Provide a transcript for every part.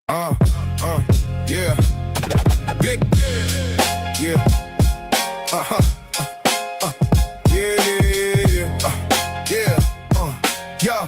Uh, yeah. Big, yeah. Uh-huh. Yeah, yeah, yeah, yeah. Yeah.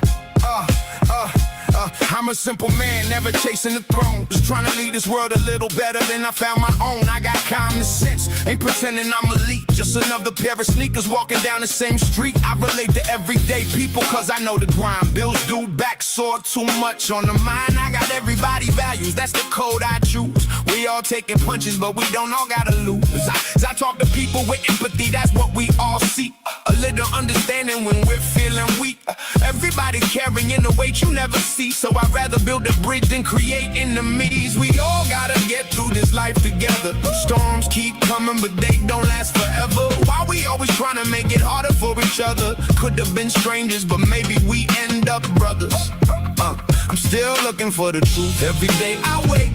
I'm a simple man, never chasing the throne. Just trying to lead this world a little better than I found my own. I got common sense, ain't pretending I'm elite. Just another pair of sneakers walking down the same street. I relate to everyday people cause I know the grind. Bills due, back sore, too much on the mind. I got everybody values, that's the code I choose. We all taking punches, but we don't all gotta lose. As I talk to people with empathy, that's what we all seek. A little understanding when we're feeling weak. Everybody carrying the weight you never see. So I'd rather build a bridge than create enemies. We all gotta get through this life together. Storms keep coming, but they don't last forever. Why we always trying to make it harder for each other? Could have been strangers, but maybe we end up brothers. I'm still looking for the truth. Every day I wake,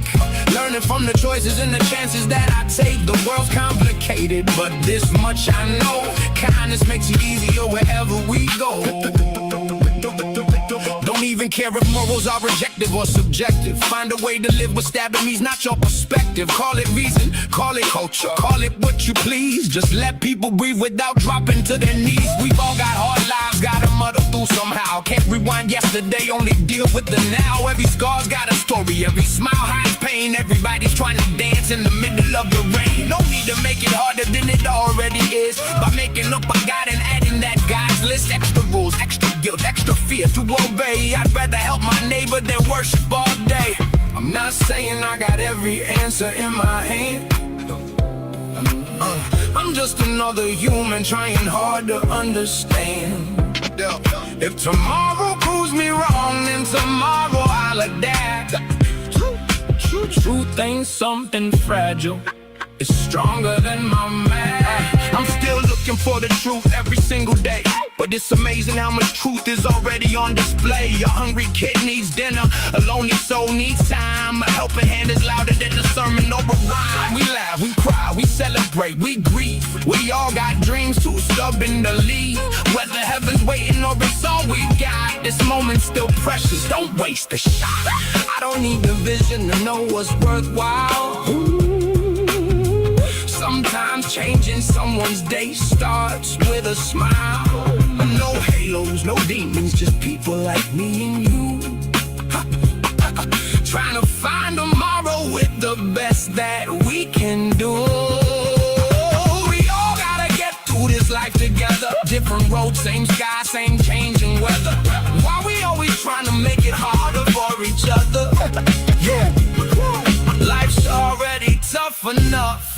learning from the choices and the chances that I take. The world's complicated, but this much I know. Kindness makes it easier wherever we go. Don't even care if morals are objective or subjective. Find a way to live with stabbing me's not your perspective. Call it reason, call it culture, call it what you please. Just let people breathe without dropping to their knees. We've all got hard lives, gotta muddle through somehow. Can't rewind yesterday, only deal with the now. Every scar's got a story, every smile hides pain. Everybody's trying to dance in the middle of the rain. No need to make it harder than it already is. By making up a God and adding that God's list. Extra rules, extra guilt, extra fear to obey. I'd rather help my neighbor than worship all day. I'm not saying I got every answer in my hand. I'm just another human trying hard to understand. If tomorrow proves me wrong, then tomorrow I'll adapt. Truth ain't something fragile, it's stronger than my man. I'm still looking for the truth every single day, but it's amazing how much truth is already on display. A hungry kid needs dinner, a lonely soul needs time. A helping hand is louder than the sermon over rhyme. We laugh, we cry, we celebrate, we grieve. We all got dreams too stubborn to leave. Whether heaven's waiting or it's all we got, this moment's still precious, don't waste the shot. I don't need the vision to know what's worthwhile. Sometimes changing someone's day starts with a smile. No halos, no demons, just people like me and you. Trying to find tomorrow with the best that we can do. We all gotta get through this life together. Different roads, same sky, same changing weather. Why we always trying to make it harder for each other? Yeah, life's already tough enough.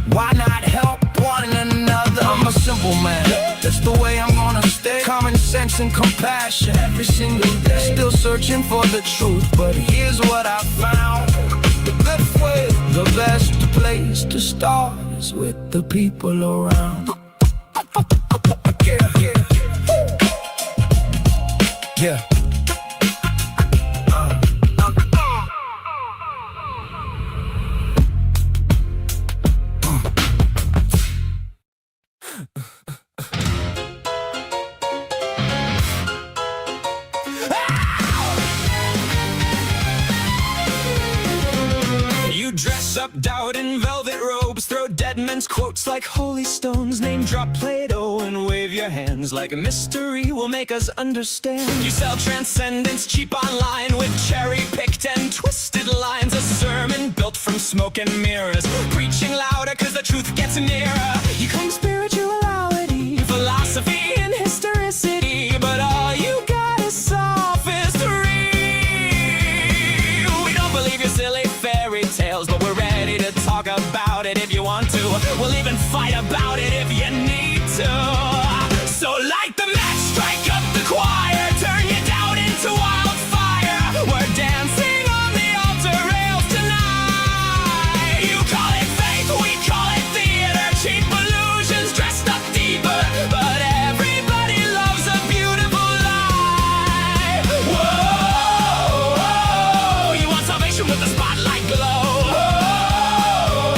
Why not help one another? I'm a simple man, that's the way I'm gonna stay. Common sense and compassion every single day. Still searching for the truth, but here's what I found. The best place to start is with the people around. Yeah. You dress up doubt in velvet robes, throw dead men's quotes like holy stones, name drop Plato and wave your hands like a mystery will make us understand. You sell transcendence cheap online with cherry-picked and twisted lines, a sermon built from smoke and mirrors, preaching louder cause the truth gets nearer. You claim spirituality, philosophy and historicity, but all you got is sophistry. We don't believe your silly fairy tales, but we're ready to talk about it if you want to. We'll even fight about it if you need to. So light the match, strike up the choir, turn your doubt into wildfire. We're dancing on the altar rails tonight. You call it faith, we call it theater, cheap illusions dressed up deeper, but everybody loves a beautiful lie. Whoa, whoa, you want salvation with the spotlight glow. Whoa,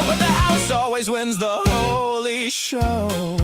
but the house always wins the holy show.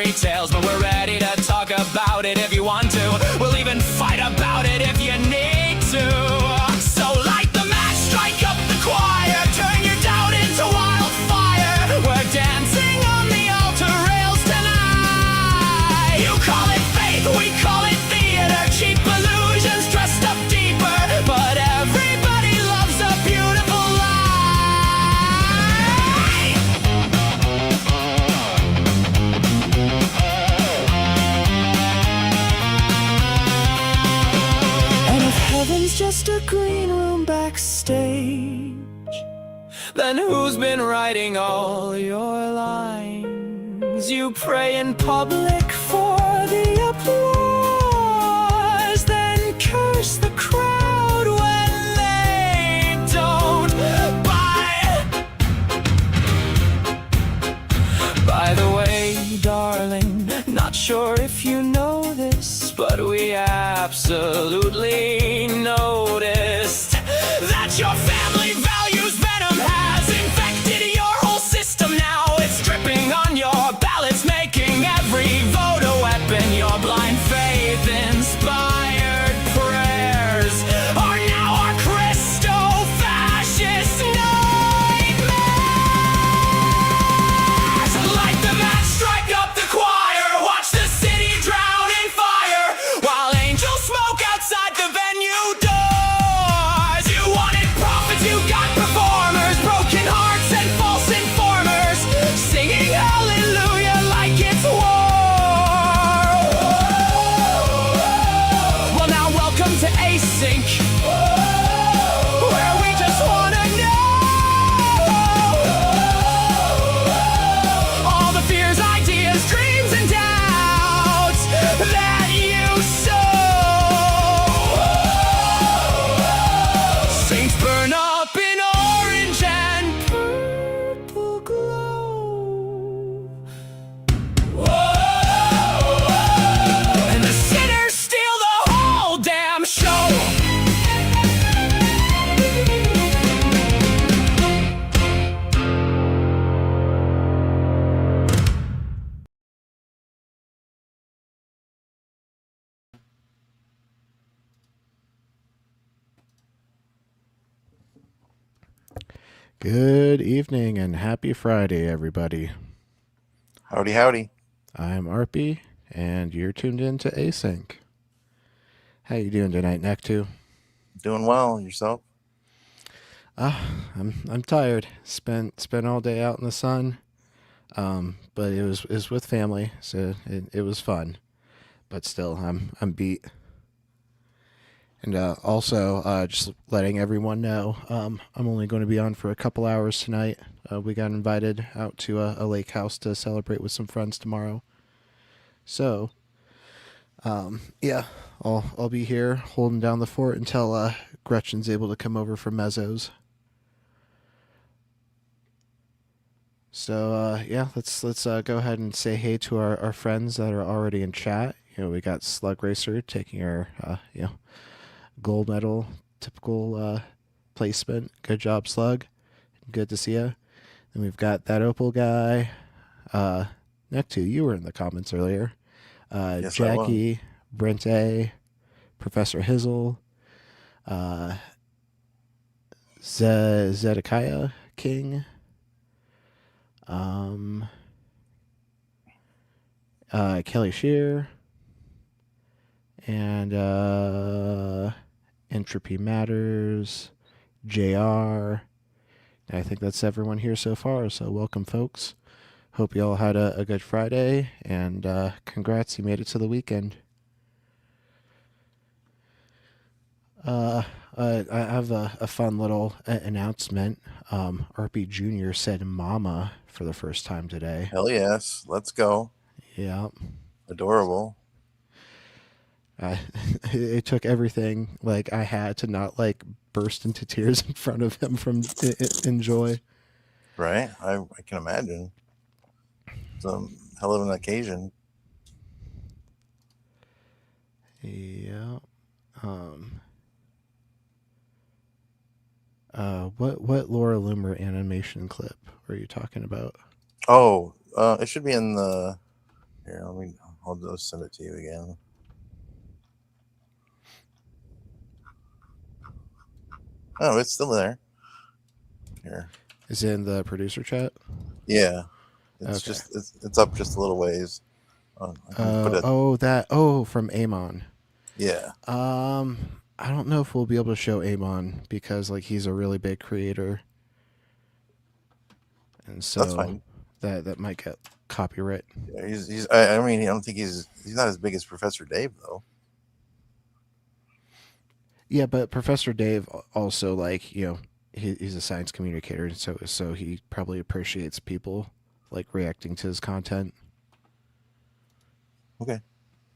fairy tales, but we're ready to talk about it if you want to. We'll even fight about it if you need to. So light the match, strike up the choir, turn your doubt into wildfire. We're dancing on the altar rails tonight. You call it faith, we call it theater. Cheap illusions dressed up deeper, but everybody loves a beautiful lie. And if heaven's just a green room backstage, then who's been writing all your lines? You pray in public for the applause, then curse the crowd when they don't buy. By the way, darling, not sure if you know this, but we absolutely noticed that your family values venom has infected your whole system now. It's dripping on your ballots, making every vote a weapon. Your blind faith inspired prayers are now our Christo-fascist nightmares. Light the match, strike up the choir, watch the city drown in fire, while angels smoke outside the venue doors. You wanted prophets, you got performers, broken hearts and false informers, singing hallelujah like it's war. Well, now welcome to Async, where we just wanna know all the fears, ideas, dreams, and doubts that you sow. Saints burn up in orange and purple glow. And the sinners steal the whole damn show. Good evening and happy Friday, everybody. Howdy, howdy. I'm Arpy, and you're tuned in to Async. How you doing tonight, Nectu? Doing well. Yourself? I'm tired. Spent all day out in the sun, but it was with family, so it was fun. But still, I'm beat. And also, just letting everyone know, I'm only going to be on for a couple hours tonight. We got invited out to a lake house to celebrate with some friends tomorrow. So, yeah, I'll be here holding down the fort until Gretchen's able to come over for mezzos. So yeah, let's go ahead and say hey to our friends that are already in chat. You know, we got Slug Racer taking our gold medal, typical placement. Good job, Slug. Good to see you. Then we've got that Opal guy. Nectu, you were in the comments earlier. Yes, Jackie, Brent A, Professor Hizzle, Zedekiah King, Kelly Shear, and Entropy Matters, JR. I think that's everyone here so far, so welcome, folks. Hope you all had a good Friday, and congrats, you made it to the weekend. I have a fun little announcement. RP Jr. said mama for the first time today. Hell yes. Let's go. Yeah. Adorable. It took everything like I had to not like burst into tears in front of him from in joy. Right? I can imagine. It's a hell of an occasion. Yeah. What Laura Loomer animation clip were you talking about? Oh, it should be in the Here, I'll just send it to you again. Oh, it's still there. Here. Is it in the producer chat? Yeah. It's Okay. just it's up just a little ways. I can put it. From Amon. Yeah. I don't know if we'll be able to show Amon because like he's a really big creator, and That's so fine. that might get copyright. Yeah, he's. I mean, I don't think he's not as big as Professor Dave though. Yeah, but Professor Dave also like he's a science communicator, so he probably appreciates people like reacting to his content. Okay.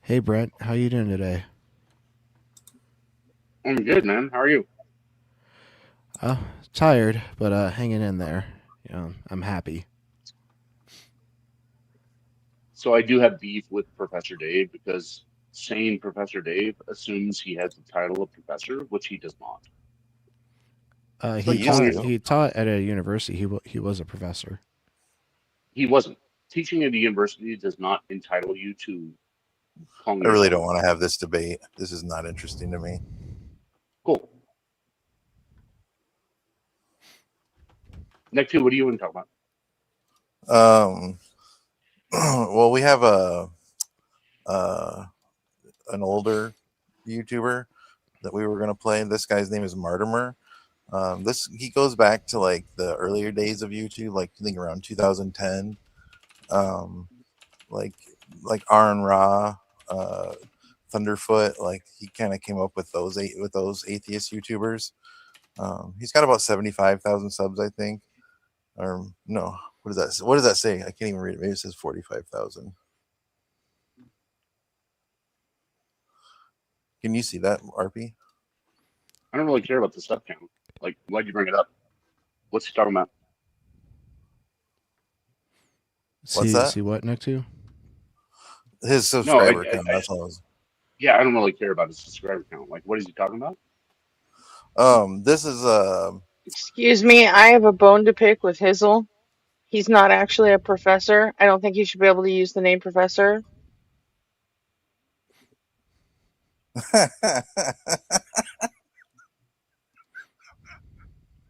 Hey Brent, how you doing today? I'm good, man. How are you? Tired, but hanging in there. I'm happy. So I do have beef with Professor Dave because saying Professor Dave assumes he has the title of professor, which he does not. It's He He like used calling taught yourself. to. he taught at a university. He was a professor. He wasn't. Teaching at a university does not entitle you to calling I really yourself a don't want to professor. have this debate. This is not interesting to me. Cool. Next two, what do you want to talk about? Well, we have uh, an older YouTuber that we were going to play. This guy's name is Martimer. This he goes back to like the earlier days of YouTube, like I think around 2010. Um, like Aaron Ra, uh, Thunderfoot. Like he kind of came up with those atheist YouTubers. He's got about 75,000 subs, I think. Or no, what does that? What does that say? I can't even read it. Maybe it says 45,000. Can you see that, RP? I don't really care about the sub count. Like, why'd you bring it up? What's he talking about? What's See that? see what next to? His No, subscriber count. That's all. yeah, I don't really care about his subscriber count. Like, what is he talking about? This is Excuse me, I have a bone to pick with Hizzle. He's not actually a professor. I don't think he should be able to use the name professor.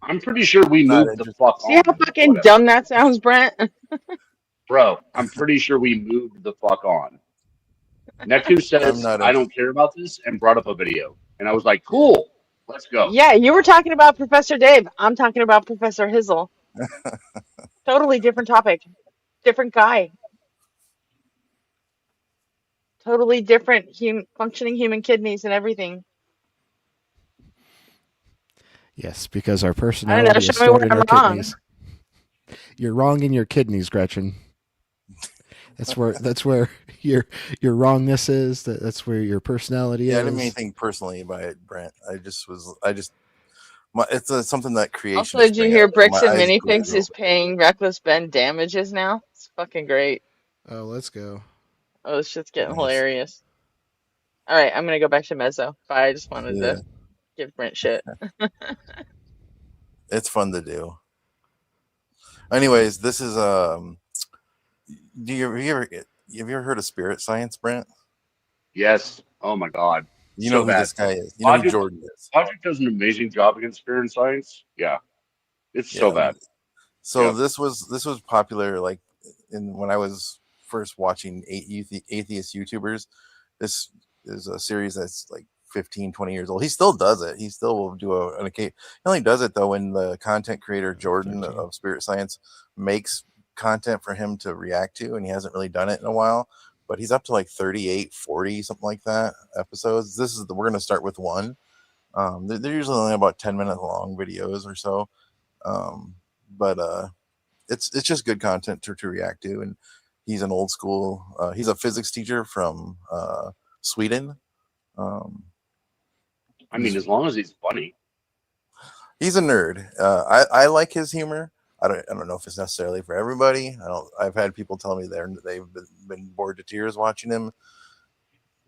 I'm pretty sure we not moved the interested. fuck See how on, but fucking whatever. dumb that sounds, Brent? Bro, I'm pretty sure we moved the fuck on. Nektu I'm says, not I don't interested. care about this, and brought up a video. And I was like, cool, let's go. Yeah, you were talking about Professor Dave. I'm talking about Professor Hizzle. Totally different topic. Different guy. Totally different functioning human kidneys and everything. Yes, because our I don't know. personality is Show me where stored in I'm our wrong. kidneys. You're wrong in your kidneys, Gretchen. That's where your wrongness is. That's where your personality Yeah, I didn't mean is. anything personally by it, Brent. It's something that Also, creationists did you bring hear up. So my Bricks and eyes glaze Minifigs is over. paying Reckless Ben damages now? It's fucking great. Oh, let's go. Oh, this shit's getting Nice. hilarious. All right, I'm gonna go back to Mezzo. Bye. I just wanted Yeah, to give Brent shit. it's fun to do. Anyways, this is have you ever heard of spirit science, Brent? Yes. Oh my God. You know So who bad. this guy is. You know who Logic, Jordan is. Logic does an amazing job against spirit and science. Yeah. It's so Yeah. bad. So Yep. this was popular like in when I was first watching atheist YouTubers. This is a series that's like 15, 20 years old. He still does it. He still will do an occasion. He only does it though when the content creator Jordan 13. of Spirit Science makes content for him to react to, and he hasn't really done it in a while. But he's up to like 38, 40, something like that episodes. We're gonna start with one. They're usually only about 10-minute long videos or so. But it's just good content to react to, and he's an old school. He's a physics teacher from Sweden. Um, I mean, as long as he's funny. he's a nerd. I like his humor. I don't know if it's necessarily for everybody. I've had people tell me they've been bored to tears watching him.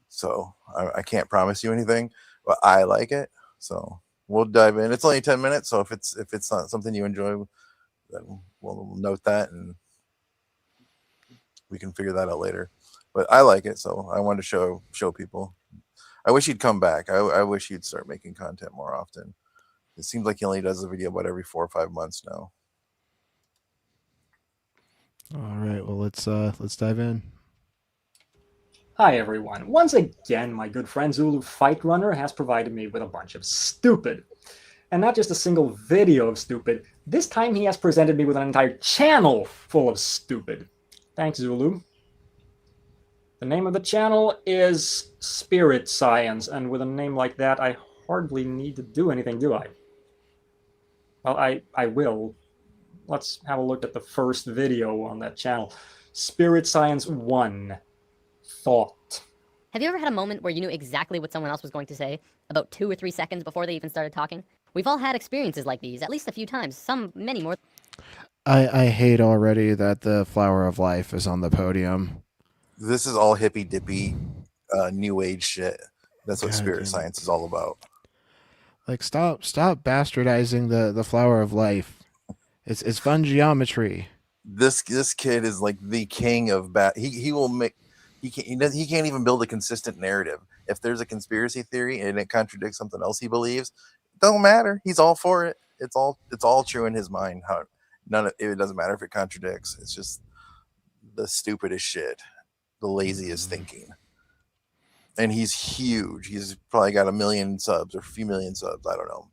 So I can't promise you anything, but I like it. So we'll dive in. It's only 10 minutes, so if it's not something you enjoy, then we'll note that and we can figure that out later. but I like it, so I wanted to show people. I wish he'd come back. I wish he'd start making content more often. It seems like he only does a video about every 4 or 5 months now. All right, well let's dive in. Hi everyone. Once again, my good friend Zulu Fight Runner has provided me with a bunch of stupid. And not just a single video of stupid. This time he has presented me with an entire channel full of stupid. Thanks, Zulu. The name of the channel is Spirit Science, and with a name like that, I hardly need to do anything, do I? Well, I will. Let's have a look at the first video on that channel. Spirit Science 1. Thought. Have you ever had a moment where you knew exactly what someone else was going to say about 2 or 3 seconds before they even started talking? We've all had experiences like these, at least a few times, some many more. I hate already that the Flower of Life is on the podium. This is all hippy dippy, new age shit. That's what God Spirit damn it. Science is all about. Like stop bastardizing the Flower of Life. It's fun geometry. This kid is like the king of bat. He will make. He can't even build a consistent narrative. If there's a conspiracy theory and it contradicts something else he believes, it don't matter. He's all for it. It's all true in his mind. How it doesn't matter if it contradicts. It's just the stupidest shit, the laziest thinking. And he's huge. He's probably got 1 million subs or a few million subs. I don't know.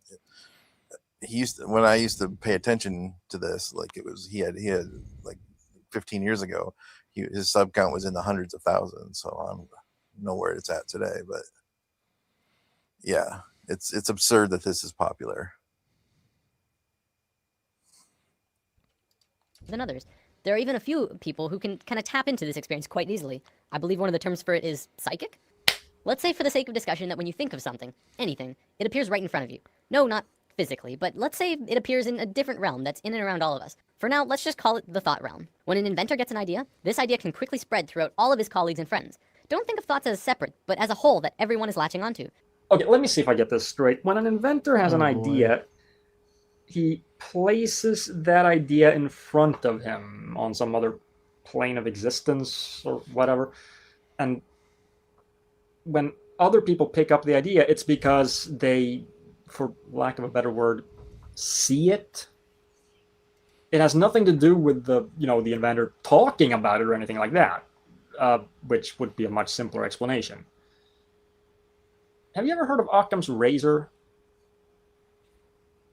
When I used to pay attention to this, like he had like 15 years ago, his sub count was in the hundreds of thousands. So I don't know where it's at today, but yeah, it's absurd that this is popular. Than others. There are even a few people who can kind of tap into this experience quite easily. I believe one of the terms for it is psychic. Let's say for the sake of discussion that when you think of something, anything, it appears right in front of you. No, not physically, but let's say it appears in a different realm that's in and around all of us. For now, let's just call it the thought realm. When an inventor gets an idea, this idea can quickly spread throughout all of his colleagues and friends. Don't think of thoughts as separate, but as a whole that everyone is latching onto. Okay, let me see if I get this straight. When an inventor has an boy. idea, he places that idea in front of him on some other plane of existence or whatever. And when other people pick up the idea, it's because they, for lack of a better word, see it. It has nothing to do with the inventor talking about it or anything like that, which would be a much simpler explanation. Have you ever heard of Occam's razor?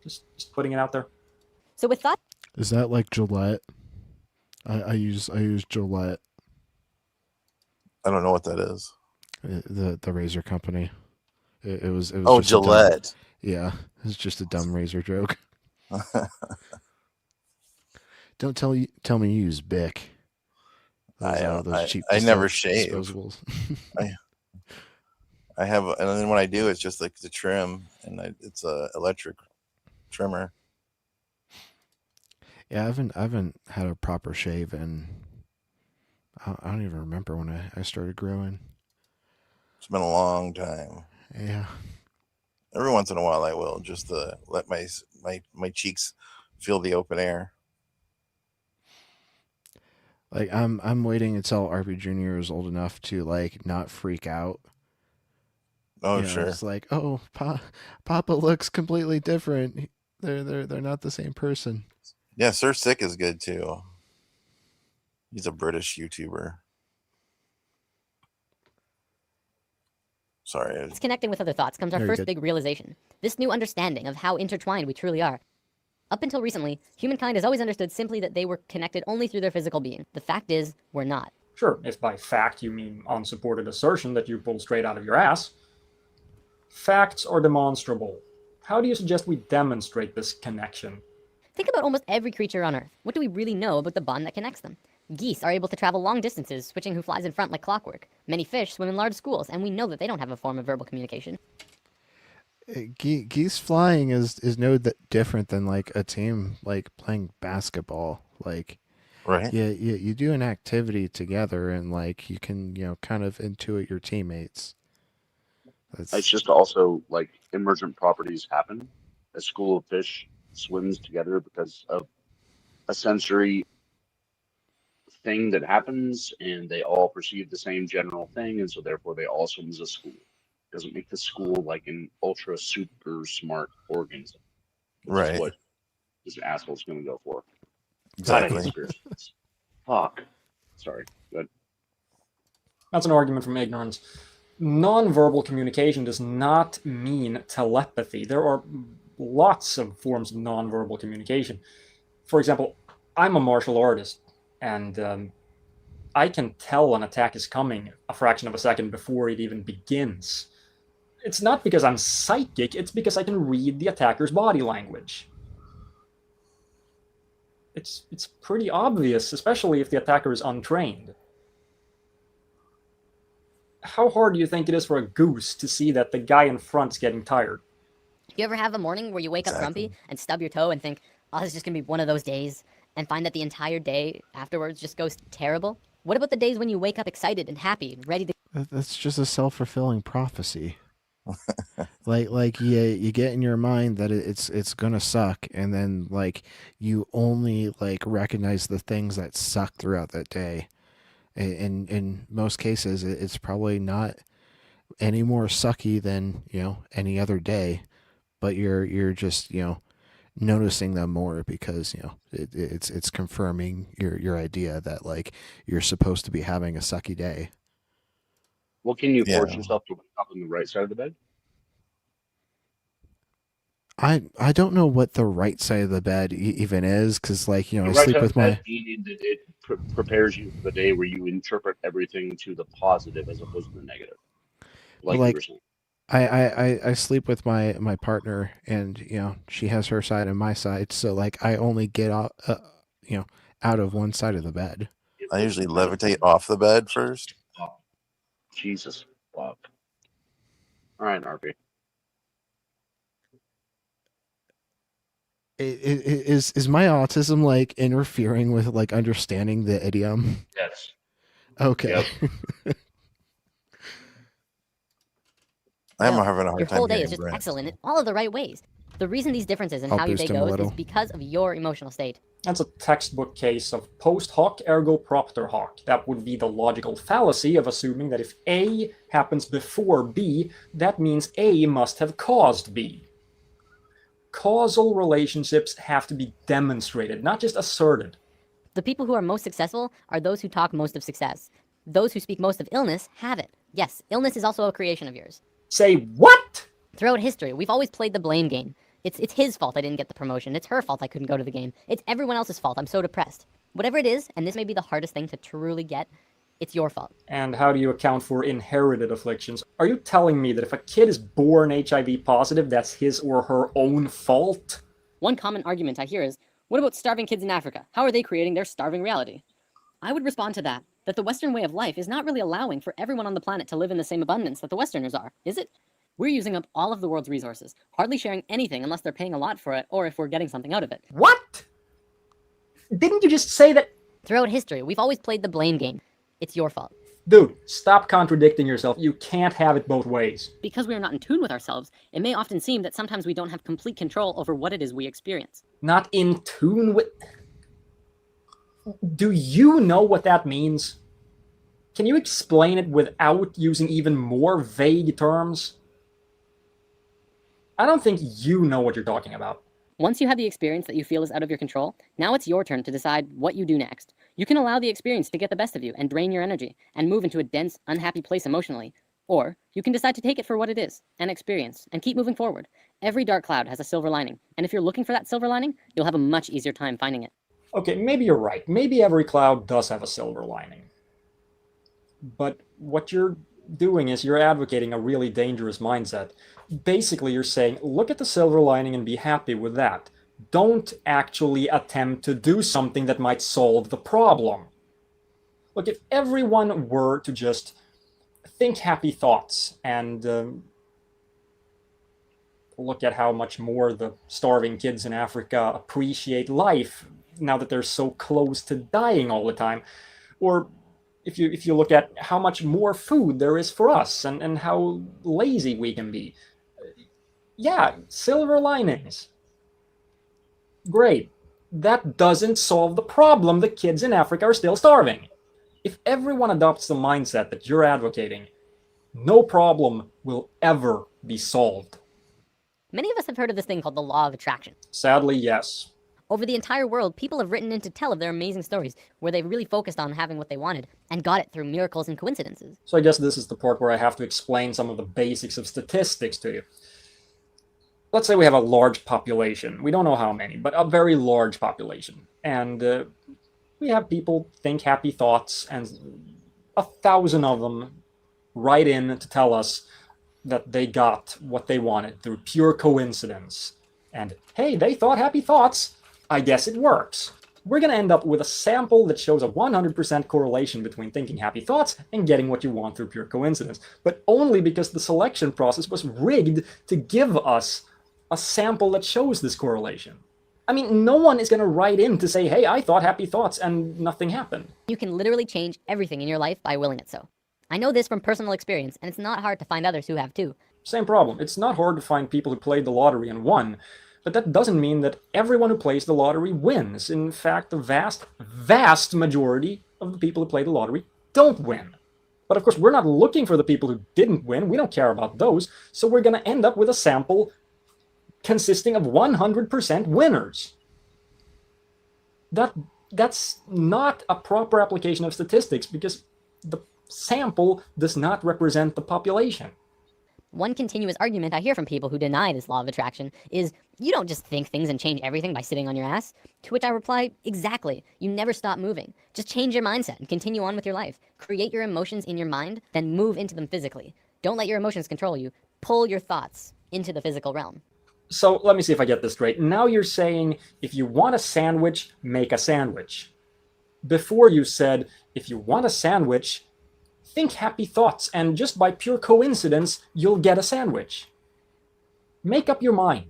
Just putting it out there. So with thought, Is that like Gillette? I use Gillette, I don't know what that is. the razor company. It was Oh, just a dumb- Gillette. yeah, it's just a dumb razor joke. Don't tell me you use Bic. Those cheap I never disposables. I have, and then when I do, it's just like the trim, and it's a electric trimmer. Yeah, I haven't had a proper shave in. I don't even remember when I started growing. It's been a long time. Yeah. Every once in a while, I will just to let my cheeks feel the open air. Like I'm waiting until RB Jr. is old enough to like not freak out. Oh, You know, sure. It's like, oh, Papa looks completely different. They're not the same person. Yeah, Sir Sick is good too. He's a British YouTuber. Sorry. connecting with other thoughts comes our Very first good. big realization. This new understanding of how intertwined we truly are. Up until recently, humankind has always understood simply that they were connected only through their physical being. The fact is, we're not. Sure, if by fact you mean unsupported assertion that you pulled straight out of your ass. Facts are demonstrable. How do you suggest we demonstrate this connection? Think about almost every creature on Earth. What do we really know about the bond that connects them? Geese are able to travel long distances, switching who flies in front like clockwork. Many fish swim in large schools, and we know that they don't have a form of verbal communication. Geese flying is no different than like a team like playing basketball. Like, Right? you do an activity together, and like you can kind of intuit your teammates. It's just also like emergent properties happen. A school of fish swims together because of a sensory thing that happens, and they all perceive the same general thing, and so therefore they all assume it's a school. Doesn't make the school like an ultra super smart organism, which is Right. what this asshole's going to go for. God, I hate Exactly. spirits. Fuck. Sorry. Good. That's an argument from ignorance. Nonverbal communication does not mean telepathy. There are lots of forms of nonverbal communication. For example, I'm a martial artist, and I can tell an attack is coming a fraction of a second before it even begins. It's not because I'm psychic, it's because I can read the attacker's body language. It's pretty obvious, especially if the attacker is untrained. How hard do you think it is for a goose to see that the guy in front's getting tired? You ever have a morning where you wake up Exactly. grumpy and stub your toe and think, oh, this is just gonna be one of those days, and find that the entire day afterwards just goes terrible? What about the days when you wake up excited and happy and ready to That's just a self-fulfilling prophecy. like you get in your mind that it's gonna suck, and then like you only like recognize the things that suck throughout that day. In most cases, it's probably not any more sucky than any other day, but you're just noticing them more because it's confirming your idea that like you're supposed to be having a sucky day. Well, can you Yeah. force yourself to wake up on the right side of the bed? I don't know what the right side of the bed even is, because like The I right sleep side of with the my bed, meaning that it prepares you for the day where you interpret everything to the positive as opposed to the negative. Like you like were saying. I sleep with my partner, and she has her side and my side, so like I only get out out of one side of the bed. I usually levitate off the bed first. Oh, Jesus. Fuck. All right, RP. Is my autism like interfering with like understanding the idiom? Yes. Okay. Yep. I'm Well, having a hard your time whole day hearing is just Brent. excellent in all of the right ways. The reason these differences in I'll how your boost day him a goes little. is because of your emotional state. That's a textbook case of post hoc ergo propter hoc. That would be the logical fallacy of assuming that if A happens before B, that means A must have caused B. Causal relationships have to be demonstrated, not just asserted. The people who are most successful are those who talk most of success. Those who speak most of illness have it. Yes, illness is also a creation of yours. Say what? Throughout history, we've always played the blame game. It's his fault I didn't get the promotion. It's her fault I couldn't go to the game. It's everyone else's fault. I'm so depressed. Whatever it is, and this may be the hardest thing to truly get, it's your fault. And how do you account for inherited afflictions? Are you telling me that if a kid is born HIV positive, that's his or her own fault? One common argument I hear is, what about starving kids in Africa? How are they creating their starving reality? I would respond to that the Western way of life is not really allowing for everyone on the planet to live in the same abundance that the Westerners are, is it? We're using up all of the world's resources, hardly sharing anything unless they're paying a lot for it or if we're getting something out of it. What? Didn't you just say that? Throughout history, we've always played the blame game. It's your fault. Dude, stop contradicting yourself. You can't have it both ways. Because we are not in tune with ourselves, it may often seem that sometimes we don't have complete control over what it is we experience. Not in tune with... Do you know what that means? Can you explain it without using even more vague terms? I don't think you know what you're talking about. Once you have the experience that you feel is out of your control, now it's your turn to decide what you do next. You can allow the experience to get the best of you and drain your energy and move into a dense, unhappy place emotionally. Or you can decide to take it for what it is, an experience, and keep moving forward. Every dark cloud has a silver lining, and if you're looking for that silver lining, you'll have a much easier time finding it. Okay, maybe you're right. Maybe every cloud does have a silver lining. But what you're doing is you're advocating a really dangerous mindset. Basically, you're saying, look at the silver lining and be happy with that. Don't actually attempt to do something that might solve the problem. Look, if everyone were to just think happy thoughts and look at how much more the starving kids in Africa appreciate life now that they're so close to dying all the time, or if you look at how much more food there is for us and how lazy we can be. Yeah, silver linings. Great. That doesn't solve the problem that kids in Africa are still starving. If everyone adopts the mindset that you're advocating, no problem will ever be solved. Many of us have heard of this thing called the law of attraction. Sadly, yes. Over the entire world, people have written in to tell of their amazing stories where they really focused on having what they wanted and got it through miracles and coincidences. So I guess this is the part where I have to explain some of the basics of statistics to you. Let's say we have a large population. We don't know how many, but a very large population. And we have people think happy thoughts, and 1,000 of them write in to tell us that they got what they wanted through pure coincidence. And hey, they thought happy thoughts. I guess it works. We're going to end up with a sample that shows a 100% correlation between thinking happy thoughts and getting what you want through pure coincidence, but only because the selection process was rigged to give us a sample that shows this correlation. I mean, no one is going to write in to say, hey, I thought happy thoughts and nothing happened. You can literally change everything in your life by willing it so. I know this from personal experience, and it's not hard to find others who have too. Same problem. It's not hard to find people who played the lottery and won, but that doesn't mean that everyone who plays the lottery wins. In fact, the vast, vast majority of the people who play the lottery don't win. But of course, we're not looking for the people who didn't win. We don't care about those. So we're going to end up with a sample consisting of 100% winners. That's not a proper application of statistics because the sample does not represent the population. One continuous argument I hear from people who deny this law of attraction is, you don't just think things and change everything by sitting on your ass. To which I reply, exactly. You never stop moving. Just change your mindset and continue on with your life. Create your emotions in your mind, then move into them physically. Don't let your emotions control you. Pull your thoughts into the physical realm. So let me see if I get this straight. Now you're saying, if you want a sandwich, make a sandwich. Before you said, if you want a sandwich, think happy thoughts, and just by pure coincidence, you'll get a sandwich. Make up your mind.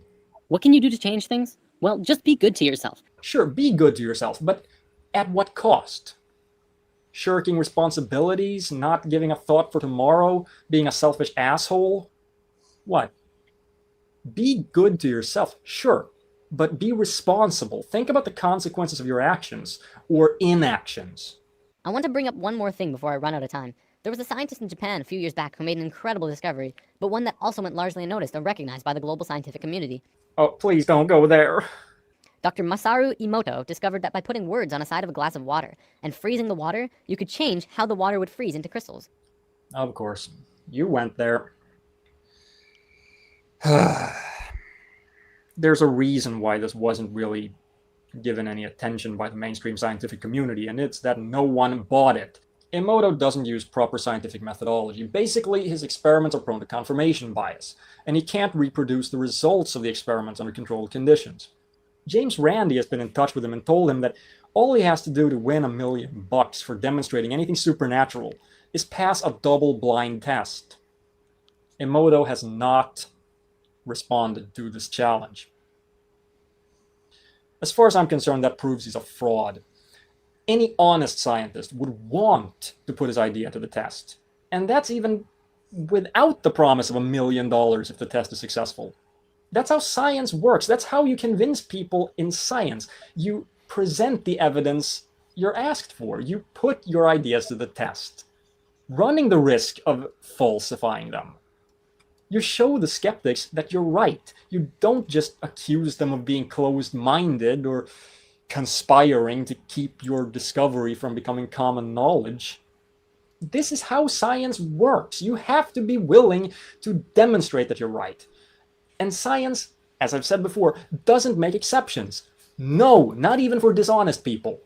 What can you do to change things? Well, just be good to yourself. Sure, be good to yourself, but at what cost? Shirking responsibilities, not giving a thought for tomorrow, being a selfish asshole? What? Be good to yourself, sure, but be responsible. Think about the consequences of your actions or inactions. I want to bring up one more thing before I run out of time. There was a scientist in Japan a few years back who made an incredible discovery, but one that also went largely unnoticed or recognized by the global scientific community. Oh, please don't go there. Dr. Masaru Emoto discovered that by putting words on a side of a glass of water and freezing the water, you could change how the water would freeze into crystals. Of course. You went there. There's a reason why this wasn't really given any attention by the mainstream scientific community, and it's that no one bought it. Emoto doesn't use proper scientific methodology. Basically, his experiments are prone to confirmation bias, and he can't reproduce the results of the experiments under controlled conditions. James Randi has been in touch with him and told him that all he has to do to win $1 million for demonstrating anything supernatural is pass a double-blind test. Emoto has not responded to this challenge. As far as I'm concerned, that proves he's a fraud. Any honest scientist would want to put his idea to the test. And that's even without the promise of $1 million if the test is successful. That's how science works. That's how you convince people in science. You present the evidence you're asked for. You put your ideas to the test, running the risk of falsifying them. You show the skeptics that you're right. You don't just accuse them of being closed-minded or conspiring to keep your discovery from becoming common knowledge. This is how science works. You have to be willing to demonstrate that you're right. And science, as I've said before, doesn't make exceptions. No, not even for dishonest people.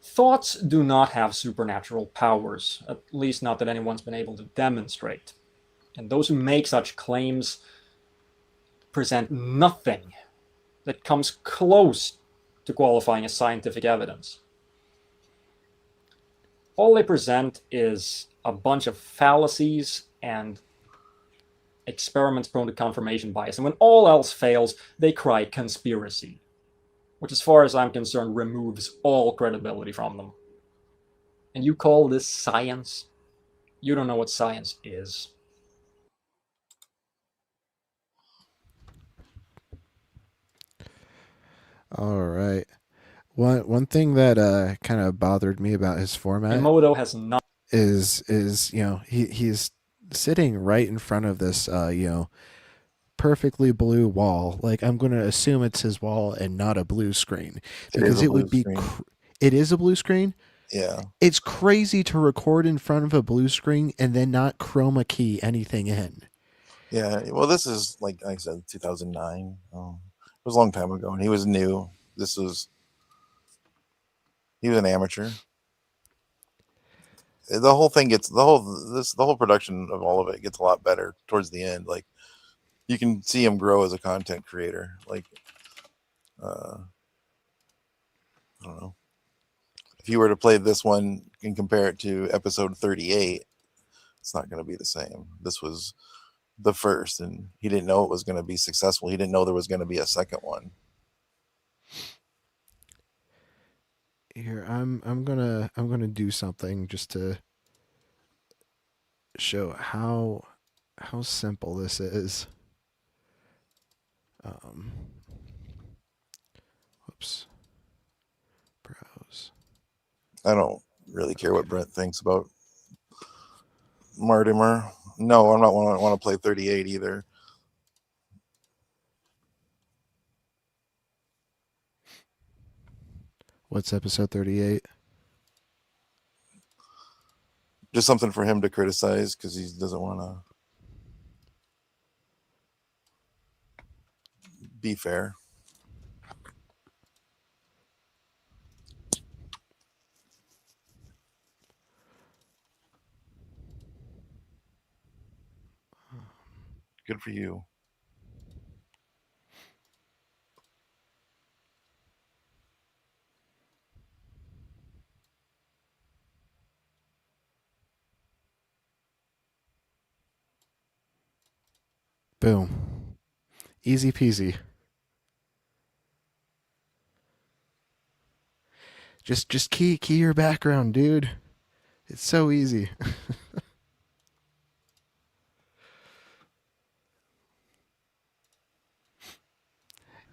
Thoughts do not have supernatural powers, at least not that anyone's been able to demonstrate. And those who make such claims present nothing that comes close to qualifying as scientific evidence. All they present is a bunch of fallacies and experiments prone to confirmation bias. And when all else fails, they cry conspiracy, which as far as I'm concerned removes all credibility from them. And you call this science? You don't know what science is. All right. One thing that kind of bothered me about his format Moto has not. is he's sitting right in front of this perfectly blue wall. Like, I'm going to assume it's his wall and not a blue screen, It is because a it blue would be screen. it is a blue screen. Yeah. It's crazy to record in front of a blue screen and then not chroma key anything in. Yeah. Well, this is like I said, 2009. It was a long time ago, and he was new. He was an amateur. The whole thing gets the whole production of all of it gets a lot better towards the end. Like, you can see him grow as a content creator. Like, I don't know, if you were to play this one and compare it to episode 38, it's not going to be the same. This was the first, and he didn't know it was going to be successful. He didn't know there was going to be a second one. Here, I'm gonna do something just to show how simple this is. Whoops. Browse. I don't really care what Brent thinks about Mortimer. No, I'm not want to play 38 either. What's episode 38? Just something for him to criticize because he doesn't want to be fair. Good for you. Boom. Easy peasy. Just key your background, dude. It's so easy.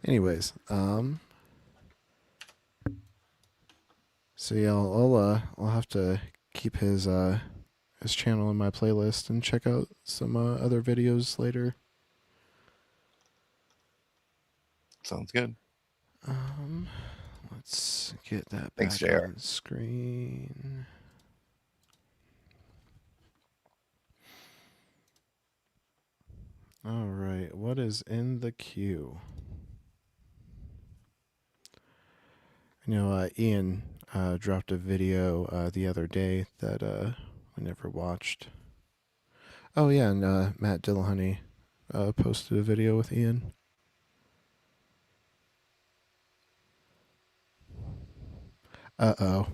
Anyways, so yeah, I'll have to keep his channel in my playlist and check out some other videos later. Sounds good. Let's get that Thanks, back JR. on screen. All right, what is in the queue? Ian dropped a video the other day that I never watched. Oh yeah, and Matt Dillahunty posted a video with Ian. Uh-oh.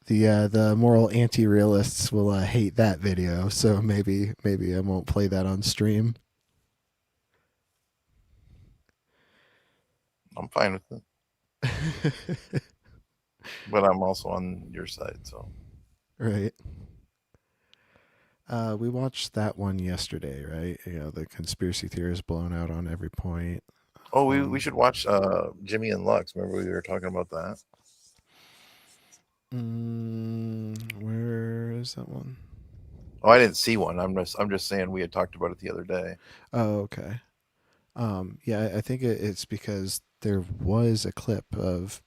The moral anti-realists will hate that video, so maybe I won't play that on stream. I'm fine with it. But I'm also on your side, so. Right. We watched that one yesterday, right? The conspiracy theories blown out on every point. Oh, we should watch Jimmy and Lux. Remember we were talking about that? Where is that one? Oh, I didn't see one. I'm just saying we had talked about it the other day. Oh, okay. Yeah, I think it's because there was a clip of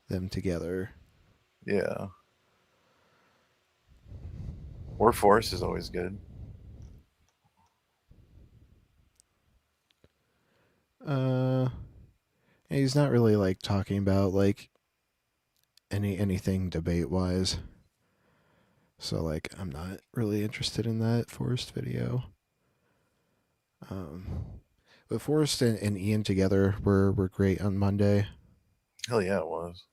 them together. Yeah. Or Force is always good. He's not really like talking about like anything debate wise. So like I'm not really interested in that Forrest video. But Forrest and Ian together were great on Monday. Hell yeah, it was.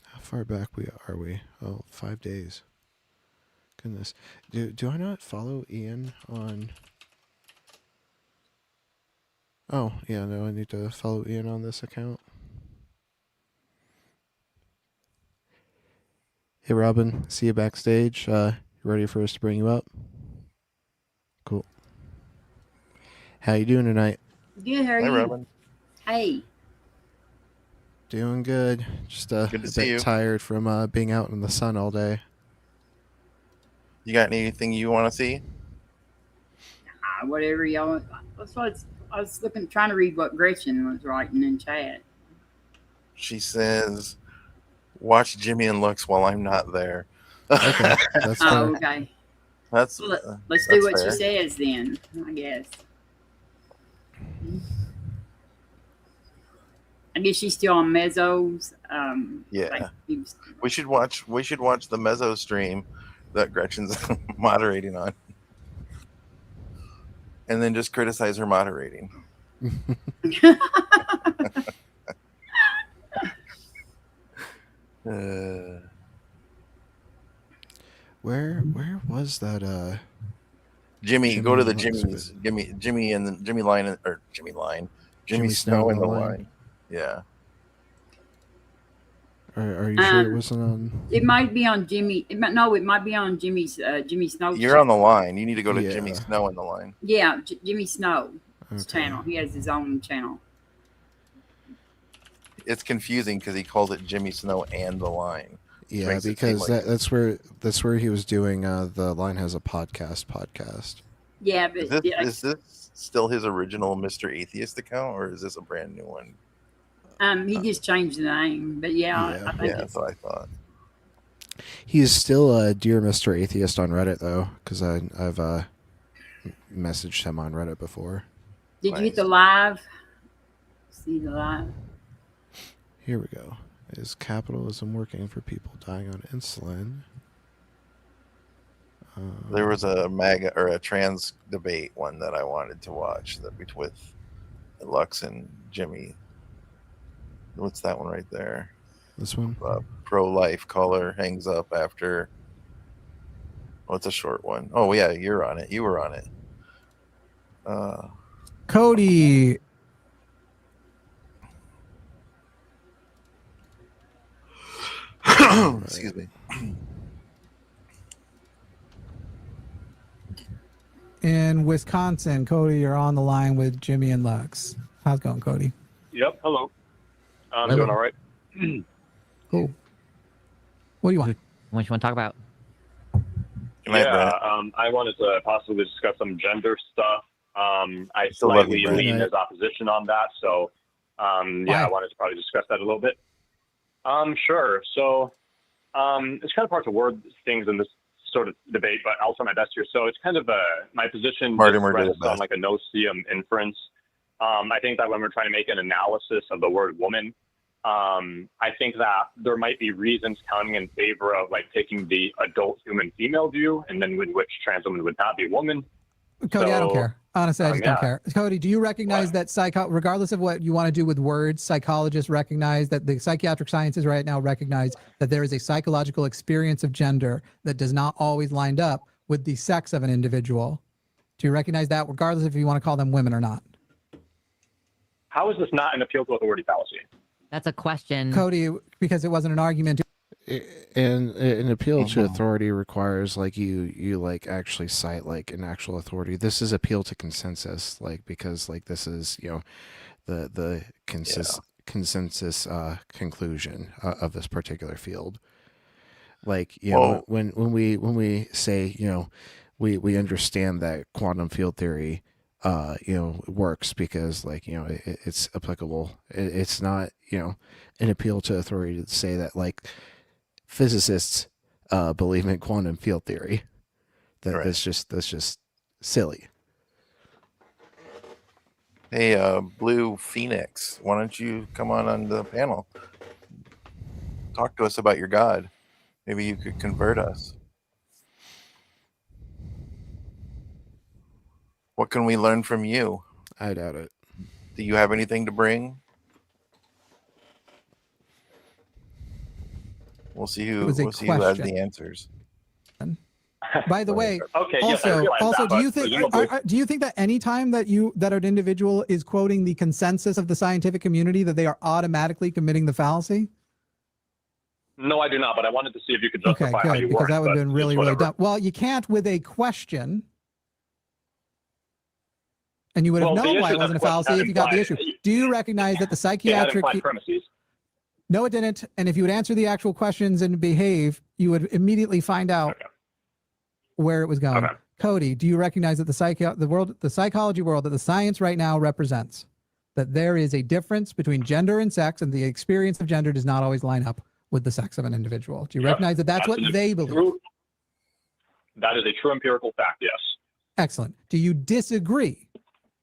How far back are we? Oh, 5 days. Goodness. Do I not follow Ian on... Oh, yeah, no, I need to follow Ian on this account. Hey, Robin, see you backstage. You ready for us to bring you up? How you doing tonight? Good, how are Hi, you? Robin. Hey. Doing good. Just Good to a see bit you. tired from being out in the sun all day. You got anything you want to see? Whatever y'all. I was trying to read what Gretchen was writing in chat. She says, "Watch Jimmy and Lux while I'm not there." Okay, that's fair. Oh, okay. That's Let's that's do what fair. she says then, I guess. I guess she's still on Mezzos. Yeah. Like, We should watch the Mezzo stream that Gretchen's moderating on, and then just criticize her moderating. Where was that? Jimmy, Jimmy go to the and Lux Jimmys. Jimmy and the Jimmy Line or Jimmy Line. Jimmy Snow Snow and in the the line. Yeah. Are you sure it wasn't on? It might be on Jimmy. It might be on Jimmy's Jimmy Snow. You're on the line. You need to go to Yeah. Jimmy Snow in the line. Yeah, Jimmy Snow's Okay. channel. He has his own channel. It's confusing because he calls it Jimmy Snow and the line. Yeah, makes it because seem like that's where he was doing. The line has a podcast. Yeah, but Is this still his original Mr. Atheist account, or is this a brand new one? he just changed the name. But yeah. I think Yeah, that's what I thought. He's still Dear Mr. Atheist on Reddit though, because I've messaged him on Reddit before. Did you get the live? See the live? Here we go. Is capitalism working for people dying on insulin? There was a MAGA or a trans debate one that I wanted to watch with Lux and Jimmy. What's that one right there? This one? Pro-life caller hangs up after. What's a short one? Oh yeah, you're on it. You were on it. Cody. Excuse me. In Wisconsin, Cody, you're on the line with Jimmy and Lux. How's it going, Cody? Yep. Hello. I'm Hello. doing all right. Cool. What do you want? What you want to talk about? I wanted to possibly discuss some gender stuff. I Still love you, slightly Brad. lean as opposition on that, so I wanted to probably discuss that a little bit. Sure. So it's kind of hard to word things in this sort of debate, but I'll try my best here. So it's kind of my position Mortimer did his rests on best. like a no-seum inference. I think that when we're trying to make an analysis of the word woman, I think that there might be reasons counting in favor of like taking the adult human female view, and then with which trans woman would not be a woman. Cody, I don't care. Honestly, I just don't yeah. care. Cody, do you recognize that regardless of what you want to do with words, psychologists recognize that the psychiatric sciences right now recognize that there is a psychological experience of gender that does not always line up with the sex of an individual. Do you recognize that, regardless if you want to call them women or not? How is this not an appeal to authority fallacy? That's a question. Cody, because it wasn't an argument. And an appeal to authority requires like you like actually cite like an actual authority. This is appeal to consensus, like because like this is the consensus conclusion of this particular field. Like know when we say we understand that quantum field theory works because like it's applicable. It's not an appeal to authority to say that like physicists believe in quantum field theory. That's just silly. Hey, Blue Phoenix, why don't you come on the panel? Talk to us about your God. Maybe you could convert us. What can we learn from you? I doubt it. Do you have anything to bring? We'll see who has the answers. By the way, Okay, also, that, do you think that any time that an individual is quoting the consensus of the scientific community that they are automatically committing the fallacy? No, I do not, but I wanted to see if you could justify Okay, how good, you because work. that would have been really, really whatever. dumb. Well, you can't with a question. And you would have Well, the known why issue it wasn't a is that fallacy if you got the implied- issue. Do you recognize that the It had psychiatric... implied premises. No, it didn't. And if you would answer the actual questions and behave, you would immediately find out where it was going. Okay. Cody, do you recognize that the psychology world that the science right now represents, that there is a difference between gender and sex, and the experience of gender does not always line up with the sex of an individual? Do you recognize that that's what they believe? That is a true empirical fact, yes. Excellent. Do you disagree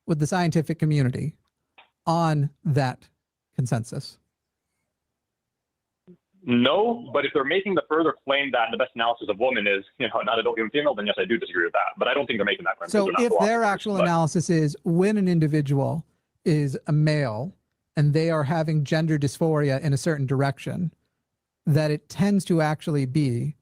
with the scientific community on that consensus? No, but if they're making the further claim that the best analysis of woman is, not adult human female, then yes, I do disagree with that. But I don't think they're making that claim. So if their actual analysis is when an individual is a male and they are having gender dysphoria in a certain direction, that it tends to actually be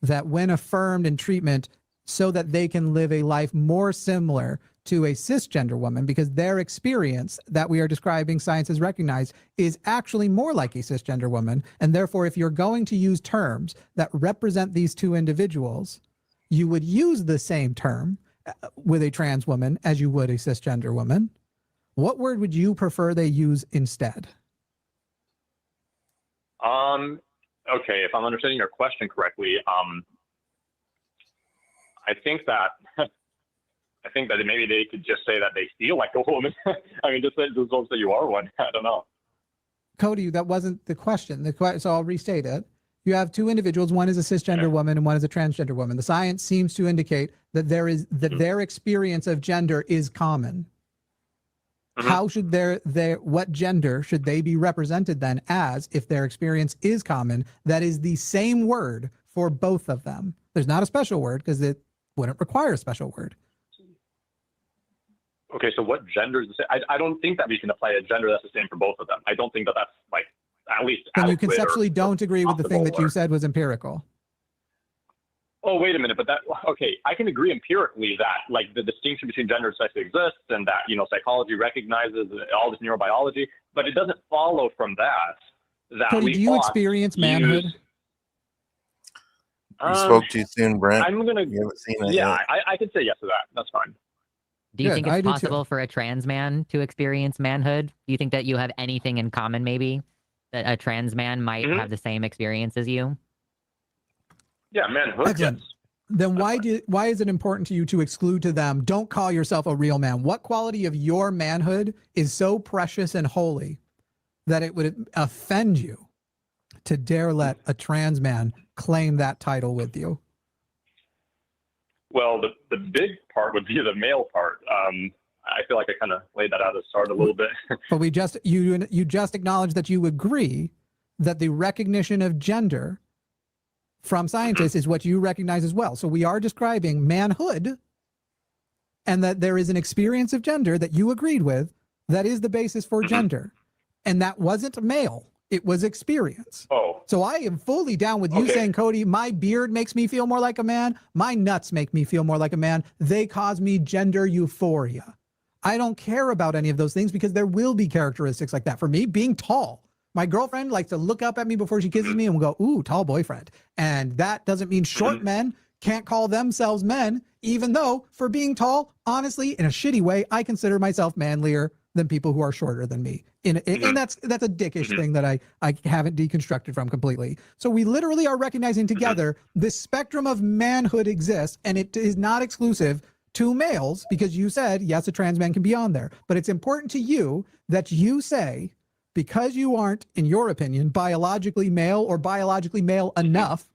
that when affirmed in treatment so that they can live a life more similar to a cisgender woman, because their experience that we are describing, science has recognized, is actually more like a cisgender woman. And therefore, if you're going to use terms that represent these two individuals, you would use the same term with a trans woman as you would a cisgender woman. What word would you prefer they use instead? Okay, if I'm understanding your question correctly, I think that maybe they could just say that they feel like a woman. I mean, just say that you are one. I don't know. Cody, that wasn't the question. So I'll restate it. You have two individuals. One is a cisgender woman and one is a transgender woman. The science seems to indicate that their experience of gender is common. How should what gender should they be represented then as if their experience is common? That is the same word for both of them. There's not a special word because it wouldn't require a special word. Okay, so what gender is the same? I don't think that we can apply a gender that's the same for both of them. I don't think that that's like at least. Then you conceptually don't agree with the thing that you said was empirical. Oh, wait a minute, but okay, I can agree empirically that like the distinction between gender and sex exists and that, psychology recognizes all this neurobiology, but it doesn't follow from that Cody, do you experience manhood? You spoke too soon, Brent. You haven't seen it yeah, yet. I could say yes to that. That's fine. Do you think it's possible for a trans man to experience manhood? Do you think that you have anything in common, maybe? That a trans man might have the same experience as you? Yeah, manhood. Excellent. Yes. Then why is it important to you to exclude to them, don't call yourself a real man? What quality of your manhood is so precious and holy that it would offend you to dare let a trans man claim that title with you? Well, the big part would be the male part. I feel like I kind of laid that out at the start a little bit. But you just acknowledged that you agree that the recognition of gender from scientists is what you recognize as well. So we are describing manhood, and that there is an experience of gender that you agreed with that is the basis for gender. And that wasn't male. It was experience. Oh. So I am fully down with you saying, Cody, my beard makes me feel more like a man. My nuts make me feel more like a man. They cause me gender euphoria. I don't care about any of those things because there will be characteristics like that. For me, being tall, my girlfriend likes to look up at me before she kisses me and we'll go, ooh, tall boyfriend. And that doesn't mean short men can't call themselves men, even though for being tall, honestly, in a shitty way, I consider myself manlier than people who are shorter than me. And that's a dickish thing that I haven't deconstructed from completely. So we literally are recognizing together this spectrum of manhood exists, and it is not exclusive to males, because you said, yes, a trans man can be on there. But it's important to you that you say, because you aren't, in your opinion, biologically male or biologically male enough,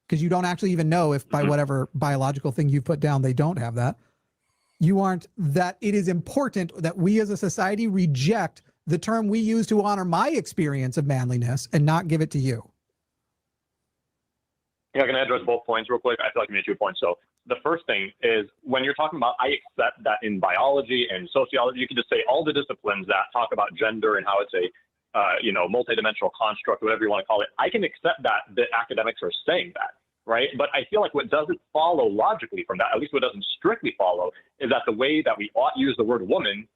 because you don't actually even know if by whatever biological thing you put down, they don't have that. You aren't, that it is important that we as a society reject the term we use to honor my experience of manliness and not give it to you. Yeah, can I address both points real quick? I feel like you made 2 points. So the first thing is when you're talking about, I accept that in biology and sociology, you can just say all the disciplines that talk about gender and how it's a, multidimensional construct, whatever you want to call it. I can accept that the academics are saying that, right? But I feel like what doesn't follow logically from that, at least what doesn't strictly follow, is that the way that we ought use the word woman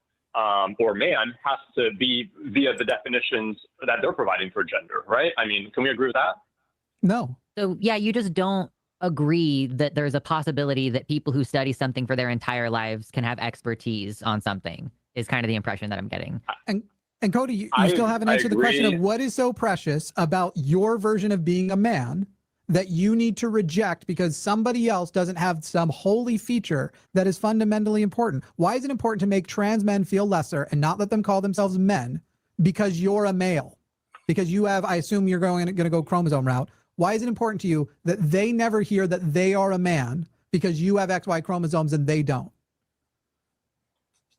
or man has to be via the definitions that they're providing for gender, right? I mean, can we agree with that? No. So yeah, you just don't agree that there's a possibility that people who study something for their entire lives can have expertise on something, is kind of the impression that I'm getting. And Cody, you still haven't answered the question of what is so precious about your version of being a man that you need to reject because somebody else doesn't have some holy feature that is fundamentally important. Why is it important to make trans men feel lesser and not let them call themselves men because you're a male? Because you have, I assume you're going to go chromosome route. Why is it important to you that they never hear that they are a man because you have XY chromosomes and they don't?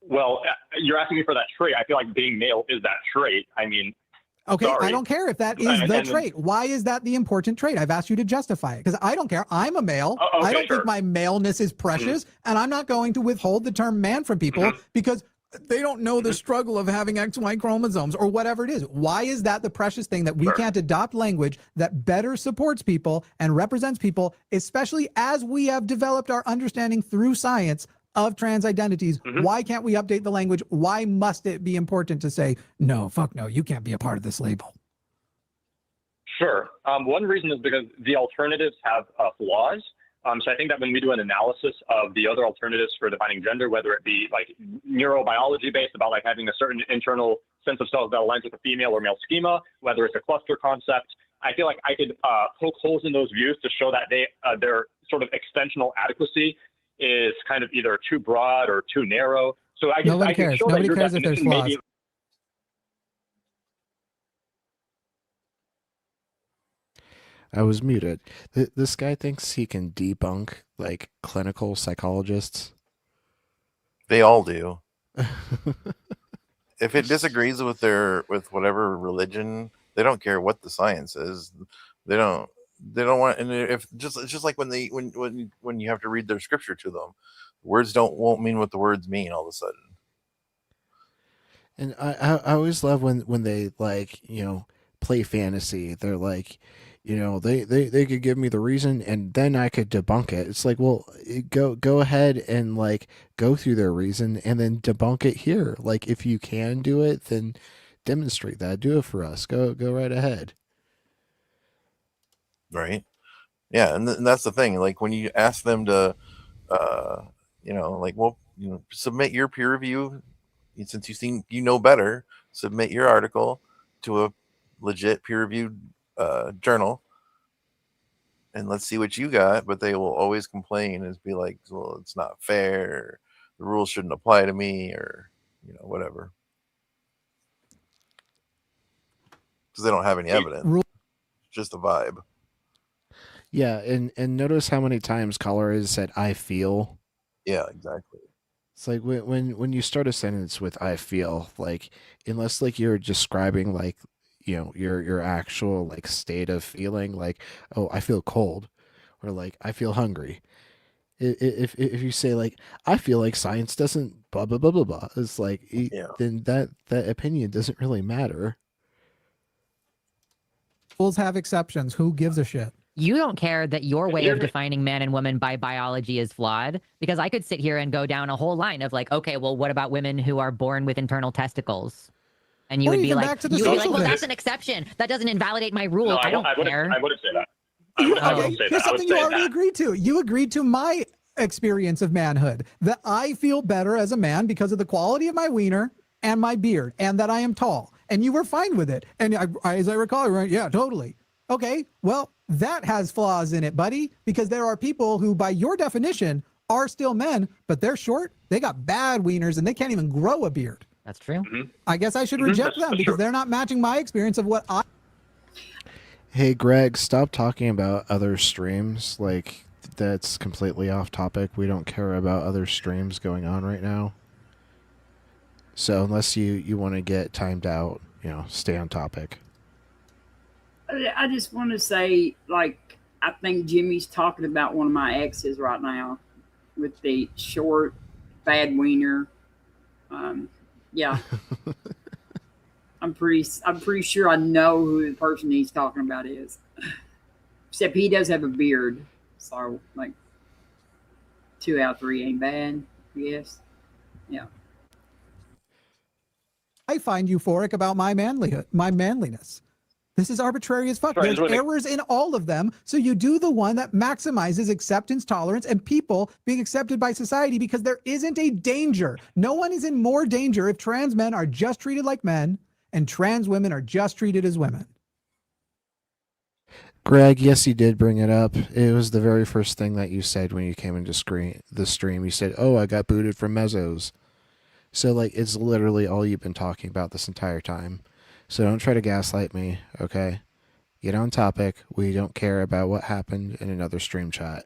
Well, you're asking me for that trait. I feel like being male is that trait. I mean, okay, sorry. I don't care if that is the trait. Why is that the important trait? I've asked you to justify it because I don't care. I'm a male. Okay, I don't think my maleness is precious, and I'm not going to withhold the term man from people because they don't know the struggle of having XY chromosomes or whatever it is. Why is that the precious thing that we can't adopt language that better supports people and represents people, especially as we have developed our understanding through science of trans identities? Why can't we update the language? Why must it be important to say, no, fuck no, you can't be a part of this label? Sure. One reason is because the alternatives have flaws. So I think that when we do an analysis of the other alternatives for defining gender, whether it be like neurobiology based about like having a certain internal sense of self that aligns with a female or male schema, whether it's a cluster concept, I feel like I could poke holes in those views to show that their sort of extensional adequacy is kind of either too broad or too narrow. So I can show that your definition maybe. I was muted. This guy thinks he can debunk like clinical psychologists. They all do. If it disagrees with whatever religion, they don't care what the science is. They don't want, and if it's just like when you have to read their scripture to them, words won't mean what the words mean all of a sudden. And I always love when they like, play fantasy. They're like, they could give me the reason and then I could debunk it. It's like, well, go ahead and like go through their reason and then debunk it here. Like if you can do it, then demonstrate that. Do it for us. Go right ahead. Right. Yeah, and that's the thing. Like when you ask them to, submit your peer review, since you know better, submit your article to a legit peer-reviewed journal, and let's see what you got. But they will always complain and be like, "Well, it's not fair. The rules shouldn't apply to me," or whatever, because they don't have any evidence. Just a vibe. Yeah, and notice how many times caller has said "I feel." Yeah, exactly. It's like when you start a sentence with "I feel," like unless like you're describing like your actual like state of feeling, like, oh, I feel cold, or like I feel hungry. If you say like I feel like science doesn't blah blah blah blah blah, it's like then that opinion doesn't really matter. Rules have exceptions. Who gives a shit? You don't care that your way of defining man and woman by biology is flawed, because I could sit here and go down a whole line of like, okay, well, what about women who are born with internal testicles? And you would be like, well, that's an exception. That doesn't invalidate my rule. No, I don't care. I wouldn't say that. Here's something you already agreed to. You agreed to my experience of manhood, that I feel better as a man because of the quality of my wiener and my beard, and that I am tall. And you were fine with it. And as I recall, right? Yeah, totally. Okay, well, that has flaws in it, buddy, because there are people who, by your definition, are still men, but they're short. They got bad wieners and they can't even grow a beard. That's true. I guess I should reject them because they're not matching my experience of what I... Hey, Greg, stop talking about other streams. Like, that's completely off topic. We don't care about other streams going on right now. So unless you want to get timed out, stay on topic. I just want to say, like, I think Jimmy's talking about one of my exes right now with the short, bad wiener. Yeah. I'm pretty sure I know who the person he's talking about is. Except he does have a beard. So, like, 2 out of 3 ain't bad, I guess. Yeah. I find euphoric about my manliness. This is arbitrary as fuck. Right, There's errors in all of them. So you do the one that maximizes acceptance, tolerance, and people being accepted by society, because there isn't a danger. No one is in more danger if trans men are just treated like men and trans women are just treated as women. Greg, yes, you did bring it up. It was the very first thing that you said when you came into the stream. You said, "Oh, I got booted from Mezzos." So, like, it's literally all you've been talking about this entire time. So don't try to gaslight me, okay? Get on topic. We don't care about what happened in another stream chat.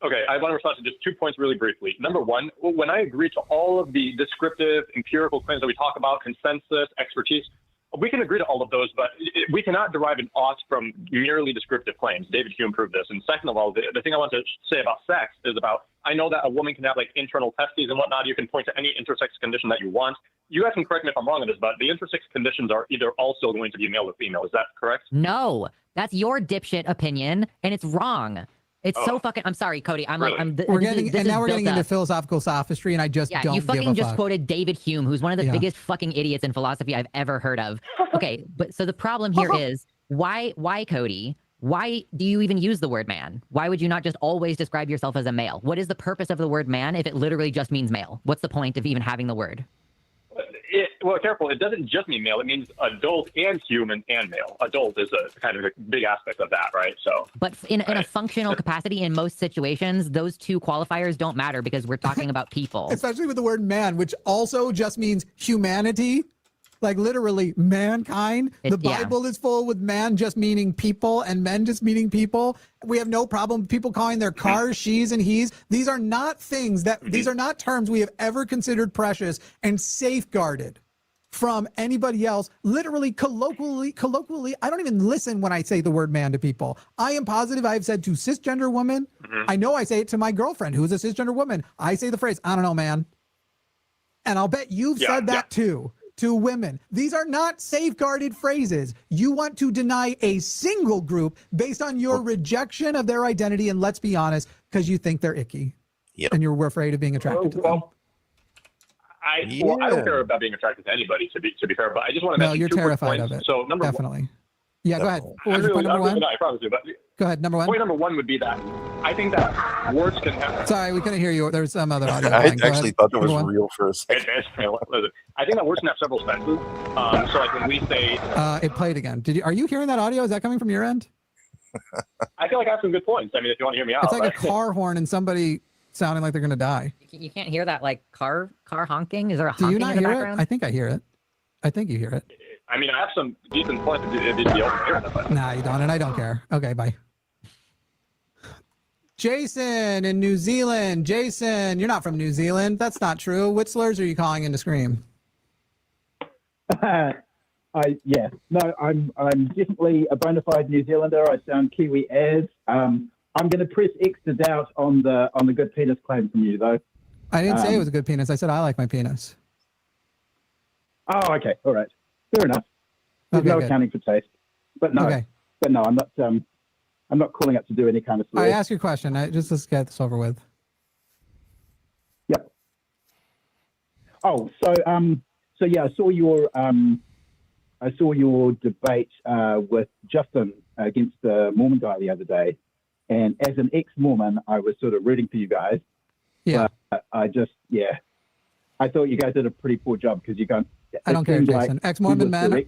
Okay, I want to respond to just 2 points really briefly. Number one, when I agree to all of the descriptive, empirical claims that we talk about, consensus, expertise, we can agree to all of those, but we cannot derive an ought from merely descriptive claims. David Hume proved this. And second of all, the thing I want to say about sex is about, I know that a woman can have like internal testes and whatnot. You can point to any intersex condition that you want. You guys can correct me if I'm wrong on this, but the intersex conditions are either also going to be male or female. Is that correct? No, that's your dipshit opinion, and it's wrong. It's so fucking. I'm sorry, Cody. I'm Really? like, We're getting into philosophical sophistry, and I just don't you fucking give a just fuck. quoted David Hume, who's one of the biggest fucking idiots in philosophy I've ever heard of. Okay, but so the problem here is why, Cody? Why do you even use the word man? Why would you not just always describe yourself as a male? What is the purpose of the word man if it literally just means male? What's the point of even having the word? Well, careful. It doesn't just mean male. It means adult and human and male. Adult is a kind of a big aspect of that, right? So, but in a functional capacity, in most situations, those two qualifiers don't matter because we're talking about people. Especially with the word man, which also just means humanity. Like literally mankind. The Bible is full with man just meaning people and men just meaning people. We have no problem with people calling their cars she's and he's. These are not things that, these are not terms we have ever considered precious and safeguarded from anybody else. Literally, colloquially, I don't even listen when I say the word man to people. I am positive I have said to cisgender women, I know I say it to my girlfriend who is a cisgender woman. I say the phrase, I don't know, man. And I'll bet you've said that too. To women. These are not safeguarded phrases. You want to deny a single group based on your rejection of their identity, and let's be honest, because you think they're icky. Yep. And you're afraid of being attracted to them. I don't care about being attracted to anybody, to be fair, but I just want to mention you're 2 quick terrified points. of it. So number Definitely. one. Yeah, go ahead. What was your point number one? I promise you, but go ahead, number one. Point number one would be that I think that words can have. Sorry, we couldn't hear you. There's some other audio. I actually thought that was real for a second. I think that words can have several senses. So like when we say, it played again. Are you hearing that audio? Is that coming from your end? I feel like I have some good points. I mean, if you want to hear me out, It's like a car horn and somebody sounding like they're gonna die. You can't hear that like car honking? Is there a honking Do you not in the hear background? it? I think I hear it. I think you hear it. I mean, I have some decent points to be able to hear it. Nah, you don't, and I don't care. Okay, bye. Jason in New Zealand. Jason, you're not from New Zealand. That's not true. What slurs are you calling into Scream? I'm definitely a bona fide New Zealander. I sound Kiwi as. I'm going to press X to doubt on the good penis claim from you, though. I didn't say it was a good penis. I said I like my penis. Oh, okay, all right, fair enough. There's no accounting for taste, but no, I'm not calling up to do any kind of. I ask your question. Let's get this over with. Yep. Oh, so yeah, I saw your debate with Justin against the Mormon guy the other day, and as an ex-Mormon, I was sort of rooting for you guys. Yeah. But I thought you guys did a pretty poor job because you don't. I don't care, Jason. Like Ex-Mormon men.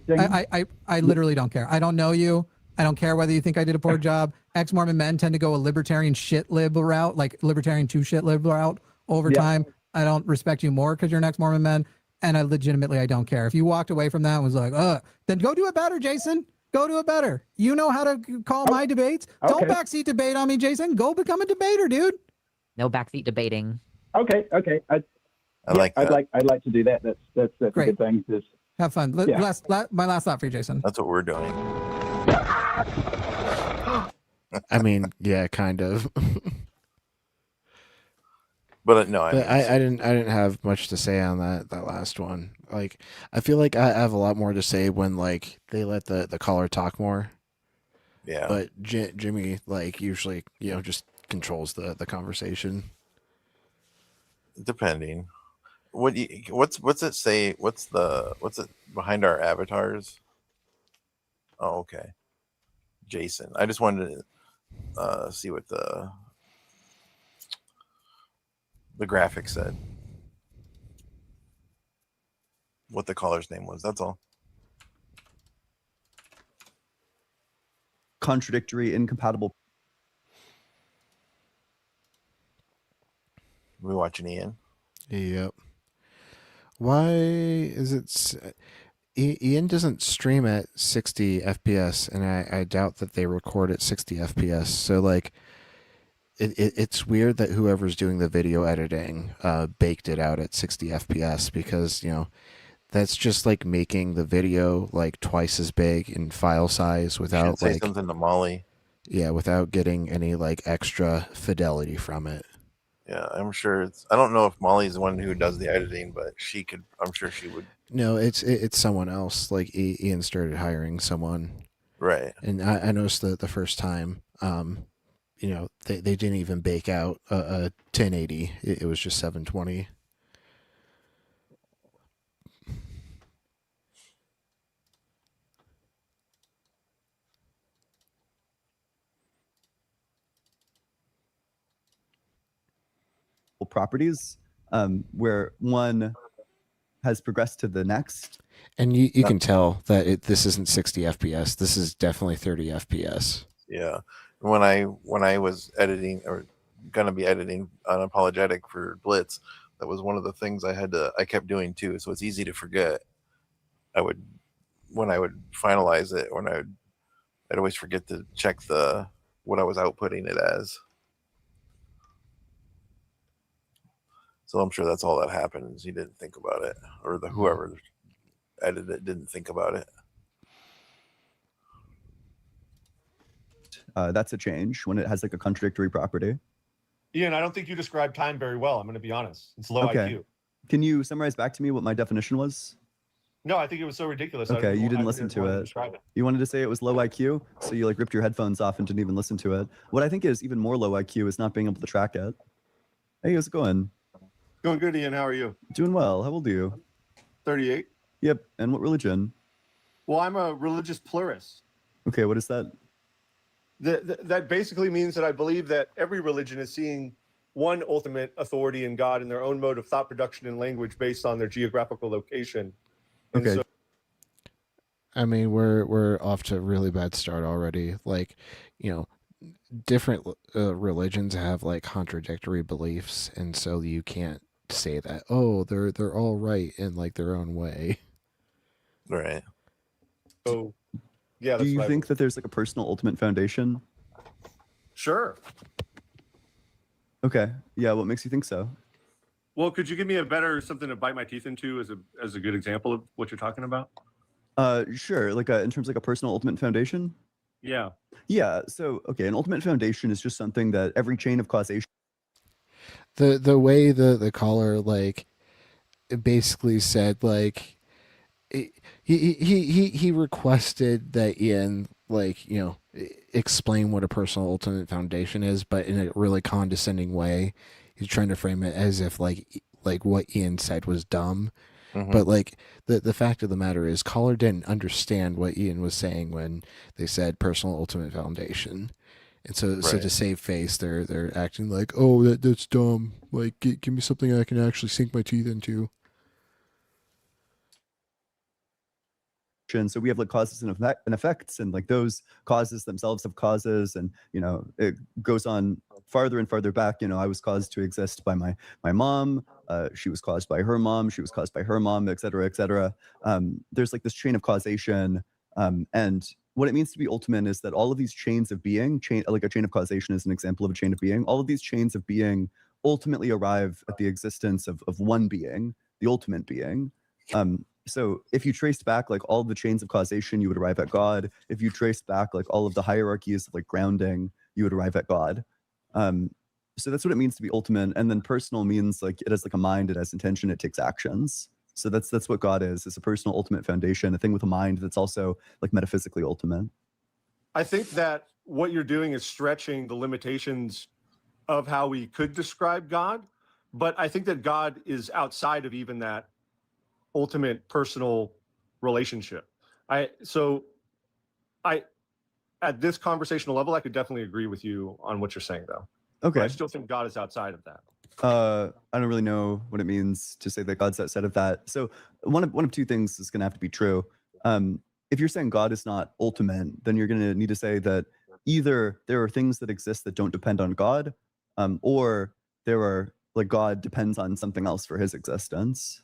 I literally don't care. I don't know you. I don't care whether you think I did a poor job. Ex-Mormon men tend to go a libertarian shit lib route, like libertarian to shit lib route over time. I don't respect you more because you're an ex-Mormon man, and I don't care. If you walked away from that and was like, then go do it better, Jason. Go do it better. You know how to call my debates. Okay. Don't backseat debate on me, Jason. Go become a debater, dude. No backseat debating. Okay. I'd like to do that. That's a good thing. Have fun. My last thought for you, Jason. That's what we're doing. I mean, yeah, kind of. But no, I didn't have much to say on that last one. Like, I feel like I have a lot more to say when like they let the caller talk more. Yeah. But Jimmy like usually just controls the conversation. Depending. What's it say? What's it behind our avatars? Oh, okay. Jason. I just wanted to see what the graphic said. What the caller's name was. That's all. Contradictory, incompatible. We watching Ian? Yep. Why is it? Ian doesn't stream at 60 FPS, and I doubt that they record at 60 FPS. So like, it's weird that whoever's doing the video editing baked it out at 60 FPS, because that's just like making the video like twice as big in file size without say something to Molly. Yeah, without getting any like extra fidelity from it. Yeah, I'm sure I don't know if Molly's the one who does the editing, but she could. I'm sure she would. No, it's someone else. Like Ian started hiring someone, right? And I noticed the first time, they didn't even bake out a 1080. It was just 720. Properties where one has progressed to the next, and you can tell that this isn't 60 FPS. This is definitely 30 FPS. Yeah, when I was editing or gonna be editing Unapologetic for Blitz, that was one of the things I kept doing too. So it's easy to forget. When I would finalize it, I'd always forget to check what I was outputting it as. So I'm sure that's all that happens. He didn't think about it, or whoever edited it didn't think about it. That's a change when it has like a contradictory property. Ian, I don't think you described time very well. I'm going to be honest. It's low Okay. IQ. Can you summarize back to me what my definition was? No, I think it was so ridiculous. Okay, you didn't listen to it. You wanted to say it was low IQ, so you like ripped your headphones off and didn't even listen to it. What I think is even more low IQ is not being able to track it. Hey, how's it going? Going good, Ian. How are you? Doing well. How old are you? 38. Yep. And what religion? Well, I'm a religious pluralist. Okay, what is that? That basically means that I believe that every religion is seeing one ultimate authority in God in their own mode of thought production and language based on their geographical location. And okay. I mean, we're off to a really bad start already. Like, different religions have like contradictory beliefs, and so you can't say that they're all right in like their own way. Right. So yeah, do you think that there's like a personal ultimate foundation? Sure. Okay. Yeah, what makes you think so? Well, could you give me a better something to bite my teeth into as a good example of what you're talking about? Sure. Like in terms of like a personal ultimate foundation? Yeah. Yeah. So okay, an ultimate foundation is just something that every chain of causation. The way the caller like basically said like he requested that Ian explain what a personal ultimate foundation is, but in a really condescending way. He's trying to frame it as if like what Ian said was dumb. Mm-hmm. But like the fact of the matter is, caller didn't understand what Ian was saying when they said personal ultimate foundation, and so to save face, they're acting like, oh, that's dumb. Like, give me something I can actually sink my teeth into. So we have like causes and effects, and like those causes themselves have causes, and it goes on farther and farther back. I was caused to exist by my mom. She was caused by her mom. She was caused by her mom, et cetera, et cetera. There's like this chain of causation, and what it means to be ultimate is that all of these chains of being, like a chain of causation is an example of a chain of being. All of these chains of being ultimately arrive at the existence of one being, the ultimate being. So if you traced back like all of the chains of causation, you would arrive at God. If you traced back like all of the hierarchies of like grounding, you would arrive at God. So that's what it means to be ultimate. And then personal means like it has like a mind, it has intention, it takes actions. So that's what God is. It's a personal ultimate foundation, a thing with a mind that's also like metaphysically ultimate. I think that what you're doing is stretching the limitations of how we could describe God, but I think that God is outside of even that ultimate personal relationship. So At this conversational level, I could definitely agree with you on what you're saying, though. Okay. But I still think God is outside of that. I don't really know what it means to say that God's outside of that. So one of two things is going to have to be true. If you're saying God is not ultimate, then you're going to need to say that either there are things that exist that don't depend on God, or there are like God depends on something else for his existence.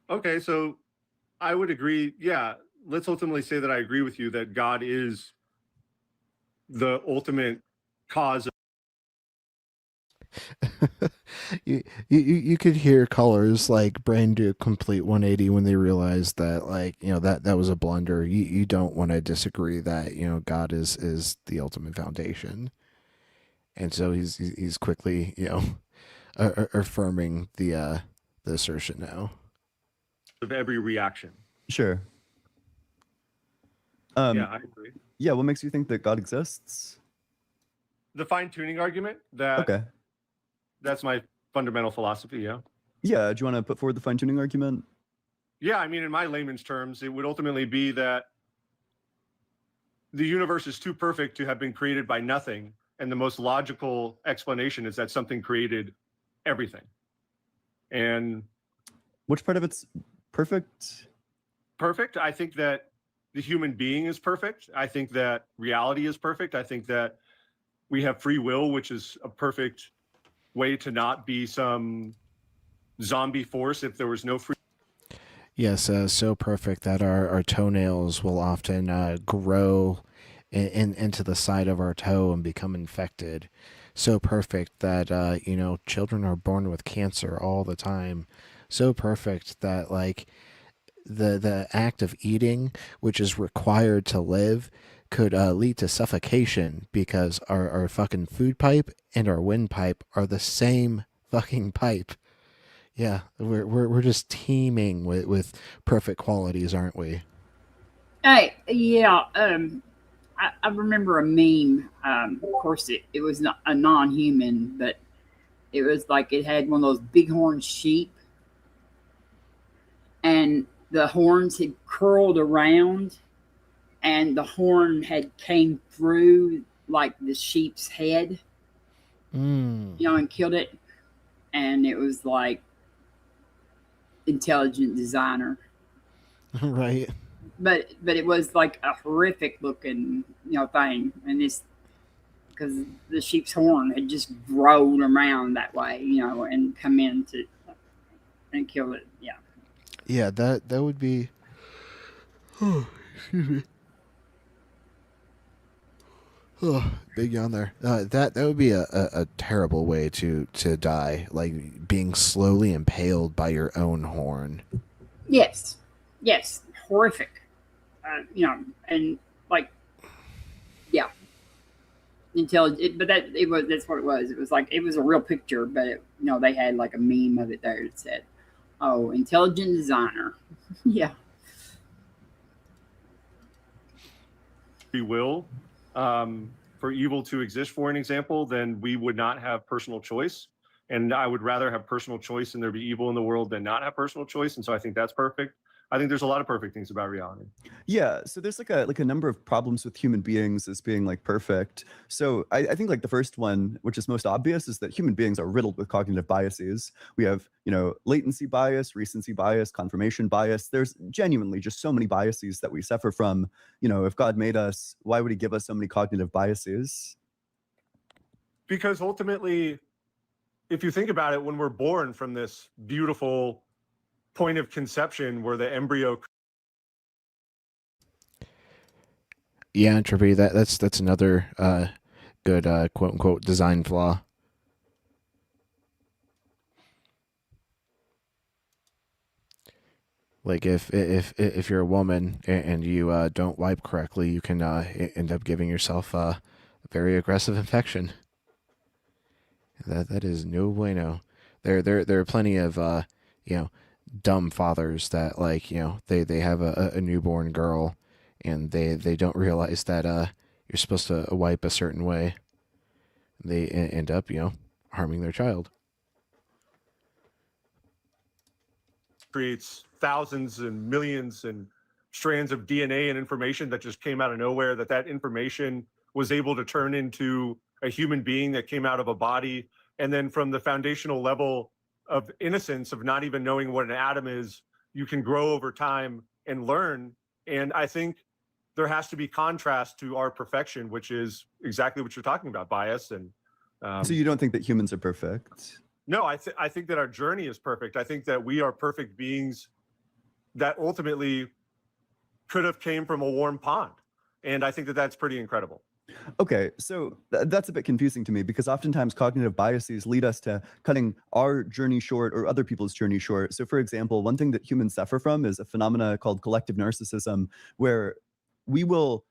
Okay, so I would agree. Yeah, let's ultimately say that I agree with you that God is the ultimate cause of you could hear colors like brain do a complete 180 when they realize that, like, you know, that was a blunder. You don't want to disagree that, you know, God is the ultimate foundation, and so he's quickly, you know, affirming the assertion now. Of every reaction. Sure. Yeah, I agree. Yeah, what makes you think that God exists? The fine-tuning argument that Okay. That's my fundamental philosophy. Yeah. Yeah. Do you want to put forward the fine-tuning argument? Yeah, I mean, in my layman's terms, it would ultimately be that the universe is too perfect to have been created by nothing, and the most logical explanation is that something created everything. And which part of it's perfect? Perfect. I think that the human being is perfect. I think that reality is perfect. I think that we have free will, which is a perfect way to not be some zombie force if there was no free. Yes, so perfect that our toenails will often grow into the side of our toe and become infected. So perfect that, you know, children are born with cancer all the time. So perfect that, like, the act of eating, which is required to live, could lead to suffocation because our fucking food pipe and our windpipe are the same fucking pipe. Yeah, we're just teeming with perfect qualities, aren't we? Hey, yeah. I remember a meme. Of course, it was not a non-human, but it was like it had one of those bighorn sheep, and the horns had curled around, and the horn had came through like the sheep's head, you know, and killed it. And it was like intelligent designer. Right. But it was like a horrific looking, you know, thing, and this because the sheep's horn had just rolled around that way, you know, and come in to and kill it. Yeah. Yeah, that would be. Oh, excuse me. Oh, big yawn there. That would be a terrible way to die, like being slowly impaled by your own horn. Yes. Yes. Horrific. You know, and like, yeah, intelligent. But that's what it was. It was like it was a real picture, but it, you know, they had like a meme of it there that said, "Oh, intelligent designer." Yeah. Free will for evil to exist, for an example, then we would not have personal choice. And I would rather have personal choice and there be evil in the world than not have personal choice. And so I think that's perfect. I think there's a lot of perfect things about reality. Yeah, so there's like a number of problems with human beings as being like perfect. So I think like the first one, which is most obvious, is that human beings are riddled with cognitive biases. We have, you know, latency bias, recency bias, confirmation bias. There's genuinely just so many biases that we suffer from. You know, if God made us, why would he give us so many cognitive biases? Because ultimately, if you think about it, when we're born from this beautiful point of conception where the embryo. Yeah, entropy. That's another good quote unquote design flaw. Like if you're a woman and you don't wipe correctly, you can end up giving yourself a very aggressive infection. That is no bueno. There are plenty of you know, dumb fathers that, like, you know, they have a newborn girl and they don't realize that you're supposed to wipe a certain way. They end up, you know, harming their child. Creates thousands and millions and strands of DNA and information that just came out of nowhere, that information was able to turn into a human being that came out of a body. And then from the foundational level of innocence of not even knowing what an atom is, you can grow over time and learn. And I think there has to be contrast to our perfection, which is exactly what you're talking about, bias. And so you don't think that humans are perfect? No, I think that our journey is perfect. I think that we are perfect beings that ultimately could have came from a warm pond. And I think that that's pretty incredible. Okay, so that's a bit confusing to me because oftentimes cognitive biases lead us to cutting our journey short or other people's journey short. So for example, one thing that humans suffer from is a phenomena called collective narcissism, where we will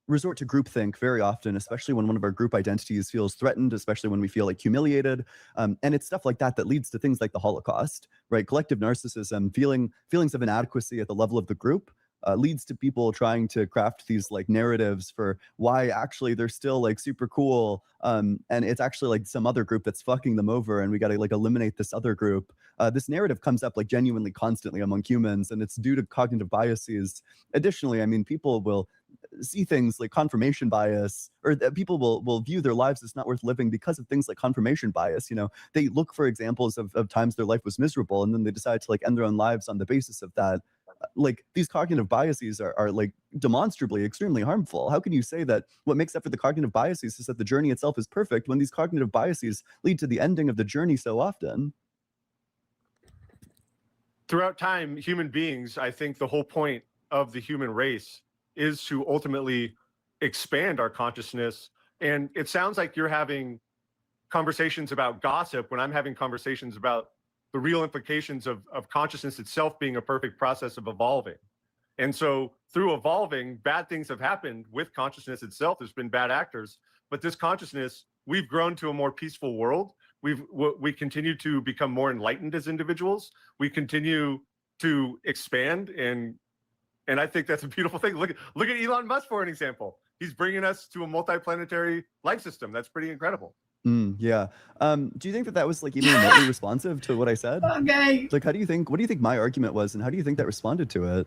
resort to groupthink very often, especially when one of our group identities feels threatened, especially when we feel like humiliated. And it's stuff like that that leads to things like the Holocaust, right? Collective narcissism, feelings of inadequacy at the level of the group leads to people trying to craft these like narratives for why actually they're still like super cool. And it's actually like some other group that's fucking them over and we got to like eliminate this other group. This narrative comes up like genuinely constantly among humans and it's due to cognitive biases. Additionally, I mean, people will see things like confirmation bias, or people will view their lives as not worth living because of things like confirmation bias. You know, they look for examples of times their life was miserable and then they decide to like end their own lives on the basis of that. Like these cognitive biases are like demonstrably extremely harmful. How can you say that what makes up for the cognitive biases is that the journey itself is perfect when these cognitive biases lead to the ending of the journey so often? Throughout time, human beings, I think the whole point of the human race is to ultimately expand our consciousness. And it sounds like you're having conversations about gossip when I'm having conversations about the real implications of consciousness itself being a perfect process of evolving. And so through evolving, bad things have happened with consciousness itself. There's been bad actors, but this consciousness, we've grown to a more peaceful world. We continue to become more enlightened as individuals. We continue to expand, and I think that's a beautiful thing. Look at Elon Musk for an example. He's bringing us to a multi-planetary life system. That's pretty incredible. Yeah. Do you think that was like even remotely responsive to what I said? Okay. Like, what do you think my argument was, and how do you think that responded to it?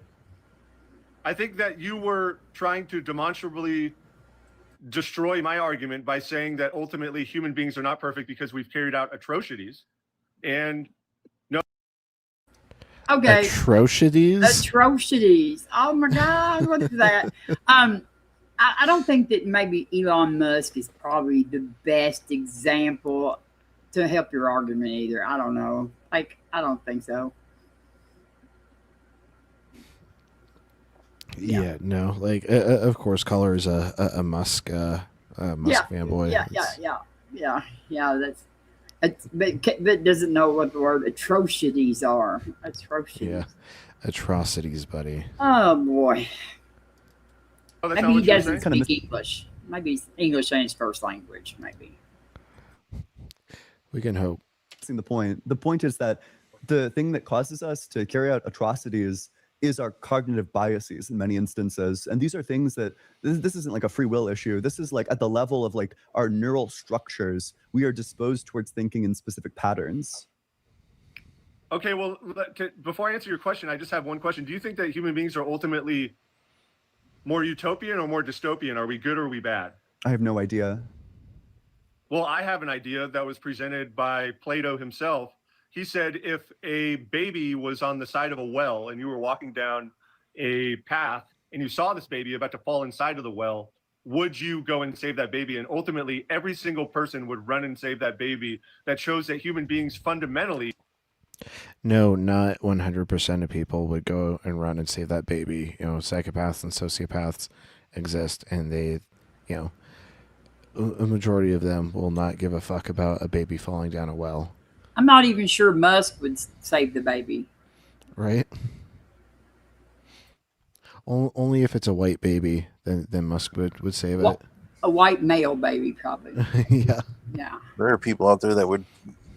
I think that you were trying to demonstrably destroy my argument by saying that ultimately human beings are not perfect because we've carried out atrocities. And no. Okay. Atrocities? Atrocities. Oh my God, what's that? I don't think that maybe Elon Musk is probably the best example to help your argument either. I don't know. Like, I don't think so. Yeah, no. Like, of course, Color is a Musk fanboy. Yeah. But doesn't know what the word atrocities are. Atrocities. Yeah, atrocities, buddy. Oh boy. Oh, maybe he doesn't speak English. Maybe English ain't his first language. Maybe. We can hope. The point is that the thing that causes us to carry out atrocities is our cognitive biases in many instances. And these are things that, this isn't like a free will issue. This is like at the level of like our neural structures, we are disposed towards thinking in specific patterns. Okay, well, before I answer your question, I just have one question. Do you think that human beings are ultimately more utopian or more dystopian? Are we good or are we bad? I have no idea. Well, I have an idea that was presented by Plato himself. He said if a baby was on the side of a well and you were walking down a path and you saw this baby about to fall inside of the well, would you go and save that baby? And ultimately, every single person would run and save that baby. That shows that human beings fundamentally... No, not 100% of people would go and run and save that baby. You know, psychopaths and sociopaths exist, and they, you know, a majority of them will not give a fuck about a baby falling down a well. I'm not even sure Musk would save the baby. Right? Only if it's a white baby, then Musk would save it. A white male baby, probably. Yeah. Yeah. There are people out there that would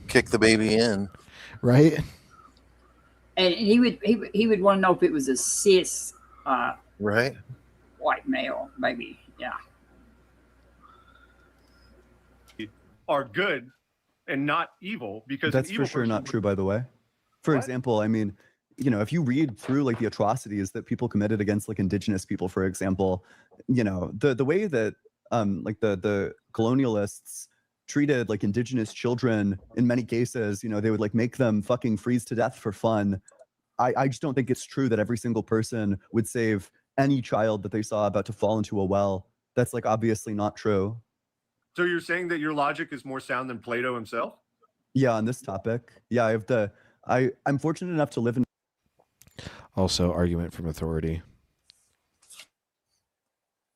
kick the baby in. Right? And he would want to know if it was a cis right, white male baby. Yeah. Are good and not evil, because that's for sure not true, by the way. For example, I mean, you know, if you read through like the atrocities that people committed against like indigenous people, for example, you know, the way that like the colonialists treated like indigenous children in many cases, you know, they would like make them fucking freeze to death for fun. I just don't think it's true that every single person would save any child that they saw about to fall into a well. That's like obviously not true. So you're saying that your logic is more sound than Plato himself? Yeah, on this topic. Yeah, I'm fortunate enough to live in Also, argument from authority.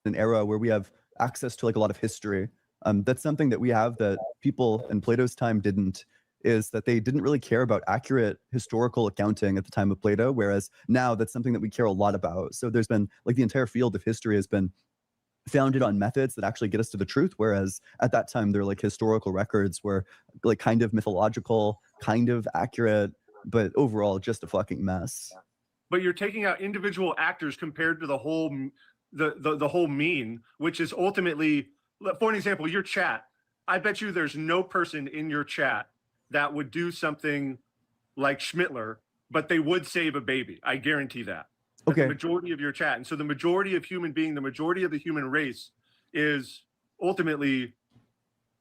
an era where we have access to like a lot of history. That's something that we have that people in Plato's time didn't, is that they didn't really care about accurate historical accounting at the time of Plato, whereas now that's something that we care a lot about. So there's been like the entire field of history has been founded on methods that actually get us to the truth, whereas at that time they're like historical records were like kind of mythological, kind of accurate, but overall just a fucking mess. But you're taking out individual actors compared to the whole the whole mean, which is ultimately, for an example, your chat. I bet you there's no person in your chat that would do something like Schmittler, but they would save a baby. I guarantee that. Okay. The majority of your chat. And so the majority of the majority of the human race is ultimately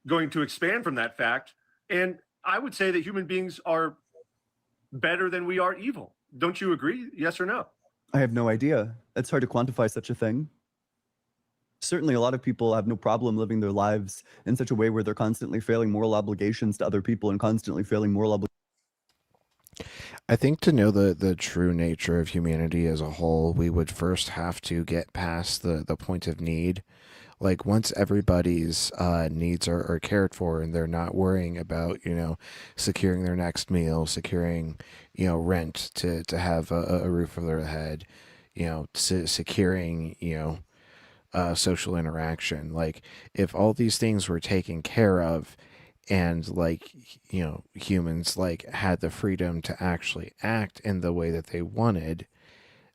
going to expand from that fact. And I would say that human beings are better than we are evil. Don't you agree? Yes or no? I have no idea. It's hard to quantify such a thing. Certainly a lot of people have no problem living their lives in such a way where they're constantly failing moral obligations to other people and constantly failing moral obligations. I think to know the true nature of humanity as a whole, we would first have to get past the point of need. Like once everybody's needs are cared for and they're not worrying about, you know, securing their next meal, securing, you know, rent to have a roof over their head, you know, securing, you know, social interaction. Like if all these things were taken care of and like, you know, humans like had the freedom to actually act in the way that they wanted,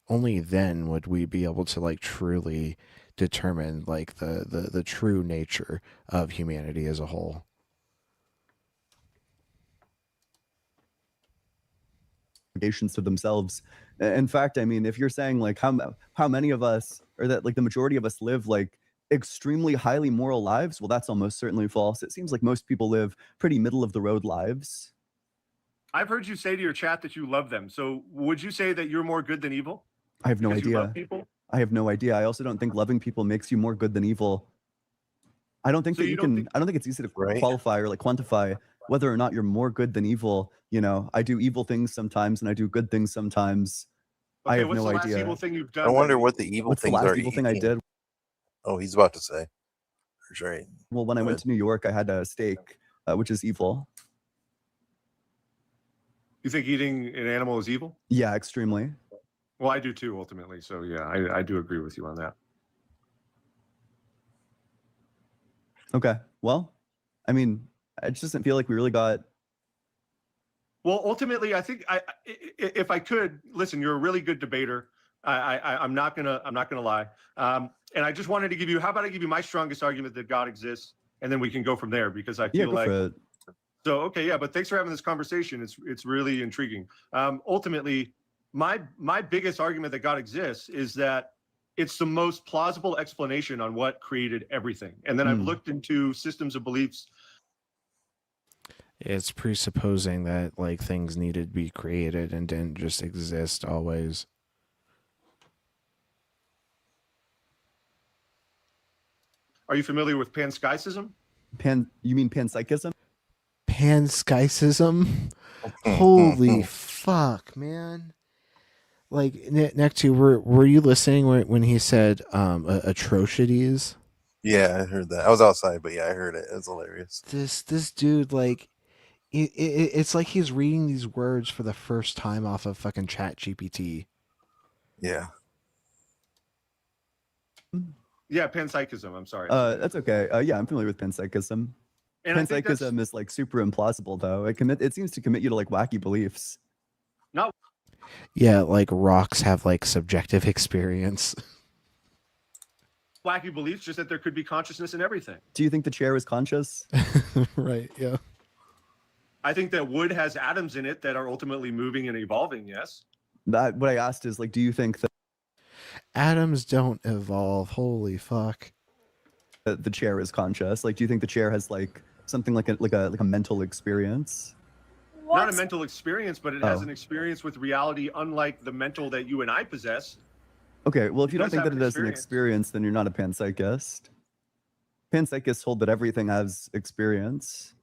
only then would we be able to like truly determine like the true nature of humanity as a whole. Obligations to themselves. In fact, I mean, if you're saying like how many of us, or that like the majority of us live like extremely highly moral lives, well, that's almost certainly false. It seems like most people live pretty middle of the road lives. I've heard you say to your chat that you love them. So would you say that you're more good than evil? I have no Because you love idea. people? I have no idea. I also don't think loving people makes you more good than evil. I don't think So that you you don't can, think- I don't think it's easy to qualify or like quantify whether or not you're more good than evil. You know, I do evil things sometimes and I do good things sometimes. I Okay, have what's no the last idea. evil thing you've done? I wonder then? what the evil What's the things last are. evil thing I did? Oh, he's about to say. Right. Well, when I went to New York, I had a steak, which is evil. You think eating an animal is evil? Yeah, extremely. Well, I do too, ultimately. So yeah, I do agree with you on that. Okay. Well, I mean, it just doesn't feel like we really got. Well, ultimately, I think if I could listen, you're a really good debater. I'm not gonna lie. And I just wanted to give you. How about I give you my strongest argument that God exists, and then we can go from there because I feel go like. for it. So okay, yeah, but thanks for having this conversation. It's really intriguing. Ultimately, my biggest argument that God exists is that it's the most plausible explanation on what created everything. And then I've looked into systems of beliefs. It's presupposing that like things needed to be created and didn't just exist always. Are you familiar with panpsychism? You mean panpsychism? Panpsychism? Holy fuck, man. Like next to were you listening when he said atrocities? Yeah, I heard that. I was outside, but yeah, I heard it. It was hilarious. This dude, like it's like he's reading these words for the first time off of fucking Chat GPT. Yeah. Yeah, panpsychism. I'm sorry. That's okay. Yeah, I'm familiar with panpsychism. And I think Panpsychism is like super implausible, though. It seems to commit you to like wacky beliefs. Not. Yeah, like rocks have like subjective experience. Wacky beliefs, just that there could be consciousness in everything. Do you think the chair is conscious? Right. Yeah. I think that wood has atoms in it that are ultimately moving and evolving. Yes. What I asked is like, do you think that atoms don't evolve? Holy fuck. the chair is conscious? Like, do you think the chair has like something like a mental experience? Not a mental experience, but it has Oh. an experience with reality, unlike the mental that you and I possess. Okay, well, if you don't does think have that an it has an experience. experience, then you're not a panpsychist. Panpsychists hold that everything has experience.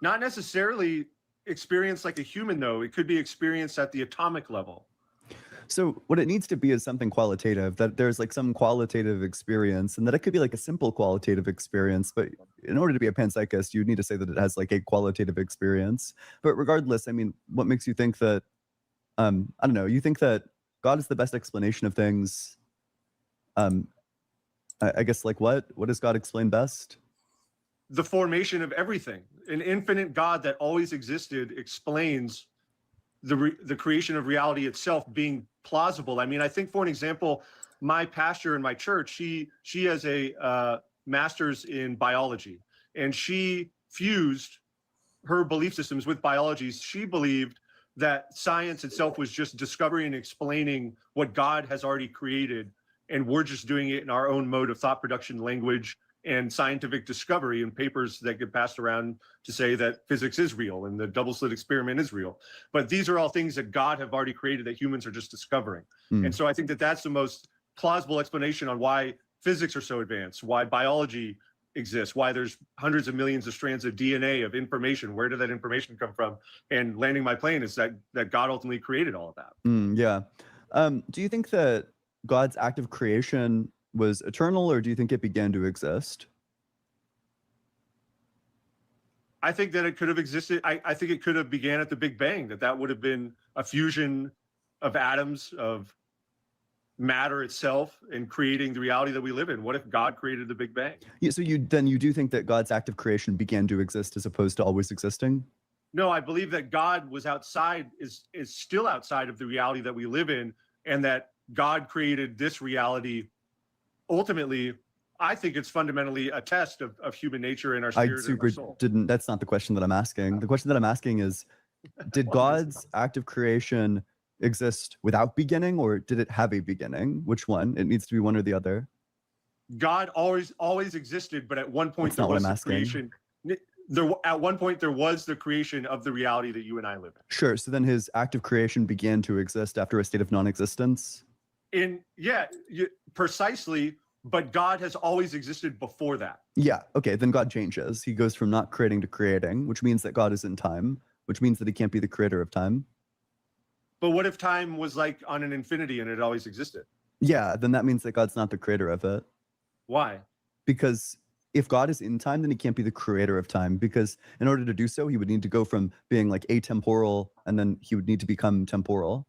Not necessarily experience like a human, though. It could be experience at the atomic level. So what it needs to be is something qualitative, that there's like some qualitative experience, and that it could be like a simple qualitative experience, but in order to be a panpsychist, you need to say that it has like a qualitative experience. But regardless, I mean, what makes you think that, I don't know, you think that God is the best explanation of things? I guess like what does God explain best? The formation of everything. An infinite God that always existed explains the creation of reality itself being plausible. I mean, I think, for an example, my pastor in my church, she has a master's in biology, and she fused her belief systems with biology. She believed that science itself was just discovering and explaining what God has already created, and we're just doing it in our own mode of thought production, language, and scientific discovery, and papers that get passed around to say that physics is real and the double slit experiment is real. But these are all things that God have already created that humans are just discovering. And so I think that that's the most plausible explanation on why physics are so advanced, why biology exists, why there's hundreds of millions of strands of DNA of information. Where did that information come from? And landing my plane is that God ultimately created all of that. Yeah. Do you think that God's act of creation was eternal, or do you think it began to exist? I think that it could have existed. I think it could have began at the Big Bang, that would have been a fusion of atoms, of matter itself, and creating the reality that we live in. What if God created the Big Bang? Yeah, so you do think that God's act of creation began to exist as opposed to always existing? No, I believe that God was outside, is still outside of the reality that we live in, and that God created this reality. Ultimately, I think it's fundamentally a test of human nature and our spirit and our soul. That's not the question that I'm asking. The question that I'm asking is, did God's act of creation exist without beginning, or did it have a beginning? Which one? It needs to be one or the other. God always existed, but at one point That's not what I'm asking. creation. At one point there was the creation of the reality that you and I live in. Sure. So then his act of creation began to exist after a state of non-existence? Precisely, but God has always existed before that. Yeah, okay, then God changes. He goes from not creating to creating, which means that God is in time, which means that he can't be the creator of time. But what if time was like on an infinity and it always existed? Yeah, then that means that God's not the creator of it. Why? Because if God is in time, then he can't be the creator of time, because in order to do so, he would need to go from being like atemporal, and then he would need to become temporal.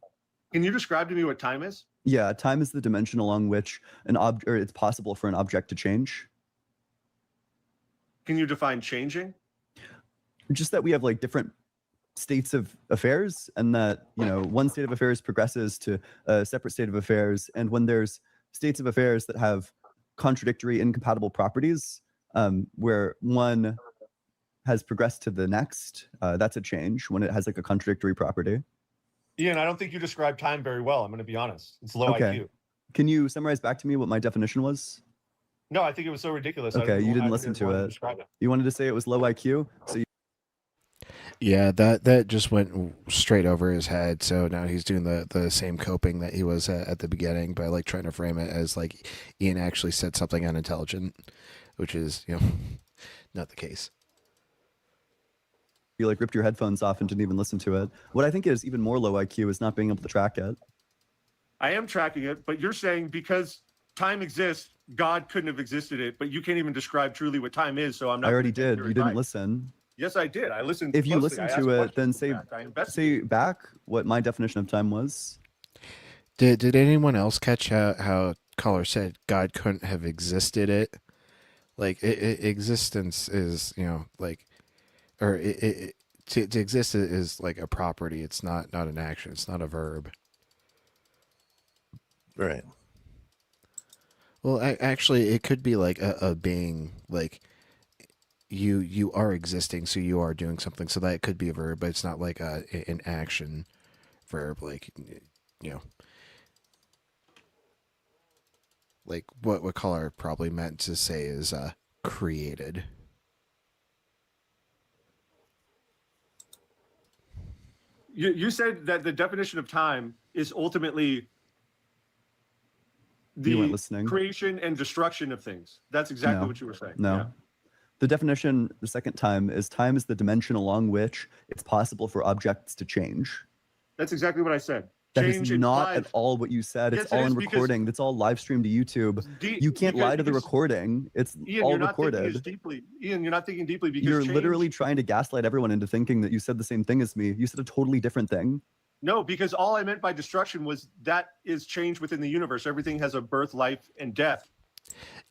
Can you describe to me what time is? Yeah, time is the dimension along which it's possible for an object to change. Can you define changing? Just that we have like different states of affairs, and that, you know, one state of affairs progresses to a separate state of affairs, and when there's states of affairs that have contradictory, incompatible properties, where one has progressed to the next, that's a change when it has like a contradictory property. Ian, I don't think you described time very well. I'm going to be honest. It's low IQ. Can you summarize back to me what my definition was? No, I think it was so ridiculous. Okay, you didn't listen to it. You wanted to say it was low IQ? So yeah, that just went straight over his head. So now he's doing the same coping that he was at the beginning, by like trying to frame it as like Ian actually said something unintelligent, which is, you know, not the case. You like ripped your headphones off and didn't even listen to it. What I think is even more low IQ is not being able to track it. I am tracking it, but you're saying because time exists, God couldn't have existed it, but you can't even describe truly what time is. So I'm not. I already did. You didn't listen. Yes, I did. I listened. If you closely. listen to it, then say back what my definition of time was. Did anyone else catch how caller said God couldn't have existed it? Like existence is, you know, like, or to exist is like a property. It's not an action. It's not a verb. Right. Well, actually, it could be like a being, like you are existing, so you are doing something. So that could be a verb, but it's not like an action verb, like, you know, like what Color probably meant to say is created. You said that the definition of time is ultimately You weren't the listening. creation and destruction of things. That's exactly what you were saying. No. Yeah. The definition, the second time is the dimension along which it's possible for objects to change. That's exactly what I said. That Change is not implies- at all what you said. Yes, It's it all is in because- recording. That's all live streamed to YouTube. You can't lie to the recording. It's Ian, all you're not thinking as recorded. deeply. Ian, you're not thinking deeply because You're change- literally trying to gaslight everyone into thinking that you said the same thing as me. You said a totally different thing. No, because all I meant by destruction was that is change within the universe. Everything has a birth, life, and death.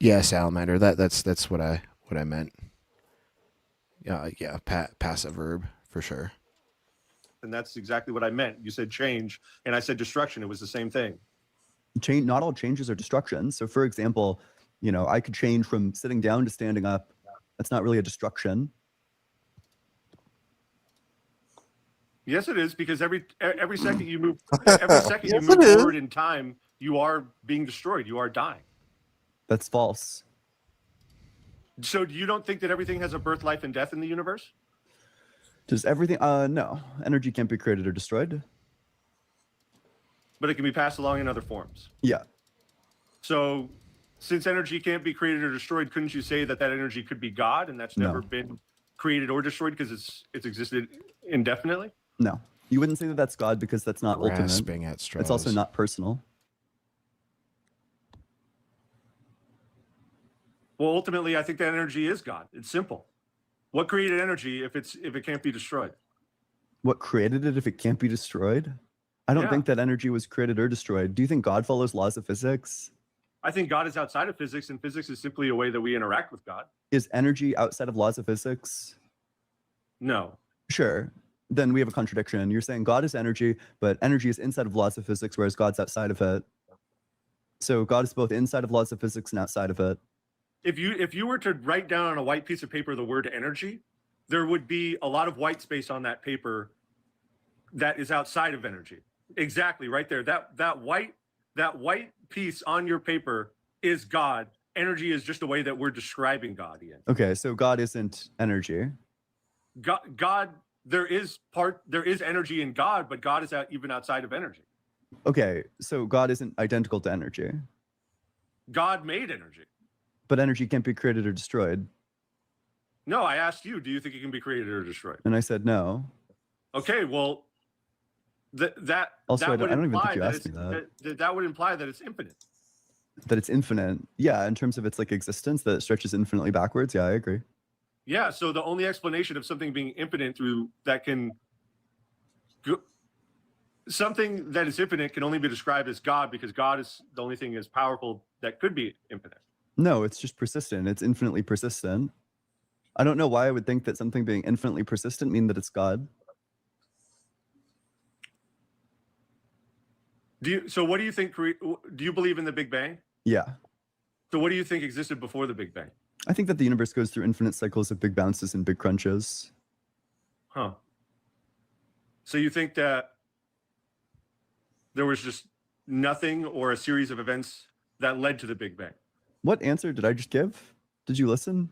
Yeah, salamander. That's what I meant. Yeah, passive verb for sure. And that's exactly what I meant. You said change, and I said destruction. It was the same thing. Change. Not all changes are destruction. So, for example, you know, I could change from sitting down to standing up. That's not really a destruction. Yes, it is, because every second you move, every second Yes, you move it is. forward in time, you are being destroyed. You are dying. That's false. So you don't think that everything has a birth, life, and death in the universe? Does everything? No. Energy can't be created or destroyed. But it can be passed along in other forms. Yeah. So since energy can't be created or destroyed, couldn't you say that that energy could be God, and that's No. never been created or destroyed because it's existed indefinitely? No. You wouldn't say that that's God because that's not Grasping ultimate. at straws. It's also not personal. Well, ultimately, I think that energy is God. It's simple. What created energy if it can't be destroyed? What created it if it can't be destroyed? I don't Yeah. think that energy was created or destroyed. Do you think God follows laws of physics? I think God is outside of physics, and physics is simply a way that we interact with God. Is energy outside of laws of physics? No. Sure. Then we have a contradiction. You're saying God is energy, but energy is inside of laws of physics, whereas God's outside of it. So God is both inside of laws of physics and outside of it. If you were to write down on a white piece of paper the word energy, there would be a lot of white space on that paper that is outside of energy. Exactly, right there. That white piece on your paper is God. Energy is just a way that we're describing God, Ian. Okay, so God isn't energy. God, there is energy in God, but God is even outside of energy. Okay, so God isn't identical to energy, God made energy. but energy can't be created or destroyed. No, I asked you, do you think it can be created or destroyed? And I said no. Okay, well, that Also, I would don't even imply think you that asked me that would imply that it's infinite. That it's infinite. Yeah, in terms of its like existence, that it stretches infinitely backwards. Yeah, I agree. Yeah, so the only explanation of something being infinite through that can something that is infinite can only be described as God, because God is the only thing as powerful that could be infinite. No, it's just persistent. It's infinitely persistent. I don't know why I would think that something being infinitely persistent mean that it's God. So what do you think? Do you believe in the Big Bang? Yeah. So what do you think existed before the Big Bang? I think that the universe goes through infinite cycles of big bounces and big crunches. Huh. So you think that there was just nothing or a series of events that led to the Big Bang? What answer did I just give? Did you listen?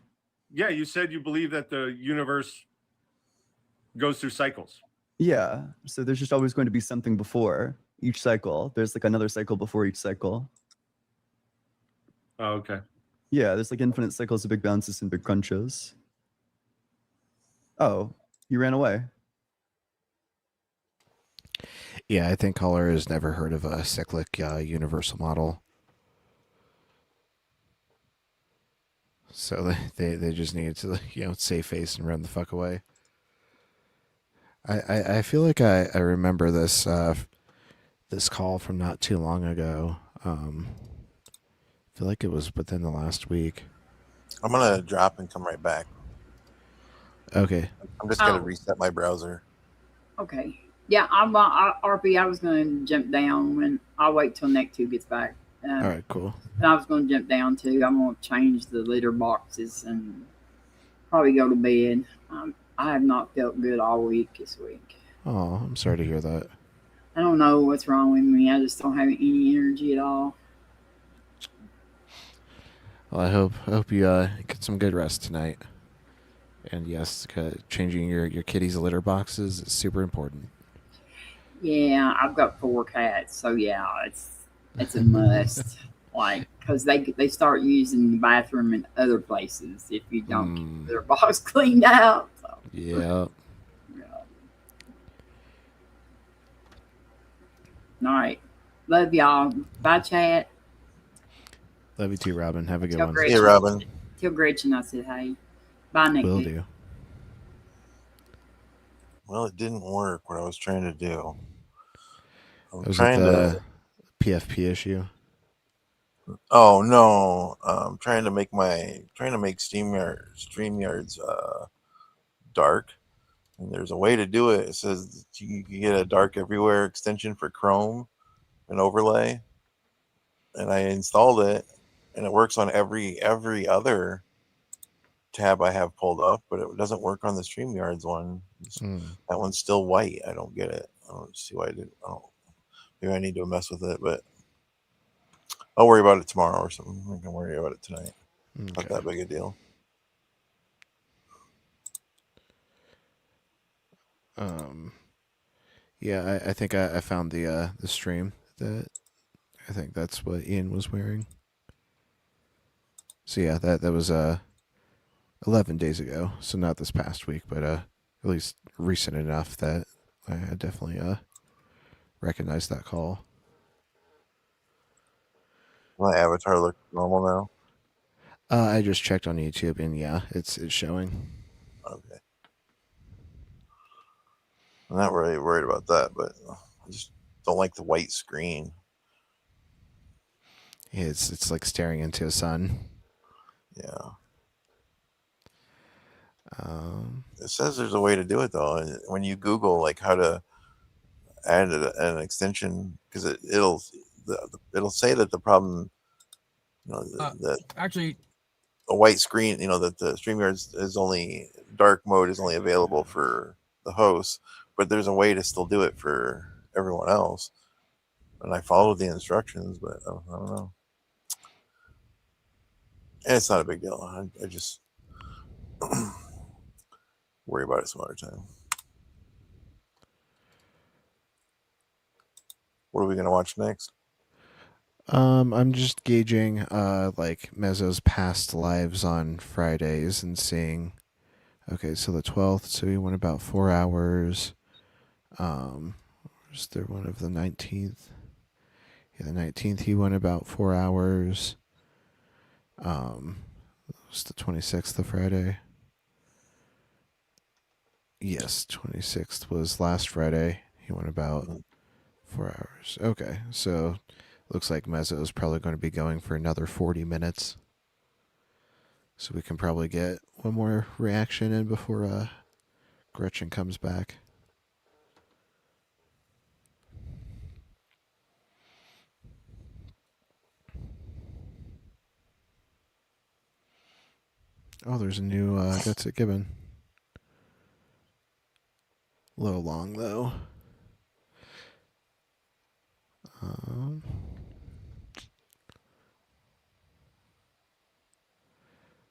Yeah, you said you believe that the universe goes through cycles. Yeah. So there's just always going to be something before each cycle. There's like another cycle before each cycle. Oh, okay. Yeah, there's like infinite cycles of big bounces and big crunches. Oh, you ran away. Yeah, I think Color has never heard of a cyclic universal model. So they just needed to, save face and run the fuck away. I feel like I remember this this call from not too long ago. I feel like it was within the last week. I'm gonna drop and come right back. Okay. I'm just gonna reset my browser. Okay. Yeah, RP, I was going to jump down when I'll wait till Neck 2 gets back. All right, cool. And I was going to jump down too. I'm going to change the litter boxes and probably go to bed. I have not felt good all week this week. Oh, I'm sorry to hear that. I don't know what's wrong with me. I just don't have any energy at all. Well, I hope you get some good rest tonight. And yes, changing your kitty's litter boxes is super important. Yeah, I've got 4 cats, so yeah, it's a must. Like, because they start using the bathroom in other places if you don't keep their box cleaned out. So. Yeah. Yeah. All right, love y'all. Bye, chat. Love you too, Robin. Have a good Tell one. Gretchen. Hey, Robin. Tell Gretchen I said hey. Bye, Nick. Will do. Well, it didn't work. What I was trying to do. I'm Was trying it the to. PFP issue? Oh no! I'm trying to make StreamYard's dark, and there's a way to do it. It says you can get a dark everywhere extension for Chrome, an overlay, and I installed it, and it works on every other tab I have pulled up, but it doesn't work on the StreamYard's one. That one's still white. I don't get it. I don't see why I didn't. Maybe I need to mess with it, but I'll worry about it tomorrow or something. I can worry about it tonight. Okay. Not that big a deal. Yeah, I think I found the stream that I think that's what Ian was wearing. So yeah, that was 11 days ago. So not this past week, but at least recent enough that I definitely recognized that call. My avatar looks normal now. I just checked on YouTube, and yeah, it's showing. Okay. I'm not really worried about that, but I just don't like the white screen. Yeah, it's like staring into a sun. Yeah. It says there's a way to do it though. And when you Google like how to add an extension, because it'll say that the problem, that actually a white screen, that the StreamYard is only dark mode is only available for the host, but there's a way to still do it for everyone else. And I followed the instructions, but I don't know. And it's not a big deal. I just worry about it some other time. What are we gonna watch next? I'm just gauging like Mezzo's past lives on Fridays and seeing. Okay, so the 12th, so he went about 4 hours. Was there one of the 19th? Yeah, the 19th he went about 4 hours. It was the 26th, the Friday. Yes, 26th was last Friday. He went about 4 hours. Okay, so looks like Mezzo is probably going to be going for another 40 minutes. So we can probably get one more reaction in before Gretchen comes back. Oh, there's a new That's It Gibbon. A little long, though.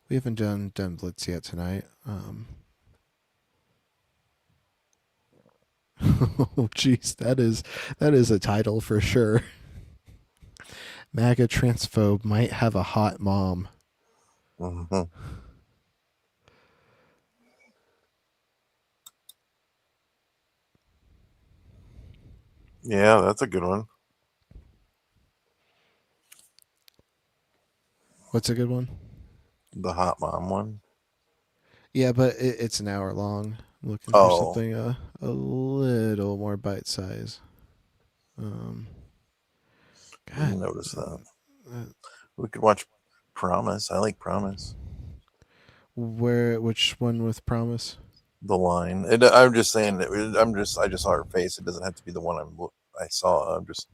We haven't done Blitz yet tonight. Oh, jeez, that is a title for sure. MAGA transphobe might have a hot mom. Mm-hmm. Yeah, that's a good one. What's a good one? The hot mom one. Yeah, but it's an hour long. I'm looking for something a little more bite size. God, Didn't notice that. We could watch Promise. I like Promise. Which one with Promise? The line. I'm just saying. I just saw her face. It doesn't have to be the one I saw. I'm just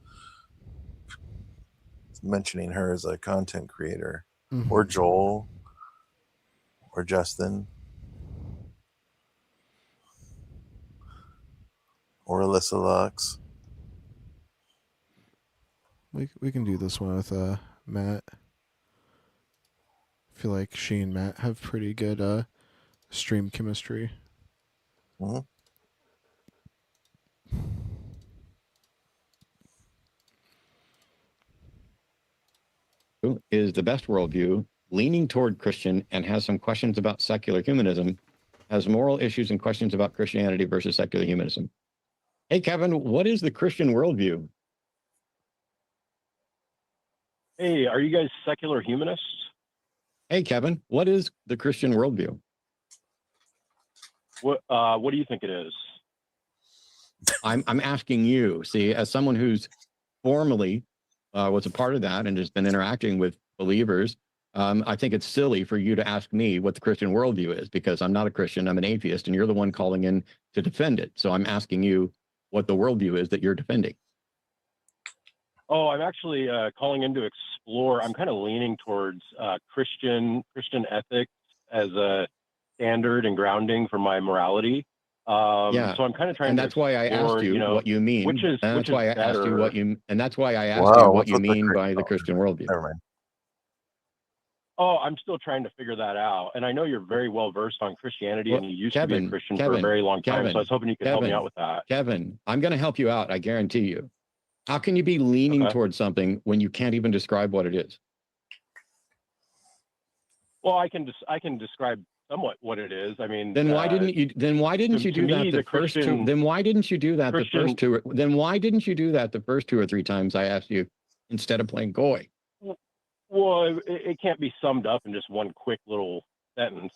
mentioning her as a content creator, or Joel, or Justin, or Alyssa Lux. we can do this one with Matt. I feel like she and Matt have pretty good stream chemistry. Mm-hmm. Is the best worldview, leaning toward Christian, and has some questions about secular humanism, has moral issues and questions about Christianity versus secular humanism. Hey, Kevin, what is the Christian worldview? Hey, are you guys secular humanists? Hey, Kevin, what is the Christian worldview? What do you think it is? I'm asking you. See, as someone who's formally was a part of that and has been interacting with believers, I think it's silly for you to ask me what the Christian worldview is, because I'm not a Christian, I'm an atheist, and you're the one calling in to defend it. So I'm asking you what the worldview is that you're defending. Oh, I'm actually calling in to explore. I'm kind of leaning towards Christian ethics as a standard and grounding for my morality. Yeah. So I'm kind of trying and to that's why I explore, asked you what you mean. Which is and that's why I asked you better. what you and that's why I asked Wow, you what what's you with the mean by the Christian- Christian worldview. Never mind. Oh, I'm still trying to figure that out. And I know you're very well versed on Christianity, Well, and you used to be a Kevin, Christian for a very long time. So I was hoping you could help me out with that. Kevin, I'm going to help you out. I guarantee you. How can you be leaning Okay. towards something when you can't even describe what it is? Well, I can describe somewhat what it is. I mean, Then why didn't you? Then why didn't you to do me, that the the first two? Christian- Then why didn't you do that the Christian- first two? Then why didn't you do that the first 2 or 3 times I asked you instead of playing coy? Well, it can't be summed up in just one quick little sentence.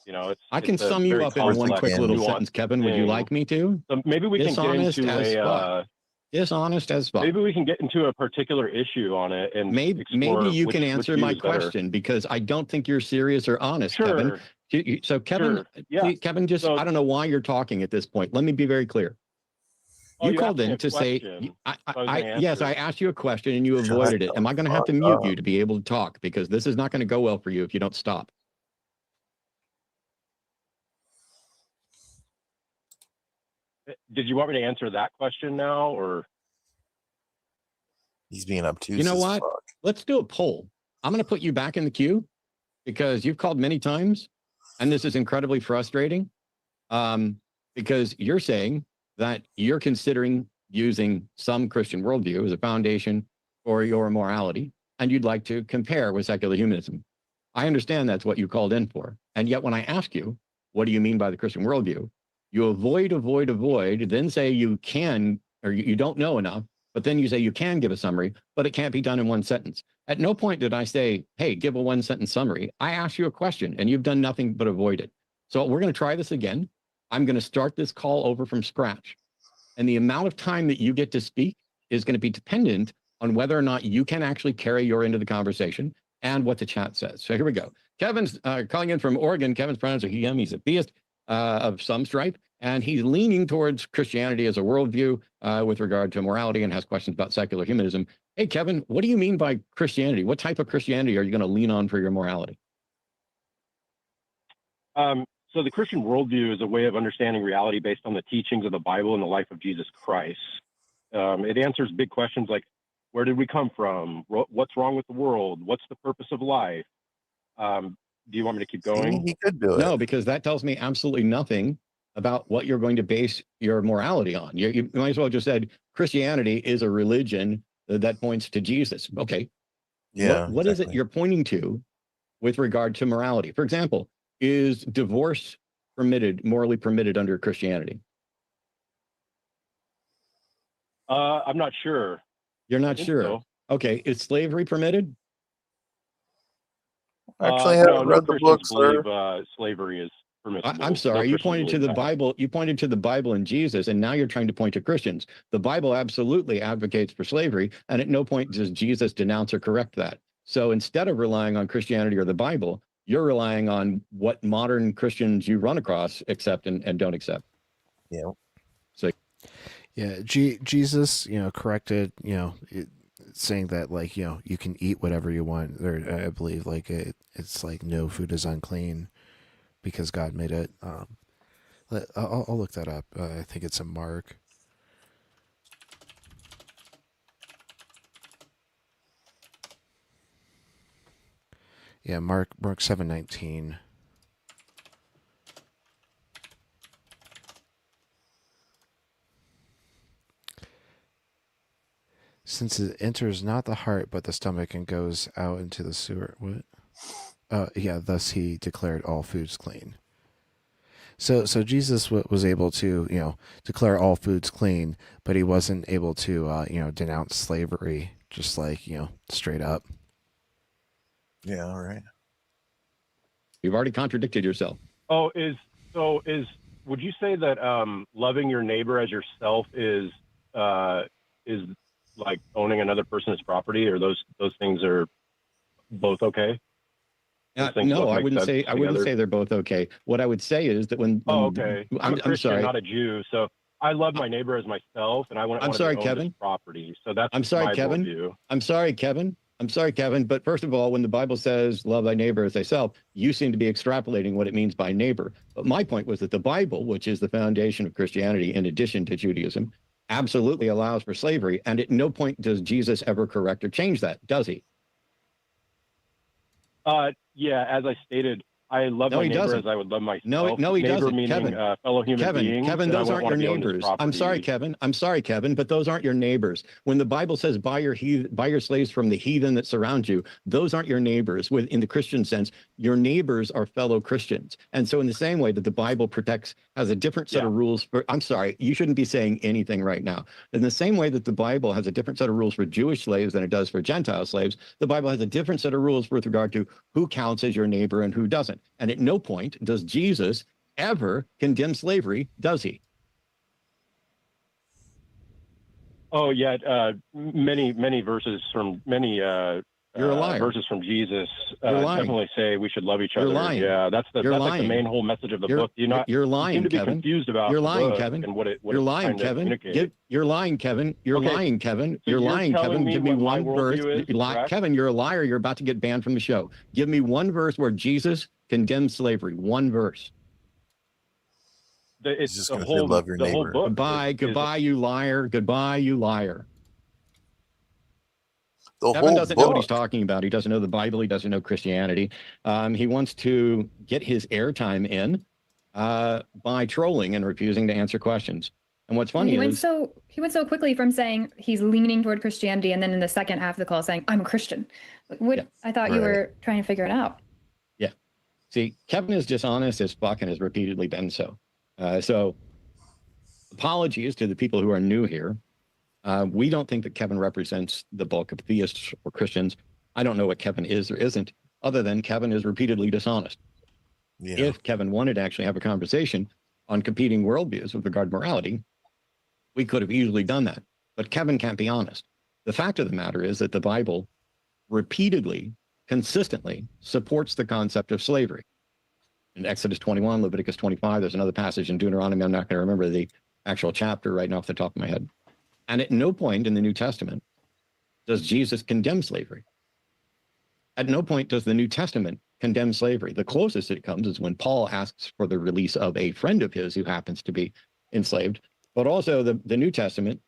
I can it's a sum you very up in one complex quick and little nuanced sentence, Kevin. Would you thing. like me to? So maybe we can get Dishonest into as a. fuck. Dishonest as fuck. Maybe we can get into a particular issue on it and Maybe explore you which- can which answer view my is better. question, because I don't think you're serious or honest, Sure. Kevin. So Kevin, Sure. Yeah. please, Kevin, just I don't know why you're talking at this point. Let me be very clear. Oh, You you called asked me in a to say, question, I, so I was I, gonna yes, answer I it. asked you a question and you avoided it. Am I going to have to mute you to be able to talk? Because this is not going to go well for you if you don't stop. Did you want me to answer that question now, or? He's being obtuse. You know as what? fuck. Let's do a poll. I'm going to put you back in the queue because you've called many times, and this is incredibly frustrating. Because you're saying that you're considering using some Christian worldview as a foundation for your morality, and you'd like to compare with secular humanism. I understand that's what you called in for. And yet when I ask you, what do you mean by the Christian worldview? You avoid, then say you can, or you don't know enough, but then you say you can give a summary, but it can't be done in one sentence. At no point did I say, hey, give a 1-sentence summary. I asked you a question and you've done nothing but avoid it. So we're going to try this again. I'm going to start this call over from scratch. And the amount of time that you get to speak is going to be dependent on whether or not you can actually carry your end of the conversation and what the chat says. So here we go. Kevin's calling in from Oregon. Kevin's pronouns are he, him. He's a theist of some stripe, and he's leaning towards Christianity as a worldview with regard to morality and has questions about secular humanism. Hey, Kevin, what do you mean by Christianity? What type of Christianity are you going to lean on for your morality? So the Christian worldview is a way of understanding reality based on the teachings of the Bible and the life of Jesus Christ. It answers big questions like, where did we come from? What's wrong with the world? What's the purpose of life? Do you want me to keep going? He could do it. No, because that tells me absolutely nothing about what you're going to base your morality on. You might as well just said Christianity is a religion that points to Jesus. Okay. Yeah. What is it you're pointing to with regard to morality? For example, is divorce morally permitted under Christianity? I'm not sure. You're not think sure. so. Okay. Is slavery permitted? Actually, I no, haven't no read the book, Christians sir. believe slavery is permissible. I'm sorry. No You Christians pointed to believe the that. Bible. You pointed to the Bible and Jesus, and now you're trying to point to Christians. The Bible absolutely advocates for slavery, and at no point does Jesus denounce or correct that. So instead of relying on Christianity or the Bible, you're relying on what modern Christians you run across accept and don't accept. Yeah. So, yeah, Jesus, corrected, saying that like, you can eat whatever you want. Or I believe like it's like no food is unclean because God made it. I'll look that up. I think it's in Mark. Yeah, Mark 7:19. Since it enters not the heart but the stomach and goes out into the sewer. What? Yeah, thus he declared all foods clean. So Jesus was able to, declare all foods clean, but he wasn't able to, denounce slavery just like, straight up. Yeah, right. You've already contradicted yourself. Oh, would you say that loving your neighbor as yourself is like owning another person's property, or those things are both okay? No, I wouldn't say they're both okay. What I would say is that when okay, I'm a Christian, sorry, not a Jew, so I love my neighbor as myself, and I want to own his property. So that's I'm sorry, my Kevin. worldview. I'm sorry, Kevin. But first of all, when the Bible says love thy neighbor as thyself, you seem to be extrapolating what it means by neighbor. But my point was that the Bible, which is the foundation of Christianity in addition to Judaism, absolutely allows for slavery. And at no point does Jesus ever correct or change that, does he? Yeah, as I stated, I love my neighbor as I would love myself. No, he neighbor doesn't. meaning Kevin, fellow human beings. Kevin, those aren't your neighbors. I'm sorry, Kevin, but those aren't your neighbors. When the Bible says buy your slaves from the heathen that surround you, those aren't your neighbors. In the Christian sense, your neighbors are fellow Christians. And so in the same way that the Bible has a different set of rules for, I'm sorry, you shouldn't be saying anything right now. In the same way that the Bible has a different set of rules for Jewish slaves than it does for Gentile slaves, the Bible has a different set of rules with regard to who counts as your neighbor and who doesn't. And at no point does Jesus ever condemn slavery, does he? Oh yeah, many verses from You're a liar. Verses from Jesus You're lying. definitely say we should love each You're other. lying. Yeah, that's You're like lying. the main whole message of the book. You're lying, you seem to be Kevin. confused about You're the lying, book Kevin. and what it You're lying, trying to Kevin. communicate. You're lying, Kevin. You're Okay, lying, Kevin. so You're you're lying, telling Kevin. me Give me what my one verse. worldview is, correct? Kevin, you're a liar. You're about to get banned from the show. Give me one verse where Jesus condemns slavery. One verse. It's just the gonna say whole love your the whole neighbor. book. Goodbye, you liar. Goodbye, you liar. The Kevin whole doesn't know what book. he's talking about. He doesn't know the Bible. He doesn't know Christianity. He wants to get his airtime in by trolling and refusing to answer questions. And what's funny he went is so quickly from saying he's leaning toward Christianity, and then in the second half of the call saying I'm a Christian. I thought you were trying to figure it out. Yeah. See, Kevin is dishonest as fuck and has repeatedly been so. So apologies to the people who are new here. We don't think that Kevin represents the bulk of theists or Christians. I don't know what Kevin is or isn't, other than Kevin is repeatedly dishonest. Yeah. If Kevin wanted to actually have a conversation on competing worldviews with regard to morality, we could have easily done that. But Kevin can't be honest. The fact of the matter is that the Bible repeatedly, consistently supports the concept of slavery. In Exodus 21, Leviticus 25, there's another passage in Deuteronomy. I'm not going to remember the actual chapter right now off the top of my head. And at no point in the New Testament does Jesus condemn slavery. At no point does the New Testament condemn slavery. The closest it comes is when Paul asks for the release of a friend of his who happens to be enslaved. But also the New Testament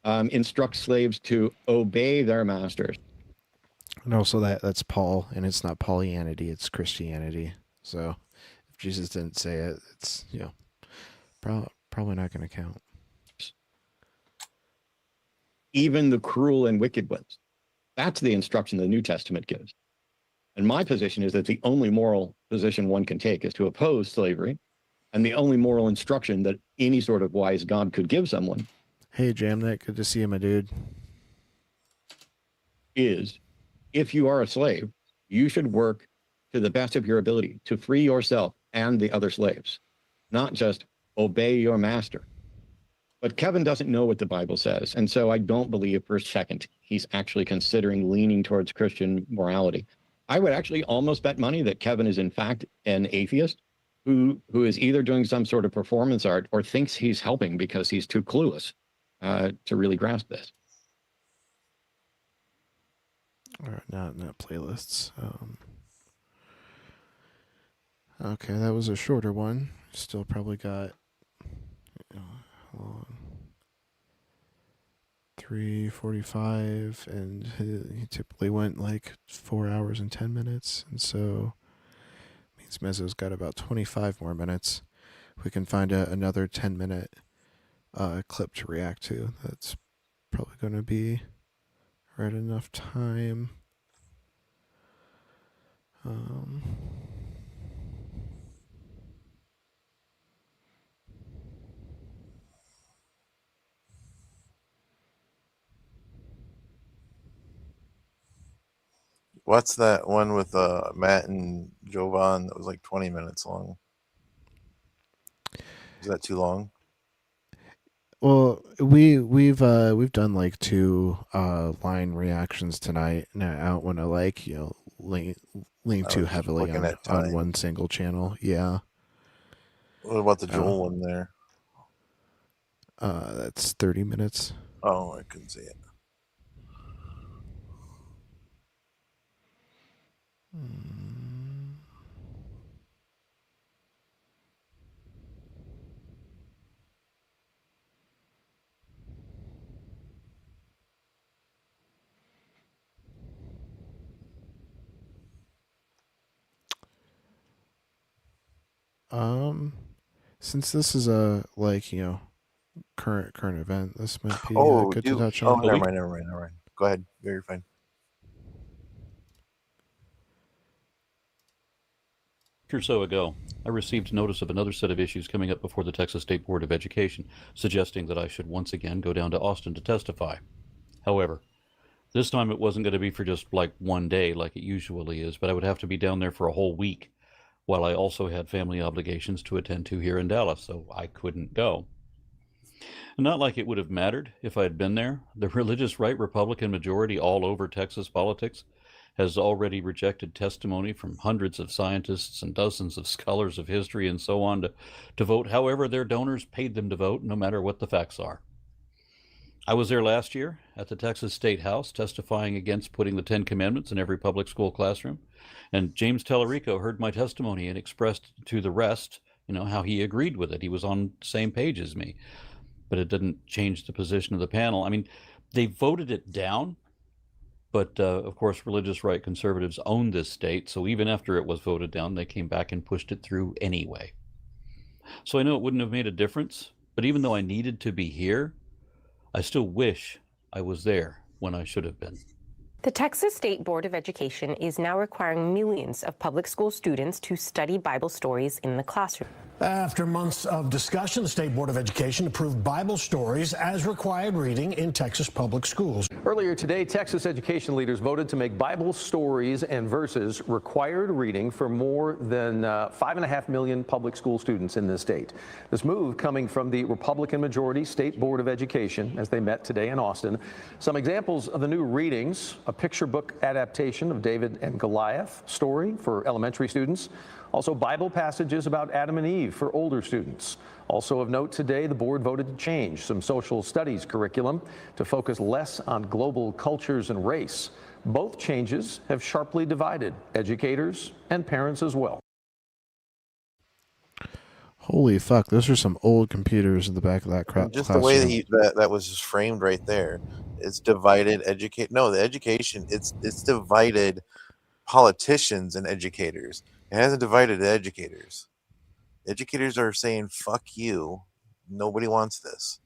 instructs slaves to obey their masters. And also that's Paul, and it's not Paulianity, it's Christianity. So if Jesus didn't say it, it's, probably not going to count. Even the cruel and wicked ones. That's the instruction the New Testament gives. And my position is that the only moral position one can take is to oppose slavery. And the only moral instruction that any sort of wise God could give someone. Hey, Jamnet, good to see you, my dude. Is if you are a slave, you should work to the best of your ability to free yourself and the other slaves, not just obey your master. But Kevin doesn't know what the Bible says. And so I don't believe for a second he's actually considering leaning towards Christian morality. I would actually almost bet money that Kevin is in fact an atheist who is either doing some sort of performance art or thinks he's helping because he's too clueless to really grasp this. All right, not playlists. Okay, that was a shorter one. Still probably got... hold on. 3:45, and he typically went like 4 hours and 10 minutes, and so means Mezzo's got about 25 more minutes. We can find another 10-minute clip to react to. That's probably going to be right enough time. What's that one with Matt and Jovan that was like 20 minutes long? Is that too long? Well, we've done like 2 line reactions tonight, and I don't want to like lean too heavily on one single channel. Yeah. What about the Joel one there? That's 30 minutes. Oh, I couldn't see it. Since this is a current event, this might be good to touch Oh, on. never mind. Go ahead. You're fine. Or so ago, I received notice of another set of issues coming up before the Texas State Board of Education, suggesting that I should once again go down to Austin to testify. However, this time it wasn't going to be for just like one day like it usually is, but I would have to be down there for a whole week, while I also had family obligations to attend to here in Dallas, so I couldn't go. Not like it would have mattered if I had been there. The religious right Republican majority all over Texas politics has already rejected testimony from hundreds of scientists and dozens of scholars of history and so on to vote however their donors paid them to vote, no matter what the facts are. I was there last year at the Texas State House testifying against putting the 10 Commandments in every public school classroom, and James Tellerico heard my testimony and expressed to the rest, how he agreed with it. He was on the same page as me, but it didn't change the position of the panel. I mean, they voted it down, but of course, religious right conservatives own this state, so even after it was voted down, they came back and pushed it through anyway. So I know it wouldn't have made a difference, but even though I needed to be here, I still wish I was there when I should have been. The Texas State Board of Education is now requiring millions of public school students to study Bible stories in the classroom. After months of discussion, the State Board of Education approved Bible stories as required reading in Texas public schools. Earlier today, Texas education leaders voted to make Bible stories and verses required reading for more than 5.5 million public school students in this state. This move coming from the Republican majority State Board of Education as they met today in Austin. Some examples of the new readings: a picture book adaptation of David and Goliath story for elementary students. Also, Bible passages about Adam and Eve for older students. Also of note today, the board voted to change some social studies curriculum to focus less on global cultures and race. Both changes have sharply divided educators and parents as well. Holy fuck, those are some old computers in the back of that crap. Just the way that was just framed right there. It's divided the education, it's divided politicians and educators. It hasn't divided the educators. Educators are saying, fuck you. Nobody wants this.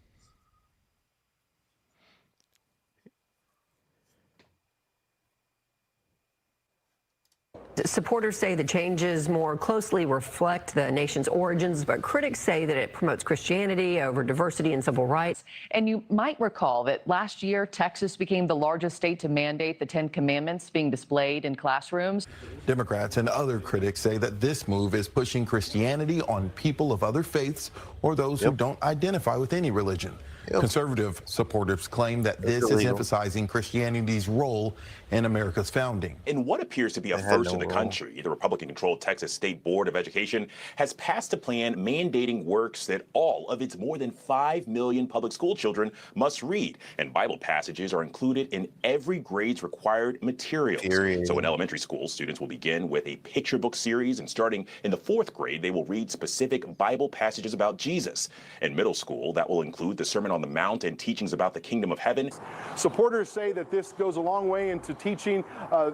Supporters say the changes more closely reflect the nation's origins, but critics say that it promotes Christianity over diversity and civil rights. And you might recall that last year, Texas became the largest state to mandate the 10 Commandments being displayed in classrooms. Democrats and other critics say that this move is pushing Christianity on people of other faiths or those who don't identify with any religion. Conservative supporters claim that this is emphasizing Christianity's role in America's founding. In what appears to be a first in the country, the Republican-controlled Texas State Board of Education has passed a plan mandating works that all of its more than 5 million public school children must read, and Bible passages are included in every grade's required materials. So in elementary school, students will begin with a picture book series, and starting in the 4th grade, they will read specific Bible passages about Jesus. In middle school, that will include the Sermon on on the Mount and teachings about the kingdom of heaven. Supporters say that this goes a long way into teaching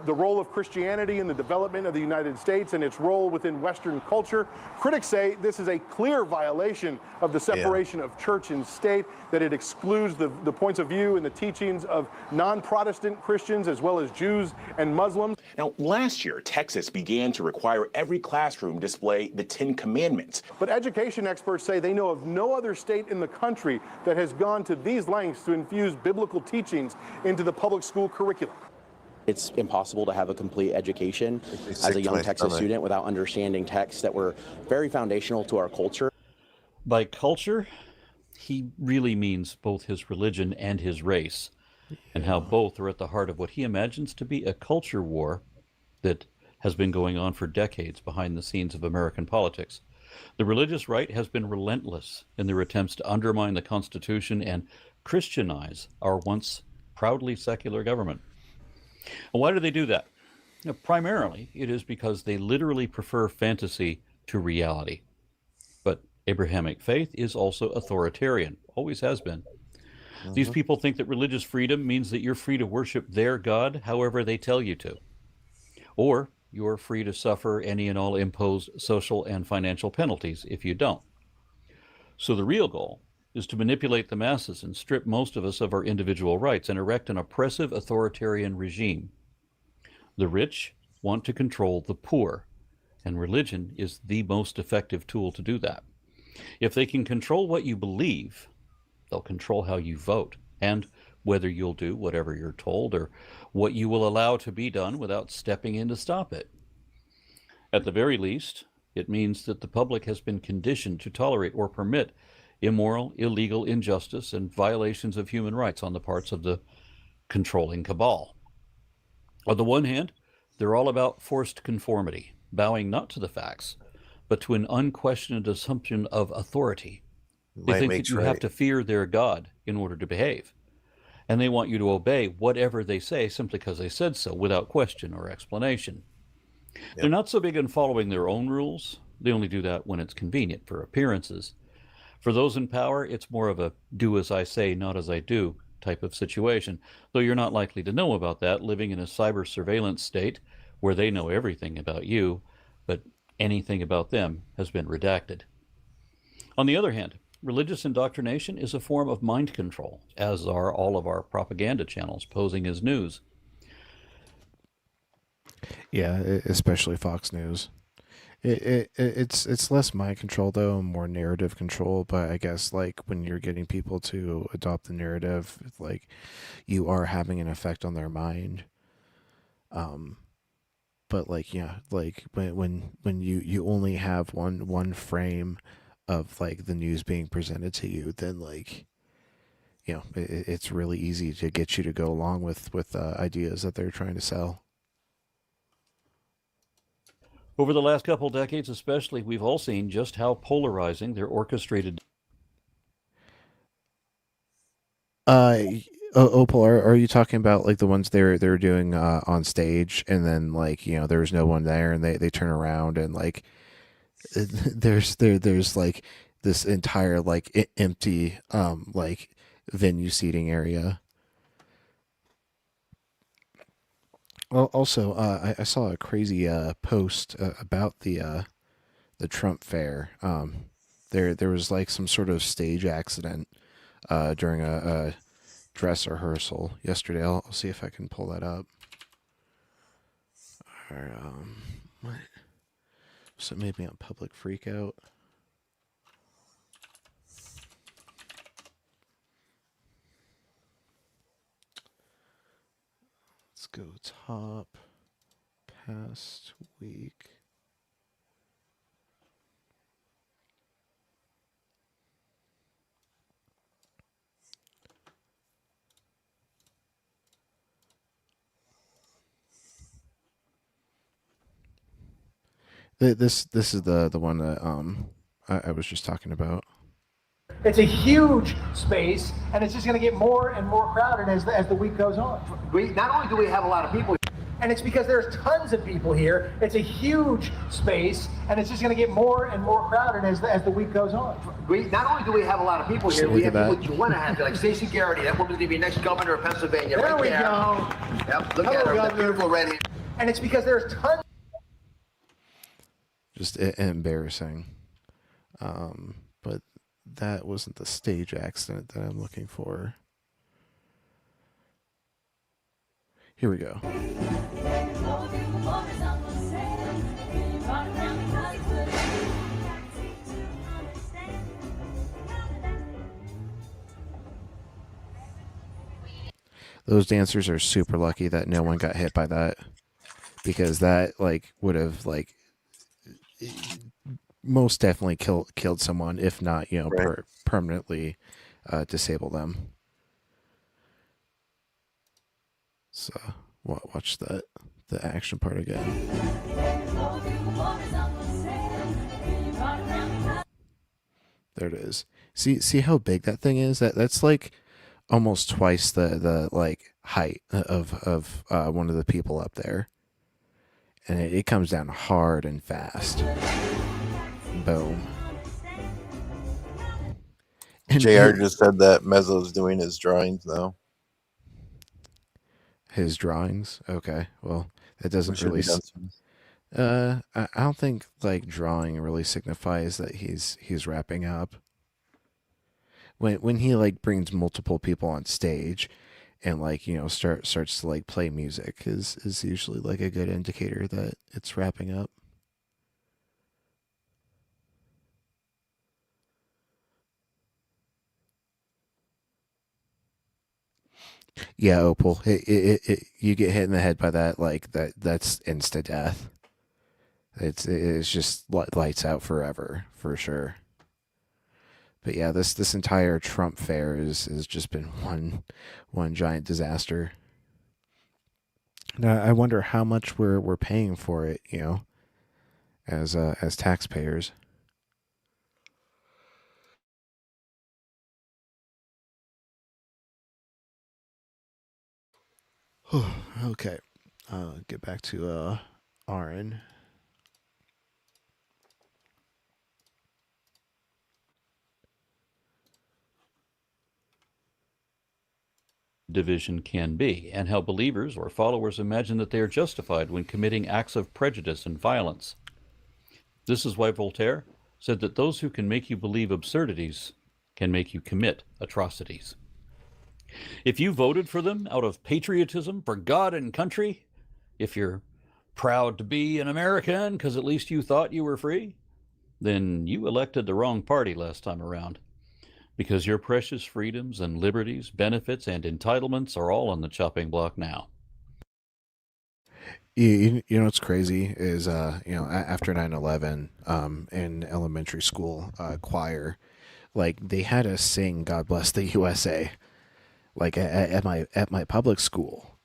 the role of Christianity in the development of the United States and its role within Western culture. Critics say this is a clear violation of the separation of church and state, that it excludes the points of view and the teachings of non-Protestant Christians as well as Jews and Muslims. Now, last year, Texas began to require every classroom display the 10 Commandments. But education experts say they know of no other state in the country that has gone to these lengths to infuse biblical teachings into the public school curriculum. It's impossible to have a complete education as a young Texas student without understanding texts that were very foundational to our culture. By culture, he really means both his religion and his race, and how both are at the heart of what he imagines to be a culture war that has been going on for decades behind the scenes of American politics. The religious right has been relentless in their attempts to undermine the Constitution and Christianize our once proudly secular government. And why do they do that? Now, primarily, it is because they literally prefer fantasy to reality. But Abrahamic faith is also authoritarian, always has been. These people think that religious freedom means that you're free to worship their God however they tell you to. Or you're free to suffer any and all imposed social and financial penalties if you don't. So the real goal is to manipulate the masses and strip most of us of our individual rights and erect an oppressive authoritarian regime. The rich want to control the poor, and religion is the most effective tool to do that. If they can control what you believe, they'll control how you vote and whether you'll do whatever you're told or what you will allow to be done without stepping in to stop it. At the very least, it means that the public has been conditioned to tolerate or permit immoral, illegal injustice and violations of human rights on the parts of the controlling cabal. On the one hand, they're all about forced conformity, bowing not to the facts, but to an unquestioned assumption of authority. They think that you have to fear their God in order to behave. And they want you to obey whatever they say simply because they said so, without question or explanation. They're not so big on following their own rules. They only do that when it's convenient for appearances. For those in power, it's more of a do as I say, not as I do type of situation, though you're not likely to know about that living in a cyber surveillance state where they know everything about you, but anything about them has been redacted. On the other hand, religious indoctrination is a form of mind control, as are all of our propaganda channels posing as news. Yeah, especially Fox News. It's less mind control though, more narrative control. But I guess like when you're getting people to adopt the narrative, like you are having an effect on their mind. But like like when you only have one frame of like the news being presented to you, then like it's really easy to get you to go along with ideas that they're trying to sell. Over the last couple decades especially, we've all seen just how polarizing their orchestrated... Opal, are you talking about like the ones they're doing on stage, and then like there was no one there, and they turn around and like there's like this entire like empty like venue seating area. Well, also, I saw a crazy post about the Trump fair. There was like some sort of stage accident during a dress rehearsal yesterday. I'll see if I can pull that up. Or, what? So maybe on Public Freakout. Let's go top past week. This is the one that I was just talking about. It's a huge space, and it's just going to get more and more crowded as the week goes on. Not only do we have a lot of people, And it's because there's tons of people here. It's a huge space, and it's just going to get more and more crowded as the week goes on. Not only do we have a lot of people here, we have people you want to have, like Stacey Garrity. That woman's going to be next governor of Pennsylvania. There right we there. go. Yep, look Hello, at her, Governor. that beautiful red hair. And it's because there's tons. Just embarrassing. But that wasn't the stage accident that I'm looking for. Here we go. Those dancers are super lucky that no one got hit by that, because that like would have like most definitely killed someone, if not, you know, permanently disable them. So watch the action part again. There it is. See how big that thing is? That's like almost twice the like height of one of the people up there, and it comes down hard and fast. Boom. And JR just said that Mezzo's doing his drawings now. His drawings? Okay. Well, that doesn't really. I don't think like drawing really signifies that he's wrapping up. When he like brings multiple people on stage, and like, you know, starts to like play music is usually like a good indicator that it's wrapping up. Yeah, Opal. You get hit in the head by that, like that's insta death. It's just lights out forever for sure. But yeah, this entire Trump fair has just been one giant disaster. Now I wonder how much we're paying for it, you know, as taxpayers. Okay, get back to Aaron. Division can be, and how believers or followers imagine that they are justified when committing acts of prejudice and violence. This is why Voltaire said that those who can make you believe absurdities can make you commit atrocities. If you voted for them out of patriotism for God and country, if you're proud to be an American because at least you thought you were free, then you elected the wrong party last time around, because your precious freedoms and liberties, benefits, and entitlements are all on the chopping block now. You know what's crazy is, you know, after 9/11, in elementary school choir, like they had us sing "God Bless the USA," like at my public school,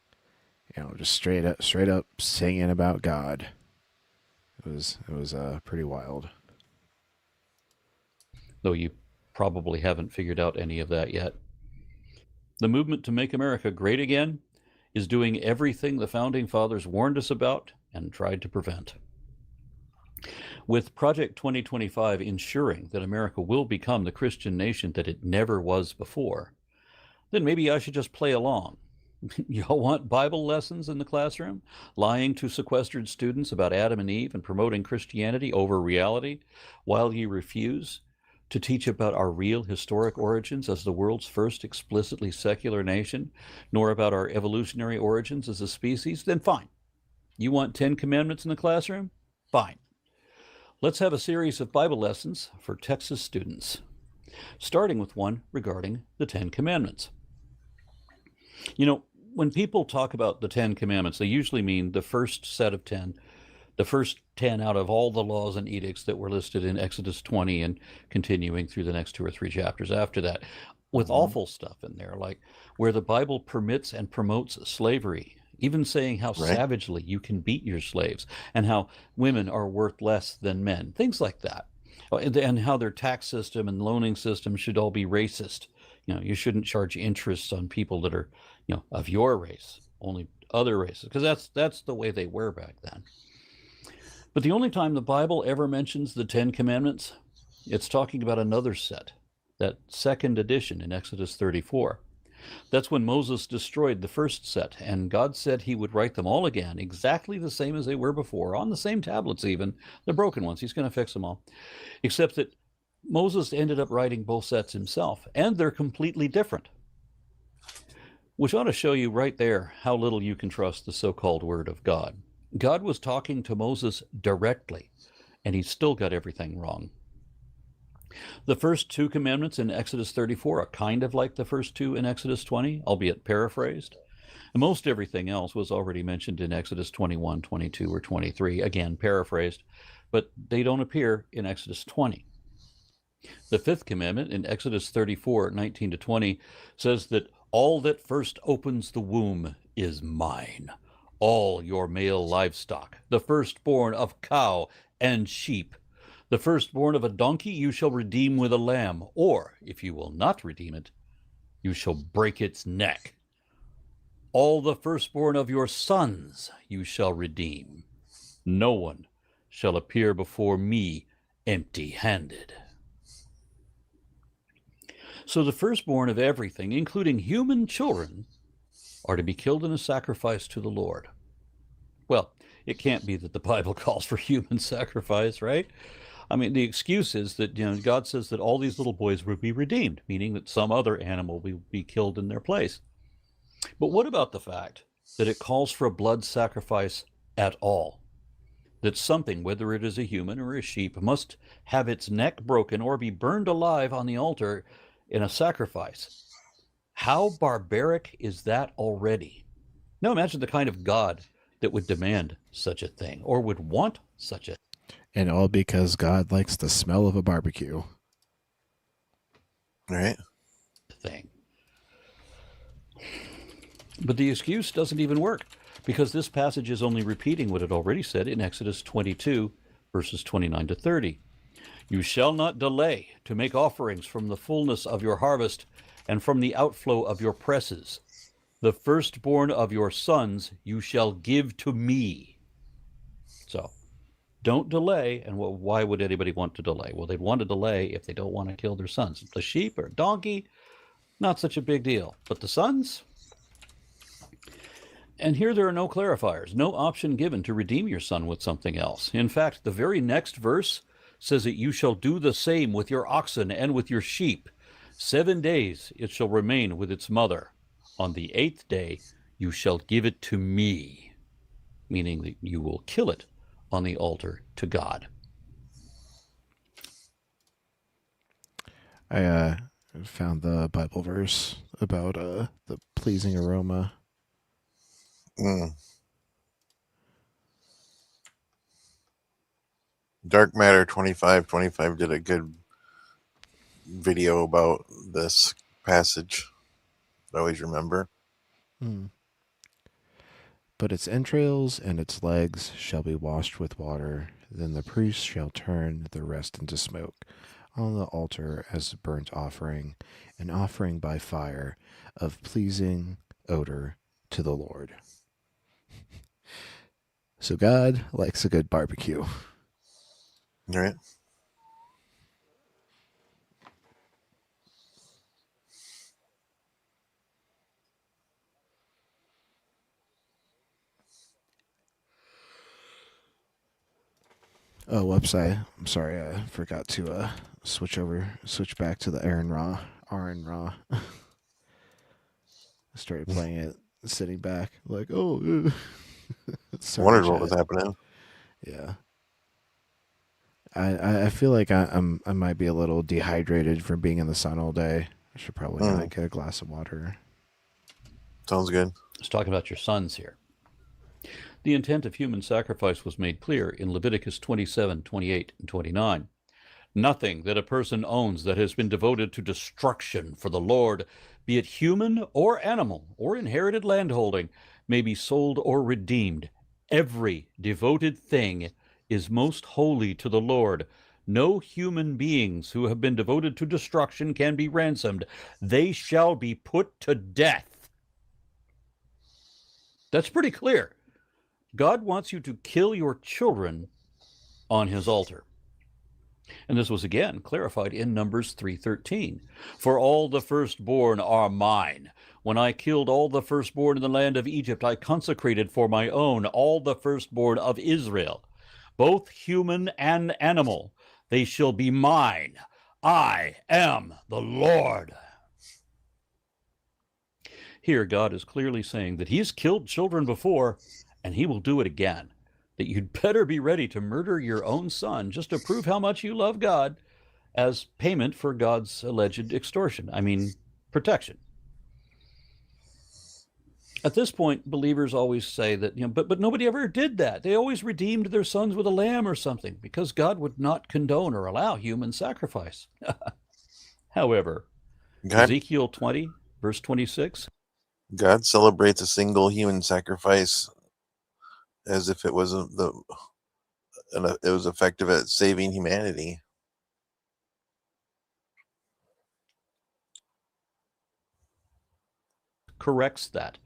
you know, just straight up singing about God. It was pretty wild. Though you probably haven't figured out any of that yet. The movement to make America great again is doing everything the Founding Fathers warned us about and tried to prevent. With Project 2025 ensuring that America will become the Christian nation that it never was before, then maybe I should just play along. Y'all want Bible lessons in the classroom? Lying to sequestered students about Adam and Eve and promoting Christianity over reality, while you refuse to teach about our real historic origins as the world's first explicitly secular nation, nor about our evolutionary origins as a species? Then fine. You want 10 commandments in the classroom? Fine. Let's have a series of Bible lessons for Texas students, starting with one regarding the 10 commandments. You know, when people talk about the 10 commandments, they usually mean the first set of 10, the first 10 out of all the laws and edicts that were listed in Exodus 20 and continuing through the next 2 or 3 chapters after that, with awful stuff in there, like where the Bible permits and promotes slavery, even saying how savagely you can beat your slaves and how women are worth less than men, things like that, and how their tax system and loaning system should all be racist. You know, you shouldn't charge interest on people that are, you know, of your race, only other races, because that's the way they were back then. But the only time the Bible ever mentions the Ten Commandments, it's talking about another set, that second edition in Exodus 34. That's when Moses destroyed the first set, and God said he would write them all again, exactly the same as they were before, on the same tablets even, the broken ones. He's going to fix them all. Except that Moses ended up writing both sets himself, and they're completely different. Which ought to show you right there how little you can trust the so-called Word of God. God was talking to Moses directly, and he still got everything wrong. The first two commandments in Exodus 34 are kind of like the first two in Exodus 20, albeit paraphrased. And most everything else was already mentioned in Exodus 21, 22, or 23, again paraphrased, but they don't appear in Exodus 20. The fifth commandment in Exodus 34, 19 to 20 says that all that first opens the womb is mine. All your male livestock, the firstborn of cow and sheep, the firstborn of a donkey you shall redeem with a lamb, or, if you will not redeem it, you shall break its neck. All the firstborn of your sons you shall redeem. No one shall appear before me empty-handed. So the firstborn of everything, including human children, are to be killed in a sacrifice to the Lord. Well, it can't be that the Bible calls for human sacrifice, right? I mean, the excuse is that, God says that all these little boys will be redeemed, meaning that some other animal will be killed in their place. But what about the fact that it calls for a blood sacrifice at all? That something, whether it is a human or a sheep, must have its neck broken or be burned alive on the altar in a sacrifice. How barbaric is that already? Now imagine the kind of God that would demand such a thing or would want such a thing. And all because God likes the smell of a barbecue. Right. Thing. But the excuse doesn't even work, because this passage is only repeating what it already said in Exodus 22, verses 29 to 30. You shall not delay to make offerings from the fullness of your harvest and from the outflow of your presses. The firstborn of your sons you shall give to me. So, don't delay. And why would anybody want to delay? Well, they'd want to delay if they don't want to kill their sons. The sheep or donkey, not such a big deal. But the sons? And here there are no clarifiers, no option given to redeem your son with something else. In fact, the very next verse says that you shall do the same with your oxen and with your sheep. 7 days it shall remain with its mother. On the 8th day you shall give it to me, meaning that you will kill it on the altar to God. I found the Bible verse about the pleasing aroma. Dark Matter 2525 did a good video about this passage. I always remember. But its entrails and its legs shall be washed with water. Then the priest shall turn the rest into smoke on the altar as a burnt offering, an offering by fire of pleasing odor to the Lord. So God likes a good barbecue. Right. Oh, whoops! I'm sorry. I forgot to switch back to the Aaron Ra. I started playing it, sitting back, like, oh. Wondered what was happening. Yeah. I feel like I might be a little dehydrated from being in the sun all day. I should probably get a glass of water. Sounds good. Let's talk about your sons here. The intent of human sacrifice was made clear in Leviticus 27, 28, and 29. Nothing that a person owns that has been devoted to destruction for the Lord, be it human or animal or inherited landholding, may be sold or redeemed. Every devoted thing is most holy to the Lord. No human beings who have been devoted to destruction can be ransomed. They shall be put to death. That's pretty clear. God wants you to kill your children on his altar. And this was again clarified in Numbers 3:13. For all the firstborn are mine. When I killed all the firstborn in the land of Egypt, I consecrated for my own all the firstborn of Israel, both human and animal. They shall be mine. I am the Lord. Here, God is clearly saying that he's killed children before, and he will do it again. That you'd better be ready to murder your own son just to prove how much you love God as payment for God's alleged extortion. I mean, protection. At this point, believers always say that, but nobody ever did that. They always redeemed their sons with a lamb or something because God would not condone or allow human sacrifice. However, Ezekiel 20, verse 26. God celebrates a single human sacrifice as if it was it was effective at saving humanity. Corrects that,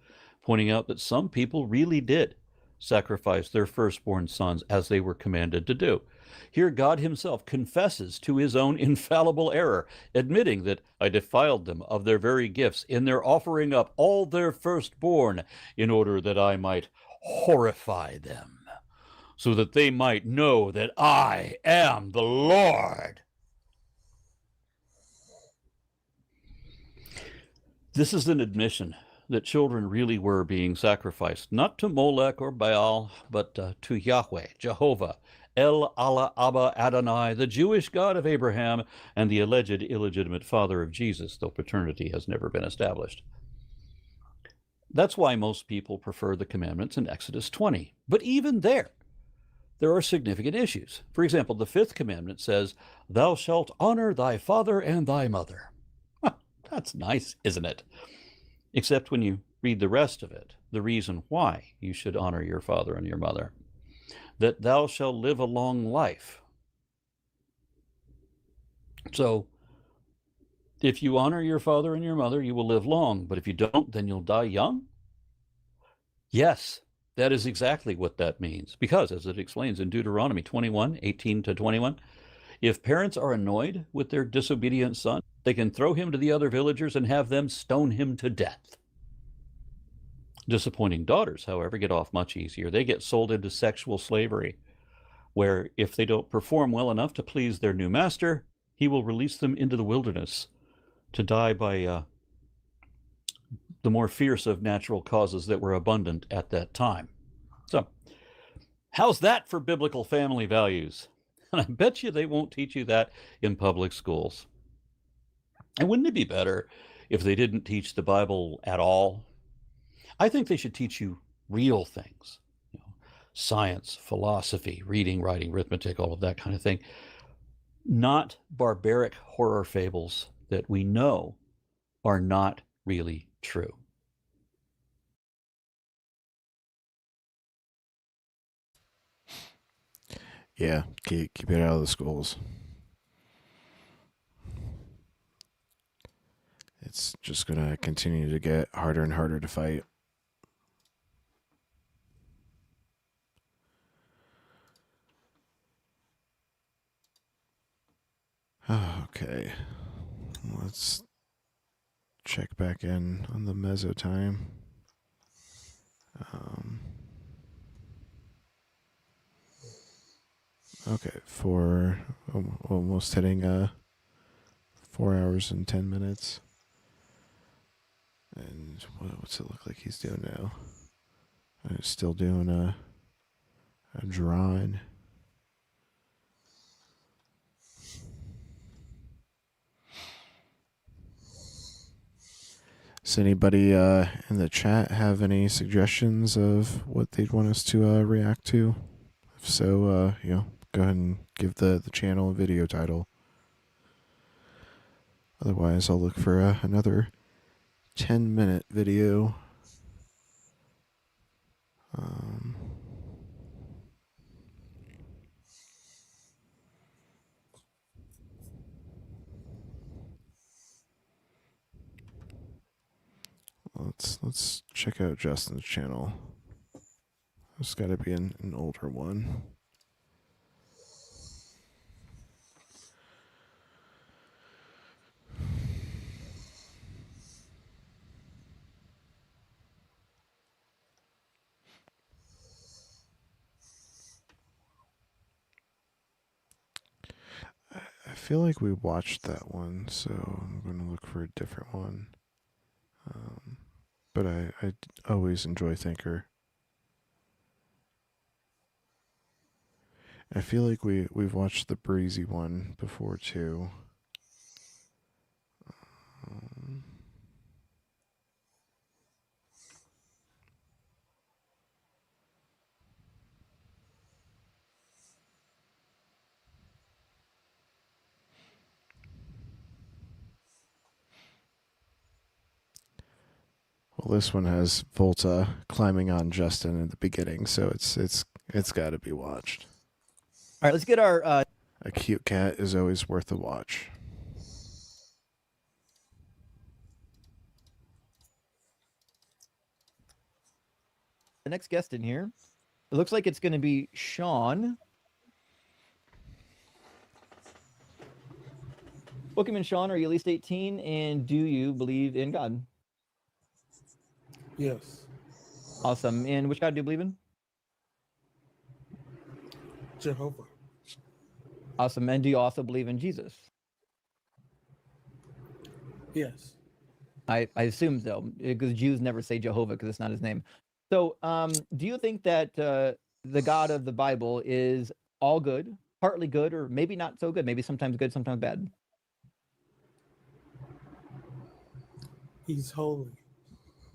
pointing out that some people really did sacrifice their firstborn sons as they were commanded to do. Here, God himself confesses to his own infallible error, admitting that I defiled them of their very gifts in their offering up all their firstborn in order that I might horrify them, so that they might know that I am the Lord. This is an admission that children really were being sacrificed, not to Molech or Baal, but to Yahweh, Jehovah, El Allah Abba Adonai, the Jewish God of Abraham, and the alleged illegitimate father of Jesus, though paternity has never been established. That's why most people prefer the commandments in Exodus 20. But even there are significant issues. For example, the fifth commandment says, "Thou shalt honor thy father and thy mother." That's nice, isn't it? Except when you read the rest of it, the reason why you should honor your father and your mother. That thou shalt live a long life. So, if you honor your father and your mother, you will live long. But if you don't, then you'll die young? Yes, that is exactly what that means. Because, as it explains in Deuteronomy 21:18-21, if parents are annoyed with their disobedient son, they can throw him to the other villagers and have them stone him to death. Disappointing daughters, however, get off much easier. They get sold into sexual slavery, where if they don't perform well enough to please their new master, he will release them into the wilderness to die by the more fierce of natural causes that were abundant at that time. So, how's that for biblical family values? And I bet you they won't teach you that in public schools. And wouldn't it be better if they didn't teach the Bible at all? I think they should teach you real things. Science, philosophy, reading, writing, arithmetic, all of that kind of thing. Not barbaric horror fables that we know are not really true. Yeah, keep it out of the schools. It's just going to continue to get harder and harder to fight. Okay, let's check back in on the meso time. Okay, for almost hitting 4 hours and 10 minutes. And what's it look like he's doing now? He's still doing a drawing. Does anybody in the chat have any suggestions of what they'd want us to react to? If so, go ahead and give the channel a video title. Otherwise, I'll look for another 10-minute video. Let's check out Justin's channel. It's got to be an older one. I feel like we watched that one, so I'm going to look for a different one. But I always enjoy Thinker. I feel like we've watched the Breezy one before too. Well, this one has Volta climbing on Justin at the beginning, so it's got to be watched. All right, let's get our. A cute cat is always worth a watch. The next guest in here. It looks like it's going to be Sean. Welcome in, Sean. Are you at least 18? And do you believe in God? Yes. Awesome. And which God do you believe in? Jehovah. Awesome. And do you also believe in Jesus? Yes. I assume so, because Jews never say Jehovah because it's not his name. So do you think that the God of the Bible is all good, partly good, or maybe not so good, maybe sometimes good, sometimes bad? He's holy.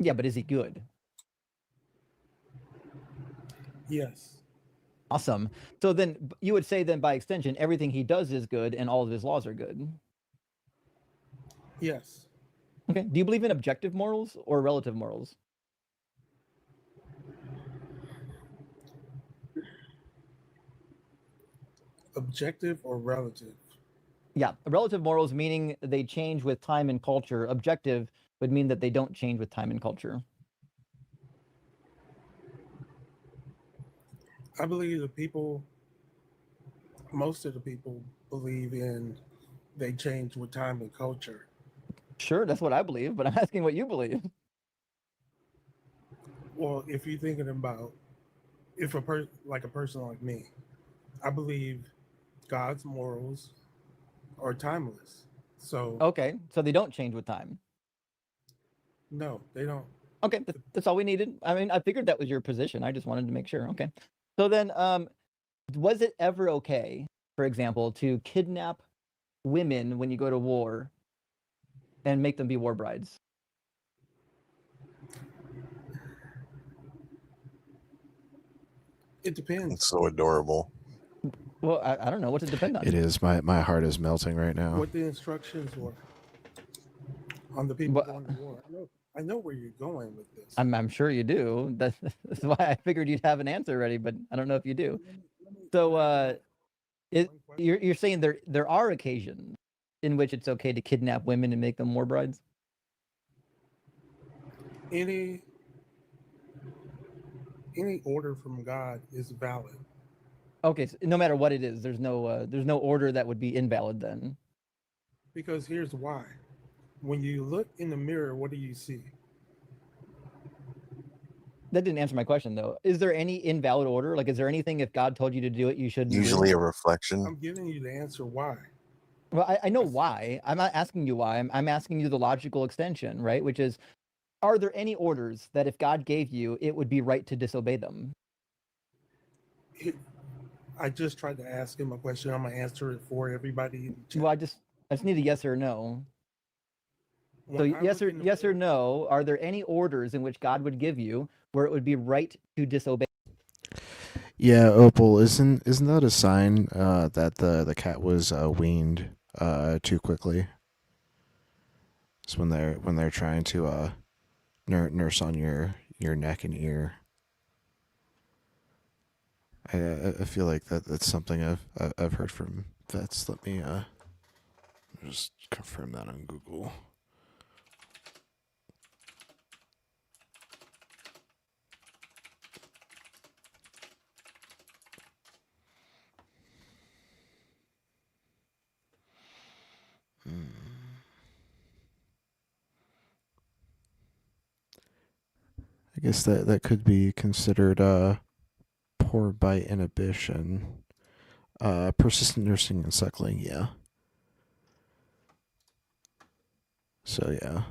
Yeah, but is he good? Yes. Awesome. So then you would say then by extension, everything he does is good and all of his laws are good. Yes. Okay. Do you believe in objective morals or relative morals? Objective or relative? Yeah. Relative morals meaning they change with time and culture. Objective would mean that they don't change with time and culture. I believe most of the people believe in they change with time and culture. Sure, that's what I believe, but I'm asking what you believe. Well, if you're thinking about if a person like me, I believe God's morals are timeless. So Okay, so they don't change with time. No, they don't. Okay, that's all we needed. I mean, I figured that was your position. I just wanted to make sure. Okay. So then, was it ever okay, for example, to kidnap women when you go to war and make them be war brides? It depends. It's so adorable. Well, I don't know. What's it depend on? It is. My heart is melting right now. What the instructions were on the people going to war. I know where you're going with this. I'm sure you do. That's why I figured you'd have an answer ready, but I don't know if you do. So, you're saying there are occasions in which it's okay to kidnap women and make them war brides? Any order from God is valid. Okay, so no matter what it is, there's no order that would be invalid then. Because here's why. When you look in the mirror, what do you see? That didn't answer my question though. Is there any invalid order? Like, is there anything if God told you to do it, you shouldn't? Usually do? a reflection. I'm giving you the answer why. Well, I know why. I'm not asking you why. I'm asking you the logical extension, right? Which is, are there any orders that if God gave you, it would be right to disobey them? I just tried to ask him a question. I'm gonna answer it for everybody. Well, I just need a yes or no. So yes or no, are there any orders in which God would give you where it would be right to disobey? Yeah, Opal, isn't that a sign that the cat was weaned too quickly? It's when they're trying to nurse on your neck and ear. I feel like that's something I've heard from vets. Let me just confirm that on Google. I guess that could be considered poor bite inhibition. Persistent nursing and suckling, yeah. So yeah,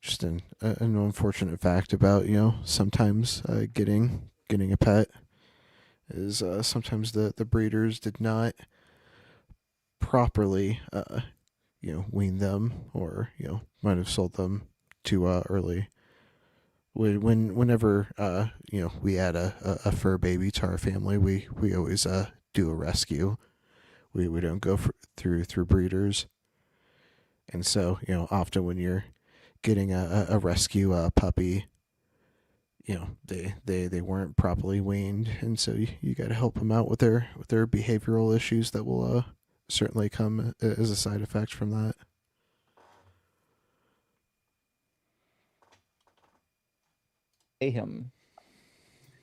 just an unfortunate fact about sometimes getting a pet is sometimes the breeders did not properly wean them, or might have sold them too early. Whenever we add a fur baby to our family, we always do a rescue. We don't go through breeders, and so often when you're getting a rescue puppy, they weren't properly weaned, and so you got to help them out with their behavioral issues that will certainly come as a side effect from that. Him.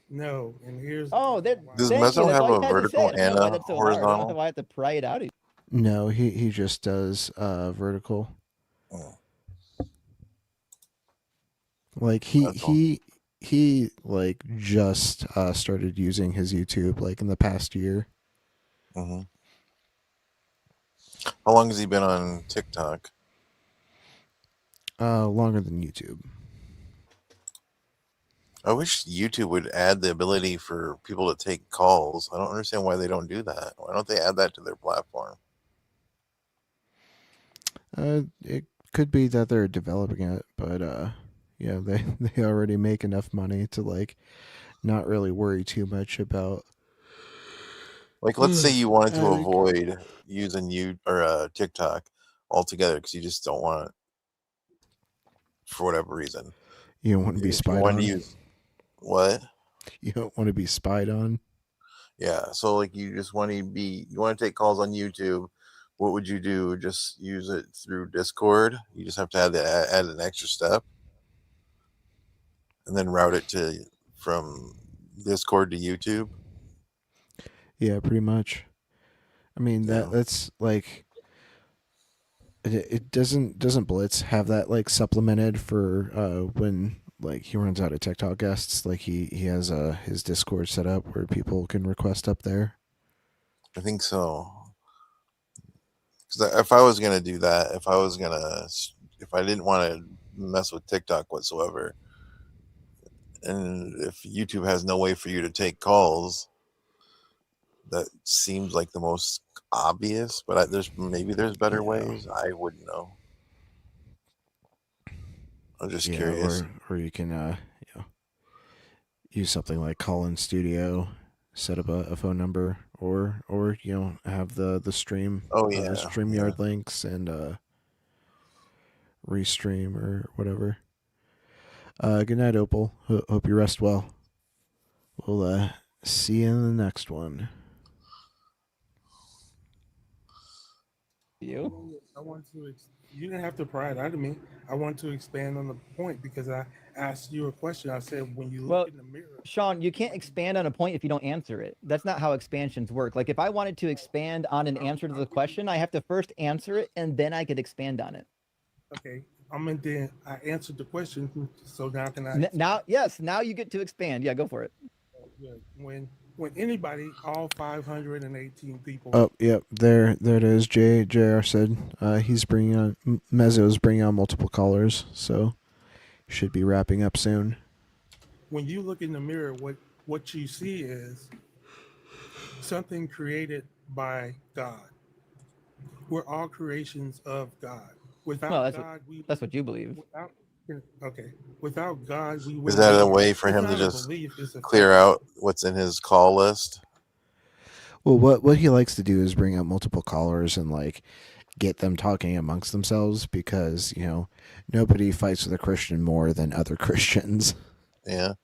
No, and here's Does thank you. Mezzo That's have all you a had to say. vertical I don't know and why a that's so hard. I don't know horizontal? why I have to pry it out of you. No, he just does vertical. Like he like just started using his YouTube like in the past year. Mm-hmm. How long has he been on TikTok? Longer than YouTube. I wish YouTube would add the ability for people to take calls. I don't understand why they don't do that. Why don't they add that to their platform? It could be that they're developing it, but yeah, they already make enough money to like not really worry too much about. Like, let's say you wanted to adding. avoid using TikTok altogether because you just don't want it for whatever reason. You don't want to be If you spied want on. to use what? You don't want to be spied on. Yeah, so like you just want to take calls on YouTube. What would you do? Just use it through Discord? You just have to add an extra step, and then route it from Discord to YouTube. Yeah, pretty much. I mean that's like it doesn't Blitz have that like supplemented for when like he runs out of TikTok guests, like he has his Discord set up where people can request up there. I think so. Because if I was gonna do that, if I didn't want to mess with TikTok whatsoever, and if YouTube has no way for you to take calls, that seems like the most obvious. But there's better ways. I wouldn't know. I'm just curious. Or you can use something like Call In Studio, set up a phone number, or have the stream. StreamYard links and restream or whatever. Good night, Opal. Hope you rest well. We'll see you in the next one. You? I want to. You didn't have to pry it out of me. I want to expand on the point because I asked you a question. I said, when you look in the mirror. Sean, you can't expand on a point if you don't answer it. That's not how expansions work. Like if I wanted to expand on an answer to the question, I have to first answer it and then I could expand on it. Okay, I answered the question, so now can I? Now you get to expand. Yeah, go for it. When anybody, all 518 people. Oh, yep, there it is. JR said he's bringing on Mezzo's bringing on multiple callers, so should be wrapping up soon. When you look in the mirror, what you see is something created by God. We're all creations of God. Without God, that's what you believe. Without God, we. Is that a way for him to just clear out what's in his call list? Well, what he likes to do is bring out multiple callers and like get them talking amongst themselves because nobody fights with a Christian more than other Christians. Yeah.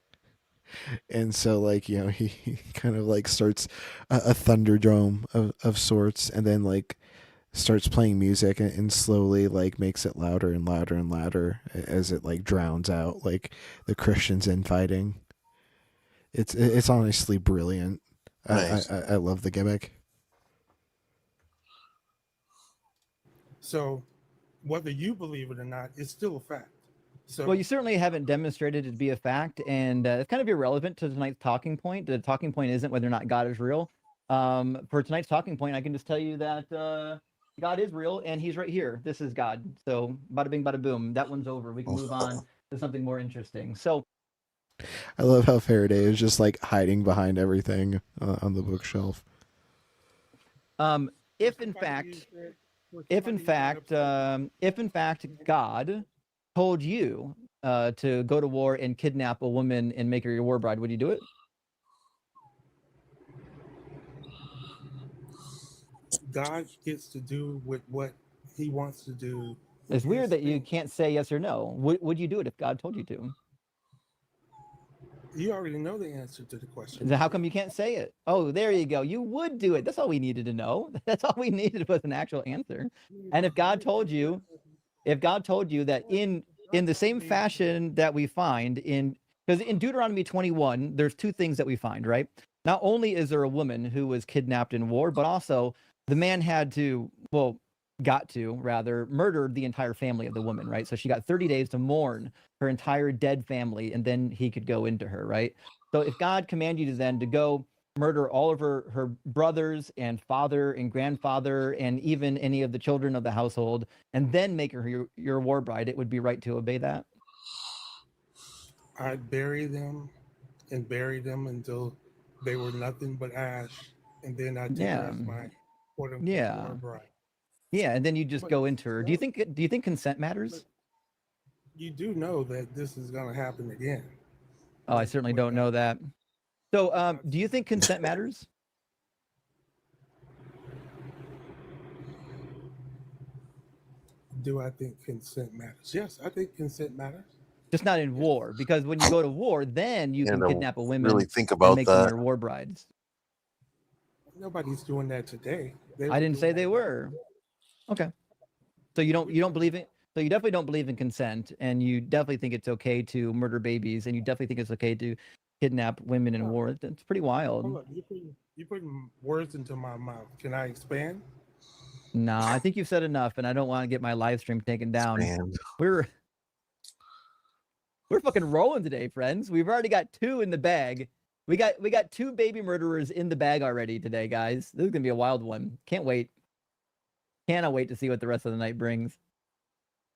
And so like he kind of like starts a thunderdome of sorts, and then like starts playing music and slowly like makes it louder and louder and louder as it like drowns out like the Christians infighting. It's honestly brilliant. Nice. I love the gimmick. So whether you believe it or not, it's still a fact. So, well, you certainly haven't demonstrated it to be a fact, and it's kind of irrelevant to tonight's talking point. The talking point isn't whether or not God is real. For tonight's talking point, I can just tell you that God is real, and He's right here. This is God. So, bada bing, bada boom. That one's over. We can move on to something more interesting. So, I love how Faraday is just like hiding behind everything on the bookshelf. if in fact God told you to go to war and kidnap a woman and make her your war bride, would you do it? God gets to do with what He wants to do. It's weird that you can't say yes or no. Would you do it if God told you to? You already know the answer to the question. Then how come you can't say it? Oh, there you go. You would do it. That's all we needed to know. That's all we needed was an actual answer. And if God told you that in the same fashion that we find because in Deuteronomy 21, there's two things that we find, right? Not only is there a woman who was kidnapped in war, but also the man got to murder the entire family of the woman, right? So she got 30 days to mourn her entire dead family, and then he could go into her, right? So if God commanded you then to go murder all of her brothers and father and grandfather and even any of the children of the household, and then make her your war bride, it would be right to obey that? I'd bury them until they were nothing but ash, and then I'd take her as my war bride. Yeah, and then you just go into her. Do you think consent matters? You do know that this is going to happen again. Oh, I certainly don't know that. So, do you think consent matters? Do I think consent matters? Yes, I think consent matters. Just not in war, because when you go to war, then you can kidnap a woman really think about and make that. them your war brides. Nobody's doing that today. I didn't say they were. Okay. So you don't believe it. So you definitely don't believe in consent, and you definitely think it's okay to murder babies, and you definitely think it's okay to kidnap women in war. That's pretty wild. Hold on, you're putting words into my mouth. Can I expand? No, I think you've said enough, and I don't want to get my live stream taken down. We're fucking rolling today, friends. We've already got 2 in the bag. We got 2 baby murderers in the bag already today, guys. This is gonna be a wild one. Can't wait. Cannot wait to see what the rest of the night brings.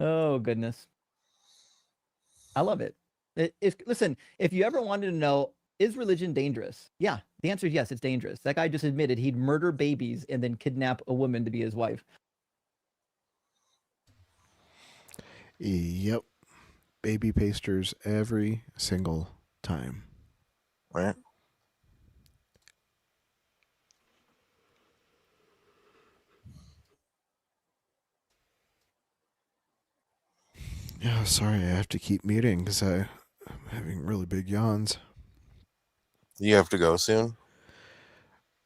Oh goodness, I love it. Listen, if you ever wanted to know, is religion dangerous? Yeah, the answer is yes, it's dangerous. That guy just admitted he'd murder babies and then kidnap a woman to be his wife. Yep. Baby pastors every single time. Right. Yeah, sorry, I have to keep muting because I'm having really big yawns. You have to go soon?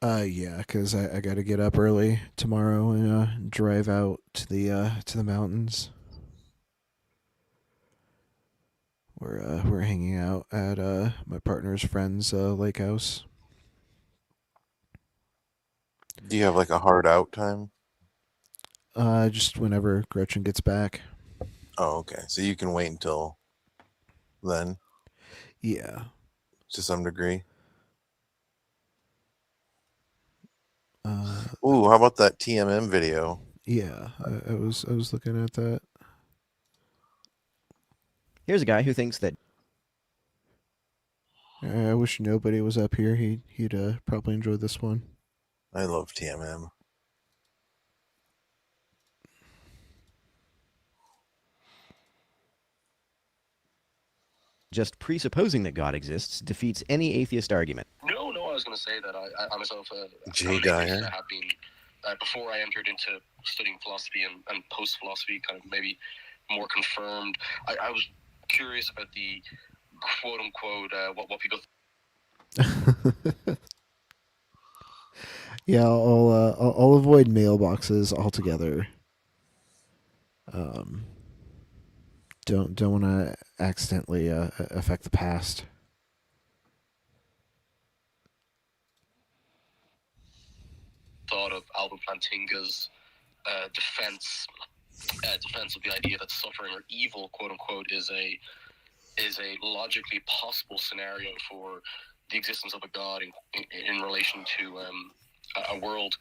Yeah, because I got to get up early tomorrow and drive out to the mountains. We're hanging out at my partner's friend's lake house. Do you have like a hard out time? Just whenever Gretchen gets back. Oh, okay. So you can wait until then? Yeah. To some degree. Ooh, how about that TMM video? Yeah, I was looking at that. Here's a guy who thinks that. I wish nobody was up here. He'd probably enjoy this one. I love TMM. Just presupposing that God exists defeats any atheist argument. No, I was going to say that I myself, Jay I'm an Dyer. atheist. I have been, before I entered into studying philosophy and post-philosophy, kind of maybe more confirmed. I was curious about the quote-unquote, what people Yeah, I'll avoid mailboxes altogether. Don't want to accidentally affect the past. thought of Albert Plantinga's defense defense of the idea that suffering or evil, quote unquote, is a logically possible scenario for the existence of a god in relation to a world.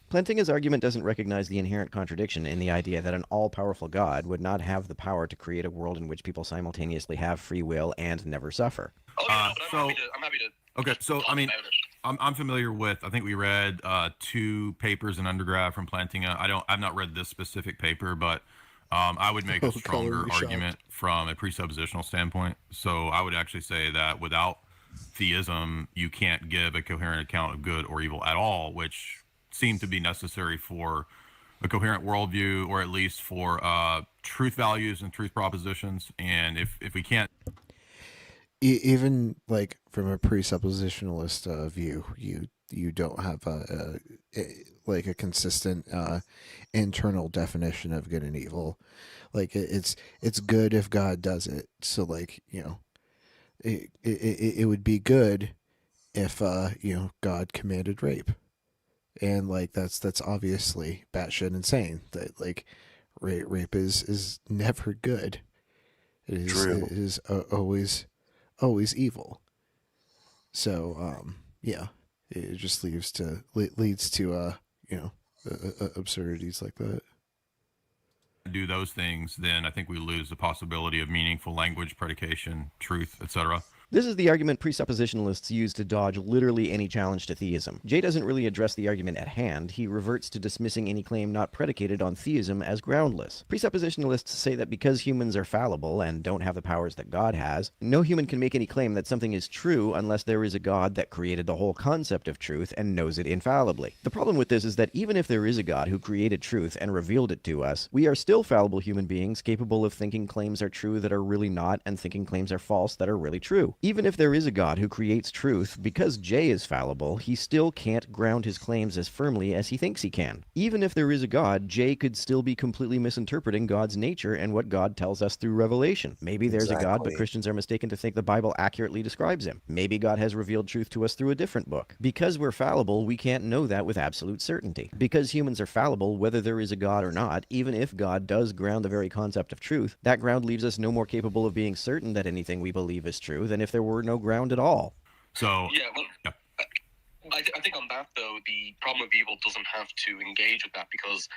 Plantinga's argument doesn't recognize the inherent contradiction in the idea that an all-powerful God would not have the power to create a world in which people simultaneously have free will and never suffer. I'm happy to Okay, so I mean, I'm familiar with. I think we read 2 papers in undergrad from Plantinga. I've not read this specific paper, but I would make a stronger argument from a presuppositional standpoint. So I would actually say that without theism, you can't give a coherent account of good or evil at all, which seem to be necessary for a coherent worldview, or at least for truth values and truth propositions. And if we can't, even like from a presuppositionalist view, you don't have like a consistent internal definition of good and evil. Like it's good if God does it. So like, you know, it would be good if you know, God commanded rape. And like that's obviously batshit insane. That like rape is never good. It is always evil. So yeah, it just leads to you know, absurdities like that. do those things, then I think we lose the possibility of meaningful language, predication, truth, etc. This is the argument presuppositionalists use to dodge literally any challenge to theism. Jay doesn't really address the argument at hand. He reverts to dismissing any claim not predicated on theism as groundless. Presuppositionalists say that because humans are fallible and don't have the powers that God has, no human can make any claim that something is true unless there is a God that created the whole concept of truth and knows it infallibly. The problem with this is that even if there is a God who created truth and revealed it to us, we are still fallible human beings capable of thinking claims are true that are really not, and thinking claims are false that are really true. Even if there is a God who creates truth, because Jay is fallible, he still can't ground his claims as firmly as he thinks he can. Even if there is a God, Jay could still be completely misinterpreting God's nature and what God tells us through revelation. Maybe there's a God, but Christians are mistaken to think the Bible accurately describes him. Maybe God has revealed truth to us through a different book. Because we're fallible, we can't know that with absolute certainty. Because humans are fallible, whether there is a God or not, even if God does ground the very concept of truth, that ground leaves us no more capable of being certain that anything we believe is true than if there were no ground at all. So yeah, well, I think on that though, the problem of evil doesn't have to engage with that, because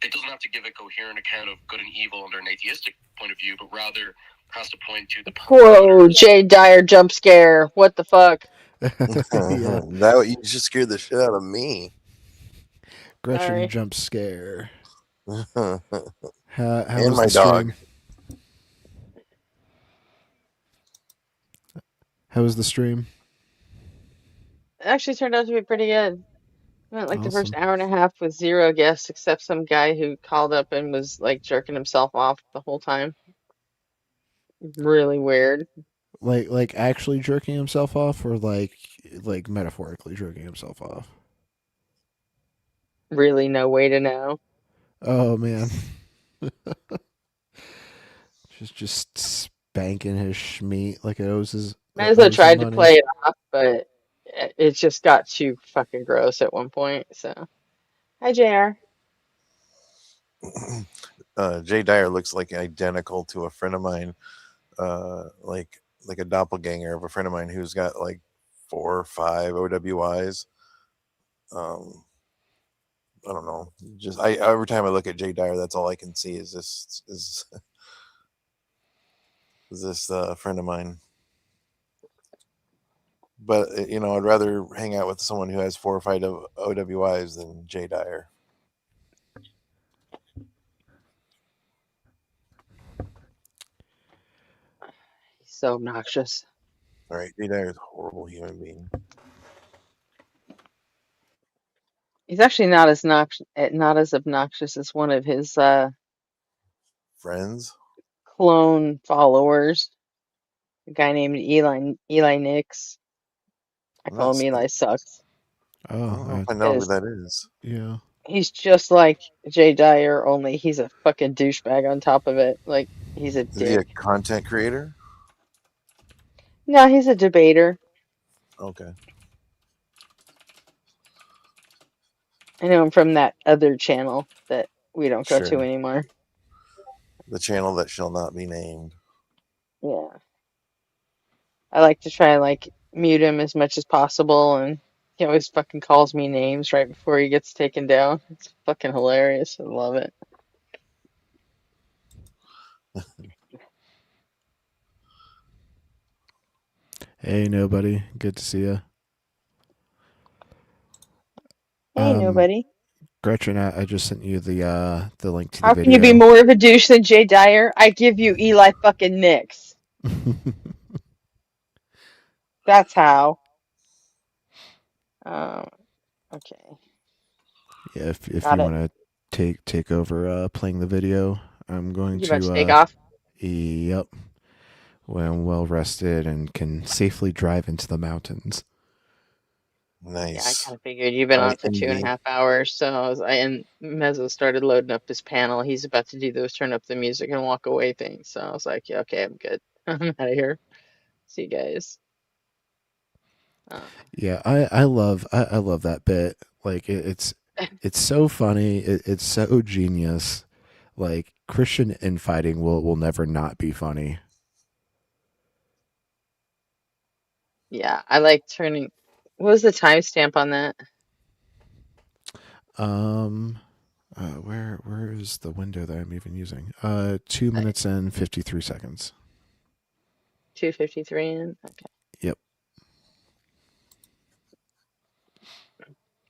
it doesn't have to give a coherent account of good and evil under an atheistic point of view, but rather has to point to the Whoa, Jay Dyer jump scare. What the fuck? That you just scared the shit out of me. Gretchen Sorry. jump scare. And How was my the dog. stream? How was the stream? It actually turned out to be pretty good. I went like the first Awesome. hour and a half with 0 guests, except some guy who called up and was like jerking himself off the whole time. Really weird. Like actually jerking himself off, or like metaphorically jerking himself off? Really no way to know. Oh man. just spanking his schmeat like it owes his Mezzo tried to money. play it off, but it just got too fucking gross at one point. So, hi, JR. Jay Dyer looks like identical to a friend of mine, like a doppelganger of a friend of mine who's got like 4 or 5 OWIs. I don't know. Just every time I look at Jay Dyer, that's all I can see is this friend of mine. But you know, I'd rather hang out with someone who has 4 or 5 OWIs than Jay Dyer. He's so obnoxious. All right, Jay Dyer is a horrible human being. He's actually not as obnoxious as one of his Friends? clone followers, a guy named Eli Nix. I call him Eli Sucks. I don't know if I know who that is. Yeah. He's just like Jay Dyer, only he's a fucking douchebag on top of it. Like, he's a Is he a dick. content creator? No, he's a debater. Okay. I know him from that other channel that we don't go to Sure. anymore. The channel that shall not be named. Yeah. I like to try and like mute him as much as possible, and he always fucking calls me names right before he gets taken down. It's fucking hilarious. I love it. Hey, nobody. Good to see you. Hey, nobody. Gretchen, I just sent you the link to the How can you be video. more of a douche than Jay Dyer? I give you Eli fucking Nix. That's how. Okay. Yeah, if Got you it. want to take over playing the video, I'm going You about to to take off? Yep. When I'm well rested and can safely drive into the mountains. Yeah, I Nice. kind of figured you've been I on for two and a envy. half hours, so and Mezzo started loading up his panel. He's about to do those turn up the music and walk away things. So I was like, yeah, okay, I'm good. I'm out of here. See you guys. Yeah, I love that bit. Like it's so funny. It's so genius. Like Christian infighting will never not be funny. Yeah, I like turning. What was the timestamp on that? Where is the window that I'm even using? 2 minutes and 53 seconds. 2:53 in. Okay. Yep.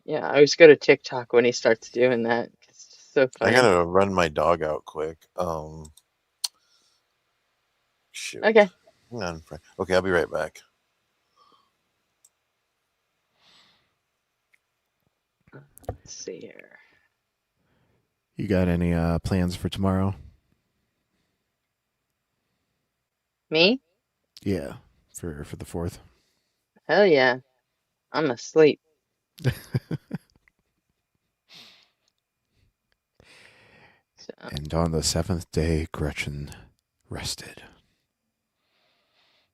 Yeah, I always go to TikTok when he starts doing that. It's so I funny. gotta run my dog out quick. Shoot. Okay. Hang on. Okay, I'll be right back. Let's see here. You got any plans for tomorrow? Me? Yeah, for the 4th. Hell yeah. I'm asleep. And on the 7th day, Gretchen rested.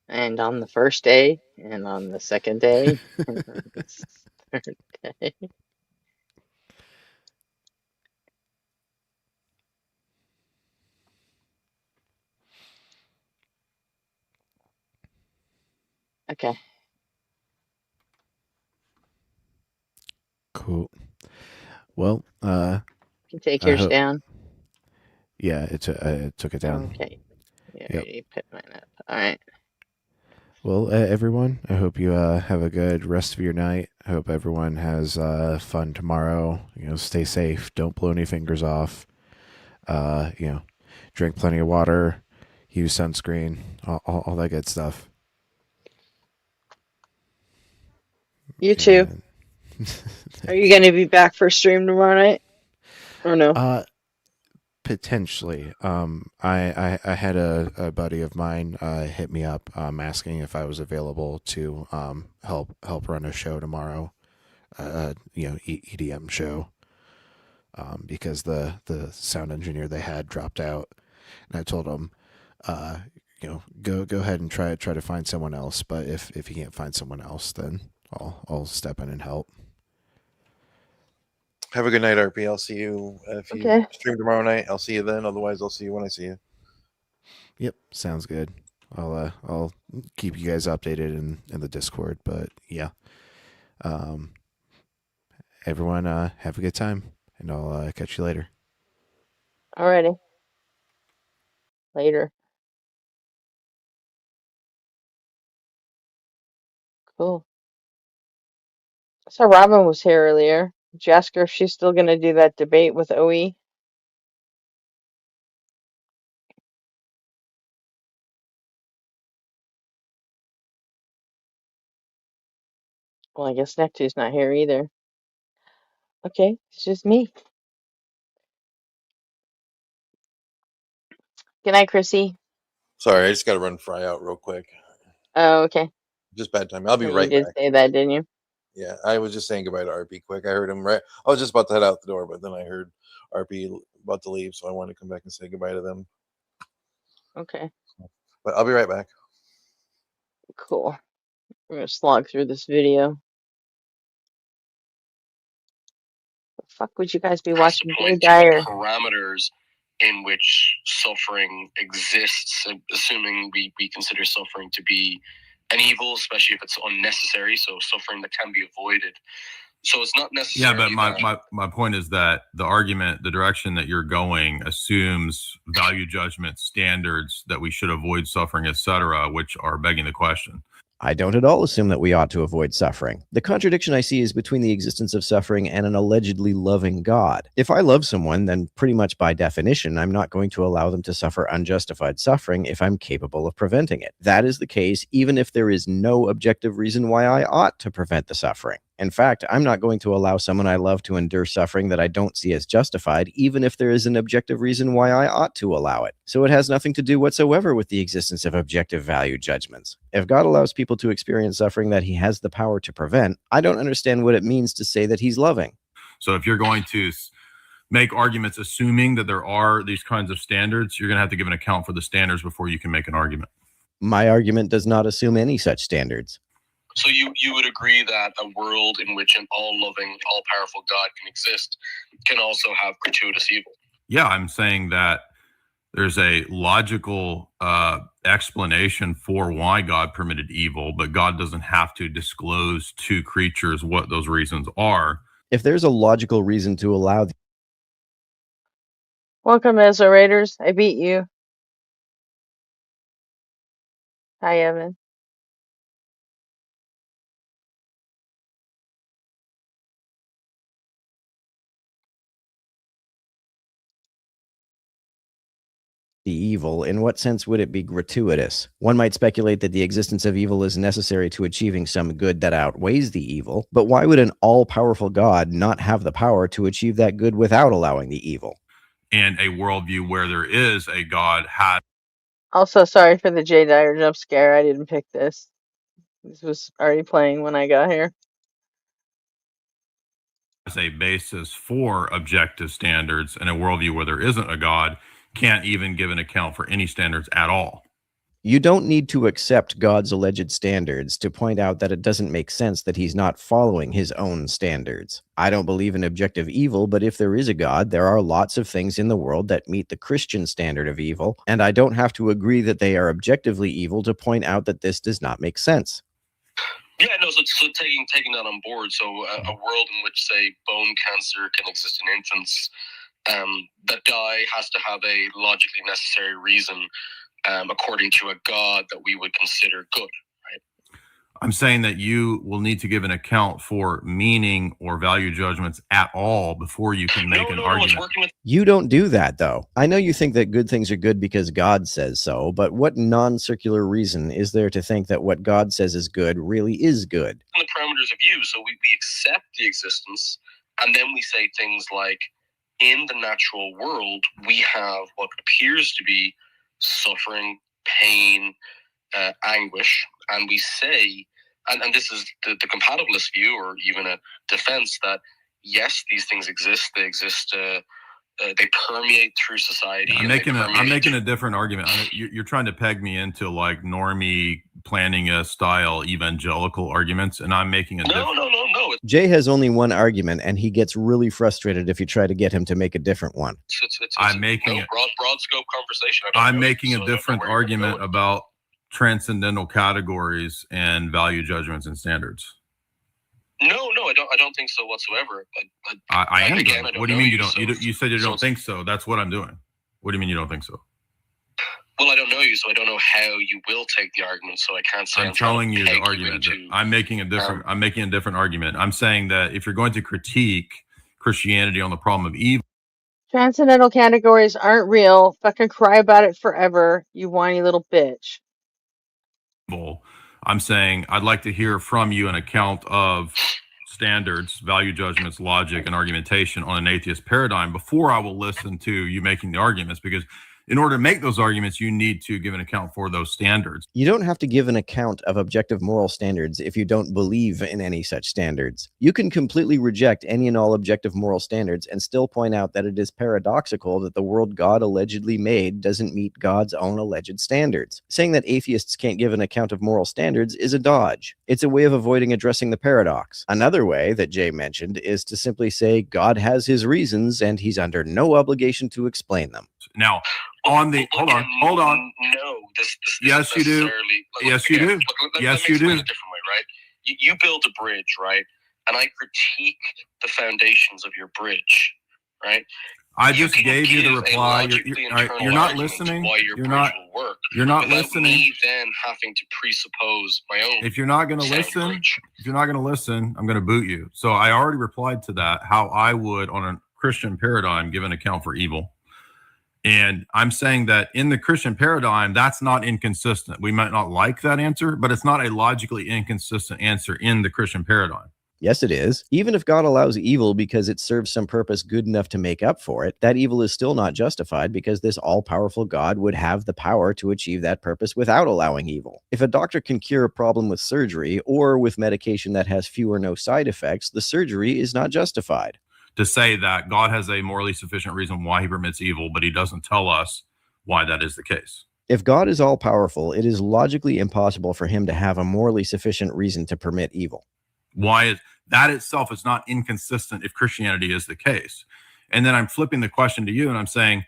And on the first day, and on the second day, and on the third day. Okay. Cool. Well, You can take I yours hope. down. Yeah, it took it down. Okay. You Yep. already put mine up. All right. Well, everyone, I hope you have a good rest of your night. I hope everyone has fun tomorrow. Stay safe. Don't blow any fingers off. Drink plenty of water. Use sunscreen. All that good stuff. You too. Are you going to be back for stream tomorrow night? Or no? Potentially. I had a buddy of mine hit me up asking if I was available to help run a show tomorrow. EDM show. Because the sound engineer they had dropped out, and I told him, go ahead and try to find someone else. But if you can't find someone else, then I'll step in and help. Have a good night, RP. I'll see you if you stream tomorrow night. I'll see you then. Otherwise, I'll see you when I see you. Yep, sounds good. I'll keep you guys updated in the Discord. But yeah, everyone have a good time, and I'll catch you later. Alrighty. Later. Cool. So Robin was here earlier. Did you ask her if she's still going to do that debate with OE? Well, I guess Neptune's not here either. Okay, it's just me. Good night, Chrissy. Sorry, I just got to run Fry out real quick. Oh, okay. Just bad time. I'll be Yeah, right you did back. say that, didn't you? Yeah, I was just saying goodbye to RP quick. I heard him right. I was just about to head out the door, but then I heard RP about to leave, so I wanted to come back and say goodbye to them. Okay. But I'll be right back. Cool. We're going to slog through this video. The fuck would you guys be watching Jay Point to Dyer? parameters in which suffering exists, assuming we consider suffering to be an evil, especially if it's unnecessary, so suffering that can be avoided. So it's not necessarily. Yeah, but my point is that the argument, the direction that you're going, assumes value judgment standards that we should avoid suffering, etc., which are begging the question. I don't at all assume that we ought to avoid suffering. The contradiction I see is between the existence of suffering and an allegedly loving God. If I love someone, then pretty much by definition, I'm not going to allow them to suffer unjustified suffering if I'm capable of preventing it. That is the case even if there is no objective reason why I ought to prevent the suffering. In fact, I'm not going to allow someone I love to endure suffering that I don't see as justified, even if there is an objective reason why I ought to allow it. So it has nothing to do whatsoever with the existence of objective value judgments. If God allows people to experience suffering that he has the power to prevent, I don't understand what it means to say that he's loving. So if you're going to make arguments assuming that there are these kinds of standards, you're going to have to give an account for the standards before you can make an argument. My argument does not assume any such standards. So you would agree that a world in which an all-loving, all-powerful God can exist can also have gratuitous evil? Yeah, I'm saying that there's a logical explanation for why God permitted evil, but God doesn't have to disclose to creatures what those reasons are. If there's a logical reason to allow... Welcome, Ezra Raiders. I beat you. Hi, Evan. the evil, in what sense would it be gratuitous? One might speculate that the existence of evil is necessary to achieving some good that outweighs the evil, but why would an all-powerful God not have the power to achieve that good without allowing the evil? And a worldview where there is a God has Also, sorry for the Jay Dyer jump scare. I didn't pick this. This was already playing when I got here. a basis for objective standards, and a worldview where there isn't a God can't even give an account for any standards at all. You don't need to accept God's alleged standards to point out that it doesn't make sense that he's not following his own standards. I don't believe in objective evil, but if there is a God, there are lots of things in the world that meet the Christian standard of evil, and I don't have to agree that they are objectively evil to point out that this does not make sense. Yeah, no, so taking that on board, so a world in which, say, bone cancer can exist in infants that die has to have a logically necessary reason according to a God that we would consider good, right? I'm saying that you will need to give an account for meaning or value judgments at all before you can make an argument. You don't do that, though. I know you think that good things are good because God says so, but what non-circular reason is there to think that what God says is good really is good? In the parameters of you, so we accept the existence, and then we say things like, in the natural world, we have what appears to be suffering, pain, anguish, and we say, and this is the compatibilist view, or even a defense, that yes, these things exist. They exist. They permeate through society. I'm making a different argument. You're trying to peg me into like normie planning a style evangelical arguments, and I'm making a no. Jay has only one argument, and he gets really frustrated if you try to get him to make a different one. I'm making broad scope conversation. I'm making a different argument about transcendental categories and value judgments and standards. No, I don't think so whatsoever. I am. Again, what do you mean you don't? You said you don't think so. That's what I'm doing. What do you mean you don't think so? Well, I don't know you, so I don't know how you will take the argument. So I can't say. I'm telling you the argument. I'm making a different. I'm making a different argument. I'm saying that if you're going to critique Christianity on the problem of evil, Transcendental categories aren't real. Fucking cry about it forever, you whiny little bitch. I'm saying I'd like to hear from you an account of standards, value judgments, logic, and argumentation on an atheist paradigm before I will listen to you making the arguments, because in order to make those arguments, you need to give an account for those standards. You don't have to give an account of objective moral standards if you don't believe in any such standards. You can completely reject any and all objective moral standards and still point out that it is paradoxical that the world God allegedly made doesn't meet God's own alleged standards. Saying that atheists can't give an account of moral standards is a dodge. It's a way of avoiding addressing the paradox. Another way that Jay mentioned is to simply say God has his reasons and he's under no obligation to explain them. Now, on the hold on. No, this Yes, you do. Yes, you do. Yes, you do. A different way, right? You build a bridge, right? And I critique the foundations of your bridge, right? I just gave you the reply. You're not listening. You're not listening. Me then having to presuppose my own. If you're not going to listen, I'm going to boot you. So I already replied to that, how I would, on a Christian paradigm, give an account for evil. And I'm saying that in the Christian paradigm, that's not inconsistent. We might not like that answer, but it's not a logically inconsistent answer in the Christian paradigm. Yes, it is. Even if God allows evil because it serves some purpose good enough to make up for it, that evil is still not justified because this all-powerful God would have the power to achieve that purpose without allowing evil. If a doctor can cure a problem with surgery or with medication that has few or no side effects, the surgery is not justified. To say that God has a morally sufficient reason why he permits evil, but he doesn't tell us why that is the case. If God is all-powerful, it is logically impossible for him to have a morally sufficient reason to permit evil. Why is that itself is not inconsistent if Christianity is the case. And then I'm flipping the question to you and I'm saying,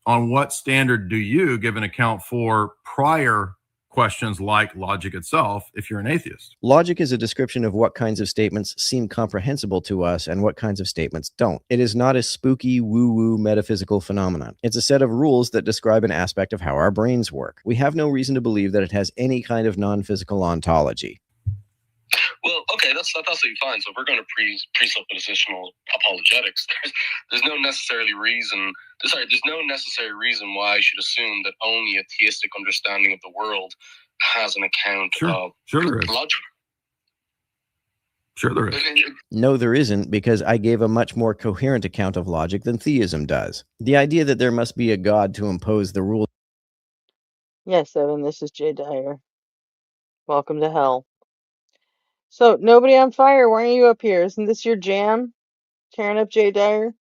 on what standard do you give an account for prior questions like logic itself if you're an atheist? Logic is a description of what kinds of statements seem comprehensible to us and what kinds of statements don't. It is not a spooky, woo-woo metaphysical phenomenon. It's a set of rules that describe an aspect of how our brains work. We have no reason to believe that it has any kind of non-physical ontology. Well, okay, that's absolutely fine. So if we're going to presuppositional apologetics, there's no necessary reason. There's no necessary reason why I should assume that only a theistic understanding of the world has an account of logic. Sure there is. No, there isn't, because I gave a much more coherent account of logic than theism does. The idea that there must be a God to impose the rules. Yes, Evan, this is Jay Dyer. Welcome to hell. So, nobody on fire, why aren't you up here? Isn't this your jam? Tearing up Jay Dyer?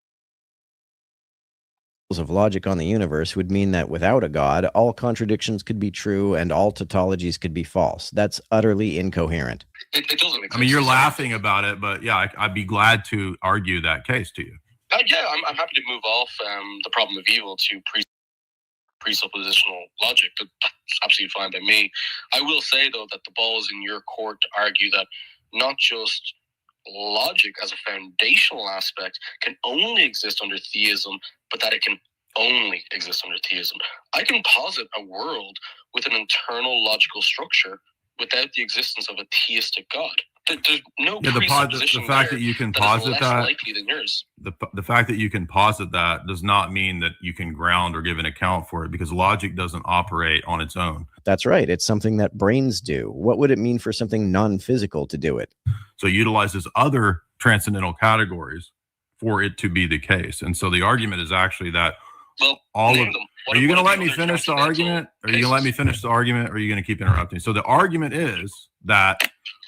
Of logic on the universe would mean that without a God, all contradictions could be true and all tautologies could be false. That's utterly incoherent. It doesn't exist. I mean, you're laughing about it, but yeah, I'd be glad to argue that case to you. Yeah, I'm happy to move off the problem of evil to presuppositional logic. That's absolutely fine by me. I will say, though, that the ball is in your court to argue that not just logic as a foundational aspect can only exist under theism, but that it can only exist under theism. I can posit a world with an internal logical structure without the existence of a theistic God. There's no presupposition the fact that you can posit less that likely than yours. The fact that you can posit that does not mean that you can ground or give an account for it, because logic doesn't operate on its own. That's right. It's something that brains do. What would it mean for something non-physical to do it? So it utilizes other transcendental categories for it to be the case. And so the argument is actually that are you going to let me finish the argument? Are you going to let me finish the argument? Or are you going to keep interrupting? So the argument is that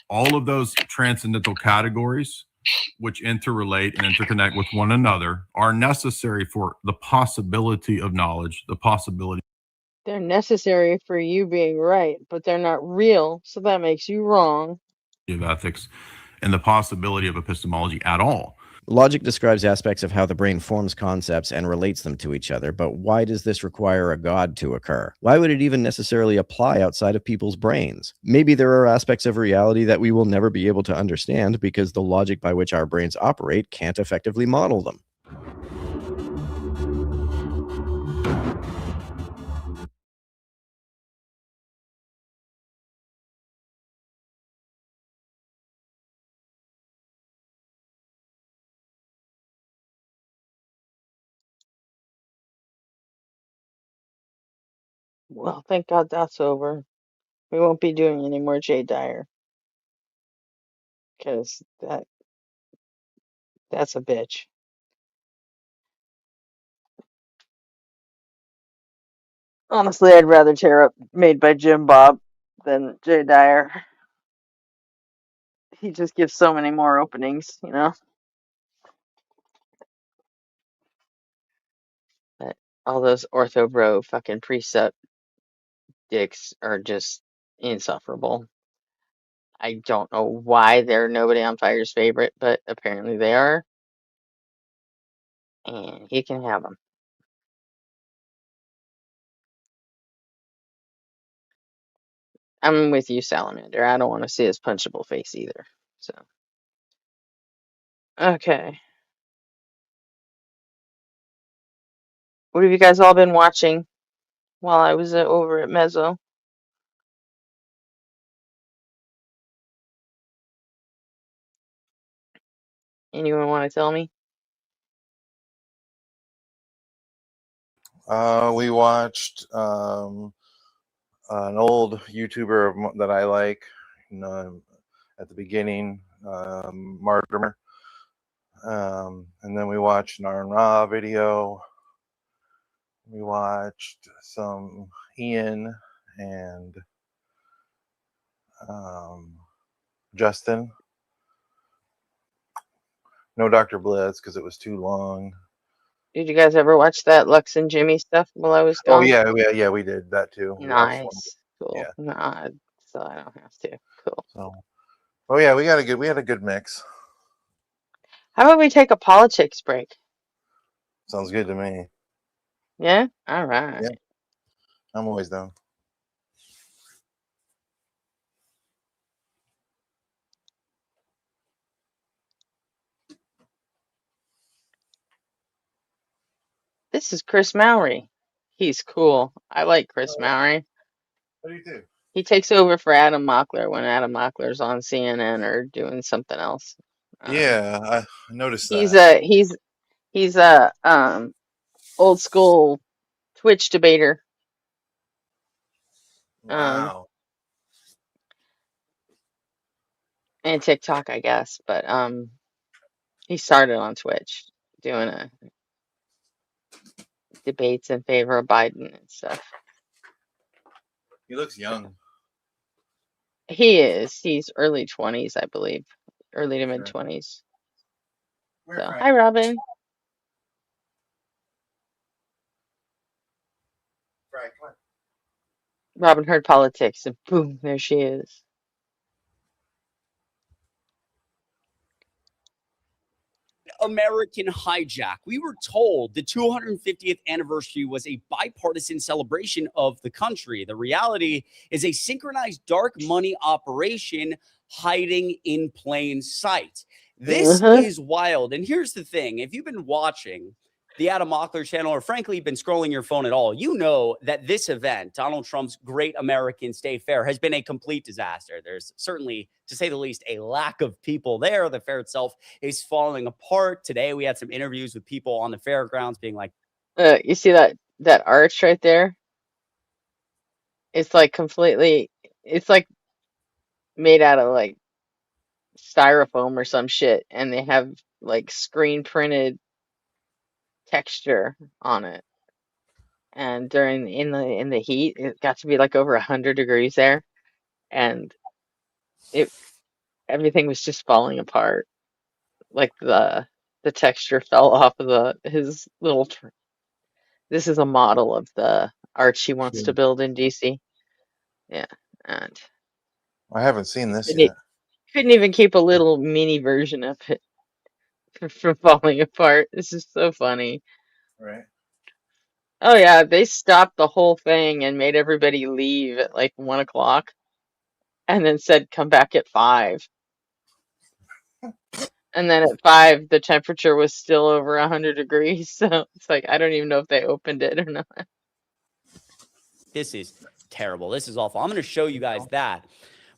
all of those transcendental categories, which interrelate and interconnect with one another, are necessary for the possibility of knowledge, the possibility. They're necessary for you being right, but they're not real, so that makes you wrong. Of ethics and the possibility of epistemology at all. Logic describes aspects of how the brain forms concepts and relates them to each other, but why does this require a God to occur? Why would it even necessarily apply outside of people's brains? Maybe there are aspects of reality that we will never be able to understand because the logic by which our brains operate can't effectively model them. Well, thank God that's over. We won't be doing any more Jay Dyer. Because that's a bitch. Honestly, I'd rather tear up Made by Jim Bob than Jay Dyer. He just gives so many more openings, you know? But all those ortho bro fucking precept dicks are just insufferable. I don't know why they're nobody on fire's favorite, but apparently they are. And he can have them. I'm with you, Salamander. I don't want to see his punchable face either. So, okay. What have you guys all been watching while I was over at Mezzo? Anyone want to tell me? We watched an old YouTuber that I like at the beginning, Martimer. And then we watched an Aaron Ra video. We watched some Ian and Justin. No Dr. Blitz because it was too long. Did you guys ever watch that Lux and Jimmy stuff while I was Oh gone? yeah, we did that too. We watched one. Nice. Cool. Yeah. Nah, so I don't have to. Cool. So, oh yeah, we had a good mix. How about we take a politics break? Sounds good to me. Yeah? All right. Yeah. I'm always down. This is Chris Mowry. He's cool. I like Chris Mowry. What do you do? He takes over for Adam Mockler when Adam Mockler's on CNN or doing something else. Yeah, I noticed He's that. a old school Twitch debater. Wow. And TikTok, I guess, but he started on Twitch doing debates in favor of Biden and stuff. He looks young. He is. He's early 20s, I believe. Early to mid 20s. So, hi, Robin. Right, come on. Robin heard politics, and boom, there she is. American hijack. We were told the 250th anniversary was a bipartisan celebration of the country. The reality is a synchronized dark money operation hiding in plain sight. This is wild. And here's the thing. If you've been watching the Adam Mockler channel, or frankly, been scrolling your phone at all, you know that this event, Donald Trump's Great American State Fair, has been a complete disaster. There's certainly, to say the least, a lack of people there. The fair itself is falling apart. Today, we had some interviews with people on the fairgrounds being like, You see that arch right there? It's like completely, it's like made out of like styrofoam or some shit, and they have like screen printed texture on it. And in the heat, it got to be like over 100 degrees there, and everything was just falling apart. Like the texture fell off of his little. This is a model of the arch he wants to build in DC. Yeah, and I haven't seen this couldn't, yet. couldn't even keep a little mini version of it from falling apart. This is so funny. Right. Oh yeah, they stopped the whole thing and made everybody leave at like 1 o'clock, and then said come back at 5. And then at 5, the temperature was still over 100 degrees. So it's like I don't even know if they opened it or not. this is terrible. This is awful. I'm going to show you guys that.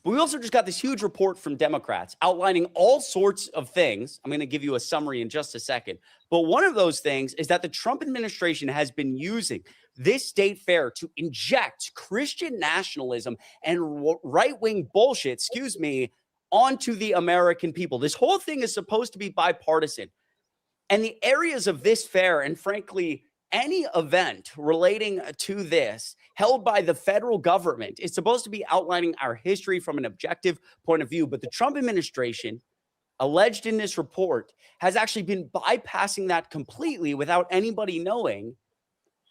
But we also just got this huge report from Democrats outlining all sorts of things. I'm going to give you a summary in just a second. But one of those things is that the Trump administration has been using this state fair to inject Christian nationalism and right-wing bullshit, onto the American people. This whole thing is supposed to be bipartisan. And the areas of this fair, and frankly, any event relating to this held by the federal government is supposed to be outlining our history from an objective point of view. But the Trump administration, alleged in this report, has actually been bypassing that completely without anybody knowing,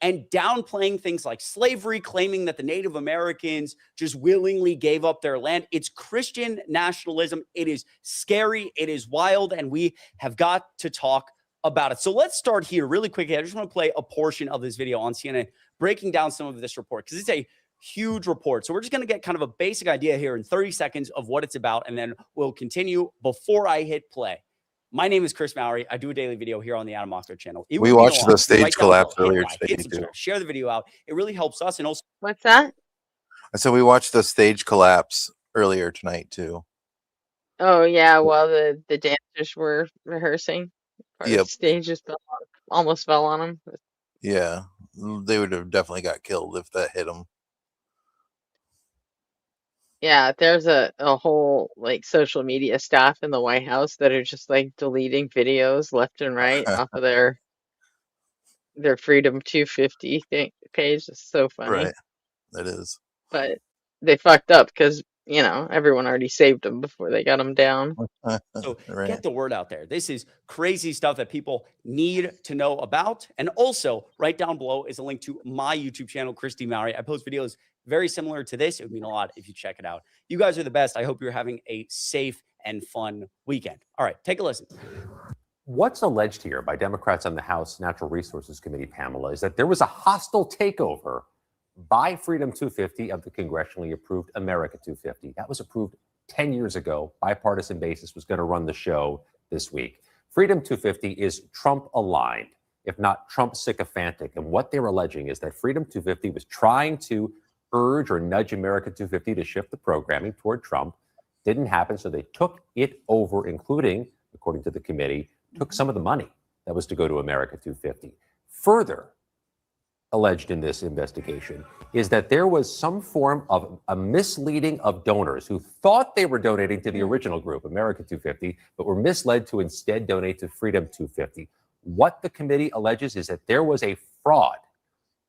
and downplaying things like slavery, claiming that the Native Americans just willingly gave up their land. It's Christian nationalism. It is scary. It is wild. And we have got to talk about it. So let's start here really quickly. I just want to play a portion of this video on CNN breaking down some of this report because it's a huge report. So we're just going to get kind of a basic idea here in 30 seconds of what it's about, and then we'll continue before I hit play. My name is Chris Mowry. I do a daily video here on the Adam Mossberg channel. We watched the stage collapse earlier today, hit subscribe, share the video out. It really helps us. And also, what's that? So we watched the stage collapse earlier tonight too. Oh yeah, while the dancers were rehearsing, Yep. the stage just almost fell on them. Yeah, they would have definitely got killed if that hit them. Yeah, there's a whole like social media staff in the White House that are just like deleting videos left and right off of their Freedom 250 page. It's so funny. Right, that is. But they fucked up because everyone already saved them before they got them down. So get the word out there. This is crazy stuff that people need to know about. And also, right down below is a link to my YouTube channel, Christy Mowry. I post videos very similar to this. It would mean a lot if you check it out. You guys are the best. I hope you're having a safe and fun weekend. All right, take a listen. What's alleged here by Democrats on the House Natural Resources Committee, Pamela, is that there was a hostile takeover by Freedom 250 of the congressionally approved America 250. That was approved 10 years ago. Bipartisan basis was going to run the show this week. Freedom 250 is Trump aligned, if not Trump sycophantic. And what they're alleging is that Freedom 250 was trying to urge or nudge America 250 to shift the programming toward Trump. Didn't happen, so they took it over, including, according to the committee, took some of the money that was to go to America 250. Further alleged in this investigation is that there was some form of a misleading of donors who thought they were donating to the original group, America 250, but were misled to instead donate to Freedom 250. What the committee alleges is that there was a fraud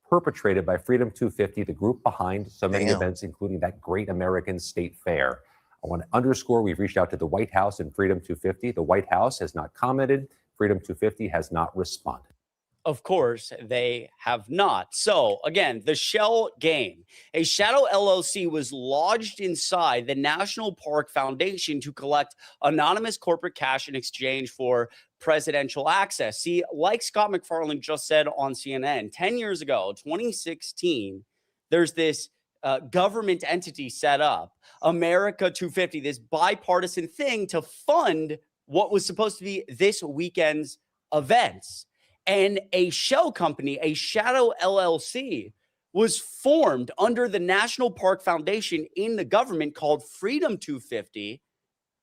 perpetrated by Freedom 250, the group behind so many events, including that great American State Fair. I want to underscore, we've reached out to the White House and Freedom 250. The White House has not commented. Freedom 250 has not responded. Of course, they have not. So, again, the shell game. A shadow LLC was lodged inside the National Park Foundation to collect anonymous corporate cash in exchange for presidential access. See, like Scott McFarland just said on CNN, 10 years ago, 2016, there's this government entity set up, America 250, this bipartisan thing to fund what was supposed to be this weekend's events. And a shell company, a shadow LLC, was formed under the National Park Foundation in the government called Freedom 250,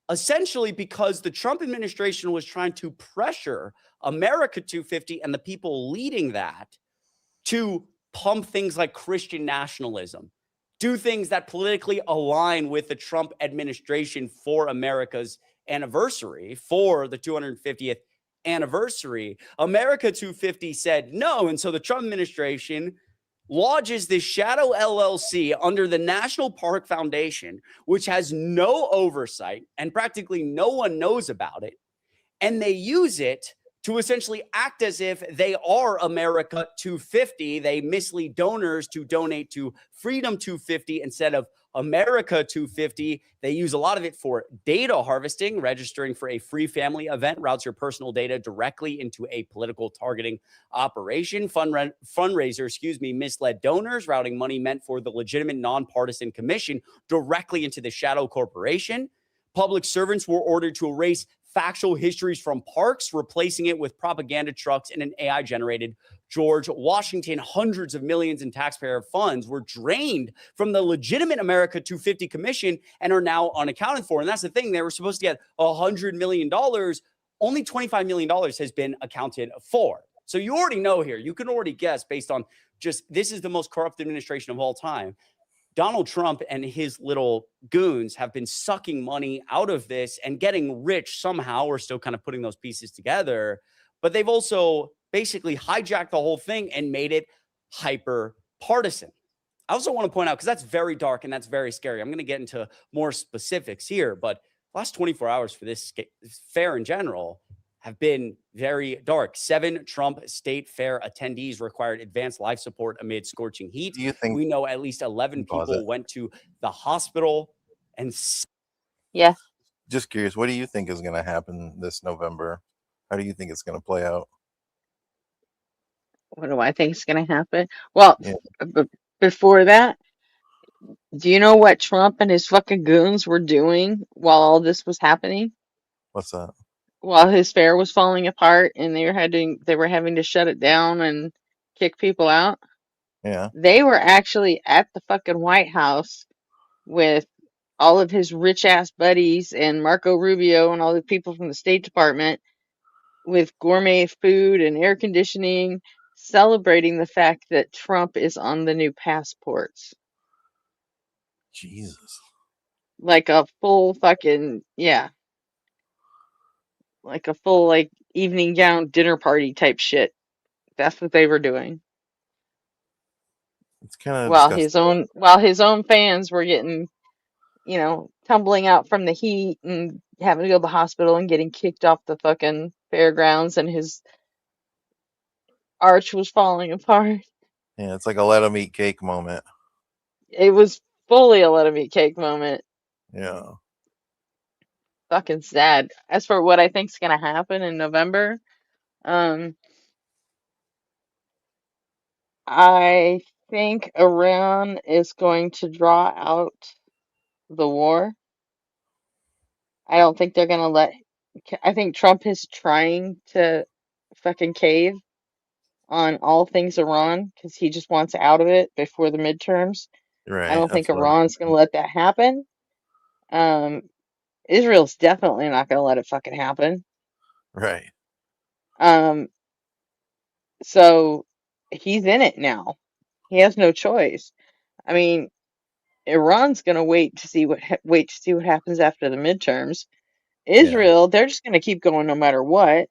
essentially because the Trump administration was trying to pressure America 250 and the people leading that to pump things like Christian nationalism, do things that politically align with the Trump administration for America's anniversary, for the 250th anniversary. America 250 said no. And so the Trump administration lodges this shadow LLC under the National Park Foundation, which has no oversight and practically no one knows about it. And they use it to essentially act as if they are America 250. They mislead donors to donate to Freedom 250 instead of America 250. They use a lot of it for data harvesting, registering for a free family event, routes your personal data directly into a political targeting operation. Fundraiser, misled donors, routing money meant for the legitimate nonpartisan commission directly into the shadow corporation. Public servants were ordered to erase factual histories from parks, replacing it with propaganda trucks and an AI-generated George Washington. Hundreds of millions in taxpayer funds were drained from the legitimate America 250 commission and are now unaccounted for. And that's the thing. They were supposed to get $100 million. Only $25 million has been accounted for. So you already know here. You can already guess based on just this is the most corrupt administration of all time. Donald Trump and his little goons have been sucking money out of this and getting rich somehow. We're still kind of putting those pieces together. But they've also basically hijacked the whole thing and made it hyper partisan. I also want to point out, because that's very dark and that's very scary. I'm going to get into more specifics here, but the last 24 hours for this fair in general have been very dark. 7 Trump State Fair attendees required advanced life support amid scorching heat. Do you think we know at least 11 people went to the hospital and yeah. Just curious, what do you think is going to happen this November? How do you think it's going to play out? What do I think is going to happen? Well, Yeah. before that, Do you know what Trump and his fucking goons were doing while all this was happening? What's that? While his fair was falling apart and they were having to shut it down and kick people out. Yeah. They were actually at the fucking White House with all of his rich ass buddies and Marco Rubio and all the people from the State Department with gourmet food and air conditioning, celebrating the fact that Trump is on the new passports. Jesus. Like a full fucking, yeah. Like a full, like, evening gown dinner party type shit. That's what they were doing. It's kind of disgusting. While his own fans were getting, tumbling out from the heat and having to go to the hospital and getting kicked off the fucking fairgrounds and his arch was falling apart. Yeah, it's like a let 'em eat cake moment. It was fully a let 'em eat cake moment. Yeah. Fucking sad. As for what I think's gonna happen in November, I think Iran is going to draw out the war. I don't think they're gonna let. I think Trump is trying to fucking cave on all things Iran because he just wants out of it before the midterms. I Right. don't think That's what. Iran's gonna let that happen. Um, Israel's definitely not gonna let it fucking happen. Right. So he's in it now. He has no choice. I mean, Iran's gonna wait to see what happens after the midterms. Israel, they're just gonna keep going no matter what.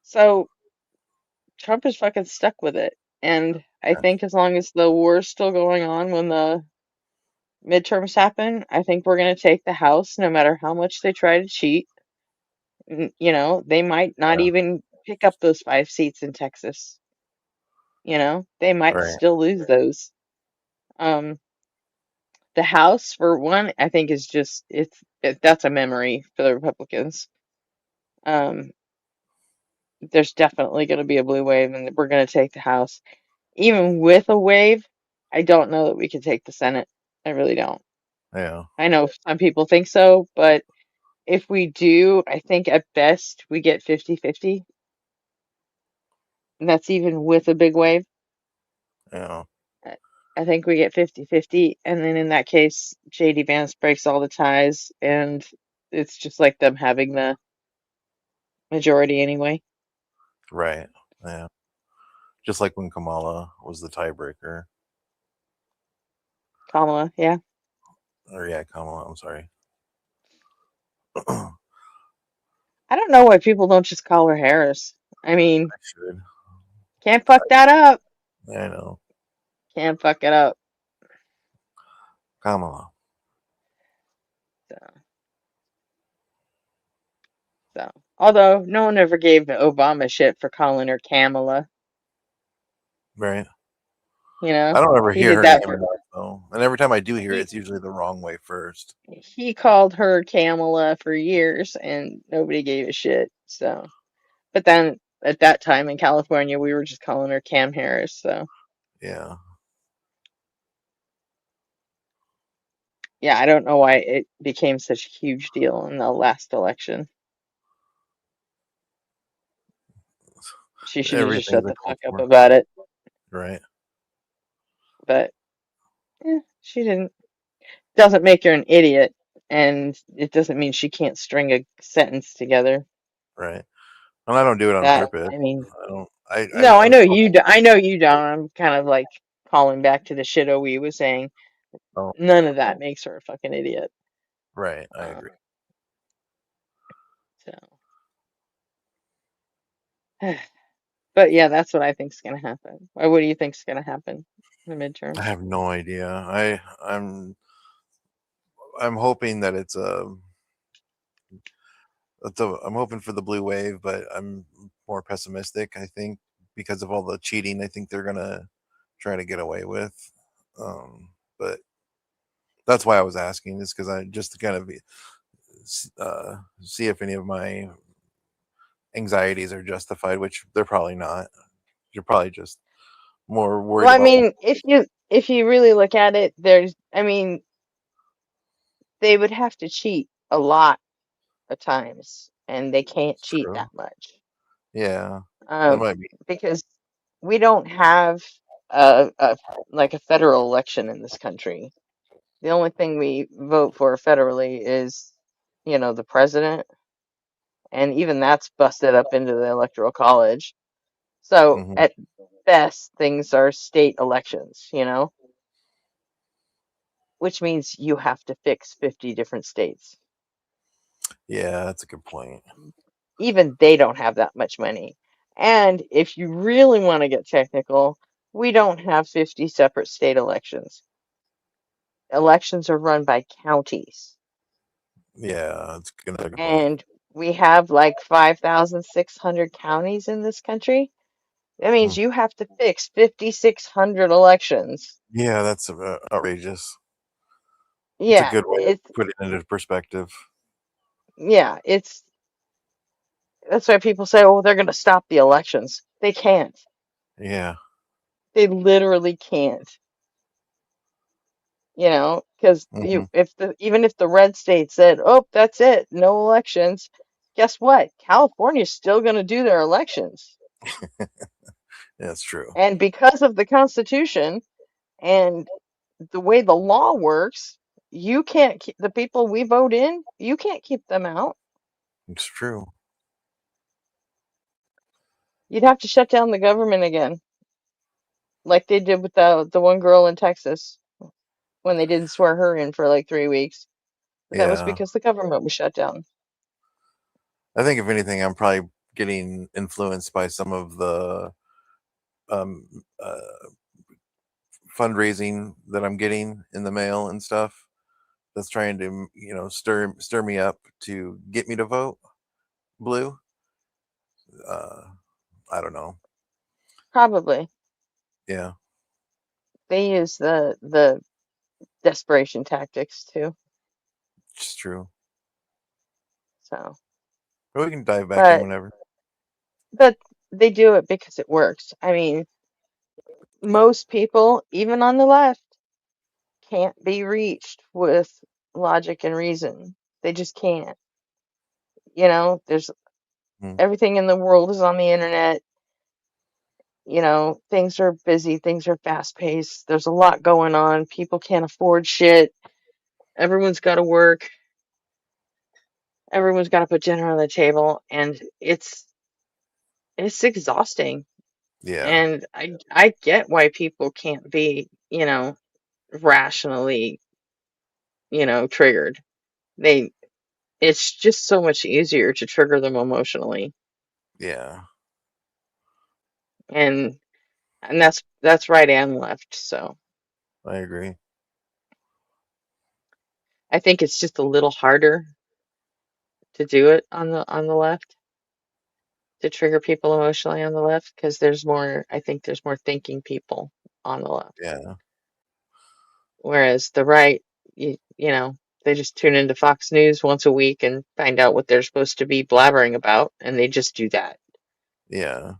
So Trump is fucking stuck with it. And I think as long as the war's still going on when the midterms happen, I think we're gonna take the House no matter how much they try to cheat. They might not even pick up those 5 seats in Texas. They might Right. still lose those. The House, for one, I think is just that's a memory for the Republicans. There's definitely going to be a blue wave, and we're going to take the House. Even with a wave, I don't know that we can take the Senate. I really don't. Yeah. I know some people think so, but if we do, I think at best we get 50-50. And that's even with a big wave. Yeah. I think we get 50-50, and then in that case, JD Vance breaks all the ties, and it's just like them having the majority anyway. Right. Yeah. Just like when Kamala was the tiebreaker. Kamala, yeah. Or yeah, Kamala. I'm sorry. I don't know why people don't just call her Harris. I mean, I should. can't fuck that up. I know. Can't fuck it up. Kamala. So, although no one ever gave Obama shit for calling her Kamala. Right. You know, I don't ever he hear did her that name for. enough though, and every time I do hear it, He, it's usually the wrong way first. he called her Kamala for years, and nobody gave a shit. So, but then at that time in California, we were just calling her Cam Harris. So, Yeah. yeah, I don't know why it became such a huge deal in the last election. She should have just Everything's shut a the fuck up culture. about it. Right. But she didn't. Doesn't make her an idiot, and it doesn't mean she can't string a sentence together. Right. And I don't do it on That, purpose. I mean, I don't. no, I I'm know so. you. I know you don't. I'm kind of like calling back to the shit we was saying. Oh. None of that makes her a fucking idiot. Right. I agree. So, but yeah, that's what I think's gonna happen. Or what do you think's gonna happen in the midterms? I have no idea. I'm hoping that I'm hoping for the blue wave, but I'm more pessimistic. I think because of all the cheating, I think they're gonna try to get away with. But that's why I was asking, is because I just to kind of see if any of my anxieties are justified, which they're probably not. You're probably just more worried Well, I about. mean, if you really look at it, I mean, they would have to cheat a lot of times, and they can't cheat True. that much. Yeah, that Um, might be. because we don't have like a federal election in this country. The only thing we vote for federally is, the president, and even that's busted up into the electoral college. So Hmm. at best, things are state elections, which means you have to fix 50 different states. Yeah, that's a good point. Even they don't have that much money. And if you really want to get technical, we don't have 50 separate state elections. Elections are run by counties. Yeah, that's another good point. And we have like 5,600 counties in this country. That means Hmm. you have to fix 5,600 elections. Yeah, that's outrageous. It's a Yeah, good way to put it into perspective. it's that's why people say, "Oh, they're going to stop the elections." They can't. Yeah. They literally can't. Because Hmm. even if the red state said, "Oh, that's it, no elections," guess what? California's still going to do their elections. That's true. And because of the Constitution and the way the law works, you can't keep the people we vote in, you can't keep them out. It's true. You'd have to shut down the government again, like they did with the one girl in Texas when they didn't swear her in for like 3 weeks. But that was Yeah. because the government was shut down. I think if anything, I'm probably getting influenced by some of the um, uh, fundraising that I'm getting in the mail and stuff. That's trying to, stir me up to get me to vote blue. Uh, I don't know. Probably. Yeah. They use the desperation tactics too. It's true. So, But we can dive back in but whenever. but they do it because it works. I mean, most people, even on the left, can't be reached with logic and reason. They just can't. There's Hmm. everything in the world is on the internet. Things are busy, things are fast paced. There's a lot going on. People can't afford shit. Everyone's got to work. Everyone's got to put dinner on the table, and it's exhausting. Yeah. And I get why people can't be, rationally, triggered. They It's just so much easier to trigger them emotionally. Yeah. And that's right and left. So I agree. I think it's just a little harder to do it on the left, to trigger people emotionally on the left, because I think there's more thinking people on the left. Yeah. Whereas the right, they just tune into Fox News once a week and find out what they're supposed to be blabbering about, and they just do that. Yeah.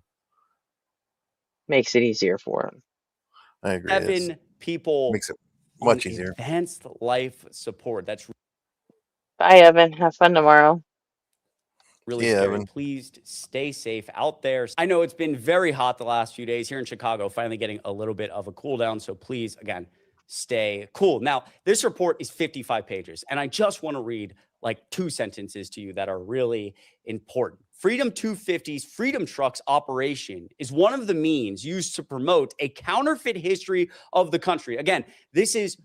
Makes it easier for them. I agree. 7 people Makes it in much easier. advanced life support. That's Bye, Evan. Have fun tomorrow. really Yeah, scary. Evan. Please stay safe out there. I know it's been very hot the last few days here in Chicago, finally getting a little bit of a cool down. So please, again, stay cool. Now, this report is 55 pages, and I just want to read like 2 sentences to you that are really important. Freedom 250's Freedom Trucks operation is one of the means used to promote a counterfeit history of the country. Again, this is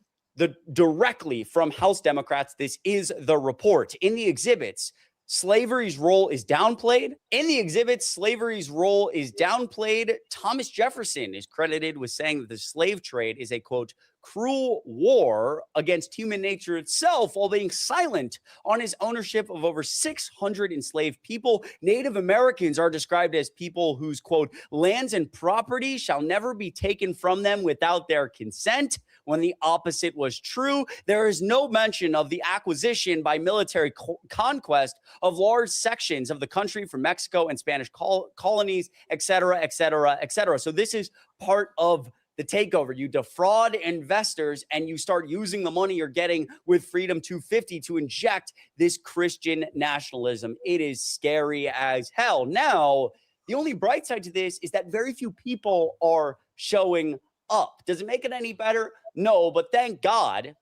directly from House Democrats. This is the report. In the exhibits, slavery's role is downplayed. In the exhibits, slavery's role is downplayed. Thomas Jefferson is credited with saying that the slave trade is a, quote, cruel war against human nature itself, while being silent on his ownership of over 600 enslaved people. Native Americans are described as people whose, quote, lands and property shall never be taken from them without their consent, when the opposite was true. There is no mention of the acquisition by military conquest of large sections of the country from Mexico and Spanish colonies, et cetera, et cetera, et cetera. So this is part of the takeover. You defraud investors and you start using the money you're getting with Freedom 250 to inject this Christian nationalism. It is scary as hell. Now, the only bright side to this is that very few people are showing up. Does it make it any better? No, but thank God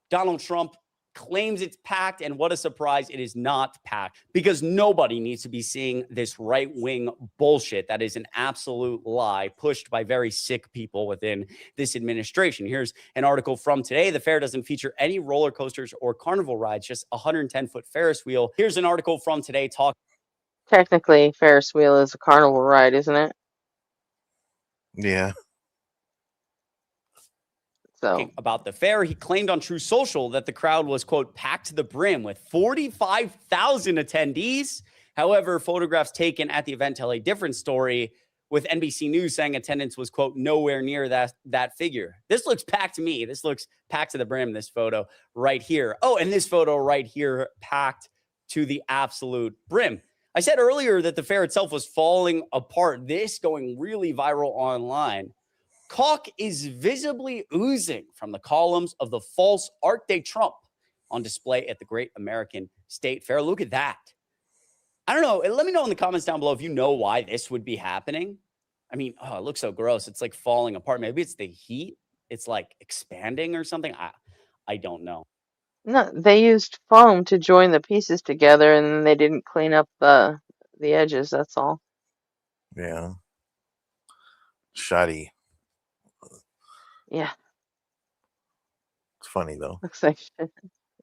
Donald Trump claims it's packed, and what a surprise, it is not packed, because nobody needs to be seeing this right-wing bullshit that is an absolute lie pushed by very sick people within this administration. Here's an article from today. The fair doesn't feature any roller coasters or carnival rides, just a 110-foot Ferris wheel. Here's an article from today talking. Technically, Ferris wheel is a carnival ride, isn't it? Yeah. So About the fair, he claimed on True Social that the crowd was, quote, packed to the brim with 45,000 attendees. However, photographs taken at the event tell a different story, with NBC News saying attendance was, quote, nowhere near that figure. This looks packed to me. This looks packed to the brim, this photo right here. Oh, and this photo right here, packed to the absolute brim. I said earlier that the fair itself was falling apart. This going really viral online. Caulk is visibly oozing from the columns of the false Arc de Trump on display at the Great American State Fair. Look at that. I don't know. Let me know in the comments down below if you know why this would be happening. I mean, oh, it looks so gross. It's like falling apart. Maybe it's the heat. It's like expanding or something. I don't know. no, they used foam to join the pieces together, and then they didn't clean up the edges. That's all. Yeah. Shoddy. Yeah, It's funny though. looks like shit.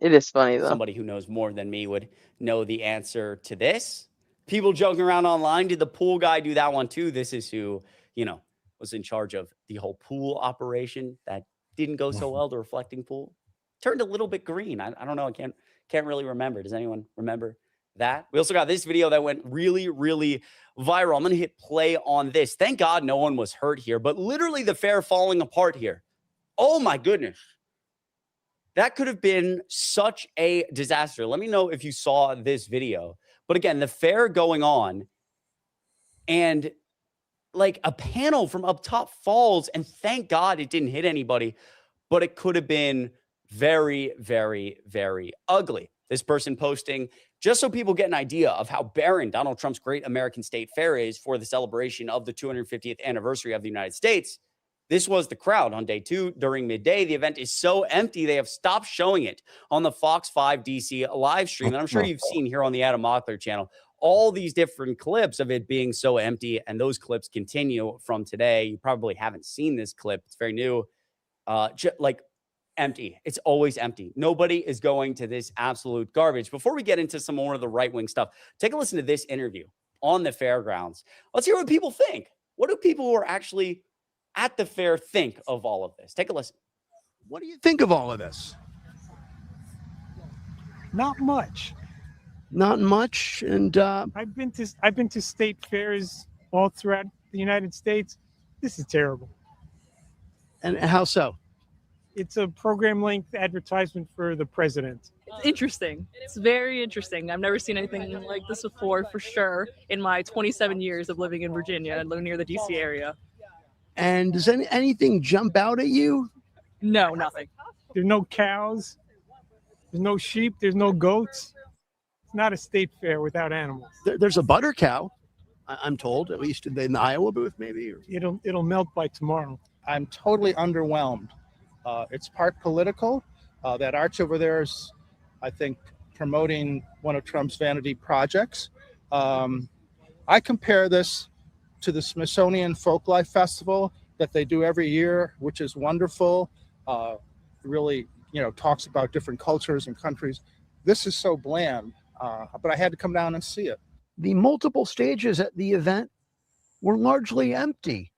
It is funny though. Somebody who knows more than me would know the answer to this. People joking around online. Did the pool guy do that one too? This is who, was in charge of the whole pool operation that didn't go so well. The reflecting pool turned a little bit green. I don't know. I can't really remember. Does anyone remember that? We also got this video that went really, really viral. I'm going to hit play on this. Thank God no one was hurt here, but literally the fair falling apart here. Oh my goodness. That could have been such a disaster. Let me know if you saw this video. But again, the fair going on and like a panel from up top falls, and thank God it didn't hit anybody, but it could have been very, very, very ugly. This person posting, just so people get an idea of how barren Donald Trump's Great American State Fair is for the celebration of the 250th anniversary of the United States. This was the crowd on day 2 during midday. The event is so empty, they have stopped showing it on the Fox 5 DC live stream. And I'm sure you've seen here on the Adam Mockler channel all these different clips of it being so empty. And those clips continue from today. You probably haven't seen this clip. It's very new. Like empty. It's always empty. Nobody is going to this absolute garbage. Before we get into some more of the right-wing stuff, take a listen to this interview on the fairgrounds. Let's hear what people think. What do people who are actually at the fair think of all of this? Take a listen. What do you think of all of this? Not much. Not much. And I've been to state fairs all throughout the United States. This is terrible. And how so? It's a program-length advertisement for the president. It's interesting. It's very interesting. I've never seen anything like this before, for sure, in my 27 years of living in Virginia and living near the DC area. And does anything jump out at you? No, nothing. There's no cows. There's no sheep. There's no goats. It's not a state fair without animals. There's a butter cow, I'm told, at least in the Iowa booth, maybe. It'll melt by tomorrow. I'm totally underwhelmed. It's part political. That arch over there is, I think, promoting one of Trump's vanity projects. I compare this to the Smithsonian Folklife Festival that they do every year, which is wonderful. Really, talks about different cultures and countries. This is so bland, but I had to come down and see it. The multiple stages at the event were largely empty.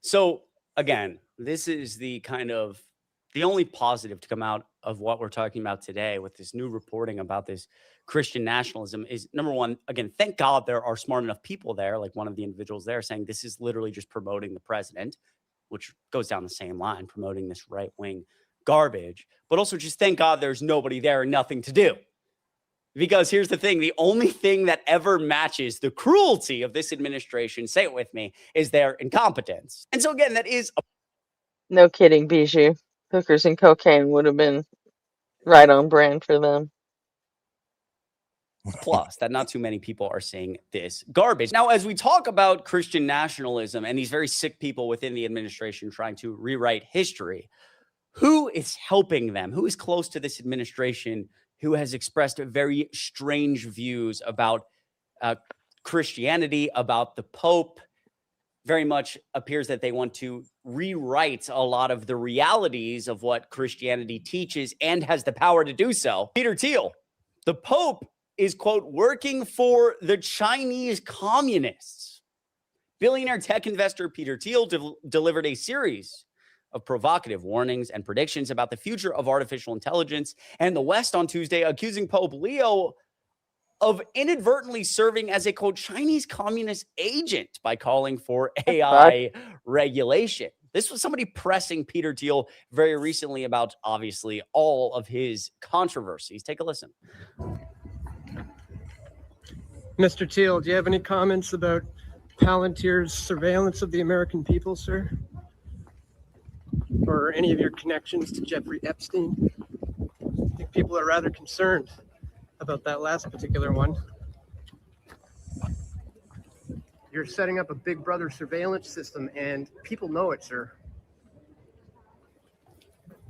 So again, this is the only positive to come out of what we're talking about today with this new reporting about this Christian nationalism is, number one, again, thank God there are smart enough people there, like one of the individuals there saying this is literally just promoting the president, which goes down the same line, promoting this right-wing garbage. But also just thank God there's nobody there and nothing to do. Because here's the thing, the only thing that ever matches the cruelty of this administration, say it with me, is their incompetence. And so again, that is No kidding, Bijou. Hookers and cocaine would have been right on brand for them. Plus, that not too many people are saying this garbage. Now, as we talk about Christian nationalism and these very sick people within the administration trying to rewrite history, who is helping them? Who is close to this administration who has expressed very strange views about Christianity, about the Pope? Very much appears that they want to rewrite a lot of the realities of what Christianity teaches and has the power to do so. Peter Thiel, the Pope is, quote, working for the Chinese communists. Billionaire tech investor Peter Thiel delivered a series of provocative warnings and predictions about the future of artificial intelligence and the West on Tuesday, accusing Pope Leo of inadvertently serving as a, quote, Chinese communist agent by calling for AI regulation. This was somebody pressing Peter Thiel very recently about, obviously, all of his controversies. Take a listen. Mr. Thiel, do you have any comments about Palantir's surveillance of the American people, sir? Or any of your connections to Jeffrey Epstein? I think people are rather concerned about that last particular one. You're setting up a Big Brother surveillance system, and people know it, sir.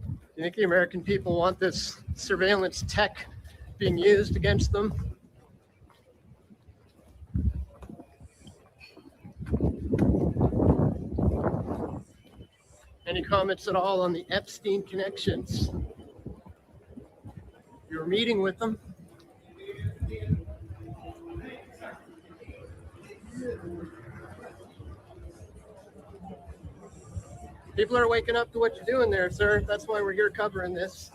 Do you think the American people want this surveillance tech being used against them? Any comments at all on the Epstein connections? You were meeting with them. People are waking up to what you're doing there, sir. That's why we're here covering this.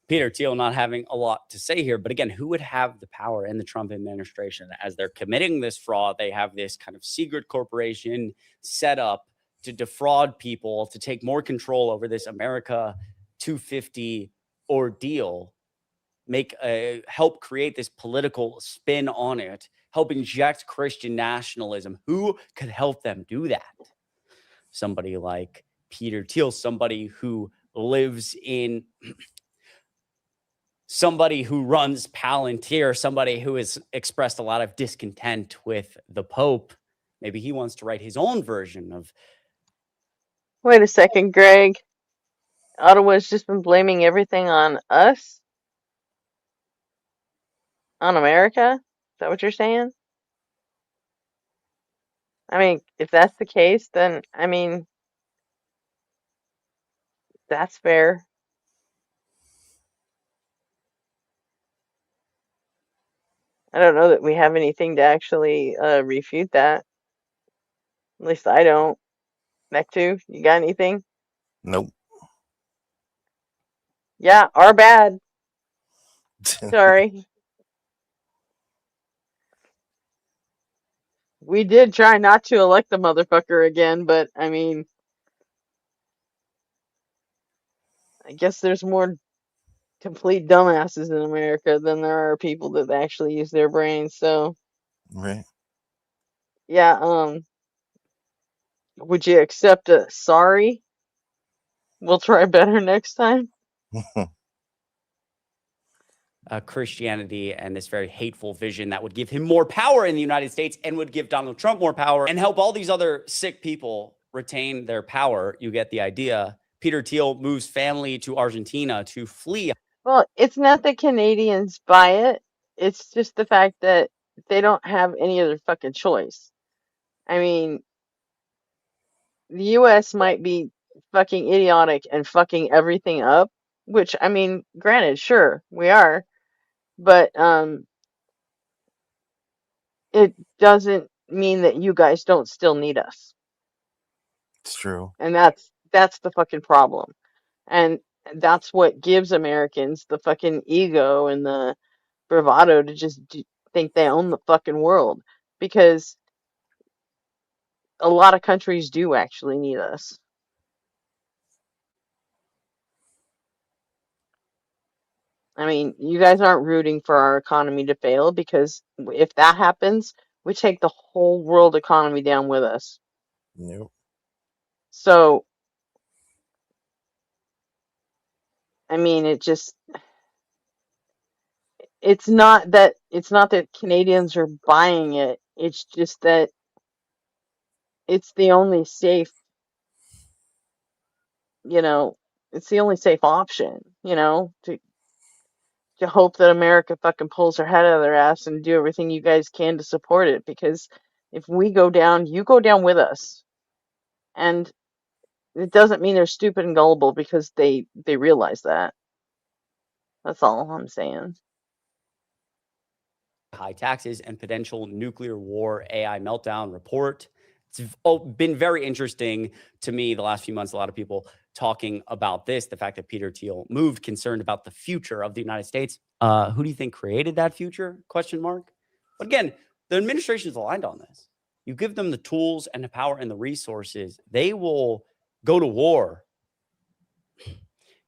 Peter Thiel not having a lot to say here, but again, who would have the power in the Trump administration as they're committing this fraud? They have this kind of secret corporation set up to defraud people, to take more control over this America 250 ordeal, help create this political spin on it, help inject Christian nationalism. Who could help them do that? Somebody like Peter Thiel, somebody who lives in, somebody who runs Palantir, somebody who has expressed a lot of discontent with the Pope. Maybe he wants to write his own version of. Wait a second, Greg. Ottawa's just been blaming everything on us? On America? Is that what you're saying? I mean, if that's the case, then, I mean, that's fair. I don't know that we have anything to actually refute that. At least I don't. Nectu, you got anything? Nope. Yeah, our bad. Sorry. We did try not to elect the motherfucker again, but I mean, I guess there's more complete dumbasses in America than there are people that actually use their brains. So, Right. yeah, would you accept a sorry? We'll try better next time. Christianity and this very hateful vision that would give him more power in the United States and would give Donald Trump more power and help all these other sick people retain their power. You get the idea. Peter Thiel moves family to Argentina to flee. Well, it's not that Canadians buy it. It's just the fact that they don't have any other fucking choice. I mean, the US might be fucking idiotic and fucking everything up, which, I mean, granted, sure, we are, but it doesn't mean that you guys don't still need us. It's true. And that's the fucking problem. And that's what gives Americans the fucking ego and the bravado to just think they own the fucking world, because a lot of countries do actually need us. I mean, you guys aren't rooting for our economy to fail, because if that happens, we take the whole world economy down with us. Nope. So I mean, it's not that Canadians are buying it. It's just that it's the only safe, it's the only safe option, to hope that America fucking pulls their head out of their ass and do everything you guys can to support it. Because if we go down, you go down with us. And it doesn't mean they're stupid and gullible because they realize that. That's all I'm saying. High taxes and potential nuclear war AI meltdown report. It's been very interesting to me the last few months. A lot of people talking about this, the fact that Peter Thiel moved, concerned about the future of the United States. Who do you think created that future? Question mark. But again, the administration is aligned on this. You give them the tools and the power and the resources, they will go to war.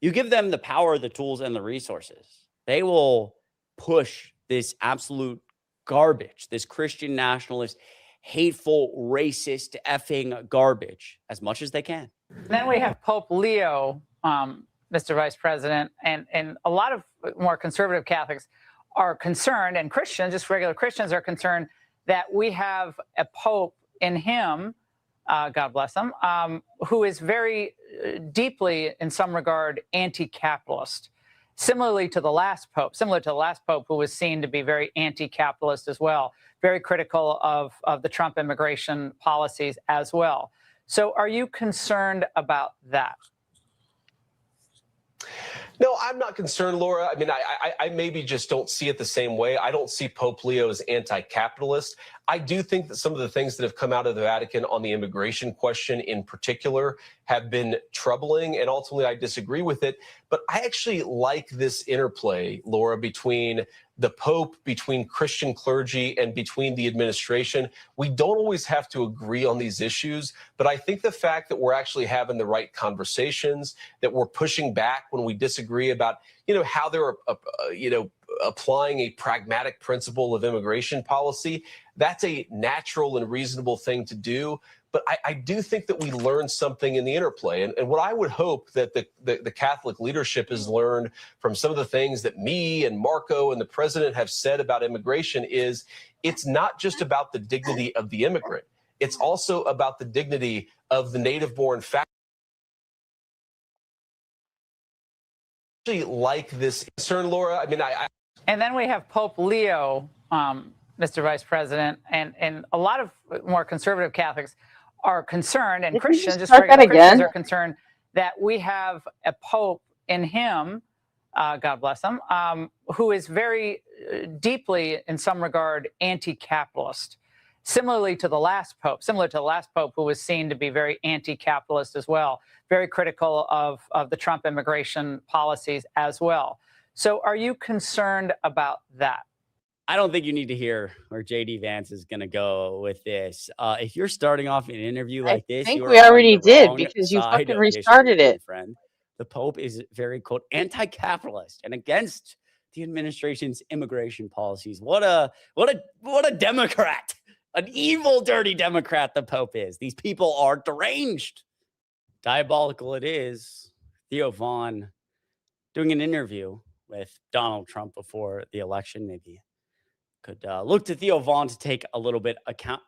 You give them the power, the tools, and the resources, they will push this absolute garbage, this Christian nationalist, hateful, racist, effing garbage as much as they can. Then we have Pope Leo, Mr. Vice President, and a lot of more conservative Catholics are concerned, and Christians, just regular Christians, are concerned that we have a Pope in him, God bless him, who is very deeply, in some regard, anti-capitalist. Similar to the last pope, who was seen to be very anti-capitalist as well, very critical of the Trump immigration policies as well. So are you concerned about that? No, I'm not concerned, Laura. I mean, I maybe just don't see it the same way. I don't see Pope Leo as anti-capitalist. I do think that some of the things that have come out of the Vatican on the immigration question in particular have been troubling, and ultimately I disagree with it. But I actually like this interplay, Laura, between the Pope, between Christian clergy, and between the administration. We don't always have to agree on these issues, but I think the fact that we're actually having the right conversations, that we're pushing back when we disagree about, how they're, applying a pragmatic principle of immigration policy, that's a natural and reasonable thing to do. But I do think that we learned something in the interplay. And what I would hope that the Catholic leadership has learned from some of the things that me and Marco and the president have said about immigration is it's not just about the dignity of the immigrant. It's also about the dignity of the native-born family. Like this concern, Laura. I mean, And then we have Pope Leo, Mr. Vice President, and a lot of more conservative Catholics are concerned, and Christians, just regular Christians, are concerned that we have a Pope in him, God bless him, who is very deeply, in some regard, anti-capitalist. Similar to the last pope, who was seen to be very anti-capitalist as well, very critical of the Trump immigration policies as well. So are you concerned about that? I don't think you need to hear where JD Vance is going to go with this. If you're starting off an interview like this, I think you are we already on the did wrong because you side fucking of history, restarted my it. friend. The Pope is very, quote, anti-capitalist and against the administration's immigration policies. What a Democrat, an evil, dirty Democrat the Pope is. These people are deranged. Diabolical it is. Theo Vaughn doing an interview with Donald Trump before the election. Maybe could look to Theo Vaughn to take a little bit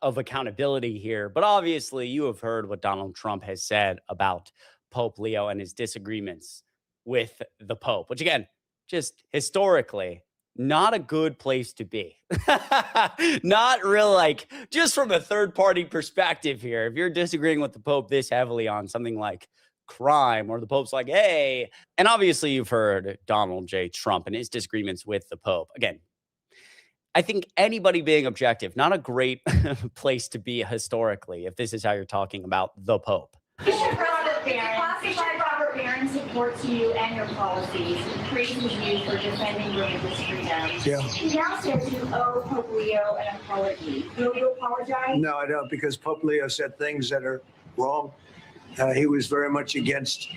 of accountability here. But obviously, you have heard what Donald Trump has said about Pope Leo and his disagreements with the Pope, which again, just historically, not a good place to be. Not real, just from a third-party perspective here. If you're disagreeing with the Pope this heavily on something like crime, or the Pope's like, hey, and obviously you've heard Donald J. Trump and his disagreements with the Pope. Again, I think anybody being objective, not a great place to be historically, if this is how you're talking about the Pope. Classified Robert Barron supports you and your policies and praises you for defending religious freedom. Yeah. He now says you owe Pope Leo an apology. Will you apologize? No, I don't, because Pope Leo said things that are wrong. He was very much against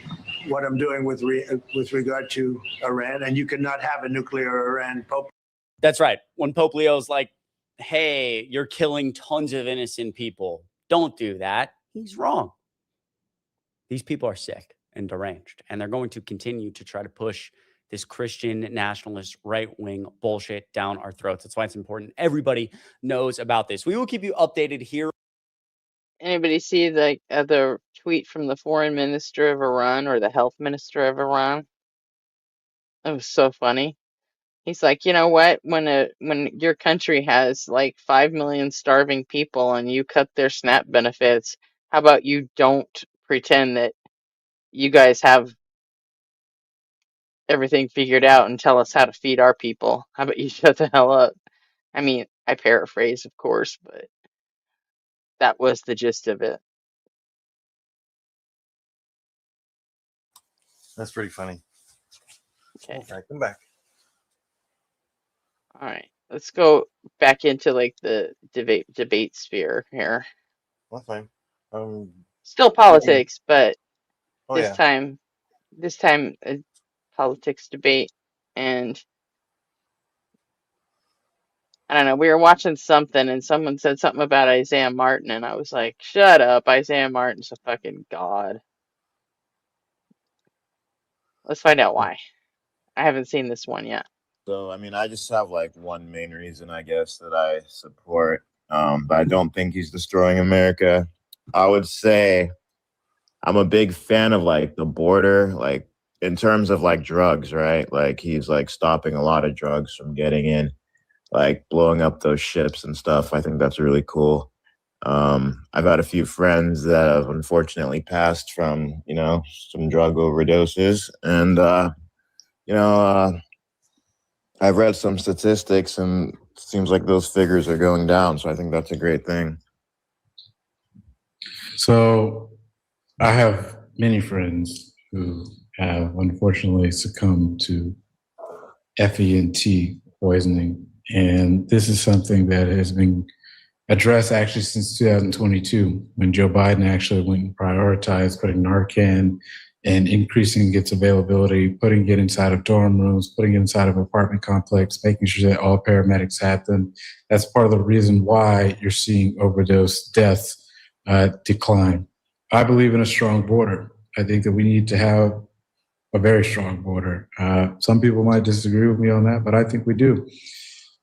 what I'm doing with regard to Iran, and you cannot have a nuclear Iran Pope. That's right. When Pope Leo's like, hey, you're killing tons of innocent people, don't do that, he's wrong. These people are sick. and deranged. And they're going to continue to try to push this Christian nationalist right-wing bullshit down our throats. That's why it's important everybody knows about this. We will keep you updated here. Anybody see the tweet from the foreign minister of Iran or the health minister of Iran? It was so funny. He's like, you know what? When your country has like 5 million starving people and you cut their SNAP benefits, how about you don't pretend that you guys have everything figured out and tell us how to feed our people? How about you shut the hell up? I mean, I paraphrase, of course, but that was the gist of it. That's pretty funny. Okay. Come back. All right. Let's go back into like the debate sphere here. That's fine. Still politics, but Oh, this yeah. time a politics debate. And I don't know, we were watching something and someone said something about Isaiah Martin and I was like, shut up, Isaiah Martin's a fucking god. Let's find out why. I haven't seen this one yet. So, I mean, I just have like one main reason, I guess, that I support, but I don't think he's destroying America. I would say I'm a big fan of like the border, like in terms of like drugs, right? Like he's like stopping a lot of drugs from getting in, like blowing up those ships and stuff. I think that's really cool. I've had a few friends that have unfortunately passed from, some drug overdoses. And, I've read some statistics and it seems like those figures are going down. So I think that's a great thing. So I have many friends who have unfortunately succumbed to FENT poisoning. And this is something that has been addressed actually since 2022, when Joe Biden actually went and prioritized putting Narcan and increasing its availability, putting it inside of dorm rooms, putting it inside of apartment complex, making sure that all paramedics have them. That's part of the reason why you're seeing overdose deaths decline. I believe in a strong border. I think that we need to have a very strong border. Some people might disagree with me on that, but I think we do.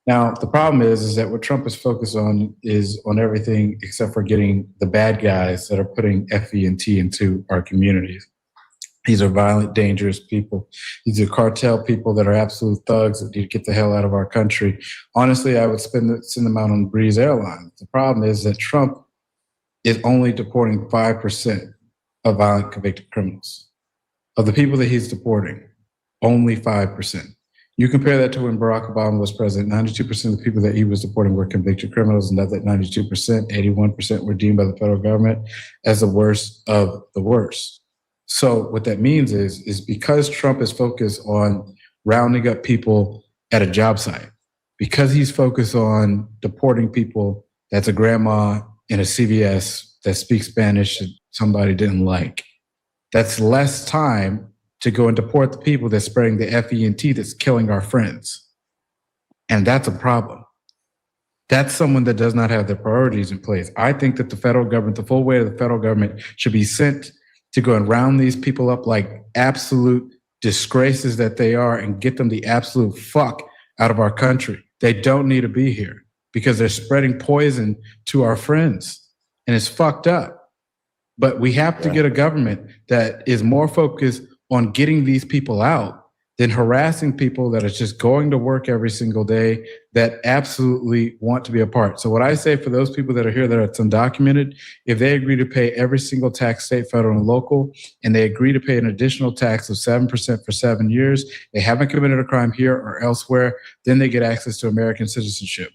Now, the problem is that what Trump is focused on is on everything except for getting the bad guys that are putting FENT into our communities. These are violent, dangerous people. These are cartel people that are absolute thugs that need to get the hell out of our country. Honestly, I would send them out on Breeze Airlines. The problem is that Trump is only deporting 5% of violent convicted criminals. Of the people that he's deporting, only 5%. You compare that to when Barack Obama was president, 92% of the people that he was deporting were convicted criminals, and of that 92%, 81% were deemed by the federal government as the worst of the worst. So what that means is because Trump is focused on rounding up people at a job site, because he's focused on deporting people that's a grandma in a CVS that speaks Spanish that somebody didn't like, that's less time to go and deport the people that's spreading the FENT that's killing our friends. And that's a problem. That's someone that does not have their priorities in place. I think that the federal government, the full weight of the federal government should be sent to go and round these people up like absolute disgraces that they are and get them the absolute fuck out of our country. They don't need to be here because they're spreading poison to our friends and it's fucked up. But we have to get a government that is more focused on getting these people out than harassing people that are just going to work every single day that absolutely want to be a part. So what I say for those people that are here that are undocumented, if they agree to pay every single tax, state, federal, and local, and they agree to pay an additional tax of 7% for 7 years, they haven't committed a crime here or elsewhere, then they get access to American citizenship.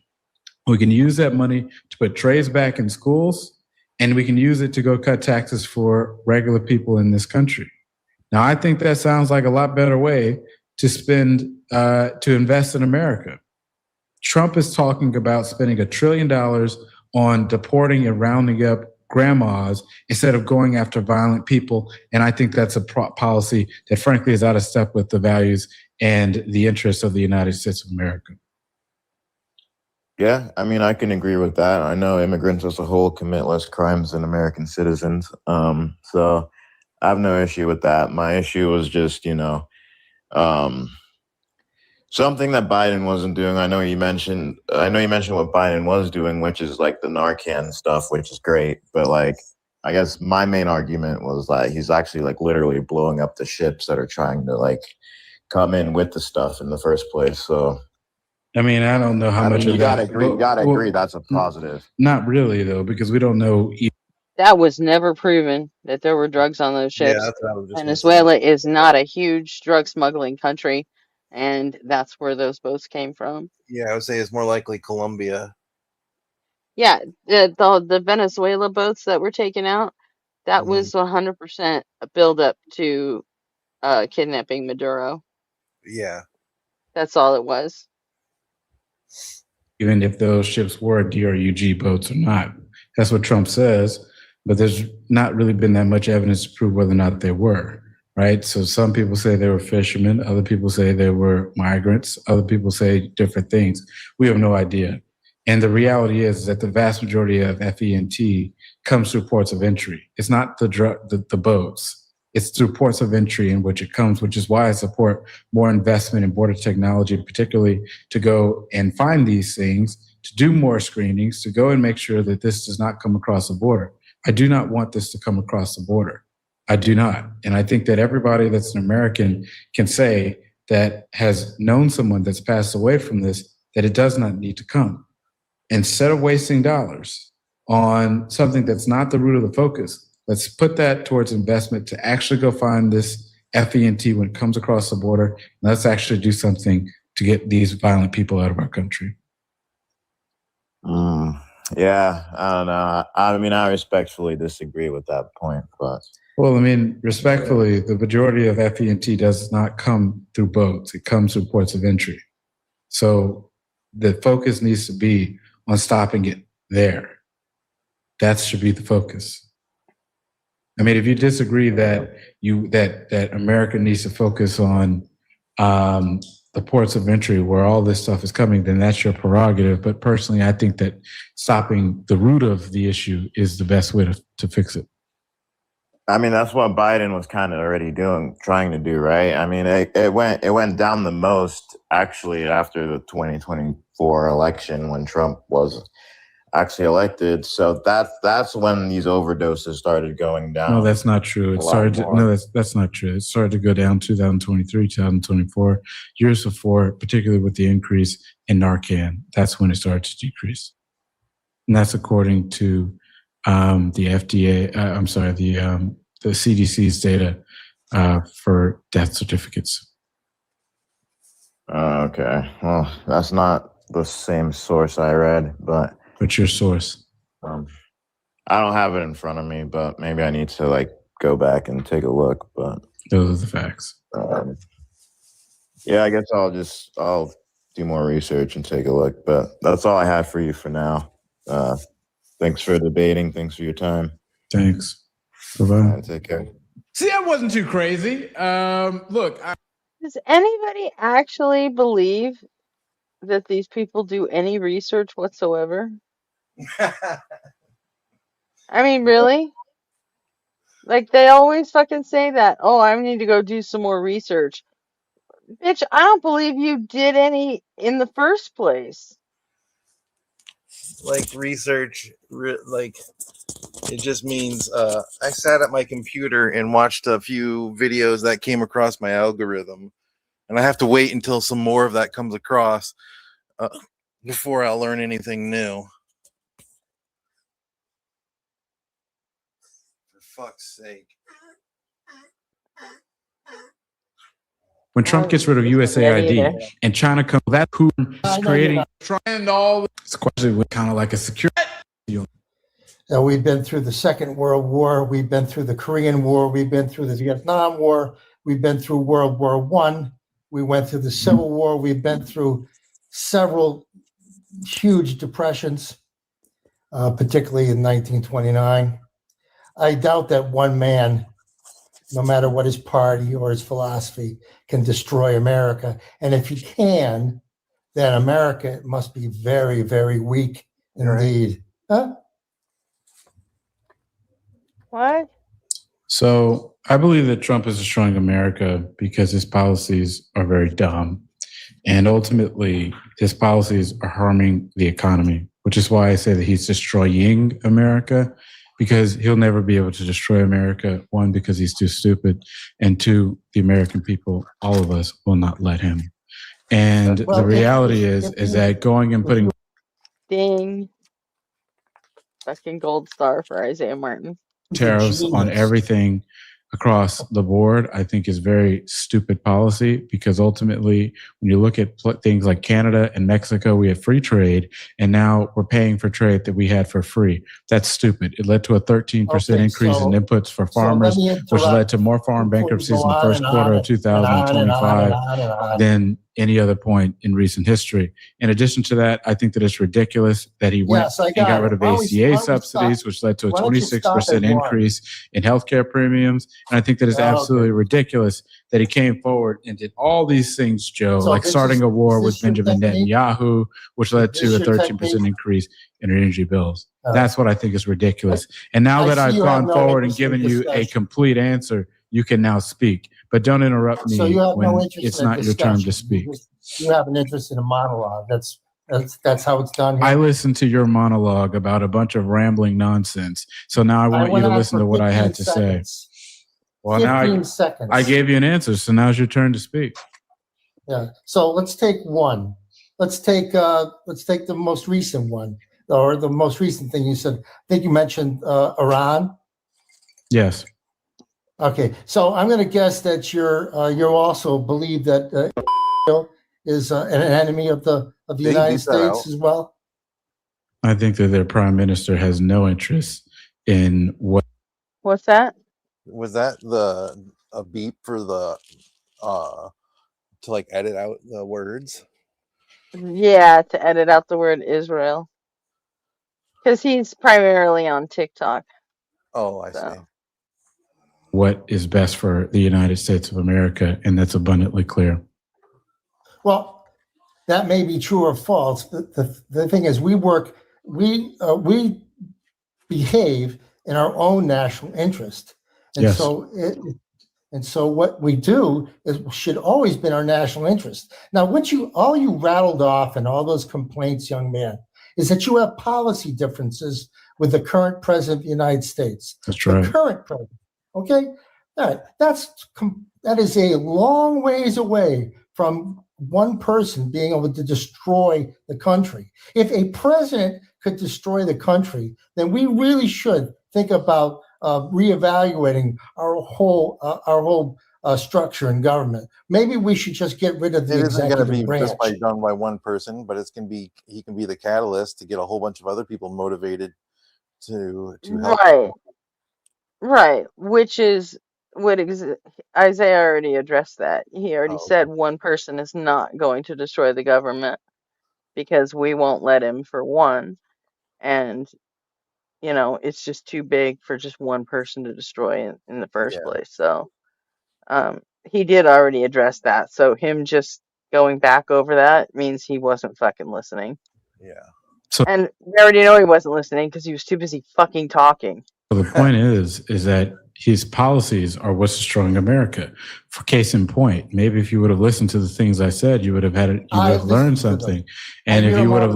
We can use that money to put trays back in schools, and we can use it to go cut taxes for regular people in this country. Now, I think that sounds like a lot better way to spend, to invest in America. Trump is talking about spending $1 trillion on deporting and rounding up grandmas instead of going after violent people. And I think that's a policy that frankly is out of step with the values and the interests of the United States of America. Yeah, I mean, I can agree with that. I know immigrants as a whole commit less crimes than American citizens. So I have no issue with that. My issue was just, something that Biden wasn't doing. I know you mentioned what Biden was doing, which is like the Narcan stuff, which is great. But like, I guess my main argument was that he's actually like literally blowing up the ships that are trying to like come in with the stuff in the first place. So, I mean, I don't know how much you of gotta that. agree. You gotta agree. That's a positive. Not really, though, because we don't know. That was never proven that there were drugs on those Yeah, ships. that's what I was just gonna say. Venezuela is not a huge drug smuggling country, and that's where those boats came from. Yeah, I would say it's more likely Colombia. Yeah, the Venezuela boats that were taken out, that Mhm. was 100% a build up to kidnapping Maduro. Yeah. That's all it was. Even if those ships were DRUG boats or not. That's what Trump says, but there's not really been that much evidence to prove whether or not they were, right? So some people say they were fishermen, other people say they were migrants, other people say different things. We have no idea. And the reality is that the vast majority of FENT comes through ports of entry. It's not the boats. It's through ports of entry in which it comes, which is why I support more investment in border technology, particularly to go and find these things, to do more screenings, to go and make sure that this does not come across the border. I do not want this to come across the border. I do not. And I think that everybody that's an American can say that has known someone that's passed away from this, that it does not need to come. Instead of wasting dollars on something that's not the root of the focus, let's put that towards investment to actually go find this FENT when it comes across the border. And let's actually do something to get these violent people out of our country. Yeah, I don't know. I mean, I respectfully disagree with that point, but Well, I mean, respectfully, the majority of FENT does not come through boats. It comes through ports of entry. So the focus needs to be on stopping it there. That should be the focus. I mean, if you disagree that that America needs to focus on the ports of entry where all this stuff is coming, then that's your prerogative. But personally, I think that stopping the root of the issue is the best way to fix it. I mean, that's what Biden was kind of already trying to do, right? I mean, it went down the most actually after the 2024 election when Trump was actually elected. So that's when these overdoses started going down. No, that's not true. It started. That's not true. It started to go down 2023, 2024, years before, particularly with the increase in Narcan. That's when it started to decrease, and that's according to the FDA. I'm sorry, the CDC's data for death certificates. Okay. Well, that's not the same source I read, but what's your source? I don't have it in front of me, but maybe I need to like go back and take a look. But those are the facts. Yeah, I guess I'll do more research and take a look. But that's all I have for you for now. Thanks for debating. Thanks for your time. Thanks. Bye-bye. Take care. See, that wasn't too crazy. Look. Does anybody actually believe that these people do any research whatsoever? I mean, really? Like, they always fucking say that. Oh, I need to go do some more research. Bitch, I don't believe you did any in the first place. Like research, like it just means I sat at my computer and watched a few videos that came across my algorithm, and I have to wait until some more of that comes across before I'll learn anything new. For fuck's sake. When Trump gets rid of USAID and China comes, that Putin is creating, trying all this question with kind of like a security. We've been through the Second World War. We've been through the Korean War. We've been through the Vietnam War. We've been through World War I. We went through the Civil War. We've been through several huge depressions, particularly in 1929. I doubt that one man, no matter what his party or his philosophy, can destroy America. And if he can, then America must be very, very weak indeed. Huh? What? So I believe that Trump is destroying America because his policies are very dumb. And ultimately, his policies are harming the economy, which is why I say that he's destroying America, because he'll never be able to destroy America. One, because he's too stupid. And two, the American people, all of us, will not let him. And the reality is that going and putting Ding. Fucking gold star for Isaiah Martin. tariffs on everything across the board, I think is very stupid policy, because ultimately, when you look at things like Canada and Mexico, we have free trade, and now we're paying for trade that we had for free. That's stupid. It led to a 13% increase in inputs for farmers, which led to more farm bankruptcies in the first quarter of 2025 than any other point in recent history. In addition to that, I think that it's ridiculous that he went and got rid of ACA subsidies, which led to a 26% increase in healthcare premiums. And I think that it's absolutely ridiculous that he came forward and did all these things, Joe, like starting a war with Benjamin Netanyahu, which led to a 13% increase in energy bills. That's what I think is ridiculous. And now that I've gone forward and given you a complete answer, you can now speak. But don't interrupt me when it's not your turn to speak. You have an interest in a monologue. That's how it's done here. I listened to your monologue about a bunch of rambling nonsense. So now I want you to listen to what I had to say. Well, now 15 seconds. I gave you an answer, so now's your turn to speak. Yeah. So let's take one. Let's take the most recent one, or the most recent thing you said. I think you mentioned Iran. Yes. Okay. So I'm going to guess that you also believe that Israel is an enemy of the United States as well. I think that their prime minister has no interest in what. What's that? Was that a beep for the to like edit out the words? Yeah, to edit out the word Israel. Because he's primarily on TikTok. Oh, I see. What is best for the United States of America, and that's abundantly clear. Well, that may be true or false. The thing is, we behave in our own national interest, and Yes. so what we do should always be in our national interest. Now, all you rattled off and all those complaints, young man, is that you have policy differences with the current president of the United States. That's right. The current president. Okay, all right. That is a long ways away from one person being able to destroy the country. If a president could destroy the country, then we really should think about reevaluating our whole structure in government. Maybe we should just get rid of the executive branch. It isn't going to be done by one person, but he can be the catalyst to get a whole bunch of other people motivated to help. Right. Which is what Isaiah already addressed that. He already said one person is not going to destroy the government because we won't let him, for one. And, it's just too big for just one person to destroy in the first place. So he did already address that. So him just going back over that means he wasn't fucking listening. Yeah. And we already know he wasn't listening because he was too busy fucking talking. So the point is that his policies are what's destroying America. For case in point, maybe if you would have listened to the things I said, you would have learned something. And if you would have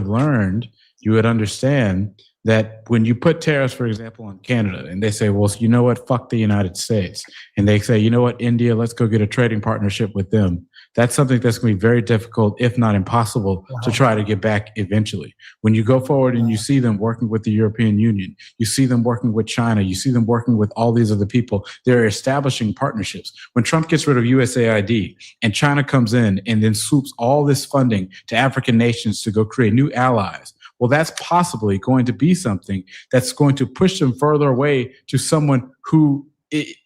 learned, you would understand that when you put tariffs, for example, on Canada, and they say, well, you know what, fuck the United States. And they say, you know what, India, let's go get a trading partnership with them. That's something that's going to be very difficult, if not impossible, to try to get back eventually. When you go forward and you see them working with the European Union, you see them working with China, you see them working with all these other people, they're establishing partnerships. When Trump gets rid of USAID and China comes in and then swoops all this funding to African nations to go create new allies, well, that's possibly going to be something that's going to push them further away to someone who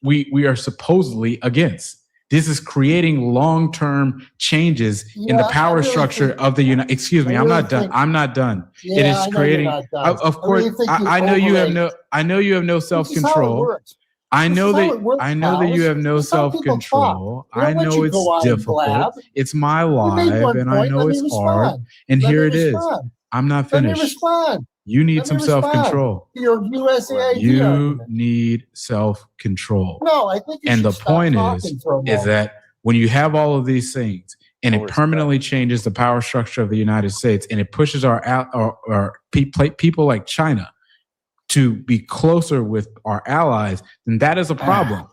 we are supposedly against. This is creating long-term changes in the power structure of the United. Excuse me, I'm not done. I'm not done. It is creating. Of course, I know you have no. I know you have no self-control. I know that you have no self-control. I know it's difficult. It's my life, and I know it's hard. And here it is. I'm not finished. You need Let me some respond self-control. to your USAID You argument. need self-control. No, I think you And should the stop point talking for a is moment. that when you have all of these things and it permanently changes the power structure of the United States and it pushes our people like China to be closer with our allies, then that is a problem.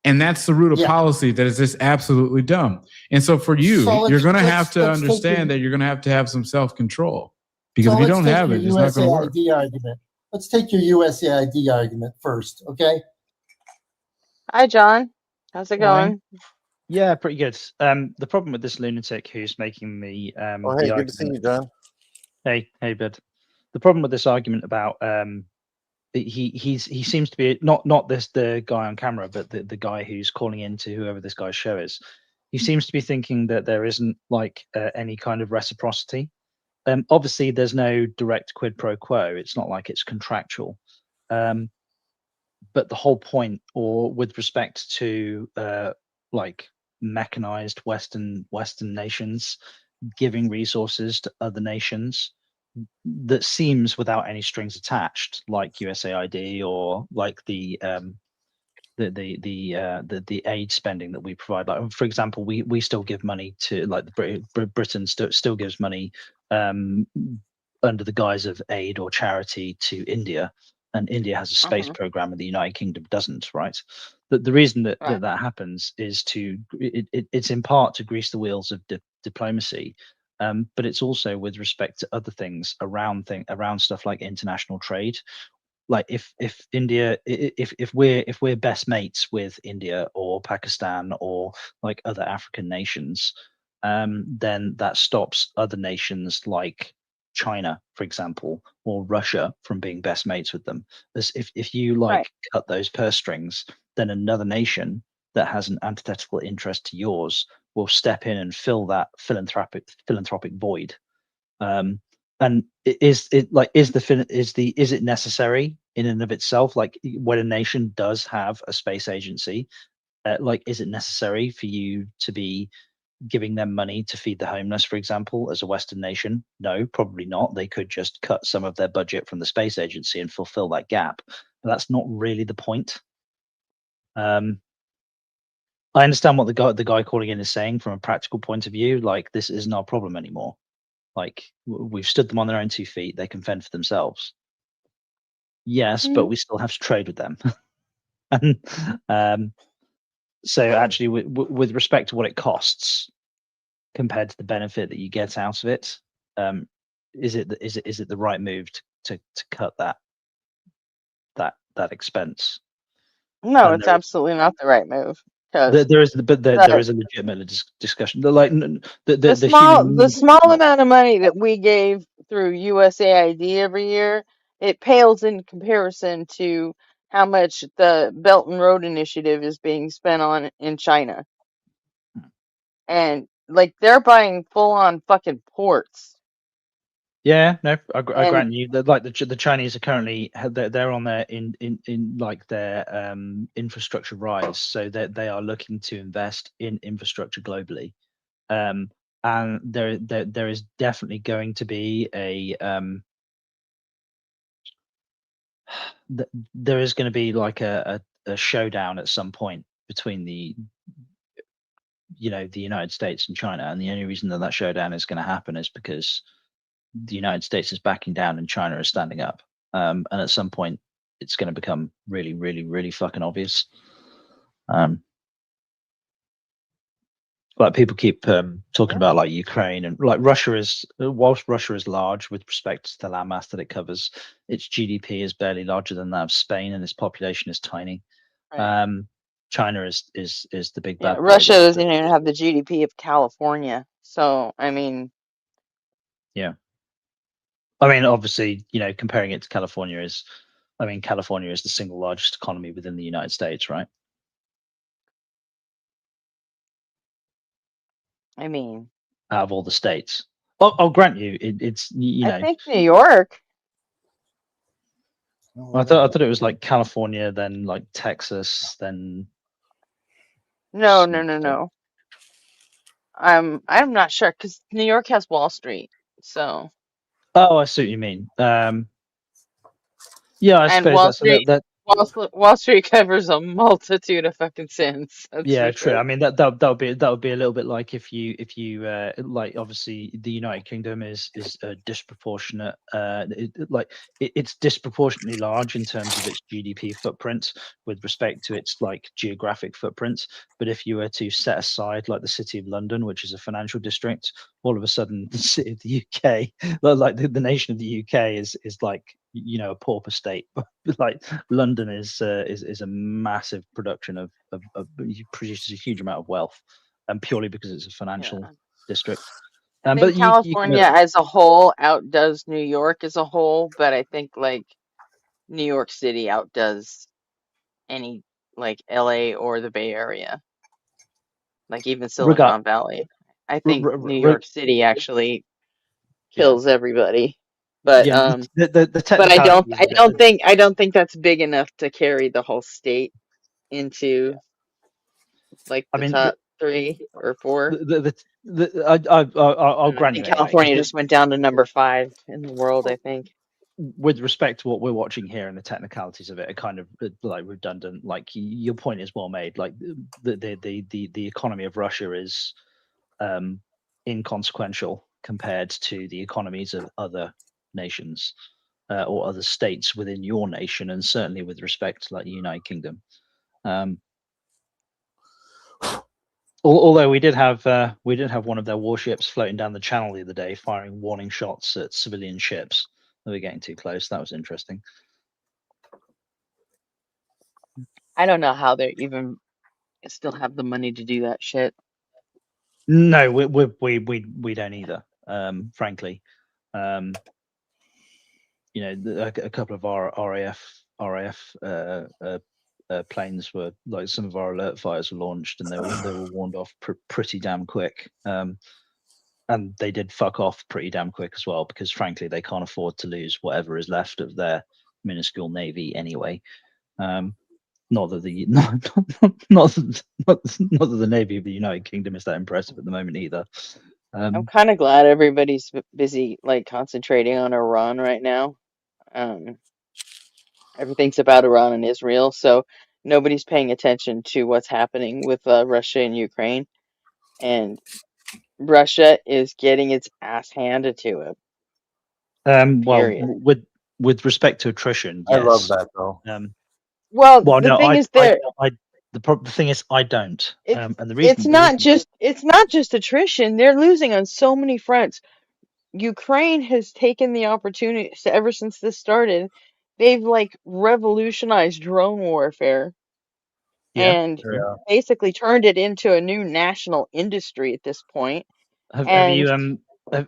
And that's the root of policy that is just absolutely dumb. And so for you, So you're going to have let's to take understand the- that you're going to have some self-control. Because So if you let's don't take have your it, it's not going to work. USAID argument. Let's take your USAID argument first, okay? Hi, John. How's it Why? going? Yeah, pretty good. The problem with this lunatic who's making the Oh, hey, good to see you, John. Hey, bud. The problem with this argument about he seems to be not the guy on camera, but the guy who's calling into whoever this guy's show is. He seems to be thinking that there isn't like any kind of reciprocity. Obviously, there's no direct quid pro quo. It's not like it's contractual. But the whole point, or with respect to like mechanized Western nations giving resources to other nations, that seems without any strings attached, like USAID or like the aid spending that we provide. Like, for example, we still give money to, like, Britain still gives money under the guise of aid or charity to India, and India has a space program and the United Kingdom doesn't, right? The reason that that happens is it's in part to grease the wheels of diplomacy, but it's also with respect to other things around stuff like international trade. Like if India, if we're best mates with India or Pakistan or like other African nations, then that stops other nations like China, for example, or Russia from being best mates with them. As if you like cut those purse strings, then another nation that has an antithetical interest to yours will step in and fill that philanthropic void. And is it necessary in and of itself? Like, when a nation does have a space agency, like, is it necessary for you to be giving them money to feed the homeless, for example, as a Western nation? No, probably not. They could just cut some of their budget from the space agency and fulfill that gap. But that's not really the point. I understand what the guy calling in is saying from a practical point of view. Like, this isn't our problem anymore. Like, we've stood them on their own 2 feet. They can fend for themselves. Yes, but we still have to trade with them. And so actually, with respect to what it costs compared to the benefit that you get out of it, is it the right move to cut that expense? No, And it's absolutely not the right move. there is a legitimate discussion. The small amount of money that we gave through USAID every year, it pales in comparison to how much the Belt and Road Initiative is being spent on in China. And like, they're buying full on fucking ports. Yeah, no, I grant you that, like, the Chinese are currently they're on their in like their infrastructure rise, so that they are looking to invest in infrastructure globally, and there is definitely going to be there is going to be like a showdown at some point between the United States and China, and the only reason that showdown is going to happen is because the United States is backing down and China is standing up. And at some point, it's going to become really, really, really fucking obvious. Like, people keep talking about like Ukraine, and like Russia is, whilst Russia is large with respect to the landmass that it covers, its GDP is barely larger than that of Spain, and its population is tiny. China is the big bad boy. Russia doesn't even have the GDP of California. So, I mean, yeah. I mean, obviously, comparing it to California California is the single largest economy within the United States, right? I mean, out of all the states. I'll grant you, it's I think New York. I thought it was like California, then like Texas, then. No. I'm not sure, because New York has Wall Street, so. Oh, I see what you mean. Yeah, I And suppose that's a little that. Wall Street covers a multitude of fucking sins. That's Yeah, for true. sure. I mean that would be a little bit like if you like, obviously the United Kingdom is a disproportionate it's disproportionately large in terms of its GDP footprint with respect to its like geographic footprint. But if you were to set aside like the City of London, which is a financial district, all of a sudden the city of the UK, like the nation of the UK is like, you know, a pauper state. Like London is a massive production of produces a huge amount of wealth, and purely because it's a financial district. I But think you can California as a whole outdoes New York as a whole, but I think like New York City outdoes any like LA or the Bay Area, like even regard Silicon Valley. I re, think re, New re, York City actually yeah kills everybody. But yeah the but technicalities of it. I don't think that's big enough to carry the whole state into like I the mean top 3 or 4. I'll And I grant you think anyway, because California just went down to number 5 in the world, I think. with respect to what we're watching here and the technicalities of it are kind of like redundant. Like your point is well made. Like the economy of Russia is inconsequential compared to the economies of other nations or other states within your nation, and certainly with respect to like the United Kingdom. Although we did have one of their warships floating down the channel the other day, firing warning shots at civilian ships that were getting too close. That was interesting. I don't know how they even still have the money to do that shit. No, we don't either. Frankly, you know, a couple of our RAF planes were like, some of our alert fires were launched and they were warned off pretty damn quick. And they did fuck off pretty damn quick as well, because frankly they can't afford to lose whatever is left of their minuscule navy anyway. Not that the not that the navy of the United Kingdom is that impressive at the moment either. I'm kind of glad everybody's busy like concentrating on Iran right now. Everything's about Iran and Israel, so nobody's paying attention to what's happening with Russia and Ukraine. And Russia is getting its ass handed to it. Well, Period. with respect to attrition, I love yes. that though. Well, Well, the no, thing is there the thing is I don't, it's and the reason it's not just attrition. They're losing on so many fronts. Ukraine has taken the opportunity ever since this started. They've like revolutionized drone warfare yeah. and Yeah. basically turned it into a new national industry at this point. Have And you have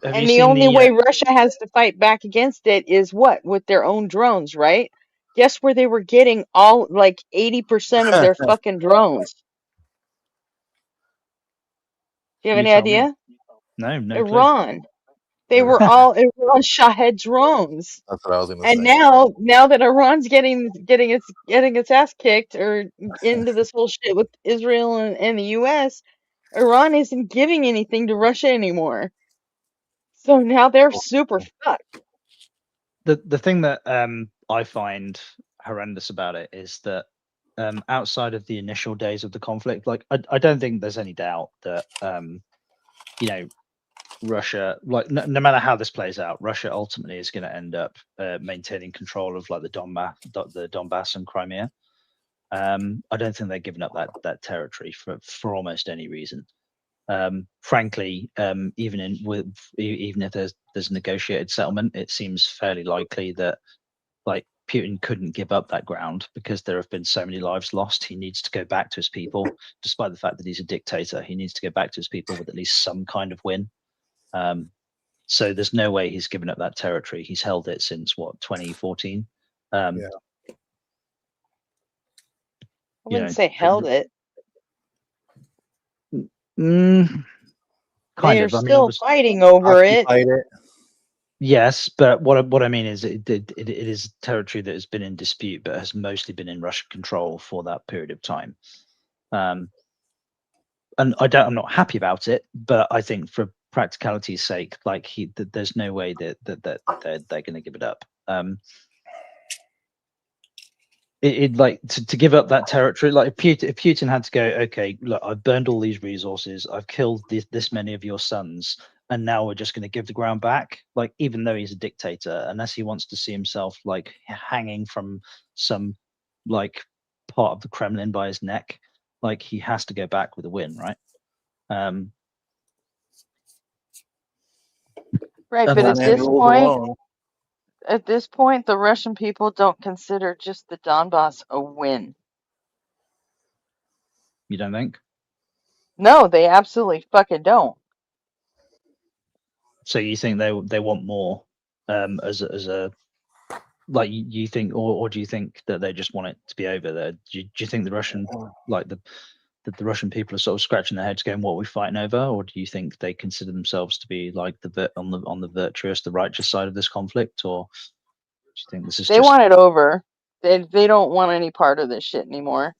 you the seen only the way Russia has to fight back against it is what? With their own drones, right? Guess where they were getting all like 80% of their fucking drones? Do you have you any tell me? idea? No clue. Iran. They were all Iran Shahed drones. That's what I was gonna And say. now that Iran's getting its ass kicked or into this whole shit with Israel and the US, Iran isn't giving anything to Russia anymore. So now they're super fucked. The thing that I find horrendous about it is that outside of the initial days of the conflict, like I don't think there's any doubt that you know, Russia, like no matter how this plays out, Russia ultimately is going to end up maintaining control of like the Donbass and Crimea. I don't think they're giving up that territory for almost any reason. Frankly, even if there's a negotiated settlement, it seems fairly likely that like Putin couldn't give up that ground because there have been so many lives lost. He needs to go back to his people, despite the fact that he's a dictator. He needs to go back to his people with at least some kind of win. So there's no way he's given up that territory. He's held it since what, 2014. I wouldn't say held it. Kind They are of. I mean, still fighting over it. yes, but what I mean is it is territory that has been in dispute, but has mostly been in Russian control for that period of time. And I'm not happy about it, but I think for practicality's sake, like there's no way that they're going to give it up. it like to give up that territory. Like if Putin had to go, okay, look, I've burned all these resources, I've killed this many of your sons, and now we're just going to give the ground back. Like, even though he's a dictator, unless he wants to see himself like hanging from some like part of the Kremlin by his neck, like he has to go back with a win, right? Right, And but that's at this point, the Russian people don't consider just the Donbass a win. You don't think? No, they absolutely fucking don't. So you think they want more as a like you think, or do you think that they just want it to be over there? Do you think the Russian like the Russian people are sort of scratching their heads going, what are we fighting over? Or do you think they consider themselves to be like on the virtuous, the righteous side of this conflict? Or do you think this is They just want it over. They don't want any part of this shit anymore.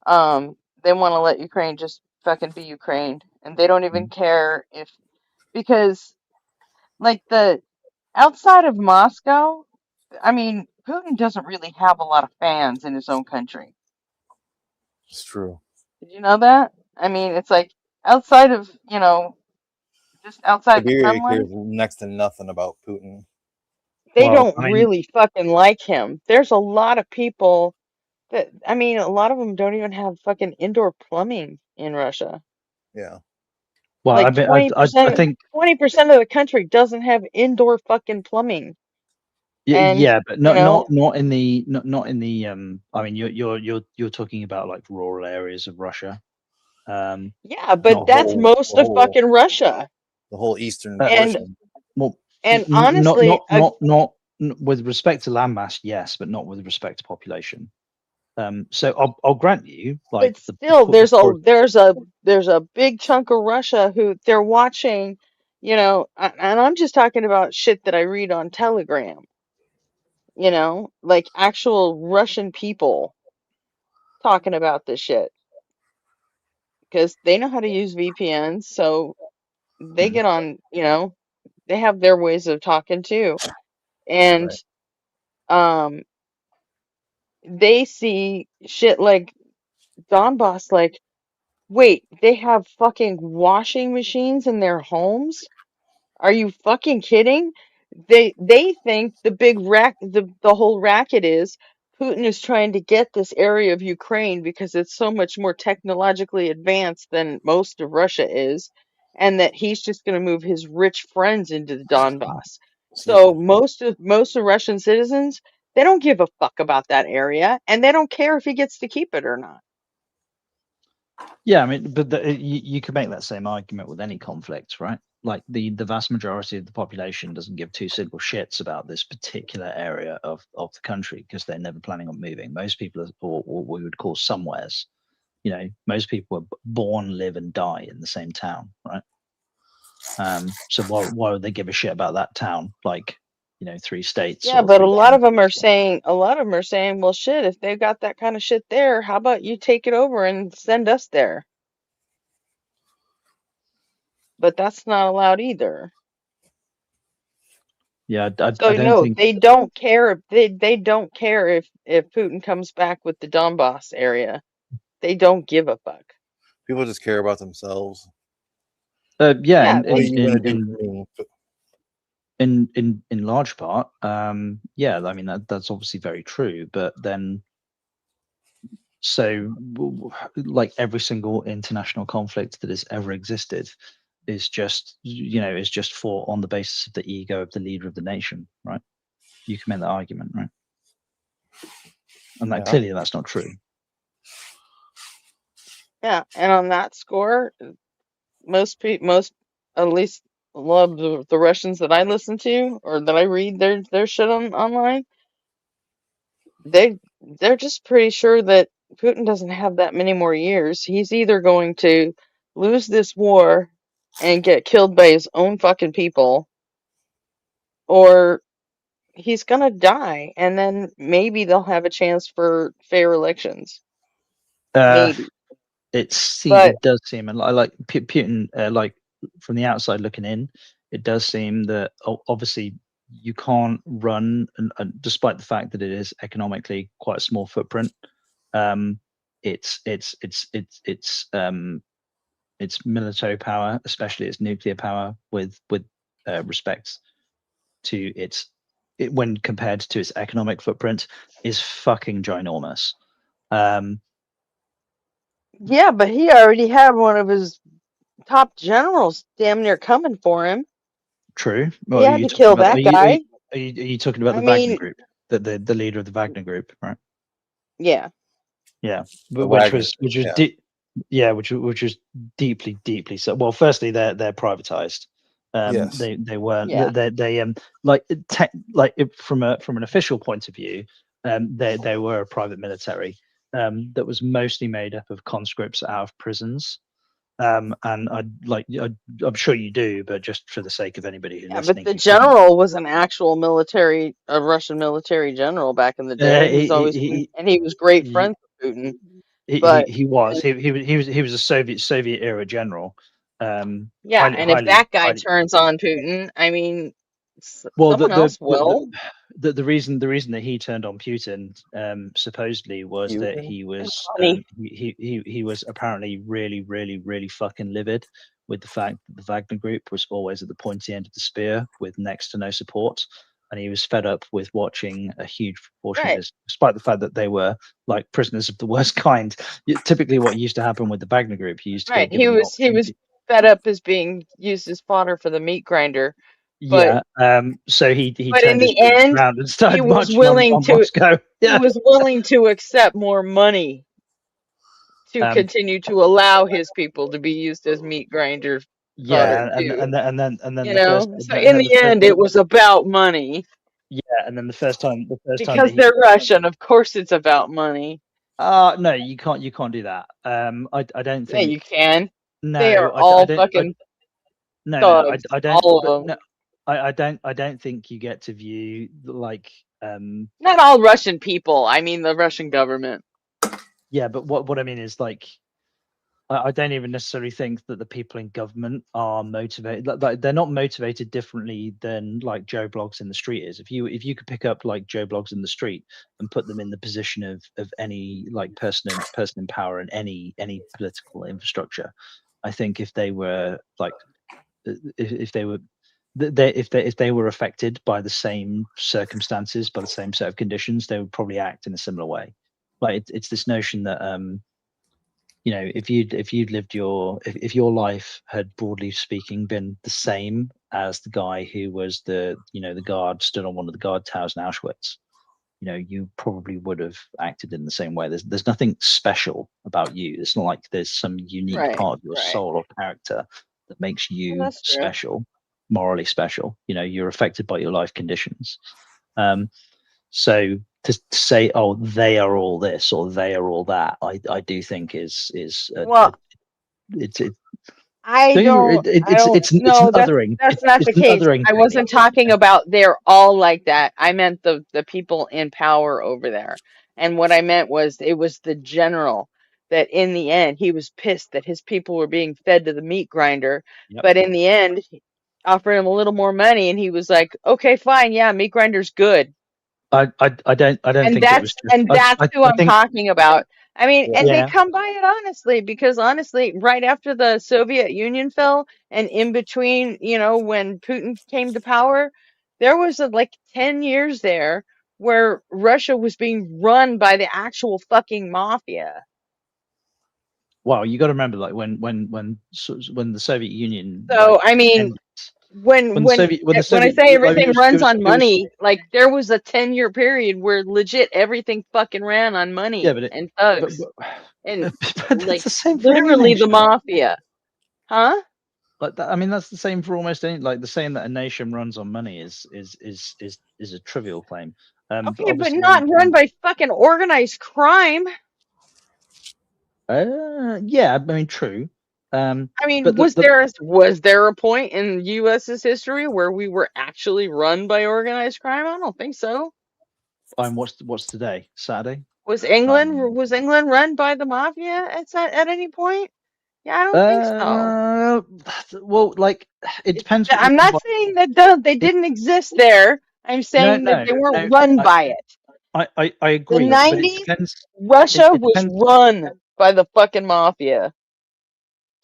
They want to let Ukraine just fucking be Ukraine, and they don't even care if, because like the outside of Moscow, I mean, Putin doesn't really have a lot of fans in his own country. It's true. Did you know that? I mean, it's like outside of, just outside the Siberia cares Kremlin, next to nothing about Putin. they don't really fucking like him. There's a lot of people that, I mean, a lot of them don't even have fucking indoor plumbing in Russia. Yeah. well? Like I think 20% of the country doesn't have indoor fucking plumbing. And, yeah, but not in the not in the I mean, you're talking about like rural areas of Russia. yeah, but that's most of fucking Russia. The whole eastern And portion. Well, honestly, not with respect to landmass, yes, but not with respect to population. So I'll grant you, like, but still, there's a big chunk of Russia who they're watching, and I'm just talking about shit that I read on Telegram. Like actual Russian people talking about this shit because they know how to use VPNs, so they get on, they have their ways of talking too. And they see shit like Donbass, like, wait, they have fucking washing machines in their homes? Are you fucking kidding? They think the whole racket is Putin is trying to get this area of Ukraine because it's so much more technologically advanced than most of Russia is, and that he's just going to move his rich friends into the Donbass. So most of Russian citizens, they don't give a fuck about that area, and they don't care if he gets to keep it or not. Yeah, I mean, but you could make that same argument with any conflict, right? Like the vast majority of the population doesn't give two single shits about this particular area of the country because they're never planning on moving. Most people are, or what we would call somewheres. Most people are born, live, and die in the same town, right? So why would they give a shit about that town? Like, 3 states. Yeah, Or but 3 a lot of them are saying, well, shit, if they've got that kind of shit there, how about you take it over and send us there? But that's not allowed either. Yeah, I So don't no, think they don't care. They don't care if Putin comes back with the Donbass area. They don't give a fuck. People just care about themselves. yeah, Yeah, What are you gonna do for me? in large part, yeah, I mean that's obviously very true. But then, so like every single international conflict that has ever existed is just fought on the basis of the ego of the leader of the nation, right? You can make that argument, right? And that clearly that's not true. yeah, and on that score, most at least a lot of the Russians that I listen to or that I read their shit online, they're just pretty sure that Putin doesn't have that many more years. He's either going to lose this war and get killed by his own fucking people, or he's gonna die, and then maybe they'll have a chance for fair elections. Maybe. But It does seem, and I like Putin, like from the outside looking in, it does seem that obviously you can't run, and despite the fact that it is economically quite a small footprint, its military power, especially its nuclear power, with respect to when compared to its economic footprint, is fucking ginormous. Yeah, but he already had one of his top generals damn near coming for him. True. He Well, are had you to talking kill about? that guy. Are you talking about I the Wagner mean, group? The leader of the Wagner group, right? yeah. Yeah, The which Wagner, was yeah. which was deeply so. Well, firstly, they're privatized. Yes. They weren't. Yeah. They from an official point of view, they were a private military that was mostly made up of conscripts out of prisons. And I'm sure you do, but just for the sake of anybody who's Yeah, but listening, the who couldn't, general was an actual a Russian military general back in the day. He's always been, and he was great he, friends with Putin. he, But he was he was a Soviet era general. yeah, and if that guy turns on Putin, I mean, well, someone else will. the reason that he turned on Putin supposedly was that he was Funny. he was apparently really fucking livid with the fact that the Wagner group was always at the pointy end of the spear with next to no support, and he was fed up with watching a huge proportion of Right. this, despite the fact that they were like prisoners of the worst kind. Typically, what used to happen with the Wagner group, he used to Right. get given the He was opportunity. fed up as being used as fodder for the meat grinder. But Yeah, so he but in turned his the boots end, around and he started was marching willing on to Moscow. he Yeah. was willing to accept more money to Um, continue to allow his people to be used as meat grinder fodder yeah, too. and then You the first, know, so in the end, it was about money yeah, and then the first time that because he, they're Russian. Of course, it's about money. no, you can't do that. I don't Yeah, think. you can. No, They are I all don't. fucking No, thugs, I don't. all of But them. no, I don't think you get to view like Not all Russian people. I mean, the Russian government. yeah, but what I mean is like I don't even necessarily think that the people in government are motivated. Like they're not motivated differently than like Joe Blogs in the street is. If you could pick up like Joe Blogs in the street and put them in the position of any like person in power in any political infrastructure, I think if they were like if they were if they were affected by the same circumstances, by the same set of conditions, they would probably act in a similar way. Like it's this notion that you know, if you'd lived if your life had broadly speaking been the same as the guy who was the guard stood on one of the guard towers in Auschwitz, you know, you probably would have acted in the same way. There's nothing special about you. It's not like there's some unique Right, part of your right. soul or character that makes Well, you that's true. special, morally special. You know, you're affected by your life conditions. So to say, oh, they are all this or they are all that, I do think is Well, it's I don't it's no, othering. that's not It's the an case. othering I thing. wasn't talking about they're all like that. I meant the people in power over there. And what I meant was it was the general that in the end he was pissed that his people were being fed to the meat grinder, Yep. but in the end offered him a little more money and he was like, "Okay, fine. Yeah, meat grinder's good." I don't And think it was just. that's who I I'm think talking about. I mean, and they yeah. come by it honestly because honestly, right after the Soviet Union fell and in between, you know, when Putin came to power, there was like 10 years there where Russia was being run by the actual fucking mafia. Well, you got to remember, like when the Soviet Union So, I mean, ended, when when the when I Soviet say like everything runs on it was money, like there was a 10-year period where legit everything fucking ran on money but and thugs. but And that's like the same for any literally the nation. mafia, huh? Like that, I mean, that's the same for almost any. Like the saying that a nation runs on money is a trivial claim. Okay, but obviously, not run by fucking organized crime. yeah, I mean, true. I mean, But was there a point in U.S.'s history where we were actually run by organized crime? I don't think so. what's today? Saturday. Was England run by the mafia at any point? Yeah, I don't think so. Well, like it depends. What you I'm mean not by saying that they didn't exist there. I'm saying that they weren't no. run by it. I The agree, but it 90s, depends. Russia It was depends. run by the fucking mafia,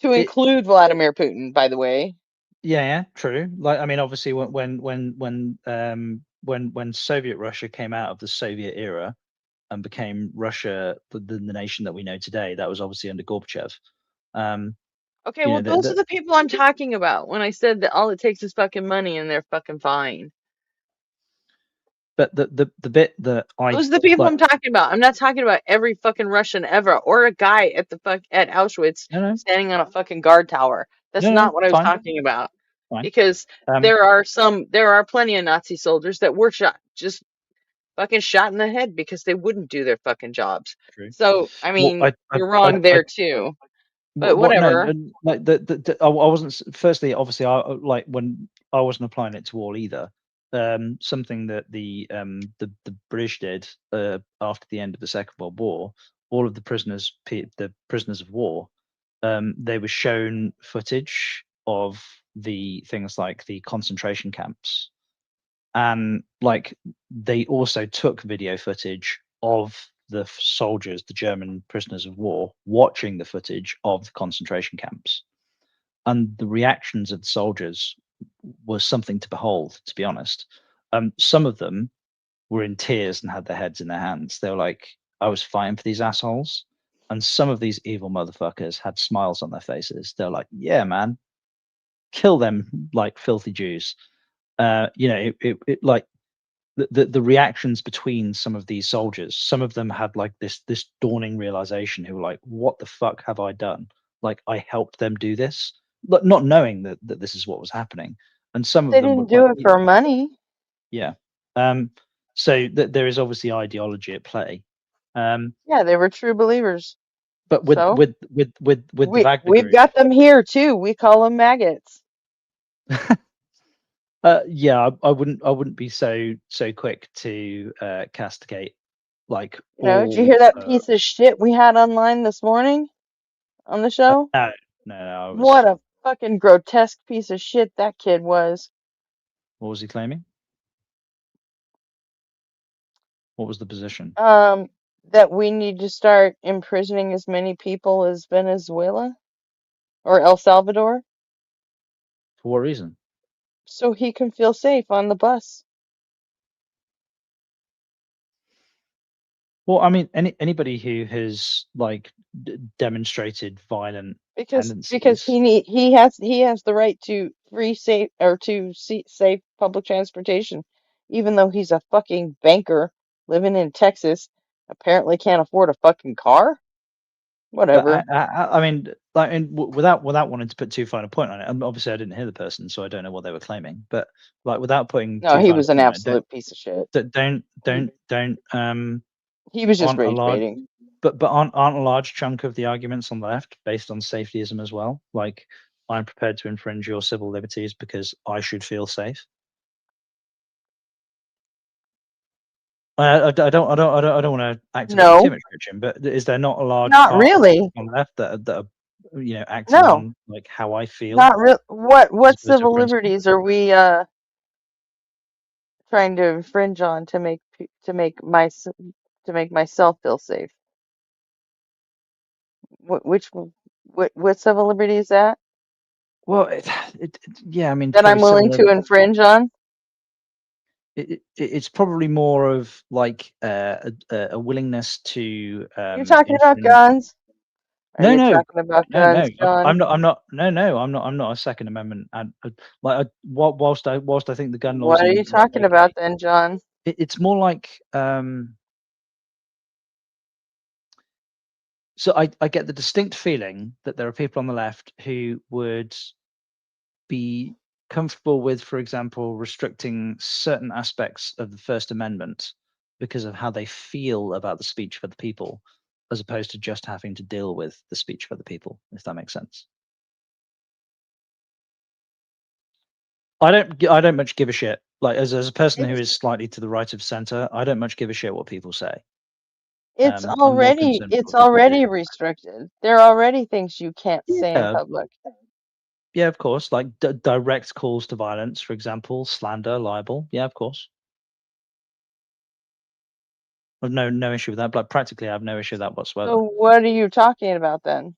to It, include Vladimir Putin, by the way. yeah, true. Like, I mean, obviously, when Soviet Russia came out of the Soviet era and became Russia, the nation that we know today, that was obviously under Gorbachev. Okay, You well, know, those are the people I'm talking about when I said that all it takes is fucking money and they're fucking fine. but the bit that I Those are the people like. I'm talking about. I'm not talking about every fucking Russian ever or a guy at at Auschwitz standing on a fucking guard tower. That's No, not what I was fine, talking about. fine. Because there are plenty of Nazi soldiers that were just fucking shot in the head because they wouldn't do their fucking jobs. True. So, I mean, you're wrong there too. But What? No, whatever. like I wasn't. Firstly, obviously, I like when I wasn't applying it to all either. Something that the British did after the end of the Second World War, all of the prisoners of war, they were shown footage of the things like the concentration camps, and like they also took video footage of the soldiers, the German prisoners of war, watching the footage of the concentration camps, and the reactions of the soldiers was something to behold. To be honest, some of them were in tears and had their heads in their hands. They were like, "I was fighting for these assholes," and some of these evil motherfuckers had smiles on their faces. They're like, "Yeah, man, kill them like filthy Jews." You know, it like the reactions between some of these soldiers, some of them had like this dawning realization, who were like, what the fuck have I done? Like, I helped them do this, not knowing that this is what was happening. And some of They them were didn't do quite, it for money. yeah. So there is obviously ideology at play. Yeah, they were true believers. But with So the Wagner we've group, got them here too. We call them maggots. yeah, I wouldn't be so quick to castigate like You know, did you all. hear that piece of shit we had online this morning on the show? No, I was. What a fucking grotesque piece of shit that kid was. What was he claiming? What was the position? That we need to start imprisoning as many people as Venezuela or El Salvador For what reason? so he can feel safe on the bus. Well, I mean, anybody who has like demonstrated violent Because tendencies. he has the right to safe public transportation, even though he's a fucking banker living in Texas, apparently can't afford a fucking car. But Whatever. I mean, like, without wanting to put too fine a point on it, and obviously I didn't hear the person, so I don't know what they were claiming. But like, without putting No, too he fine a was an point on it, absolute piece of shit. don't He was just aren't a rage large, baiting. but aren't a large chunk of the arguments on the left based on safetyism as well? Like, I'm prepared to infringe your civil liberties because I should feel safe. I don't want to activate you too No, much, Christian, but is there not a large not part of really. on the left that are acting No, on like how I feel not real. as What opposed to a civil principle? liberties are we trying to infringe on to make myself feel safe? What civil liberty is that Well, yeah, I mean, that I'm probably willing similar. to infringe on? It's probably more of like a willingness to You're talking about infringe. guns? Are No, you no, talking about no, no. guns, John? I'm not. No, no. I'm not a Second Amendment. And like, whilst I think the gun laws What are you are talking okay, about then, John? it's more like so I get the distinct feeling that there are people on the left who would be comfortable with, for example, restricting certain aspects of the First Amendment because of how they feel about the speech for the people, as opposed to just having to deal with the speech for the people, if that makes sense. I don't much give a shit. Like, as a person who is slightly to the right of center, I don't much give a shit what people say. It's I'm more already concerned with it's what people do. already restricted. There are already things you can't say in Yeah, public. yeah, of course. Like direct calls to violence, for example, slander, libel. Yeah, of course. I've no issue with that. But practically, I have no issue with that whatsoever. So what are you talking about then?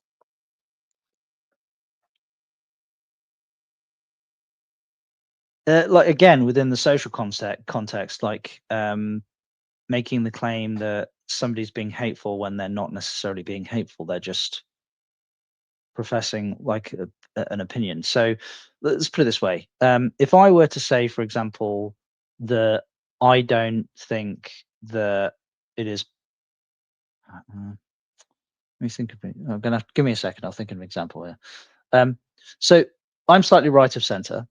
Like again, within the social context, like making the claim that somebody's being hateful when they're not necessarily being hateful. They're just professing like an opinion. So let's put it this way: if I were to say, for example, that I don't think that it is. Let me think of it. I'm gonna give me a second. I'll think of an example here. So I'm slightly right of center.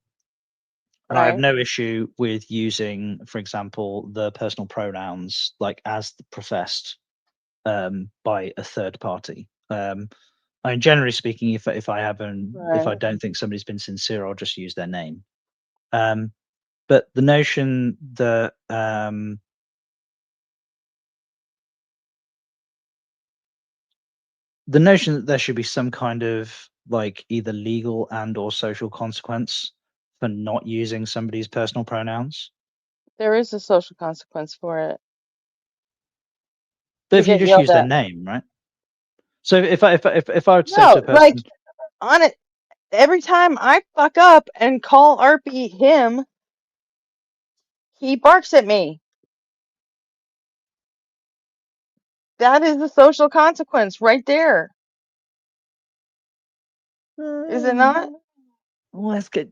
And I have Right. no issue with using, for example, the personal pronouns like as professed by a third party. I mean, generally speaking, if I haven't, if I Right. don't think somebody's been sincere, I'll just use their name. But the notion that there should be some kind of like either legal and or social consequence for not using somebody's personal pronouns. There is a social consequence for it. But You if you get just yelled use their at. name, right? So if I were to say to a No, like person, on it every time I fuck up and call Arpy him, he barks at me. That is the social consequence right there. Is it not? well, that's good.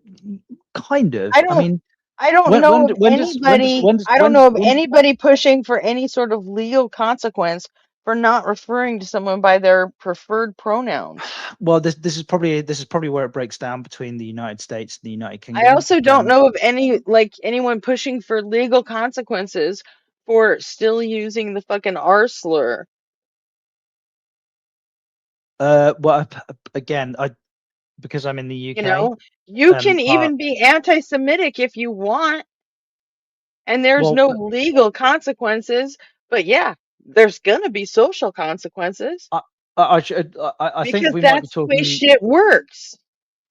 Kind of. I I don't mean, I don't when know when of when does when does anybody when does I don't when know of when anybody pushing for any sort of legal consequence for not referring to someone by their preferred pronouns. well this is probably where it breaks down between the United States and the United I Kingdom. also don't know of anyone pushing for legal consequences for still using the fucking R slur. Well, again, because I'm in the You UK. know, you can Uh, even be anti-Semitic if you want, and there's well, no legal consequences. But yeah, there's gonna be social consequences I think because we might be that's the way talking. shit works.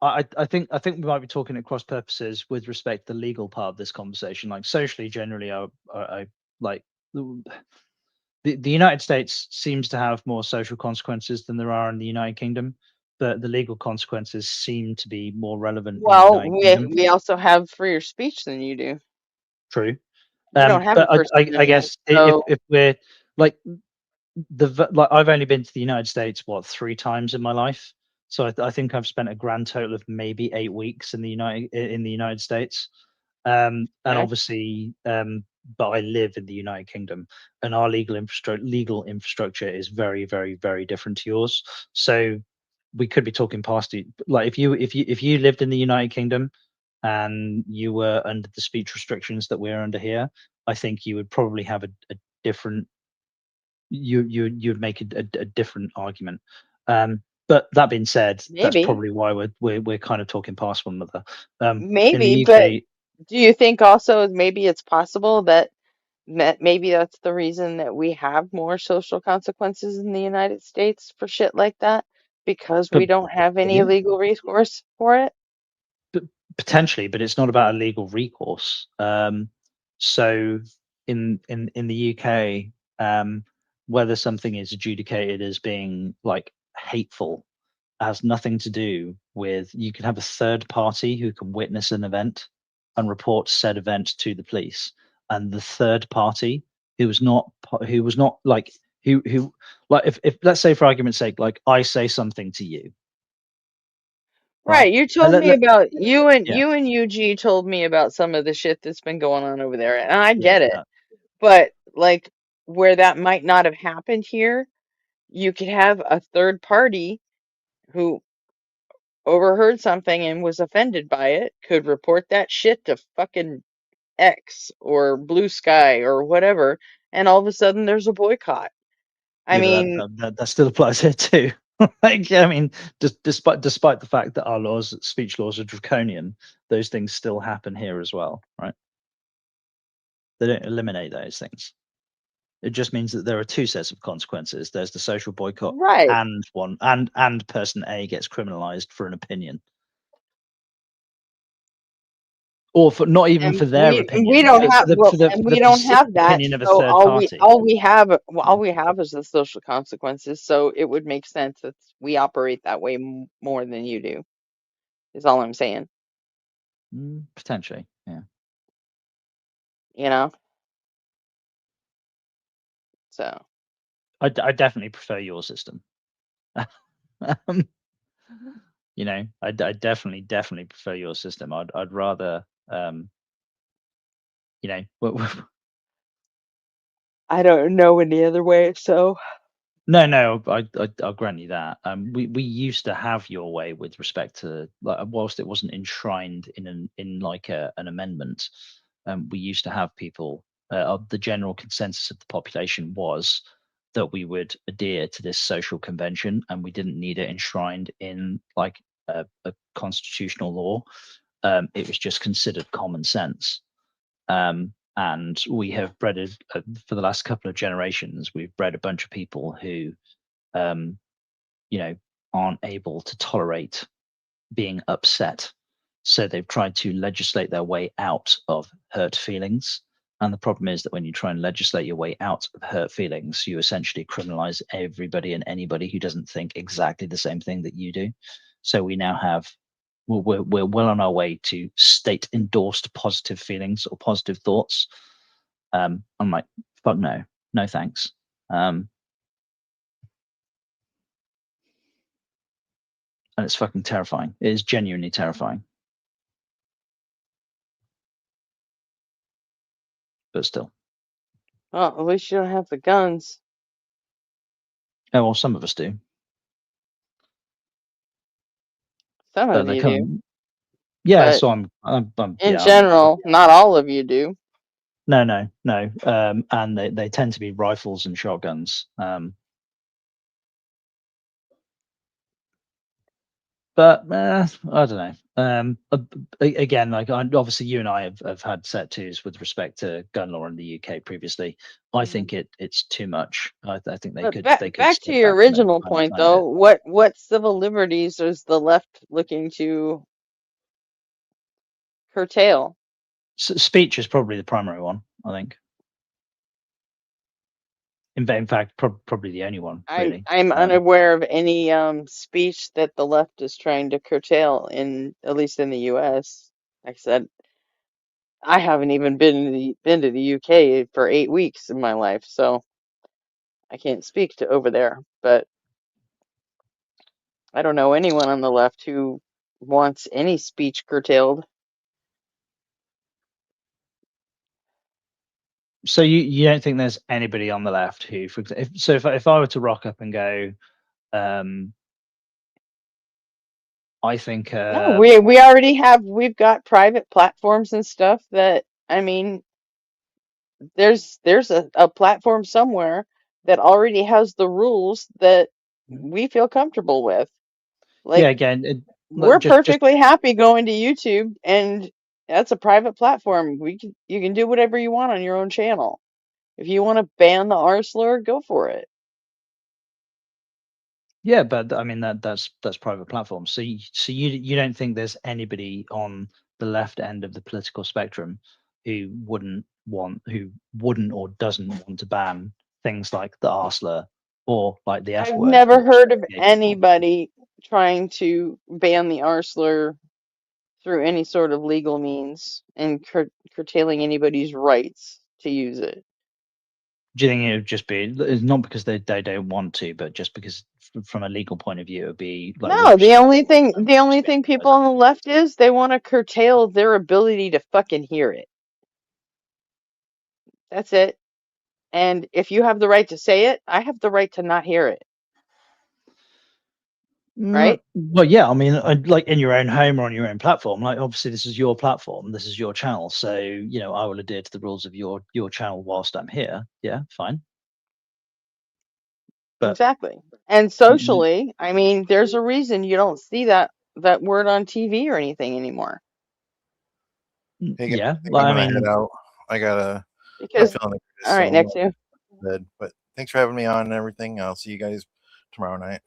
I think we might be talking at cross purposes with respect to the legal part of this conversation. Like socially, generally, I like the United States seems to have more social consequences than there are in the United Kingdom, but the legal consequences seem to be more relevant in the Well, United Kingdom. we also have freer speech than you do. True. We don't have a But First I Amendment, guess so if we're like like I've only been to the United States 3 times in my life, so I think I've spent a grand total of maybe 8 weeks in the United States, and okay. obviously, but I live in the United Kingdom, and our legal infrastructure is very very different to yours. So we could be talking past it. Like if you lived in the United Kingdom and you were under the speech restrictions that we're under here, I think you would probably have a different you'd make a different argument. But that being said, that's Maybe, probably why we're kind of talking past one another. In maybe, the but UK, do you think also maybe it's possible that maybe that's the reason that we have more social consequences in the United States for shit like that because but we don't have any yeah, legal recourse for it? potentially, but it's not about a legal recourse. So in the UK, whether something is adjudicated as being like hateful has nothing to do with you can have a third party who can witness an event and report said event to the police, and the third party who was not like who like if let's say for argument's sake, like I say something to you, right? Right, you And told me about yeah, you and UG told me about some of the shit that's been going on over there, and I yeah, get it. But like where that might not have happened here, you could have a third party who overheard something and was offended by it, could report that shit to fucking X or Blue Sky or whatever, and all of a sudden there's a boycott. I yeah, but mean, that still applies here too. Like, I mean, despite the fact that our speech laws are draconian, those things still happen here as well, right? They don't eliminate those things. It just means that there are two sets of consequences. There's the social boycott, Right. and person A gets criminalized for an opinion, or for not even And for their we opinion, don't have for the and we don't perceived have that. opinion of a So third party. all we have is the social consequences. So it would make sense that we operate that way more than you do. Is all I'm saying. Potentially, yeah. You know. So I definitely prefer your system. You know, I definitely prefer your system. I'd rather, you know, I don't know any other way. So no, I'll grant you that. We used to have your way with respect to, like, whilst it wasn't enshrined in like an amendment, we used to have people. The general consensus of the population was that we would adhere to this social convention, and we didn't need it enshrined in like a constitutional law. It was just considered common sense. And we have bred for the last couple of generations. We've bred a bunch of people who, you know, aren't able to tolerate being upset. So they've tried to legislate their way out of hurt feelings. And the problem is that when you try and legislate your way out of hurt feelings, you essentially criminalize everybody and anybody who doesn't think exactly the same thing that you do. So we now have, we're well on our way to state endorsed positive feelings or positive thoughts. I'm like, fuck no, no thanks. And it's fucking terrifying. It is genuinely terrifying. But still. well, at least you don't have the guns. Oh, well, some of us do. Some But of they you come. do. Yeah, But so I'm in yeah, general, not all of you do. no. And they tend to be rifles and shotguns. But I don't know. Again, like obviously you and I have had set twos with respect to gun law in the UK previously. I think it's too much. I think they But could back to step your back from it original a tiny, point, tiny bit. though, what civil liberties is the left looking to curtail? Speech is probably the primary one, I think. In fact, probably the only one, really. I'm unaware of any speech that the left is trying to curtail at least in the U.S. Like I said, I haven't even been to the UK for 8 weeks in my life, so I can't speak to over there. But I don't know anyone on the left who wants any speech curtailed. So you don't think there's anybody on the left who, for example, if I were to rock up and go, I think No, we already we've got private platforms and stuff that, I mean, there's a platform somewhere that already has the rules that we feel comfortable with. Like, yeah, again, we're just perfectly happy going to YouTube, and that's a private platform. You can do whatever you want on your own channel. If you want to ban the R slur, go for it. yeah, but I mean that's private platforms. So you don't think there's anybody on the left end of the political spectrum who wouldn't or doesn't want to ban things like the R slur or like the F I've word? never heard of anybody trying to ban the R slur through any sort of legal means and curtailing anybody's rights to use it. Do you think it would just be, it's not because they don't want to, but just because from a legal point of view, it would be like, No, the only thing people on the left is they want to curtail their ability to fucking hear it. That's it. And if you have the right to say it, I have the right to not hear it. Right? Well, yeah, I mean, like in your own home or on your own platform, like obviously this is your platform, this is your channel. So, you know, I will adhere to the rules of your channel whilst I'm here. Yeah, fine. But exactly. And socially, I mean, there's a reason you don't see that word on TV or anything anymore. Hey, yeah, I'm gonna head out. I gotta. Because I'm feeling like all right, next year. bed. But thanks for having me on and everything. I'll see you guys tomorrow night.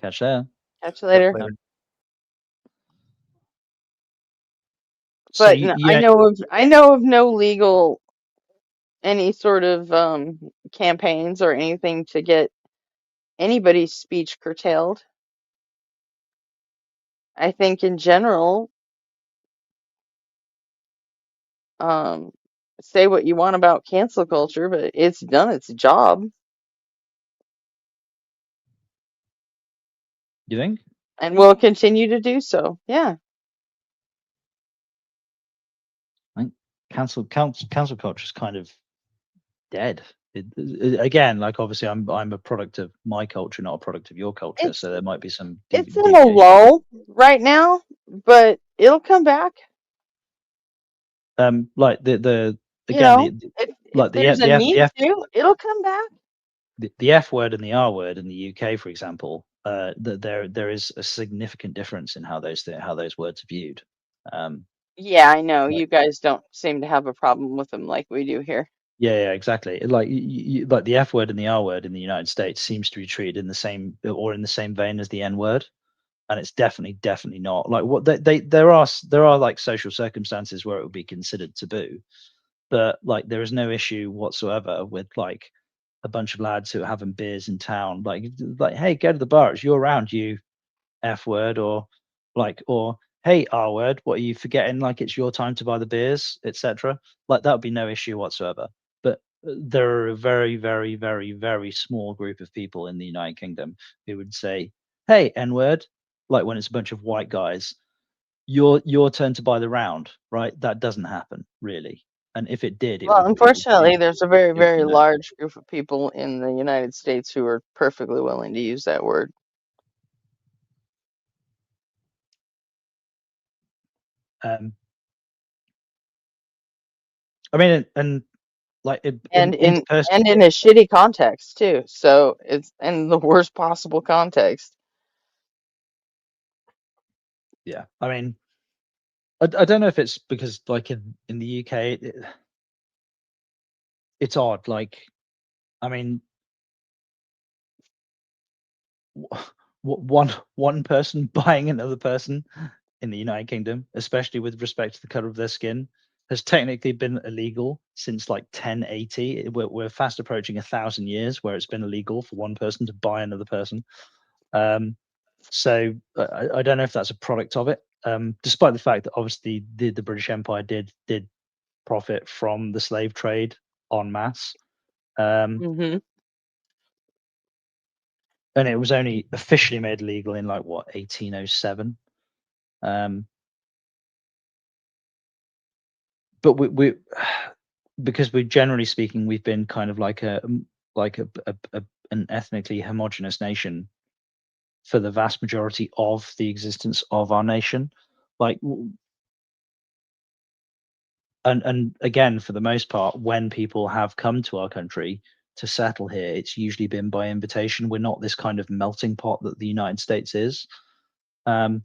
Catch you there. Catch you later. So But I know of no legal any sort of campaigns or anything to get anybody's speech curtailed. I think in general, say what you want about cancel culture, but it's done its job. You think? And will continue to do so. Yeah. I think cancel culture is kind of dead. Again, like obviously, I'm a product of my culture, not a product of your culture. So there might be some. It's in a lull right now, but it'll come back. Like the You again know, if there's a need to, it'll come back. The F word and the R word in the UK, for example, there is a significant difference in how those words are viewed. Yeah, I know. You guys don't seem to have a problem with them like we do here. Yeah, exactly. Like like the F word and the R word in the United States seems to be treated in the same vein as the N word, and it's definitely not. Like what there are like social circumstances where it would be considered taboo, but like there is no issue whatsoever with like a bunch of lads who are having beers in town, like hey, go to the bar, it's your round, you F word, or hey, R word, what are you forgetting? Like it's your time to buy the beers, etc. Like that would be no issue whatsoever. But there are a very small group of people in the United Kingdom who would say, hey, N word, like when it's a bunch of white guys, your turn to buy the round, right? That doesn't happen really. And if it did, Well, unfortunately, there's a very, it would very be no. large group of people in the United States who are perfectly willing to use that word. I mean, and like And in a shitty context too. So it's in the worst possible context. Yeah, I mean, I don't know if it's because like in the UK, it's odd. Like, I mean, one person buying another person in the United Kingdom, especially with respect to the color of their skin, has technically been illegal since like 1080. We're fast approaching 1,000 years where it's been illegal for one person to buy another person. So I don't know if that's a product of it. Despite the fact that obviously the British Empire did profit from the slave trade en masse. Mm-hmm. And it was only officially made legal in like what 1807. But we because we generally speaking we've been kind of like an ethnically homogenous nation for the vast majority of the existence of our nation, like. And again, for the most part, when people have come to our country to settle here, it's usually been by invitation. We're not this kind of melting pot that the United States is. But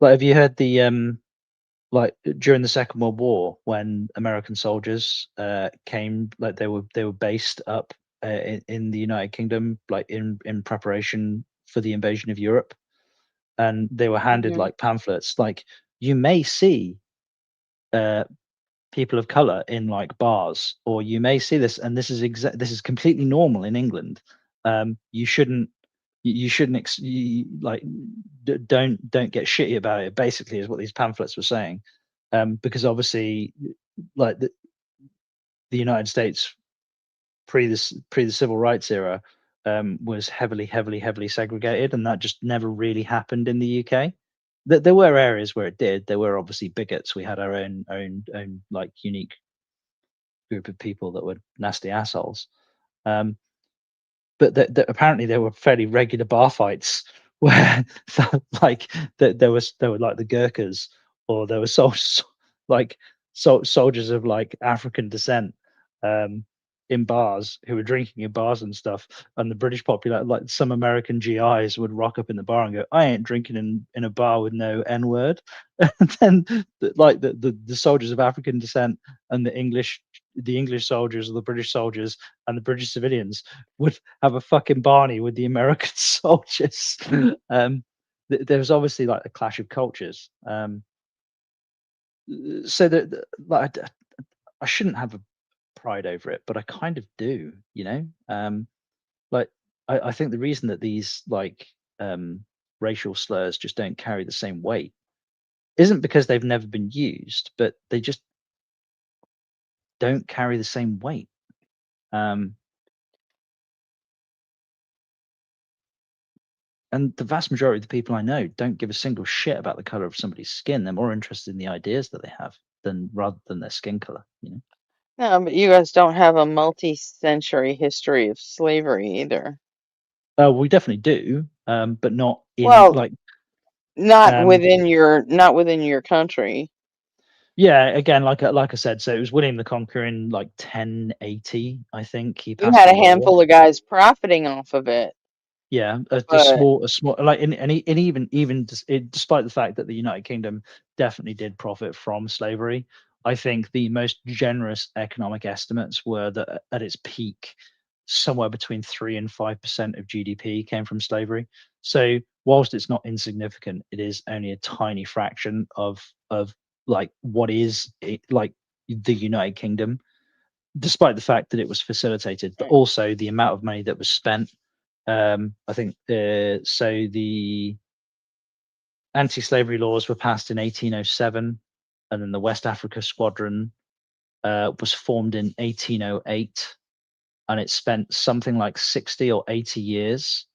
have you heard the like during the Second World War when American soldiers came, like they were based up in the United Kingdom, like in preparation for the invasion of Europe, and they were handed Mhm. like pamphlets. Like you may see people of color in like bars, or you may see this, and this is completely normal in England. You shouldn't like don't get shitty about it, basically is what these pamphlets were saying. Because obviously like the United States pre the civil rights era was heavily segregated, and that just never really happened in the UK. There were areas where it did. There were obviously bigots. We had our own like unique group of people that were nasty assholes. But apparently there were fairly regular bar fights where like there were like the Gurkhas, or there were soldiers of like African descent in bars who were drinking in bars and stuff, and the British populace, like some American GIs, would rock up in the bar and go, I ain't drinking in a bar with no N word. And then like the soldiers of African descent and the English the English soldiers or the British soldiers and the British civilians would have a fucking Barney with the American soldiers. There was obviously like a clash of cultures. So that like I shouldn't have a pride over it, but I kind of do, you know. Like I think the reason that these like racial slurs just don't carry the same weight isn't because they've never been used, but they just don't carry the same weight. And the vast majority of the people I know don't give a single shit about the color of somebody's skin. They're more interested in the ideas that they have than rather than their skin color, you know. No, but you guys don't have a multi-century history of slavery either. We definitely do, but not in Well, like not within your country. yeah, again, like I said, so it was William the Conqueror in like 1080, I think. He You passed had a a law. handful of guys profiting off of it. Yeah, a But small like and despite the fact that the United Kingdom definitely did profit from slavery, I think the most generous economic estimates were that at its peak, somewhere between 3 and 5% of GDP came from slavery. So whilst it's not insignificant, it is only a tiny fraction of like what is it, like the United Kingdom, despite the fact that it was facilitated, but also the amount of money that was spent. I think so. The anti-slavery laws were passed in 1807, and then the West Africa Squadron was formed in 1808, and it spent something like 60 or 80 years.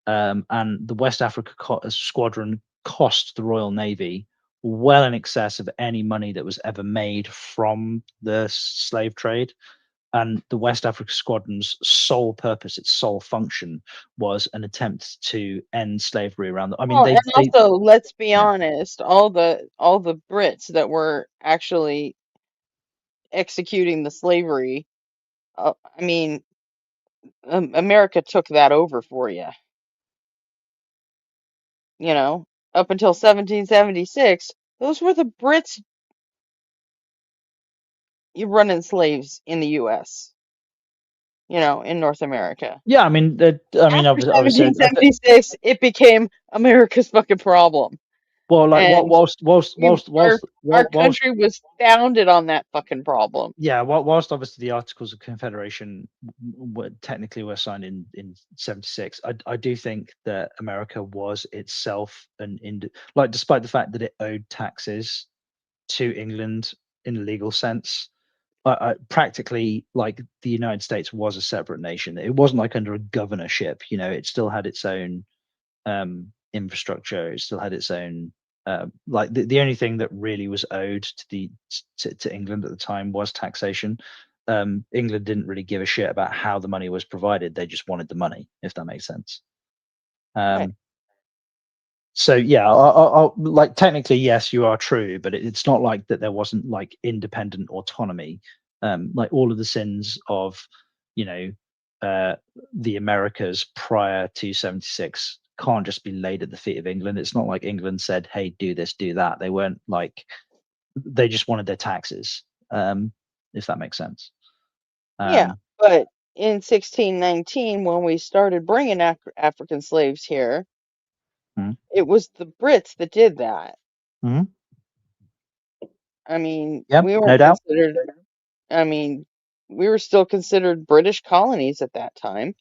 And the West Africa Squadron cost the Royal Navy well in excess of any money that was ever made from the slave trade. And the West Africa Squadron's sole purpose, its sole function, was an attempt to end slavery around. I mean, well, and also, let's be honest, all the Brits that were actually executing the slavery, I mean, America took that over for you. You know, up until 1776, those were the Brits running slaves in the U.S. You know, in North America. Yeah, I mean, After obviously, 1776, it became America's fucking problem. well, like And whilst our country was founded on that fucking problem. Yeah, whilst obviously the Articles of Confederation technically were signed in 76, I do think that America was itself like, despite the fact that it owed taxes to England in a legal sense, practically, like, the United States was a separate nation. It wasn't like under a governorship, you know. It still had its own infrastructure. It still had its own like the only thing that really was owed to England at the time was taxation. England didn't really give a shit about how the money was provided. They just wanted the money, if that makes sense. Right. So yeah, I'll like, technically, yes, you are true, but it's not like that there wasn't like independent autonomy. Like, all of the sins of, you know, the Americas prior to 76 can't just be laid at the feet of England. It's not like England said, hey, do this, do that. They weren't like, they just wanted their taxes, if that makes sense. Yeah, but in 1619, when we started bringing African slaves here, it was the Brits that did that. Mm-hmm. I mean, Yeah, we no weren't doubt. considered, I mean, we were still considered British colonies at that time.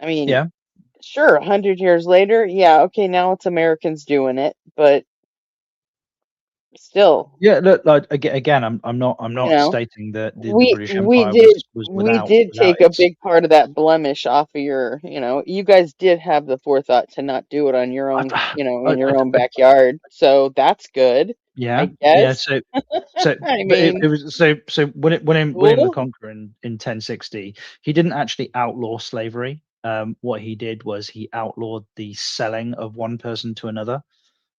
I mean, Yeah. sure, 100 years later, yeah, okay, now it's Americans doing it, but still, Yeah, look, like, again, I'm not you know, stating that the we British Empire was without take a its. big part of that blemish off of your, you know, you guys did have the forethought to not do it on your own, you know, in your own backyard, so that's good, I Yeah. guess. So I but it mean, was so when William the cool. Conqueror in 1060, he didn't actually outlaw slavery. What he did was he outlawed the selling of one person to another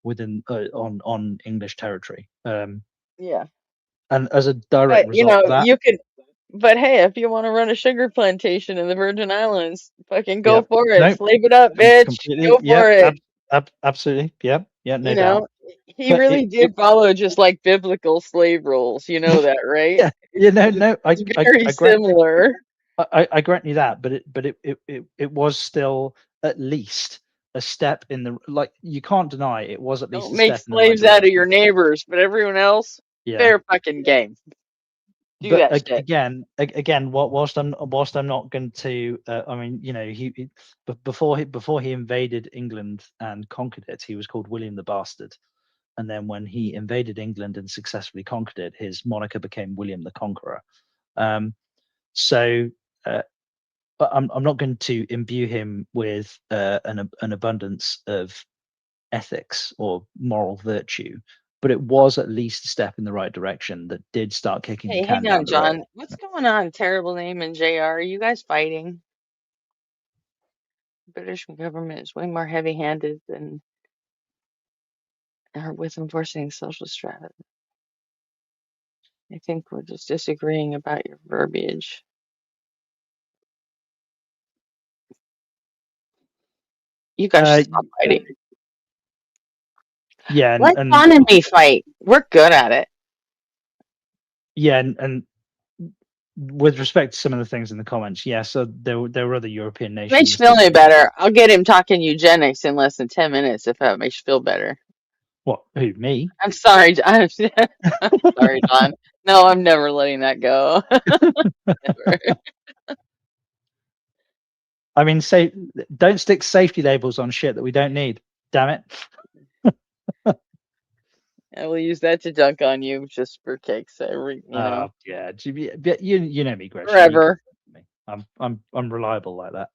within on English territory. Yeah. And as a direct But you result know, of that, you could. But hey, if you want to run a sugar plantation in the Virgin Islands, fucking go yeah, for it. no, Slave it up, bitch. completely, Go yeah, for it. absolutely, yeah, no You doubt. know, He really did follow just like biblical slave rules. You know that, right? Yeah, no, It's very similar. I grant you that, but it was still at least a step in the, like, you can't deny it was at least Don't a make step in the right slaves out of direction. your neighbors, but everyone else, Yeah. fair fucking game. Do But that shit. again, whilst I'm not going to, I mean, you know, before he invaded England and conquered it, he was called William the Bastard, and then when he invaded England and successfully conquered it, his moniker became William the Conqueror. So, but I'm not going to imbue him with an abundance of ethics or moral virtue, but it was at least a step in the right direction that did start kicking the Hey, can hang down on, the road. John. What's going on? Terrible name and JR. Are you guys fighting? British government is way more heavy-handed than with enforcing social strata. I think we're just disagreeing about your verbiage. You guys should stop fighting. Yeah, Let and John and me fight. We're good at it. yeah, and with respect to some of the things in the comments, yeah, so there were other European nations. Makes you feel any better. I'll get him talking eugenics in less than 10 minutes if that makes you feel better. What? Who? Me? I'm sorry. I'm sorry, John. No, I'm never letting that go. Never. I mean, don't stick safety labels on shit that we don't need. Damn it. I will use that to dunk on you just for cake's sake, you know. Yeah, you know me, Gretchen. Forever. I'm reliable like that.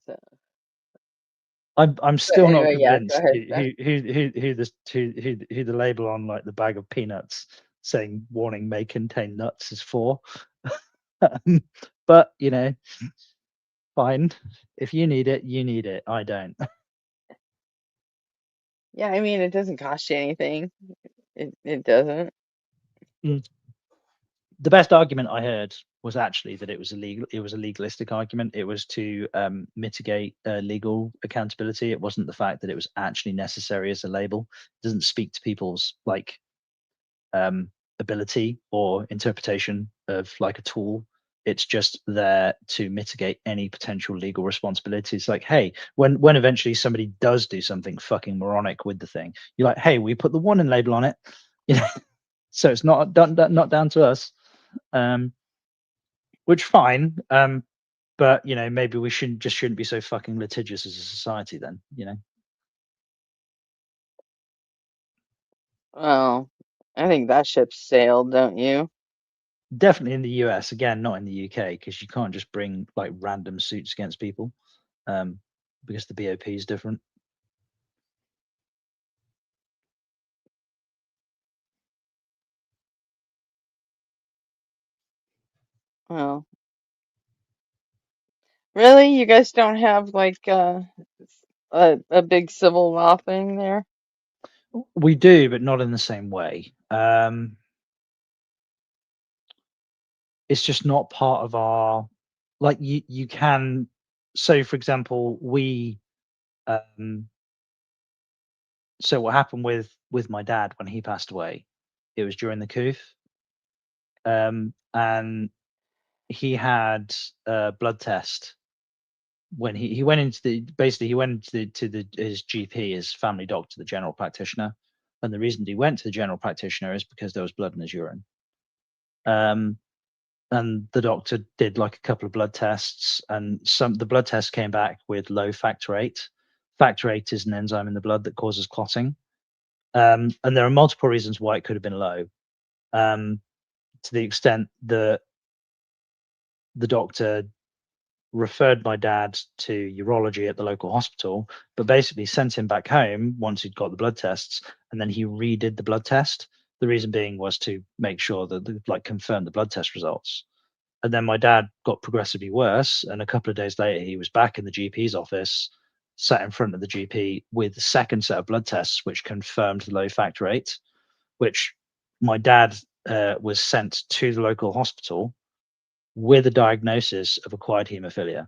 So. I'm still not anyway, yeah, convinced go ahead, who the label on like the bag of peanuts saying warning may contain nuts is for. But you know, fine. If you need it, you need it. I don't. Yeah, I mean, it doesn't cost you anything. It doesn't. The best argument I heard was actually that it was illegal. It was a legalistic argument. It was to mitigate legal accountability. It wasn't the fact that it was actually necessary as a label. It doesn't speak to people's like ability or interpretation of like a tool. It's just there to mitigate any potential legal responsibilities. Like, hey, when eventually somebody does do something fucking moronic with the thing, you're like, hey, we put the warning label on it, you know, so it's not down to us. Which fine, but you know, maybe we shouldn't be so fucking litigious as a society then, you know. Well, I think that ship's sailed, don't you? Definitely in the US, again, not in the UK, because you can't just bring like random suits against people, because the BOP is different. Well, really, you guys don't have like a big civil law thing there? We do, but not in the same way. It's just not part of our, like, you can, so for example, so what happened with my dad when he passed away, it was during the coup, and he had a blood test when he went into his GP, his family doctor, the general practitioner, and the reason he went to the general practitioner is because there was blood in his urine. And the doctor did like a couple of blood tests, and the blood tests came back with low factor VIII. Factor VIII is an enzyme in the blood that causes clotting, and there are multiple reasons why it could have been low, to the extent that the doctor referred my dad to urology at the local hospital, but basically sent him back home once he'd got the blood tests, and then he redid the blood test. The reason being was to make sure that, like, confirm the blood test results. And then my dad got progressively worse, and a couple of days later, he was back in the GP's office, sat in front of the GP with the second set of blood tests, which confirmed the low factor VIII, which my dad was sent to the local hospital with a diagnosis of acquired haemophilia.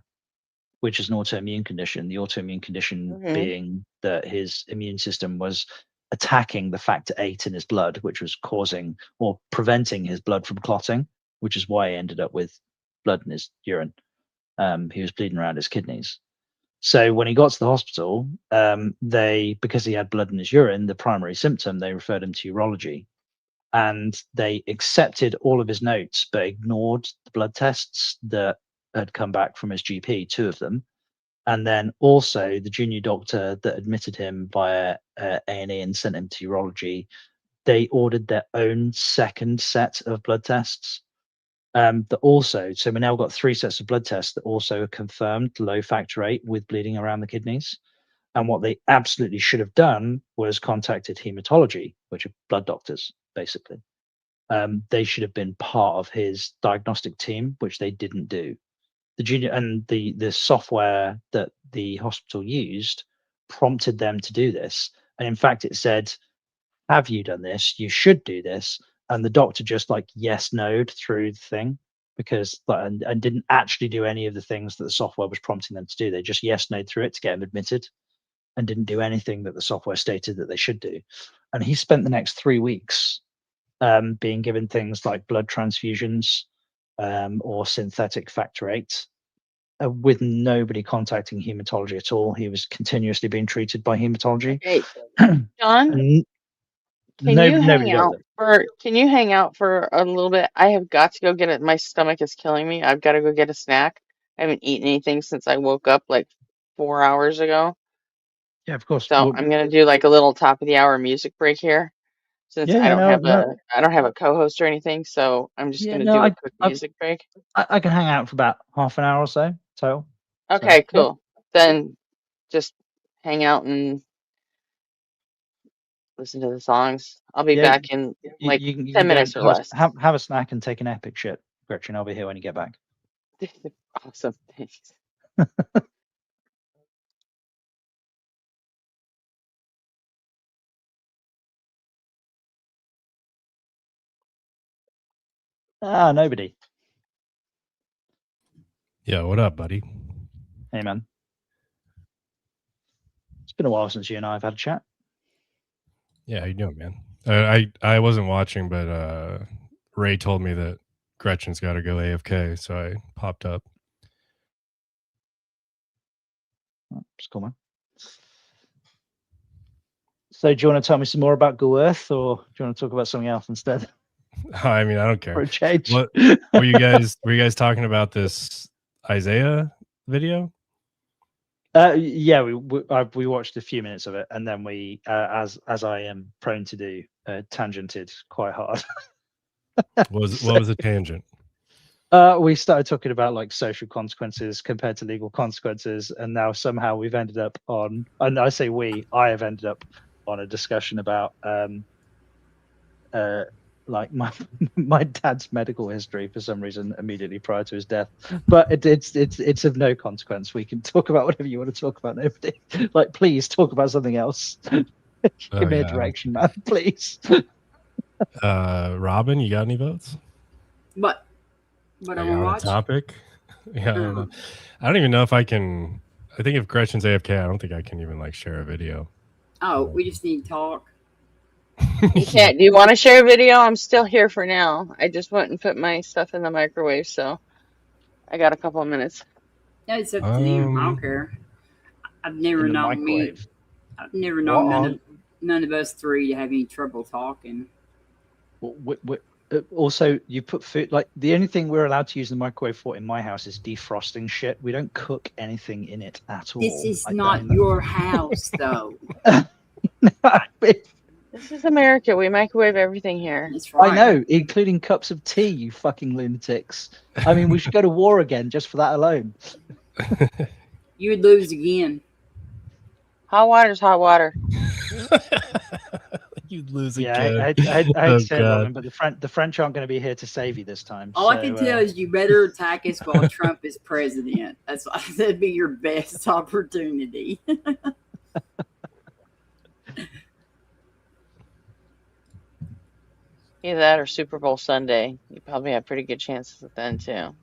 which is an autoimmune condition. The autoimmune condition being that his immune system was attacking the factor VIII in his blood, which was causing or preventing his blood from clotting, which is why he ended up with blood in his urine. He was bleeding around his kidneys. So when he got to the hospital, because he had blood in his urine, the primary symptom, they referred him to urology. And they accepted all of his notes, but ignored the blood tests that had come back from his GP, 2 of them. And then also the junior doctor that admitted him via A&E and sent him to urology, they ordered their own second set of blood tests. That also, so we now got 3 sets of blood tests that also confirmed low factor VIII with bleeding around the kidneys. And what they absolutely should have done was contacted hematology, which are blood doctors, basically. They should have been part of his diagnostic team, which they didn't do. The junior and the software that the hospital used prompted them to do this. And in fact, it said, have you done this? You should do this. And the doctor just like yes no'd through the thing because and didn't actually do any of the things that the software was prompting them to do. They just yes no'd through it to get him admitted and didn't do anything that the software stated that they should do. And he spent the next 3 weeks being given things like blood transfusions or synthetic factor VIII with nobody contacting hematology at all. He was continuously being treated by hematology. Hey, John, can you hang out for a little bit? I have got to go get it. My stomach is killing me. I've got to go get a snack. I haven't eaten anything since I woke up like 4 hours ago. Yeah, of course. So I'm gonna do like a little top of the hour music break here, since I don't have a co-host or anything. So I'm just gonna do a quick music break. I can hang out for about half an hour or so total. Okay, So, cool. Then just hang out and listen to the songs. I'll be back in like you 10 can go minutes or and less. have a snack and take an epic shit, Gretchen. I'll be here when you get back. Awesome. Thanks. Nobody. Yeah, what up, buddy? Hey, man. It's been a while since you and I have had a chat. Yeah, how you doing, man? I wasn't watching, but Ray told me that Gretchen's got to go AFK, so I popped up. It's cool, man. So, do you want to tell me some more about Go Earth, or do you want to talk about something else instead? I mean, I don't care. For a change. What were you guys talking about this Isaiah video? Yeah, we watched a few minutes of it, and then we, as I am prone to do, tangented quite hard. What was the tangent? We started talking about like social consequences compared to legal consequences, and now somehow we've ended up on, and I say I have ended up on a discussion about like my dad's medical history for some reason immediately prior to his death. But it's of no consequence. We can talk about whatever you want to talk about. Nobody, like, please talk about something else. Give me a direction, man, please. Robin, you got any votes? What I want to watch? Topic? Yeah, I don't know. I don't even know if I can. I think if Gretchen's AFK, I don't think I can even like share a video. Oh, we just need to talk. You can't. Do you want to share a video? I'm still here for now. I just went and put my stuff in the microwave, so I got a couple of minutes. No, it's up to you. I don't care. I've never known none of us three to have any trouble talking. Also, you put food, like, the only thing we're allowed to use the microwave for in my house is defrosting shit. We don't cook anything in it at all. This is not your house, though. This is America. We microwave everything here. That's right. I know, including cups of tea, you fucking lunatics. I mean, we should go to war again just for that alone. You would lose again. Hot water's hot water. You'd lose again. I hate to say it, Robin, but the French aren't going to be here to save you this time. All I can tell is you better attack us while Trump is president. That'd be your best opportunity. Either that or Super Bowl Sunday. You probably have pretty good chances at then too.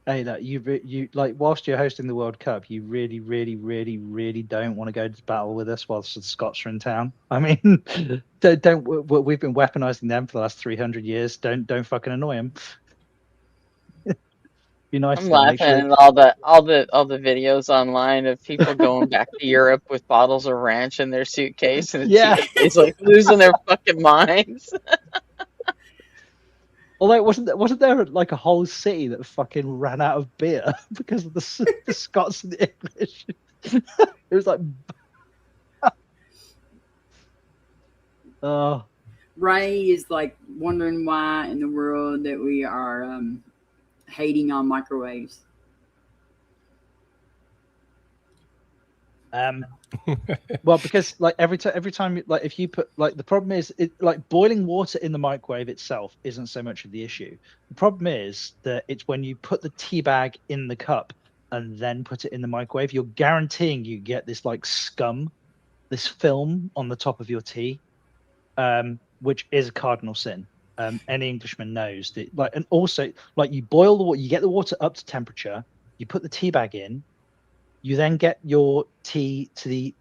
Hey, that you like whilst you're hosting the World Cup, you really, really, really, really don't want to go to battle with us whilst the Scots are in town. I mean, don't we've been weaponizing them for the last 300 years. Don't fucking annoy them. Be nice I'm to them. Make laughing sure. at all the videos online of people going back to Europe with bottles of ranch in their suitcase and the Yeah. TSA's like losing their fucking minds. Although wasn't there like a whole city that fucking ran out of beer because of the Scots and the English? It was like, Ray is like wondering why in the world that we are hating on microwaves. Well, because like every time, like if you put like the problem is like boiling water in the microwave itself isn't so much of the issue. The problem is that it's when you put the tea bag in the cup and then put it in the microwave, you're guaranteeing you get this like scum, this film on the top of your tea, which is a cardinal sin. Any Englishman knows that. Like, and also like you boil the water, you get the water up to temperature, you put the tea bag in, you then get your tea to the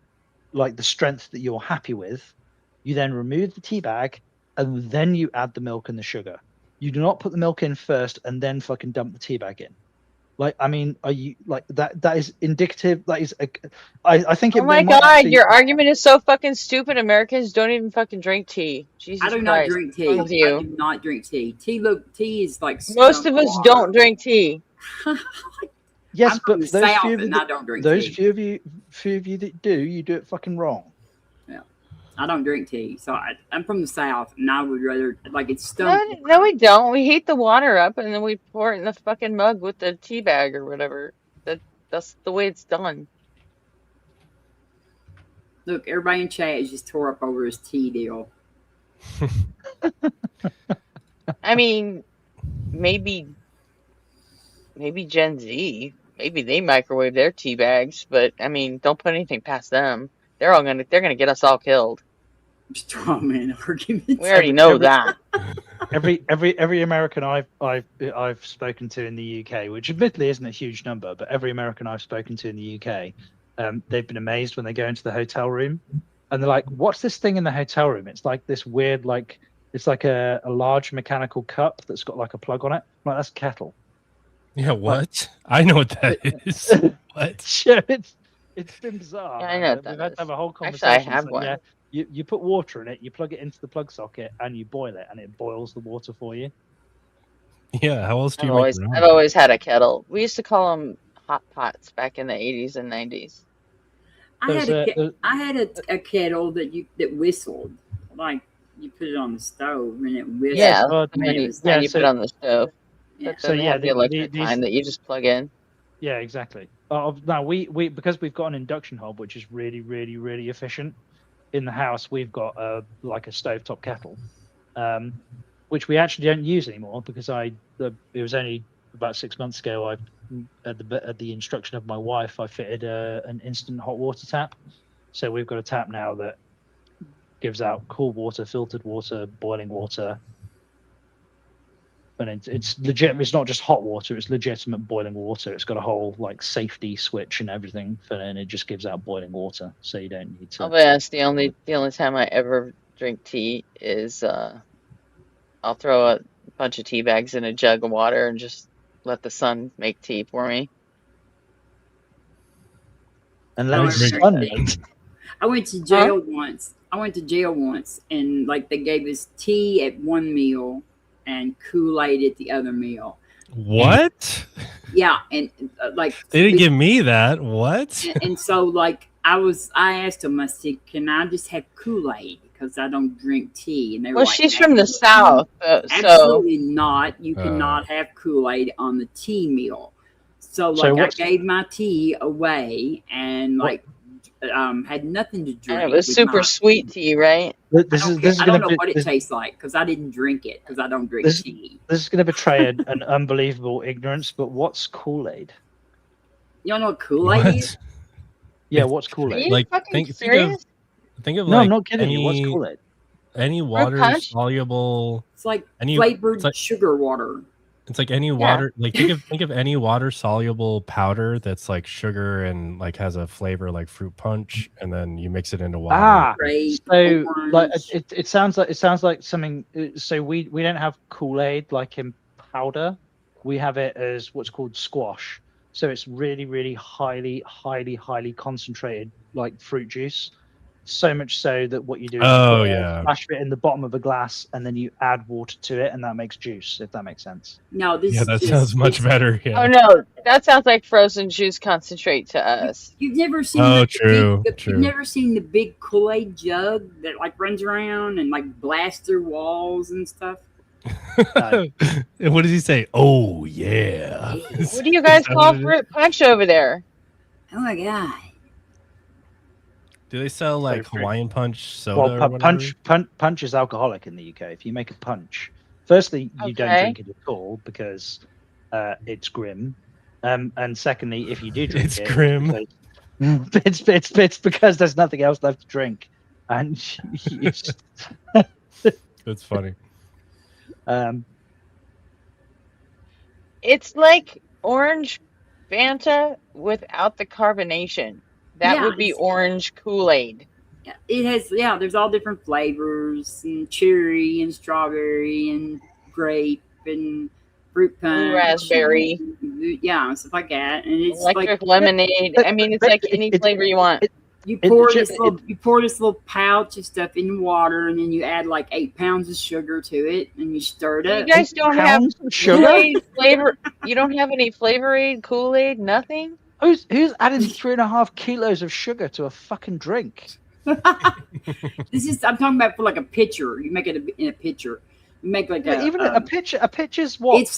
strength that you're happy with. You then remove the tea bag and then you add the milk and the sugar. You do not put the milk in first and then fucking dump the tea bag in. Like, I mean, are you like that? That is indicative. That is, I think it. Oh my might God, actually, your argument is so fucking stupid. Americans don't even fucking drink tea. Jesus I do not Christ. drink tea. What's wrong with I you? do not drink tea. Tea is like Most skunk of us water. don't drink tea. yes, I'm but from for the those South few of you and I that, don't drink those tea. few of you that do, you do it fucking wrong. Yeah, I don't drink tea, so I'm from the South, and I would rather like it's skunk. No, we don't. We heat the water up and then we pour it in the fucking mug with the tea bag or whatever. That's the way it's done. Look, everybody in chat is just tore up over his tea deal. I mean, maybe Gen Z, maybe they microwave their tea bags, but I mean, don't put anything past them. They're gonna get us all killed. Straw man argument. We already know that. Every American I've spoken to in the UK, which admittedly isn't a huge number, but every American I've spoken to in the UK, they've been amazed when they go into the hotel room, and they're like, "What's this thing in the hotel room?" It's like this weird, like it's like a large mechanical cup that's got like a plug on it. I'm like, that's a kettle. Yeah, what? I know what that is. What? Sure, it's been bizarre. Yeah, I man. know what We've that had to is. have a whole Actually, conversation. I It's have like, one. yeah, you put water in it, you plug it into the plug socket, and you boil it, and it boils the water for you. Yeah, how else do you I've make always had a kettle. We used to call them hot pots back in the 80s and 90s. I had a kettle that whistled, like you put it on the stove and it whistled. Yeah, I and mean, you it put it on the stove. Yeah. That doesn't have the electric kind that you just plug in. Yeah, exactly. Now we because we've got an induction hob, which is really, really, really efficient. In the house, we've got like a stovetop kettle, which we actually don't use anymore because it was only about 6 months ago. At the instruction of my wife, I fitted an instant hot water tap. So we've got a tap now that gives out cool water, filtered water, boiling water. And it's legit. It's not just hot water; it's legitimate boiling water. It's got a whole like safety switch and everything, and it just gives out boiling water, so you don't need to. I'll be honest, the only time I ever drink tea is I'll throw a bunch of tea bags in a jug of water and just let the sun make tea for me. And I let the sun make. I went to jail once. And like they gave us tea at one meal and Kool-Aid at the other meal. What? Yeah, and like They didn't give me that. What? and so like I asked them, I said, "Can I just have Kool-Aid because I don't drink tea?" And they were Well, like, she's from the South, so absolutely not. You cannot have Kool-Aid on the tea meal. So like I gave my tea away and like had nothing to drink. and it was super sweet tea, right? I don't know what it tastes like because I didn't drink it because I don't drink tea. This is going to betray an unbelievable ignorance, but what's Kool-Aid? You don't know what Kool-Aid is? Yeah, what's Kool-Aid? Like think of No, like I'm not kidding you. What's any- Kool-Aid? Any water punch? soluble. It's like any flavored it's like- sugar water. It's like any water. Like think of any water soluble powder that's like sugar and like has a flavor like fruit punch, and then you mix it into water. So like it sounds like something. So we don't have Kool-Aid like in powder. We have it as what's called squash. So it's really highly concentrated like fruit juice. So much so that what you do is you put a splash of it in the bottom of a glass, and then you add water to it, and that makes juice. If that makes sense. No, this that sounds much better. Yeah. Oh no, that sounds like frozen juice concentrate to us. You've never seen true. You've never seen the big Kool-Aid jug that like runs around and like blasts through walls and stuff. And what does he say? Oh yeah. What do you guys call fruit punch over there? Oh my god. Do they sell like Hawaiian punch soda? Well, or whatever? punch is alcoholic in the UK. If you make a punch, firstly, you don't drink it at all because it's grim. And secondly, if you do drink it's grim. It's because there's nothing else left to drink, and that's funny. It's like orange Fanta without the carbonation. That would be orange Kool-Aid. It has, there's all different flavors, and cherry and strawberry and grape and fruit punch, raspberry, and stuff like that. And it's electric like lemonade. I mean, it's like any flavor you want. You pour this little pouch of stuff in water, and then you add like 8 pounds of sugar to it, and you stir it up. You guys don't have sugar Kool-Aid flavor. You don't have any Flavor-Aid, Kool-Aid, nothing. Who's adding 3.5 kilos of sugar to a fucking drink? I'm talking about for like a pitcher. You make it in a pitcher. You make like a pitcher. A pitcher's what? It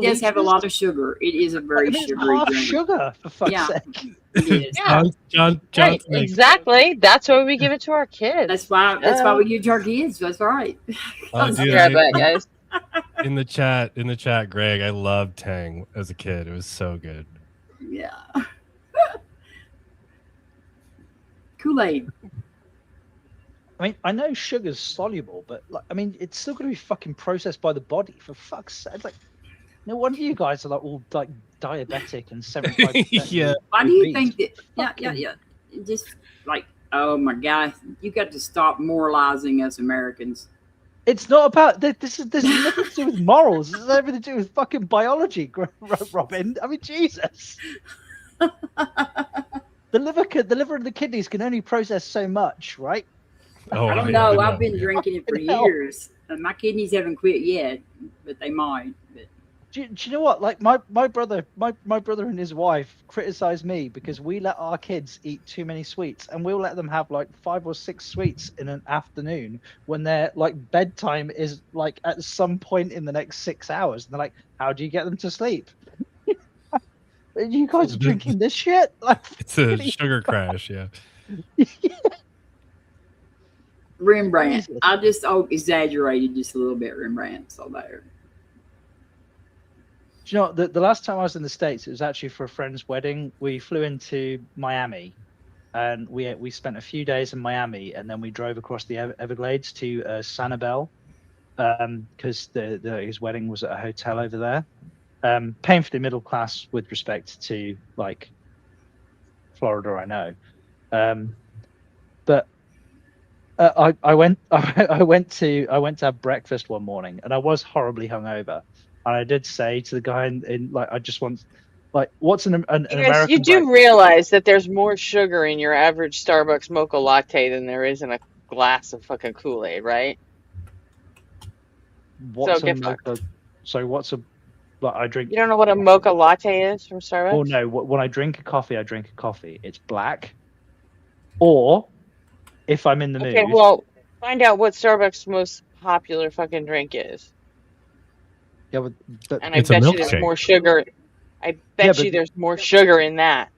does have a lot of sugar. It is a very sugary half drink. sugar, for fuck's sake. It is. John, right, exactly. That's why we give it to our kids. That's why we give it to our kids. That's right. Dude, guys. In the chat, Greg, I loved Tang as a kid. It was so good. Yeah. Kool-Aid. I mean, I know sugar's soluble, but like, I mean, it's still going to be fucking processed by the body. For fuck's sake, like, no wonder you guys are like all like diabetic and 75%. Yeah. Why do you think that? Yeah. Just like, oh my God, you got to stop moralizing us Americans. It's not about this. Is nothing to do with morals. This has everything to do with fucking biology, Robin. I mean, Jesus. The liver and the kidneys can only process so much, right? Oh, I don't know. I've been drinking it for years. My kidneys haven't quit yet, but they might. But do you know what? Like my brother and his wife criticize me because we let our kids eat too many sweets, and we'll let them have like 5 or 6 sweets in an afternoon when their like bedtime is like at some point in the next 6 hours. And they're like, "How do you get them to sleep?" You guys are drinking this shit? Like, it's a sugar crash, yeah. Rembrandt. I just exaggerated just a little bit. Rembrandt, so there. Do you know the last time I was in the States, it was actually for a friend's wedding. We flew into Miami, and we spent a few days in Miami, and then we drove across the Everglades to Sanibel, because his wedding was at a hotel over there. Painfully middle class with respect to like Florida, I know, but I went to have breakfast one morning, and I was horribly hungover, and I did say to the guy in like, I just want like, what's an American? You do realize that there's more sugar in your average Starbucks mocha latte than there is in a glass of fucking Kool-Aid, right? What's a mocha? So what's a like? I drink. You don't know what a mocha latte is from Starbucks? Oh no! When I drink a coffee, It's black, or if I'm in the mood. Okay, well, find out what Starbucks' most popular fucking drink is. Yeah, but and I bet you there's more sugar. I bet you there's more sugar in that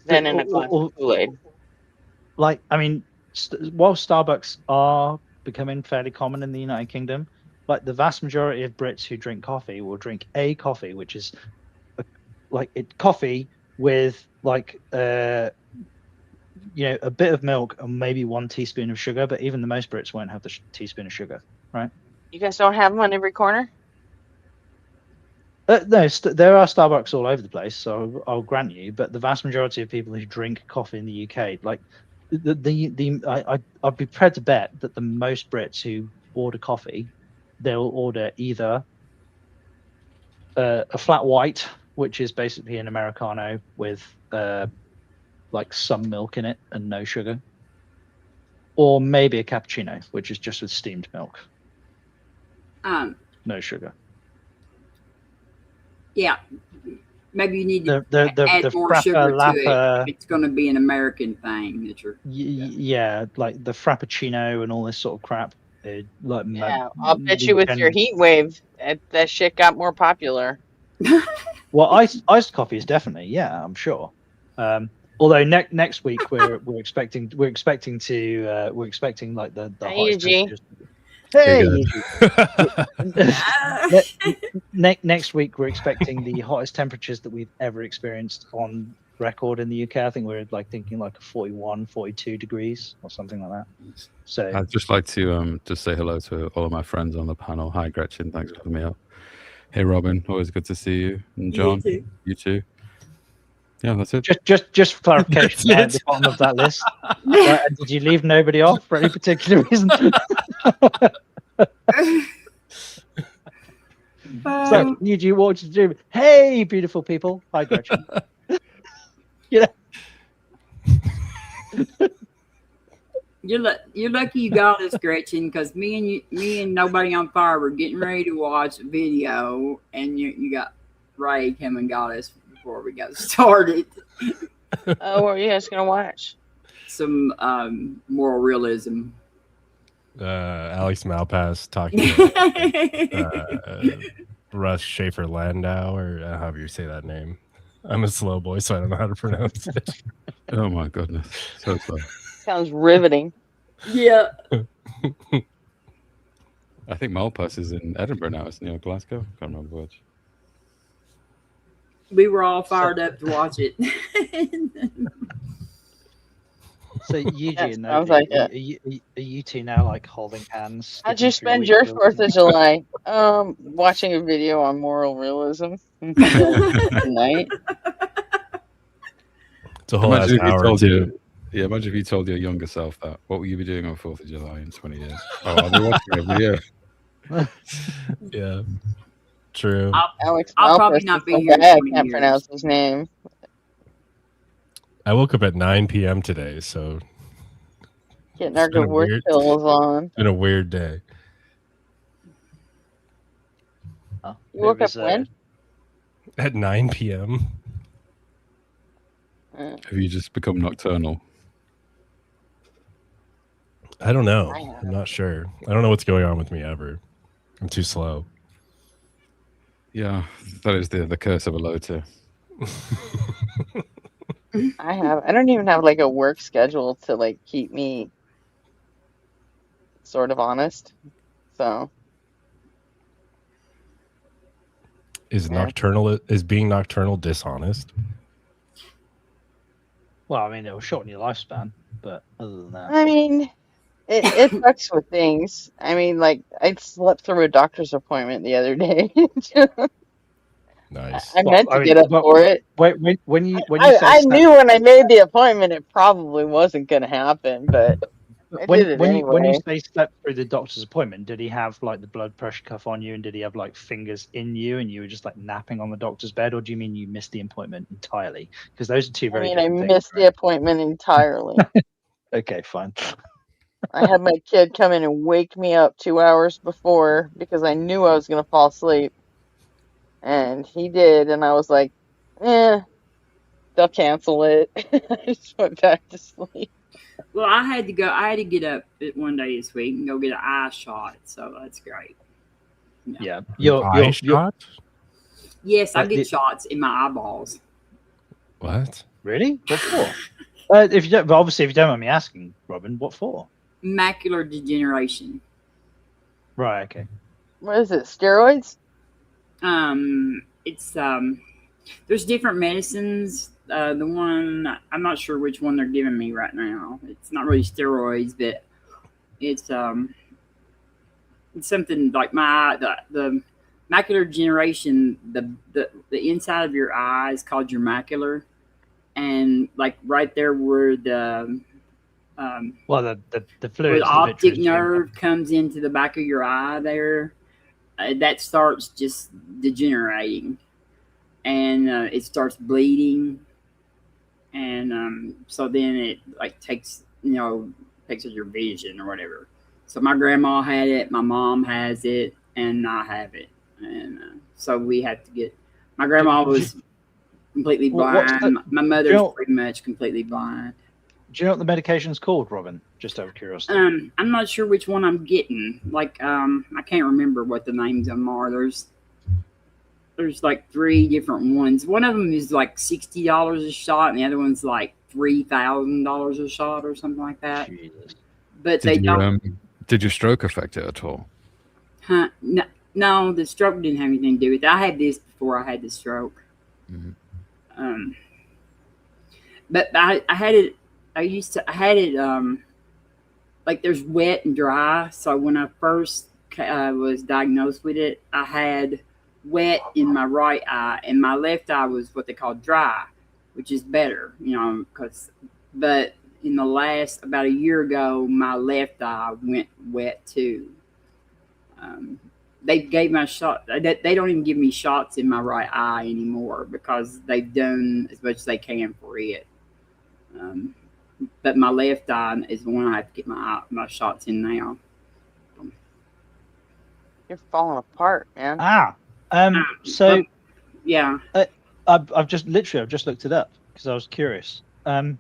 than in a glass of Kool-Aid. Like, I mean, while Starbucks are becoming fairly common in the United Kingdom, like the vast majority of Brits who drink coffee will drink a coffee, which is coffee with like a bit of milk and maybe 1 teaspoon of sugar. But even the most Brits won't have the teaspoon of sugar, right? You guys don't have them on every corner? No, there are Starbucks all over the place, so I'll grant you. But the vast majority of people who drink coffee in the UK, like I'd be prepared to bet that the most Brits who order coffee, they'll order either a flat white, which is basically an Americano with like some milk in it and no sugar, or maybe a cappuccino, which is just with steamed milk, no sugar. Yeah, maybe you need to the add more frappa, sugar to lappa, it. It's going to be an American thing that you're. Yeah, like the frappuccino and all this sort of crap. Like Yeah, I'll bet you with your heat wave, that shit got more popular. Well, iced coffee is definitely, yeah, I'm sure. Although next week we're expecting like the Hey, hottest Eugene. temperatures. Hey, Next week we're expecting the hottest temperatures that we've ever experienced on record in the UK. I think we're thinking like 41, 42 degrees or something like that. So I'd just like to just say hello to all of my friends on the panel. Hi, Gretchen. Thanks for having me up. Hey, Robin. Always good to see you. And John, you too. Yeah, that's it. Just for clarification, at the bottom of that list, right, did you leave nobody off for any particular reason? So, you what to do? Hey, beautiful people. Hi, Gretchen. You're lucky you got us, Gretchen, because me and Nobody on Fire were getting ready to watch a video, and you got Ray came and got us before we got started. Oh, what are you guys gonna watch? Some moral realism. Alex Malpass talking about Russ Schaefer Landau, or however you say that name. I'm a slow boy, so I don't know how to pronounce it. Oh my goodness, so slow. Sounds riveting. Yeah. I think Malpass is in Edinburgh now, isn't he? Or Glasgow? Can't remember which. We were all fired up to watch it. So Eugene, sounds like are you two now like holding hands? How'd you spend your 4th of July? Watching a video on moral realism tonight. It's a whole Imagine if you hour told too. Yeah, imagine if you told your younger self that. What will you be doing on 4th of July in 20 years? Oh, I'll be watching every year. Yeah, true. I'll probably not be here. I can't pronounce his name. I woke up at 9 p.m. today, so Getting our good work pills on. It's been a weird day. You woke up when? At 9 p.m. Have you just become nocturnal? I don't know. I'm not sure. I don't know what's going on with me ever. I'm too slow. Yeah, that is the curse of a low tier. I don't even have like a work schedule to like keep me sort of honest. So Is being nocturnal dishonest? Well, I mean, it will shorten your lifespan, but other than that, I mean, it fucks with things. I mean, like I slept through a doctor's appointment the other day. Nice. I meant to get up for it. When you I knew when I made the appointment it probably wasn't going to happen, but I did it anyway. When you say slept through the doctor's appointment, did he have like the blood pressure cuff on you, and did he have like fingers in you, and you were just like napping on the doctor's bed, or do you mean you missed the appointment entirely? Because those are two very different things. I missed the appointment entirely. Okay, fine. I had my kid come in and wake me up 2 hours before because I knew I was going to fall asleep. And he did, and I was like, they'll cancel it. I just went back to sleep. Well, I had to get up one day this week and go get an eye shot, so that's great. Yeah. Eye shot? Yes, I get shots in my eyeballs. What? Really? What for? If you don't mind me asking, Robin, what for? Macular degeneration. Right. Okay. What is it? Steroids? It's there's different medicines. The one I'm not sure which one they're giving me right now. It's not really steroids, but it's something like the macular degeneration, the inside of your eye is called your macular, and like right there where the Well, the where fluids, the the optic vitreous. nerve comes into the back of your eye there, that starts just degenerating, and it starts bleeding, and so then it like takes your vision or whatever. So my grandma had it, my mom has it, and I have it, and so we had to get. My grandma was completely blind. My mother's pretty much completely blind. Do you know what the medication's called, Robin? Just out of curiosity. I'm not sure which one I'm getting. Like, I can't remember what the names of them are. There's like 3 different ones. One of them is like $60 a shot, and the other one's like $3,000 a shot or something like that. Jesus. But they don't. Did your stroke affect it at all? Huh? No, the stroke didn't have anything to do with it. I had this before I had the stroke. Mm-hmm. But I had it. I had it. Like there's wet and dry. So when I first was diagnosed with it, I had wet in my right eye, and my left eye was what they call dry, which is better, but in the last, about a year ago, my left eye went wet too. They gave my shot. They don't even give me shots in my right eye anymore because they've done as much as they can for it. But my left eye is the one I have to get my shots in now. You're falling apart, man. So yeah, I've just looked it up because I was curious. Are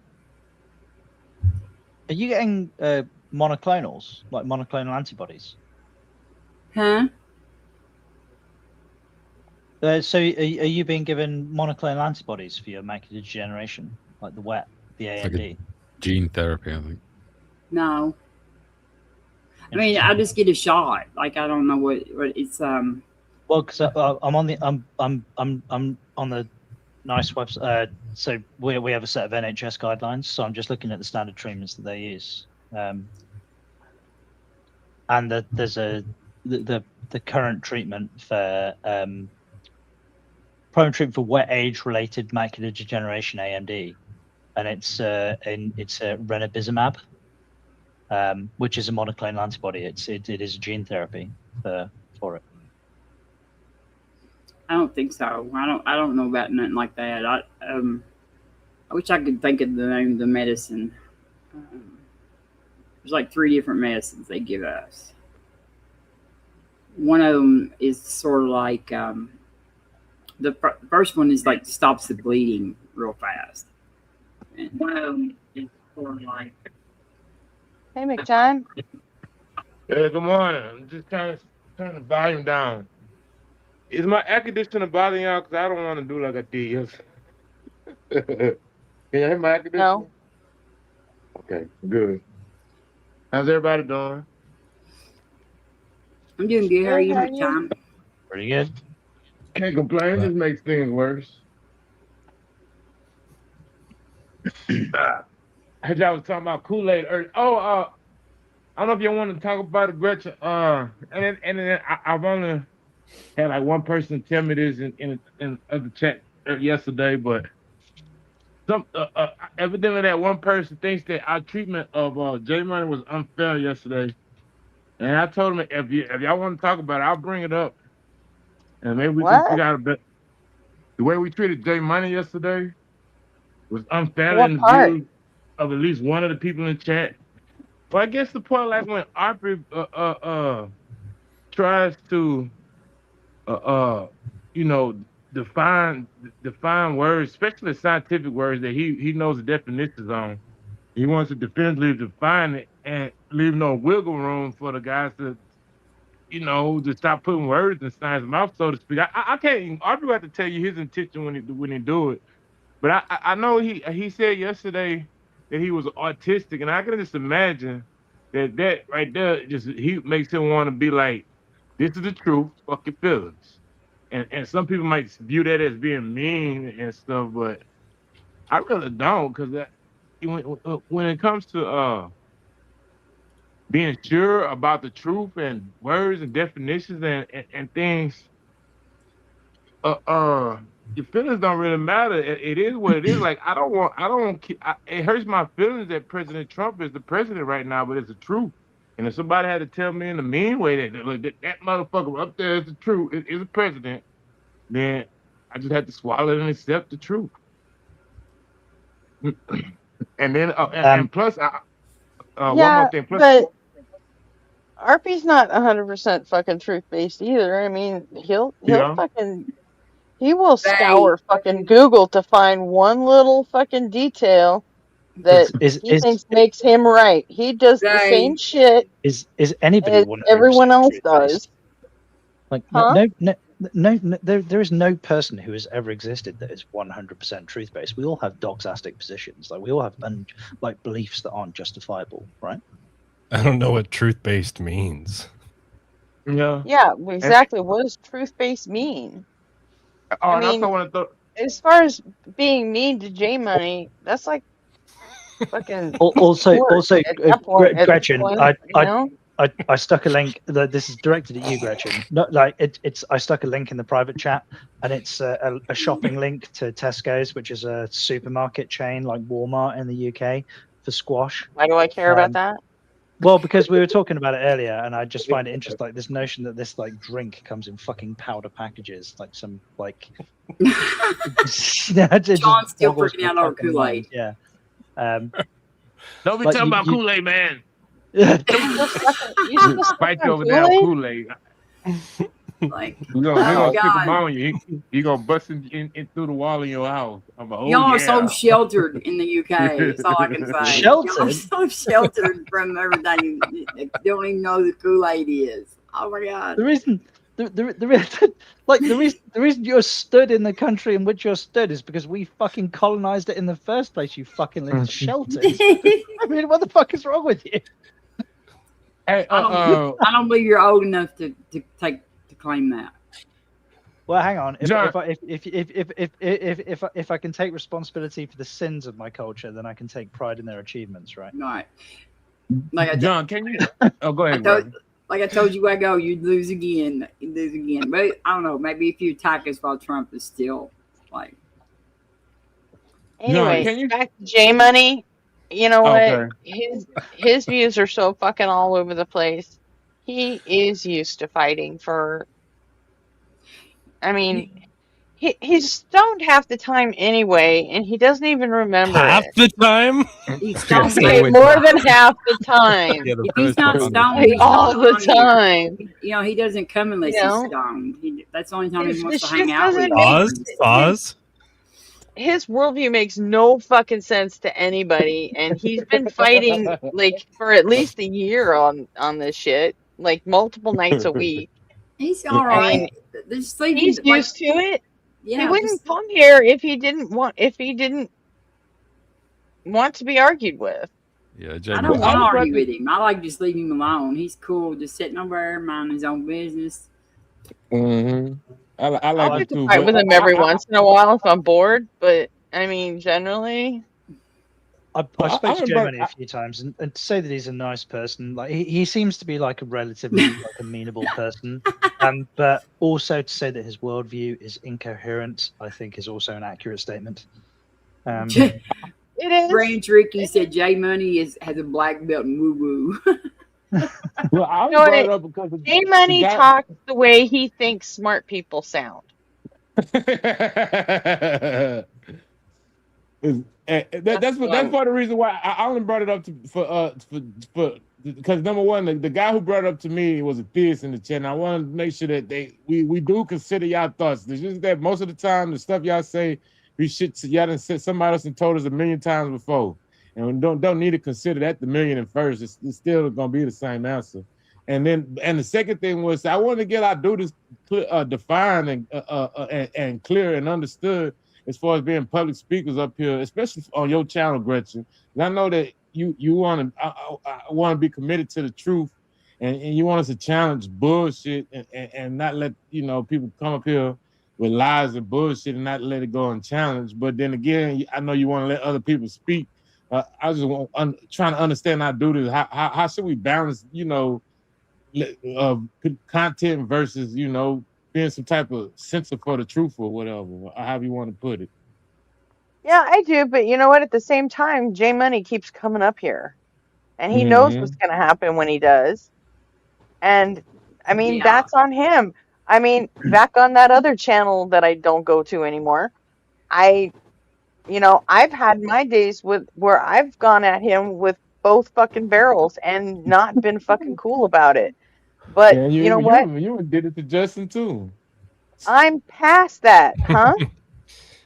you getting monoclonals, like monoclonal antibodies? Huh? So are you being given monoclonal antibodies for your macular degeneration, like the wet, the It's AMD? like a gene therapy, I think. No. I mean, I just get a shot. Like I don't know what it's. Well, because I'm on the NICE website. So we have a set of NHS guidelines. So I'm just looking at the standard treatments that they use, and there's the current treatment for primary treatment for wet age-related macular degeneration (AMD), and it's ranibizumab, which is a monoclonal antibody. It is a gene therapy for it. I don't think so. I don't know about nothing like that. I wish I could think of the name of the medicine. There's like 3 different medicines they give us. One of them is sort of like the first one is like stops the bleeding real fast. And one of them is sort of like. Hey, McJohn. Yeah, good morning. I'm just trying to turn the volume down. Is my air conditioner bothering y'all? Because I don't want to do like I did yesterday. Can you hear my air conditioner? No. Okay, good. How's everybody doing? I'm doing good. How are you, Tom? Pretty good. Can't complain. Just makes things worse. I heard y'all was talking about Kool-Aid earlier. I don't know if y'all want to talk about it, Gretchen. And then I've only had like one person tell me this in other chat yesterday, but evidently that one person thinks that our treatment of J Money was unfair yesterday. And I told him if y'all want to talk about it, I'll bring it up, and maybe we can figure out a bit. The way we treated J Money yesterday was unfair in the view of at least one of the people in chat. Well, I guess the point, like when Aubrey tries to define words, especially scientific words that he knows the definitions on. He wants to definitively define it and leave no wiggle room for the guys to stop putting words in science mouth, so to speak. I can't even. Aubrey have to tell you his intention when he do it. But I know he said yesterday that he was autistic, and I can just imagine that right there he makes him want to be like, this is the truth, fuck your feelings. And some people might view that as being mean and stuff, but I really don't, because when it comes to being sure about the truth and words and definitions and things, your feelings don't really matter. It is what it is. Like it hurts my feelings that President Trump is the president right now, but it's the truth. And if somebody had to tell me in a mean way that motherfucker up there is the truth, is a president, then I just had to swallow it and accept the truth. And then and plus, one more thing. Plus, but RP's not 100% fucking truth based either. I mean, he'll fucking he will scour fucking Google to find one little fucking detail that he thinks makes him right. He does the same shit Is anybody as 100% everyone else truth-based? does. Like Huh? no, there is no person who has ever existed that is 100% truth based. We all have doxastic positions. Like we all have like beliefs that aren't justifiable, right? I don't know what truth-based means. Yeah, exactly. What does truth based mean? I and I also mean, want to as far as being mean to J Money, that's like fucking Also, sport at that point. At this Gretchen, point, you know? I stuck a link. This is directed at you, Gretchen. Not like it's. I stuck a link in the private chat, and it's a shopping link to Tesco's, which is a supermarket chain like Walmart in the UK for squash. Why do I care about that? Well, because we were talking about it earlier, and I just find it interesting, like this notion that this like drink comes in fucking powder packages, like some like. John's still freaking out over Kool-Aid. Yeah. don't be Like talking about you- Kool-Aid, man. You Fight you over damn Kool-Aid. Like, We're gonna stick God. him on you. You gonna bust in through the wall in your house. I'm like, oh, Y'all are yeah. so sheltered in the UK. That's all I can say. Y'all are so sheltered from everything. You don't even know who Kool-Aid is. Oh my God. The reason you're stood in the country in which you're stood is because we fucking colonized it in the first place, you fucking little shelters. I mean, what the fuck is wrong with you? Hey, I don't believe you're old enough to claim that. Well, hang on. John- If I can take responsibility for the sins of my culture, then I can take pride in their achievements, right? Right. Like John, can you? Oh, go ahead. Like I told you, I go, you'd lose again. You'd lose again. But I don't know. Maybe if you attack us while Trump is still like. Anyway, back to J Money. You know what? Okay. His views are so fucking all over the place. He is used to fighting for. I mean, he's stoned half the time anyway, and he doesn't even remember Half it. the time? He's stoned More than half the time. If he's not stoned, Like, he's all not the on time. here. You know, he doesn't come unless You know? he's stoned. That's the only time he wants This to hang shit out with doesn't you. Pause. His worldview makes no fucking sense to anybody, and he's been fighting like for at least a year on this shit, like multiple nights a week. He's all I right. mean, He's used to it. Yeah, He wouldn't come here if he didn't want to be argued with. Yeah, I don't want to argue with him. I like just leave him alone. He's cool, just sitting over there, minding his own business. Mm-hmm. I I'll like get it to too. fight with him every once in a while if I'm bored, but I mean, generally. I've spoken to J Money a few times, and to say that he's a nice person, like he seems to be like a relatively like amenable person, but also to say that his worldview is incoherent, I think, is also an accurate statement. It is. Branch Ricky said J Money has a black belt in woo woo. Well, I You know brought what? it up because of J Money the guy- talks the way he thinks smart people sound. That's part of the reason why I only brought it up for because number one, the guy who brought it up to me was a theist in the chat, and I want to make sure that we do consider y'all thoughts. It's just that most of the time the stuff y'all say, y'all done said somebody else and told us a million times before, and we don't need to consider that the million and first. It's still gonna be the same answer. And the second thing was I wanted to get our duties defined and clear and understood as far as being public speakers up here, especially on your channel, Gretchen. And I know that you want to be committed to the truth, and you want us to challenge bullshit and not let people come up here with lies and bullshit and not let it go unchallenged. But then again, I know you want to let other people speak. I just trying to understand our duties. How should we balance content versus being some type of censor for the truth or whatever, or however you want to put it. Yeah, I do, but you know what? At the same time, J Money keeps coming up here, and he knows what's going to happen when he does. And I mean, Yeah. that's on him. I mean, back on that other channel that I don't go to anymore, I've had my days where I've gone at him with both fucking barrels and not been fucking cool about it. But Yeah, you know what? you did it to Justin too. I'm past that, huh?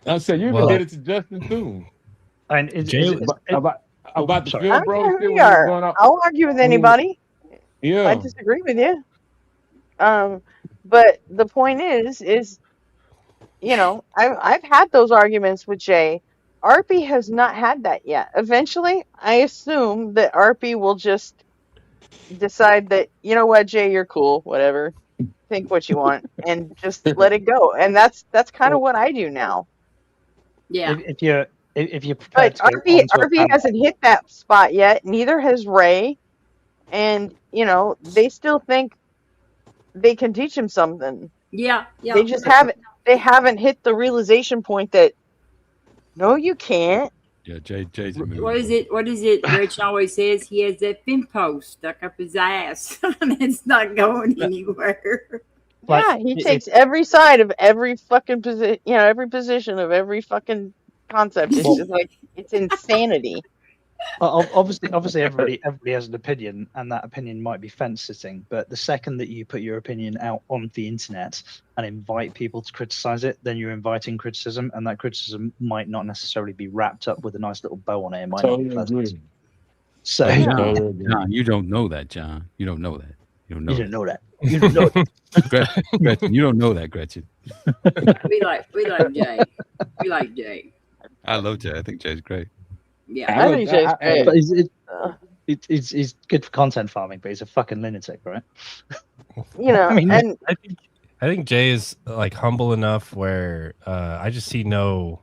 I said you even Well, did it to Justin too. And About the sorry. Phil I don't Bro care who shit you when he was are. going out. I'll argue with when he was- anybody if I Yeah. disagree with you. But the point is, I've had those arguments with Jay. Arpy has not had that yet. Eventually, I assume that Arpy will just decide that, you know what, Jay, you're cool, whatever. Think what you want and just let it go. And that's kind of what I do now. Yeah. If you're But prepared to go Arpy onto a panel, hasn't hit that spot yet, neither has Ray. And, they still think they can teach him something. Yeah. They just haven't hit the realization point that no, you can't. Yeah, Jay's a What is it? What is it? Rich always says he has that FinPo stuck up his ass, and it's not going anywhere. Yeah, he takes every side of every fucking position, every position of every fucking concept. It's just like it's insanity. obviously everybody has an opinion, and that opinion might be fence sitting. But the second that you put your opinion out on the internet and invite people to criticize it, then you're inviting criticism, and that criticism might not necessarily be wrapped up with a nice little bow on it. It might not be pleasant. So John, you don't know that, John. You don't know that. You don't know. You didn't know that. You didn't know that. Gretchen, you don't know that, Gretchen. We like Jay. We like Jay. I love Jay. I think Jay's great. Yeah, I think Jay's great. But he's good for content farming, but he's a fucking lunatic, right? I mean, I think Jay is like humble enough where I see no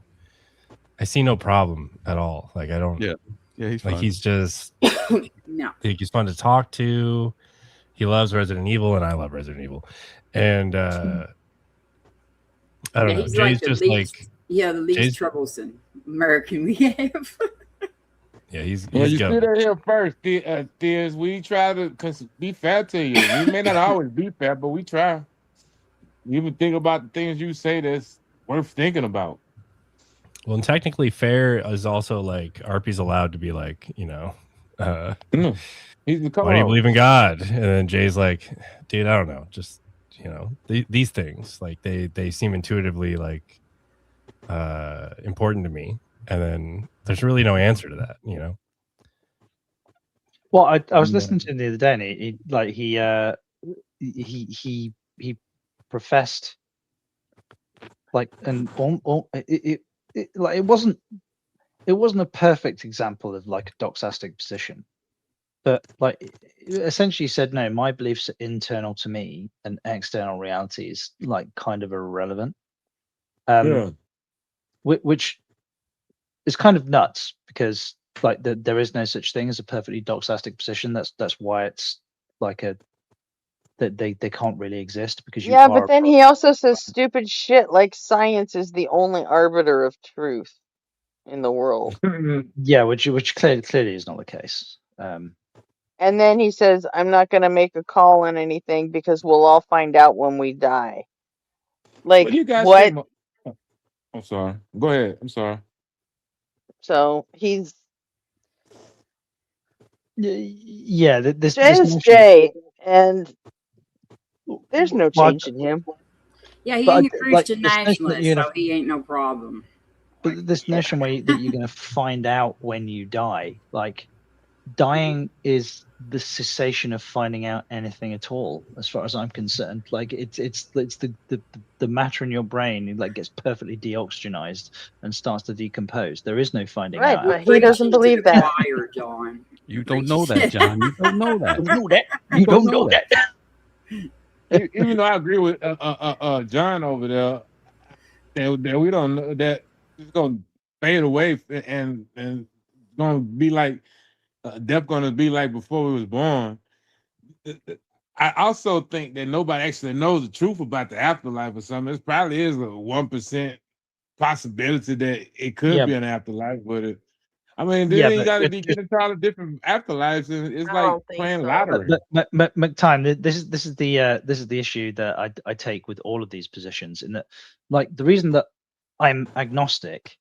problem at all. Like I don't. Yeah, he's like fine. he's just no. Like he's fun to talk to. He loves Resident Evil, and I love Resident Evil, and I don't know. He's Jay's the just least, the least Jay's- troublesome American we have. Yeah, he's Well, you good. see that here first, Theus. We try to be fair to you. We may not always be fair, but we try. You even think about the things you say that's worth thinking about. Well, and technically, fair is also like Arpy's allowed to be like, He's why do you believe in God? And then Jay's like, dude, I don't know, just these things like they seem intuitively like important to me, and then there's really no answer to that, Well, I was listening to him the other day, and he professed like it wasn't a perfect example of like a doxastic position, but like essentially said, no, my beliefs are internal to me, and external reality is like kind of irrelevant. Which is kind of nuts because like there is no such thing as a perfectly doxastic position. That's why it's like that they can't really exist because you are. but then he also says stupid shit like science is the only arbiter of truth in the world. Yeah, which clearly is not the case. And then he says, I'm not going to make a call on anything because we'll all find out when we die. Like, you guys what? I'm sorry. Go ahead. I'm sorry. So he's... Yeah, this Jay's Jay, and there's no change in him. Yeah, he But ain't a Christian this notion that nationalist, you're so gonna- he ain't no problem. But this notion that you're going to find out when you die, like dying is the cessation of finding out anything at all, as far as I'm concerned. Like it's the matter in your brain like gets perfectly deoxygenized and starts to decompose. There is no finding Right, out. but he doesn't believe that. Fire, John. You don't know that, John. You don't know that. You don't know that. Even though I agree with John over there, that we don't know that it's gonna fade away and gonna be like death gonna be like before we was born. I also think that nobody actually knows the truth about the afterlife or something. It probably is a 1% possibility that it could Yeah, be an afterlife, but I mean, yeah, then you but got to be getting into all the different afterlives, and it's like playing lottery. Time, this is the issue that I take with all of these positions. In that, like, the reason that I'm agnostic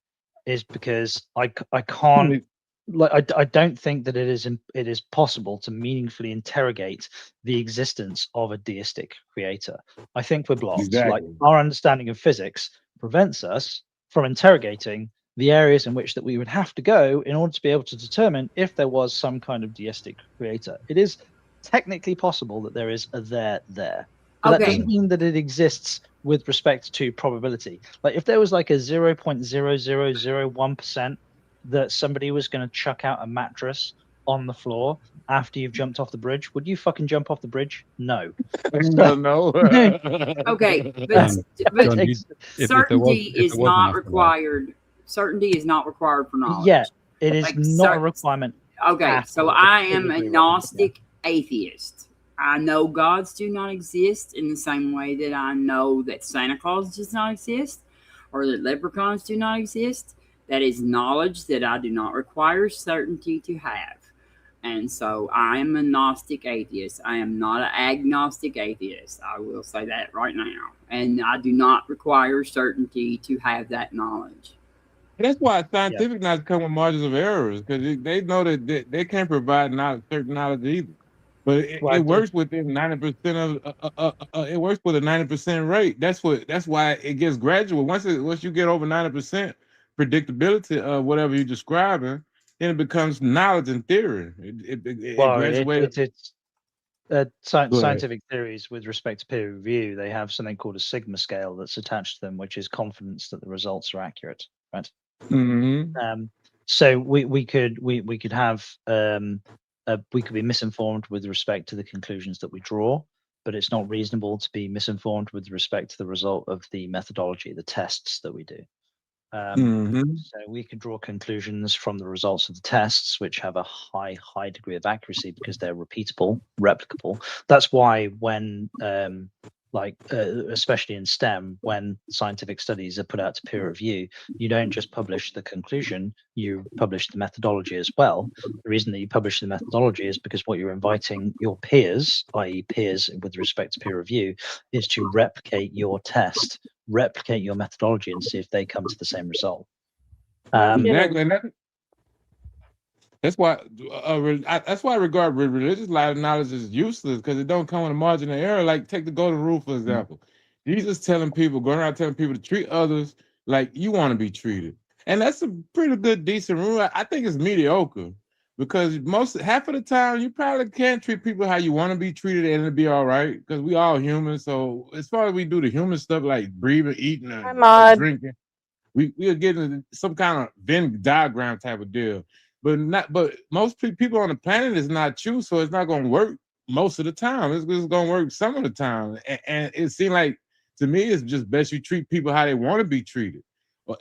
is because I can't, like, I don't think that it is possible to meaningfully interrogate the existence of a deistic creator. I think we're blocked. Like, Exactly. our understanding of physics prevents us from interrogating the areas in which that we would have to go in order to be able to determine if there was some kind of deistic creator. It is technically possible that there is a there, but that Okay. doesn't mean that it exists with respect to probability. Like, if there was like a 0.0001% that somebody was going to chuck out a mattress on the floor after you've jumped off the bridge, would you fucking jump off the bridge? No. No. Okay, but John, if there certainty was is an not afterlife, required. Certainty is not required for knowledge. Yeah, it is Like, not a requirement. Okay, at so all. I am Completely a agree, Robin. Gnostic atheist. I know gods do not exist in the same way that I know that Santa Claus does not exist or that leprechauns do not exist. That is knowledge that I do not require certainty to have. And so I am a Gnostic atheist. I am not an agnostic atheist. I will say that right now. And I do not require certainty to have that knowledge. That's why scientific knowledge come with margins of errors, because they know that they can't provide certain knowledge either. But it works within 90% of it works with a 90% rate. That's why it gets gradual. Once you get over 90% predictability of whatever you're describing, then it becomes knowledge and theory. It graduates. It's Go ahead. scientific theories with respect to peer review. They have something called a sigma scale that's attached to them, which is confidence that the results are accurate, right? Mm-hmm. So we could have we could be misinformed with respect to the conclusions that we draw, but it's not reasonable to be misinformed with respect to the result of the methodology, the tests that we do. So we can draw conclusions from the results of the tests, which have a high degree of accuracy because they're repeatable, replicable. That's why when especially in STEM, when scientific studies are put out to peer review, you don't just publish the conclusion, you publish the methodology as well. The reason that you publish the methodology is because what you're inviting your peers, i.e. peers with respect to peer review, is to replicate your test, replicate your methodology and see if they come to the same result. Exactly. And that's why I regard religious knowledge as useless, because it don't come with a margin of error. Like, take the golden rule, for example. Jesus going around telling people to treat others like you want to be treated. And that's a pretty good, decent rule. I think it's mediocre, because half of the time you probably can't treat people how you want to be treated and it'll be all right, because we all human. So as far as we do the human stuff like breathing, eating, and drinking, we are getting some kind of Venn diagram type of deal. But most people on the planet is not you, so it's not going to work most of the time. It's going to work some of the time. And it seems like, to me, it's just best you treat people how they want to be treated.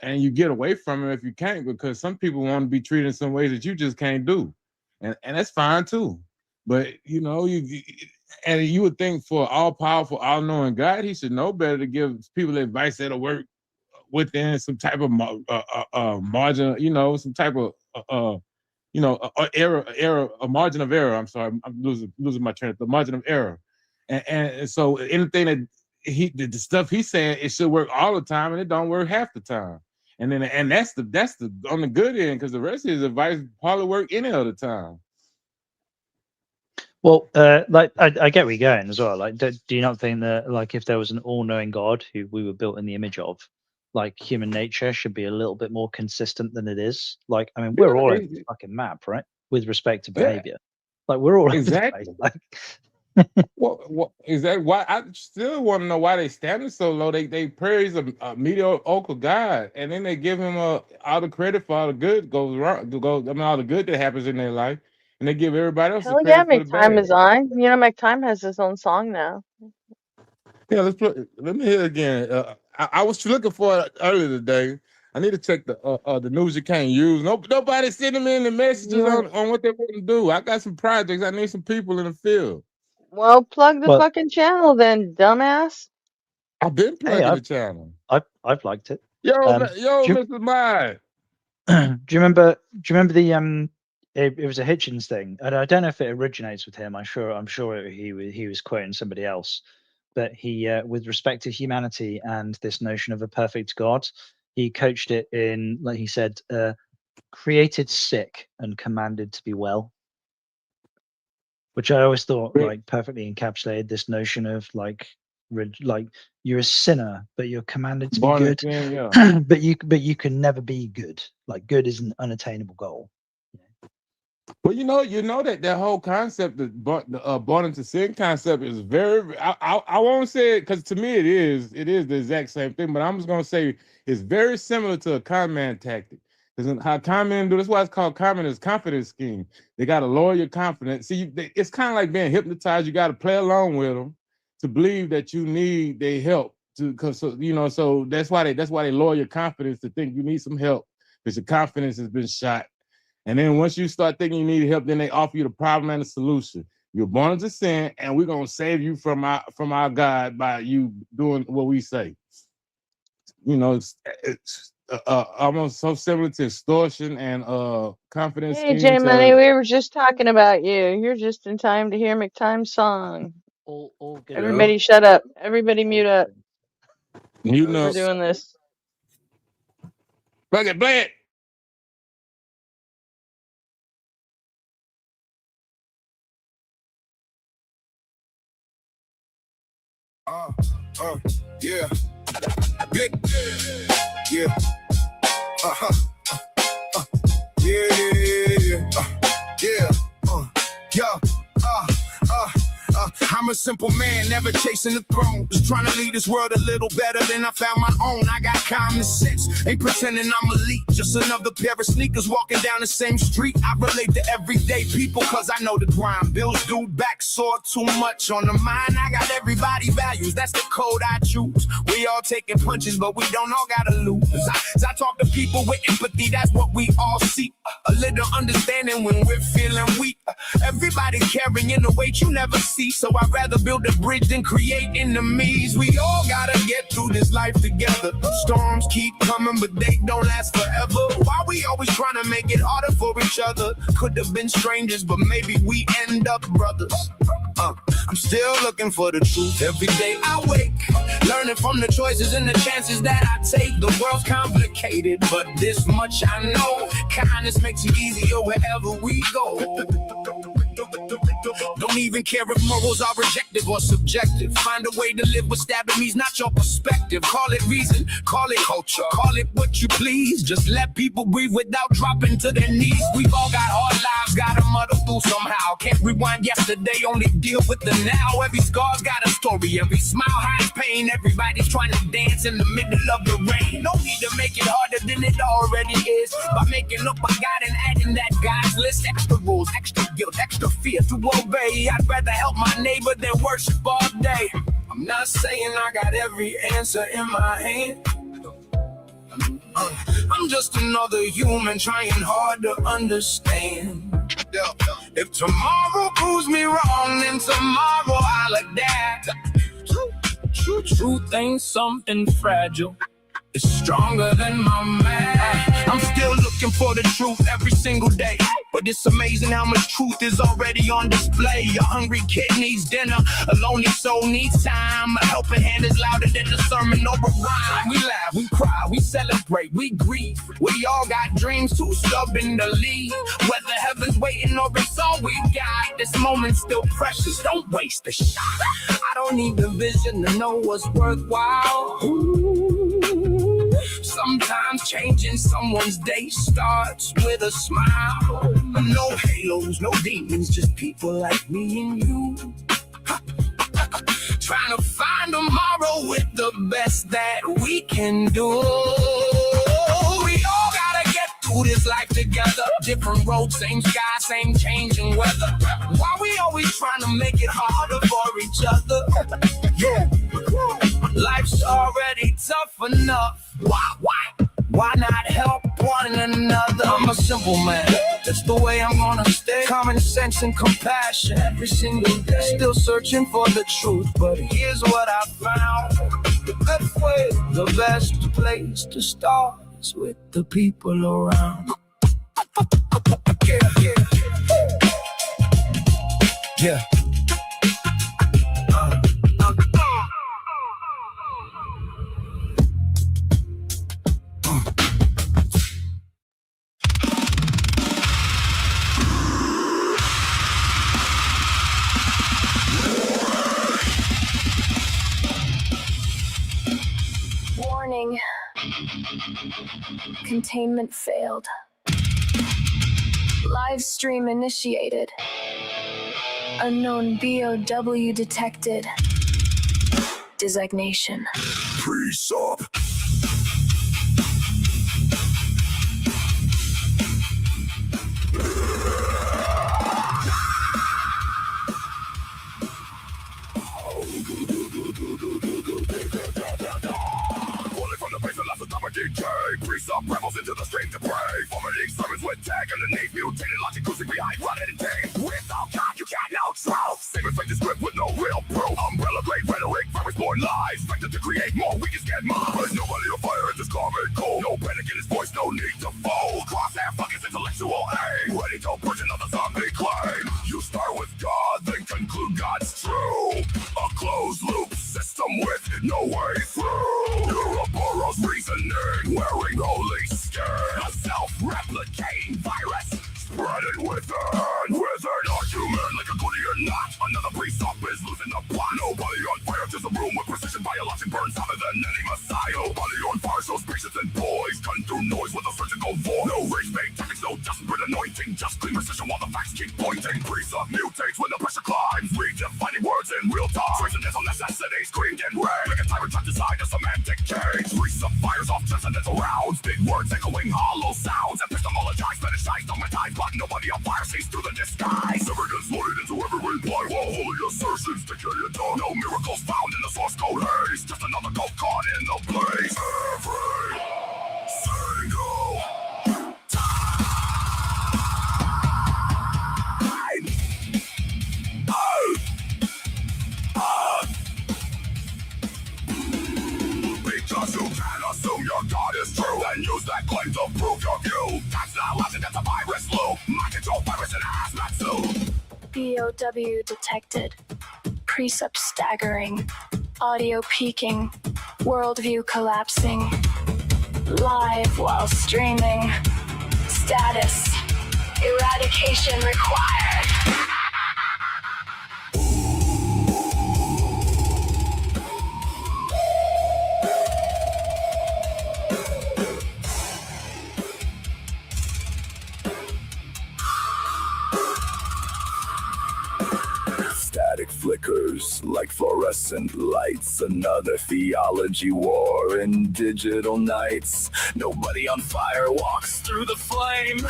And you get away from it if you can't, because some people want to be treated in some ways that you just can't do. And that's fine too. But, you would think for all-powerful, all-knowing God, he should know better to give people advice that'll work within some type of margin, some type of error, a margin of error. I'm sorry, I'm losing my train of thought. Margin of error, and so anything that the stuff he's saying, it should work all the time, and it don't work half the time. And that's the on the good end, because the rest of his advice probably work any other time. Well, I get where you're going as well. Like, do you not think that, like, if there was an all-knowing God who we were built in the image of, like, human nature should be a little bit more consistent than it is? Like, I mean, we're all over the fucking map, right? With respect to behavior, like, we're all exactly. What is that? Why I still want to know why they standing so low. They praise a mediocre God, and then they give him all the credit for all the good goes wrong. All the good that happens in their life, and they give everybody else the Hell credit yeah, for the Make Time bad. is on. You know, Make Time has his own song now. Yeah, let me hear it again. I was looking for it earlier today. I need to check the news you can't use. Nobody sending me any messages on what they want to do. I got some projects. I need some people in the field. Well, plug the Well- fucking channel then, dumbass. I've been Hey, plugging the channel. I've liked it. Yo, Um, yo, do you- Mr. Mine. Do you remember the it was a Hitchens thing, and I don't know if it originates with him. I'm sure he was quoting somebody else, but he with respect to humanity and this notion of a perfect God, he coached it in, like he said, created sick and commanded to be well, which I always thought like perfectly encapsulated this notion of like you're a sinner, but you're commanded to be Born good. again, yeah. but you can never be good. Like good is an unattainable goal. Well, you know that whole concept, the born into sin concept, is very. I won't say it because to me it is the exact same thing, but I'm just gonna say it's very similar to a con man tactic. Because how con men do, that's why it's called con man, is confidence scheme. They got to lower your confidence. See, it's kind of like being hypnotized. You got to play along with them to believe that you need their help. So that's why they lower your confidence to think you need some help because your confidence has been shot. And then once you start thinking you need help, then they offer you the problem and the solution. You're born into sin, and we're gonna save you from our God by you doing what we say. You know, it's almost so similar to extortion and confidence Hey, schemes. J Money, we were just talking about you. You're just in time to hear McTime's song. All good. Everybody shut up. Everybody mute up. Mute We're up. doing this. Play it. Yeah. Yeah. Yeah. I'm a simple man, never chasing the throne. Just trying to leave this world a little better than I found my own. I got common sense, ain't pretending I'm elite. Just another pair of sneakers walking down the same street. I relate to everyday people cause I know the grind. Bills due, back sore, too much on the mind. I got everybody values, that's the code I choose. We all taking punches, but we don't all gotta lose. I talk to people with empathy, that's what we all seek. A little understanding when we're feeling weak. Everybody carrying the weight you never see, so I'd rather build a bridge than create enemies. We all gotta get through this life together. Storms keep coming, but they don't last forever. Why we always trying to make it harder for each other? Could have been strangers, but maybe we end up brothers. I'm still looking for the truth every day I wake, learning from the choices and the chances that I take. The world's complicated, but this much I know: kindness makes it easier wherever we go. Don't even care if morals are rejected or subjective. Find a way to live with stabbing me's not your perspective. Call it reason, call it culture, call it what you please. Just let people breathe without dropping to their knees. We've all got hard lives, gotta muddle through somehow. Can't rewind yesterday, only deal with the now. Every scar's got a story, every smile hides pain. Everybody's trying to dance in the middle of the rain. No need to make it harder than it already is by making up a God and adding that God's list. Extra rules, extra guilt, extra fear to obey. I'd rather help my neighbor than worship all day. I'm not saying I got every answer in my hand. I'm just another human trying hard to understand. If tomorrow proves me wrong, then tomorrow I'll adapt. Truth ain't something fragile. It's stronger than my man. I'm still looking for the truth every single day, but it's amazing how much truth is already on display. A hungry kid needs dinner, a lonely soul needs time. A helping hand is louder than the sermon over rhyme. We laugh, we cry, we celebrate, we grieve. We all got dreams too stubborn to leave. Whether heaven's waiting or it's all we got, this moment's still precious, don't waste the shot. I don't need the vision to know what's worthwhile. Sometimes changing someone's day starts with a smile. No halos, no demons, just people like me and you. Trying to find tomorrow with the best that we can do. We all gotta get through this life together. Different roads, same sky, same changing weather. Why we always trying to make it harder for each other? Yeah. Life's already tough enough. Why not help one another. I'm a simple man. That's the way I'm gonna stay. Common sense and compassion every single day. Still searching for the truth, but here's what I found. The best place to start is with the people around. Yeah. Warning. Containment failed. Live stream initiated. Unknown BOW detected. Designation. Pre-sub. Pre-sub rebels into the stream to pray. Formating sermons with tag underneath. Mutated logic cruising behind running and tame. Without God you can't know truth. Same as fake the script with no real proof. Umbrella grade rhetoric, virus born lies. Expected to create more, we just get more. But nobody on fire in this common cold. No panic in his voice, no need to fold. Crosshair fuck his intellectual aim. Ready to push another zombie claim. You start with God, then conclude God's true. A closed loop system with no way through. Ouroboros reasoning, wearing holy skin. A self-replicating virus, spreading within. Within our human, like a goodie or not. Another pre-sub is losing the plot. Nobody on fire, just a room with precision. Biologic burns hotter than any messiah. Nobody on fire, shows patience and poise. Gun through noise with a surgical voice. No rage-bait tactics, no desperate anointing. Just clean precision while the facts keep pointing. Pre-sub mutates when the pressure climbs. Redefining words in real time. Transcendental necessity screamed in rage. Like a tyrant trapped inside a semantic cage. Pre-sub fires off transcendental rounds. Big words echoing hollow sounds. Epistemologize, fetishized, dogmatized. But nobody on fire sees through the disguise. Evidence loaded into every reply. While holy assertions decay your tongue. No miracles found in the source code haze. Just another gold caught in the blaze. Every single because you can assume your God is true and use that claim to prove your view. That's not logic, that's a virus loop. Mind control virus in a hazmat suit. BOW detected. Precept staggering. Audio peaking. Worldview collapsing. Live while streaming. Status. Eradication required. Static flickers like fluorescent lights. Another theology war in digital nights. Nobody on fire walks through the flame.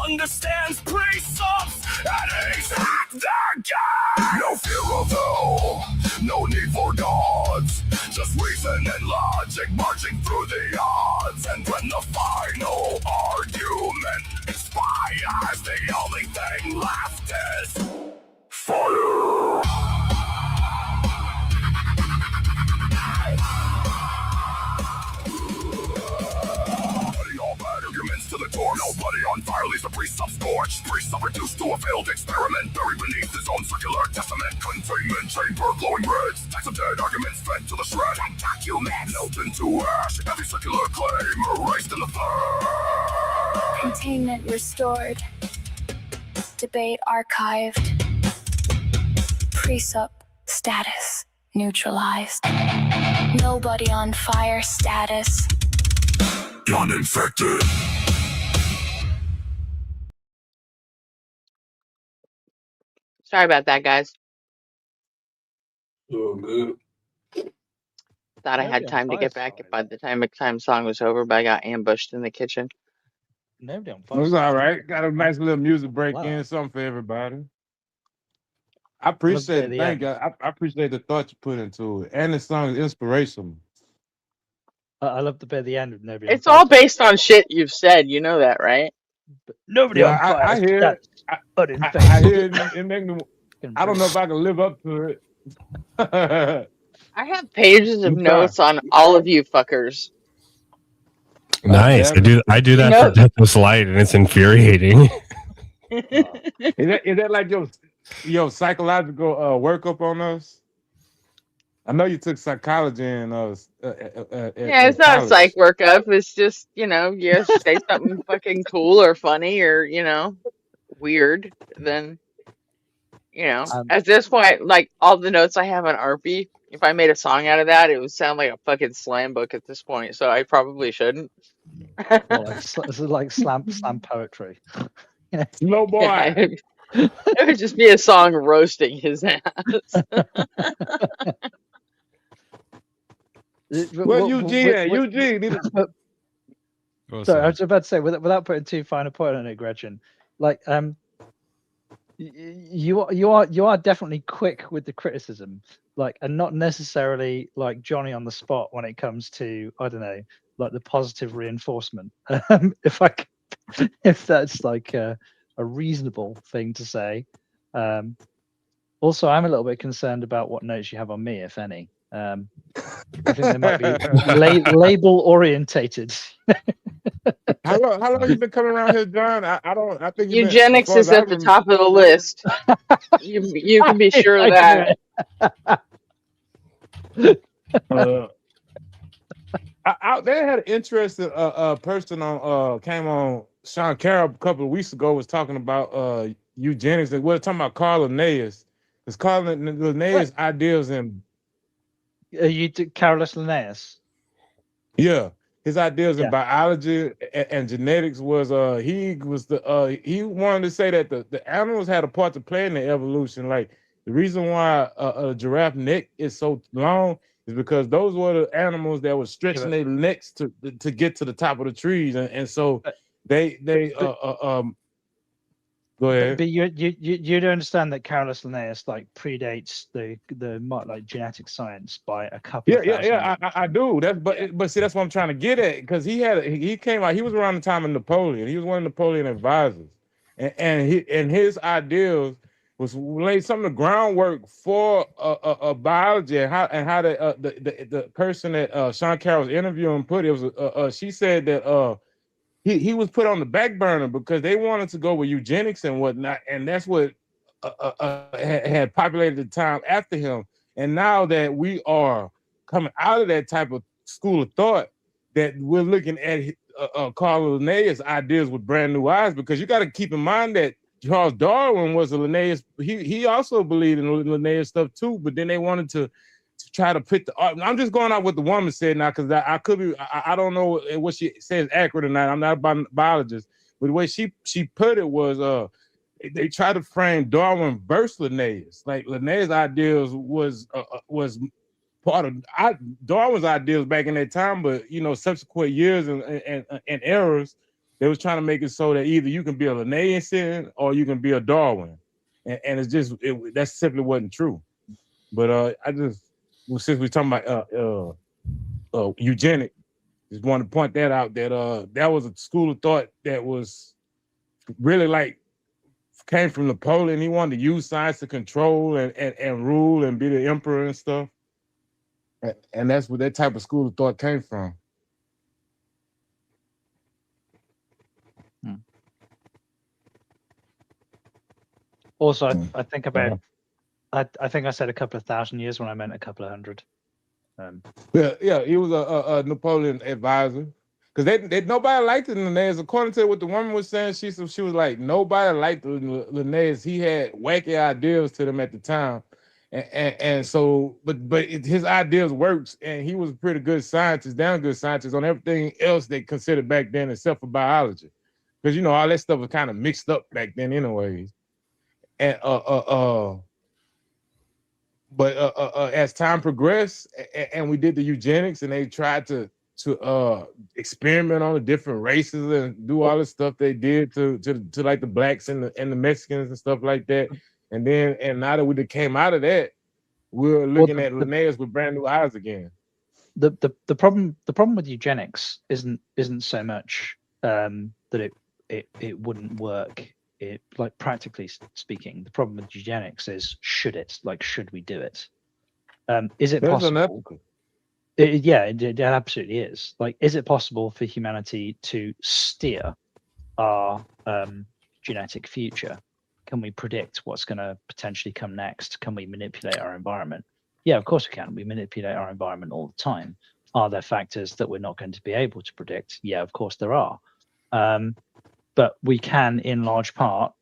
Understands pre-subs and he's hacked their game. No fear of hell, no need for gods. Just reason and logic marching through the odds. And when the final argument expires, the only thing left is fire. To the door, nobody on fire leaves the pre-sub scorched. Pre-sub reduced to a failed experiment, buried beneath his own circular testament. Containment chamber glowing red, stacks of dead arguments fed to the shred. And documents melted into ash, every circular claim erased in the fire. Containment restored. Debate archived. Pre-sub status neutralized. Nobody on fire status. Uninfected. Sorry about that, guys. Oh, good. Thought I had time to get back by the time song was over, but I got ambushed in the kitchen. It was all right. Got a nice little music break in, something for everybody. I appreciate it. Thank you. I appreciate the thought you put into it. And the song is inspirational. I love the bit at the end of nobody. It's all based on shit you've said. You know that, right? Nobody Yeah, on fire. I hear it. I hear it. It make me. I don't know if I can live up to it. I have pages of You try. notes on all of you fuckers. Nice. I do You that know- for Deathless Light, and it's infuriating. Is that like your psychological workup on us? I know you took psychology in Yeah, it's not a psych workup. It's just, you say something fucking cool or funny or, weird. Then, at this point, like all the notes I have on RP, if I made a song out of that, it would sound like a fucking slam book at this point. So I probably shouldn't. Well, it's like slam poetry. No boy. Yeah, it would just be a song roasting his ass. Well, Eugene. Sorry, I was about to say, without putting too fine a point on it, Gretchen, like, you are definitely quick with the criticism, like, and not necessarily like Johnny on the spot when it comes to, I don't know, like the positive reinforcement. If that's like a reasonable thing to say. Also, I'm a little bit concerned about what notes you have on me, if any. I think they might be label orientated. How long you been coming around here, John? I think Eugenics is at the top of the list. You can be sure of that. They had an interesting person on came on Sean Carroll a couple of weeks ago, was talking about eugenics, and we're talking about Carl Linnaeus. It's Carl Linnaeus' ideas in you did Carolus Linnaeus. Yeah, his ideas in biology and genetics was he wanted to say that the animals had a part to play in the evolution. Like the reason why a giraffe neck is so long is because those were the animals that were stretching their necks to get to the top of the trees, and so they go ahead. But you don't understand that Carolus Linnaeus like predates the like genetic science by a couple of thousand years. I do. But see, that's what I'm trying to get at, because he came out. He was around the time of Napoleon. He was one of Napoleon's advisors, and his ideals was laid some of the groundwork for biology and how the person that Sean Carroll was interviewing put it was she said that he was put on the back burner because they wanted to go with eugenics and whatnot, and that's what had populated the time after him. And now that we are coming out of that type of school of thought, that we're looking at Carl Linnaeus' ideas with brand new eyes, because you got to keep in mind that Charles Darwin was a Linnaeus. He also believed in Linnaeus stuff too, but then they wanted to try to put the art. I'm just going out what the woman said now, because I could be, I don't know what she says accurate or not. I'm not a biologist, but the way she put it was they tried to frame Darwin versus Linnaeus. Like Linnaeus' ideas was part of Darwin's ideas back in that time, but subsequent years and errors, they was trying to make it so that either you can be a Linnaean or you can be a Darwin, and it's just that simply wasn't true. But since we're talking about eugenics, just want to point that out, that that was a school of thought that was really like came from Napoleon. He wanted to use science to control and rule and be the emperor and stuff. And that's where that type of school of thought came from. Also, I think about I think I said a couple of thousand years when I meant a couple of hundred. Yeah, he was a Napoleon advisor, because they nobody liked the Linnaeus. According to what the woman was saying, she was like, nobody liked Linnaeus. He had wacky ideas to them at the time, and so but his ideas works, and he was a pretty good scientist, damn good scientist on everything else they considered back then except for biology, because all that stuff was kind of mixed up back then anyways. And but as time progressed and we did the eugenics and they tried to experiment on the different races and do all the stuff they did to like the blacks and the Mexicans and stuff like that, and now that we came out of that, we're looking at Linnaeus with brand new eyes again. the problem with eugenics isn't so much that it wouldn't work. It, like, practically speaking, the problem with eugenics is should we do it? Is it There's possible? unethical. It absolutely is. Like, is it possible for humanity to steer our genetic future? Can we predict what's going to potentially come next? Can we manipulate our environment? Yeah, of course we can. We manipulate our environment all the time. Are there factors that we're not going to be able to predict? Yeah, of course there are. But we can, in large part,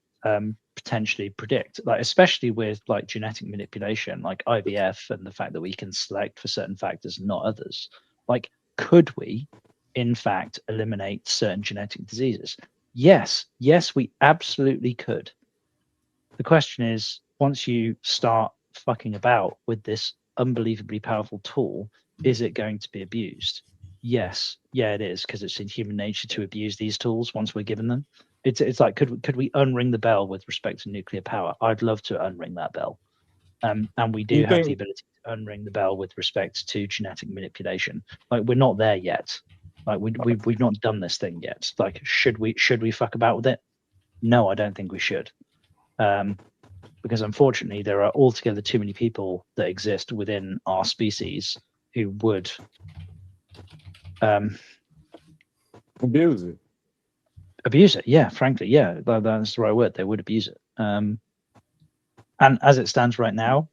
potentially predict, like, especially with like genetic manipulation, like IVF, and the fact that we can select for certain factors and not others. Like, could we, in fact, eliminate certain genetic diseases? Yes, we absolutely could. The question is, once you start fucking about with this unbelievably powerful tool, is it going to be abused? Yes, yeah, it is, because it's in human nature to abuse these tools once we're given them. It's like, could we unring the bell with respect to nuclear power? I'd love to unring that bell. And we do have the ability to unring the bell with respect to genetic manipulation. Like, we're not there yet. Like, we've not done this thing yet. Like, should we fuck about with it? No, I don't think we should. Because unfortunately, there are altogether too many people that exist within our species who would abuse it. Abuse it, yeah. Frankly, yeah, that's the right word. They would abuse it. And as it stands right now,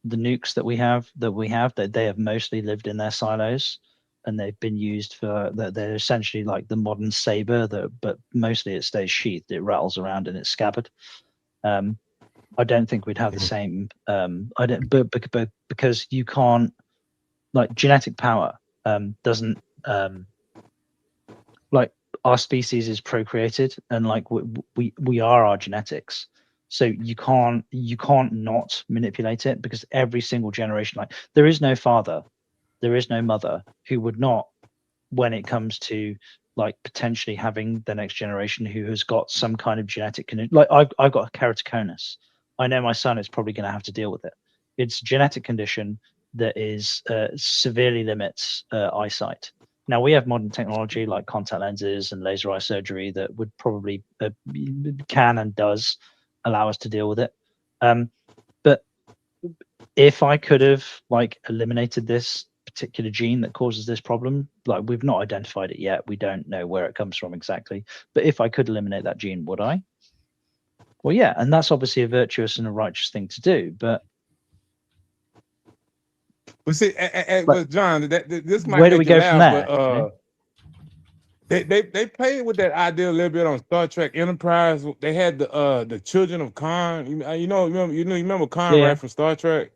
the nukes that we have, that they have mostly lived in their silos, and they've been used for. They're essentially like the modern saber, but mostly it stays sheathed. It rattles around in its scabbard. I don't think we'd have the same. I don't, but because you can't, like, genetic power doesn't like, our species is procreated, and like we are our genetics. So you can't not manipulate it, because every single generation, like, there is no father, there is no mother who would not, when it comes to like potentially having the next generation who has got some kind of genetic condition. Like, I've got keratoconus. I know my son is probably going to have to deal with it. It's a genetic condition that is severely limits eyesight. Now, we have modern technology like contact lenses and laser eye surgery that would probably can and does allow us to deal with it. But if I could have like eliminated this particular gene that causes this problem, like, we've not identified it yet. We don't know where it comes from exactly. But if I could eliminate that gene, would I? Well, yeah, and that's obviously a virtuous and a righteous thing to do. But see, but John, this might where do make we you go from laugh, there? they played with that idea a little bit on Star Trek Enterprise. They had the children of Khan. You remember Khan, Yeah. right, from Star Trek?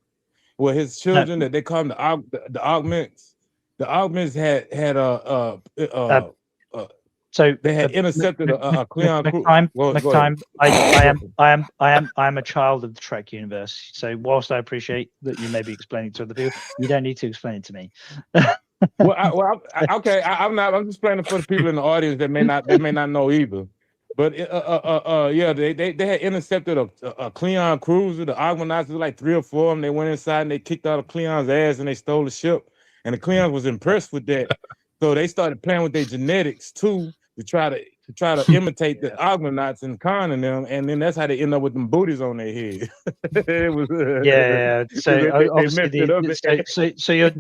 Well, his children that they call them the augments. The augments had so they had intercepted a Klingon crew. I'm a child of the Trek universe. So whilst I appreciate that you may be explaining to other people, you don't need to explain it to me. Okay, I'm not. I'm just explaining for the people in the audience that may not know either. But yeah, they had intercepted a Klingon cruiser. The Argonauts, like 3 or 4 of them. They went inside and they kicked out of Klingons' ass and they stole the ship. And the Klingons was impressed with that, so they started playing with their genetics too to try to imitate the Argonauts and Khan and them. And then that's how they end up with them booties on their head. It was Yeah. So they obviously, messed it up. so you're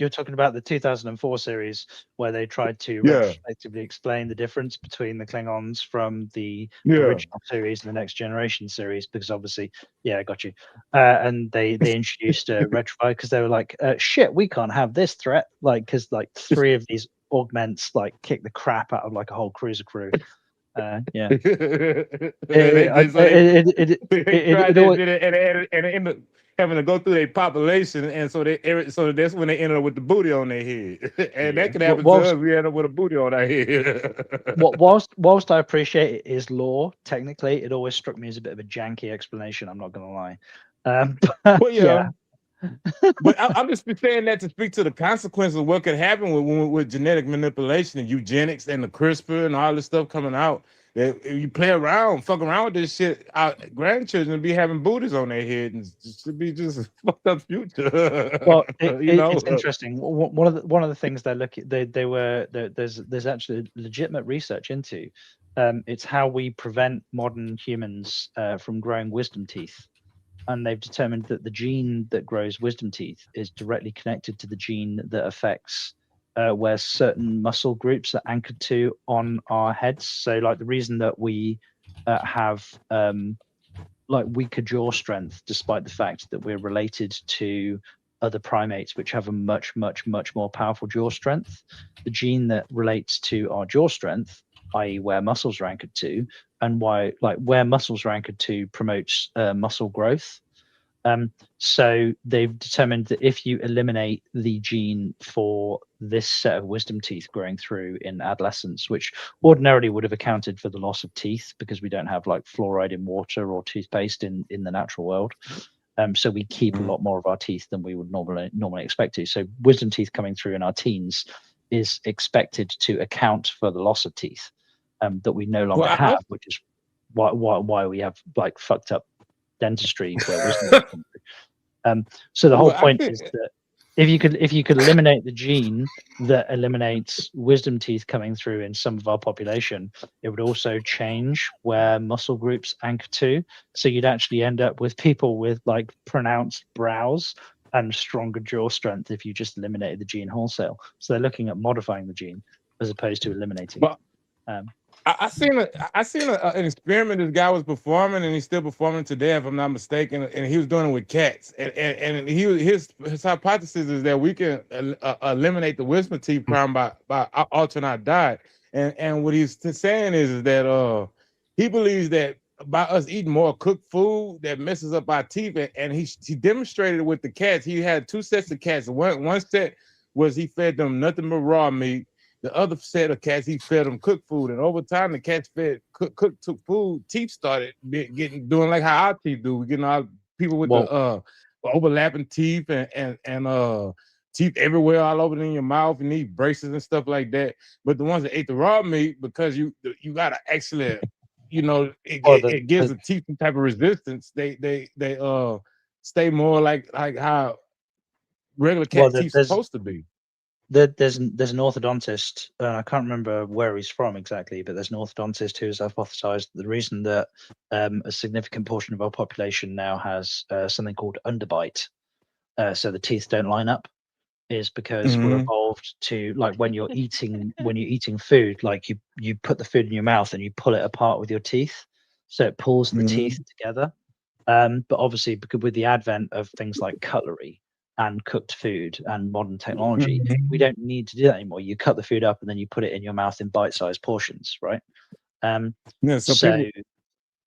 talking about the 2004 series where they tried to retrospectively explain the difference between the Klingons from the original series and the Next Generation series, because obviously, I got you. And they introduced retrofy because they were like, shit, we can't have this threat, like, because like 3 of these augments like kick the crap out of like a whole cruiser crew. They ended up having to go through their population, and so that's when they ended up with the booty on their head. And that could happen to us. We end up with a booty on our head. whilst I appreciate it is lore, technically, it always struck me as a bit of a janky explanation. I'm not gonna lie. But I'm just saying that to speak to the consequences of what could happen with genetic manipulation and eugenics and the CRISPR and all this stuff coming out. If you play around, fuck around with this shit, our grandchildren be having booties on their head and just be just a fucked up future. Well, You know? it's interesting. One of the things they're looking there's actually legitimate research into. It's how we prevent modern humans from growing wisdom teeth, and they've determined that the gene that grows wisdom teeth is directly connected to the gene that affects where certain muscle groups are anchored to on our heads. So, like the reason that we have like weaker jaw strength, despite the fact that we're related to other primates which have a much more powerful jaw strength, the gene that relates to our jaw strength, i.e. where muscles are anchored to, and why like where muscles are anchored to promotes muscle growth. So they've determined that if you eliminate the gene for this set of wisdom teeth growing through in adolescence, which ordinarily would have accounted for the loss of teeth because we don't have like fluoride in water or toothpaste in the natural world. So we keep a lot more of our teeth than we would normally expect to. So wisdom teeth coming through in our teens is expected to account for the loss of teeth that we no longer have, which is why we have like fucked up dentistry where wisdom teeth come through. So the whole point is that if you could eliminate the gene that eliminates wisdom teeth coming through in some of our population, it would also change where muscle groups anchor to. So you'd actually end up with people with like pronounced brows and stronger jaw strength if you just eliminated the gene wholesale. So they're looking at modifying the gene as opposed to eliminating it. I seen an experiment this guy was performing, and he's still performing today, if I'm not mistaken. And he was doing it with cats. And his hypothesis is that we can eliminate the wisdom teeth problem by altering our diet. And what he's saying is that he believes that by us eating more cooked food that messes up our teeth. And he demonstrated it with the cats. He had 2 sets of cats. One set was he fed them nothing but raw meat. The other set of cats, he fed them cooked food, and over time, the cats fed cooked food. Teeth started doing like how our teeth do. We getting our people with the overlapping teeth and teeth everywhere, all over in your mouth. You need braces and stuff like that. But the ones that ate the raw meat, because you gotta actually, it gives the teeth some type of resistance. They stay more like how regular cat teeth supposed to be. There's an orthodontist, I can't remember where he's from exactly, but there's an orthodontist who has hypothesized the reason that a significant portion of our population now has something called underbite, so the teeth don't line up, is because we're evolved to, like, when you're eating food, like you put the food in your mouth and you pull it apart with your teeth, so it pulls the teeth together. But obviously, because with the advent of things like cutlery and cooked food and modern technology, we don't need to do that anymore. You cut the food up and then you put it in your mouth in bite-sized portions, right? So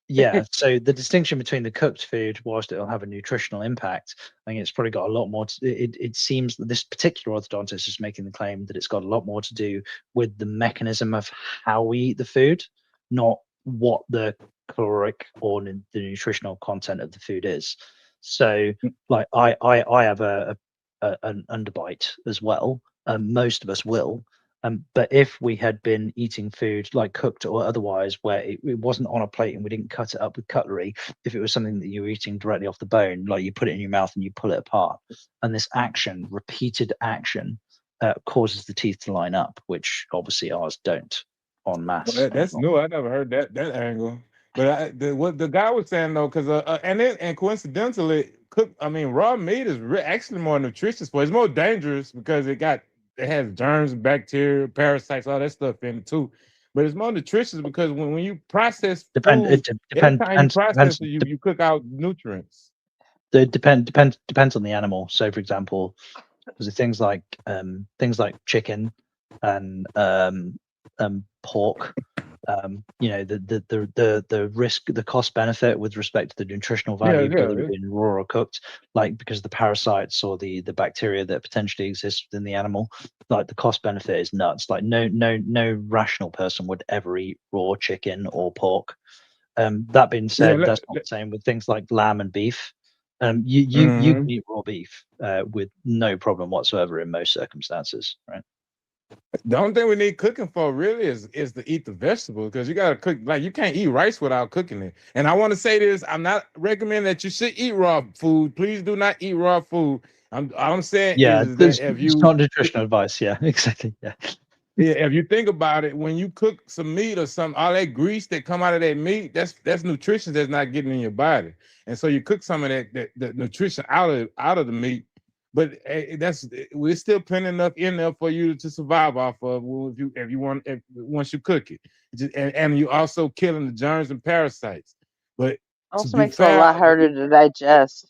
the distinction between the cooked food, whilst it'll have a nutritional impact, I think it's probably got a lot more it seems that this particular orthodontist is making the claim that it's got a lot more to do with the mechanism of how we eat the food, not what the caloric or the nutritional content of the food is. So, like, I have an underbite as well. Most of us will. But if we had been eating food like cooked or otherwise, where it wasn't on a plate and we didn't cut it up with cutlery, if it was something that you were eating directly off the bone, like you put it in your mouth and you pull it apart, and this action, repeated action, causes the teeth to line up, which obviously ours don't en masse. Well, that's new. I never heard that angle. But what the guy was saying though, because and coincidentally, raw meat is actually more nutritious for. It's more dangerous because it has germs, bacteria, parasites, all that stuff in it too. But it's more nutritious because when you process food, every time you process it, you cook out nutrients. It depends on the animal. So, for example, because things like chicken and pork, the risk, the cost benefit with respect to the nutritional value, whether it's been raw or cooked, like because the parasites or the bacteria that potentially exist within the animal, like the cost benefit is nuts. Like no rational person would ever eat raw chicken or pork. That being said, that's not the same with things like lamb and beef. You can eat raw beef with no problem whatsoever in most circumstances, right? The only thing we need cooking for really is to eat the vegetables, because you gotta cook. Like, you can't eat rice without cooking it. And I want to say this: I'm not recommending that you should eat raw food. Please do not eat raw food. All I'm saying Yeah, is that if it's you not nutritional advice. Yeah, exactly. Yeah. Yeah, if you think about it, when you cook some meat or something, all that grease that come out of that meat, that's nutrition that's not getting in your body. And so you cook some of that nutrition out of the meat, but we're still plenty enough in there for you to survive off of if you want once you cook it. And you also killing the germs and parasites. But to Also be makes it a fair, lot harder to digest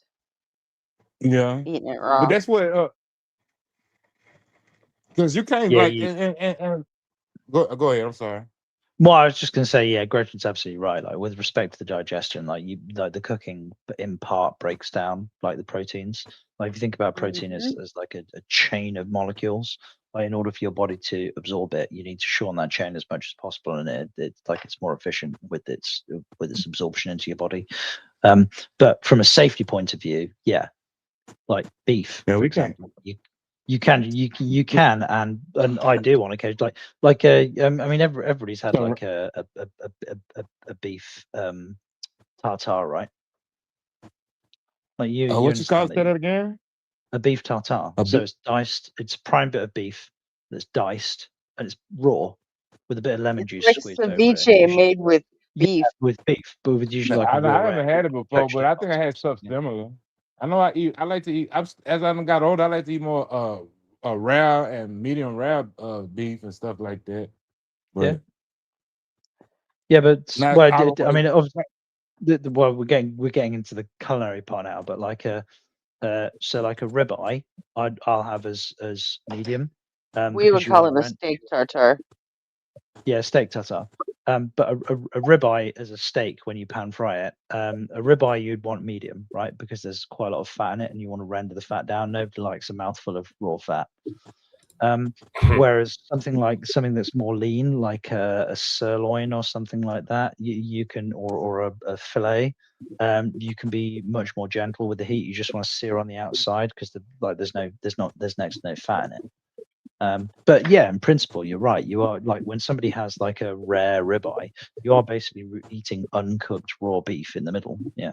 yeah, eating it but raw. that's what because you can't Yeah, like and go ahead. I'm sorry. Well, I was just going to say, yeah, Gretchen's absolutely right. Like, with respect to the digestion, like the cooking in part breaks down like the proteins. Like, if you think about protein as like a chain of molecules, like, in order for your body to absorb it, you need to shorten that chain as much as possible, and it's more efficient with its absorption into your body. But from a safety point of view, yeah, like beef, for example, you can and I do on occasion, like I mean, everybody's had like a beef tartare, right? Like you What you call understand that again? a beef tartare. So it's diced. It's a prime bit of beef that's diced and it's raw with a bit of lemon juice Like squeezed over it. And ceviche made with beef. with beef, but with usually like I a raw haven't end had or it before, but poached I think I had stuff similar. I know I like to eat. As I got older, I like to eat more rare and medium rare beef and stuff like that. But yeah, but not well, all I over. mean, well, we're getting into the culinary part now, but like so like a ribeye, I'll have as medium. We would Because you call want it to a steak tartare. Yeah, steak tartare. But a ribeye as a steak, when you pan fry it, a ribeye you'd want medium, right? Because there's quite a lot of fat in it, and you want to render the fat down. Nobody likes a mouthful of raw fat. Whereas something that's more lean, like a sirloin or something like that, you can or a fillet, you can be much more gentle with the heat. You just want to sear on the outside because there's next to no fat in it. But yeah, in principle, you're right. You are like, when somebody has like a rare ribeye, you are basically eating uncooked raw beef in the middle. Yeah,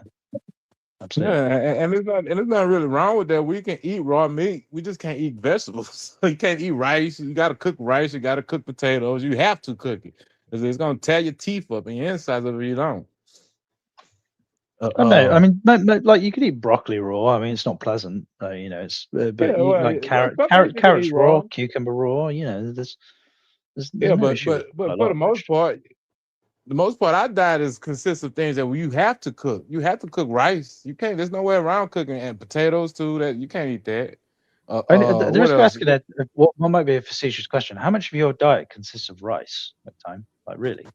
absolutely. Yeah, and it's not really wrong with that. We can eat raw meat. We just can't eat vegetables. You can't eat rice. You got to cook rice. You got to cook potatoes. You have to cook it because it's gonna tear your teeth up and your insides if you don't. Oh no, I mean, like you could eat broccoli raw. I mean, it's not pleasant, it's but Yeah, you well, like some people can carrots eat raw, raw. cucumber raw. There's Yeah, no issue with but a for lot the of most part, our diet consists of things that you have to cook. You have to cook rice. You can't. There's no way around cooking, and potatoes too. That you can't eat that. The What risk of else? asking what might be a facetious question: how much of your diet consists of rice at the time? Like, really?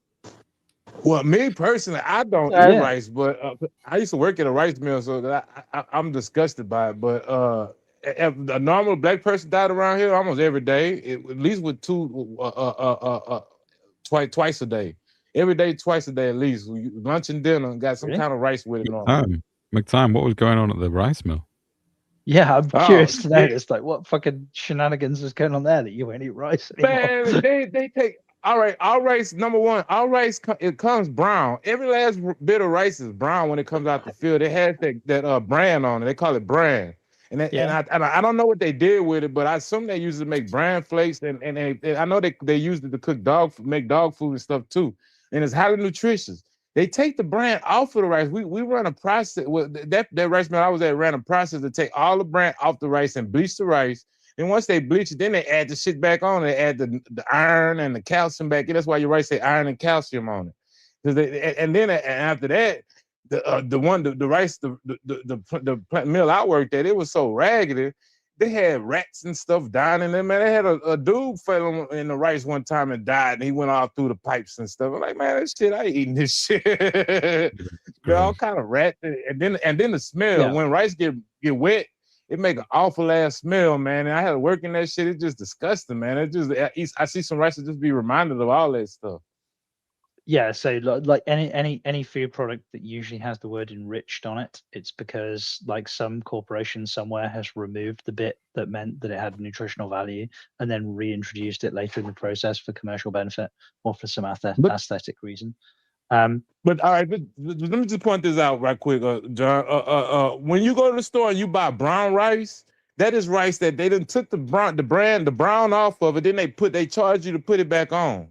Well, me personally, I don't eat Yeah. rice, but I used to work at a rice mill, so that I'm disgusted by it. But if a normal black person died around here almost every day, at least with twice a day, every day, twice a day at least. Lunch and dinner got some kind of rice with it normally. McTime, what was going on at the rice mill? Yeah, I'm Oh, curious to know yeah. this. Like, what fucking shenanigans is going on there that you won't eat rice anymore? Man, they take all right. Our rice, number one, our rice it comes brown. Every last bit of rice is brown when it comes out the field. It has that brand on it. They call it brand. And I don't know what they did with it, but I assume they use it to make bran flakes, and I know they used it to cook make dog food and stuff too. And it's highly nutritious. They take the bran off of the rice. We run a process. Well, that rice mill I was at ran a process to take all the bran off the rice and bleach the rice. And once they bleach it, then they add the shit back on. They add the iron and the calcium back in. That's why your rice say iron and calcium on it. And then after that, the rice the mill I worked at, it was so raggedy. They had rats and stuff dying in there. Man, they had a dude fell in the rice one time and died, and he went all through the pipes and stuff. I'm like, man, this shit, I ain't eating this shit. They're all kind of rats, and then the smell when rice get wet. It make an awful ass smell, man. And I had to work in that shit. It's just disgusting, man. I see some rice that just be reminded of all that stuff. Yeah, so like any food product that usually has the word enriched on it, it's because like some corporation somewhere has removed the bit that meant that it had nutritional value and then reintroduced it later in the process for commercial benefit or for some aesthetic reason. But all right, let me just point this out right quick, John. When you go to the store and you buy brown rice, that is rice that they didn't took the brown off of it. Then they charge you to put it back on.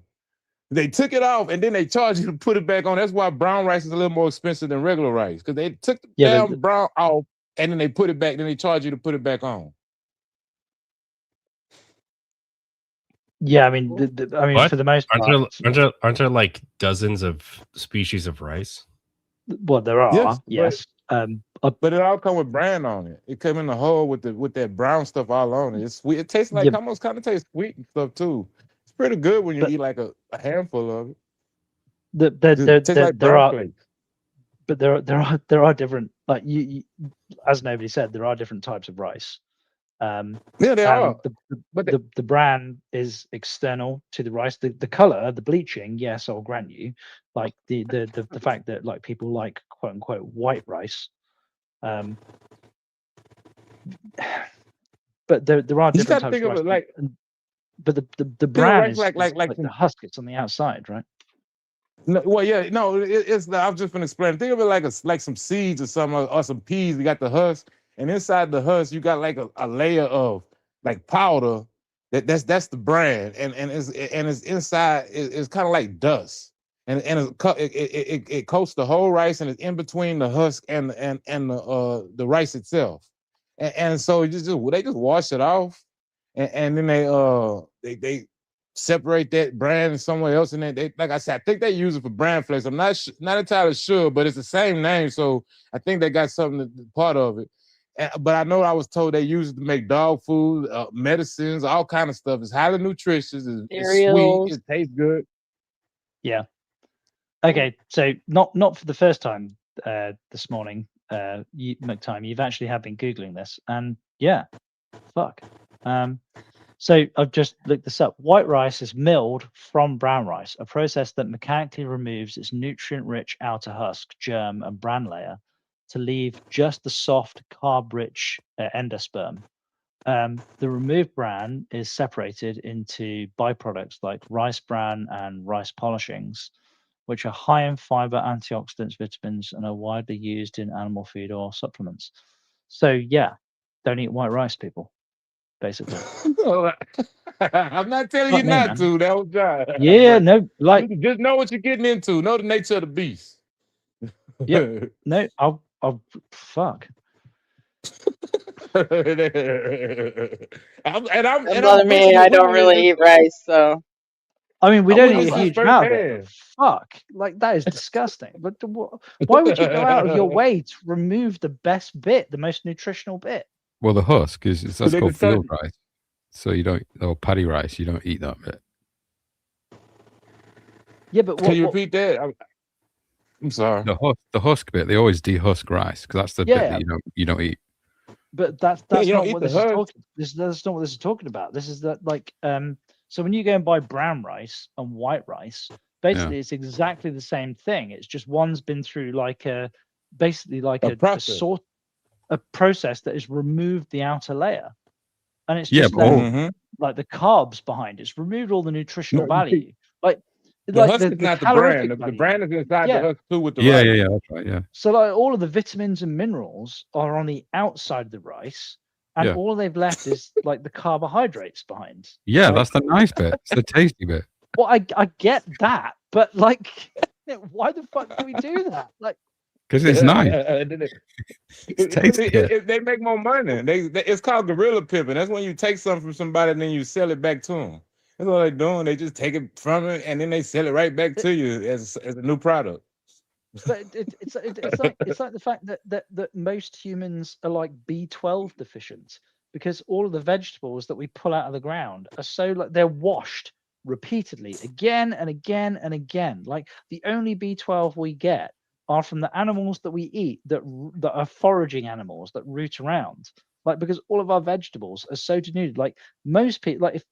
They took it off and then they charge you to put it back on. That's why brown rice is a little more expensive than regular rice, because they took the damn brown off and then they put it back. Then they charge you to put it back on. Yeah, I mean, What? for the most part, aren't there like dozens of species of rice? Well, there are, yes. But it all come with bran on it. It come in the whole with that brown stuff all on it. It's sweet. It tastes like almost kind of tastes sweet and stuff too. It's pretty good when you eat like a handful of it. There are, but there are different, like you as nobody said, there are different types of rice. Yeah, they are. But the bran is external to the rice. The color, the bleaching, yes, I'll grant you. Like the fact that like people like quote unquote white rice. But there are different types of rice. But the bran is like the husk. It's on the outside, right? No, well, yeah, no, it's. I was just gonna explain. Think of it like some seeds or some or some peas. You got the husk, and inside the husk, you got like a layer of like powder. That's the bran, and it's inside. It's kind of like dust, and it coats the whole rice, and it's in between the husk and the rice itself, and so they just wash it off, and then they separate that brand somewhere else, and they like I said, I think they use it for brand flex. I'm not entirely sure, but it's the same name, so I think they got something part of it. But I know I was told they use it to make dog food, medicines, all kind of stuff. It's highly nutritious. It's sweet. It tastes good. Yeah. Okay, so not for the first time this morning, McTime. You've actually have been googling this, and yeah, fuck. So I've just looked this up. White rice is milled from brown rice, a process that mechanically removes its nutrient-rich outer husk, germ, and bran layer to leave just the soft, carb-rich endosperm. The removed bran is separated into byproducts like rice bran and rice polishings, which are high in fiber, antioxidants, vitamins, and are widely used in animal food or supplements. So yeah, don't eat white rice, people. Basically, I'm not telling you not to. That was John. Yeah, no, like just know what you're getting into. Know the nature of the beast. Yeah, no, I'll fuck. I don't really eat rice, so. I mean, we don't eat a huge amount of it. Fuck, like that is disgusting. But why would you go out of your way to remove the best bit, the most nutritional bit? Well, the husk that's called field rice. So you don't, or paddy rice, you don't eat that bit. Yeah, but can you repeat that? I'm sorry. The husk bit, they always dehusk rice because that's the bit that you don't eat. But that's not what this is talking. That's not what this is talking about. This is that like so when you go and buy brown rice and white rice, basically it's exactly the same thing. It's just one's been through like a process that has removed the outer layer, and it's just like the carbs behind it's removed all the nutritional value. The husk is not the brand. The brand is inside the husk too with the rice. Yeah, that's right. Yeah. So like all of the vitamins and minerals are on the outside of the rice, and all they've left is like the carbohydrates behind. Yeah, that's the nice bit. It's the tasty bit. Well, I get that, but like, why the fuck do we do that? Like. Because it's nice. They make more money. It's called guerrilla pimping. That's when you take something from somebody and then you sell it back to them. That's what they're doing. They just take it from it and then they sell it right back to you as a new product. But it's like the fact that most humans are like B12 deficient because all of the vegetables that we pull out of the ground are so like they're washed repeatedly again and again and again. Like the only B12 we get are from the animals that we eat that are foraging animals that root around. like because all of our vegetables are so denuded. Like most people, like if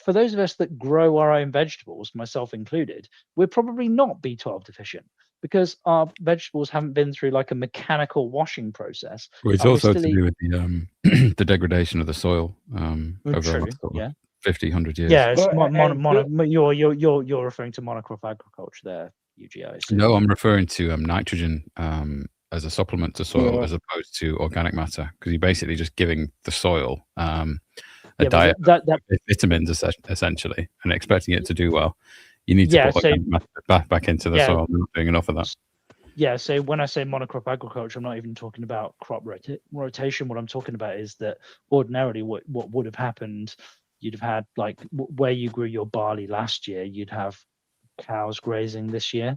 for those of us that grow our own vegetables, myself included, we're probably not B12 deficient because our vegetables haven't been through like a mechanical washing process. Well, it's and we're also to still do with the the degradation of the soil over the true, last sort of yeah. 50, 100 years. Yeah, it's Well, you're referring to monocrop agriculture there, UGI. So. No, I'm referring to nitrogen as a supplement to soil Yeah. as opposed to organic matter, because you're basically just giving the soil a Yeah, but diet that of vitamins essentially and expecting it to do well. You need to Yeah, put so- organic matter back into the Yeah. soil. We're not doing enough of that. Yeah, so when I say monocrop agriculture, I'm not even talking about crop rotation. What I'm talking about is that ordinarily what would have happened, you'd have had like where you grew your barley last year, you'd have cows grazing this year.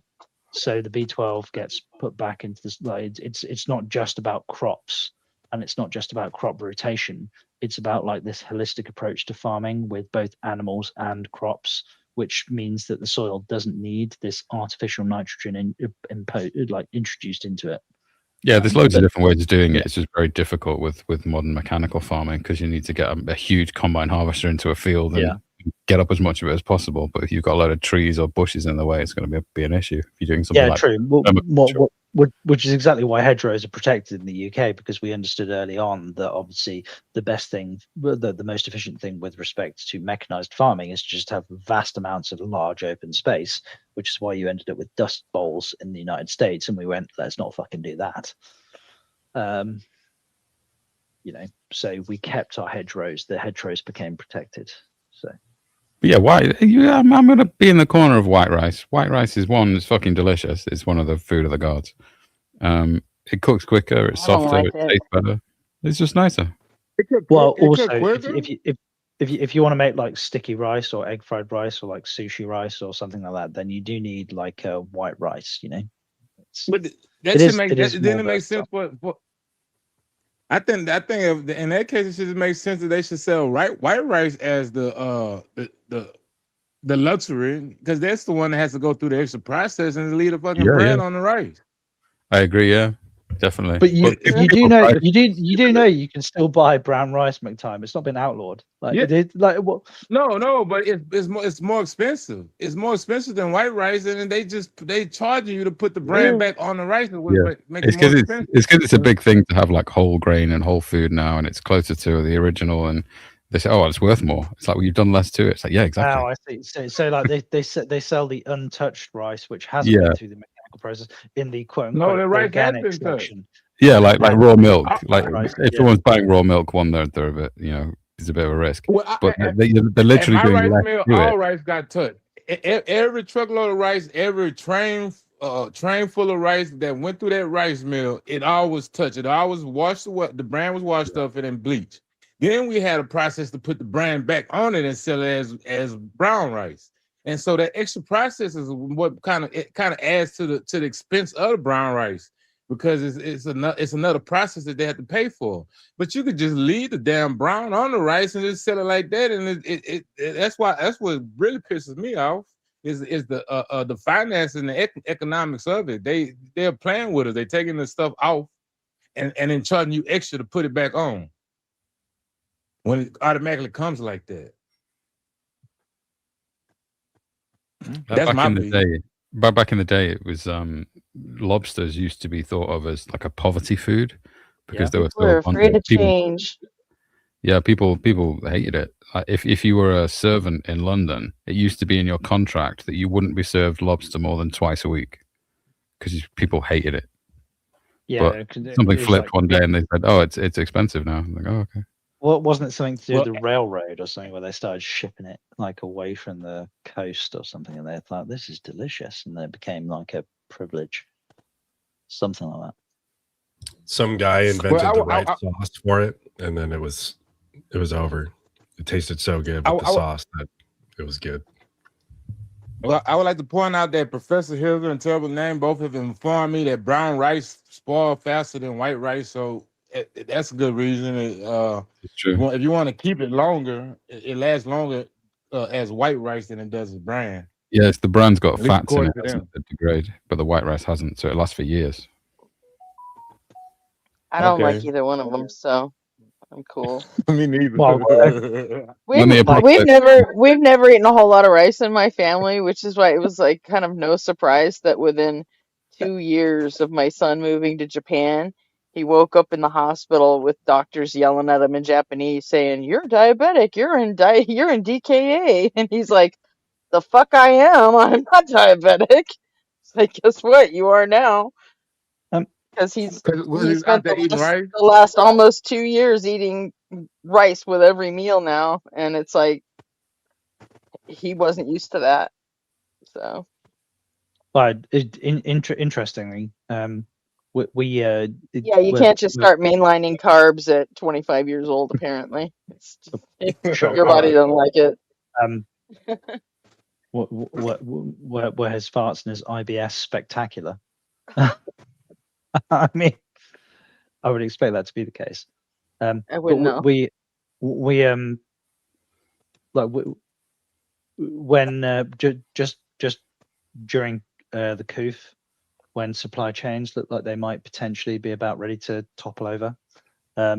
So the B12 gets put back into this. Like it's not just about crops, and it's not just about crop rotation. It's about like this holistic approach to farming with both animals and crops, which means that the soil doesn't need this artificial nitrogen introduced into it. Yeah, there's loads of but- different ways of doing it. It's just very difficult with modern mechanical farming because you need to get a huge combine harvester into a field and get up as much of it as possible. But if you've got a lot of trees or bushes in the way, it's going to be an issue. If you're doing something like true. Which is exactly why hedgerows are protected in the UK, because we understood early on that obviously the best thing, the most efficient thing with respect to mechanized farming is to just have vast amounts of large open space, which is why you ended up with dust bowls in the United States. And we went, let's not fucking do that. So we kept our hedgerows. The hedgerows became protected. So. But yeah, I'm going to be in the corner of white rice. White rice is it's fucking delicious. It's one of the food of the gods. It cooks quicker. It's softer. It tastes better. It's just nicer. Well, also, if you want to make like sticky rice or egg fried rice or like sushi rice or something like that, then you do need like a white rice. But that should make then it makes sense for. I think in that case it should make sense that they should sell white rice as the luxury, because that's the one that has to go through the extra process and leave the fucking bread on the rice. I agree. Yeah, definitely. But you do know you can still buy brown rice, McTime. It's not been outlawed. But it's more expensive. It's more expensive than white rice, and they charge you to put the brand back on the rice. It's because it's a big thing to have like whole grain and whole food now, and it's closer to the original. And they say, "Oh, it's worth more." It's like, well, you've done less to it. It's like, yeah, exactly. Oh, I see. So like they sell the untouched rice, which hasn't been through the mechanical process, in the quote unquote organic section. Yeah, like raw milk. Like if someone's buying raw milk, they're a bit, it's a bit of a risk. But they're literally doing less to it. All rice got touched. Every truckload of rice, every train full of rice that went through that rice mill, it all was touched. It always washed. The brand was washed off it and bleached. Then we had a process to put the brand back on it and sell it as brown rice. And so that extra process is what kind of adds to the expense of the brown rice, because it's another process that they have to pay for. But you could just leave the damn brown on the rice and just sell it like that, and that's what really pisses me off is the finance and the economics of it. They're playing with us. They're taking the stuff off and then charging you extra to put it back on when it automatically comes like that. Back in the day, it was lobsters used to be thought of as like a poverty food because they were so afraid to change. Yeah, people hated it. If you were a servant in London, it used to be in your contract that you wouldn't be served lobster more than twice a week because people hated it. Yeah, but something flipped one day and they said, "Oh, it's expensive now." I'm like, "Oh, okay." Well, wasn't it something to do with the railroad or something where they started shipping it like away from the coast or something, and they thought this is delicious, and then it became like a privilege, something like that. Some guy invented the right sauce for it, and then it was over. It tasted so good with the sauce that it was good. Well, I would like to point out that Professor Hilger and Terrible Name both have informed me that brown rice spoils faster than white rice, so that's a good reason. It's true. If you want to keep it longer, it lasts longer as white rice than it does as bran. Yes, the bran's got At least fats in it according to them. that degrade, but the white rice hasn't, so it lasts for years. I don't like either one of them, so I'm cool. Me neither. Well, We've never eaten a whole lot of rice in my family, which is why it was like kind of no surprise that within 2 years of my son moving to Japan, he woke up in the hospital with doctors yelling at him in Japanese saying, "You're diabetic, you're in DKA." And he's like, "The fuck I am. I'm not diabetic." It's like, "Guess what? You are now." Because he out spent there eating rice? the last almost 2 years eating rice with every meal now, and it's like he wasn't used to that. So But interestingly, yeah, you can't just start mainlining carbs at 25 years old. Apparently, your body doesn't like it. Were his farts and his IBS spectacular? I mean, I would expect that to be the case. I wouldn't know. We when just during the coup, when supply chains looked like they might potentially be about ready to topple over, I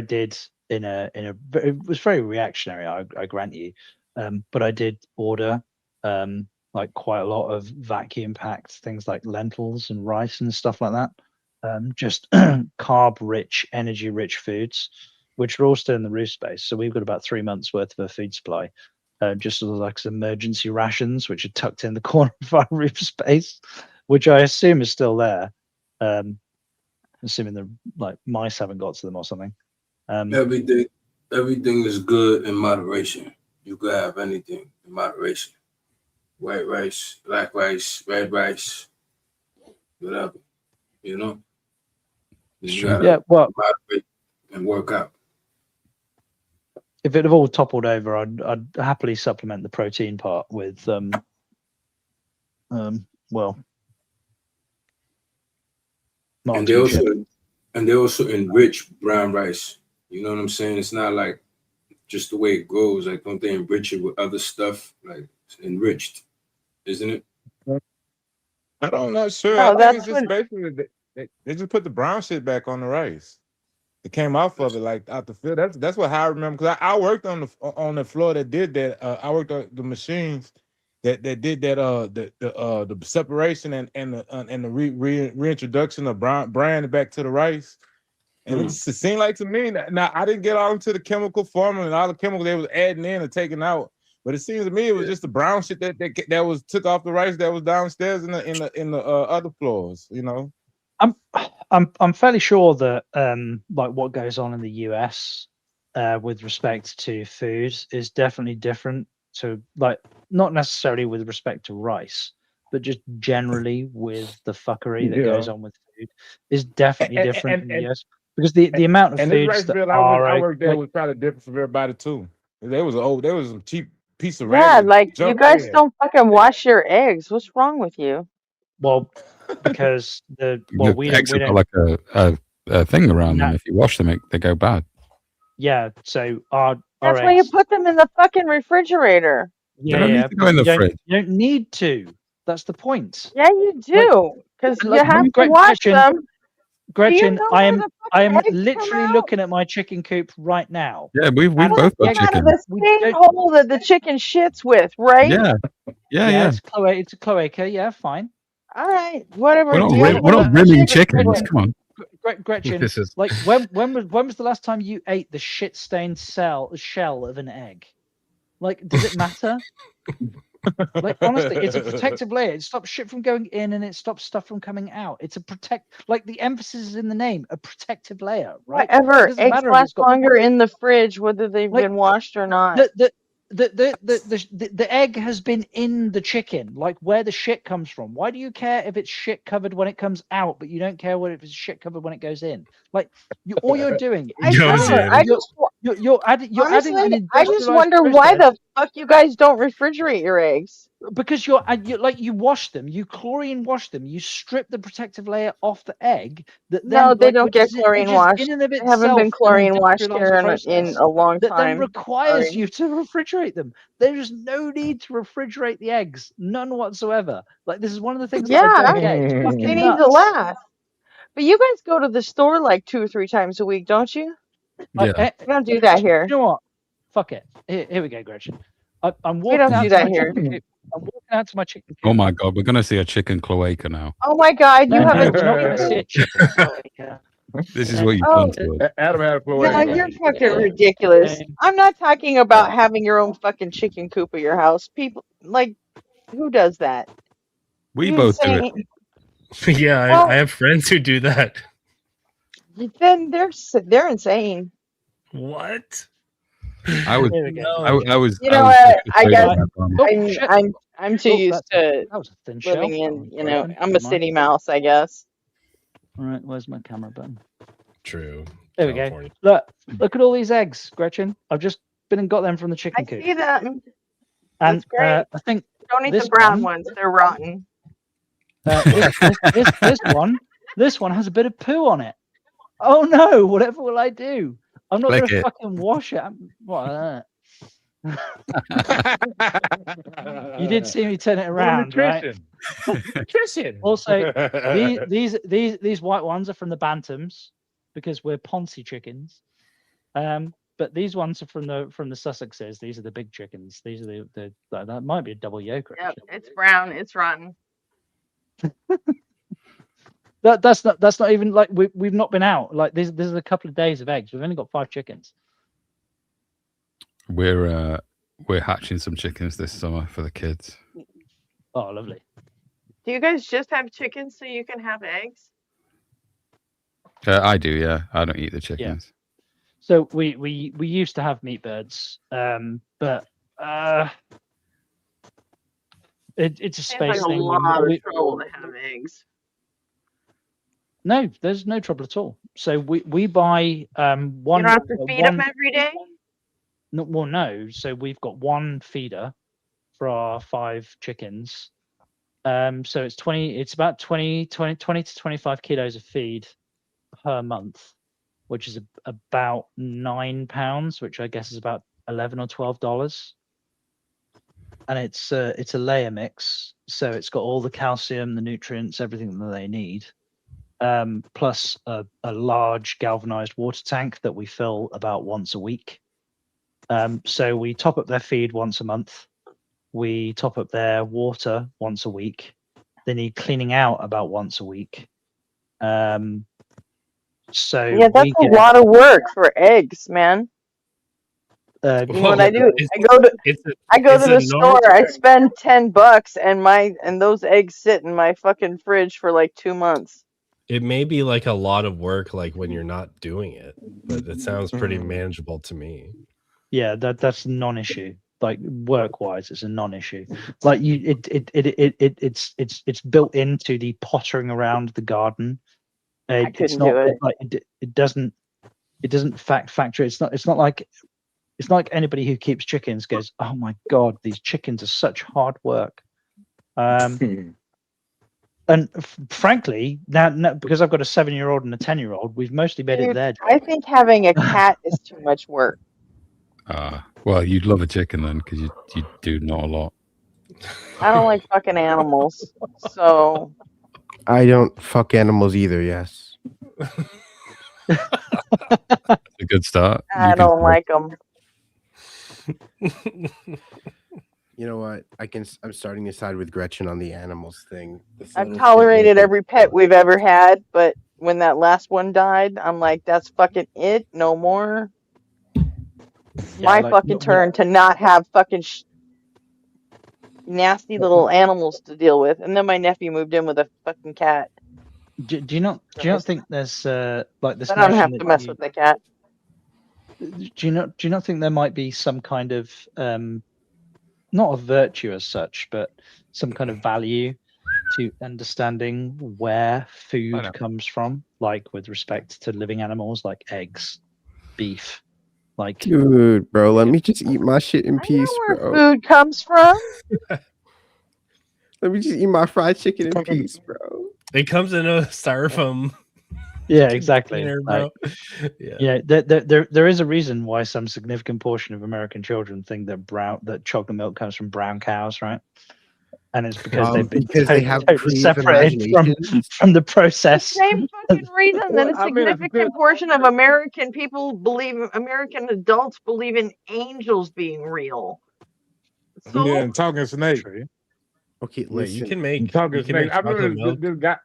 did it was very reactionary, I grant you, but I did order like quite a lot of vacuum packed things like lentils and rice and stuff like that, just carb rich, energy rich foods, which are all still in the roof space. So we've got about 3 months worth of a food supply, just sort of like some emergency rations, which are tucked in the corner of our roof space, which I assume is still there. Assuming the mice haven't got to them or something. Everything is good in moderation. You could have anything in moderation. White rice, black rice, red rice, whatever. You know? You gotta moderate and work out. If it had all toppled over, I'd happily supplement the protein part with and they also enrich brown rice. You know what I'm saying? It's not like just the way it grows. Like, don't they enrich it with other stuff? Like, it's enriched, isn't it? I'm not sure. No, I think that's it's just basically they just put the brown shit back on the rice. It came off of it like out the field. That's what I remember, because I worked on the floor that did that. I worked on the machines that did that. The separation and the reintroduction of bran back to the rice. And it seemed like to me, now I didn't get all into the chemical formula and all the chemicals they was adding in and taking out, but it seems to me it was just the brown shit that was took off the rice that was downstairs in the other floors. You know, I'm fairly sure that like what goes on in the US with respect to food is definitely different to, like, not necessarily with respect to rice, but just generally with the fuckery that goes on with food is definitely different in the US. Because the amount of and foods this rice that bill I worked there was probably different for everybody too. There was some cheap piece of Yeah, raggedy like you junk guys there. don't fucking wash your eggs. What's wrong with you? Well, because the eggs have got like a thing around them. If you wash them, they go bad. Yeah, so our That's why you eggs. put them in the fucking refrigerator. Yeah, They don't need to go in the fridge. You don't need to. That's the point. Yeah, you do, because you have to Gretchen, wash them. Gretchen, know I where am the fucking eggs come literally out? looking at my chicken coop right now. Yeah, we've And both got Out of chicken. the same hole that the chicken shits with, right? Yeah. It's a cloaca. Yeah, fine. All right, whatever. We're not rimming chickens. Come on. Gretchen, This is- like when was the last time you ate the shit-stained shell of an egg? Like, does it matter? Like, honestly, it's a protective layer. It stops shit from going in and it stops stuff from coming out. It's a like the emphasis is in the name, a protective layer, right? Whatever. It doesn't Eggs matter if last it's got longer in the fridge, whether they've been washed or not. the egg has been in the chicken, like where the shit comes from. Why do you care if it's shit covered when it comes out, but you don't care what if it's shit covered when it goes in? Like, all you're doing is You're adding honestly, an industrialized I just wonder why the fuck you guys don't refrigerate your eggs. Because you wash them, you chlorine wash them, you strip the protective layer off the egg. No, they don't get chlorine washed. In and of They haven't been itself chlorine an washed industrialized here in process a long that then time. requires Sorry. you to refrigerate them. There is no need to refrigerate the eggs, none whatsoever. Like, this is one of the things that I don't get. It's they fucking need to nuts. last. But you guys go to the store like 2 or 3 times a week, don't you? Yeah. We don't do that here. You know what? Fuck it. Here we go, Gretchen. I'm We walking don't out do to that my here. chicken coop. I'm walking out to my chicken coop. Oh my God, we're gonna see a chicken cloaca now. Oh my God, you No, have no, a we're not going to see a chicken. chicken cloaca. This is what you've Oh, done to us. Adam had a no, cloaca. you're fucking ridiculous. I'm not talking about having your own fucking chicken coop at your house. People, like, who does that? We You both do it. insane. Yeah, I Well, have friends who do that. then they're insane. What? I was, Here we go. I was, You I know was what? just I afraid guess of that one. Oh, shit. I'm too Oh, used to that was a thin living shell. in. You know, Broken. I'm a Never mind. city mouse, I guess. All right, where's my camera button? True. There we California. go. Look at all these eggs, Gretchen. I've just been and got them from the chicken I coop. see them. And That's great. I think Don't eat this the brown one, ones; they're rotten. this one has a bit of poo on it. Oh no! Whatever will I do? I'm not going Lick to it. fucking wash it. What? You did see me turn it around, right? Nutrition. Also, these white ones are from the bantams because we're Ponzi chickens. But these ones are from the Sussexes. These are the big chickens. These are the that might be a double yolk. Yep, it's brown. It's rotten. That's not even like we've not been out. Like this is a couple of days of eggs. We've only got 5 chickens. We're hatching some chickens this summer for the kids. Oh, lovely. Do you guys just have chickens so you can have eggs? I do, yeah. I don't eat the chickens. So we used to have meat birds, but it's a Seems space like a thing. lot of trouble to have eggs. No, there's no trouble at all. So we buy one. You don't have to feed them every day. No, well, no. So we've got one feeder for our 5 chickens. So it's about 20 to 25 kilos of feed per month, which is about £9, which I guess is about $11 or $12. And it's a layer mix, so it's got all the calcium, the nutrients, everything that they need. Plus a large galvanized water tank that we fill about once a week. So we top up their feed once a month. We top up their water once a week. They need cleaning out about once a week. So Yeah, that's a lot of work for eggs, man. You know what I do? I go to the store. I spend $10, and those eggs sit in my fucking fridge for like 2 months. It may be like a lot of work, like when you're not doing it, but it sounds pretty manageable to me. Yeah, that's a non-issue. Like work-wise, it's a non-issue. Like it's built into the pottering around the garden. It's not like it doesn't factor. It's not like anybody who keeps chickens goes, oh my god, these chickens are such hard work. And frankly, now because I've got a 7-year-old and a 10-year-old, we've mostly made it their job. I think having a cat is too much work. Well, you'd love a chicken then, because you do not a lot. I don't like fucking animals, so I don't fuck animals either. Yes. A good start. I don't like them. You know what? I'm starting to side with Gretchen on the animals thing. I've tolerated every pet we've ever had, but when that last one died, I'm like, that's fucking it. No more. My fucking turn to not have fucking nasty little animals to deal with. And then my nephew moved in with a fucking cat. Do you not think there's like this? I don't have to mess with the cat. Do you not think there might be some kind of not a virtue as such, but some kind of value to understanding where food comes from, like with respect to living animals like eggs, beef, like dude, bro, let me just eat my shit in peace, bro. Food comes from. Let me just eat my fried chicken in peace, bro. It comes in a styrofoam. Yeah, exactly. Bro. There is a reason why some significant portion of American children think that chocolate milk comes from brown cows, right? And it's because they've been because they have totally creative separated imaginations. from the process. Same fucking reason that a I mean, significant portion of American people American adults believe in angels being real. So yeah, and talking snake. Okay, Wait, you listen. can make Talking snake. I chocolate remember milk. this guy.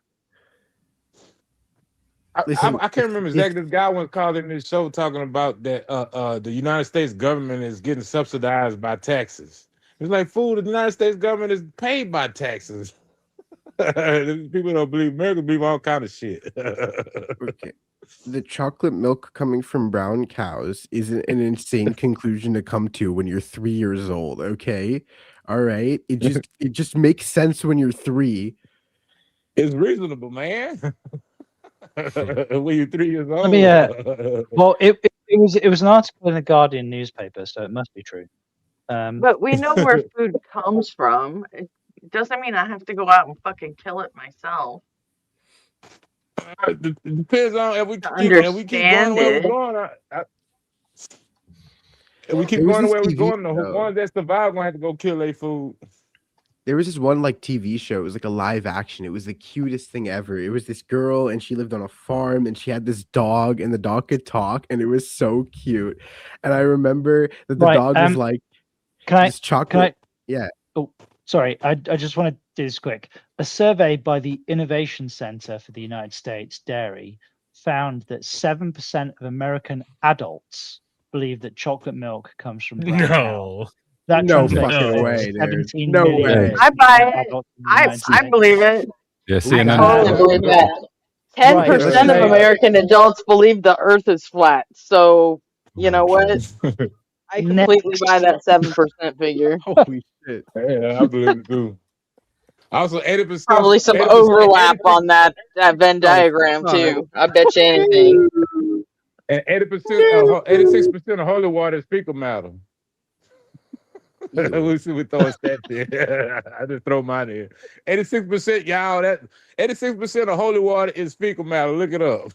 Listen, I can't remember exactly. This guy once called in this show talking about that the United States government is getting subsidized by taxes. It's like, fool, the United States government is paid by taxes. People don't believe America believe all kind of shit. Okay. The chocolate milk coming from brown cows is an insane conclusion to come to when you're 3 years old, okay? All right? It just makes sense when you're 3. It's reasonable, man. When you're 3 years old. Let me. Well, it was an article in the Guardian newspaper, so it must be true. but we know where food comes from. It doesn't mean I have to go out and fucking kill it myself. It depends on if we keep going the way we're going. If we keep going the way we're going, the ones that survive gonna have to go kill their food. There was this one like TV show. It was like a live action. It was the cutest thing ever. It was this girl and she lived on a farm and she had this dog and the dog could talk and it was so cute. And I remember that the dog was like, this chocolate. Yeah. Oh, sorry. I just want to do this quick. A survey by the Innovation Center for the United States Dairy found that 7% of American adults believe that chocolate milk comes from brown cows. That no translates fucking to way, dude. 17 No million way. I buy it. adults in the United I States. believe it. Yeah, see, I and then totally believe that. 10% of American adults believe the Earth is flat. So you know what? I completely buy that 7% figure. Holy shit! Yeah, I believe it too. Also, 80%. Probably some 80%, overlap on that Venn diagram too. I bet you anything. And 86% of holy water is fecal matter. We see we throw a stat there. I just throw mine in. 86%, y'all. That 86% of holy water is fecal matter. Look it up.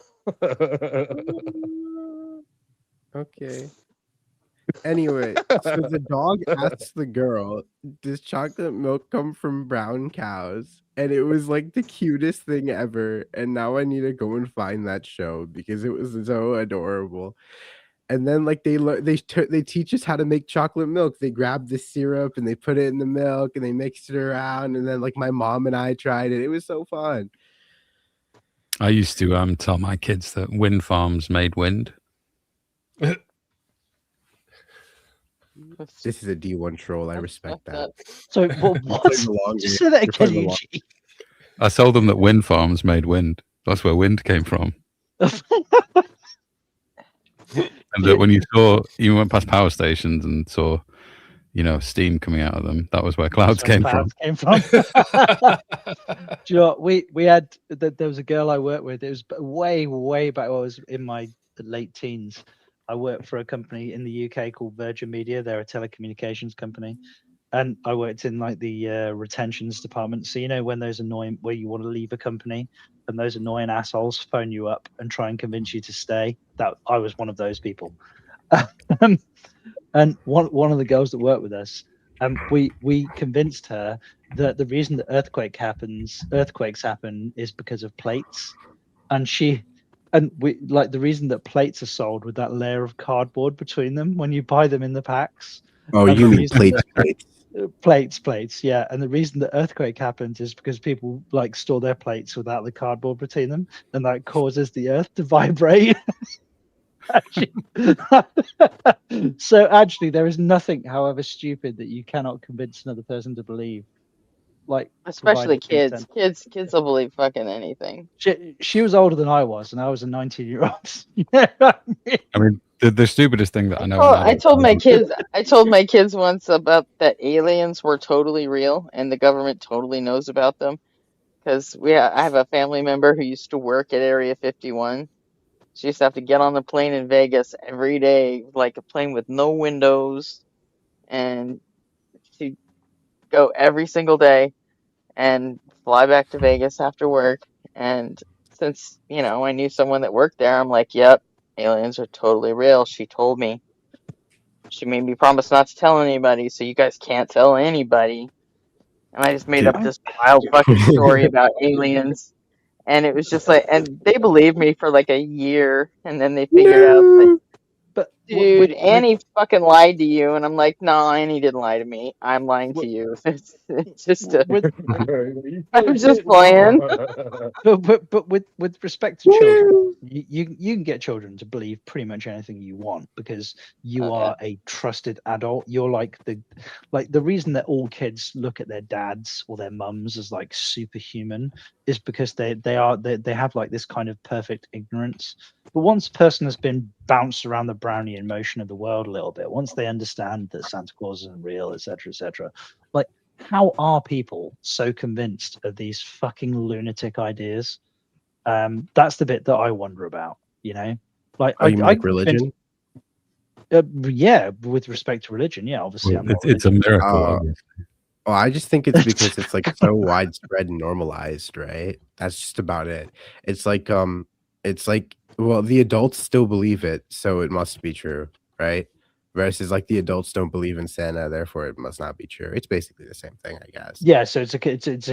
Okay. Anyway, so the dog asks the girl, "Does chocolate milk come from brown cows?" And it was like the cutest thing ever. And now I need to go and find that show because it was so adorable. And then like they teach us how to make chocolate milk. They grab the syrup and they put it in the milk and they mix it around. And then like my mom and I tried it. It was so fun. I used to tell my kids that wind farms made wind. This is a D1 troll. I respect that. So what? Just say that again, Eugene. I told them that wind farms made wind. That's where wind came from. And that when you went past power stations and saw, steam coming out of them, that was where clouds came from. Do you know what? We had there was a girl I worked with. It was way back when I was in my late teens. I worked for a company in the UK called Virgin Media. They're a telecommunications company. And I worked in like the retentions department. So, when those annoying, where you want to leave a company and those annoying assholes phone you up and try and convince you to stay, that I was one of those people. And one of the girls that worked with us, we convinced her that the reason that earthquakes happen is because of plates. And the reason that plates are sold with that layer of cardboard between them when you buy them in the packs. Oh, you mean Plates, yeah. And the reason that earthquake happens is because people store their plates without the cardboard between them, and that causes the earth to vibrate. So actually, there is nothing, however stupid, that you cannot convince another person to believe. Especially kids. Kids will believe fucking anything. She was older than I was, and I was a 19-year-old. I mean, the stupidest thing that I know. Well, I told my kids once about that aliens were totally real, and the government totally knows about them. Because I have a family member who used to work at Area 51. She used to have to get on the plane in Vegas every day, like a plane with no windows, and she'd go every single day and fly back to Vegas after work. And since, I knew someone that worked there, I'm like, yep, aliens are totally real. She told me. She made me promise not to tell anybody, so you guys can't tell anybody. and I just made up this wild fucking story about aliens. And it was just like, and they believed me for like a year, and then they figured out that, But dude, Annie fucking lied to you, and I'm like, no, Annie didn't lie to me. I'm lying to you. It's just a, I'm just playing. But with respect to children, you can get children to believe pretty much anything you want because you are a trusted adult. You're like the reason that all kids look at their dads or their mums as like superhuman is because they have like this kind of perfect ignorance. But once a person has been bounced around the Brownian motion of the world a little bit, once they understand that Santa Claus isn't real, etc., like, how are people so convinced of these fucking lunatic ideas? That's the bit that I wonder about, you know? Like, you mean like religion? Yeah, with respect to religion, yeah, obviously I'm not It's a religious. miracle. Obviously. Well, I just think it's because it's like so widespread and normalized, right? That's just about it. It's like well, the adults still believe it, so it must be true, right? Versus like the adults don't believe in Santa, therefore it must not be true. It's basically the same thing, I guess. Yeah, so it's a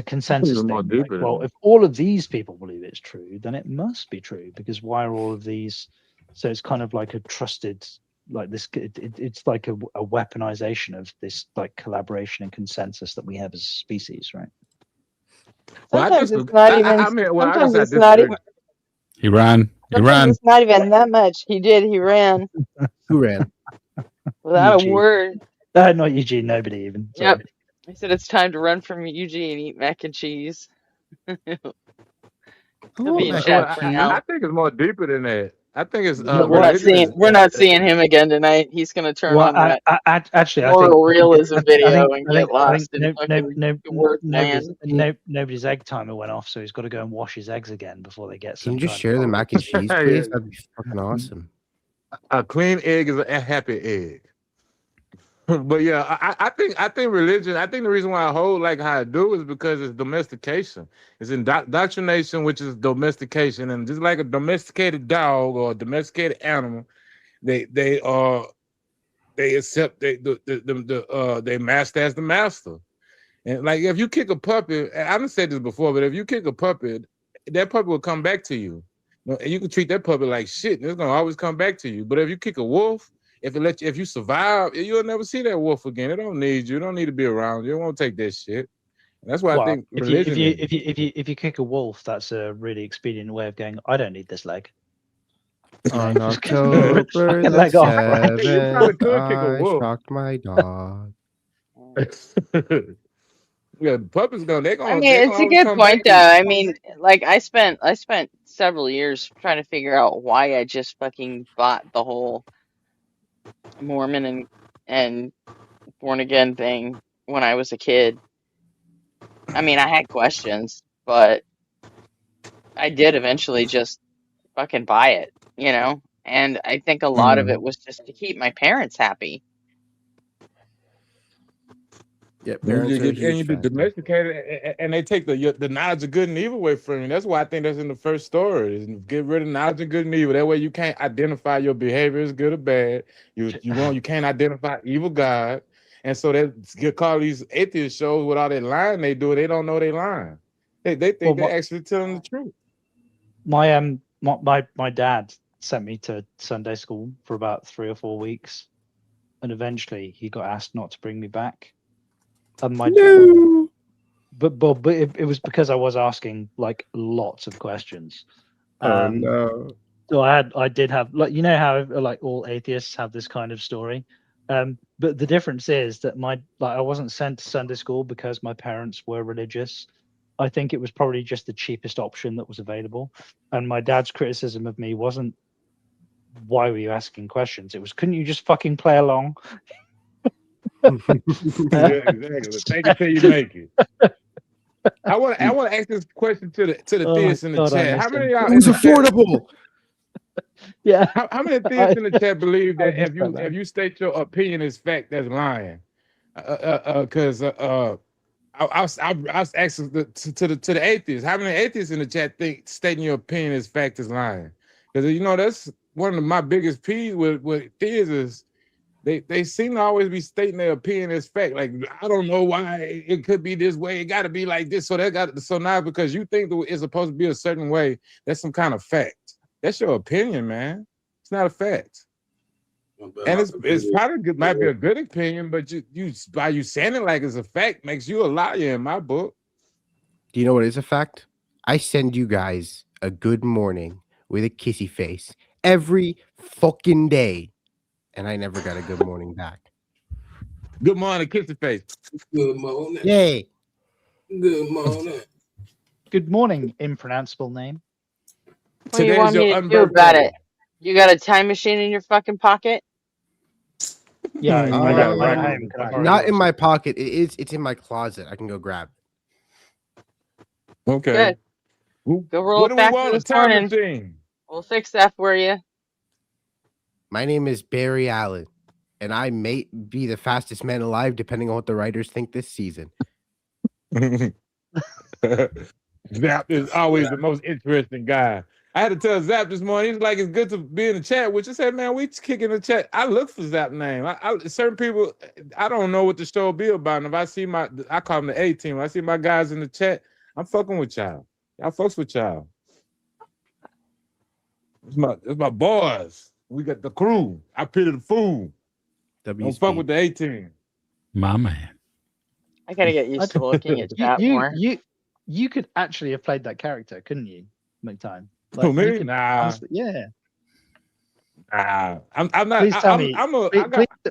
consensus thing. Like, well, if all of these people believe it's true, then it must be true because why are all of these? So it's kind of like a trusted, like this. It's like a weaponization of this like collaboration and consensus that we have as a species, right? Sometimes it's not even. Sometimes it's not even. He ran. Sometimes it's not even that much. He did. He ran. Who ran? Without Eugene. a word. Not Eugene. Nobody even. Sorry. Yep. I said it's time to run from Eugene and eat mac and cheese. He'll be in chat for now. I think it's more deeper than that. I think it's we're not seeing him again tonight. He's gonna turn on that actually, moral I think, realism video I and get lost in fucking word land. Nobody's egg timer went off, so he's got to go and wash his eggs again before they get. Can you just share the mac and cheese, please? That'd be fucking awesome. A clean egg is a happy egg. But yeah, I think religion. I think the reason why I hold like how I do is because it's domestication. It's indoctrination, which is domestication, and just like a domesticated dog or a domesticated animal, they accept they master as the master. And like if you kick a puppy, and I done said this before, but if you kick a puppy, that puppy will come back to you. And you can treat that puppy like shit, and it's gonna always come back to you. But if you kick a wolf, if you survive, you'll never see that wolf again. It don't need you. It don't need to be around you. It won't take that shit. And that's why I think religion. If you kick a wolf, that's a really expedient way of going. I don't need this leg. On October the leg off. 7th, I shocked my dog. Yeah, the puppets they're gonna. I mean, it's a good point though. I mean, like I spent several years trying to figure out why I just fucking bought the whole Mormon and born again thing when I was a kid. I mean, I had questions, but I did eventually just fucking buy it, you know? And I think a lot of it was just to keep my parents happy. Yeah, and you domesticate it, and they take the knowledge of good and evil away from you. That's why I think that's in the first story. Is get rid of knowledge of good and evil. That way you can't identify your behavior as good or bad. You can't identify evil God. And so they call these atheist shows with all that lying they do. They don't know they lying. They think they're actually telling the truth. My dad sent me to Sunday school for about 3 or 4 weeks, and eventually he got asked not to bring me back. And but it was because I was asking like lots of questions. Oh no! So I did have, like, you know how like all atheists have this kind of story, but the difference is that I wasn't sent to Sunday school because my parents were religious. I think it was probably just the cheapest option that was available. And my dad's criticism of me wasn't, why were you asking questions? It was, couldn't you just fucking play along? Yeah, exactly. Take it till you make it. I want to ask this question to the theists in the chat. How many of y'all? It was affordable. Yeah. How many theists in the chat believe that if you state your opinion as fact, that's lying? Because I was asking to the atheists. How many atheists in the chat think stating your opinion as fact is lying? Because that's one of my biggest peeves with theists is they seem to always be stating their opinion as fact. Like, I don't know why it could be this way. It got to be like this. So now because you think that it's supposed to be a certain way, that's some kind of fact. That's your opinion, man. It's not a fact. And it's probably good, might be a good opinion, but you by you saying it like it's a fact makes you a liar in my book. Do you know what is a fact? I send you guys a good morning with a kissy face every fucking day, and I never got a good morning back. Good morning, kissy face. Good morning. Yay. Good morning. Good morning, impronounceable name. What do you want me to do about it? You got a time machine in your fucking pocket? Yeah, I got right home. Can I borrow Not in yours? my pocket. It's in my closet. I can go grab it. Okay. Good. Go roll What it do we back want? A this time morning. machine. We'll fix that for you. My name is Barry Allen, and I may be the fastest man alive, depending on what the writers think this season. Zap is always the most interesting guy. I had to tell Zap this morning. He's like, it's good to be in the chat. Which I said, man, we kicking the chat. I look for Zap name. Certain people, I don't know what the show will be about. And if I see I call them the A team. I see my guys in the chat. I'm fucking with y'all. Y'all fucks with y'all. It's my boys. We got the crew. I pity the fool. Don't fuck with the A team. My man. I gotta get used to looking at chat more. You could actually have played that character, couldn't you? McTime. Who, me? you could Nah. honestly- yeah. Nah. I'm not. Please tell me.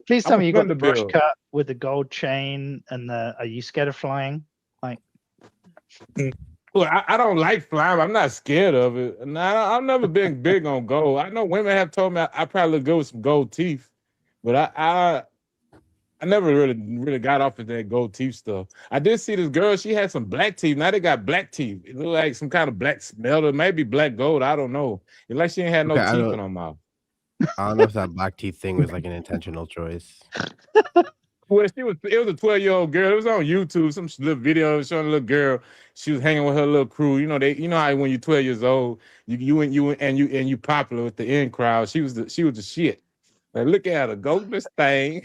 Please tell I'm me a you got the brush Vanderbilt. cut with the gold chain and are you scared of flying? Like, Well, I don't like flying. I'm not scared of it. And I've never been big on gold. I know women have told me I probably look good with some gold teeth, but I never really got off of that gold teeth stuff. I did see this girl. She had some black teeth. Now they got black teeth. It looked like some kind of black smell, or maybe black gold. I don't know. It's like she ain't had no Okay, teeth in her mouth. I don't know if that black teeth thing was like an intentional choice. Well, it was a 12-year-old girl. It was on YouTube, some little video showing a little girl. She was hanging with her little crew. You know how when you're 12 years old, you popular with the in crowd. She was the shit. Like, look at her, go this thing.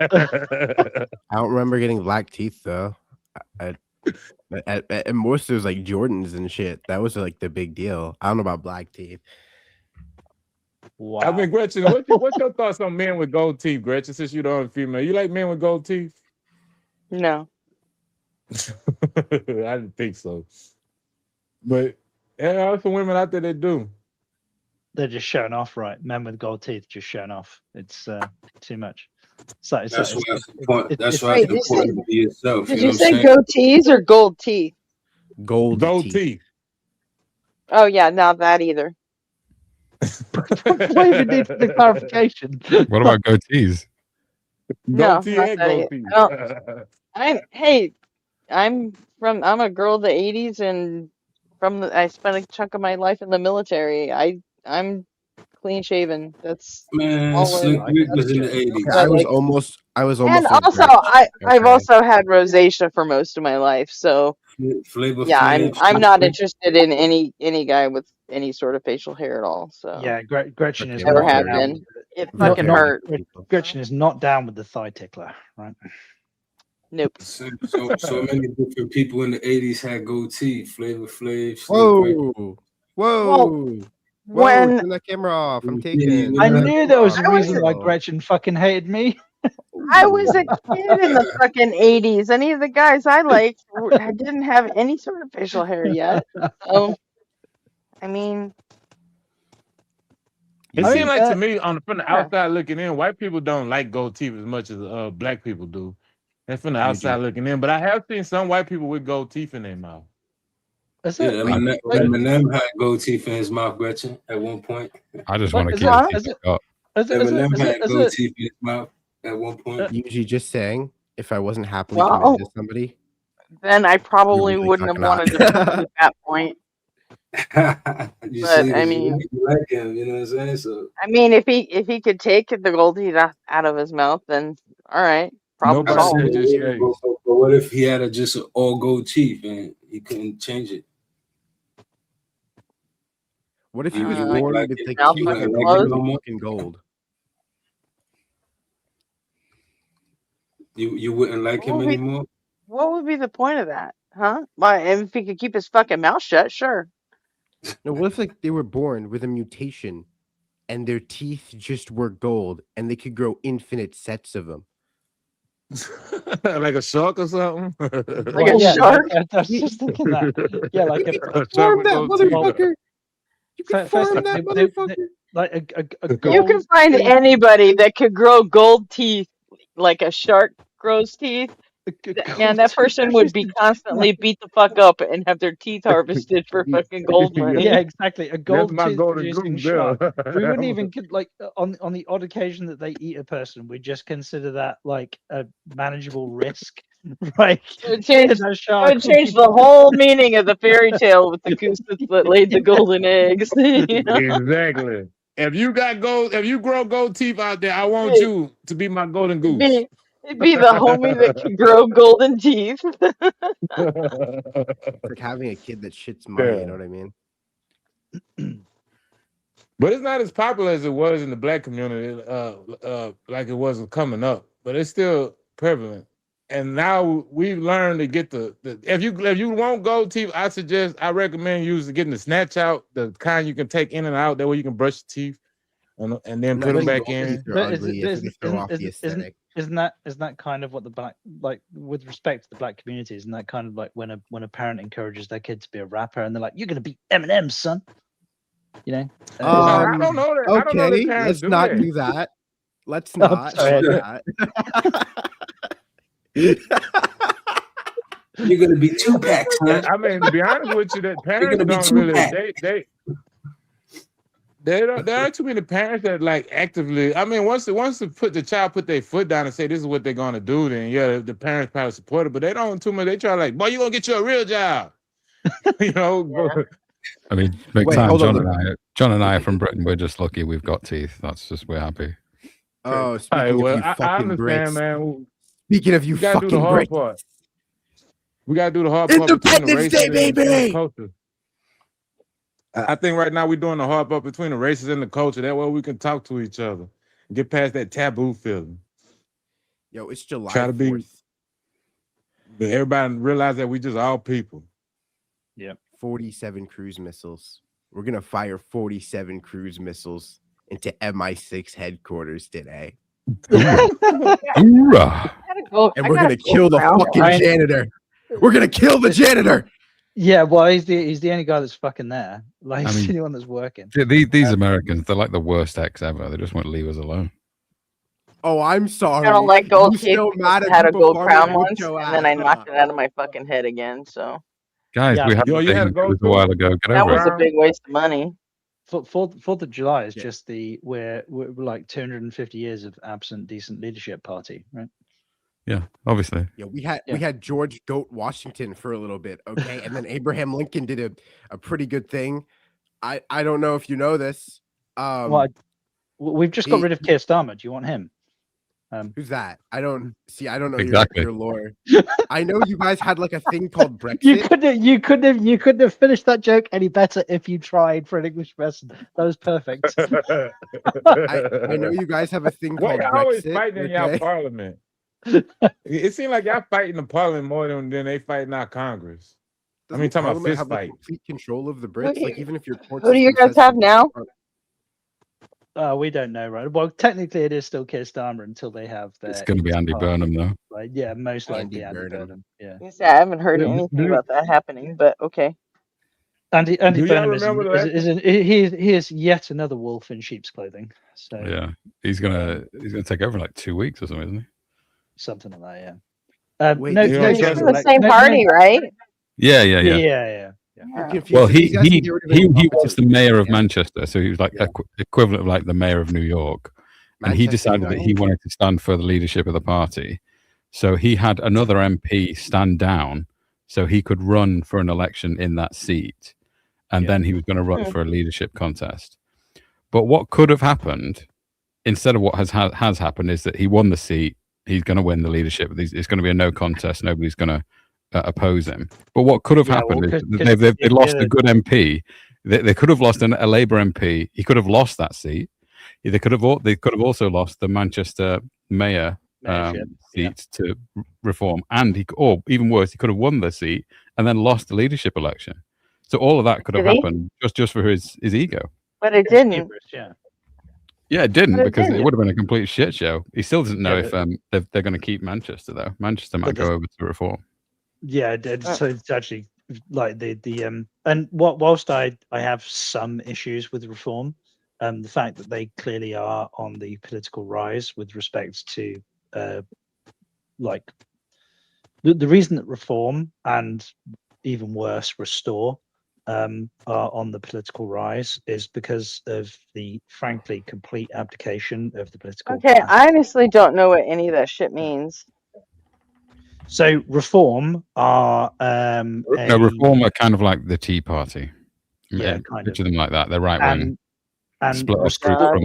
I don't remember getting black teeth though. At most it was like Jordans and shit. That was like the big deal. I don't know about black teeth. Wow. I mean, Gretchen, what's your thoughts on men with gold teeth, Gretchen? Since you're the only female, you like men with gold teeth? No. I didn't think so. But there are some women out there that do. they're just showing off, right? Men with gold teeth just showing off. It's too much. That's why it's important. That's why it's important to be yourself. Did you know you what I'm say saying? goatees or gold teeth? Gold teeth. Oh yeah, not that either. Why even need the clarification? What about goatees? No, Goatee not and that gold either. teeth. I'm a girl of the '80s, and I spent a chunk of my life in the military. I'm clean shaven. That's Man, all Slick in. Rick was in the 80s. I was almost And like also, Gretch. I've also had rosacea for most of my life, so Flavor yeah, Flav, I'm Slick not Rick. interested in any guy with any sort of facial hair at all. So Yeah, Gretchen is never not have down. been. It Not- fucking not- hurt. Gretchen is not down with the thigh tickler, right? Nope. So many different people in the 80s had goatee. Flavor Flav, Slick Rick. Whoa. Well, Whoa. when Turn that camera off. I'm taking. I knew there was a I was reason why Gretchen fucking hated me. I was a kid in the fucking '80s. Any of the guys I liked didn't have any sort of facial hair yet. So, I mean, It seems like to me, from the yeah. outside looking in, white people don't like gold teeth as much as black people do. That's from the outside looking in. But I have seen some white people with gold teeth in their mouth. Yeah, Eminem had gold teeth in his mouth, Gretchen, at one point. I just want to keep it teeth up. Eminem had gold teeth in his mouth at one point. Usually just saying, if I wasn't happily Well, committed to somebody, then I probably You're really wouldn't have fucking hot. wanted to be at that point. You But see, I mean, you like him, you know what I'm saying? So if he could take the gold teeth out of his mouth, then all right, problem Nobody solved. said just shave. But what if he had just an all gold teeth and he couldn't change it? what if he was You like born like with it? the You teeth like that like were it no more? fucking gold? You wouldn't like him anymore? What would be the point of that, huh? Why, if he could keep his fucking mouth shut, sure. No, what if like they were born with a mutation, and their teeth just were gold, and they could grow infinite sets of them? Like a shark or something? Like a shark? I was just thinking that. Yeah, like Farm that motherfucker. You can farm that motherfucker. Like a You gold can find tooth. anybody that could grow gold teeth like a shark grows teeth. Man, that person would be constantly beat the fuck up and have their teeth harvested for fucking gold money. Yeah, exactly. A gold my tooth golden producing goose shark. there. We wouldn't even like on the odd occasion that they eat a person, we just consider that like a manageable risk. Right? It would change, That it shark would would change be the whole meaning of the fairy tale with the goose that laid the golden eggs. You know? Exactly. If you grow gold teeth out there, I want you to be my golden goose. It'd be the homie that could grow golden teeth. It's like having a kid that shits money. Yeah. You know what I mean? But it's not as popular as it was in the black community, like it wasn't coming up. But it's still prevalent. And now we've learned to get the if you want gold teeth, I recommend you getting the snatch out, the kind you can take in and out. That way you can brush your teeth and then put them back in. Isn't that kind of what the black, like with respect to the black community, isn't that kind of like when a parent encourages their kid to be a rapper and they're like, you're gonna be Eminem, son? You know? I don't know that. Okay, I don't know that parents let's not do that. Let's not do that. You're gonna be Tupac, son. I mean, to be honest with you, that parents gonna be don't really Tupac. there are too many parents that like actively. I mean, once the child put their foot down and say this is what they're gonna do, then yeah, the parents probably support it. But they don't too much. They try like, boy, you gonna get you a real job, you know. Yeah. I mean, big time. John and I are from Britain. We're just lucky we've got teeth. That's just we're happy. Oh, speaking of you fucking I understand, Brits. man. Speaking of you We gotta do fucking the hard Brits. part. We gotta do the hard part between the races and the culture. I think right now we're doing the hard part between the races and the culture. That way we can talk to each other and get past that taboo feeling. Yo, it's July Try to be 4th. But everybody realize that we just all people. Yeah. 47 cruise missiles. We're gonna fire 47 cruise missiles into MI6 headquarters today. Hoorah. And we're gonna kill the fucking janitor. We're gonna kill the janitor. Yeah, well, he's the only guy that's fucking there. Like, I he's mean, the only one that's working. These Americans, they're like the worst ex ever. They just won't leave us alone. Oh, I'm sorry. I don't like gold You teeth. still mad at I had a people gold farming crown with once, your and then I ass, knocked it out of my fucking head again. So Guys, we had Yo, you had a to go a while ago. Get that over was it. a big waste of money. Fourth of July is just we're like 250 years of absent decent leadership party, right? Yeah, obviously. Yeah, we had George Goat Washington for a little bit, okay, and then Abraham Lincoln did a pretty good thing. I don't know if you know this. We've just got rid of Keir Starmer. Do you want him? Who's that? I don't know Exactly. your lore. I know you guys had like a thing called Brexit. You couldn't have finished that joke any better if you tried for an English person. That was perfect. I know you guys have a thing Why called y'all always Brexit. fighting in y'all okay? parliament? It seems like y'all fighting the parliament more than they fighting our Congress. I mean, Doesn't talking about Parliament fist have like, fight. complete control of the Brits? Like even if your court Who do you system guys says have to- now? We don't know, right? Well, technically, it is still Keir Starmer until they have their. It's going to be Andy parliament. Burnham, though. Like, yeah, most likely Andy Andy Burnham. Burnham. Yeah. I haven't heard Do- anything do- about that happening, but okay. Andy Do y'all Burnham remember the he is yet another wolf in sheep's clothing. So Yeah, he's gonna take over in like 2 weeks or something, isn't he? something like that. Yeah. Wait, no, you no, don't It's trust from the same party, right? Yeah. Yeah. I'm confused. Well, So he these guys think they were doing he opposite was the mayor of yeah. Manchester, so he was like equivalent of like the mayor of New York, and he Manchester decided that he United? wanted to stand for the leadership of the party. So he had another MP stand down, so he could run for an election in that seat, and then he was going to run for a leadership contest. But what could have happened instead of what has happened is that he won the seat. He's going to win the leadership. It's going to be a no contest. Nobody's going to oppose him. But what could have happened is that they lost a good MP. They could have lost a Labour MP. He could have lost that seat. They could have also lost the Manchester mayor Mayorship, seat to reform, and or even worse, he could have won the seat and then lost the leadership election. So all of that could have Did he? happened just for his ego. But it didn't. Yeah. Yeah, it didn't, But it because it didn't. would have been a complete shit show. He still doesn't know Yeah, if they're going to keep Manchester, though. Manchester might but go over to reform. Yeah, so it's actually like the and whilst I have some issues with reform, the fact that they clearly are on the political rise with respect to like the reason that reform and even worse restore are on the political rise is because of the frankly complete abdication of the political Okay, I honestly don't know what any of that shit means. So reform are No, reform are kind of like the Tea Party. Yeah, kind of. Picture them like that. They're right wing, and split off restore,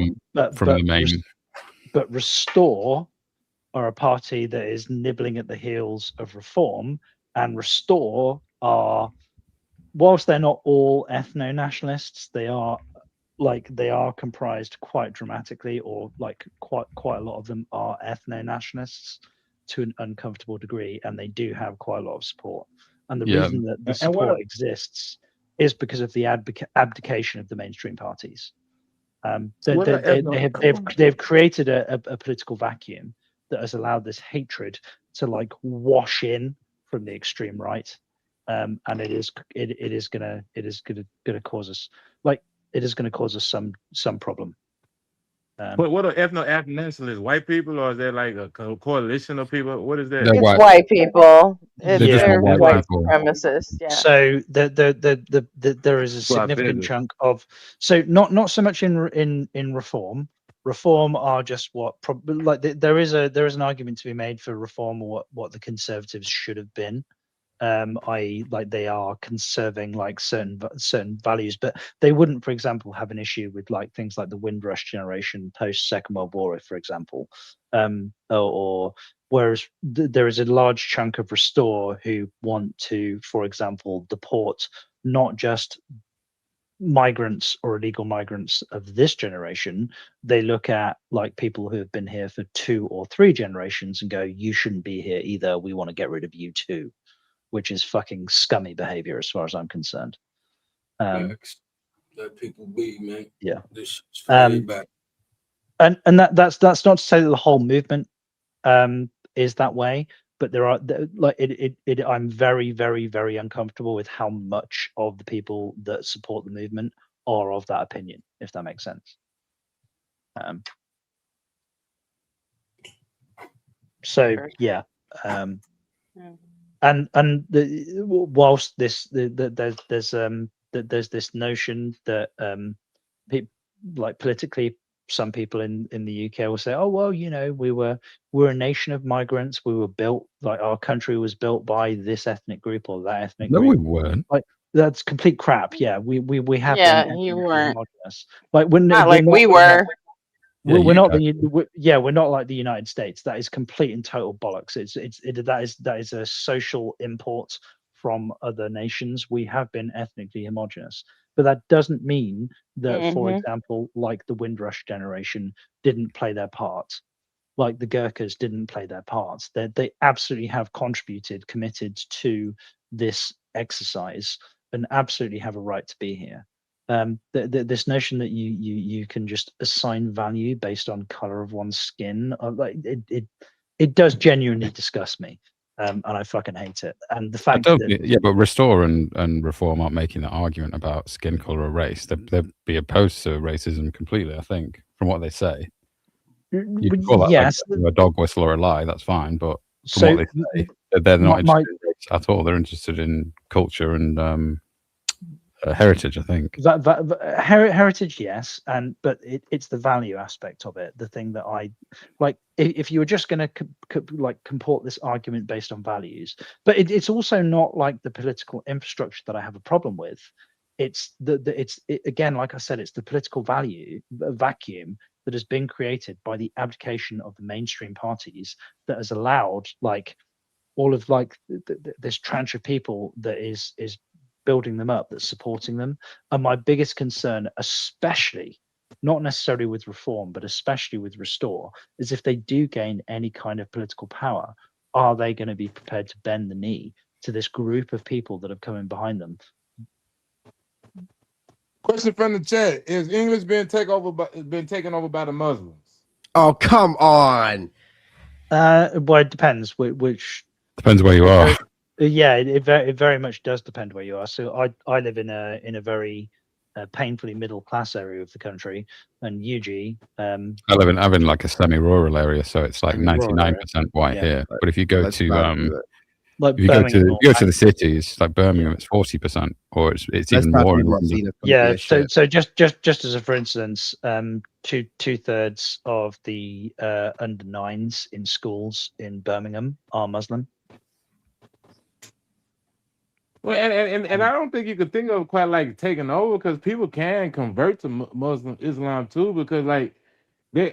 from the main. But restore are a party that is nibbling at the heels of reform, and restore are, whilst they're not all ethno-nationalists, they are comprised quite dramatically, or like quite a lot of them are ethno-nationalists to an uncomfortable degree, and they do have quite a lot of support. And the reason that the support exists is because of the abdication of the mainstream parties. They've created a political vacuum that has allowed this hatred to like wash in from the extreme right, and it is gonna cause us some problem. What are ethno-nationalists? White people, or is there like a coalition of people? What is that? It's white people. They're That's white people. supremacists. Yeah. So there is a significant chunk of, so not so much in reform. Reform are just what there is an argument to be made for reform, or what the Conservatives should have been, i.e. like they are conserving like certain values, but they wouldn't, for example, have an issue with like things like the Windrush generation post Second World War, for example, or whereas there is a large chunk of Restore who want to, for example, deport not just migrants or illegal migrants of this generation. They look at like people who have been here for 2 or 3 generations and go, you shouldn't be here either, we want to get rid of you too, which is fucking scummy behavior as far as I'm concerned. Let people be, man. Yeah. This is for everybody. And that's not to say that the whole movement is that way, but there are like I'm very, very, very uncomfortable with how much of the people that support the movement are of that opinion, if that makes sense. So yeah. And whilst there's this notion that like politically, some people in the UK will say, oh well, you know, we're a nation of migrants, we were built, like our country was built by this ethnic group or that ethnic No, group. we weren't. Like that's complete crap. Yeah, we have Yeah, been you weren't. homogenous. Like we're Not like we were. We're not we're not like the United States. That is complete and total bollocks. That is a social import from other nations. We have been ethnically homogenous, but that doesn't mean that, for example, like the Windrush generation didn't play their part, like the Gurkhas didn't play their parts. They absolutely have contributed, committed to this exercise, and absolutely have a right to be here. This notion that you can just assign value based on color of one's skin, like it does genuinely disgust me, and I fucking hate it. And the fact that but Restore and Reform aren't making that argument about skin color or race. They'd be opposed to racism completely, I think, from what they say. You can call that yes, like a dog whistle or a lie, that's fine, but from what they say, they're not interested in race at all. They're interested in culture and heritage, I think. Heritage, yes, but it's the value aspect of it. The thing that I like, if you were just going to comport this argument based on values, but it's also not like the political infrastructure that I have a problem with. It's again, like I said, it's the political vacuum that has been created by the abdication of the mainstream parties that has allowed like all of like this tranche of people that is building them up, that's supporting them. And my biggest concern, especially not necessarily with reform, but especially with restore, is if they do gain any kind of political power, are they going to be prepared to bend the knee to this group of people that have come in behind them? Question from the chat: is English being taken over by the Muslims? Oh, come on. Well, it depends which. Depends where you are. Yeah, it very much does depend where you are. So I live in a very painfully middle class area of the country, and UG. I live in like a semi-rural area, so it's like Semi-rural 99% area. white Yeah. here. But if you go Let's to not do that. like if you go Birmingham to or you go to the cities like Birmingham, it's 40%, or it's Let's even not more be in this London. xenophobic Yeah, shit. so just as a for instance, two-thirds of the under nines in schools in Birmingham are Muslim. Well, and I don't think you could think of it quite like taking over, because people can convert to Muslim Islam too. Because like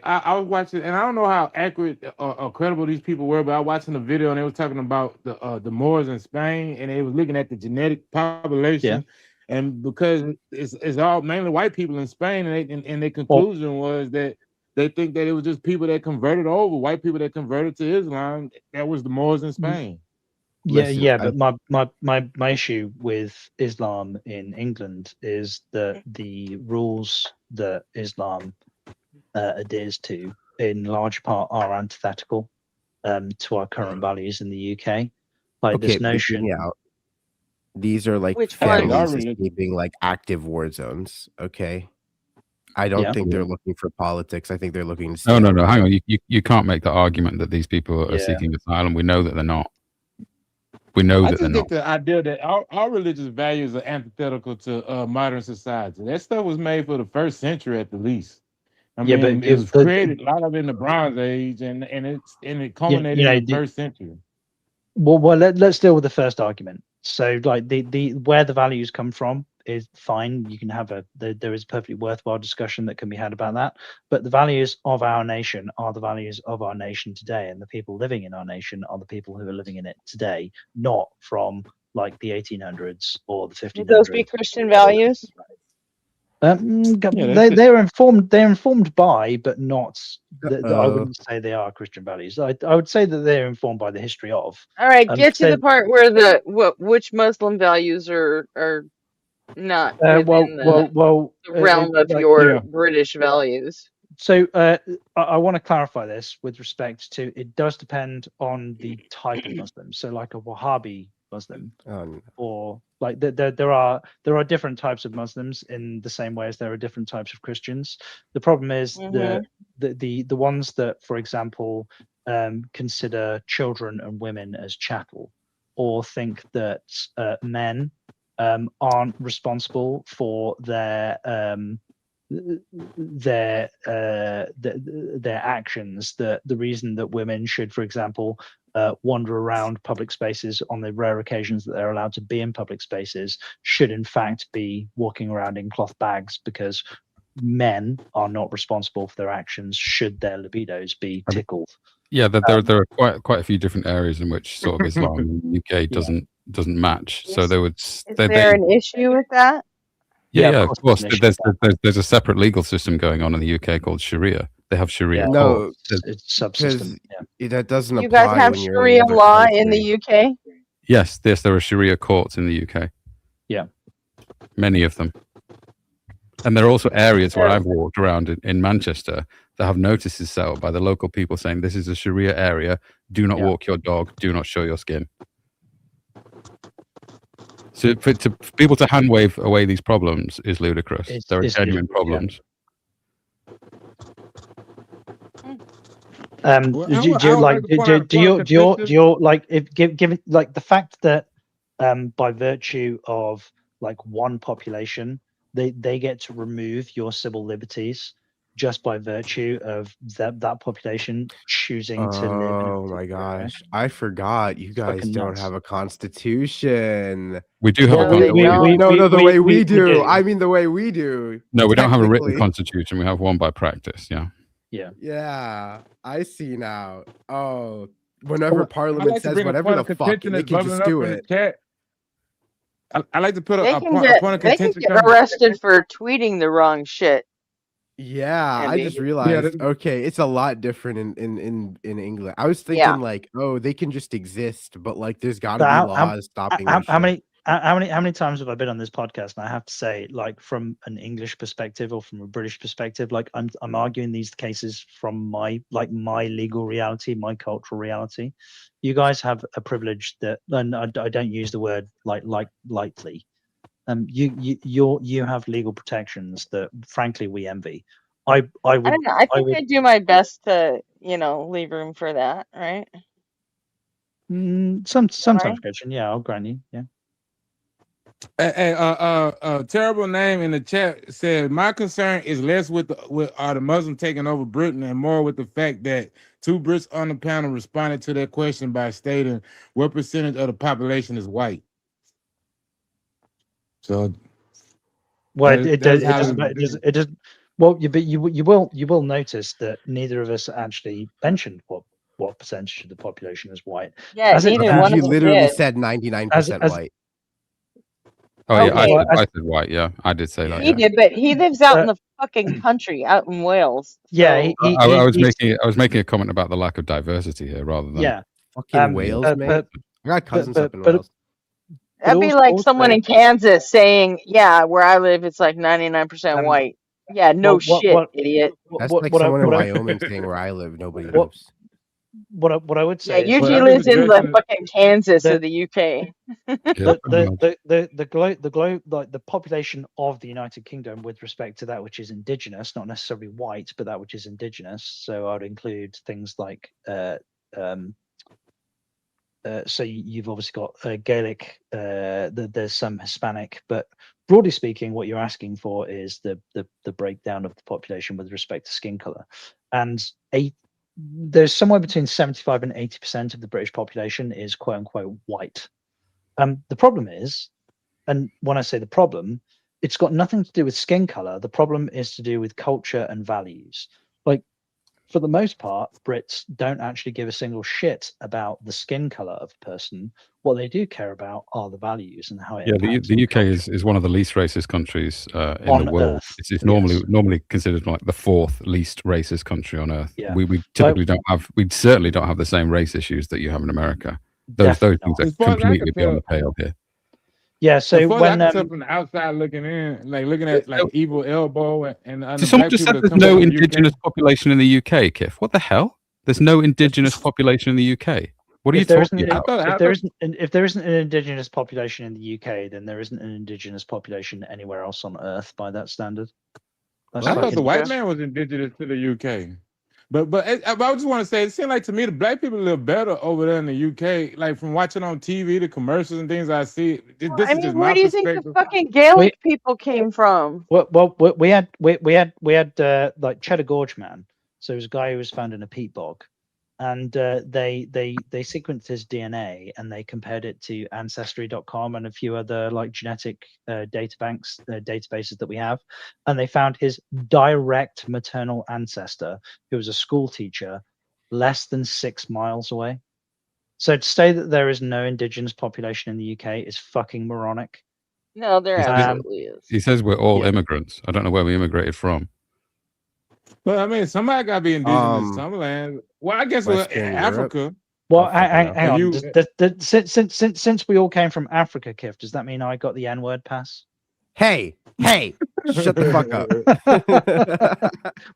I was watching, and I don't know how accurate or credible these people were, but I was watching a video and they were talking about the Moors in Spain, and they was looking at the genetic population, and because it's all mainly white people in Spain, and their conclusion was that they think that it was just people that converted over, white people that converted to Islam. That was the Moors in Spain. But my issue with Islam in England is that the rules that Islam adheres to, in large part, are antithetical to our current values in the UK. Like Okay, this but hear notion. me out. These are like Which one? families escaping like active war zones. Okay. I don't think they're looking for politics. I think they're looking to stay No. out. Hang on. You can't make the argument that these people are Yeah. seeking asylum. We know that they're not. We know I that they're just not. think the idea that our religious values are antithetical to modern society. That stuff was made for the first century at the least. I Yeah, mean, but it was created a lot of it in the Bronze Age, and it culminated in the first century. Well, let's deal with the first argument. So, like the where the values come from is fine. You can have there is a perfectly worthwhile discussion that can be had about that. But the values of our nation are the values of our nation today, and the people living in our nation are the people who are living in it today, not from like the 1800s or the 1500s. Would those be Christian values? They're informed. They're informed by, but not. I wouldn't say they are Christian values. I would say that they're informed by the history of. All right, get to the part where which Muslim values are not within the realm of your British values. So I want to clarify this with respect to it does depend on the type of Muslim. So like a Wahhabi Muslim, or like there are different types of Muslims in the same way as there are different types of Christians. The problem is that the ones that, for example, consider children and women as chattel, or think that men aren't responsible for their actions, that the reason that women should, for example, wander around public spaces on the rare occasions that they're allowed to be in public spaces should in fact be walking around in cloth bags, because men are not responsible for their actions should their libidos be tickled. Yeah, there are quite a few different areas in which sort of Islam in the UK doesn't match. So they would. Is there an issue with that? Yeah, of course. There's a separate legal system going on in the UK called Sharia. They have Sharia. No, it's subsystem. That doesn't You apply guys have when you're Sharia in law in the UK? Yes, there are Sharia courts in the UK. Yeah, many of them. And there are also areas where I've walked around in Manchester that have notices set up by the local people saying this is a Sharia area. Do not walk your dog. Do not show your skin. So for people to hand wave away these problems is ludicrous. There are genuine problems. Do you like if give it like the fact that by virtue of like one population they get to remove your civil liberties just by virtue of that population choosing to live in Oh my gosh, I forgot you guys don't have a constitution. We do have a constitution. The way we do. I mean the way we do. No, we don't have a written constitution. We have one by practice. Yeah, I see now. Oh, whenever Parliament says whatever the fuck, they can just do it. I like to put They a can point of get contention. arrested for tweeting the wrong shit. Yeah, I Andy. just Yeah, realized. Okay, it's a lot different in England. I was thinking Yeah. like, oh, they can just exist, but like, there's got to But be how, laws stopping how, this how shit. many how many times have I been on this podcast? And I have to say, like, from an English perspective or from a British perspective, like I'm arguing these cases from my legal reality, my cultural reality. You guys have a privilege that, and I don't use the word lightly. You have legal protections that, frankly, we envy. I I would don't know. I think would I do my best to, leave room for that, right? sometimes, Gretchen. Yeah, I'll grant you. Yeah. Terrible name in the chat said, my concern is less with the Muslims taking over Britain and more with the fact that 2 Brits on the panel responded to that question by stating what percentage of the population is white. So, Well, it that's how doesn't matter. It doesn't. Well, you will notice that neither of us actually mentioned what percentage of the population is white. Yeah, As it neither stands, one You of us literally did. said 99% white. Oh yeah, Okay. I said white. Yeah, I did say that. He Yeah. did, but he lives out in the fucking country, out in Wales. Yeah, So I was making a comment about the lack of diversity here rather than yeah. Fucking Wales, mate. I got cousins up in Wales. that'd be like someone in Kansas saying, "Yeah, where I live, it's like 99% white." Yeah, no shit, idiot. That's like someone in Wyoming saying where I live, nobody moves. What I would Yeah, say is, Eugene lives in the fucking Kansas of the UK. the population of the United Kingdom with respect to that which is indigenous, not necessarily white, but that which is indigenous. So I would include things like so you've obviously got Gaelic, there's some Hispanic, but broadly speaking, what you're asking for is the breakdown of the population with respect to skin color. And there's somewhere between 75 and 80% of the British population is quote unquote white. The problem is, and when I say the problem, it's got nothing to do with skin color. The problem is to do with culture and values. Like, for the most part, Brits don't actually give a single shit about the skin color of a person. What they do care about are the values and how it Yeah, impacts. the UK is one of the least racist countries in On the world. Earth, It's normally considered like the 4th least racist country on Earth. Yeah. We typically we certainly don't have the same race issues that you have in America. Those things are As far as I completely can beyond tell- the pale here. Yeah, so as far as I when can tell from the outside looking in, like looking at like Evil Elbow and So the someone black just people said that there's come no from the indigenous UK. population in the UK, Kif. What the hell? There's no indigenous population in the UK. What are you talking about? If there isn't an indigenous population in the UK, then there isn't an indigenous population anywhere else on Earth by that standard. That's I thought fucking the white man was indigenous to the UK. But I just want to say, it seems like to me the black people live better over there in the UK. Like from watching on TV, the commercials and things I see. This I is mean, just where my do you think the perspective. fucking Gaelic people came from? Well, we had like Cheddar Gorge Man. So it was a guy who was found in a peat bog, and they sequenced his DNA and they compared it to Ancestry.com and a few other like genetic databases that we have, and they found his direct maternal ancestor, who was a school teacher, less than 6 miles away. So to say that there is no indigenous population in the UK is fucking moronic. No, there absolutely is. He says we're all immigrants. I don't know where we immigrated from. Well, I mean, somebody got to be indigenous to some land. Well, I guess we're in Africa. Well, hang on. You- Since we all came from Africa, Kif, does that mean I got the N-word pass? Hey, shut the fuck up.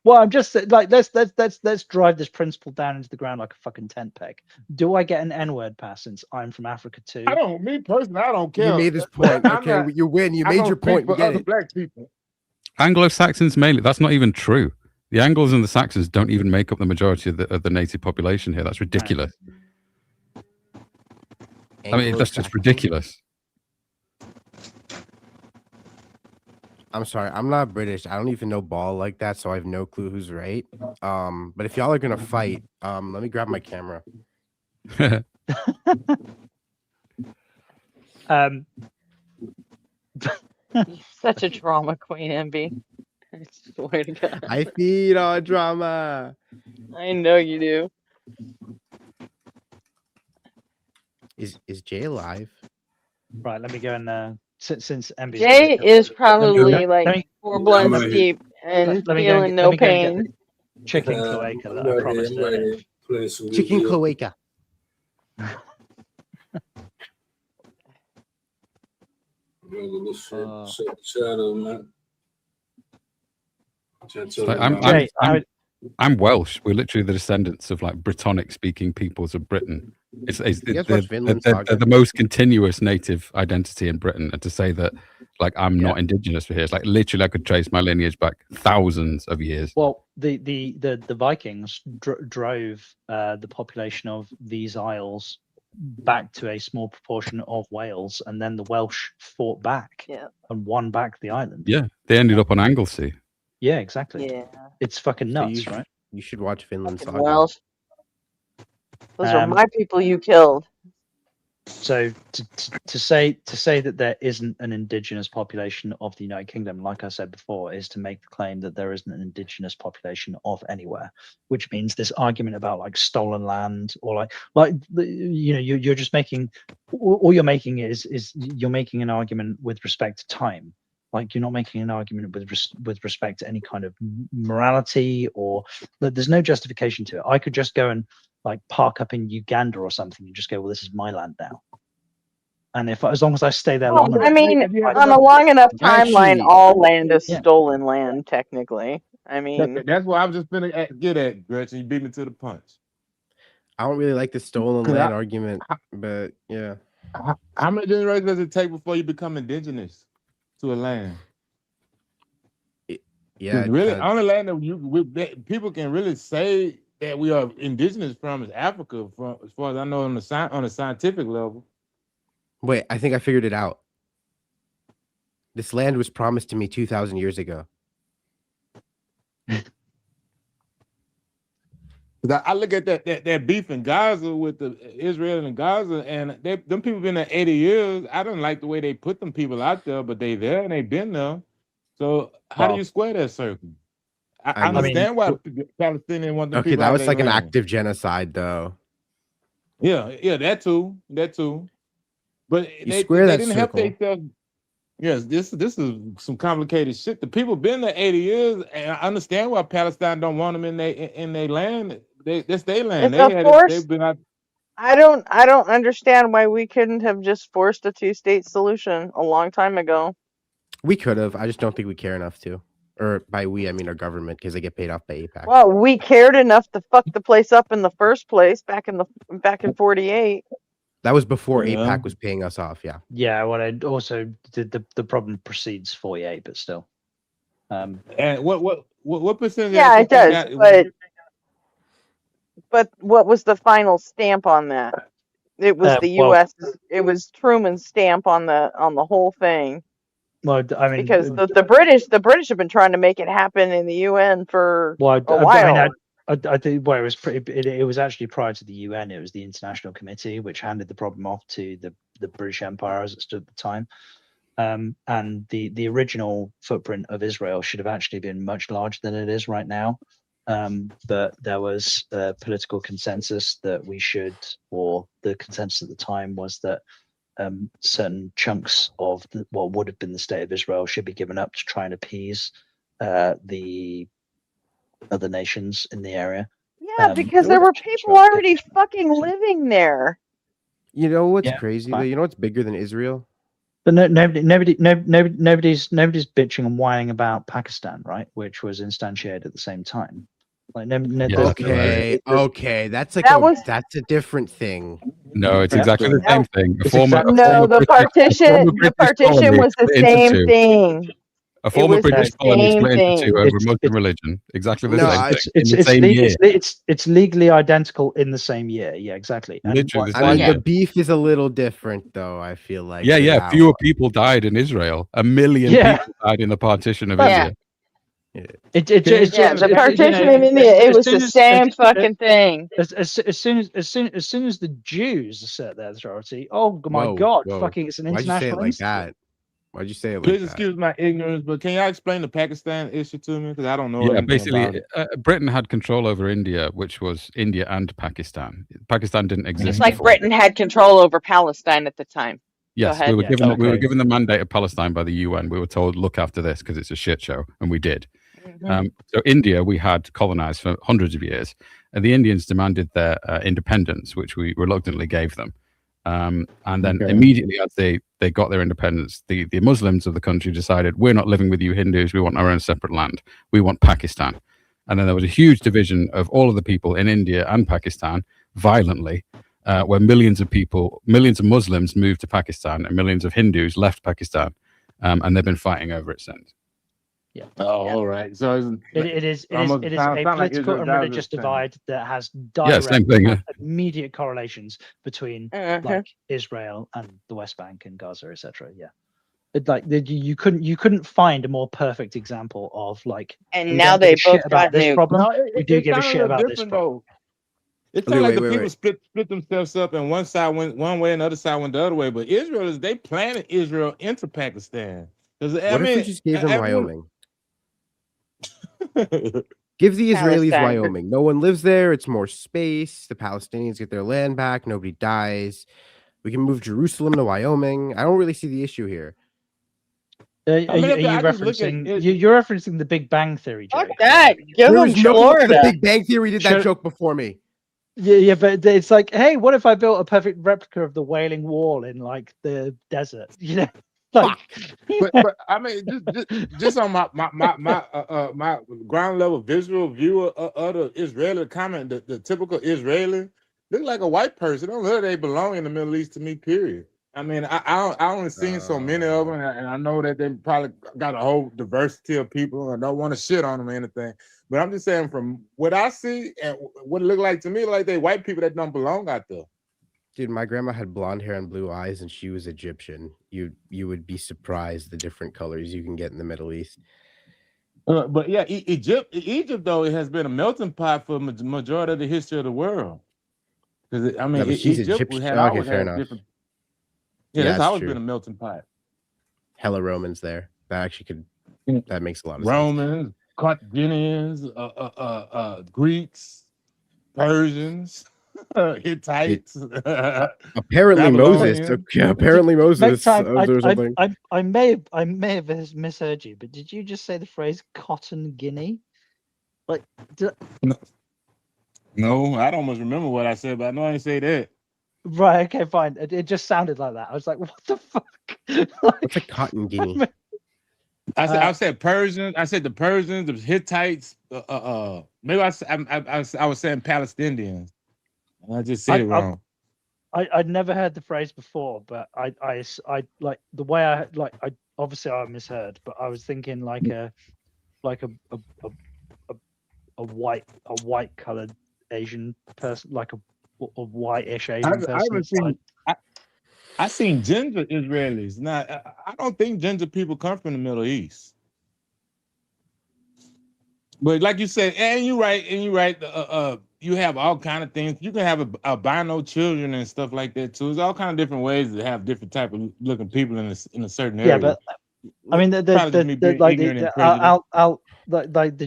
Well, I'm just like let's drive this principle down into the ground like a fucking tent peg. Do I get an N-word pass since I'm from Africa too? Me personally, I don't care. You made this point. I'm Okay, not- you win. You I made don't your speak point. We for get other it. black people. Anglo-Saxons mainly. That's not even true. The Anglos and the Saxons don't even make up the majority of the native population here. That's ridiculous. I mean, that's just ridiculous. I'm sorry, I'm not British. I don't even know ball like that, so I have no clue who's right. But if y'all are gonna fight, let me grab my camera. Such a drama queen, MB. I swear to God. I feed on drama. I know you do. Is Jay alive? Right, let me go and since MB's Jay is probably let like me- 4 blunts deep and let me feeling let no me go and get pain. the chicken cloaca that I promised earlier. Chicken cloaca. Shadow, man. It's like, I'm Welsh. We're literally the descendants of like Brittonic speaking peoples of Britain. They're the most continuous native identity in Britain. And to say that like I'm not indigenous for here, it's like literally I could trace my lineage back thousands of years. Well, the Vikings drove the population of these isles back to a small proportion of Wales, and then the Welsh fought back and won back the island. Yeah, they ended up on Anglesey. Yeah, exactly. Yeah. It's fucking nuts, right? You should watch Finland Saga. Welsh. Those are my people you killed. So to say that there isn't an indigenous population of the United Kingdom, like I said before, is to make the claim that there isn't an indigenous population of anywhere, which means this argument about like stolen land or you're just making all you're making is you're making an argument with respect to time. Like you're not making an argument with respect to any kind of morality, or there's no justification to it. I could just go and like park up in Uganda or something and just go, well, this is my land now. And as long as I stay there long enough. I mean, on a long enough timeline, all land is stolen land, technically. I mean, that's what I was just gonna get at, Gretchen. You beat me to the punch. I don't really like the stolen land argument, but yeah. How many generations does it take before you become indigenous to a land? Yeah, really, only land that people can really say that we are indigenous from is Africa, from as far as I know on a scientific level. Wait, I think I figured it out. This land was promised to me 2,000 years ago. I look at that beef in Gaza with the Israel and Gaza, and them people been there 80 years. I don't like the way they put them people out there, but they there and they been there. So how do you square that circle? I understand why Palestinians want the people. Okay, that out was their like an land. active genocide, though. Yeah, that too. But they square that didn't help circle. themselves. Yes, this is some complicated shit. The people been there 80 years, and I understand why Palestine don't want them in their land. That's their land. They've been out. I don't understand why we couldn't have just forced a 2-state solution a long time ago. We could have. I just don't think we care enough to. Or by we, I mean our government, because they get paid off by AIPAC. Well, we cared enough to fuck the place up in the first place back in 48. That was before AIPAC was paying us off, yeah. Yeah, well, I also did the problem precedes 48, but still. And what percentage? Yeah, it does. But what was the final stamp on that? It was the U.S. It was Truman's stamp on the whole thing. Well, I mean, because the British have been trying to make it happen in the UN for a while. I think it was actually prior to the UN. It was the International Committee which handed the problem off to the British Empire as it stood at the time. And the original footprint of Israel should have actually been much larger than it is right now. But there was a political consensus that we should, or the consensus at the time was that certain chunks of what would have been the state of Israel should be given up to try and appease the other nations in the area. Yeah, because there were people already fucking living there. You know what's crazy though? You know what's bigger than Israel? But nobody's bitching and whining about Pakistan, right? Which was instantiated at the same time. Like okay, that's like that's a different thing. No, it's exactly the same thing. The partition was the same thing. A former British colony split into two over Muslim religion. Exactly the same thing. In the same year. It's legally identical in the same year. Yeah, exactly. Literally the I same. mean, the beef is a little different, though. I feel like. Yeah. Fewer people died in Israel. 1 million people died in the partition of Israel. The partition in India, it was the same fucking thing. As soon as the Jews assert their authority, oh my God, fucking, it's an international. Why'd you say it like that? Why'd you say it like Please that? excuse my ignorance, but can y'all explain the Pakistan issue to me? Because I don't know. Yeah, basically, Britain had control over India, which was India and Pakistan. Pakistan didn't exist. It's like Britain had control over Palestine at the time. Yes, we were given the mandate of Palestine by the UN. We were told, look after this because it's a shit show, and we did. So India, we had colonized for hundreds of years, and the Indians demanded their independence, which we reluctantly gave them. And then immediately as they got their independence, the Muslims of the country decided, we're not living with you Hindus, we want our own separate land. We want Pakistan. And then there was a huge division of all of the people in India and Pakistan violently, where millions of Muslims moved to Pakistan and millions of Hindus left Pakistan. And they've been fighting over it since. Yeah. Oh, all right. So it is a sound like political and Israel religious thing. divide that has Yeah, same thing, yeah. immediate correlations between like Israel and the West Bank and Gaza, etc. Yeah, you couldn't find a more perfect example of like. And we now don't give they a shit both about got this nuked. problem. No, We do it give a sounds shit little about this different, problem. though. It sounds like the people split themselves up, and one side went one way, and the other side went the other way. But they planted Israel into Pakistan. What if we just gave them Wyoming? Give the Israelis Palestine. Wyoming. No one lives there. It's more space. The Palestinians get their land back. Nobody dies. We can move Jerusalem to Wyoming. I don't really see the issue here. Are you referencing? You're referencing the Big Bang Theory, Jay. Fuck that. Give There them is no Florida. The Big Bang Theory did that joke before me. Yeah, but it's like, hey, what if I built a perfect replica of the Wailing Wall in like the desert? You know, like. but I mean, just on my ground level visual view of the Israeli comment, the typical Israeli look like a white person. Don't look like they belong in the Middle East to me. Period. I mean, I only seen so many of them, and I know that they probably got a whole diversity of people. I don't want to shit on them or anything, but I'm just saying from what I see and what it look like to me, like they white people that don't belong out there. Dude, my grandma had blonde hair and blue eyes, and she was Egyptian. You would be surprised the different colors you can get in the Middle East. But yeah, Egypt though, it has been a melting pot for majority of the history of the world. Because I mean, she's Egypt Egyptian. had Okay, always fair had enough. different. Yeah, Yeah, that's that's always true. been a melting pot. Hella Romans there. That actually could. That makes a lot of sense. Romans, Carthaginians, Greeks, Persians, Hittites. Apparently Moses. Babylonians. Apparently Moses. Next time, or something. I may have misheard you, but did you just say the phrase "cotton guinea"? Like, No, I don't almost remember what I said, but I know I didn't say that. right? Okay, fine. It just sounded like that. I was like, what the fuck? What's a cotton guinea? I said Persians. I said the Persians, the Hittites. Maybe I was saying Palestinians. I just said it wrong. I'd never heard the phrase before, but I like the way I obviously I misheard, but I was thinking like a white colored Asian person, like a whitish Asian person. I seen ginger Israelis. Now I don't think ginger people come from the Middle East. But like you said, and you're right. You have all kind of things. You can have albino children and stuff like that too. There's all kind of different ways to have different type of looking people in a certain area. Yeah, but I mean, the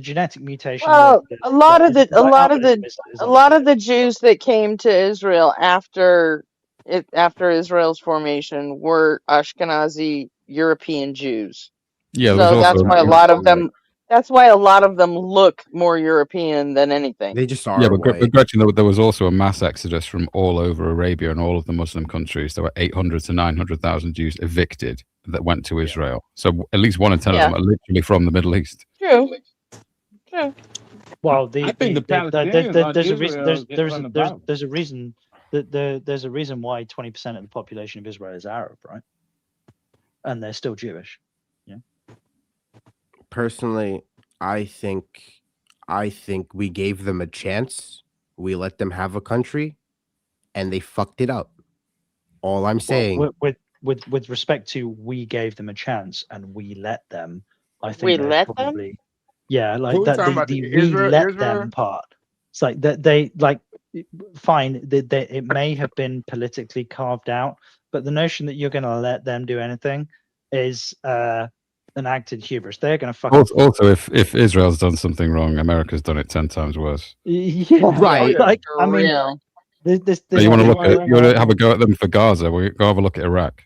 genetic mutation. Well, a lot of the Jews that came to Israel after Israel's formation were Ashkenazi European Jews. Yeah, so that's why a lot of them look more European than anything. They just are. Yeah, but Gretchen, there was also a mass exodus from all over Arabia and all of the Muslim countries. There were 800 to 900,000 Jews evicted that went to Israel. So at least 1 in 10 of them are literally from the Middle East. True. Well, I think the Palestinians there's a reason why 20% of the population of Israel is Arab, right? And they're still Jewish. Yeah. Personally, I think we gave them a chance. We let them have a country, and they fucked it up. All I'm saying, with respect to, we gave them a chance and we let them. I think we let probably, them. Yeah, like that. The we let them part. It's like that they like. Fine, it may have been politically carved out, but the notion that you're going to let them do anything is an acted hubris. They're going to fuck. Also, if Israel's done something wrong, America's done it 10 times worse. Yeah, right. Like, I mean, this you want to have a go at them for Gaza? We go have a look at Iraq.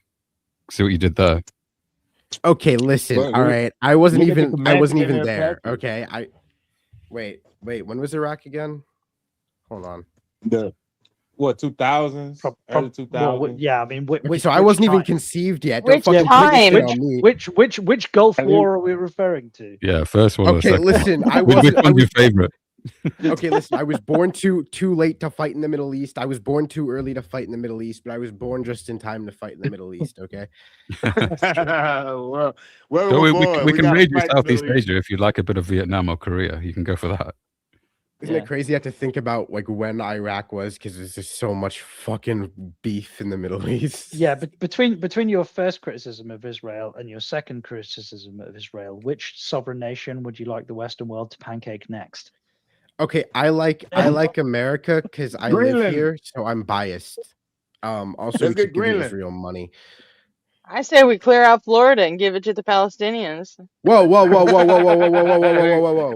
See what you did there. Okay, listen. Look, All right, I wasn't look at the even commandment in there. Patrick. Okay, wait. When was Iraq again? Hold on. The what 2000s, early 2000s. Yeah, I mean, Okay, so I wasn't even conceived yet. Don't Which fucking put this shit time? on me. Which Gulf War are we referring to? Yeah, first one or Okay, second listen. one. I Which wasn't. one's your favorite? Okay, listen. I was born too late to fight in the Middle East. I was born too early to fight in the Middle East, but I was born just in time to fight in the Middle East. Okay. well, where So we we born, can gotta raid you fight the Southeast Middle East. Asia if you like a bit of Vietnam or Korea. You can go for that. Isn't it crazy? I have to think about like when Iraq was because there's just so much fucking beef in the Middle East. Yeah, but between your first criticism of Israel and your second criticism of Israel, which sovereign nation would you like the Western world to pancake next? Okay, I like America because I live Greenland. here, so I'm biased. Also, Let's we get keep giving Greenland. Israel money. I say we clear out Florida and give it to the Palestinians. Whoa!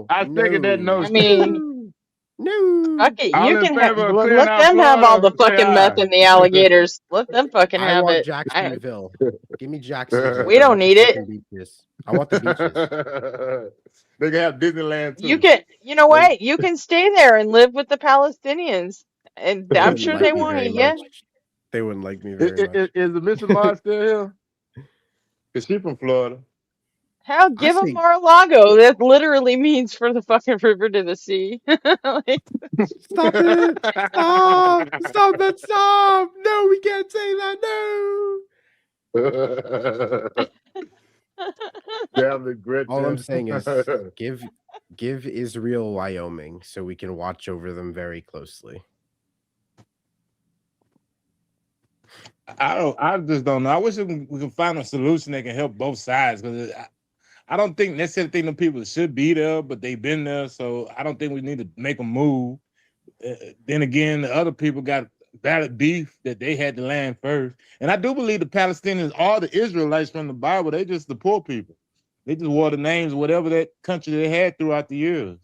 I second that I notion. mean, no. fuck it. All You in can have favor of clearing let out them have all the Florida, say fucking meth aye. and the alligators. Let them fucking I have want it. Jacksonville. Give me Jacksonville. We don't need it. Beaches. I want the beaches. They can have Disneyland too. You can. You know what? You can stay there and live with the Palestinians, and They I'm wouldn't sure like they me want very it. Yeah. much. They wouldn't like me very much. Is the Mr. Mars still here? Cause she from Florida. Hell, give them Mar-a-Lago. That literally means from the fucking river to the sea. Like, Stop it! Stop! Stop that! Stop! No, we can't say that. No. Damn the grit. All I'm saying is give Israel Wyoming so we can watch over them very closely. I just don't know. I wish we could find a solution that can help both sides because I don't think necessarily think the people should be there, but they've been there, so I don't think we need to make a move. Then again, the other people got valid beef that they had to land first, and I do believe the Palestinians are the Israelites from the Bible. They just the poor people. They just wore the names of whatever that country they had throughout the years.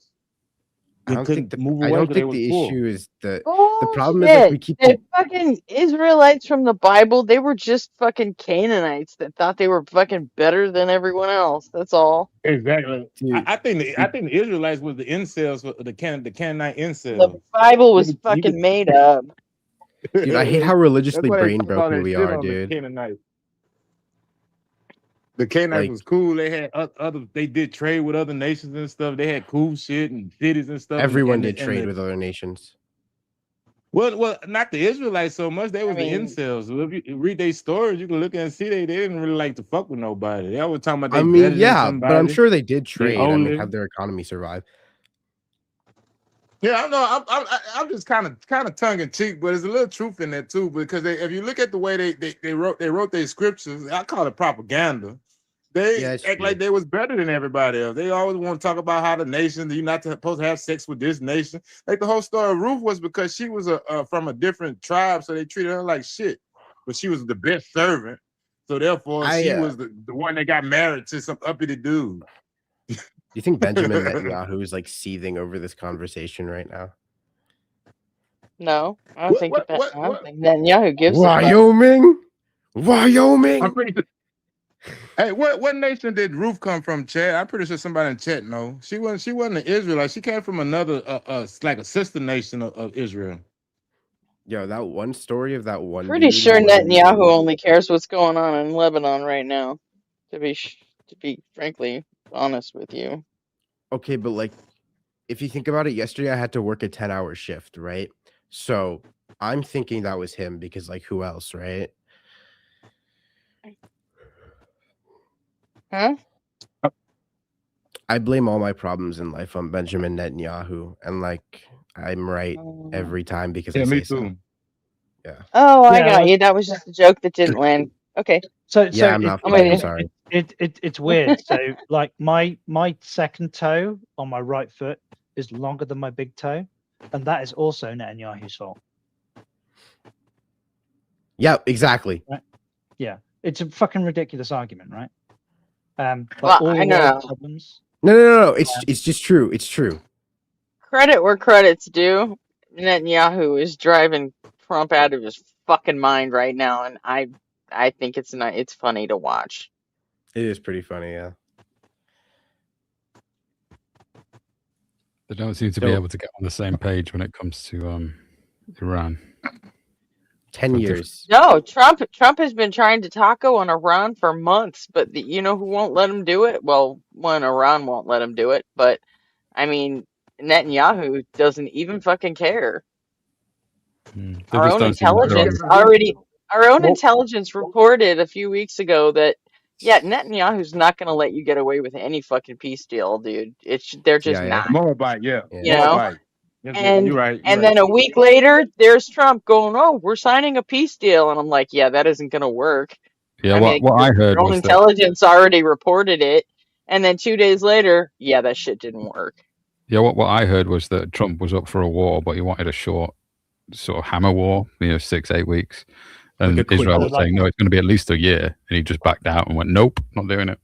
I don't think the poor. issue is the bullshit. problem is like we keep The fucking Israelites from the Bible, they were just fucking Canaanites that thought they were fucking better than everyone else. That's all. Exactly. I think the Israelites was the incels, the Canaanite incels. The Bible was fucking made up. Dude, I hate how religiously That's why they brain put all broken that we shit are, on dude. The Canaanites. The Canaanites Like- was cool. They had other. They did trade with other nations and stuff. They had cool shit and cities and stuff. Everyone and did trade with other nations. Well, not the Israelites so much. They was the incels. If you read their stories, you can look and see they didn't really like to fuck with nobody. They always talking about. I mean, yeah, but I'm sure they did trade. I mean, holy. have their economy survive. Yeah, I know. I'm just kind of tongue in cheek, but there's a little truth in that too. Because if you look at the way they wrote their scriptures, I call it propaganda. They act like they was better than everybody else. They always want to talk about how the nation you're not supposed to have sex with this nation. Like the whole story of Ruth was because she was from a different tribe, so they treated her like shit. But she was the best servant, so therefore she was the one that got married to some uppity dude. Do you think Benjamin Netanyahu is like seething over this conversation right now? No, I don't think Netanyahu gives a fuck. Wyoming. I'm pretty sure. Hey, what nation did Ruth come from, Chad? I'm pretty sure somebody in chat know. She wasn't an Israelite. She came from another like a sister nation of Israel. Yo, that one story of that one. Pretty dude sure who- Netanyahu only cares what's going on in Lebanon right now. To be frankly honest with you. Okay, but like, if you think about it, yesterday I had to work a 10-hour shift, right? So I'm thinking that was him because, like, who else, right? Huh? I blame all my problems in life on Benjamin Netanyahu, and like, I'm right every time because I say so. Yeah. Oh, I got you. That was just a joke that didn't land. Okay. So Yeah, I'm not funny, I'm sorry. It's weird. So like my second toe on my right foot is longer than my big toe, and that is also Netanyahu's fault. Yeah, exactly. Right? Yeah, it's a fucking ridiculous argument, right? Well, I know. Problems. No. It's just true. It's true. Credit where credit's due. Netanyahu is driving Trump out of his fucking mind right now, and I think it's funny to watch. It is pretty funny, yeah. They don't seem to be able to get on the same page when it comes to Iran. 10 years. No, Trump has been trying to taco on Iran for months, but you know who won't let him do it? Well, one, Iran won't let him do it, but I mean, Netanyahu doesn't even fucking care. Our own intelligence reported a few weeks ago that Netanyahu's not going to let you get away with any fucking peace deal, dude. They're just not. Moabite, yeah. You know? Moabite. Yes, And you're right. and then a week later, there's Trump going, "Oh, we're signing a peace deal," and I'm like, "Yeah, that isn't going to work." Yeah, I mean, what I heard your own was that intelligence already reported it, and then 2 days later, that shit didn't work. what I heard was that Trump was up for a war, but he wanted a short sort of hammer war, 6-8 weeks. And Like a quick Israel one. was saying, no, it's going to be at least a year. And he just backed out and went, nope, not doing it.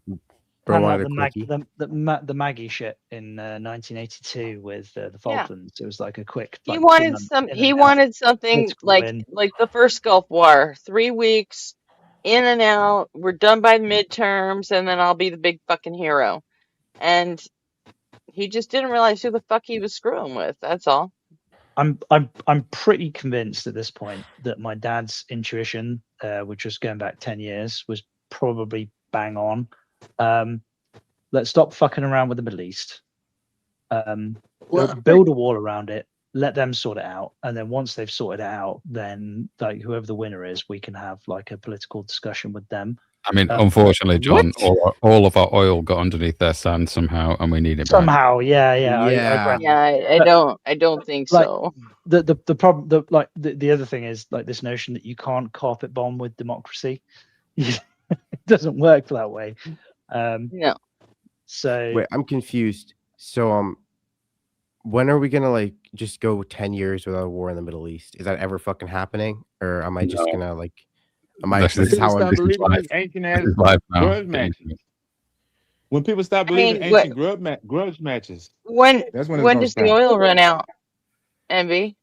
Bro Kind wanted of a like quickie. the Maggie shit in 1982 with the Falklands. It was like a quick. He Like, wanted 2 months some. in He and out, wanted something political win. like the first Gulf War, 3 weeks in and out. We're done by midterms, and then I'll be the big fucking hero. And he just didn't realize who the fuck he was screwing with. That's all. I'm pretty convinced at this point that my dad's intuition, which was going back 10 years, was probably bang on. Let's stop fucking around with the Middle East. Build a wall around it. Let them sort it out, and then once they've sorted it out, then like whoever the winner is, we can have like a political discussion with them. I mean, unfortunately, John, all of our oil got underneath their sand somehow, and we need it back. Somehow, yeah. I don't think like, so. The problem, the other thing is like this notion that you can't carpet bomb with democracy. It doesn't work that way. No. So wait, I'm confused. So when are we gonna like just go 10 years without a war in the Middle East? Is that ever fucking happening, or am I just gonna like? Am I? This is how I'm. Stop believing these ancient ass grudge matches. When people stop believing ancient grudge matches. That's when does the oil run out? MB?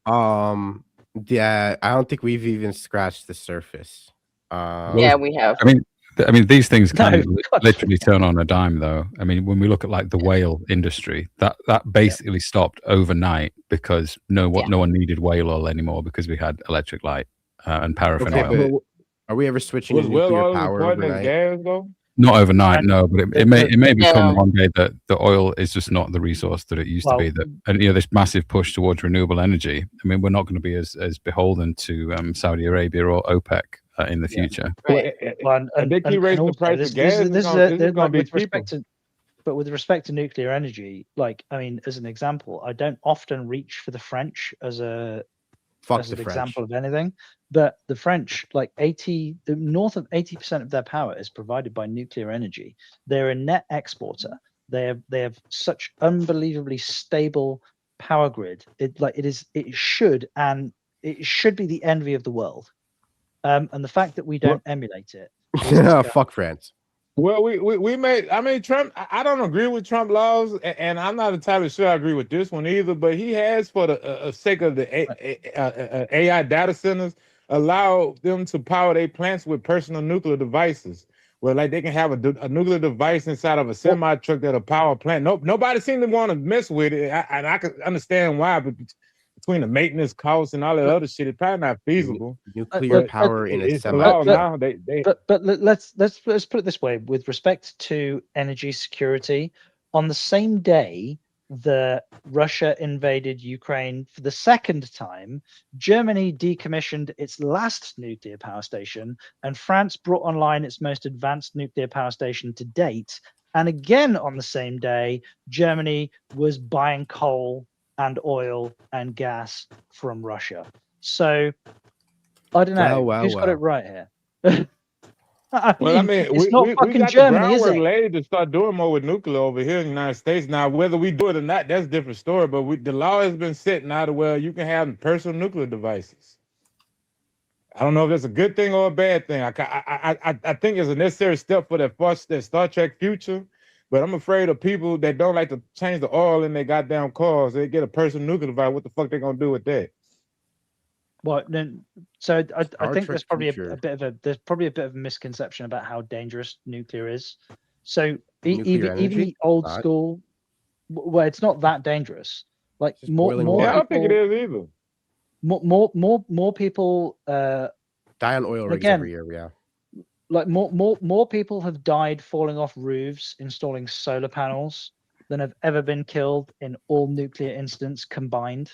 Yeah, I don't think we've even scratched the surface. Yeah, we have. I mean, these things can literally turn on a dime, though. I mean, when we look at like the whale industry, that basically stopped overnight because no one needed whale oil anymore because we had electric light and paraffin oil. Are we ever switching to nuclear power overnight? Gas, though? Not overnight, no, but it may become one day that the oil is just not the resource that it used to be. And this massive push towards renewable energy. I mean, we're not going to be as beholden to Saudi Arabia or OPEC in the future. Right. And they keep raising the price of gas. But with respect to nuclear energy, like I mean, as an example, I don't often reach for the French as an example of anything. But the French, like north of 80% of their power is provided by nuclear energy. They're a net exporter. They have such unbelievably stable power grid. It should be the envy of the world. And the fact that we don't emulate it. Fuck France. Well, we made. I mean, Trump. I don't agree with Trump laws, and I'm not entirely sure I agree with this one either. But he has, for the sake of the AI data centers, allowed them to power their plants with personal nuclear devices, where like they can have a nuclear device inside of a semi truck that'll power a plant. Nobody seemed to want to mess with it, and I can understand why. But between the maintenance costs and all that other shit, it's probably not feasible. Nuclear power in a semi. But let's put it this way: with respect to energy security, on the same day that Russia invaded Ukraine for the second time, Germany decommissioned its last nuclear power station, and France brought online its most advanced nuclear power station to date. And again, on the same day, Germany was buying coal and oil and gas from Russia. So I don't know who's got it right here. I mean, it's not fucking Germany, is it? Laid to start doing more with nuclear over here in the United States. Now, whether we do it or not, that's a different story. But the law has been set now to where you can have personal nuclear devices. I don't know if that's a good thing or a bad thing. I think it's a necessary step for that Star Trek future. But I'm afraid of people that don't like to change the oil in their goddamn cars. They get a personal nuclear device. What the fuck they gonna do with that? Well, then, so I Star think Trek there's probably future. a bit of a misconception about how dangerous nuclear is. So Nuclear even energy? the old Not. school, well, it's not that dangerous. Like more boiling more water. Yeah, I don't think it people, is either. more people. Die on oil rigs again, every year. Yeah. like more people have died falling off roofs installing solar panels than have ever been killed in all nuclear incidents combined.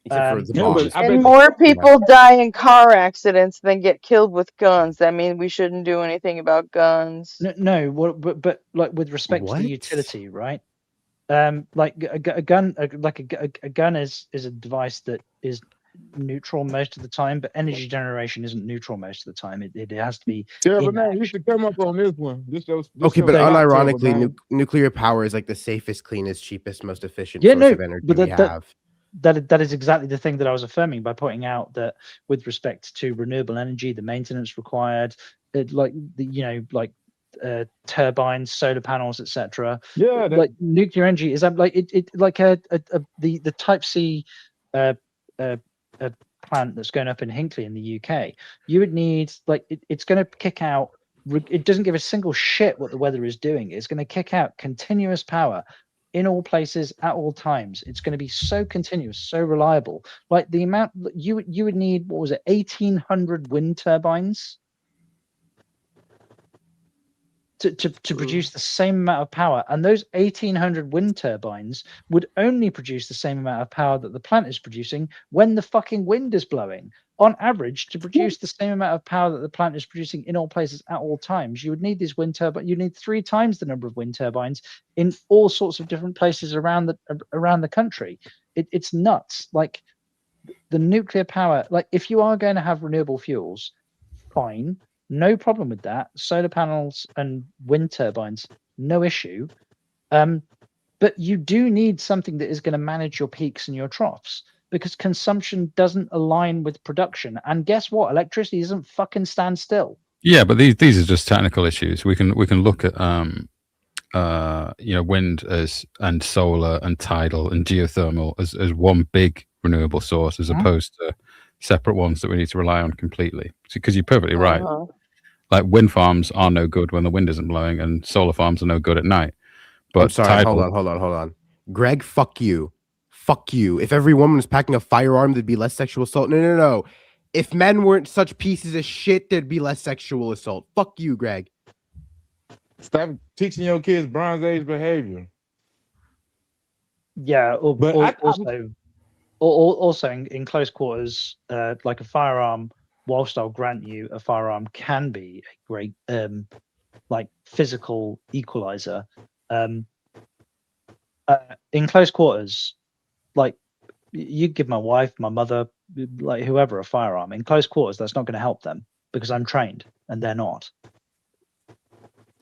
Except for the Yeah, bombs. but I And bet more people die in car accidents than get killed with guns. That means we shouldn't do anything about guns. No, but like with respect to the What? utility, right? Like a gun, a gun is a device that is neutral most of the time, but energy generation isn't neutral most of the time. It has to be Terrible in man, you should come up on this one. This Okay, but spot, Terrible unironically, man. nuclear power is like the safest, cleanest, cheapest, most efficient Yeah, source no, of energy but we have. that is exactly the thing that I was affirming by pointing out that with respect to renewable energy, the maintenance required, like turbines, solar panels, etc. Yeah, like nuclear energy is like the Type C plant that's going up in Hinkley in the UK. You would need it's going to kick out. It doesn't give a single shit what the weather is doing. It's going to kick out continuous power in all places at all times. It's going to be so continuous, so reliable. Like the amount you would need, what was it, 1,800 wind turbines to produce the same amount of power, and those 1,800 wind turbines would only produce the same amount of power that the plant is producing when the fucking wind is blowing. On average, to produce the same amount of power that the plant is producing in all places at all times, you would need these wind turbines. You need 3 times the number of wind turbines in all sorts of different places around the country. It's nuts. Like the nuclear power. Like if you are going to have renewable fuels, fine. No problem with that. Solar panels and wind turbines, no issue. But you do need something that is going to manage your peaks and your troughs, because consumption doesn't align with production. And guess what? Electricity doesn't fucking stand still. Yeah, but these are just technical issues. We can look at wind and solar and tidal and geothermal as one big renewable source, as opposed to separate ones that we need to rely on completely. Because you're perfectly right. Like wind farms are no good when the wind isn't blowing, and solar farms are no good at night. But I'm sorry, hold on. Greg, fuck you. Fuck you. If every woman was packing a firearm, there'd be less sexual assault. No. If men weren't such pieces of shit, there'd be less sexual assault. Fuck you, Greg. Stop teaching your kids Bronze Age behavior. Yeah, also in close quarters, like a firearm, whilst I'll grant you a firearm can be a great like physical equalizer, in close quarters, like you give my wife, my mother, like whoever a firearm in close quarters, that's not going to help them because I'm trained and they're not.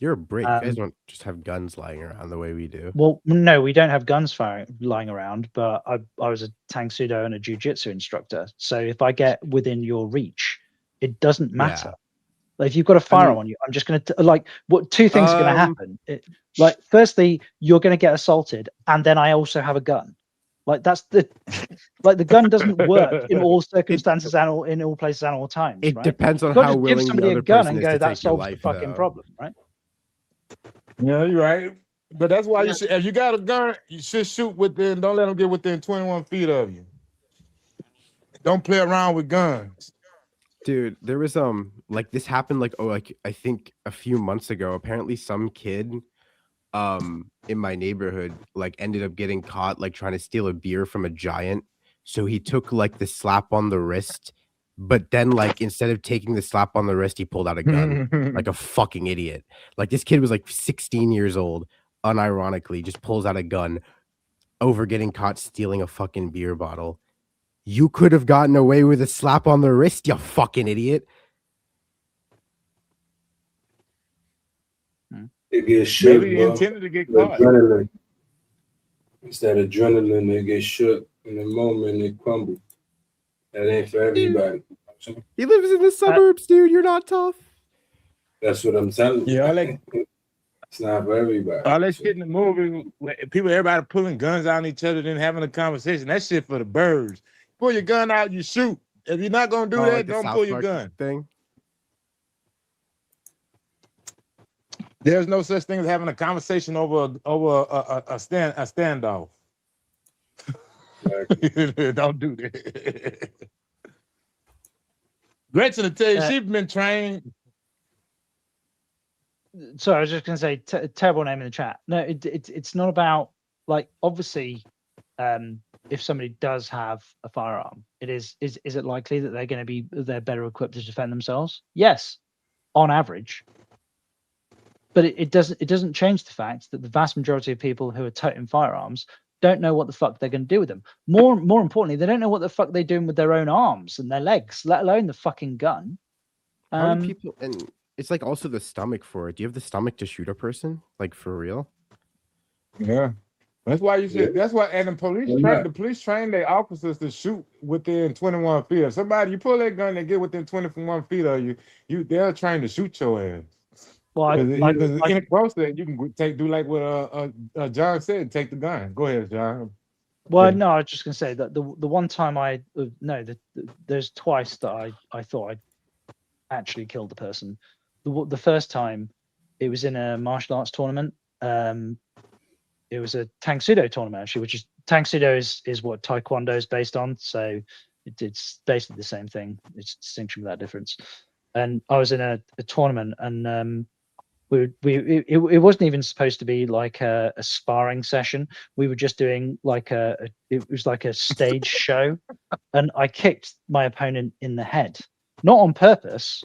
You're a brick. You guys don't just have guns lying around the way we do. Well, no, we don't have guns lying around, but I was a Tang Sudo and a Jiu-Jitsu instructor. So if I get within your reach, it doesn't matter. Like if you've got a firearm on you, I'm just going to two things are going to happen. Firstly, you're going to get assaulted, and then I also have a gun. Like that's the gun doesn't work in all circumstances and in all places and all times. It right? depends on You've got how to give willing somebody the other a gun person and is go, to that take your solves life, the fucking though. problem, right? Yeah, you're right. But that's why you should, if you got a gun, you should shoot within, don't let them get within 21 feet of you. Don't play around with guns. Dude, there was like this happened I think a few months ago. Apparently some kid in my neighborhood ended up getting caught trying to steal a beer from a giant. So he took the slap on the wrist, but then instead of taking the slap on the wrist, he pulled out a gun like a fucking idiot. This kid was 16 years old, unironically, just pulls out a gun over getting caught stealing a fucking beer bottle. You could have gotten away with a slap on the wrist, you fucking idiot. It gets shook, Maybe bro. intended to get That caught. adrenaline. It's that adrenaline that gets shook in the moment it crumbles. That ain't for everybody. He lives in the suburbs, dude. You're not tough. That's what I'm telling you. Yeah, it's not for everybody. All that shit in the movie, everybody pulling guns out on each other, then having a conversation. That shit for the birds. Pull your gun out, you shoot. If you're not gonna do Oh, that, like the don't South pull your Park gun. thing. There's no such thing as having a conversation over a standoff. Don't do that. Gretchen will tell you she's been trained. So I was just going to say, terrible name in the chat. No, it's not about, like, obviously, if somebody does have a firearm, is it likely that they're better equipped to defend themselves? Yes, on average. But it doesn't change the fact that the vast majority of people who are toting firearms don't know what the fuck they're going to do with them. More importantly, they don't know what the fuck they're doing with their own arms and their legs, let alone the fucking gun. How many people? And it's like also the stomach for it. Do you have the stomach to shoot a person? Like for real? Yeah. That's why you should. That's why, and the police train their officers to shoot within 21 feet. If somebody, you pull that gun and get within 21 feet of you, they're trained to shoot your ass. Well, because any closer, you can do like what John said, take the gun. Go ahead, John. Well, no, I was just going to say that the one time there's twice that I thought I'd actually killed the person. The first time, it was in a martial arts tournament. It was a Tang Sudo tournament, actually, which is Tang Sudo is what Taekwondo is based on. So it's basically the same thing. It's distinction without difference. And I was in a tournament, and it wasn't even supposed to be like a sparring session. We were just doing like it was like a stage show, and I kicked my opponent in the head, not on purpose.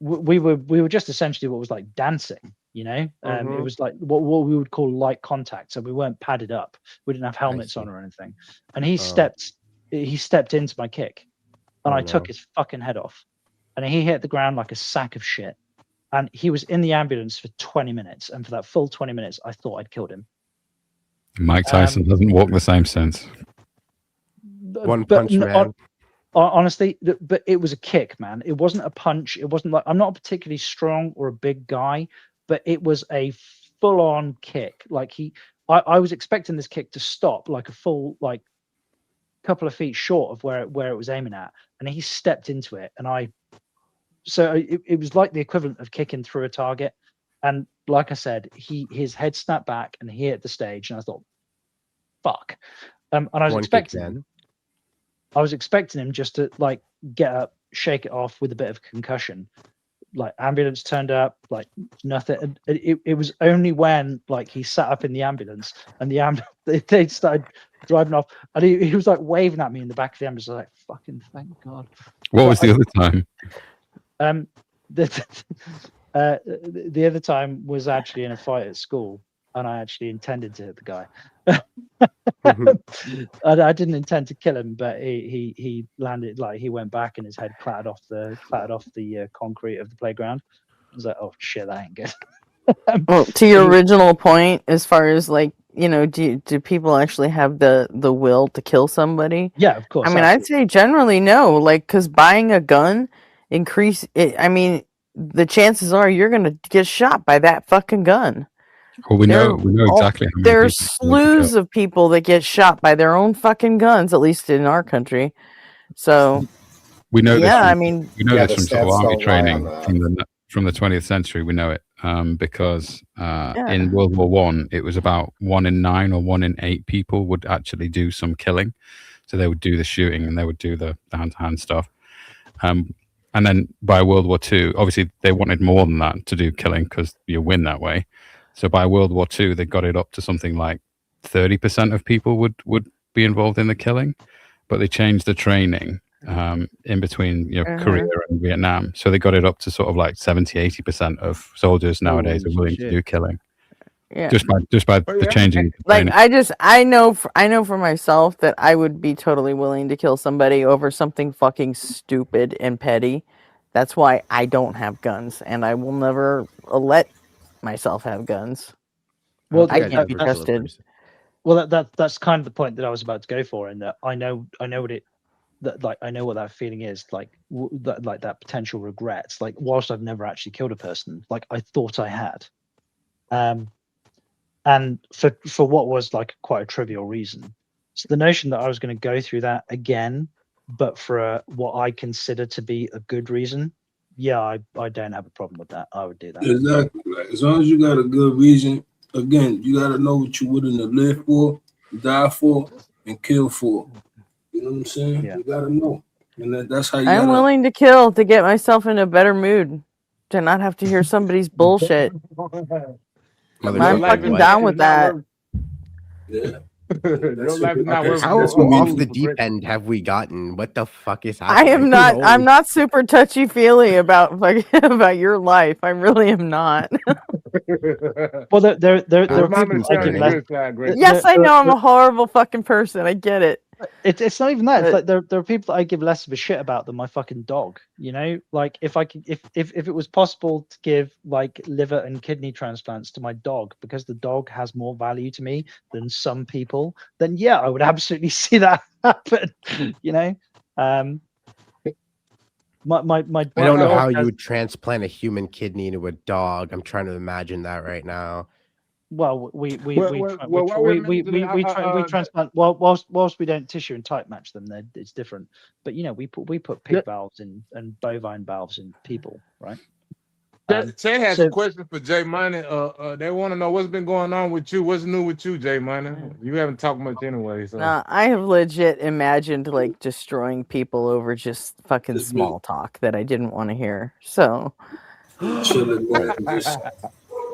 We were just essentially what was like dancing, you know. It was like what we would call light contact, so we weren't padded up. We didn't have helmets on or anything. And he stepped into my kick, and I took his fucking head off, and he hit the ground like a sack of shit. And he was in the ambulance for 20 minutes, and for that full 20 minutes, I thought I'd killed him. Mike Tyson doesn't walk the same sense. One punch man. Honestly, but it was a kick, man. It wasn't a punch. It wasn't like, I'm not particularly strong or a big guy, but it was a full-on kick. Like I was expecting this kick to stop like a full, like, couple of feet short of where it was aiming at, and he stepped into it, and so it was like the equivalent of kicking through a target. And like I said, his head snapped back and he hit the stage, and I thought, fuck. And I was expecting him just to like get up, shake it off with a bit of concussion. Like, ambulance turned up, like nothing. It was only when like he sat up in the ambulance and they started driving off, and he was like waving at me in the back of the ambulance. I was like, fucking thank God. What was the other time? The other time was actually in a fight at school, and I actually intended to hit the guy. I didn't intend to kill him, but he landed, like, he went back and his head clattered off the concrete of the playground. I was like, oh shit, that ain't good. Well, to your original point, as far as like, you know, do people actually have the will to kill somebody? Yeah, of course. I mean, I'd say generally no, like, because buying a gun I mean, the chances are you're gonna get shot by that fucking gun. Well, we know exactly how many there are people slews of people that get shot by their own fucking guns, at least in our country. So we know yeah, this. I mean, we know this from sort of army don't lie on training that. from the 20th century. We know it because in World War One, it was about 1 in 9 or 1 in 8 people would actually do some killing. So they would do the shooting and they would do the hand-to-hand stuff. And then by World War II, obviously they wanted more than that to do killing because you win that way. So by World War II, they got it up to something like 30% of people would be involved in the killing, but they changed the training in between, you know, Korea and Vietnam. So they got it up to sort of like 70-80% of soldiers nowadays are willing to do killing. Yeah. Just by the changing. Like, I know for myself that I would be totally willing to kill somebody over something fucking stupid and petty. That's why I don't have guns, and I will never let myself have guns. Well, I can't be trusted. Well, that's kind of the point that I was about to go for, in that I know what it, that, like, I know what that feeling is, like that potential regrets. Like, whilst I've never actually killed a person, like I thought I had, and for what was like quite a trivial reason. So the notion that I was going to go through that again but for what I consider to be a good reason, yeah, I don't have a problem with that. I would do that. Exactly. Like, as long as you got a good reason, again, you got to know what you're willing to live for, die for, and kill for. You know what I'm saying? Yeah. You got to know. And that's how you I'm got to. willing to kill to get myself in a better mood, to not have to hear somebody's bullshit. I'm fucking down with that. Yeah. Your life is not Okay, worth how that's off the deep end have we gotten? What the fuck is happening? I am not. I'm Holy- not super touchy feely about about your life. I really am not. Well, there Well, are mama people is I on give the less. good side, Grace. Yes, I know I'm a horrible fucking person. I get it. It's not even that. It's But- like there are people that I give less of a shit about than my fucking dog. You know, like if I could, if it was possible to give like liver and kidney transplants to my dog because the dog has more value to me than some people, then yeah, I would absolutely see that happen. You know, my I don't know dog how you has- would transplant a human kidney into a dog. I'm trying to imagine that right now. Well, we transplant. Well, whilst we don't tissue and type match them, it's different. But you know, we put pig valves in and bovine valves in people, right? Say has so- a question for Jay Money. They want to know what's been going on with you. What's new with you, Jay Money? You haven't talked much anyway. So Nah, I have legit imagined like destroying people over just fucking small talk that I didn't want to hear. So Chilling, man.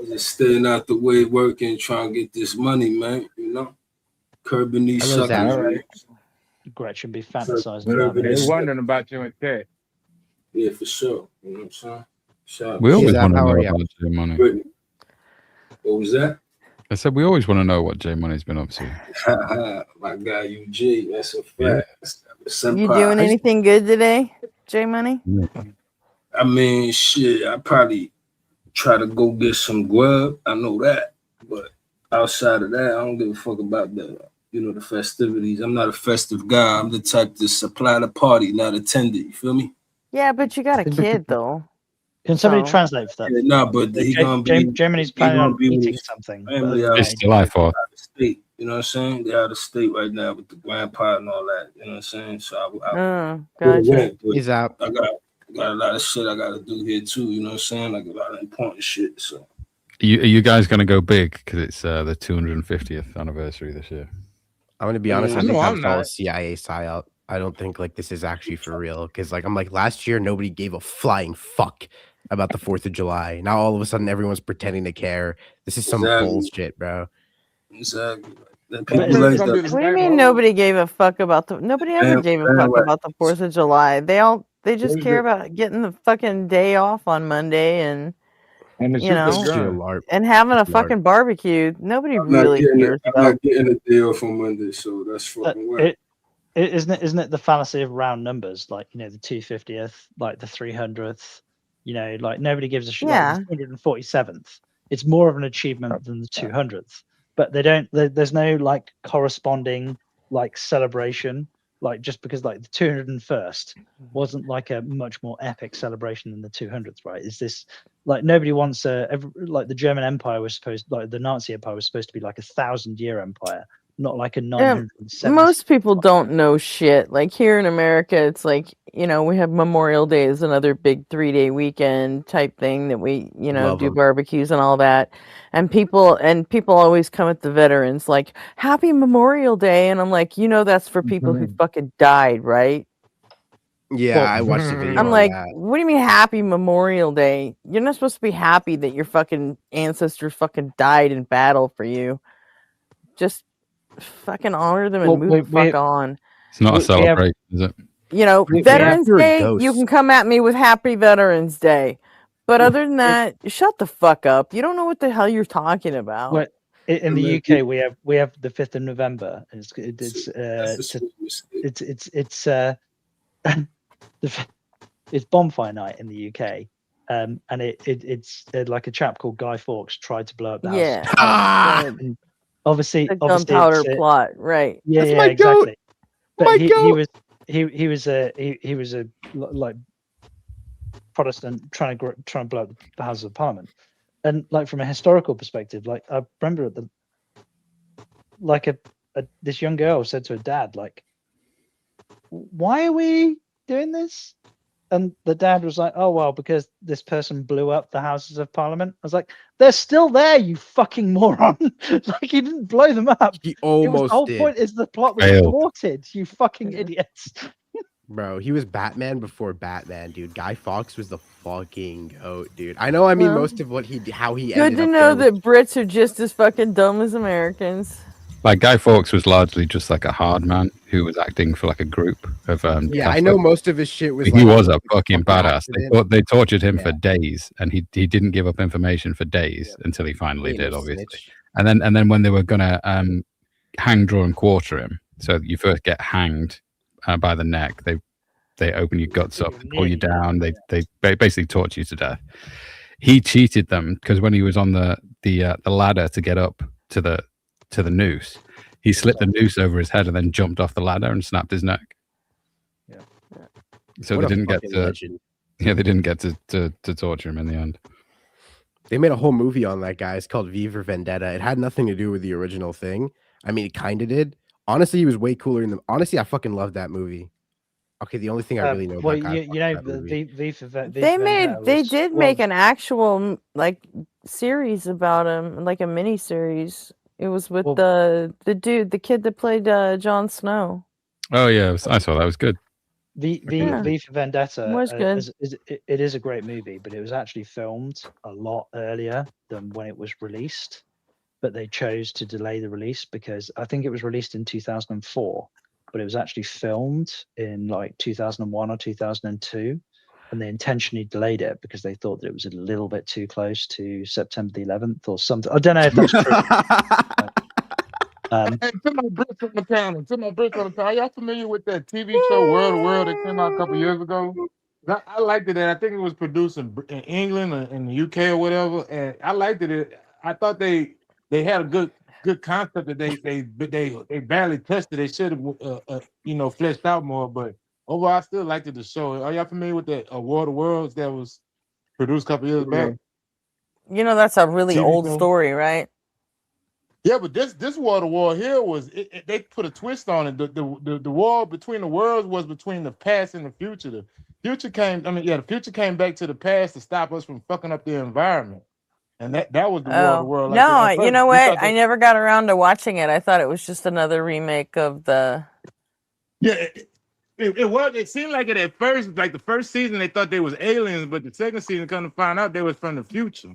Just staying out the way, working, trying to get this money, man. You know, curbing these Hello, Zach. suckers. All right. Gretchen be fantasizing about they're this. wondering about you in chat. Yeah, for sure. You know what I'm saying? Shout We out. always Zach, want to how know are you? about Jay Money. Brittany. What was that? I said we always want to know what Jay Money's been up to. My guy UG, that's a Yeah. fact. you doing anything good today, J Money? I mean, shit, I probably try to go get some grub. I know that. But outside of that, I don't give a fuck about the festivities. I'm not a festive guy. I'm the type to supply the party, not attend it. You feel me? Yeah, but you got a kid though. Can somebody So- translate for that? Yeah, nah, but he gonna be. Germany's he planning gonna on be with eating his something. family but out It's July 4th. out of state. You know what I'm saying? They're out of state right now with the grandpa and all that. You know what I'm saying? So I Gotcha. went, but He's out. I got a lot of shit I gotta do here too. You know what I'm saying? Like a lot of important shit. So Are you guys going to go big because it's the 250th anniversary this year? I'm gonna be honest. I I think know that I'm was all a not. CIA psyop. I don't think like this is actually for real. Because like I'm like last year nobody gave a flying fuck about the 4th of July. Now all of a sudden everyone's pretending to care. This is some Exactly. bullshit, bro. exactly. Then But people it's like gonna be that. the What do you same mean old- nobody gave a fuck about the nobody ever gave a fuck right. about the 4th of July. They just What is care it? about getting the fucking day off on Monday and And the you shoot know, the gun. LARP. and having a It's LARP. fucking barbecue. Nobody I'm not really getting cares it. I'm about not getting a day off on Monday, so that's fucking whack. Isn't it the fallacy of round numbers? Like, you know, the 250th, like the 300th, you know, like nobody gives a shit. Yeah. Like the 247th. It's more of an achievement than the 200th, but there's no like corresponding like celebration. Like just because like the 201st wasn't like a much more epic celebration than the 200th, right? Is this like nobody wants like the German Empire was supposed, like the Nazi Empire was supposed to be like 1,000-year empire, not like a 970. Most people don't know shit. Like here in America, it's like, you know, we have Memorial Day as another big 3-day weekend type thing that we, you know, Love do 'em. barbecues and all that. And people always come at the veterans like, Happy Memorial Day. And I'm like, you know, that's for people who fucking died, right? Yeah, Well, I watched the video. I'm on like, that. what do you mean Happy Memorial Day? You're not supposed to be happy that your fucking ancestors fucking died in battle for you. Just fucking honor them and Well, move we- the fuck we- on. It's not a We have- celebration, is it? You know, we have- Veterans You're a Day, ghost. you can come at me with Happy Veterans Day. But other than that, shut the fuck up. You don't know what the hell you're talking about. Well, in the man, UK, we have the 5th of November. And it's That's a to- stupid mistake. it's it's bonfire night in the UK, and it's like a chap called Guy Fawkes tried to blow up the house. Yeah. Ah! And obviously, The gunpowder it's, plot, right? yeah, That's yeah, my exactly. goat! But My he goat! was a like Protestant trying to blow up the Houses of Parliament, and like from a historical perspective, like I remember this young girl said to her dad, like, why are we doing this? And the dad was like, oh, well, because this person blew up the Houses of Parliament. I was like, they're still there, you fucking moron. Like, he didn't blow them up. He It was, almost the whole did. point is the plot was Failed. thwarted, you fucking idiots. Bro, he was Batman before Batman, dude. Guy Fawkes was the fucking goat, dude. I know. I mean, Well, most of what how he Good ended to up know there that Brits are just as fucking dumb as Americans. Like Guy Fawkes was largely just like a hard man who was acting for like a group of Yeah, I Catholics. know most of his shit was He like was a like fucking badass. accident. They tortured him Yeah. for days, and he didn't give up information for days until he finally Ain't no did, obviously. snitch. And then when they were gonna hang, draw, and quarter him, so you first get hanged by the neck. They open your guts up, they pull you down, they basically torture you to death. He cheated them because when he was on the ladder to get up to the noose, he slipped the noose over his head and then jumped off the ladder and snapped his neck. Yeah. So What they a didn't get fucking to legend. they didn't get to torture him in the end. They made a whole movie on that guy. It's called V for Vendetta. It had nothing to do with the original thing. I mean, it kind of did. Honestly, he was way cooler in the. Honestly, I fucking loved that movie. Okay, the only thing I really know Well, about Guy you know, Fawkes is that movie. V for They did make an actual like series about him, like a mini series. It was with the kid that played Jon Snow. Oh yeah, I saw that. It was good. V for Vendetta Was good. it is a great movie, but it was actually filmed a lot earlier than when it was released. But they chose to delay the release because I think it was released in 2004, but it was actually filmed in like 2001 or 2002, and they intentionally delayed it because they thought that it was a little bit too close to September the 11th or something. I don't know if that's true. Hey, to my Brits on the panel, are y'all familiar with that TV show World of World that came out a couple years ago? I liked it. And I think it was produced in England or in the UK or whatever, and I liked it. I thought they had a good concept that they barely tested. They should have fleshed out more. But overall, I still liked the show. Are y'all familiar with that World of Worlds that was produced a couple years back? You know, that's a really TV old show? story, right? Yeah, but this World of War here was they put a twist on it. The war between the worlds was between the past and the future. The future came back to the past to stop us from fucking up the environment, and that was the War of the World. Like, No, at you first, know we what? thought I that- never got around to watching it. I thought it was just another remake of the. Yeah, it was. It seemed like it at first. Like the first season, they thought they was aliens, but the second season, come to find out, they was from the future,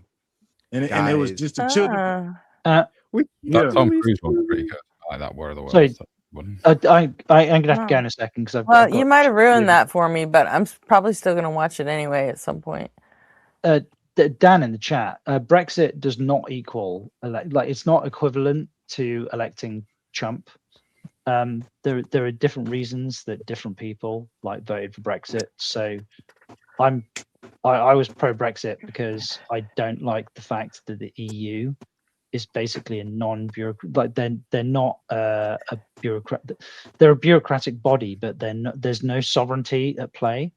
and it was just the children. That Tom Cruise one was pretty good. I like that War of the Worlds. Sorry, That one. I'm gonna have to go in a second because Well, I've got you might have ruined that for me, but I'm probably still going to watch it anyway at some point. Dan in the chat. Brexit does not equal like it's not equivalent to electing Trump. There are different reasons that different people like voted for Brexit. So I was pro Brexit because I don't like the fact that the EU is basically a non-bureaucrat. Like they're not a bureaucrat. They're a bureaucratic body, but there's no sovereignty at play.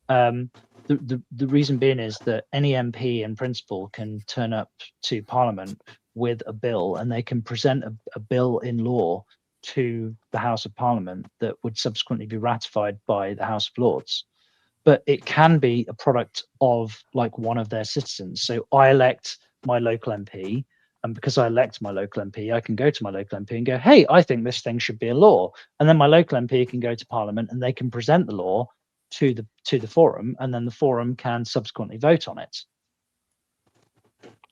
The reason being is that any MP in principle can turn up to Parliament with a bill, and they can present a bill in law to the House of Parliament that would subsequently be ratified by the House of Lords. But it can be a product of like one of their citizens. So I elect my local MP, and because I elect my local MP, I can go to my local MP and go, hey, I think this thing should be a law. And then my local MP can go to Parliament and they can present the law to the forum, and then the forum can subsequently vote on it.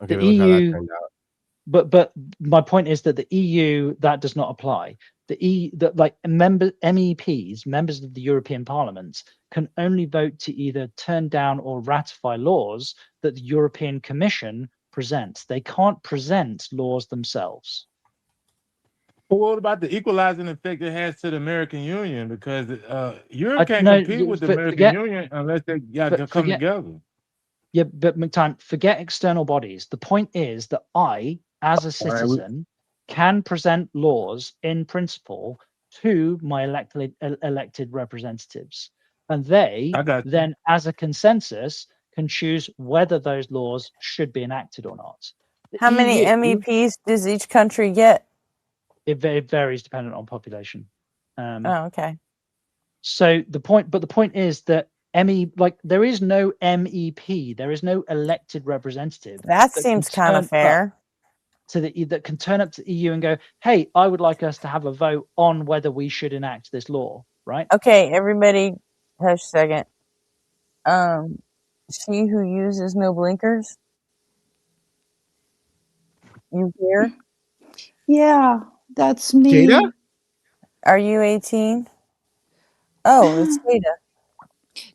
Okay, The look how that EU, turned out. but my point is that the EU, that does not apply. MEPs, members of the European Parliament, can only vote to either turn down or ratify laws that the European Commission presents. They can't present laws themselves. But what about the equalizing effect it has to the American Union? Because Europe can't compete with the American Union unless they come together. Yeah, but McTime, forget external bodies. The point is that I, as a citizen, can present laws in principle to my elected representatives. And they then, as a consensus, can choose whether those laws should be enacted or not. How many MEPs does each country get? It varies dependent on population. Oh, okay. So the point is that there is no MEP, there is no elected representative. That seems kind of fair. That can turn up to the EU and go, hey, I would like us to have a vote on whether we should enact this law, right? Okay, everybody, hush a second. She who uses no blinkers. You here? Yeah, that's me. Jada? Are you 18? Oh, it's Jada.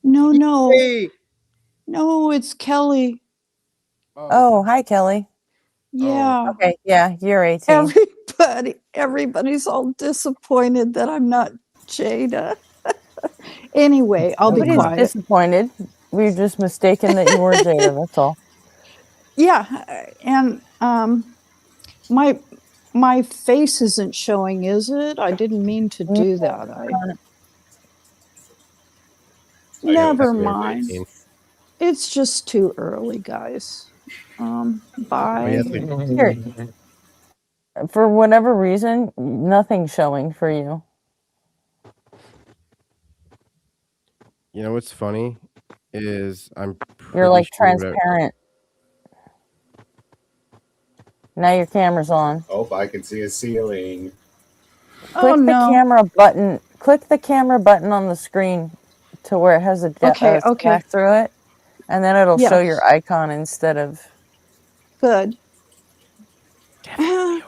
No, no. Hey. No, it's Kelly. Oh, hi, Kelly. Yeah. Okay, yeah, you're 18. Everybody's all disappointed that I'm not Jada. Anyway, I'll be Nobody's quiet. disappointed. We're just mistaken that you were Jada, that's all. Yeah, and my face isn't showing, is it? I didn't mean to do that. Never mind. It's just too early, guys. Bye. Here. For whatever reason, nothing's showing for you. You know what's funny is You're like sure transparent. Now your camera's on. Oh, I can see a ceiling. Click the camera button. Click the camera button on the screen to where it has a slash through it, and then it'll show your icon instead of. Good.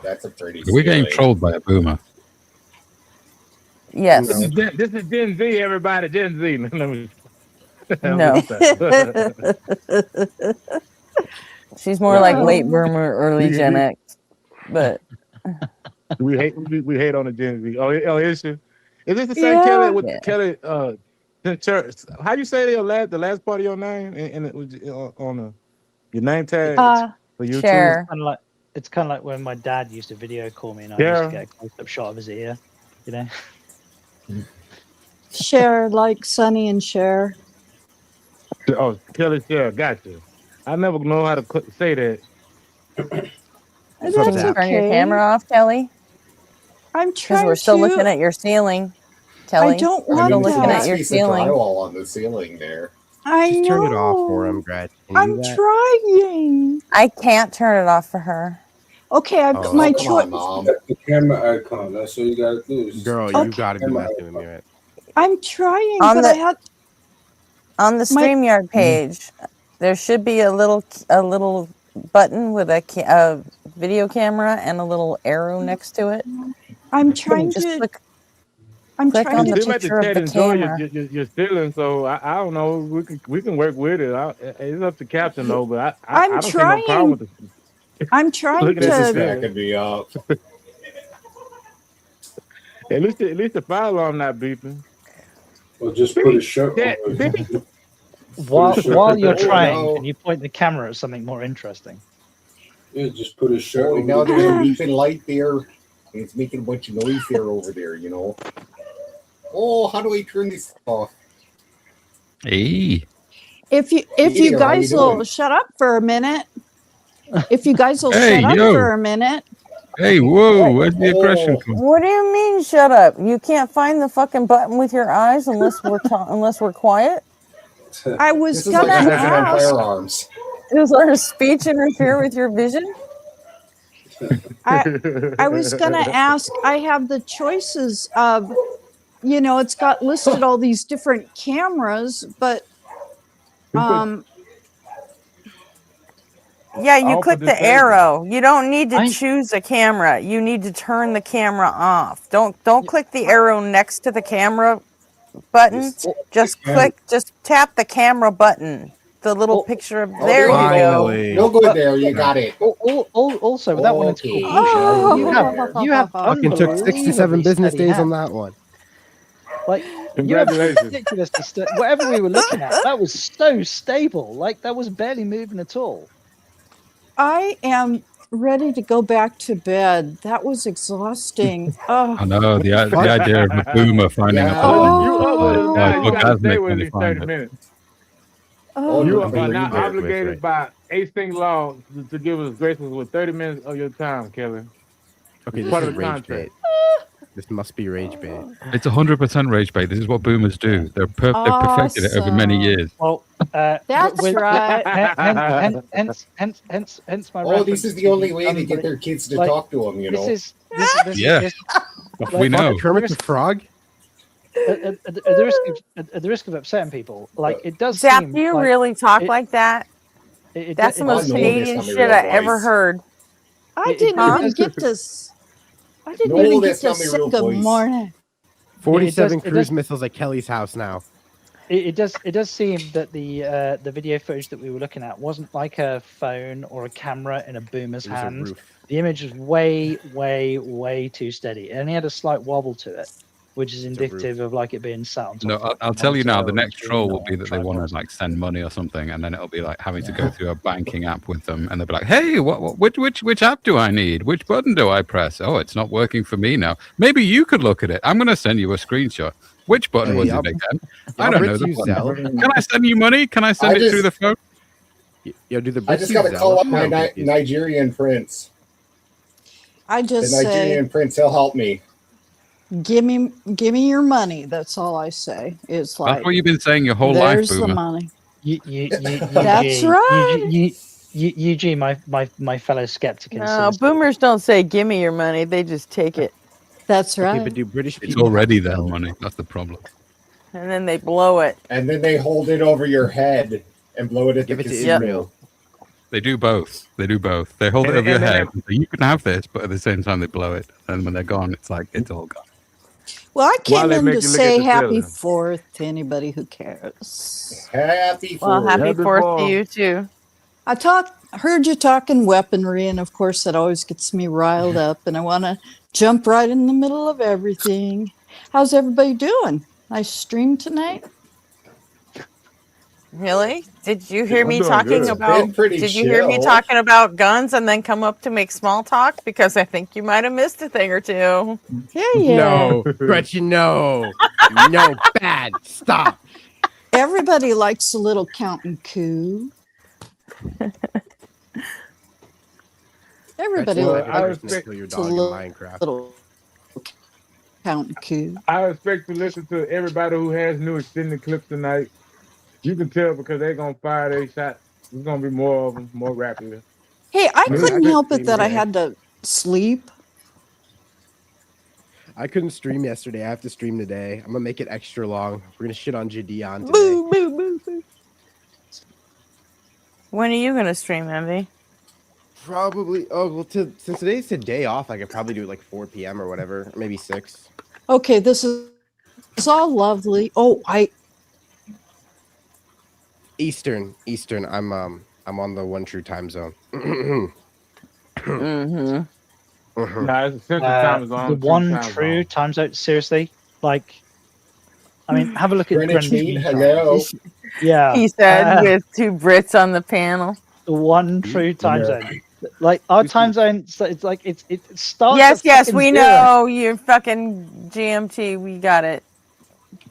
That's a pretty. Are we getting trolled by a boomer? Yes. This is Gen Z, everybody. Gen Z. No. She's more like late boomer, early Gen X, but we hate on the Gen Z. Oh, is she? Is this the same Kelly with Kelly? How you say the last part of your name on your name tag for YouTube? Share. It's kind of like when my dad used to video call me and I used to get a close-up shot of his ear, you know. Share like Sonny and Cher. Oh, Kelly Share, gotcha. I never know how to say that. That's can you turn your camera off, Kelly? I'm Because we're still looking at your ceiling, Kelly. I don't we're want still looking that. at your ceiling. Drywall on the ceiling there. I Just know. turn it off for him, Gretchen. I'm trying. I can't turn it off for her. Okay, I've got my choice. The camera icon. That's all you gotta do. Girl, you gotta be messing with me, right? I'm trying, On but the- I had On the StreamYard page, there should be a little button with a video camera and a little arrow next to it. I'm trying Just to. click I'm click trying on to. the Seem like picture of the chat enjoy camera. your stealing, so I don't know. We can work with it. It's up to Captain though, but I I'm don't see no problem with it. I'm trying Look at to. this That be up. At least the fire alarm not beeping. Or just put a shirt over. While you're trying, no. can you point the camera at something more interesting? Yeah, just put a shirt Oh, over. now there's a beeping light there. And it's making a bunch of noise there over there, you know. Oh, how do I turn this off? Hey. If you Hey, how guys you will doing? shut up for a minute. If you guys will Hey, shut up yo. for a minute. Hey, whoa, where's the aggression come? What do you mean, shut up? You can't find the fucking button with your eyes unless we're quiet? I was This is gonna like smoking on ask. firearms. Does our speech interfere with your vision? I was gonna ask. I have the choices of, it's got listed all these different cameras, but Yeah, you All click for the disable. arrow. You don't need to choose a camera. You need to turn the camera off. Don't click the arrow next to the camera button. Just tap the camera button. The little picture of there you go. No good there. You got it. Also, with that one, it's Okay. called you have Fucking took 67 unbelievably business steady days on hands. that one. Like you have Congratulations. ridiculously whatever we were looking at, that was so stable. Like that was barely moving at all. I am ready to go back to bed. That was exhausting. Oh, I know the idea of a boomer finding a button. You up with us now. You got to stay orgasmic with when you these find 30 it. minutes. oh. You I'm are gonna now read it. obligated by A-Sing law to give us graces with 30 minutes of your time, Kelly. Okay, It's this part is of the rage contract. bait. This must be rage bait. It's 100% rage bait. This is what boomers do. They've perfected it over many years. Well, That's right. Hence my. Oh, this reference is the to only way to get somebody- their kids to like, talk to them, you know. This Yeah. is We know. Kermit the Frog? at the risk of upsetting people, like it does Zap, seem do you like really talk it- like that? it- That's it the does most seem- Canadian shit I ever heard. I didn't even get to. I didn't No, even get that's to not my say real good voice. morning. 47 it cruise does- missiles at Kelly's house now. It does seem that the video footage that we were looking at wasn't like a phone or a camera in a boomer's It was a hand. roof. The image was way too steady. It only had a slight wobble to it, which is indicative of like it being sat on top. No, of I'll tell you now. The monitor or next screen troll will or be that they tripod. want to like send money or something, and then it'll be like having to go through a banking app with them, and they'll be like, "Hey, which app do I need? Which button do I press? Oh, it's not working for me now. Maybe you could look at it. I'm going to send you a screenshot. Which button was it again? I don't know the button. Can I send you money? Can I send it through the phone? Yo, do the I just got to call up my Nigerian prince. I The just say, Nigerian prince, he'll help me. give me your money. That's all I say. It's like That's what you've been saying your whole life, there's the Boomer. money. That's right. Eugene, my fellow skeptic. and No, sinister- boomers don't say "give me your money." They just take it, That's Okay, right. but do British It's people already their money. That's the problem. and then they blow it. And then they hold it over your head and blow it at give the it to casino. Israel? They do both. They do both. They hold it And- over your and then head. And say, you can have this, but at the same time they blow it. And when they're gone, it's like it's all gone. Well, I While came they in make to you look say at the happy ceiling. 4th to anybody who cares. Happy Well, Fourth. happy Happy 4th Fourth. to you too. Heard you talking weaponry, and of course that always gets me riled up, and I want to jump right in the middle of everything. How's everybody doing? Nice stream tonight. Really? Did you hear I'm me doing talking good. about? Been pretty Did you hear me chill. talking about guns and then come up to make small talk? Because I think you might have missed a thing or two. Yeah. No, Gretchen, no. No, bad. Stop. Everybody likes a little counting coup. Everybody Well, likes I a respect your dog in Minecraft. little counting coup. I expect to listen to everybody who has new extended clips tonight. You can tell because they're gonna fire their shots. There's gonna be more of them, more rapidly. Hey, I Yeah, couldn't I help it couldn't that I stream had to sleep. I couldn't stream yesterday. I have to stream today. I'm gonna make it extra long. We're gonna shit on Jadion today. Boo, boo, boo, boo. When are you gonna stream, Envy? Probably. Oh well, since today's a day off, I could probably do it like 4 p.m. or whatever, or maybe 6. Okay, this is it's all lovely. Oh, Eastern. I'm on the one true time zone. Mm-hmm. Nah, it's a central time zone. the two one time true zone. time zone. Seriously, like, I mean, have a look at Greenwich Greenwich Mean, Mean hello. Time. Yeah, He said with 2 Brits on the panel. the one true time zone. Like our time zone, so it's like it starts. Yes, at yes, fucking we 0. know. You're fucking GMT. We got it.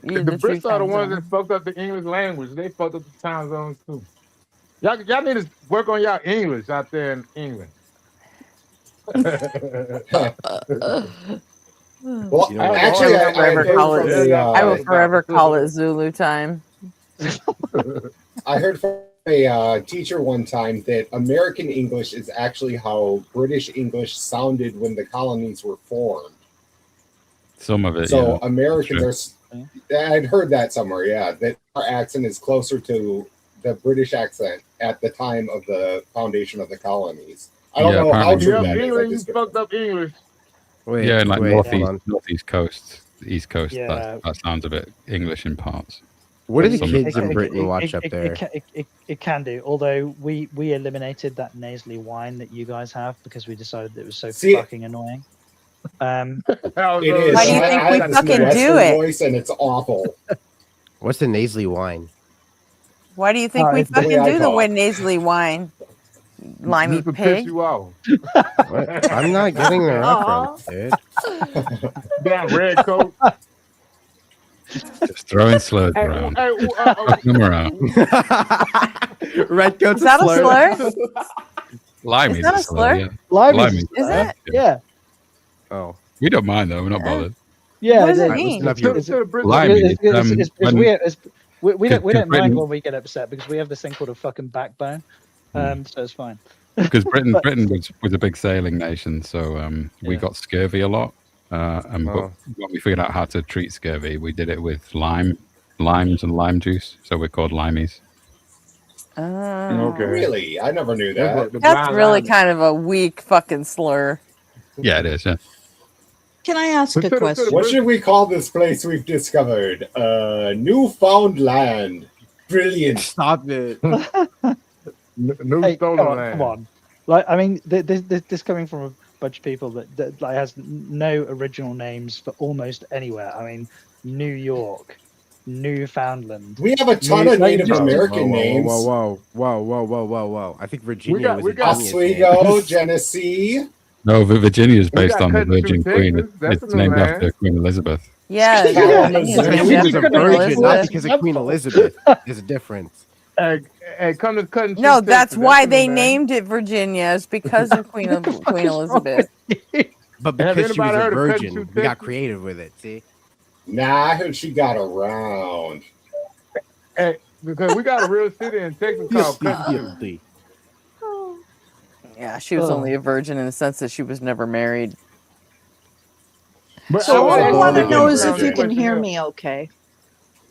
You're The the true Brits are the time ones zone. that fucked up the English language. They fucked up the time zones too. Y'all need to work on y'all English out there in England. Well, You know what? actually, I I will forever heard call from it. the, I will forever call it Zulu time. I heard from a teacher one time that American English is actually how British English sounded when the colonies were formed. Some of it. So yeah. Americans are. I'd heard that somewhere. Yeah, that our accent is closer to the British accent at the time of the foundation of the colonies. I don't Yeah, know how apparently true Yep, that is. I England, you just fucked up English. Wait, Yeah, and like wait, hold on. northeast coast, the east coast. Yeah. That sounds a bit English in parts. What do the Some- kids in Britain watch up there? It can do. Although we eliminated that nasally whine that you guys have because we decided that it was so See- fucking annoying. It is. Why do you think I we have this fucking do Western it? voice, and it's awful. What's the nasally wine? Why do you think Oh, we it's the way fucking I do the talk. way nasally whine? Limey Just to piss pig. you off. What? I'm not getting the Aw. reference, dude. Damn red coat. Just throwing slurs Hey, around. hey, Chucking them around. Red coat's Is that a slur? Limey Is that a slur? yeah. Limey, Limey. Is it? Yeah. Oh, We don't mind though. We're not bothered. Yeah, What does it it's- mean? it's- To it's- the Brits, Limey, it's- it's- when- it's because we Cause- don't mind Britain- when we get upset because we have this thing called a fucking backbone. So it's fine. Because Britain But- was a big sailing nation, so we got scurvy a lot. But when we figured out how to treat scurvy, we did it with limes and lime juice. So we're called limeys. Okay. Really? I never knew that. That's really kind of a weak fucking slur. Yeah, it is. Yeah. Can I ask a question? What should we call this place we've discovered? Newfoundland. Brilliant. Stop it. New Hey, stolen come land. on. Like, I mean, this coming from a bunch of people that like has no original names for almost anywhere. I mean, New York, Newfoundland. We have a ton of Native American names. Whoa. I think Virginia was Oswego, Genesee. No, Virginia is based got on the Country Virgin Texas, Queen. that's It's a new named land. after Queen Elizabeth. Yeah, She was a virgin, not because of Queen Elizabeth. There's a difference. Hey, come to Cutting No, Creek, that's Texas. why a new they land. named it Virginia. It's because of Queen Elizabeth. But Have because she was anybody a heard of Cutting virgin, Creek, we got Texas? creative with it. See? Nah, I heard she got around. Hey, because we got a real city in Texas called Cutting Creek. Yeah, she was only a virgin in the sense that she was never married. But So all I want to Born know again is if you virgin. can hear me okay.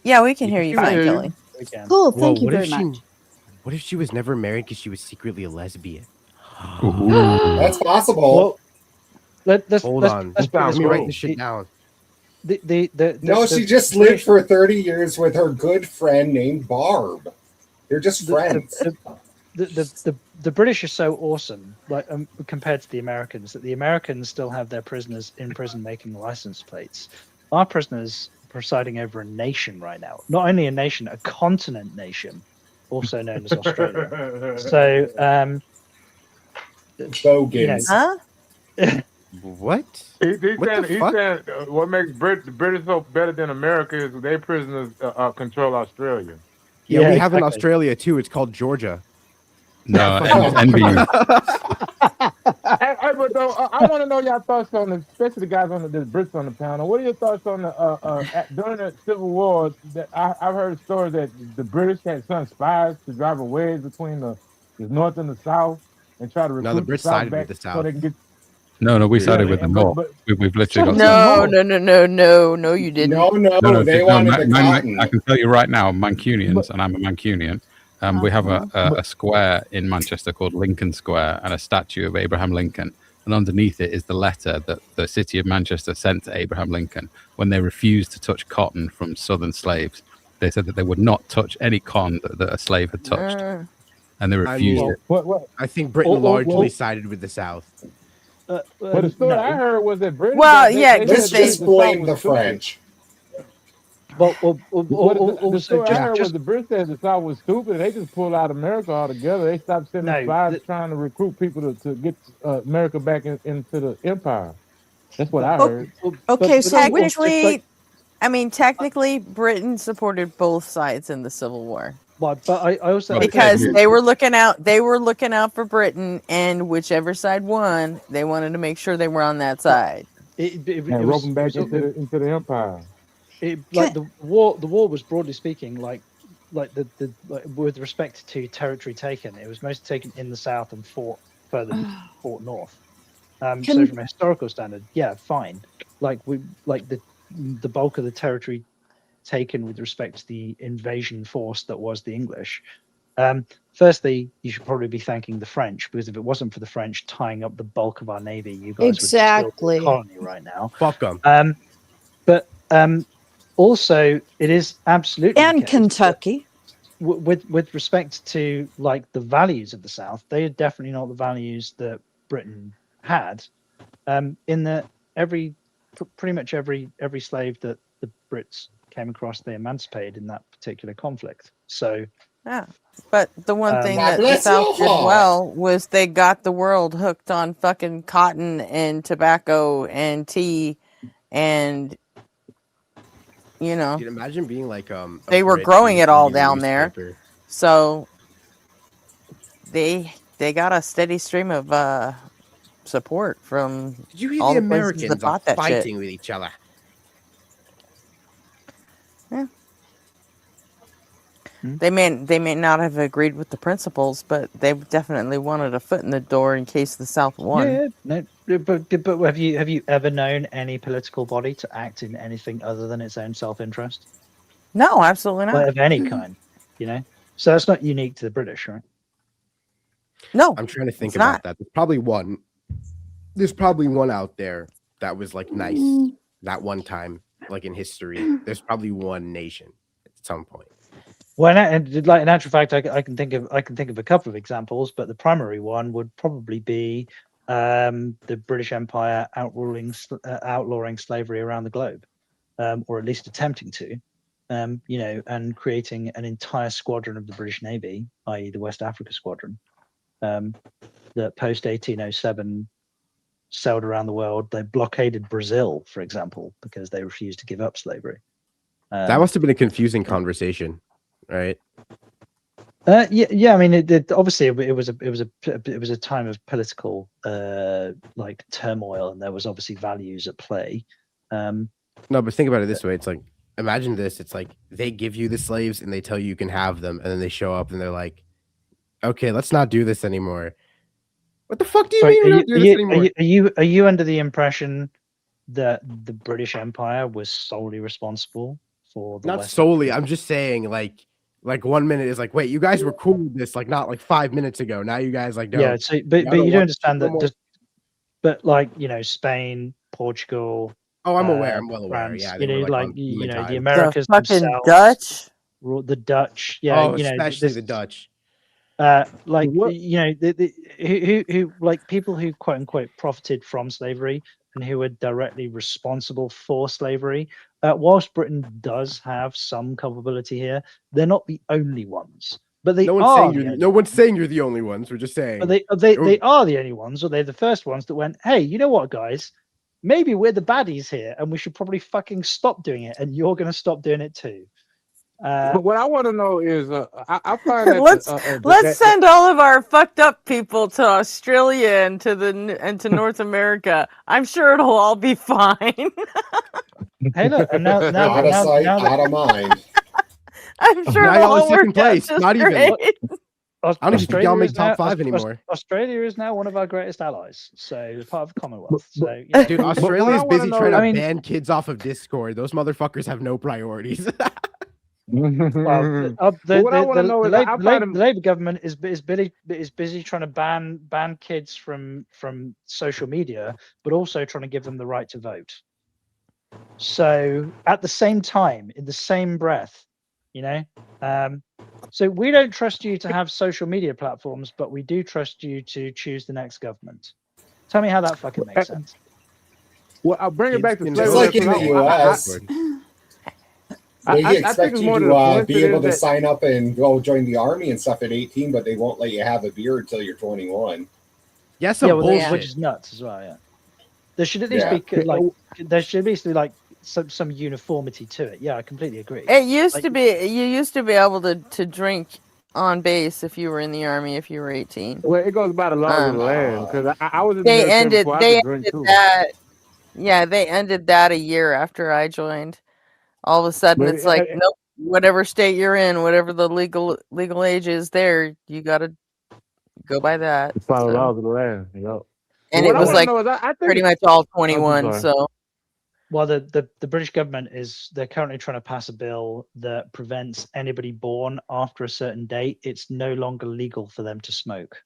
Yeah, we can hear you can fine, hear you. Kelly. Cool, Whoa, thank you what very if she- much. What if she was never married because she was secretly a lesbian? That's possible. Let's Hold let's, on. Let's put it Let this me way. write this shit down. No, she just lived for 30 years with her good friend named Barb. They're just friends. The British are so awesome, like compared to the Americans, that the Americans still have their prisoners in prison making license plates. Our prisoners presiding over a nation right now. Not only a nation, a continent nation, also known as Australia. So, Bogans. Huh? What? He's What saying, the he's fuck? saying what makes the British so better than America is their prisoners control Australia. Yeah, Yeah, we have in exactly. Australia too. It's called Georgia. No, NBU. Hey, but though, I want to know your thoughts on the, especially the guys on the Brits on the panel. What are your thoughts on the during the Civil War? That I've heard stories that the British had sent spies to drive a wedge between the North and the South and try to recruit No, the Brits South sided back with the so South. they can get. No, we sided Yeah, with the but- North. but- We've literally got No, you didn't. No, they wanted the cotton. I can tell you right now, Mancunians, and I'm a Mancunian. We have a square in Manchester called Lincoln Square and a statue of Abraham Lincoln. And underneath it is the letter that the city of Manchester sent to Abraham Lincoln when they refused to touch cotton from southern slaves. They said that they would not touch any cotton that a slave had touched. And they refused it. What? I think Britain largely sided with the South. But the story I heard was that British. Well, they- yeah, they Let's said that just the blame South the was stupid. French. The story I heard was just- the Brits said the South was stupid. They just pulled out America altogether. They stopped sending No, spies trying to recruit people to get America back into the empire. That's what I heard. Okay, so which technically, Britain supported both sides in the Civil War. But I also Because they were looking out for Britain, and whichever side won, they wanted to make sure they were on that side. And rope them back into the empire. Like the war was broadly speaking like with respect to territory taken, it was mostly taken in the south and fought north. So from a historical standard, yeah, fine. The bulk of the territory taken with respect to the invasion force that was the English. Firstly, you should probably be thanking the French, because if it wasn't for the French tying up the bulk of our navy, you guys Exactly. would still be a colony right now. Fuck them. But also, it is absolutely and the case Kentucky. that with respect to like the values of the South, they are definitely not the values that Britain had. In that pretty much every slave that the Brits came across, they emancipated in that particular conflict. So yeah, but the one thing God that the bless South your did heart. well was they got the world hooked on fucking cotton and tobacco and tea, and you know, Dude, imagine being like they were Brit growing in it all the down there, newspaper. so they got a steady stream of support from Did you hear all the the places that Americans are bought that shit. fighting with each other? Yeah. They may not have agreed with the principles, but they definitely wanted a foot in the door in case the South won. Yeah, no, but have you ever known any political body to act in anything other than its own self-interest? No, absolutely not. Like, of any kind, you know. So that's not unique to the British, right? No, I'm trying to think it's about not. that. There's probably one. There's probably one out there that was like nice that one time, like in history. There's probably one nation at some point. Well, and like in actual fact, I can think of a couple of examples, but the primary one would probably be the British Empire outlawing slavery around the globe, or at least attempting to, you know, and creating an entire squadron of the British Navy, i.e., the West Africa Squadron, that post 1807 sailed around the world. They blockaded Brazil, for example, because they refused to give up slavery. That must have been a confusing conversation, right? Yeah. I mean, it obviously it was a time of political like turmoil, and there was obviously values at play. No, but think about it this way: it's like, imagine this. It's like they give you the slaves and they tell you can have them, and then they show up and they're like, "Okay, let's not do this anymore." What the fuck do you mean we're not doing this anymore? Are you under the impression that the British Empire was solely responsible for the Not West solely. I'm just saying, like 1 minute is like, wait, you guys were cool with this, like not like 5 minutes ago. Now you guys like don't. Yeah, so but you don't understand that. But like, you know, Spain, Portugal. Oh, I'm aware. I'm well aware. France, Yeah, you they know, were, like, like on you know, time. the Americas The fucking themselves, Dutch. the Dutch. Yeah, Oh, you know, especially the Dutch. Like you know, who like people who quote unquote profited from slavery and who were directly responsible for slavery. Whilst Britain does have some culpability here, they're not the only ones. But they No one's are. saying you're the only ones. We're just saying. But they are the only ones, or they're the first ones that went, hey, you know what, guys? Maybe we're the baddies here, and we should probably fucking stop doing it, and you're going to stop doing it too. But what I want to know is, I find that let's send all of our fucked up people to Australia and to North America. I'm sure it'll all be fine. Hey, look, and now out of sight, out of mind. I'm sure now it'll y'all in all work second place. out just Not even. great. I don't even think y'all make top 5 anymore. Australia is now one of our greatest allies, so part of the Commonwealth. So, Dude, Australia's busy trying to I mean, ban kids off of Discord. Those motherfuckers have no priorities. the Labour government is busy trying to ban kids from social media, but also trying to give them the right to vote. So at the same time, in the same breath, you know, so we don't trust you to have social media platforms, but we do trust you to choose the next government. Tell me how that fucking makes sense. Well, I'll bring it back to slavery. It's like in the U.S. They expect you to be able to sign up and go join the army and stuff at 18, but they won't let you have a beer until you're 21. Yes, which is nuts as well. Yeah, there should at least be like there should be like some uniformity to it. Yeah, I completely agree. It used to be you used to be able to drink on base if you were in the army if you were 18. Well, it goes by the laws of the land because I was in the they military ended before they I could drink ended too. that. Yeah, they ended that a year after I joined. All of a sudden, But it's like, nope, whatever state you're in, whatever the legal age is there, you got to go by that. Follow the laws of the land. Yep. And it was like pretty much all 21. So, well, the British government they're currently trying to pass a bill that prevents anybody born after a certain date. It's no longer legal for them to smoke.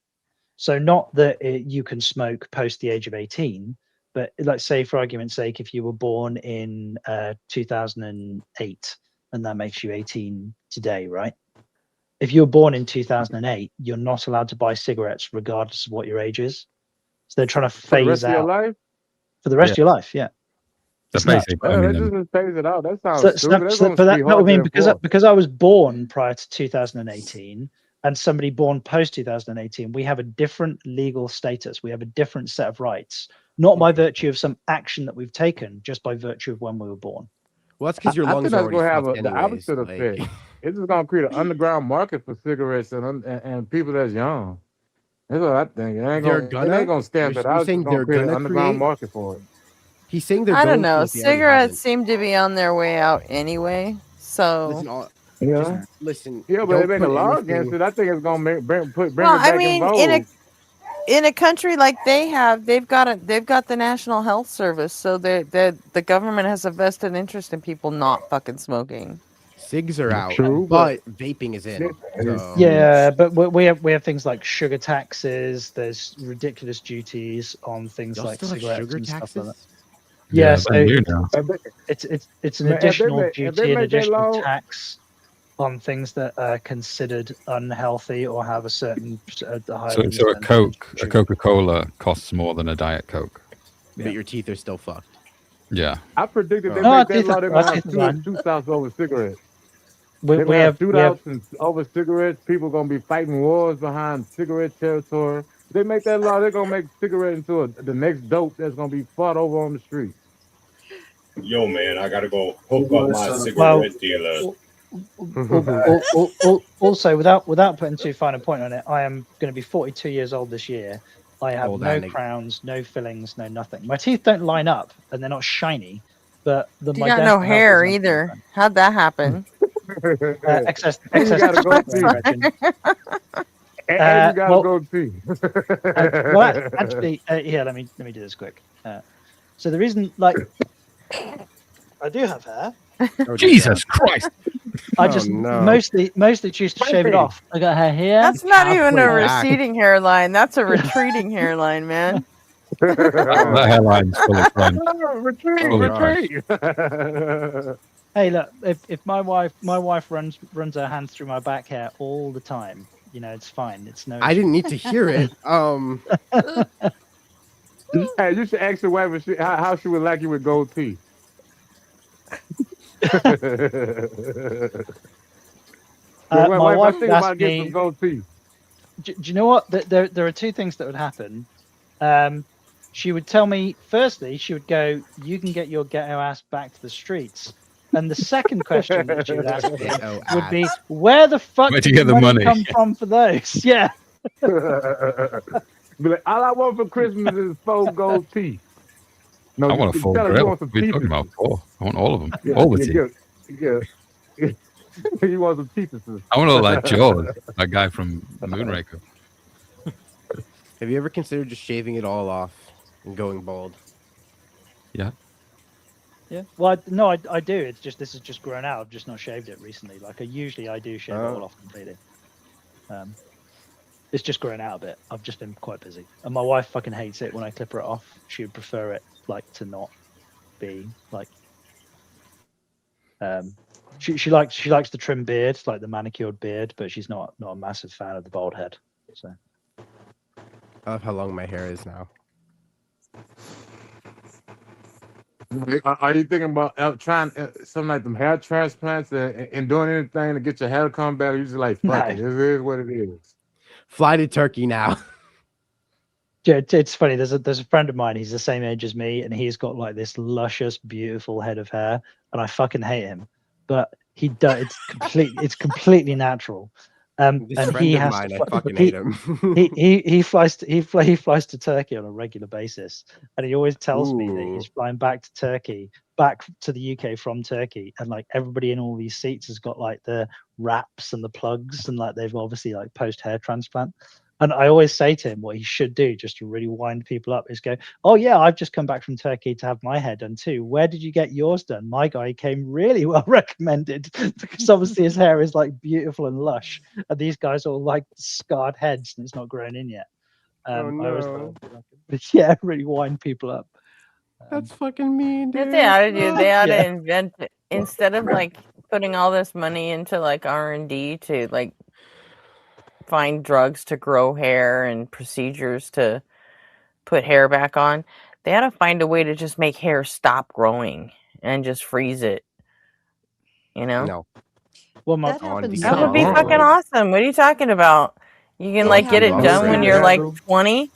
So not that you can smoke post the age of 18. But let's say, for argument's sake, if you were born in 2008, and that makes you 18 today, right? If you were born in 2008, you're not allowed to buy cigarettes regardless of what your age is. So they're trying to phase for the rest out of your life. For the rest of your life, yeah. That's basically. Let's just phase it out. That sounds stupid. I mean, because I was born prior to 2018. And somebody born post 2018, we have a different legal status. We have a different set of rights, not by virtue of some action that we've taken, just by virtue of when we were born. Well, that's because your I lungs think that's are going to have already the fucked anyways, opposite effect. It's just going to create an underground market for cigarettes and people that's young. That's what I think. It ain't They're gonna, it ain't gonna stamp it you're out. saying It's gonna they're create an gonna underground create? market for it. He's saying they're I going don't know. to if they already Cigarettes haven't. seem to be on their way out anyway. So Listen, Yeah. just listen. Yeah, but they Don't make a put law anything. against it. I think it's gonna bring well, it I back in mean, vogue. in a country like they've got the National Health Service, so the government has a vested interest in people not fucking smoking. Cigs are out, True, but vaping is in. So. Yeah, but we have things like sugar taxes. There's ridiculous duties on things Y'all like still have cigarettes sugar and stuff like that. taxes? Yeah, Yeah, so they're new now. it's an Man, additional if they duty, an make that additional law, tax on things that are considered unhealthy or have a certain higher So, so a percentage of Coca-Cola costs more than a Diet Coke. But your teeth are still fucked. Yeah. I predicted they No, make that law. They're gonna have fine. shootouts over cigarettes. We They're gonna have have shootouts and over cigarettes. People gonna be fighting wars behind cigarette territory. If they make that law, they're gonna make cigarette into the next dope that's gonna be fought over on the street. Yo, man, I gotta go hook up my Well, cigarette dealer. Also, without putting too fine a point on it, I am going to be 42 years old this year. I have Old no and- crowns, no fillings, no nothing. My teeth don't line up, and they're not shiny. But You my got dental no health hair is either. How'd that happen? excess And you gotta go see. Gretchen. And you gotta well, go see. well, actually, here, let me do this quick. So the reason, like, I do have hair. Jesus Christ! I just mostly choose to shave it off. I got hair here. That's not even a halfway back. receding hairline. That's a retreating hairline, man. That hairline's full of fun. Retreat, Oh, gosh. retreat. Hey, look, if my wife runs her hands through my back hair all the time, you know, it's fine. It's no. I didn't need to hear it. Hey, you should ask your wife if how she would like you with gold teeth. My wife, wife I think asked about getting me. some gold teeth. Do you know what? There are two things that would happen. She would tell me. Firstly, she would go, "You can get your ghetto ass back to the streets." And the second question that she would ask me would be, "Where the fuck Where'd you did get the money?" come from for those?" Yeah. Be like, all I want for Christmas is 4 gold teeth. No, I want a full tell her you grill. want some What are you teeth. talking about? 4. I want all of them. Yeah, all the teeth. You want some teeth. I want to look like Jaws, that guy from Moonraker. Have you ever considered just shaving it all off and going bald? Yeah. Yeah. Well, no, I do. It's just this has just grown out. I've just not shaved it recently. Like I do shave it all off completely. It's just grown out a bit. I've just been quite busy, and my wife fucking hates it when I clip her off. She would prefer it like to not be like. She likes the trim beard, like the manicured beard, but she's not a massive fan of the bald head. So. I love how long my hair is now. Are you thinking about trying something like them hair transplants and doing anything to get your hair to come back? Or you just like, fuck it. This is what it is. Fly to Turkey now. Yeah, it's funny. There's a friend of mine. He's the same age as me, and he's got like this luscious, beautiful head of hair, and I fucking hate him. But he does. It's completely natural. And he has mine, to. I fucking hate him. he flies to Turkey on a regular basis, and he always tells me that he's flying back to Turkey, back to the UK from Turkey, and like everybody in all these seats has got like the wraps and the plugs, and like they've obviously like post hair transplant. And I always say to him what he should do just to really wind people up is go, "Oh yeah, I've just come back from Turkey to have my hair done too. Where did you get yours done? My guy came really well recommended," because obviously his hair is like beautiful and lush, and these guys all like scarred heads and it's not grown in yet. I always thought, really wind people up. That's fucking mean, dude. What they ought to do, they ought Yeah. to invent it. Instead of like putting all this money into like R&D to like find drugs to grow hair and procedures to put hair back on, they ought to find a way to just make hair stop growing and just freeze it. You know? No. Well, that would be fucking awesome. What are you talking about? You can like get it done when you're like 20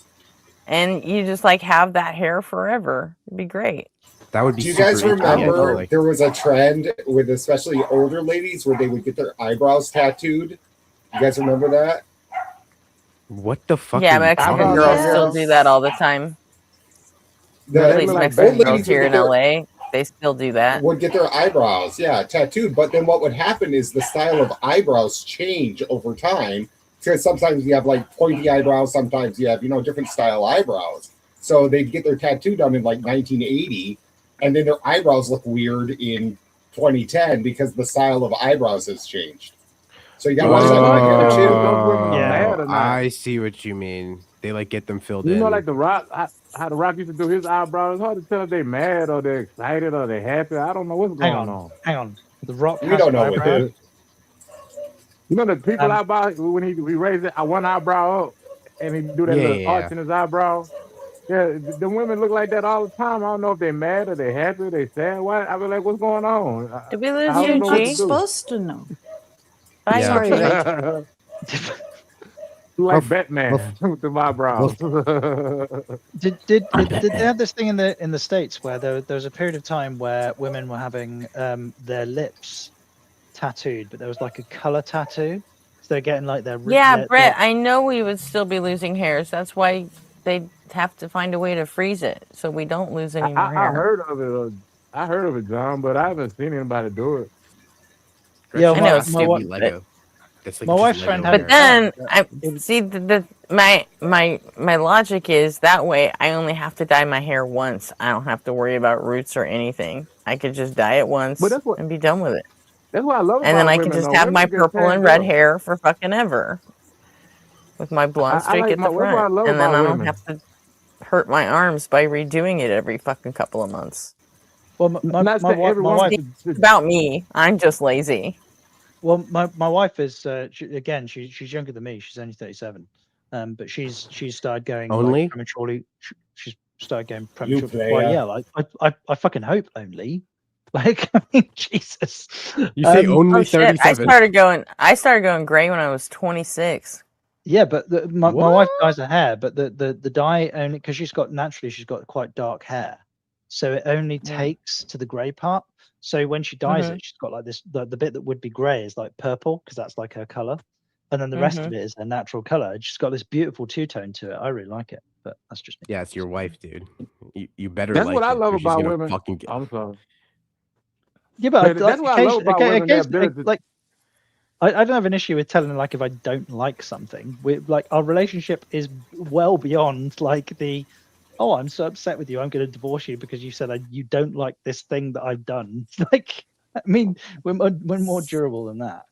and you just like have that hair forever. It'd be great. That would be. Do you guys remember there was a trend with especially older ladies where they would get their eyebrows tattooed? You guys remember that? What the fuck? Yeah, are you Mexican talking girls about? still do that all the time. The At old least Mexican girls ladies would here in get their LA, they still do that. would get their eyebrows, tattooed. But then what would happen is the style of eyebrows change over time. Because sometimes you have like pointy eyebrows, sometimes you have, different style eyebrows. So they'd get their tattoo done in like 1980, and then their eyebrows look weird in 2010 because the style of eyebrows has changed. So you got one side of the hair too. I see what you mean. They like get them filled You know, in. like the Rock, how the Rock used to do his eyebrows. It's hard to tell if they mad or they're excited or they're happy. I don't know what's going on. Hang on. The Rock We has don't an know what eyebrow. it is. You know the people eyebrow when he raised it one eyebrow up and he do that little arch in his eyebrow. Yeah, the women look like that all the time. I don't know if they're mad or they're happy or they sad. Why? I be like, what's going on? Did we lose I you, don't know what Not to G? do. supposed to know. Bye, Sorry, Eugene. Rach. Like Batman with the eyebrows. Did they have this thing in the States where there was a period of time where women were having their lips tattooed, but there was like a color tattoo, so they're getting like Yeah, Brett, I know we would still be losing hairs. That's why they have to find a way to freeze it so we don't lose any more I hair. heard of it. I heard of it, John, but I haven't seen anybody do it. Yeah, I know, It's be Lego. That's like my just wife's Lego friend hair. But then see my logic is that way I only have to dye my hair once. I don't have to worry about roots or anything. I could just dye it once and be done with it. That's what I love And about then I women. can just though. have Women my can purple and change red up. hair for fucking ever. With my blonde I streak like at the that's what I front. love And then about I don't women. have to hurt my arms by redoing it every fucking couple of months. Well, my wife. It's about me. I'm just lazy. Well, my wife is she's younger than me. She's only 37, but she's started going Only? like prematurely. She's started going You prematurely. Well, player. yeah, like I fucking hope only. Like, I mean, Jesus. You say only Oh shit! 37. I started going gray when I was 26. Yeah, but my wife dyes her hair, but the dye only because she's got quite dark hair, so it only takes to the grey part. So when she dyes it, she's got like this the bit that would be grey is like purple because that's like her color, and then the rest of it is her natural color. And she's got this beautiful two-tone to it. I really like it, but that's just me. Yeah, it's your wife, dude. You better That's like what I it, love or she's about gonna women. fucking get. I'm sorry. Yeah, but That's what I love about women. Their ability. I don't have an issue with telling like if I don't like something. We like our relationship is well beyond like the I'm so upset with you. I'm going to divorce you because you said you don't like this thing that I've done. Like, I mean, we're more durable than that.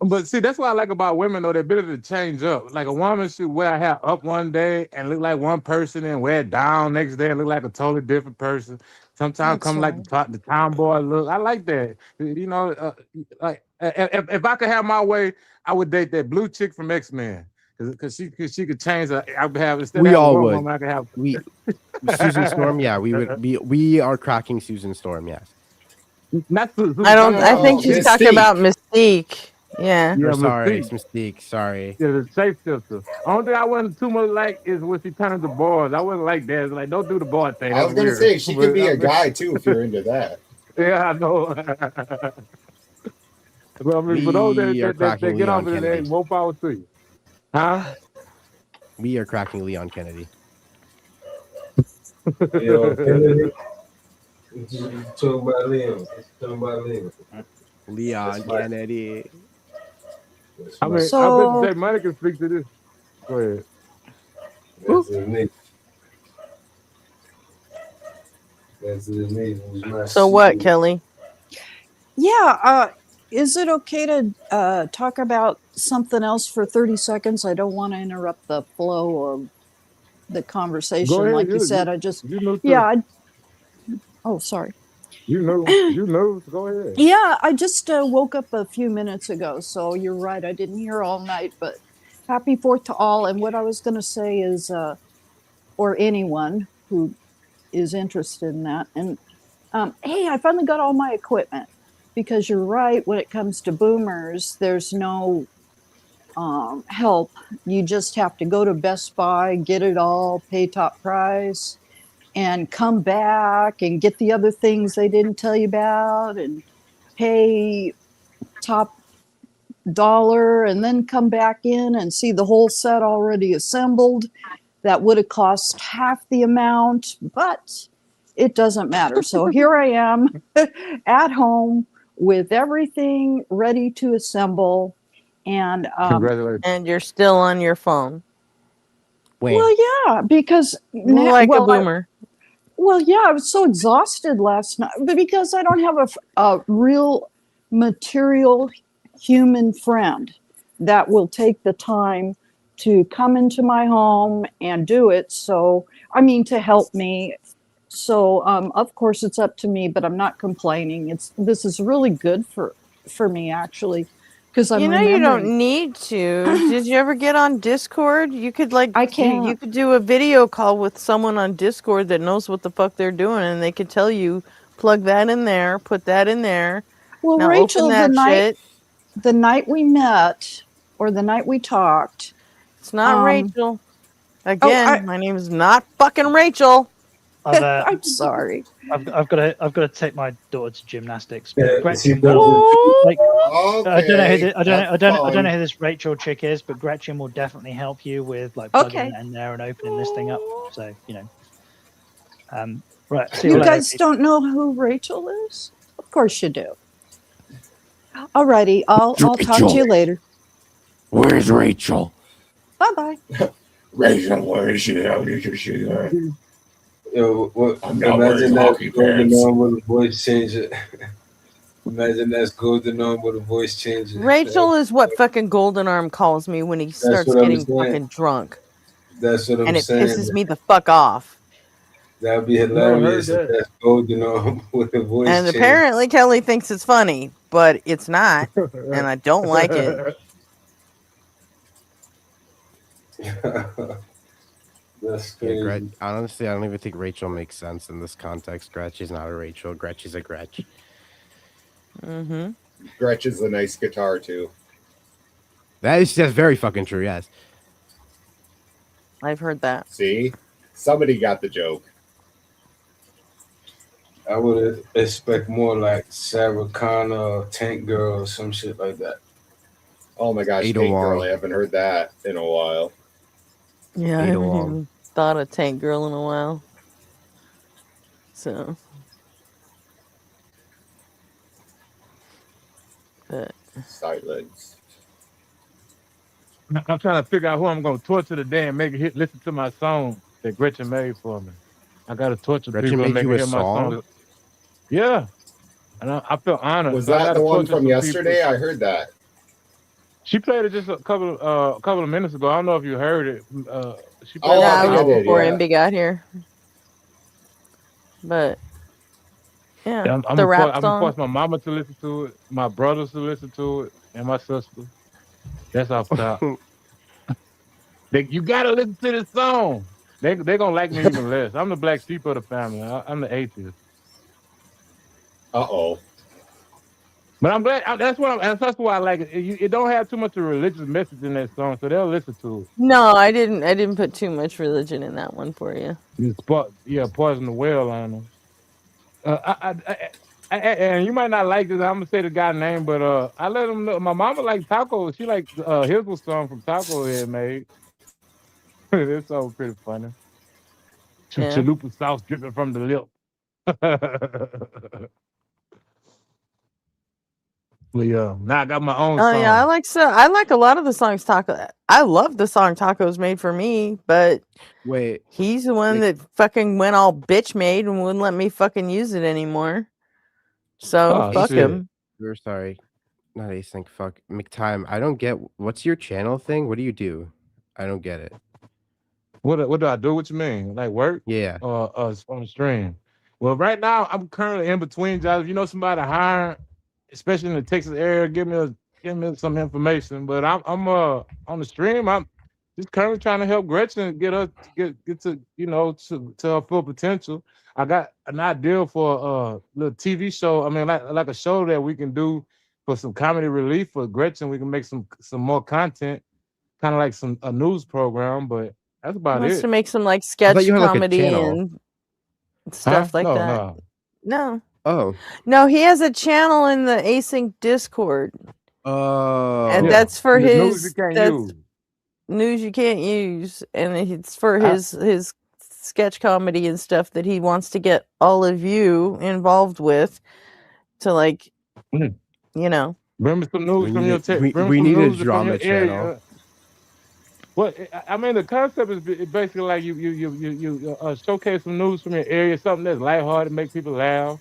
But see, that's what I like about women, though, the ability to change up. Like a woman should wear her hair up one day and look like one person, and wear it down next day and look like a totally different person. Sometimes come like the tomboy look. I like that. You know, like if I could have my way, I would date that blue chick from X-Men because she could change her. I would have instead We of all one would. woman, I could have Susan Storm. Yeah, we would. We are cracking Susan Storm. Yes. Not I think she's talking about Mystique. Yeah. Or sorry, it's Mystique. Sorry. Yeah, the shapeshifter. Only thing I wasn't too much like is when she turned into boys. I wasn't like that. It's like, don't do the boy thing. I was That's gonna weird. say she could be a guy too if you're into that. Yeah, I know. But I mean, for those We are that cracking get off Leon of it, Kennedy. more power to you. Huh? We are cracking Leon Kennedy. Talk about Leon. Talk about Leon. Leon Kennedy. I mean, So- I bet Jay Money can speak to this. Go ahead. That's his name. That's his name. So what, Kelly? Yeah, is it okay to talk about something else for 30 seconds? I don't want to interrupt the flow of the conversation. Go ahead, Like you you- said, oh, sorry. You know. Go ahead. Yeah, I just woke up a few minutes ago, so you're right. I didn't hear all night, but happy 4th to all. And what I was going to say is, or anyone who is interested in that. And hey, I finally got all my equipment because you're right. When it comes to boomers, there's no help. You just have to go to Best Buy, get it all, pay top price, and come back and get the other things they didn't tell you about and pay top $1 and then come back in and see the whole set already assembled. That would have cost half the amount, but it doesn't matter. So here I am at home with everything ready to assemble. And Congratulations. And you're still on your phone. well, yeah, because Like a boomer. Well, yeah, I was so exhausted last night, but because I don't have a real material human friend that will take the time to come into my home and do it. So, I mean, to help me. So, of course, it's up to me, but I'm not complaining. This is really good for me actually, because I'm You remembering. don't need to. Did you ever get on Discord? You could I can't. You could do a video call with someone on Discord that knows what the fuck they're doing, and they could tell you, plug that in there, put that in there. Well, now Rachel, open that shit. the night we met or the night we talked. It's not Rachel. Again, my name is not fucking Rachel. I'm sorry. I've got to take my daughter to gymnastics. But Yeah, Gretchen, she does like, I don't know who Okay, I don't know fine. who this Rachel chick is, but Gretchen will definitely help you with like plugging that in there and opening this thing up. So right. See you You later. guys don't know who Rachel is? Of course you do. Alrighty, I'll talk to you later. Where's Rachel? Bye bye. Rachel, where is she? How did you see her? Yo, I'm not imagine wearing that hockey golden pants. arm with a voice changer. Imagine that's golden arm with a voice changer. Rachel is what fucking Golden Arm calls me when he starts what I'm getting saying. fucking drunk. That's what I'm And it saying. pisses me the fuck off. That'd be heard hilarious if that. that's golden arm with a voice And changer. apparently Kelly thinks it's funny, but it's not. And I don't like it. That's Yeah, crazy. honestly, I don't even think Rachel makes sense in this context. Gretch is not a Rachel. Gretch is a Gretch. Mm-hmm. Gretch is a nice guitar too. That's very fucking true. Yes. I've heard that. See, somebody got the joke. I would expect more like Sarah Connor or Tank Girl or some shit like that. Oh my gosh, Ada Tank Wong. Girl! I haven't heard that in a while. Yeah, I Ada haven't Wong. even thought of Tank Girl in a while. So. But. Silence. I'm trying to figure out who I'm going to torture today and make it listen to my song that Gretchen made for me. I got to torture Gretchen people and made make you them a hear my song? song. Yeah. And I feel honored. Was So I that gotta the one torture from some yesterday? people. I heard that. She played it just a couple of minutes ago. I don't know if you heard it. She played Oh, it I about think an I hour did. ago. Before Yeah. MB got here. But. Yeah, I'm the rap gonna song. force my mama to listen to it, my brothers to listen to it, and my sister. That's off top. You gotta listen to this song. They gonna like me even less. I'm the black sheep of the family. I'm the atheist. Uh-oh. But I'm glad. That's why I like it. It don't have too much of a religious message in that song, so they'll listen to it. No, I didn't put too much religion in that one for you. Poison the well on them. And you might not like this. I'm gonna say the guy's name, but I let him know. My mama like Taco. She like his song from Taco had made. This song pretty funny. Yeah. Chalupa sauce dripping from the lip. Well, yeah. Now I got my own Oh song. yeah, I like a lot of the songs Taco. I love the song Tacos made for me, but wait, he's the one that fucking went all bitch made and wouldn't let me fucking use it anymore. So fuck him. We're sorry. Not async. Fuck McTime. I don't get what's your channel thing. What do you do? I don't get it. What do I do? What you mean? Like work? Yeah. On the stream. Well, right now I'm currently in between jobs. If you know somebody hiring, especially in the Texas area, give me some information. But I'm on the stream. I'm just currently trying to help Gretchen get her to get to to her full potential. I got an idea for a little TV show. I mean, like a show that we can do for some comedy relief for Gretchen. We can make some more content, kind of like a news program. But that's about Wants it. to make some like sketch you had, like, a comedy channel. and stuff like that. No. No. Oh. No, he has a channel in the Async Discord. And that's for the news you his. can't That's use. news you can't use, and it's for his sketch comedy and stuff that he wants to get all of you involved with to like, you know. Bring me some news from your bring me we some need a news from drama your channel. area. Well, I mean, the concept is basically like you showcase some news from your area, something that's lighthearted, make people laugh,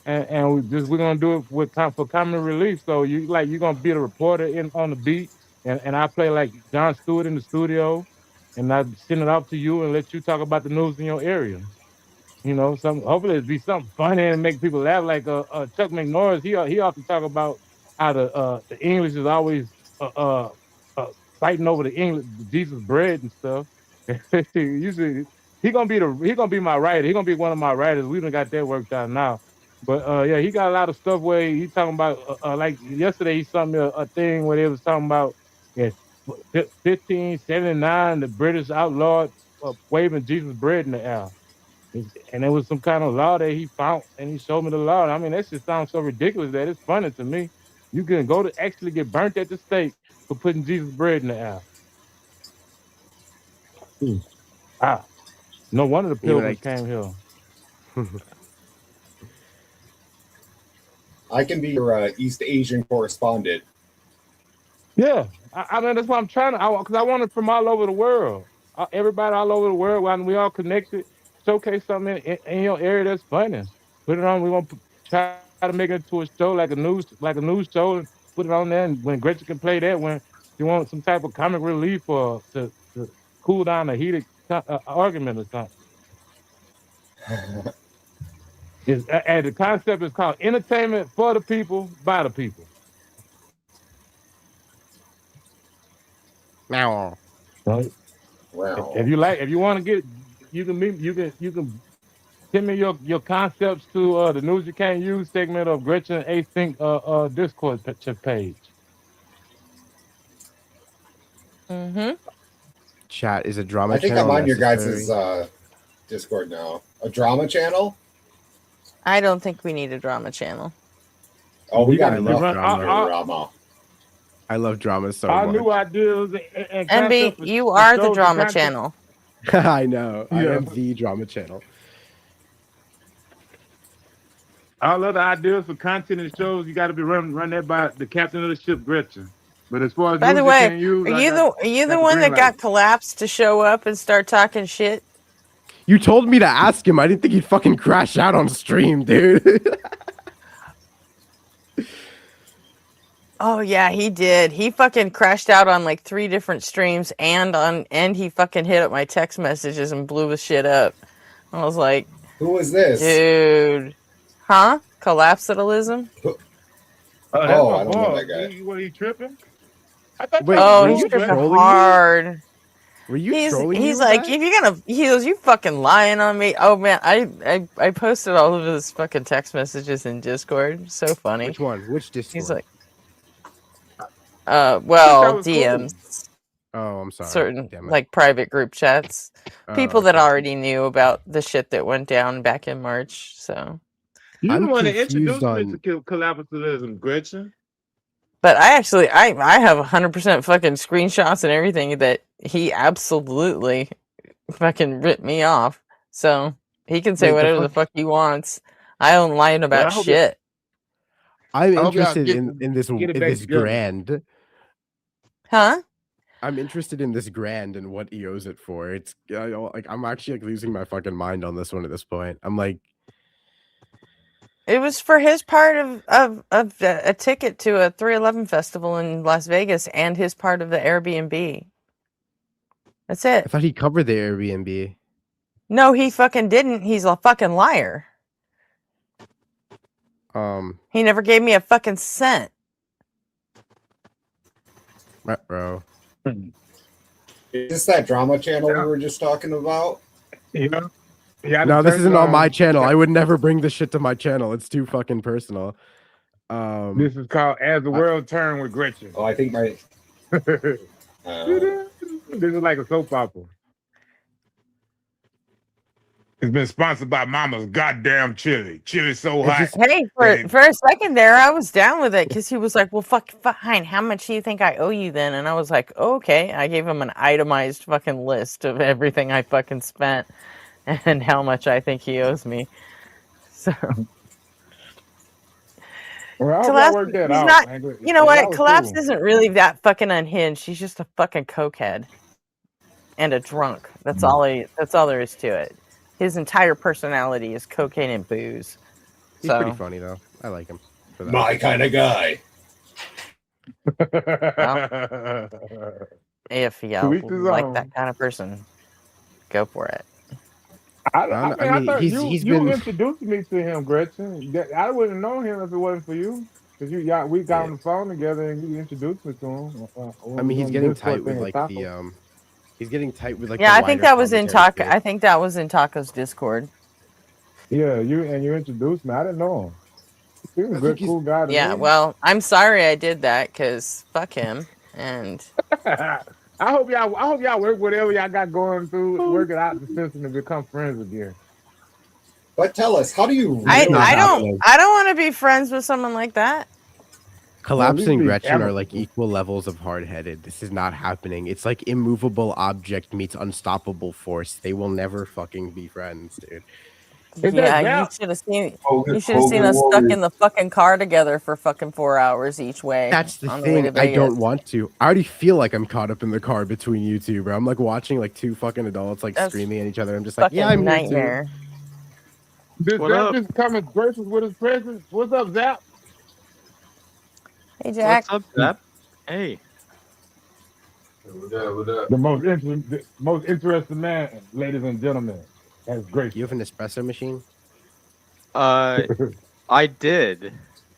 and we're gonna do it with for comic relief. So you're gonna be the reporter on the beat, and I play like Jon Stewart in the studio, and I send it off to you and let you talk about the news in your area. You know, hopefully it'd be something funny and make people laugh. Like Chuck McNorris, he often talk about how the English is always fighting over the English, the Jesus bread and stuff. Usually he gonna be my writer. He gonna be one of my writers. We done got that worked out now. But yeah, he got a lot of stuff where he talking about like yesterday he sent me a thing where they was talking about 1579 the British outlawed waving Jesus bread in the air. And it was some kind of law that he found, and he showed me the law. I mean, that shit sounds so ridiculous that it's funny to me. You can go to actually get burnt at the stake for putting Jesus bread in the air. No wonder the You pilgrims like came here. I can be your East Asian correspondent. Yeah, I mean that's what I'm trying to. Because I want it from all over the world. Everybody all over the world, when we all connected, showcase something in your area that's funny. Put it on. We're gonna try to make it into a show like a news show, and put it on there. And when Gretchen can play that, when you want some type of comic relief or to cool down a heated argument or something. And the concept is called entertainment for the people by the people. Meow. Right. Wow. If you want to get, you can send me your concepts to the news you can't use segment of Gretchen Async Discord page. Chat, is a drama I think channel I'm on your necessary? guys' Discord now. A drama channel? I don't think we need a drama channel. Oh, we got I enough love drama. drama. I love drama so Our much. new ideas and MB, concepts you for are the shows and drama content. channel. I know. I Yeah. am the drama channel. All other ideas for content and shows, you got to be run that by the captain of the ship, Gretchen. But as far as By the news you way, can't use, are I you got the the one green that got light. collapsed to show up and start talking shit? You told me to ask him. I didn't think he'd fucking crash out on stream, dude. Oh yeah, he did. He fucking crashed out on like 3 different streams and he fucking hit up my text messages and blew his shit up. I was like, Who is this? dude. Huh? Collapsitalism? That's my I don't know boy. that guy. What, he tripping? I thought Wait, y'all was Oh, were he's you cool, tripping Gretchen. trolling me? hard. Were you trolling me He's with like, that? if you're gonna, he goes, you fucking lying on me. Oh man, I posted all of his fucking text messages in Discord. So funny. Which one? Which Discord? He's like, I well, thought was cool. DMs, Oh, I'm sorry. certain Damn it. like private group chats, Oh, people that okay. already knew about the shit that went down back in March. So, You the I'm one that confused introduced me on. to collapsitalism, Gretchen. but I actually, I have 100% fucking screenshots and everything that he absolutely fucking ripped me off. So he can say Wait, whatever the fuck he wants. I don't lie Well, about I hope shit. I'm I hope y'all interested get in this it in back this together. grand. Huh? I'm interested in this grand and what he owes it for. It's like I'm actually like losing my fucking mind on this one at this point. I'm like, It was for his part of a ticket to a 311 festival in Las Vegas and his part of the Airbnb. That's I it. thought he covered the Airbnb. No, he fucking didn't. He's a fucking liar. He never gave me a fucking cent. Bro. Is this that drama channel we were just talking about? Yeah. No, this isn't on my channel. I would never bring this shit to my channel. It's too fucking personal. This is called As the World Turned with Gretchen. Oh, I think my. This is like a soap opera. It's been sponsored by Mama's goddamn chili. Chili's so It's hot. just Hey, for a second there, I was down with it because he was like, "Well, fine. How much do you think I owe you then?" And I was like, oh, "Okay." I gave him an itemized fucking list of everything I fucking spent and how much I think he owes me. So Well, I hope y'all Collapse, work that he's out, not. man. You know That what? was Collapse cool. isn't really that fucking unhinged. He's just a fucking cokehead and a drunk. That's all there is to it. His entire personality is cocaine and booze. he's pretty So, funny though. I like him for that. My kind of guy. well, if To you each his like own. that kind of person, go for it. I thought he's you been introduced me to him, Gretchen. I wouldn't have known him if it wasn't for you. Because we got on the phone together and you introduced me to him. I mean, he's On getting Discord tight with thing like Taco. the he's getting tight with like Yeah, the I think wider that was in commentary Taco. too. I think that was in Taco's Discord. Yeah, you introduced me. I didn't know him. He was a good, cool guy to Yeah, me. well, I'm sorry I did that because fuck him. And I hope y'all work whatever y'all got going through, work it out the system and become friends again. But tell us, how do you I really don't want to be friends with someone like that. Collapse and Gretchen are like equal levels of hard-headed. This is not happening. It's like immovable object meets unstoppable force. They will never fucking be friends, dude. Yeah, you should have seen. You should have seen Hogan us stuck Warriors. in the fucking car together for fucking 4 hours each way. That's the on the way thing. to I Vegas. don't want to. I already feel like I'm caught up in the car between you two, bro. I'm like watching like two fucking adults like That's screaming at each other. I'm just like, yeah, fucking I'm nightmare. This What Zap up? just coming gracious with his presence. What's up, Zap? Hey, Jack. What's up, Zap? Hey. What up? The most interesting man, ladies and gentlemen. That's great. You have an espresso machine? I did,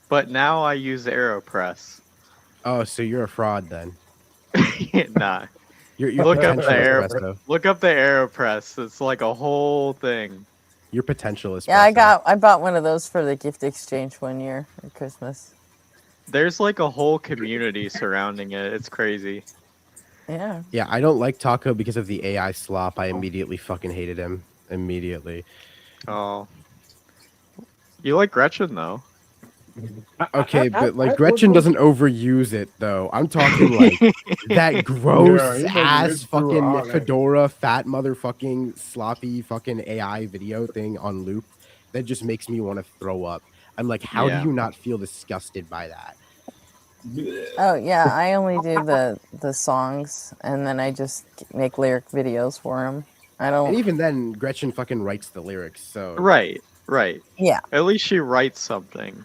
but now I use AeroPress. Oh, so you're a fraud then. Nah. You're look up potential the espresso. Look up the AeroPress. It's like a whole thing. Your potential espresso. Yeah, I bought one of those for the gift exchange one year at Christmas. There's like a whole community surrounding it. It's crazy. Yeah. Yeah, I don't like Taco because of the AI slop. I immediately fucking hated him. Immediately. Oh. You like Gretchen though. Okay, but like Gretchen doesn't overuse it though. I'm talking like that gross Yeah, he ass doesn't do all fucking that. fedora fat motherfucking sloppy fucking AI video thing on loop that just makes me want to throw up. I'm like, how Yeah. do you not feel disgusted by that? Oh yeah, I only do the songs, and then I just make lyric videos for them. I don't. And even then, Gretchen fucking writes the lyrics. So Right. Yeah. At least she writes something.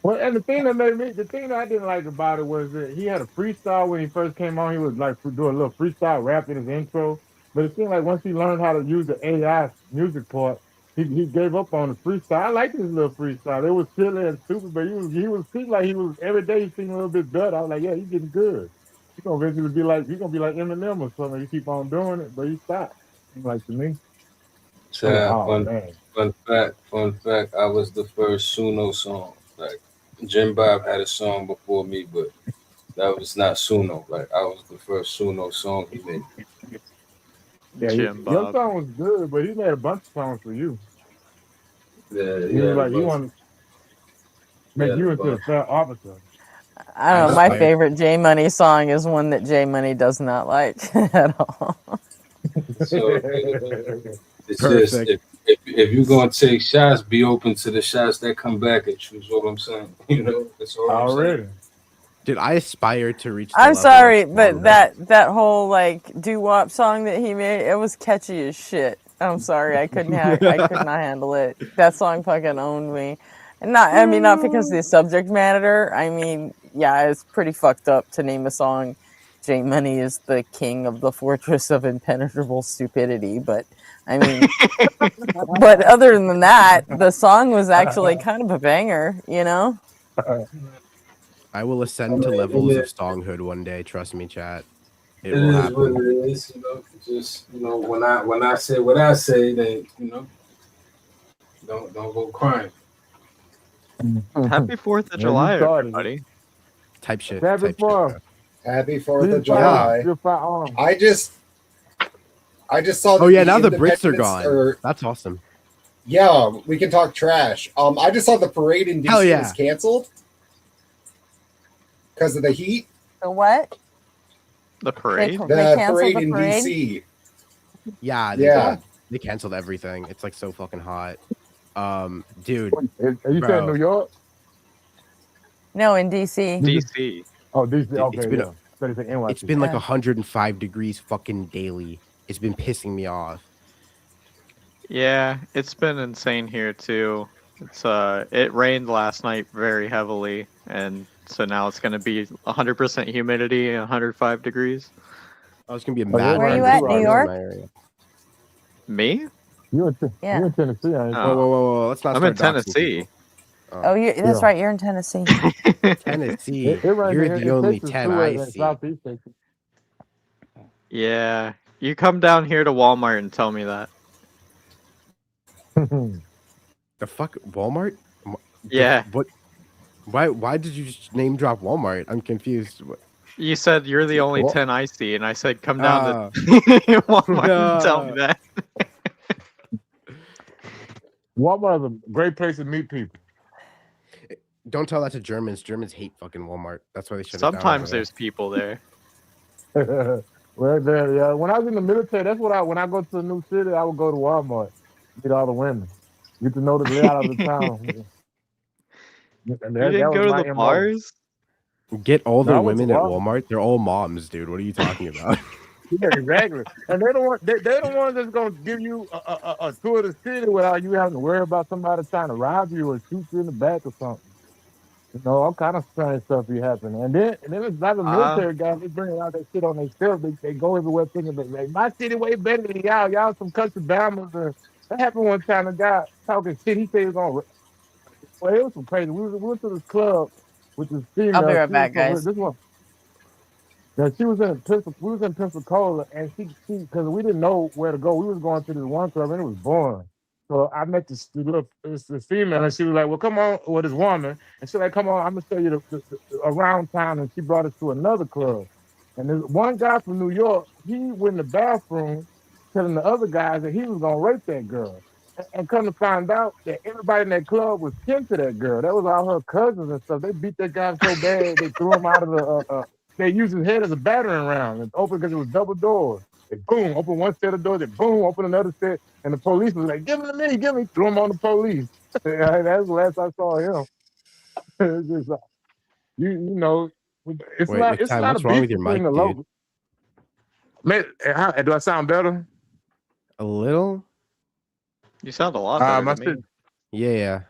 Well, and the thing that I didn't like about it was that he had a freestyle when he first came on. He was like doing a little freestyle rap in his intro. But it seemed like once he learned how to use the AI music part, he gave up on the freestyle. I liked his little freestyle. It was silly and stupid, but he was seemed like he was every day he seemed a little bit better. I was like, yeah, he's getting good. He's gonna eventually be like Eminem or something. You keep on doing it, but he stopped. Like to me. Fun fact, I was the first Suno song. Like Jim Bob had a song before me, but that was not Suno. Like I was the first Suno song he made. Yeah, your song was good, but he made a bunch of songs for you. Yeah, He was like, but- you want to make Yeah, you into but- a fair officer. I don't know. My favorite J Money song is one that J Money does not like at all. So it's just if you're gonna take shots, be open to the shots that come back at you. Is what I'm saying. You know, that's all I'm saying. Dude, I aspire to reach. The I'm level sorry, of but Song. that whole like doo-wop song that he made, it was catchy as shit. I'm sorry, I could not handle it. That song fucking owned me. And not because of the subject matter. I mean, yeah, it's pretty fucked up to name a song J Money is the king of the fortress of impenetrable stupidity, but I mean but other than that, the song was actually kind of a banger, you know? I will ascend to levels of songhood one day. Trust me, chat. It It will is what happen. it is. You know, just when I say what I say, then don't go crying. Happy 4th of Yeah, you July, started everybody. Type shit. Happy Type shit, Fourth. bro. Happy 4th of Please July. your firearm. I just I just saw. Oh yeah, now the Brits are Independence- gone. That's awesome. Yeah, we can talk trash. I just saw the parade in Hell DC yeah. was canceled because of the heat. The what? The parade? They canceled parade the in parade? DC. Yeah, Yeah. they canceled everything. It's like so fucking hot. Dude. Are you saying New York? No, in DC. DC. Oh, DC. Dude, Okay, it's been yeah. So they say NYC. it's been like 105 degrees fucking daily. It's been pissing me off. Yeah, it's been insane here too. It's it rained last night very heavily, and so now it's going to be 100% humidity and 105 degrees. Oh, it's gonna be a Oh, bad. Where are you at, New York? Me? You're in Yeah. Tennessee, aren't you? Whoa. Let's not I'm in start doxing Tennessee. people. Oh, that's Yeah. right. You're in Tennessee. Tennessee. It rained You're in the only Texas 10 too, I in see. Southeast Texas. Yeah, you come down here to Walmart and tell me that. The fuck, Walmart? Yeah. What? Why did you just name drop Walmart? I'm confused. You said you're the only Well- 10 I see, and I said come down to Walmart and tell me that. Walmart is a great place to meet people. Don't tell that to Germans. Germans hate fucking Walmart. That's why they shut Sometimes it down. there's people there. Well, yeah. When I was in the military, that's what when I go to a new city, I would go to Walmart, meet all the women, get to know the layout of the town. You didn't go to the bars? Get all the No, I went to women at Walmart. Walmart. They're all moms, dude. What are you talking about? Yeah, exactly. And they don't want. They're the ones that's gonna give you a tour of the city without you having to worry about somebody trying to rob you or shoot you in the back or something. You know, all kind of strange stuff be happening. And then it's like the military guys. They bring out that shit on themselves. They go everywhere thinking that like, my city way better than y'all. Y'all some country bammers. That happened one time. A guy talking shit. He said he was gonna. Well, it was some crazy. We went to this club with this female. I'll be right She was back, from- guys. This one. Yeah, she was in we was in Pensacola, and she because we didn't know where to go. We was going to this one club, and it was boring. So I met this female, and she was like, "Well, come on," with this woman, and she was like, "Come on, I'm gonna show you the around town." And she brought us to another club, and there's one guy from New York. He went in the bathroom, telling the other guys that he was gonna rape that girl. And come to find out that everybody in that club was kin to that girl. That was all her cousins and stuff. They beat that guy so bad they threw him out of the. They used his head as a battering ram. It's open because it was double doors. They boom, open one set of doors. They boom, open another set. And the police was like, "Give him to me, give me." Threw him on the police. That's the last I saw him. It's just, you know, it's Wait, not. McTime, It's not a what's wrong beef with your between mic, the dude? locals. Man, do I sound better? A little? You sound a lot better to me. Yeah.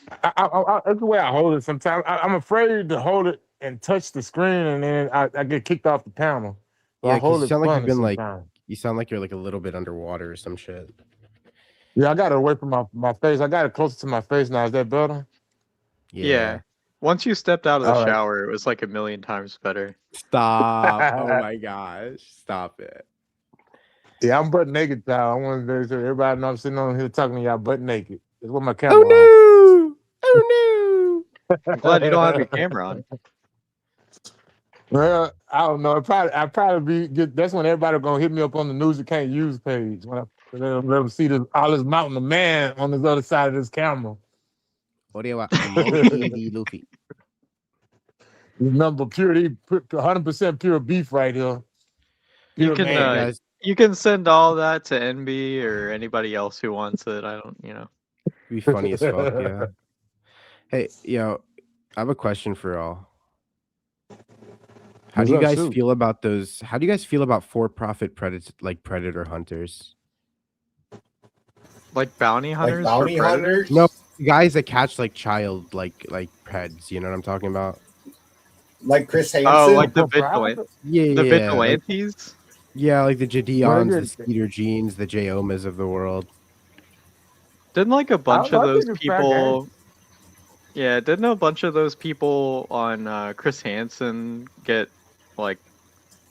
That's the way I hold it sometimes. I'm afraid to hold it and touch the screen, and then I get kicked off the panel. So I Yeah, hold because you it sound like you've funny been like, sometimes. you sound like you're like a little bit underwater or some shit. Yeah, I got it away from my face. I got it closer to my face now. Is that better? Yeah. Once you stepped out of the All right. shower, it was like a million times better. Stop. Oh my gosh. Stop it. Yeah, I'm butt naked, child. I want to so everybody know I'm sitting on here talking to y'all butt naked. That's what my camera on. Oh no! Oh no! I'm glad you don't have your camera on. Well, I don't know. I probably that's when everybody gonna hit me up on the news you can't use page. When I let them see all this mountain of man on this other side of this camera. Luffy. This number purity, 100% pure beef right here. You Pure man. can you can send all that to NB or anybody else who wants it. I don't, Be funny as fuck, yeah. Hey, yo, I have a question for y'all. How What's do you up, guys shoot? feel about those? How do you guys feel about for-profit predator hunters? Like bounty hunters? bounty for predators? hunters? No, guys that catch like child, like preds. You know what I'm talking about? Like Chris Hansen? Oh, like the private? Yeah, the yeah, vigilantes? like the Jadeons, Well, the Skeeter Jeans, the J-Omas of the world. Didn't like a bunch I of think those it's fair people? Yeah, didn't a bunch of those people on Chris Hansen get like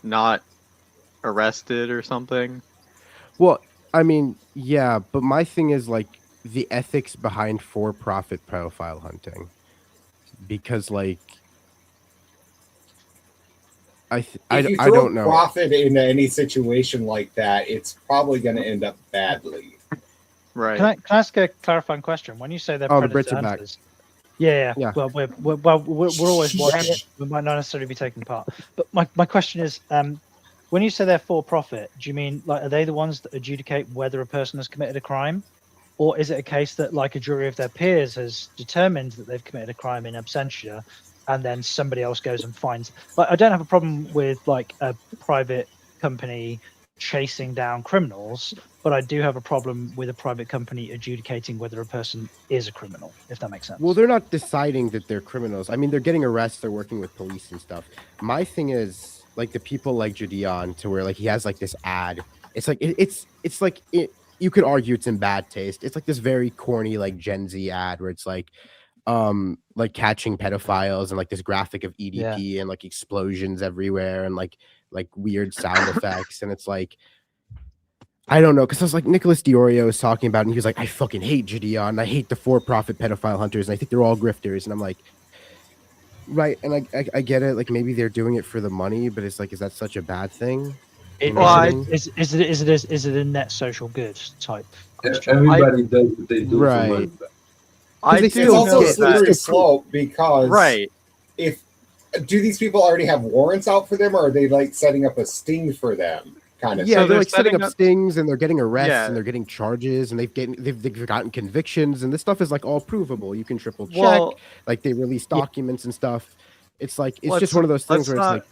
not arrested or something? Well, I mean, yeah, but my thing is like the ethics behind for-profit profile hunting, because like if you I throw don't know. profit into any situation like that, it's probably going to end up badly. Right. Can I ask a clarifying question? When you say they're Oh, the predator Brits are back. hunters, yeah. Yeah. Well, we're always watching it. We might not necessarily be taking part. But my question is, when you say they're for profit, do you mean like are they the ones that adjudicate whether a person has committed a crime, or is it a case that like a jury of their peers has determined that they've committed a crime in absentia, and then somebody else goes and finds? Like, I don't have a problem with like a private company chasing down criminals, but I do have a problem with a private company adjudicating whether a person is a criminal, if that makes sense. Well, they're not deciding that they're criminals. I mean, they're getting arrests, they're working with police and stuff. My thing is like the people like Judeon, to where like he has like this ad. It's like it's like you could argue it's in bad taste. It's like this very corny like Gen Z ad where it's like catching pedophiles and like this graphic of EDP and like explosions everywhere and like weird sound effects, and it's like I don't know, because I was like Nicholas Diorio was talking about it, and he was like, I fucking hate Judeon, I hate the for-profit pedophile hunters, and I think they're all grifters, and I'm like, right, and I get it, like maybe they're doing it for the money, but it's like, is that such a bad thing? You know what I mean? Is it a net social good type question? Everybody does what they do Right. for money. It's also a slippery slope because if do these people already have warrants out for them, or are they like setting up a sting for them? Kind of. Yeah, thing? they're like setting up stings, and they're getting arrests, Yeah. and they're getting charges, and they've gotten convictions, and this stuff is like all provable. You can triple check, Well, like they release documents and stuff. It's like it's Let's- just one of those things let's where not- it's like,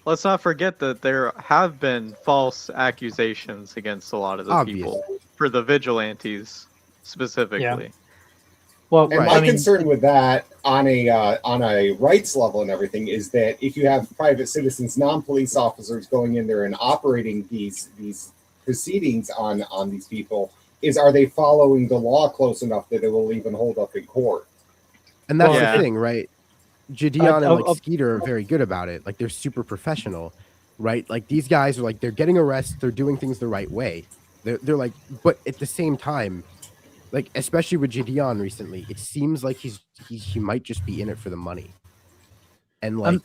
Let's not forget that there have been false accusations against a lot of the Obvious. people for the vigilantes specifically. Well, and my concern with that on a rights level and everything is that if you have private citizens, non-police officers going in there and operating these proceedings on these people, are they following the law close enough that it will even hold up in court? and that's the thing, right? Judeon and like Skeeter are very good about it. Like they're super professional, right? Like these guys are like they're getting arrested, they're doing things the right way. They're like, but at the same time, like especially with Judeon recently, it seems like he might just be in it for the money. And like,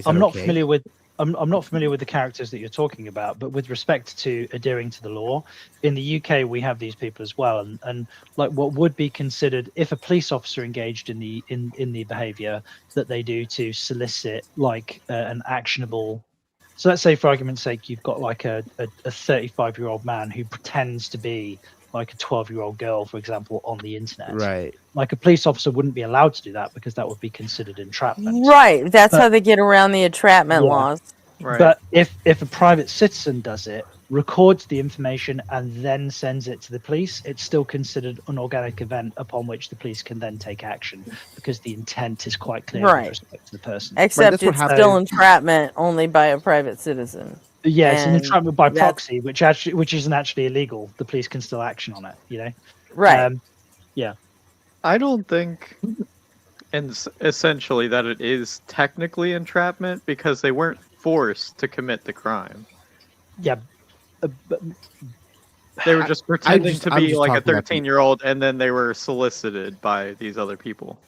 I'm not familiar with I'm not familiar with the characters that you're talking about, but with respect to adhering to the law, in the UK we have these people as well, and like what would be considered if a police officer engaged in the behaviour that they do to solicit like an actionable. So let's say, for argument's sake, you've got like a 35-year-old man who pretends to be like a 12-year-old girl, for example, on the internet. right. Like a police officer wouldn't be allowed to do that because that would be considered entrapment. Right. That's But- how they get around the entrapment Yeah. laws. But if a private citizen does it, records the information, and then sends it to the police, it's still considered an organic event upon which the police can then take action because the intent is quite clear Right. with respect to the person. Except it's still entrapment only by a private citizen. Yeah, it's an And entrapment by that's- proxy, which isn't actually illegal. The police can still action on it. You know. Right. Yeah. I don't think, essentially, that it is technically entrapment because they weren't forced to commit the crime. Yeah. But They were just pretending to I'm be just like a talking about 13-year-old, and then they were solicited by these other people.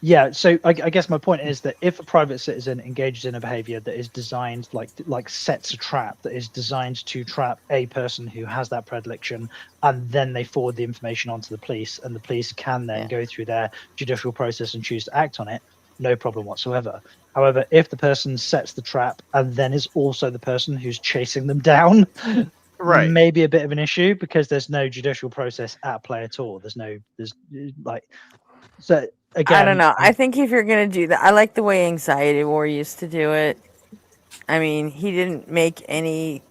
Yeah, so I guess my point is that if a private citizen engages in a behavior that is designed, like sets a trap that is designed to trap a person who has that predilection, and then they forward the information onto the police, and the police can then go through their judicial process and choose to act on it, no problem whatsoever. However, if the person sets the trap and then is also the person who's chasing them down, right, maybe a bit of an issue because there's no judicial process at play at all. There's like, so. Again, I don't know. I think if you're gonna do that, I like the way Anxiety War used to do it. I mean, he didn't make any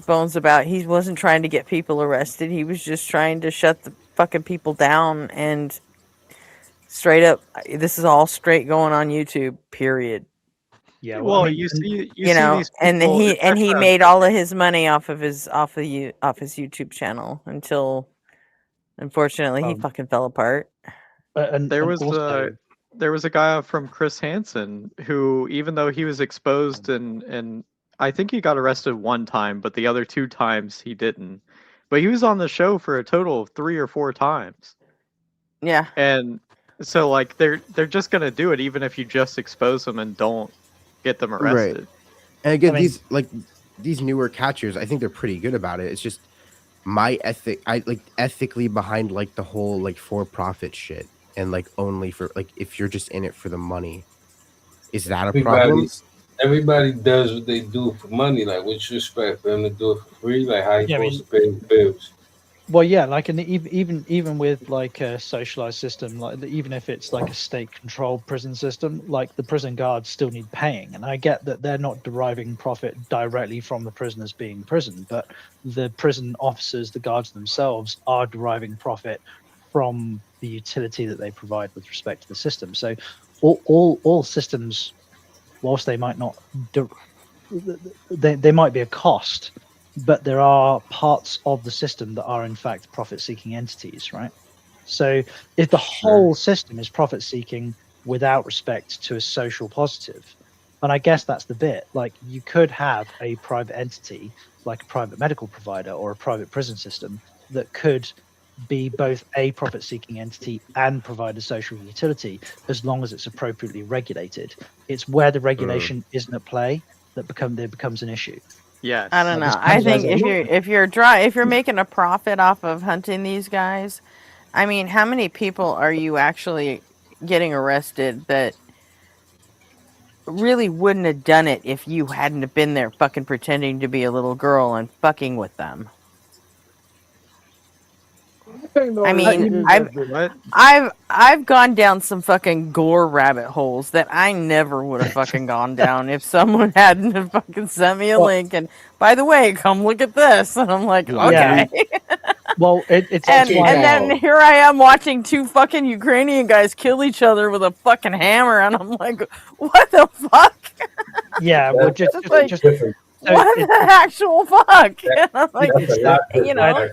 bones about. He wasn't trying to get people arrested. He was just trying to shut the fucking people down and straight up. This is all straight going on YouTube. Period. Yeah. Well, I mean, you see know, these people, and he made all of his money off of his YouTube channel until, unfortunately, he fucking fell apart. There was a guy from Chris Hansen who, even though he was exposed and I think he got arrested one time, but the other 2 times he didn't. But he was on the show for a total of 3 or 4 times. Yeah. And So like they're just gonna do it even if you just expose them and don't get them arrested. Right. And again, I mean- these newer catchers, I think they're pretty good about it. It's just my ethic, I like ethically behind like the whole like for profit shit and like only for like if you're just in it for the money, is that a problem? Everybody does what they do for money. Like, what you expect for them to do it for free? Like, how you Yeah, I supposed to pay the bills? Well, yeah, like even with like a socialized system, like even if it's like a state-controlled prison system, like the prison guards still need paying, and I get that they're not deriving profit directly from the prisoners being imprisoned, but the prison officers, the guards themselves, are deriving profit from the utility that they provide with respect to the system. So, all systems, whilst they might not they might be a cost, but there are parts of the system that are in fact profit-seeking entities, right? So if the whole system is profit-seeking without respect to a social positive, and I guess that's the bit, like you could have a private entity like a private medical provider or a private prison system that could be both a profit-seeking entity and provide a social utility as long as it's appropriately regulated. It's where the regulation isn't at play that becomes an issue. Yes. I don't know. I think if you're making a profit off of hunting these guys, I mean, how many people are you actually getting arrested that really wouldn't have done it if you hadn't have been there fucking pretending to be a little girl and fucking with them? I mean, I've gone down some fucking gore rabbit holes that I never would have fucking gone down if someone hadn't have fucking sent me a link. And by the way, come look at this. And I'm like, okay. Well, it's and then here I am watching two fucking Ukrainian guys kill each other with a fucking hammer, and I'm like, what the fuck? Yeah, well, just like, just what the actual fuck? And I'm like, you know.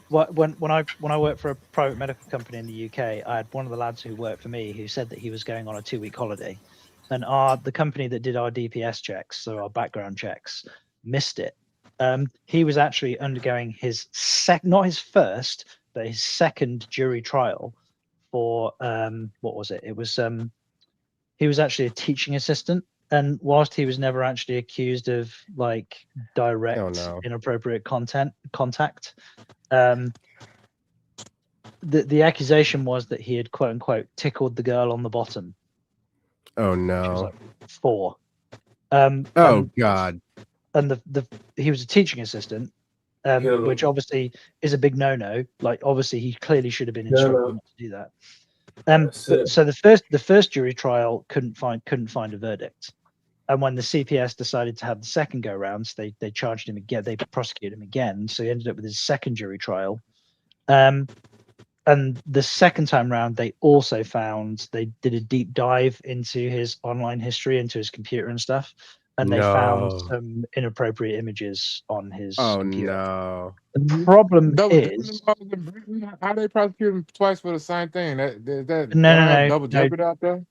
When I worked for a private medical company in the UK, I had one of the lads who worked for me who said that he was going on a 2-week holiday, and the company that did our DPS checks, so our background checks, missed it. He was actually undergoing his not his first, but his second jury trial for what was it? It was he was actually a teaching assistant, and whilst he was never actually accused of like direct inappropriate contact, the accusation was that he had quote unquote tickled the girl on the bottom. Oh no! She was like 4. God! And he was a teaching assistant, which obviously is a big no-no. Like obviously he clearly should have been instructed not to do that. So the first jury trial couldn't find a verdict, and when the CPS decided to have the second go rounds, they charged him again. They prosecuted him again, so he ended up with his second jury trial. And the second time round, they also found they did a deep dive into his online history, into his computer and stuff, and they found some inappropriate images on his computer. No! The problem is, how they prosecute him twice for the same thing? No, double jeopardy out there.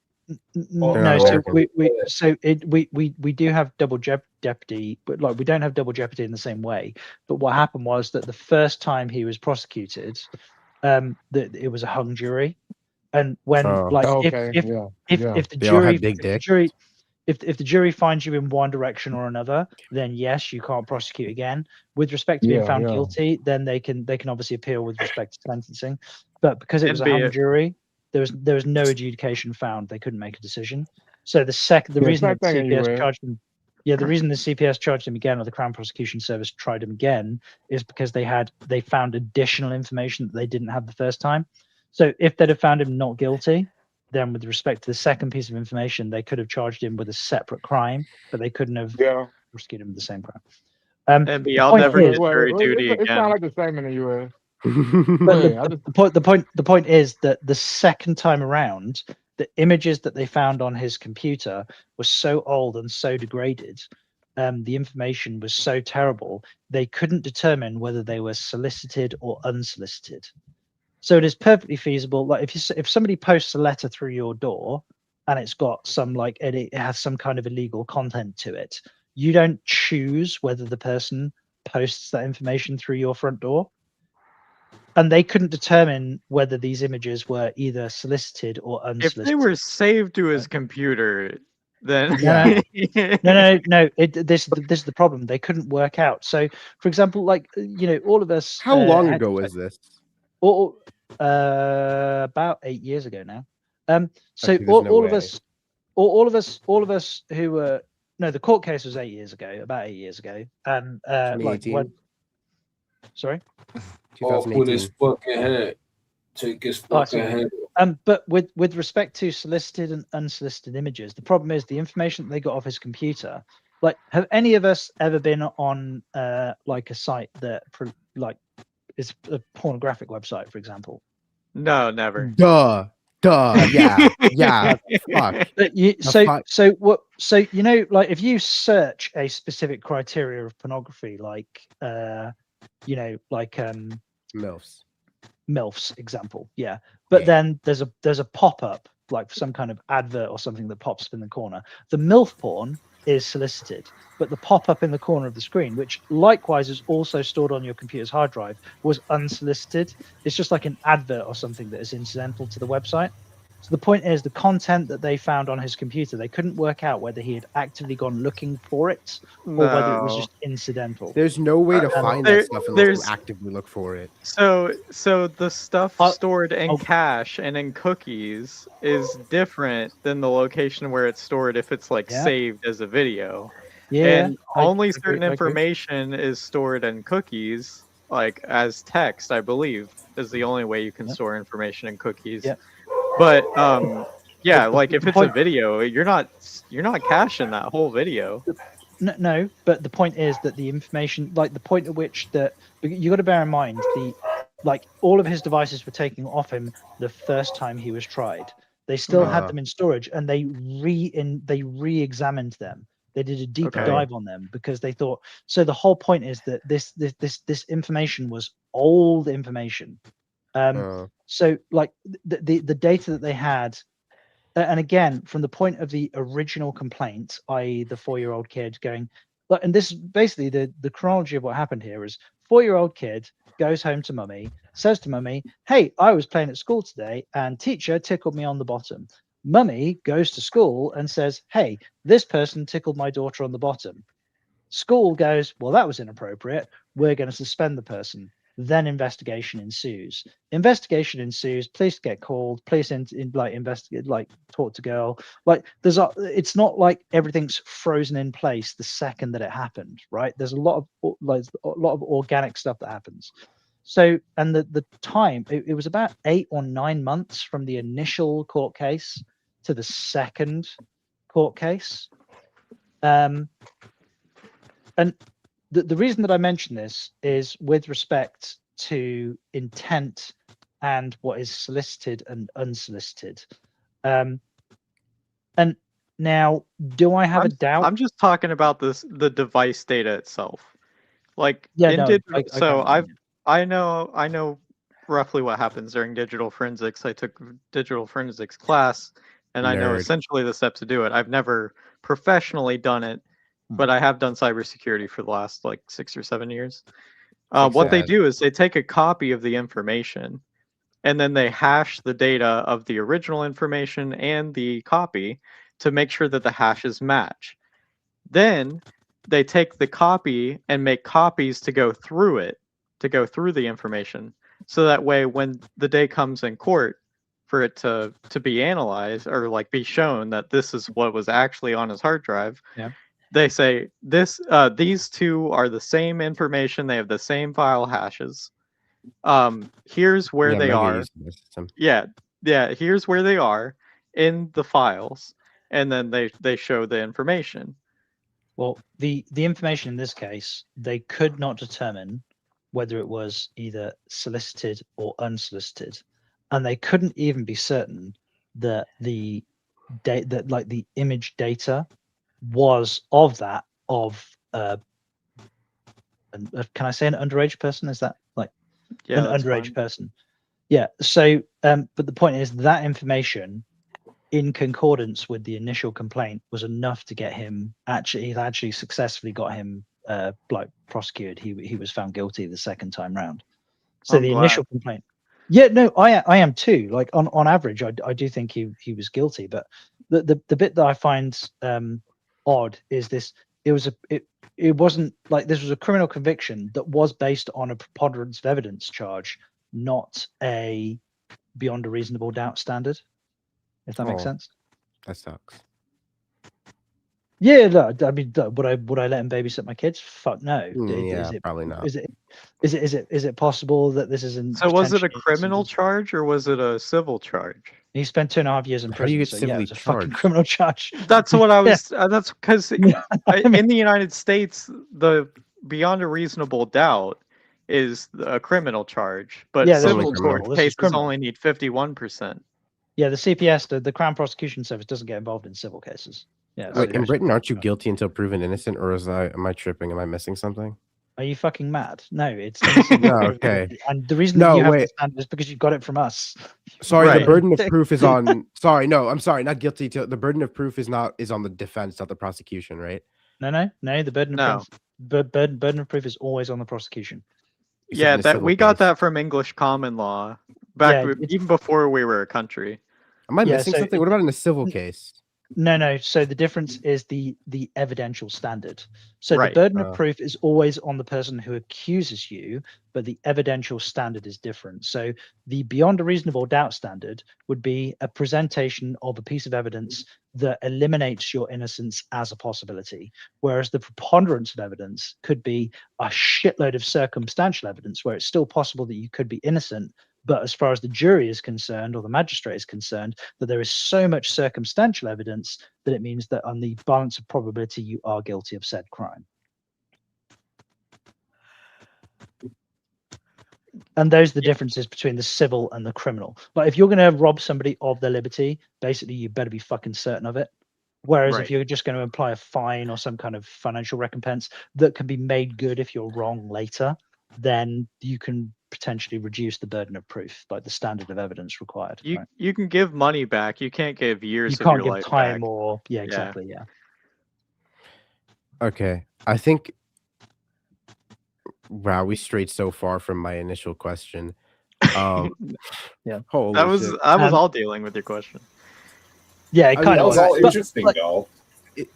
No, so we do have double jeopardy, but like we don't have double jeopardy in the same way. But what happened was that the first time he was prosecuted, that it was a hung jury, and when if the jury finds you in one direction or another, then yes, you can't prosecute again. With respect to being found guilty, then they can obviously appeal with respect to sentencing. But because it was a hung jury, there was no adjudication found. They couldn't make a decision. So the reason that CPS charged him, the reason the CPS charged him again, or the Crown Prosecution Service tried him again, is because they found additional information that they didn't have the first time. So if they'd have found him not guilty, then with respect to the second piece of information, they could have charged him with a separate crime, but they couldn't have prosecuted him with the same crime. And I'll never get jury duty It again. sounds like the same in the U.S. But the point is that the second time around, the images that they found on his computer were so old and so degraded, the information was so terrible, they couldn't determine whether they were solicited or unsolicited. So it is perfectly feasible. Like if somebody posts a letter through your door and it's got some it has some kind of illegal content to it, you don't choose whether the person posts that information through your front door. and they couldn't determine whether these images were either solicited or If unsolicited. they were saved to his computer, then No, no. This is the problem. They couldn't work out. So, for example, like all of us. How long ago was this? About 8 years ago now. So Okay, there's no all of way. us, all of us who were the court case was 8 years ago, about 8 years ago, and like 2018? when. Sorry. Or put his fucking head. Take his fucking head. But with respect to solicited and unsolicited images, the problem is the information that they got off his computer. Like, have any of us ever been on like a site that is a pornographic website, for example? No, never. Duh. Yeah. Fuck. So like if you search a specific criteria of pornography, like MILFs example, yeah. But then there's a pop-up, like some kind of advert or something that pops up in the corner. The MILF porn is solicited, but the pop-up in the corner of the screen, which likewise is also stored on your computer's hard drive, was unsolicited. It's just like an advert or something that is incidental to the website. So the point is, the content that they found on his computer, they couldn't work out whether he had actively gone looking for it or whether it was just incidental. There's no way to find that stuff unless you actively look for it. So the stuff stored in cache and in cookies is different than the location where it's stored if it's saved as a video. Yeah, and only certain information is stored in cookies, like as text, I believe, is the only way you can store information in cookies. Yeah. But like if it's a video, you're not caching that whole video. No, but the point is that the information, like the point at which you got to bear in mind all of his devices were taken off him the first time he was tried. They still had them in storage, and they re-examined them. They did a deep dive on them because they thought. So the whole point is that this information was old information. So like the data that they had, and again, from the point of the original complaint, i.e. the 4-year-old kid going, and this is basically the chronology of what happened here is 4-year-old kid goes home to mummy, says to mummy, hey, I was playing at school today and teacher tickled me on the bottom. Mummy goes to school and says, hey, this person tickled my daughter on the bottom. School goes, well, that was inappropriate. We're going to suspend the person. Then investigation ensues. Police get called. Police investigate, talk to girl. It's not like everything's frozen in place the second that it happened, right? There's a lot of organic stuff that happens. So, and the time it was about 8 or 9 months from the initial court case to the second court case, and the reason that I mention this is with respect to intent and what is solicited and unsolicited. And now, do I have a doubt? I'm just talking about the device data itself. Like I know roughly what happens during digital forensics. I took digital forensics class, and I know essentially the steps to do it. I've never professionally done it, but I have done cybersecurity for the last 6 or 7 years. What they do is they take a copy of the information, and then they hash the data of the original information and the copy to make sure that the hashes match. Then they take the copy and make copies to go through the information, so that way when the day comes in court for it to be analyzed or be shown that this is what was actually on his hard drive. Yeah. They say these two are the same information. They have the same file hashes. Here's where they are. Yeah. Here's where they are in the files, and then they show the information. Well, the information in this case, they could not determine whether it was either solicited or unsolicited, and they couldn't even be certain that the image data was can I say an underage person? Is that an underage person? Yeah. So but the point is that information in concordance with the initial complaint was enough to get him actually successfully got him prosecuted. He was found guilty the second time round. So I'm the glad. initial complaint. Yeah, no, I am too. Like on average, I do think he was guilty. But the bit that I find odd is this: it wasn't like this was a criminal conviction that was based on a preponderance of evidence charge, not a beyond a reasonable doubt standard. If that makes sense. That sucks. Yeah, look, I mean, would I let him babysit my kids? Fuck no. Yeah, probably not. Is it possible that this isn't? So was it a potentially criminal charge or was it a civil charge? He spent 2.5 years in How do you prison. get So yeah, civilly it's a fucking charged? criminal charge. That's what I Yeah. was. That's because in the United States, the beyond a reasonable doubt is a criminal charge, but Yeah, this civil was court criminal. This was cases criminal. only need 51%. Yeah, the CPS, the Crown Prosecution Service, doesn't get involved in civil cases. Yeah. Wait, in Britain, aren't you guilty until proven innocent, or am I tripping? Am I missing something? Are you fucking mad? No, it's innocent. No, okay. And the reason No, that you have wait. the standard is because you got it from us. Sorry, Right. the burden of proof is on. Sorry, no, I'm sorry, not guilty. The burden of proof is on the defense, not the prosecution, right? No. The burden of proof. Burden of proof is always on the prosecution. Yeah, that we got that from English common law back even before we were a country. Am I missing something? What about in a civil case? No. So the difference is the evidential standard. So Right. the burden of proof is always on the person who accuses you, but the evidential standard is different. So the beyond a reasonable doubt standard would be a presentation of a piece of evidence that eliminates your innocence as a possibility, whereas the preponderance of evidence could be a shitload of circumstantial evidence where it's still possible that you could be innocent. But as far as the jury is concerned, or the magistrate is concerned, that there is so much circumstantial evidence that it means that on the balance of probability, you are guilty of said crime. And those are the differences between the civil and the criminal. Like if you're going to rob somebody of their liberty, basically you better be fucking certain of it. Whereas if you're just going to apply a fine or some kind of financial recompense that can be made good if you're wrong later, then you can potentially reduce the burden of proof, like the standard of evidence required. You can give money back. You can't give years You of can't your give life time back. or exactly. Yeah. Okay, I think. Wow, we strayed so far from my initial question. Yeah, holy I was shit. all dealing with your question. Yeah, it kind that of was all interesting, though.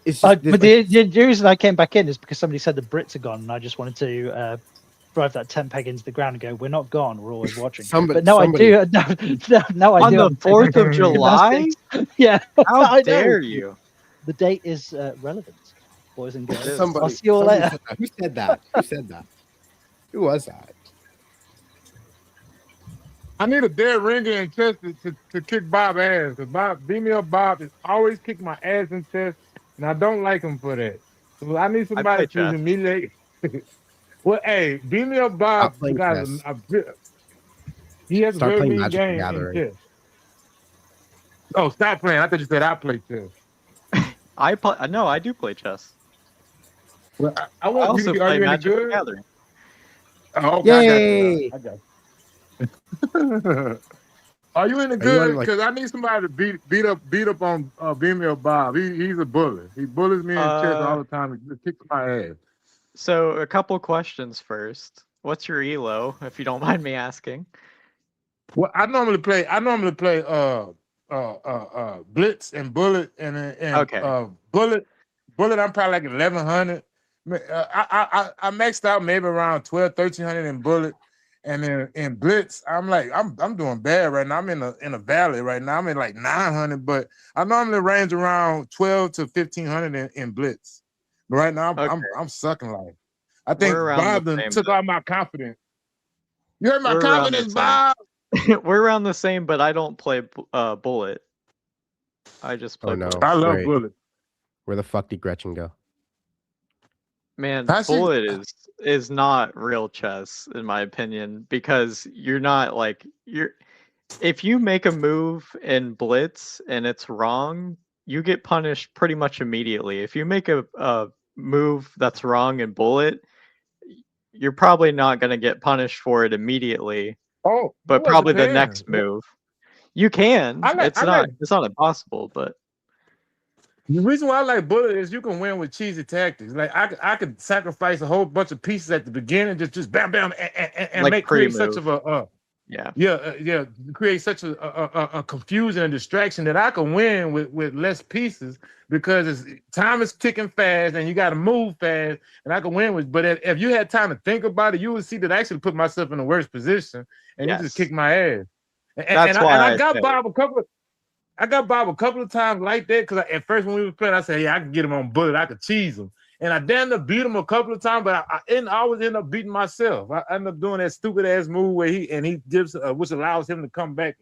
It's but the reason I came back in is because somebody said the Brits are gone, and I just wanted to drive that tent peg into the ground and go, "We're not gone. We're always watching." But no, somebody- I do. No, I On do. the 4th of July? Yeah. How I know. dare you? The date is relevant, boys and girls. Somebody, I'll see you all somebody later. said that. Who said that? Who said that? Who was that? I need a dead ringer in chest to kick Bob ass. Because Bob, beat me up Bob is always kicking my ass in chest, and I don't like him for that. So I need somebody to chess. humiliate. Well, hey, beat me up Bob Stop playing because chess. he has a Start very playing mean Magic the game in Gathering. chess. Oh, stop playing. I thought you said I play chess. No, I do play chess. Well, I want also you to, are play you any Magic the good? Gathering. Oh, okay, Yay! I got you. Are you any Are you good? on, like- Because I need somebody to beat up on beat me up Bob. He's a bully. He bullies me in chess all the time. He kicks my ass. So a couple questions first. What's your elo, if you don't mind me asking? Well, I normally play Blitz and Bullet and Okay. Bullet. I'm probably like 1100. I maxed out maybe around 1300 in Bullet, and then in Blitz I'm doing bad right now. I'm in a valley right now. I'm in like 900, but I normally range around 12 to 1500 in Blitz. But right now I'm sucking life. I think We're around Bob the done same took then. all my confidence. You heard my We're around confidence, the same. Bob. We're around the same, but I don't play Bullet. I just play Oh no! Bullet. I love Great. Bullet. Where the fuck did Gretchen go? Man, That's it. Bullet is not real chess in my opinion, because you're not like if you make a move in Blitz and it's wrong, you get punished pretty much immediately. If you make a move that's wrong in Bullet, you're probably not going to get punished for it immediately, Oh, but well, it probably the depends. next move. You can. I like- It's not impossible, but The reason why I like Bullet is you can win with cheesy tactics. Like I could sacrifice a whole bunch of pieces at the beginning, just bam bam, and Like create such pre-move. of a Yeah. create such a confusion and distraction that I can win with less pieces because time is ticking fast and you got to move fast, and I can win with. But if you had time to think about it, you would see that I actually put myself in the worst position, and you just kick my ass. That's why I got say- Bob a couple of times like that because at first when we were playing, I said, "Yeah, I can get him on Bullet. I could cheese him," and I damn near beat him a couple of times, but I always end up beating myself. I end up doing that stupid ass move where he gives which allows him to come back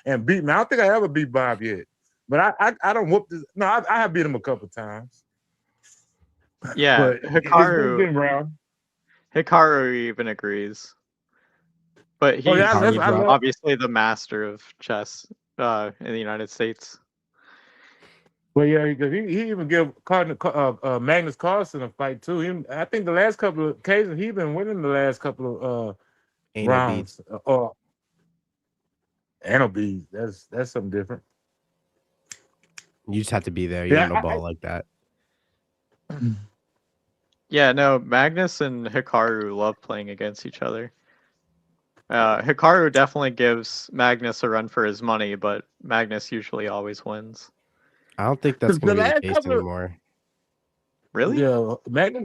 and beat me. I don't think I ever beat Bob yet, but I don't whoop this. No, I have beat him a couple of times. Yeah, But it's getting around. Hikaru even agrees. But he's obviously the master of chess in the United States. Well, yeah, because he even gave Magnus Carlsen a fight too. I think the last couple of occasions he's been winning the last couple of rounds. Anal beads. That's something different. You just have to be there. You don't know ball like that. Yeah, no, Magnus and Hikaru love playing against each other. Hikaru definitely gives Magnus a run for his money, but Magnus usually always wins. I don't think that's going to be the case anymore. Really? Yeah,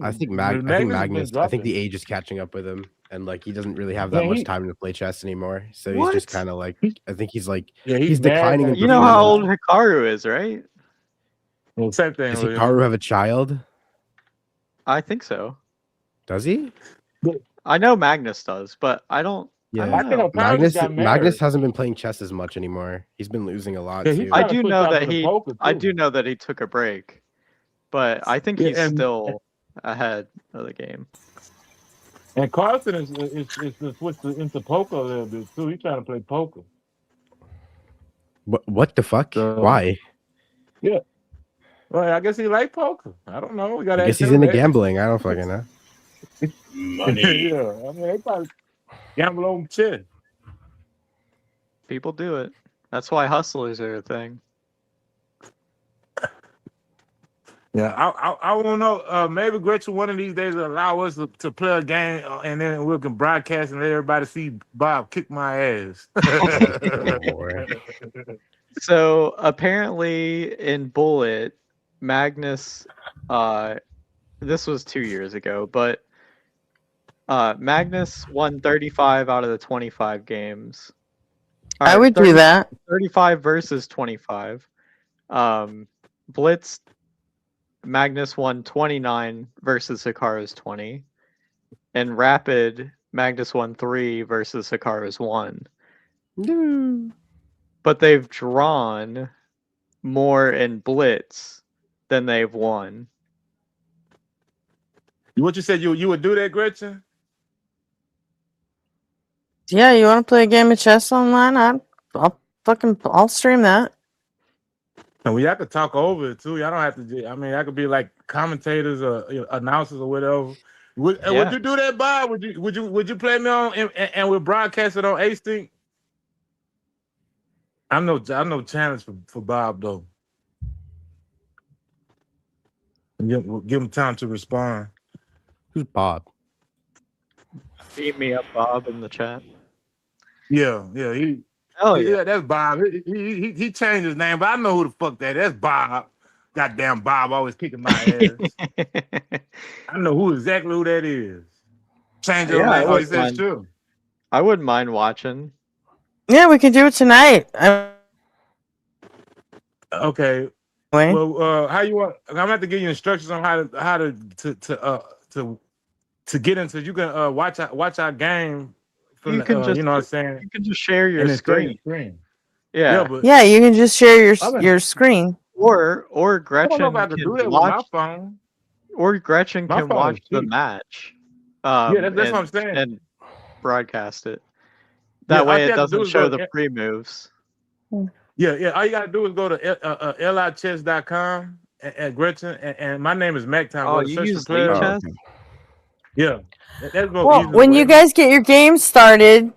I think Magnus. I think the age is catching up with him, and like he doesn't really have that much time to play chess anymore. So he's just kind of like. I think he's like he's declining. You know how old Hikaru is, right? Well, same thing. Does Hikaru have a child? I think so. Does he? I know Magnus does, but I don't. Yeah, I don't know. Magnus hasn't been playing chess as much anymore. He's been losing a lot too. I do know that he took a break, but I think he's still ahead of the game. And Carlson is switched into poker a little bit too. He's trying to play poker. What the fuck? Why? Yeah. Well, I guess he likes poker. I don't know. We got. I guess he's into gambling. I don't fucking know. Money. Yeah, I mean, they probably gamble on chess. People do it. That's why hustlers are a thing. Yeah, I want to know. Maybe Gretchen one of these days will allow us to play a game, and then we can broadcast and let everybody see Bob kick my ass. So apparently in Bullet, Magnus, this was 2 years ago, but Magnus won 35 out of the 25 games. I would do that. 35 versus 25. Blitz, Magnus won 29 versus Hikaru's 20. And Rapid, Magnus won 3 versus Hikaru's 1. No. But they've drawn more in Blitz than they've won. What you said you would do that, Gretchen? Yeah, you want to play a game of chess online? I'll stream that. And y'all could talk over it too. Y'all don't have to. I mean, I could be like commentators or announcers or whatever. Would you do that, Bob? Would you play me on and we'll broadcast it on A-Stink? I'm no challenge for Bob though. Give him time to respond. Who's Bob? Beat me up, Bob, in the chat. Yeah. Yeah, that's Bob. He changed his name, but I know who the fuck that is. That's Bob. Goddamn Bob, always kicking my ass. I know exactly who that is. Change your name. Oh, he said sure. I wouldn't mind watching. Yeah, we can do it tonight. Okay. Well, how you want? I'm gonna have to give you instructions on how to get into. You can watch our game. You can just, you know what I'm saying? You can just share your screen. Yeah, you can just share your screen. Or Gretchen I don't know if I can do that watch, with my phone. Or Gretchen My can phone watch is the cheap. match. That's what I'm saying. And broadcast it. That way it doesn't show the pre-moves. Yeah. All you gotta do is go to lichess.com and Gretchen and my name is MacTime. Oh, you use Lichess? Yeah. Well, when you guys get your game started,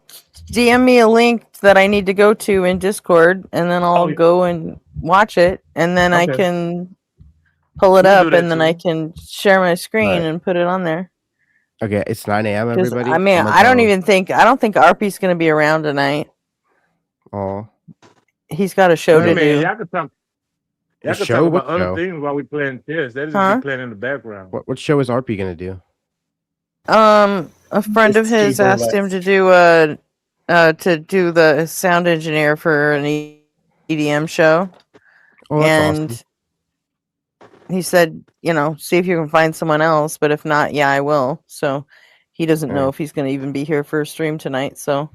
DM me a link that I need to go to in Discord, and then I'll go and watch it, and then I can pull it We can up do and that then I too. can share my screen Right. and put it on there. Okay, it's 9 a.m. Because Everybody. I mean, I don't think RP's gonna be around tonight. Oh, He's got a show Wait a to minute, do. y'all can talk. Y'all the can show? talk What about other show? things while we playing chess. That just Huh? be playing in the background. What show is RP gonna do? A friend of his asked him to do the sound engineer for an EDM show, Oh, that's and awesome. he said, see if you can find someone else, but if not, yeah, I will. So he doesn't know Right. if he's going to even be here for a stream tonight. So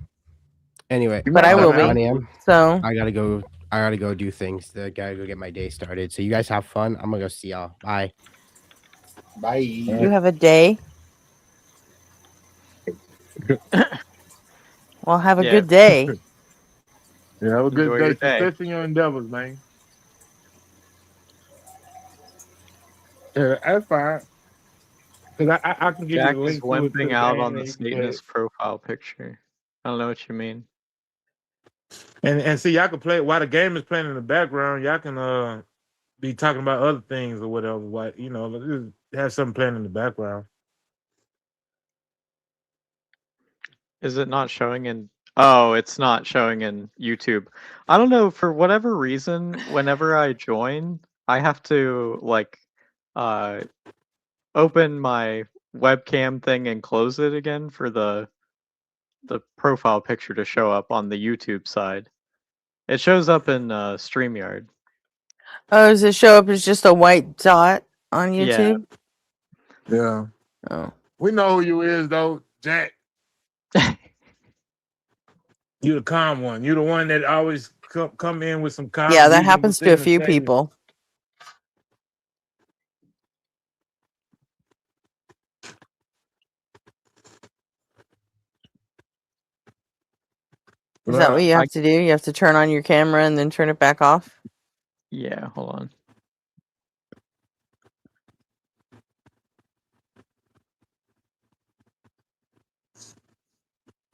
Anyway, but I will be. 9 a.m. So I gotta go do things. I gotta go get my day started. So you guys have fun. I'm gonna go see y'all. Bye. Bye. you have a day. Well, have a Yeah. good day. Yeah, have a good Enjoy day. your day. Success in your endeavors, man. Yeah, that's fine. Because I can give you Jack the is link to wimping the out game on and the you can play it. Satanist profile picture. I don't know what you mean. And see, y'all can play it while the game is playing in the background. Y'all can be talking about other things or whatever. What just have something playing in the background. Is it not showing in? Oh, it's not showing in YouTube. I don't know, for whatever reason, whenever I join, I have to uh open my webcam thing and close it again for the profile picture to show up on the YouTube side. It shows up in StreamYard. Oh, does it show up as just a white dot on Yeah. YouTube? Yeah. Oh. We know who you is though, Jack. You the calm one. You the one that always come in with some calm. Yeah, that reasonable happens to a thing few say. people. Is that what you have to do? You have to turn on your camera and then turn it back off? Yeah, hold on.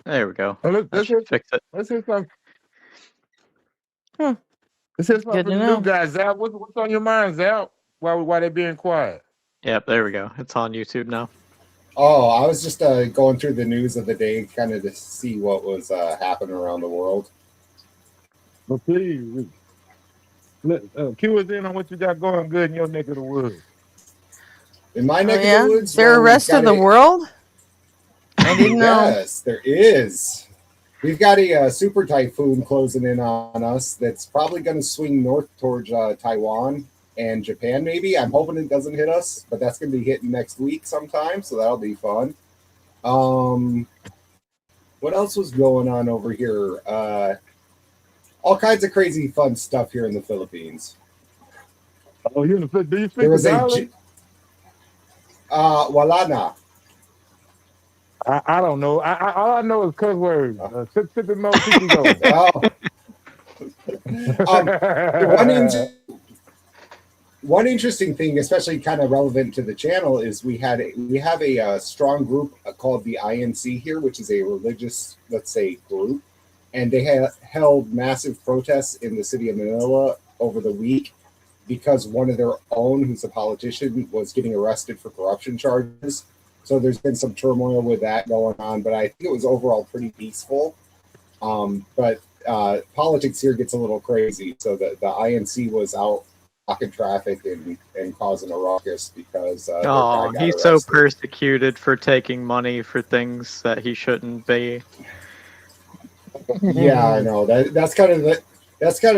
There we go. Oh, That should fix it. Let's hear something. Hmm. Let's hear something Good from to the know. new guys, Zap. What's on your mind, Zap? Why they being quiet? Yep, there we go. It's on YouTube now. Oh, I was just going through the news of the day, kind of to see what was happening around the world. Well, please, cue us in on what you got going good in your neck of the woods. In my Oh, neck yeah? of the woods, Is there a we've rest of got the world? I didn't know. Yes, there is. We've got a super typhoon closing in on us that's probably going to swing north towards Taiwan and Japan, maybe. I'm hoping it doesn't hit us, but that's going to be hitting next week sometime, so that'll be fun. What else was going on over here? All kinds of crazy fun stuff here in the Philippines. Oh, do you speak There the was dialect? wala na. I don't know. All I know is cuss words. Sip and mo, tiki go. One interesting thing, especially kind of relevant to the channel, is we have a strong group called the INC here, which is a religious, let's say, group, and they have held massive protests in the city of Manila over the week because one of their own, who's a politician, was getting arrested for corruption charges. So there's been some turmoil with that going on, but I think it was overall pretty peaceful. But politics here gets a little crazy. So the INC was out blocking traffic and causing a ruckus because their guy got He's so persecuted for taking money for things that he shouldn't be. Yeah, I know. That's kind of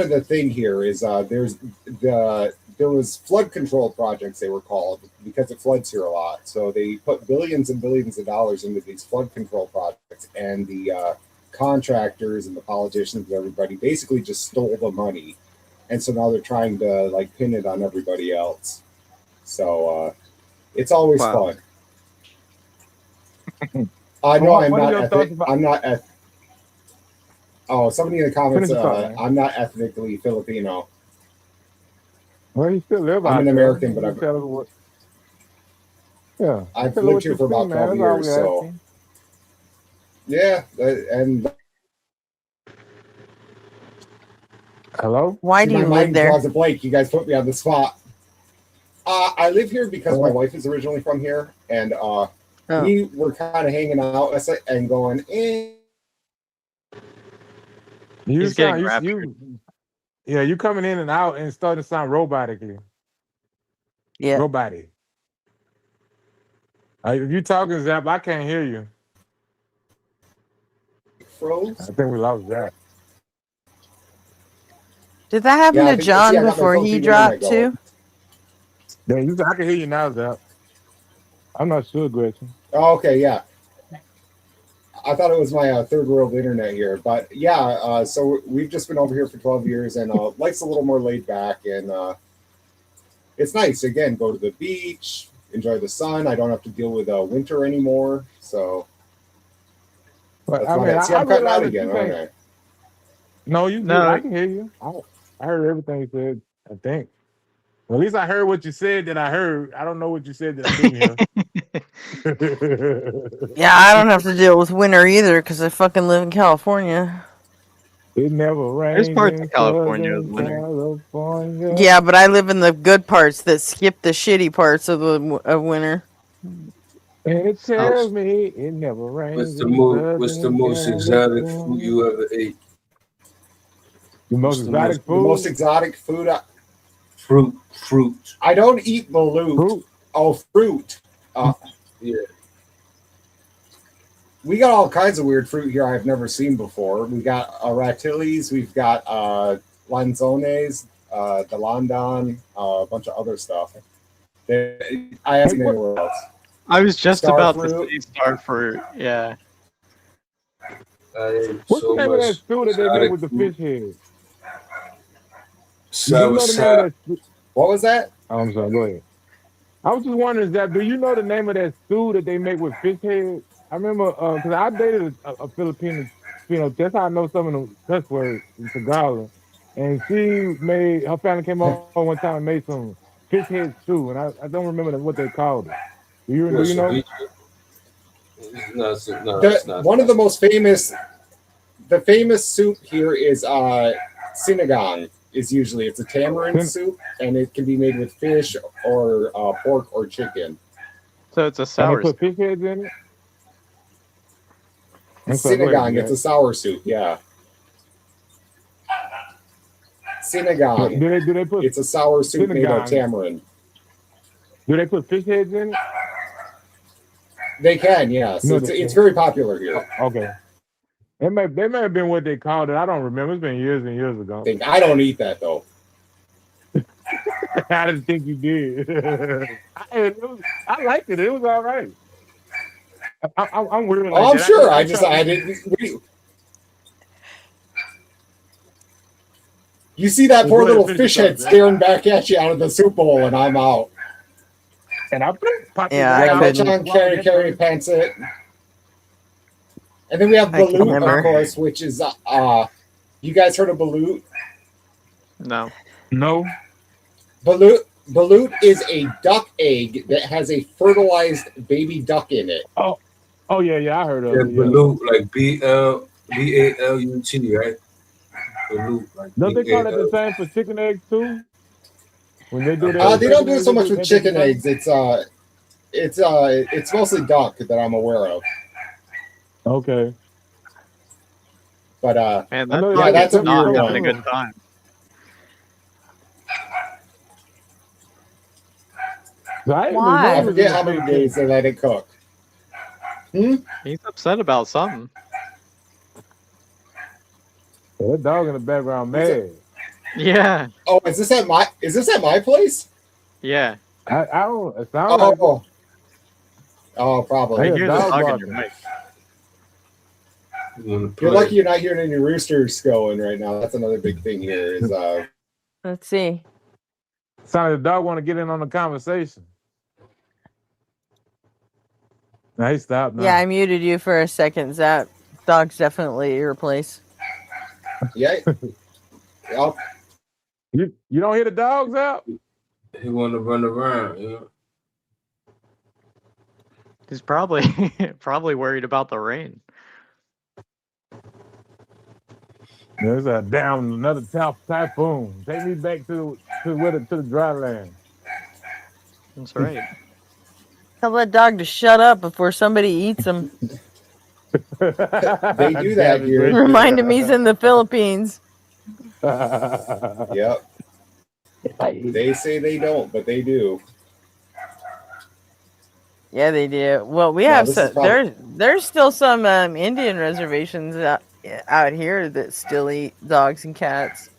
the thing here is there was flood control projects, they were called, because it floods here a lot. So they put billions and billions of dollars into these flood control projects, and the contractors and the politicians and everybody basically just stole the money. And so now they're trying to pin it on everybody else. So it's always fun. I know I'm not Oh, somebody in the comments, I'm not ethnically Filipino. Well, you still live out I'm an there. American, but I've lived here for about 12 years, so yeah, and hello. Why do my you live mind there? draws a blank. You guys put me on the spot. I live here because my wife is originally from here, and we were kind of hanging out and going, You He's getting sound raptured. you coming in and out and starting to sound robotically. Yeah. Robotic. If you talking, Zap, I can't hear you. froze. I think we lost Zap. Did that happen Yeah, I to think John I got my before phone he through the internet dropped going. too? Yeah, I can hear you now, Zap. I'm not sure, Gretchen. Oh, okay, yeah. I thought it was my third world internet here, but yeah. So we've just been over here for 12 years, and life's a little more laid back, and it's nice. Again, go to the beach, enjoy the sun. I don't have to deal with winter anymore. So But that's I about mean, it. See, I'm I cutting realize out that again, you aren't can't. I? No, you good. No, I can hear you. I heard everything you said. I think. Well, at least I heard what you said that I heard. I don't know what you said that I didn't hear. Yeah, I don't have to deal with winter either because I fucking live in California. It never there's rains parts in of California with Southern winter. California. Yeah, but I live in the good parts that skip the shitty parts of winter. And it Oh, tells me it never rains in what's the Southern most exotic food California. you ever ate? The most What's the most exotic The most food? exotic food. fruit? I don't eat balut. Fruit. Oh, fruit. Yeah. We got all kinds of weird fruit here I've never seen before. We got ratilis, we've got lanzones, the London, a bunch of other stuff. I haven't seen anywhere else. I was just Star about fruit. to say star fruit. Yeah. I ate What's so the name of much that stew that they make exotic with the food. fish head? Do you Sour know the name of that stew? What was that? Oh, I'm sorry. Go ahead. I was just wondering, Zach, do you know the name of that stew that they make with fish head? I remember because I dated a Filipino. That's how I know some of the cuss words in Tagalog. And her family came over one time and made some fish head stew, and I don't remember what they called it. Do you know? No, it's not. One of the most famous, the famous soup here is sinigang. It's a tamarind soup, and it can be made with fish or pork or chicken. So it's a sour. And they put fish heads in it. It's sinigang. It's a sour soup. Yeah. Sinigang. Do they put? It's a sour soup made of tamarind. Do they put fish heads in it? They can, yes. It's very popular here. Okay. They may have been what they called it. I don't remember. It's been years and years ago. I don't eat that though. I didn't think you did. I liked it. It was all right. I'm weird. Like I'm sure. I didn't. You see that poor little fish head staring back at you out of the soup bowl, and I'm out. And I'm John Kerry pants it. And then we have balut, of course, which is you guys heard of balut? No. Balut is a duck egg that has a fertilized baby duck in it. Oh yeah, I heard of it. Balut, like BALUT, right? Balut, like don't they call it the same for chicken eggs too? When they do that, they don't do it so much with chicken eggs. It's mostly duck that I'm aware of. Okay. But man, that's a weird having one. a good time. Why? I forget how many days they let it cook. He's upset about something. That dog in the background mad. Yeah. Oh, is this at my place? Yeah. I don't. It sounds like it. Oh, probably. I hear the dog in your mic. You're lucky you're not hearing any roosters going right now. That's another big thing here. Is Let's see. Sounds like the dog want to get in on the conversation. Now he stopped. Now. Yeah, I muted you for a second. That dog's definitely your place. Yeah. Yep. You don't hear the dogs out? He want to run around, you know. He's probably worried about the rain. There's another typhoon. Take me back to the dry land. That's right. Tell that dog to shut up before somebody eats him. They do that here. Remind him he's in the Philippines. Yep. They say they don't, but they do. Yeah, they do. Well, we No, have this is some. There's still some Indian reservations out here that still eat dogs and cats.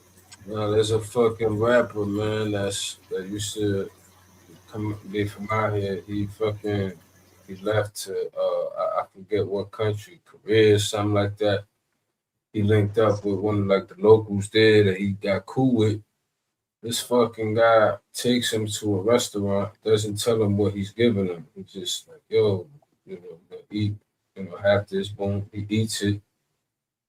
No, there's a fucking rapper, man, that used to be from out here. He left to I forget what country, Korea or something like that. He linked up with one of like the locals there that he got cool with. This fucking guy takes him to a restaurant, doesn't tell him what he's giving him. He's just like, yo, eat, half this, boom. He eats it.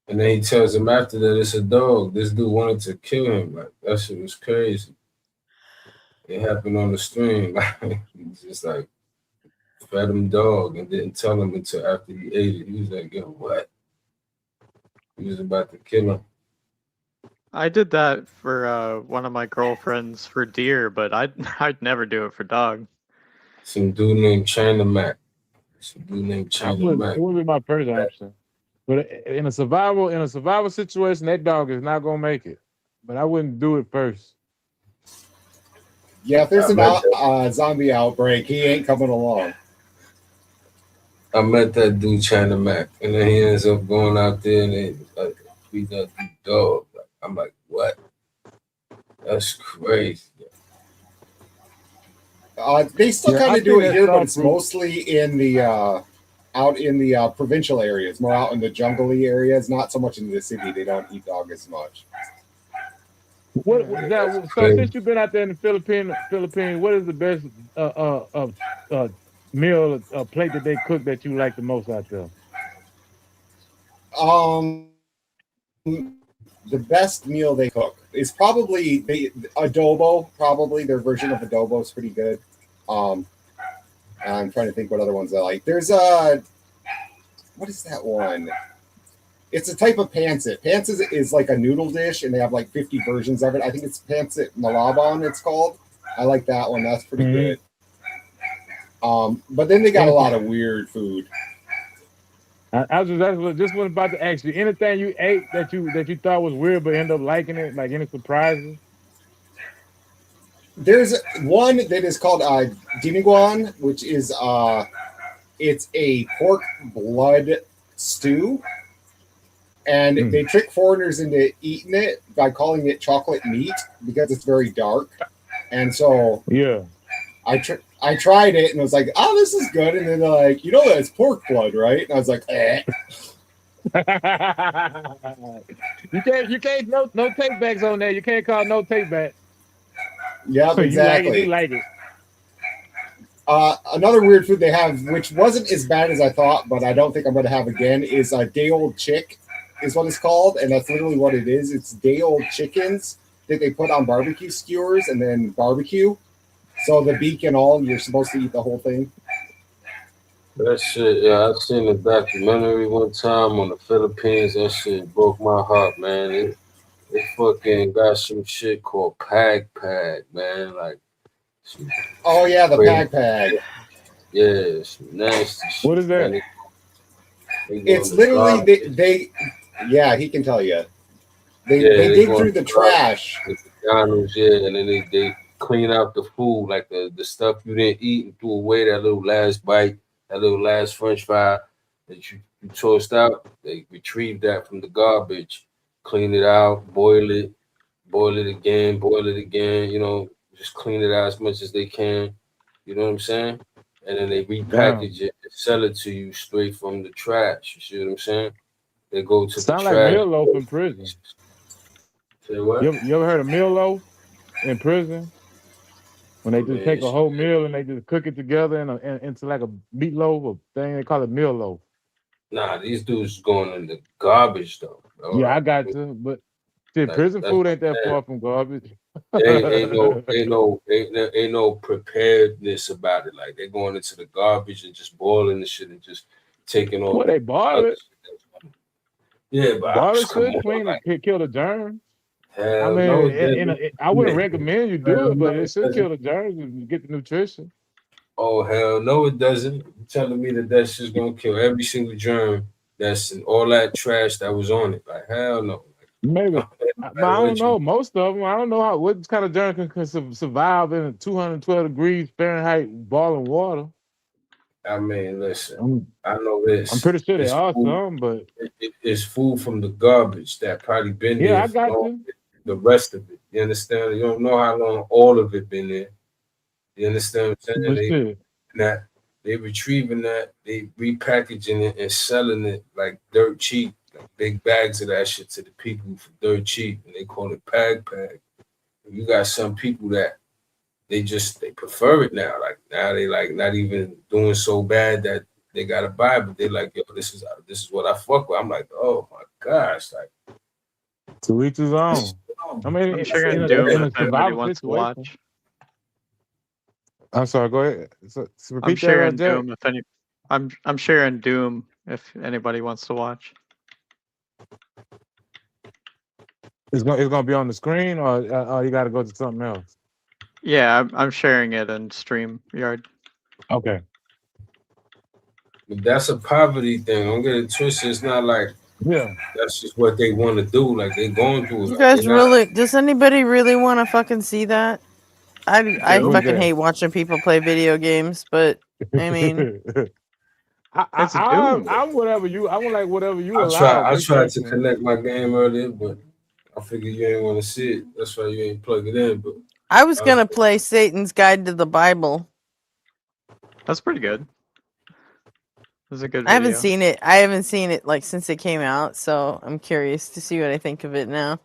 And then he tells him after that it's a dog. This dude wanted to kill him. Like, that shit was crazy. It happened on the stream. Like, he's just like, fed him dog and didn't tell him until after he ate it. He was like, yo, what? He was about to kill him. I did that for one of my girlfriends for deer, but I'd never do it for dog. Some dude named China Mac. It wouldn't be my first option. But in a survival situation, that dog is not gonna make it. But I wouldn't do it first. Yeah, if there's a zombie outbreak, he ain't coming along. I met that dude China Mac, and then he ends up going out there and they like beat that dog. I'm like, what? That's crazy. They still kind of do it here, but it's mostly in the out in the provincial areas, more out in the jungly areas, not so much in the city. They don't eat dog as much. What was that? So since you've been out there in the Philippines, what is the best meal plate that they cook that you like the most out there? The best meal they cook is probably adobo. Probably their version of adobo is pretty good. I'm trying to think what other ones I like. There's what is that one? It's a type of pancit. Pancit is like a noodle dish, and they have like 50 versions of it. I think it's pancit malabon, it's called. I like that one. That's pretty good. But then they got a lot of weird food. I was just about to ask you, anything you ate that you thought was weird but ended up liking it, like any surprises? There's one that is called diniguan, which is it's a pork blood stew, and they trick foreigners into eating it by calling it chocolate meat because it's very dark. And so I tried it and was like, oh, this is good. And then they're like, you know that it's pork blood, right? And I was like, eh. You can't no take backs on that. You can't call no take back. Yeah, exactly. You like it. Another weird food they have, which wasn't as bad as I thought, but I don't think I'm going to have again, is a day old chick, is what it's called, and that's literally what it is. It's day old chickens that they put on barbecue skewers and then barbecue. So the beak and all, you're supposed to eat the whole thing. That shit, yeah, I seen a documentary one time on the Philippines. That shit broke my heart, man. They fucking got some shit called pag, man. Like, oh yeah, the pag. Yeah, it's nasty shit. What is that? Man. It's literally they. Yeah, he can tell you. They dig through the trash. McDonald's, yeah, and then they clean out the food, like the stuff you didn't eat and threw away, that little last bite, that little last French fry that you tossed out. They retrieve that from the garbage, clean it out, boil it again, just clean it out as much as they can. You know what I'm saying? And then they repackage it and sell it to you straight from the trash. You see what I'm saying? They go to the trash. Sound like meal loaf in prison. Say what? You ever heard of meal loaf in prison? When they just take a whole meal and they just cook it together into like a meatloaf or thing, they call it meal loaf. Nah, these dudes going in the garbage though. Bro. Yeah, I got you, but prison food ain't that far from garbage. ain't no preparedness about it. Like they're going into the garbage and just boiling the shit and just taking all. Well, they boil it. Yeah, but boil it should clean and kill the germs. I Hell mean, no, it doesn't. I wouldn't recommend you do Hell it, but no, it it should doesn't. kill the germs if you get the nutrition. Oh hell no, it doesn't. You're telling me that shit's gonna kill every single germ that's in all that trash that was on it? Like hell no. Maybe, No but matter I what don't know. Most of them, I don't know what kind of germ can survive in 212 degrees Fahrenheit boiling water. I mean, listen. I know this. I'm pretty sure there It's are food. some, but It's food from the garbage that probably been yeah, there I for got long. you. The rest of it, you understand? You don't know how long all of it been there. You understand what I'm But saying? They retrieving that, they repackaging it and selling it like dirt cheap, like big bags of that shit to the people for dirt cheap, and they call it pag. You got some people that they prefer it now. Like now they like not even doing so bad that they gotta buy, but they like, yo, this is what I fuck with. I'm like, oh my gosh, like to each his own. I mean, I'm sharing Doom in a if anybody survival wants to situation. watch. I'm sorry. Go ahead. So I'm repeat that, sharing Jack. Doom if any. I'm sharing Doom if anybody wants to watch. It's gonna be on the screen, or you got to go to something else. Yeah, I'm sharing it in StreamYard. Okay. But that's a poverty thing. Don't get it twisted. It's not like that's just what they want to do. Like they going through it. You Like, guys they're not. really? Does anybody really want to fucking see that? I Doom? fucking hate watching people play video games, but I mean, I'm whatever you. I'm like whatever you I allow. tried to personally. connect my game earlier, but I figured you ain't want to see it. That's why you ain't plug it in. But I was gonna play Satan's Guide to the Bible. That's pretty good. That's a good I haven't video. seen it. I haven't seen it like since it came out, so I'm curious to see what I think of it now.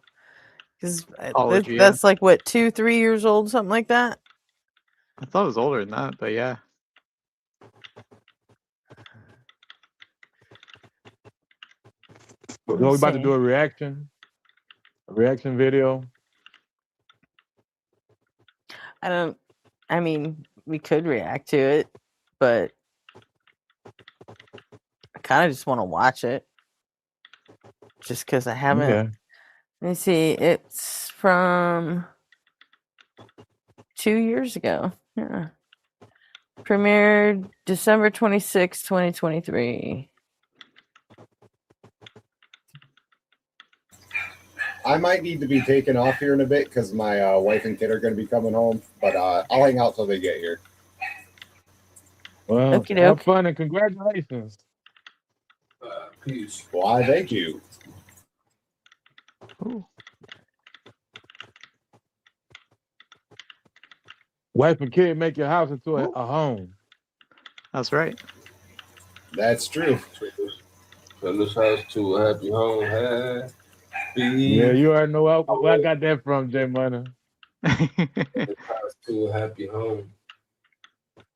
Because Apology, yeah. that's like what 2-3 years old, something like that. I thought it was older than that, but yeah. So we're about to do a reaction video. I mean, we could react to it, but I kind of just want to watch it, just because I haven't. Yeah. Let me see. It's from 2 years ago. Yeah. Premiered December 26, 2023. I might need to be taken off here in a bit because my wife and kid are going to be coming home, but I'll hang out till they get here. Well, Okey have doke. fun and congratulations. Peace. Why, thank you. Wife and kid make your house into a home. That's right. That's true. Turn this house to a happy home. Happy. Yeah, you already know where I got that from, J Money. Turn this house to a happy home.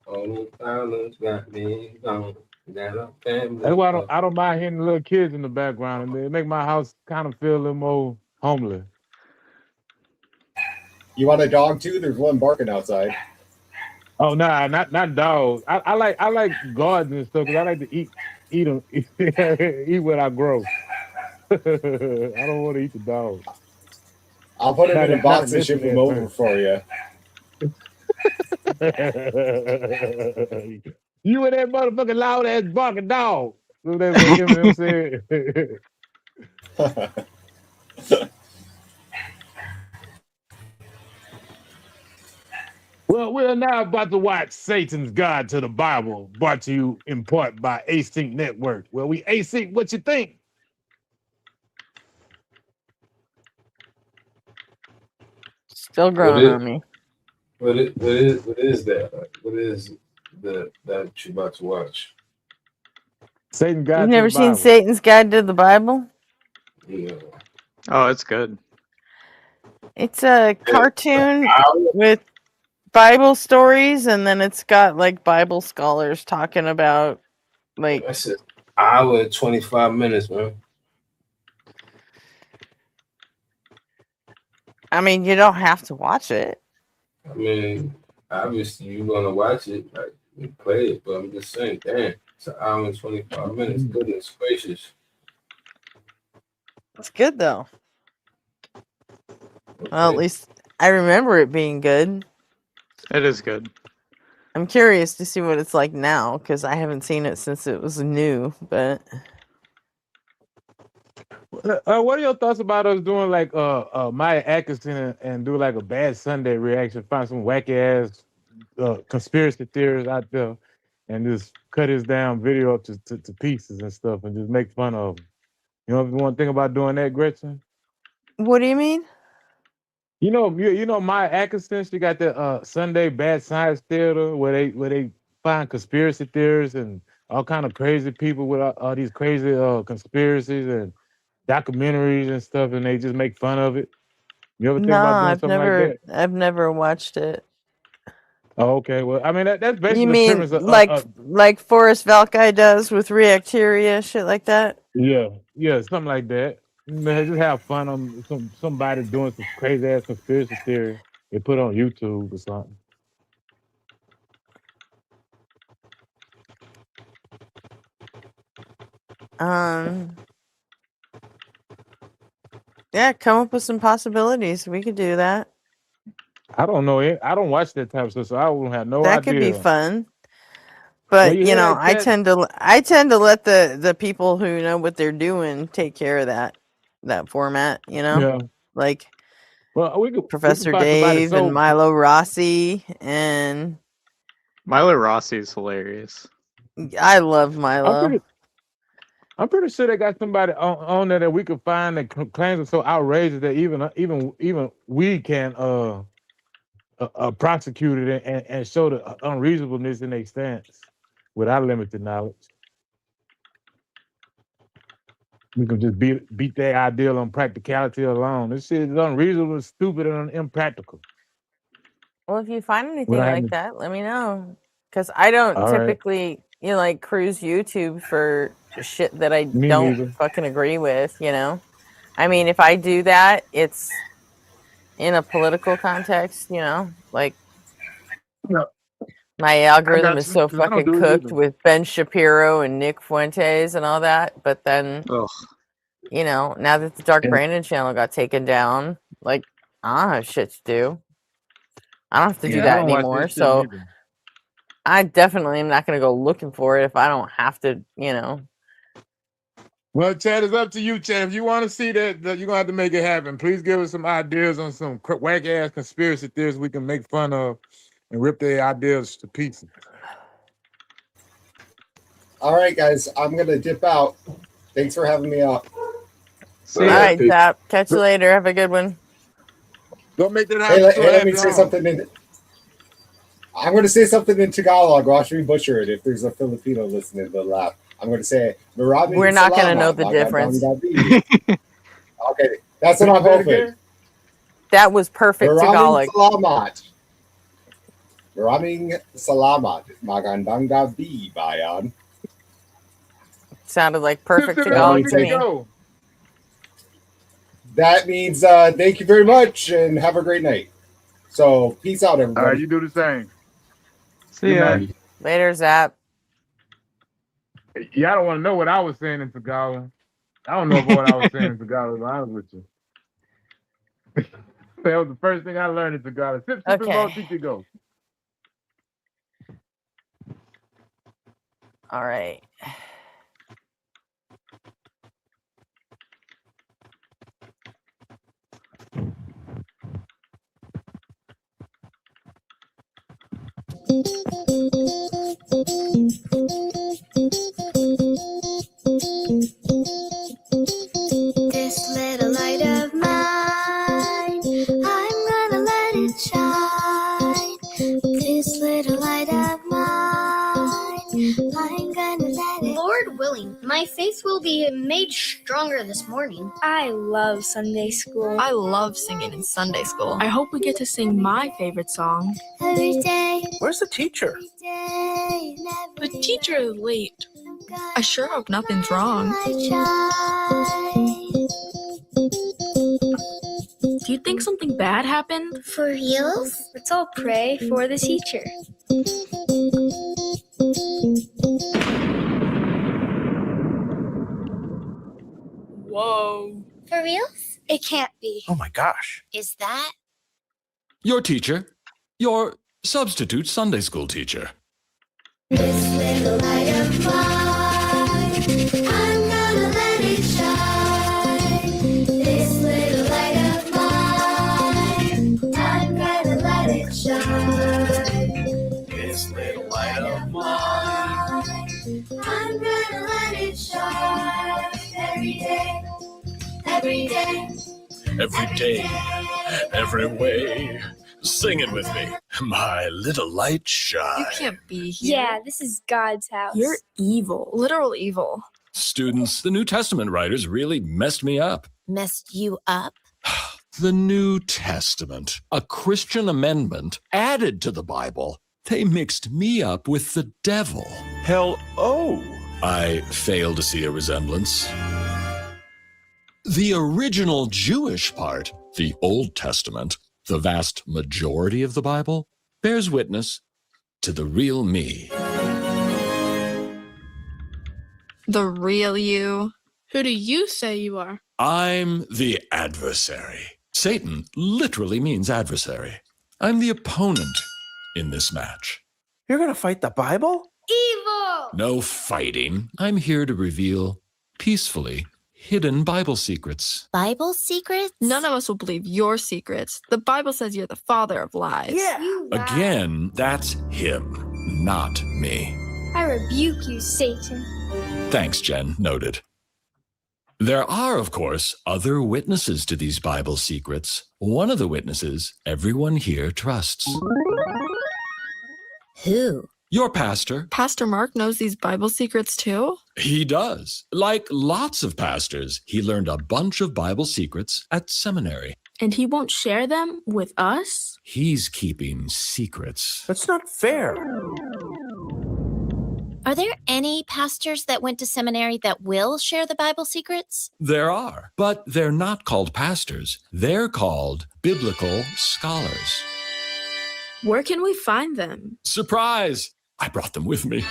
All those problems got me gone. Got a family. That's why I don't mind hearing the little kids in the background, and they make my house kind of feel a little more homely. You want a dog too? There's one barking outside. Oh nah, not dogs. I like gardens and stuff because I like to eat them, eat what I grow. I don't want to eat the dog. I'll put him in a box and ship him over for you. You and that motherfucking loud ass barking dog. That's what Eminem said. Well, we're now about to watch Satan's Guide to the Bible, brought to you in part by Async Network. Well, we async what you think. Still growing on me. What is that? Like, what is that you're about to watch? Satan's Guide You've to never the seen Bible. Satan's Guide to the Bible? Yeah. Oh, it's good. It's a cartoon with Bible stories, and then it's got like Bible scholars talking about like. That's an hour and 25 minutes, man. I mean, you don't have to watch it. I mean, obviously you're gonna watch it, like you play it, but I'm just saying, damn, it's an hour and 25 minutes. Goodness gracious. It's good though. Well, at least I remember it being good. It is good. I'm curious to see what it's like now because I haven't seen it since it was new. But What are your thoughts about us doing like Maya Atkinson and do like a Bad Sunday reaction? Find some wacky ass conspiracy theories out there and just cut his damn video up to pieces and stuff and just make fun of him. You know, if you want to think about doing that, Gretchen. what do you mean? You know Maya Atkinson. She got the Sunday Bad Science Theater where they find conspiracy theories and all kind of crazy people with all these crazy conspiracies and documentaries and stuff, and they just make fun of it. You ever think about Nah, doing something like that? I've never watched it. Oh, okay. Well, I mean that's You basically the mean premise of like Forrest Valkai does with Reacteria, shit like that? yeah, something like that. Man, just have fun on somebody doing some crazy ass conspiracy theory they put on YouTube or something. Yeah, come up with some possibilities. We could do that. I don't know it. I don't watch that type of stuff, so I won't have no That idea. could be fun. Well, But you you hear know, that, I Ted? tend to let the people who know what they're doing take care of that format, you know? Yeah. Like Well, we could Professor find somebody Dave and Milo Rossi and Milo Rossi is hilarious. I love I'm Milo. pretty sure they got somebody on there that we could find that claims are so outrageous that even we can prosecute it and show the unreasonableness in their stance with our limited knowledge. We can just beat their ideal on practicality alone. This shit is unreasonable, stupid, and impractical. Well, if you find anything Without like having to- that, let me know. Cuz I don't All right. typically, like cruise YouTube for shit that I Me don't neither. fucking agree with, you know? I mean, if I do that, it's in a political context, you know? Like Yeah. my I algorithm got is you, so 'cause I don't fucking do it cooked either. with Ben Shapiro and Nick Fuentes and all that, but then Ugh. you know, now that the Dark Yeah. Brandon channel got taken down, like I don't have shit to do. I don't have to do Yeah, I that don't watch anymore. this shit So neither. I definitely am not going to go looking for it if I don't have to, you know. Well, Chad, it's up to you, Chad. If you want to see that, you're going to have to make it happen. Please give us some ideas on some whack-ass conspiracy theories we can make fun of and rip their ideas to pieces. All right, guys, I'm gonna dip out. Thanks for having me out. See All ya. right, Zap. Catch you later. Have a good one. Don't make that Hey, happen. let me say something. I'm going to say something in Tagalog. Watch me butcher it. If there's a Filipino listening to laugh, I'm going to say, "Maraming We're not going to know salamat, the difference. magandang gabi." Okay, that's what I'm hoping. That was perfect Maraming Tagalog. salamat. Maraming salamat, magandang gabi, bayan. Sounded like perfect Tip, Tagalog to we me. go. That means thank you very much and have a great night. So peace out, everybody. All right, you do the same. See ya. Later, Zap. Yeah, I don't want to know what I was saying in Tagalog. I don't know what I was saying in Tagalog, to be honest with you. That was the first thing I learned in Tagalog. Sip, sip, and roll, Okay. teach go. All right. This little light of mine, I'm gonna let it shine. This little light of mine, I'm gonna let it. Lord willing, my faith will be made stronger this morning. I love Sunday school. I love singing in Sunday school. I hope we get to sing my favorite song. Every day, Where's the teacher? day, The teacher is late. I sure hope nothing's wrong. Do you think something bad happened? For reals? Let's all pray for the teacher. Whoa. For reals? It can't be. Oh my gosh. Is that? Your teacher. Your substitute Sunday school teacher. This little light of mine, I'm gonna let it shine. This little light of mine, I'm gonna let it shine. This little light of mine, I'm gonna let it shine. Every day, every day. Every day, every way. Sing it with me. My little light shine. You can't be here. Yeah, this is God's house. You're evil, literal evil. Students, the New Testament writers really messed me up. Messed you up? The New Testament, a Christian amendment added to the Bible. They mixed me up with the devil. Hell, oh. I fail to see a resemblance. The original Jewish part, the Old Testament, the vast majority of the Bible, bears witness to the real me. The real you. Who do you say you are? I'm the adversary. Satan literally means adversary. I'm the opponent in this match. You're going to fight the Bible? Evil! No fighting. I'm here to reveal peacefully hidden Bible secrets. Bible secrets? None of us will believe your secrets. The Bible says you're the father of lies. Yeah. Again, that's him, not me. I rebuke you, Satan. Thanks, Jen. Noted. There are, of course, other witnesses to these Bible secrets. One of the witnesses everyone here trusts. Who? Your pastor. Pastor Mark knows these Bible secrets too? He does. Like lots of pastors, he learned a bunch of Bible secrets at seminary. And he won't share them with us? He's keeping secrets. That's not fair. Are there any pastors that went to seminary that will share the Bible secrets? There are, but they're not called pastors. They're called biblical scholars. Where can we find them? Surprise! I brought them with me.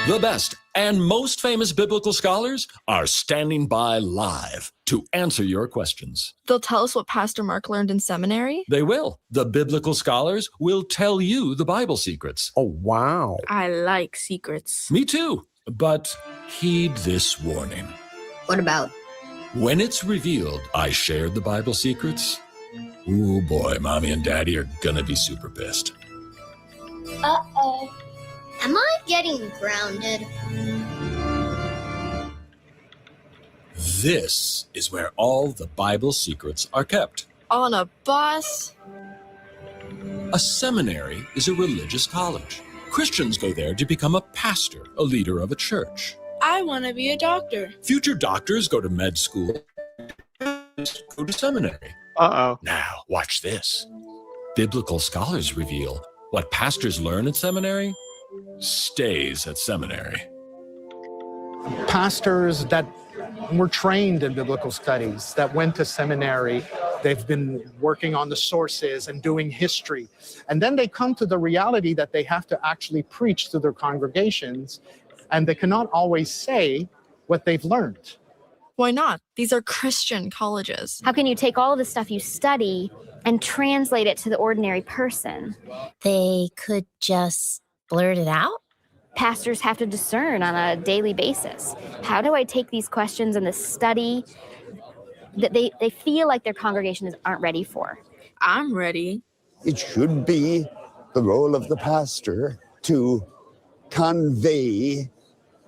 The best and most famous biblical scholars are standing by live to answer your questions. They'll tell us what Pastor Mark learned in seminary? They will. The biblical scholars will tell you the Bible secrets. Oh, wow. I like secrets. Me too. But heed this warning. What about? When it's revealed I shared the Bible secrets, oh boy, Mommy and Daddy are gonna be super pissed. Uh-oh. Am I getting grounded? This is where all the Bible secrets are kept. On a bus? A seminary is a religious college. Christians go there to become a pastor, a leader of a church. I want to be a doctor. Future doctors go to med school, go to seminary. Uh-oh. Now, watch this. Biblical scholars reveal what pastors learn at seminary stays at seminary. Pastors that were trained in biblical studies, that went to seminary, they've been working on the sources and doing history. And then they come to the reality that they have to actually preach to their congregations, and they cannot always say what they've learned. Why not? These are Christian colleges. How can you take all of the stuff you study and translate it to the ordinary person? They could just blurt it out? Pastors have to discern on a daily basis. How do I take these questions and the study that they feel like their congregations aren't ready for? I'm ready. It should be the role of the pastor to convey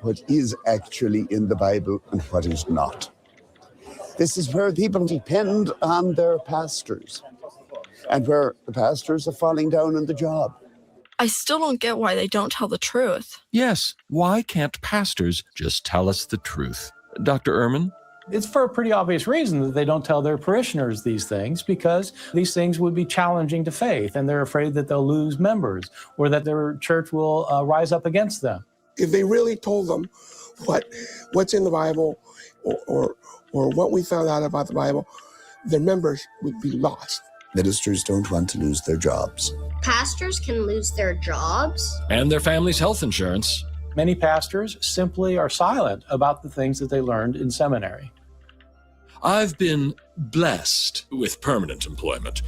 what is actually in the Bible and what is not. This is where people depend on their pastors and where the pastors are falling down on the job. I still don't get why they don't tell the truth. Yes, why can't pastors just tell us the truth? Dr. Ehrman? It's for a pretty obvious reason that they don't tell their parishioners these things, because these things would be challenging to faith, and they're afraid that they'll lose members or that their church will rise up against them. If they really told them what's in the Bible or what we found out about the Bible, their members would be lost. Ministers don't want to lose their jobs. Pastors can lose their jobs? And their family's health insurance. Many pastors simply are silent about the things that they learned in seminary. I've been blessed with permanent employment.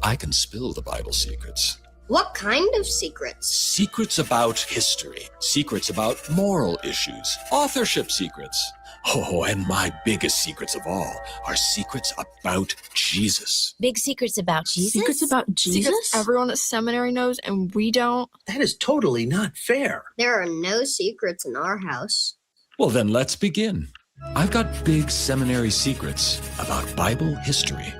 I can spill the Bible secrets. What kind of secrets? Secrets about history, secrets about moral issues, authorship secrets. Oh, and my biggest secrets of all are secrets about Jesus. Big secrets about Jesus? Secrets about Jesus? Secrets everyone at seminary knows and we don't? That is totally not fair. There are no secrets in our house. Well, then let's begin. I've got big seminary secrets about Bible history.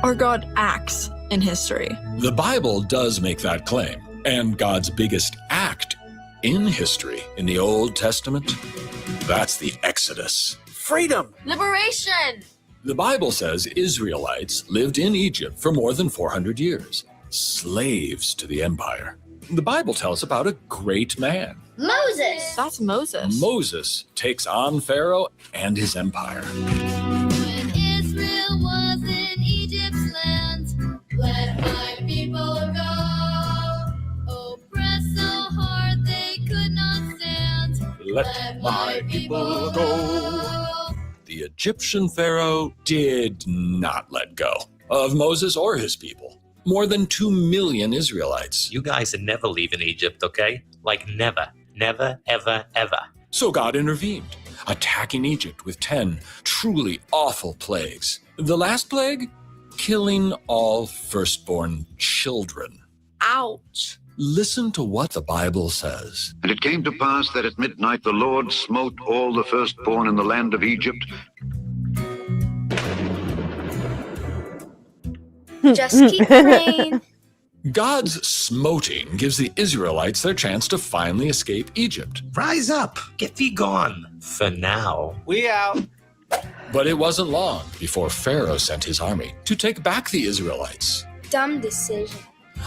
Or God acts in history. The Bible does make that claim, and God's biggest act in history in the Old Testament, that's the Exodus. Freedom! Liberation! The Bible says Israelites lived in Egypt for more than 400 years, slaves to the empire. The Bible tells about a great man. Moses! That's Moses. Moses takes on Pharaoh and his empire. When Israel was in Egypt's land, let my people go. Oppressed so hard they could not stand. Let my people go. The Egyptian Pharaoh did not let go of Moses or his people. More than 2 million Israelites. You guys are never leaving Egypt, okay? Like never. Never, ever, ever. So God intervened, attacking Egypt with 10 truly awful plagues. The last plague? Killing all firstborn children. Ouch. Listen to what the Bible says. And it came to pass that at midnight the Lord smote all the firstborn in the land of Egypt. Just keep praying. God's smoting gives the Israelites their chance to finally escape Egypt. Rise up. Get thee gone. For now. We out. But it wasn't long before Pharaoh sent his army to take back the Israelites. Dumb decision.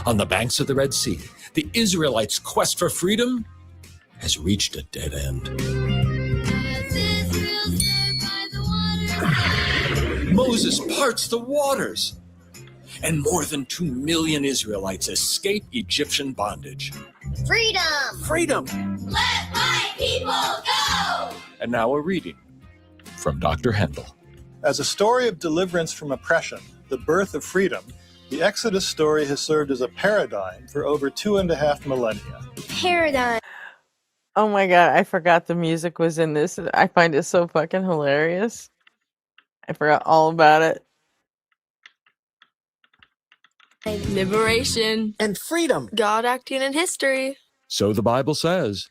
On the banks of the Red Sea, the Israelites' quest for freedom has reached a dead end. As Israel stood by the water, Moses parts the waters, and more than 2 million Israelites escape Egyptian bondage. Freedom! Freedom! let my people go! And now a reading from Dr. Hendel. As a story of deliverance from oppression, the birth of freedom, the Exodus story has served as a paradigm for over 2.5 millennia. Paradigm. Oh my god, I forgot the music was in this. I find it so fucking hilarious. I forgot all about it. Liberation. And freedom. God acting in history. So the Bible says.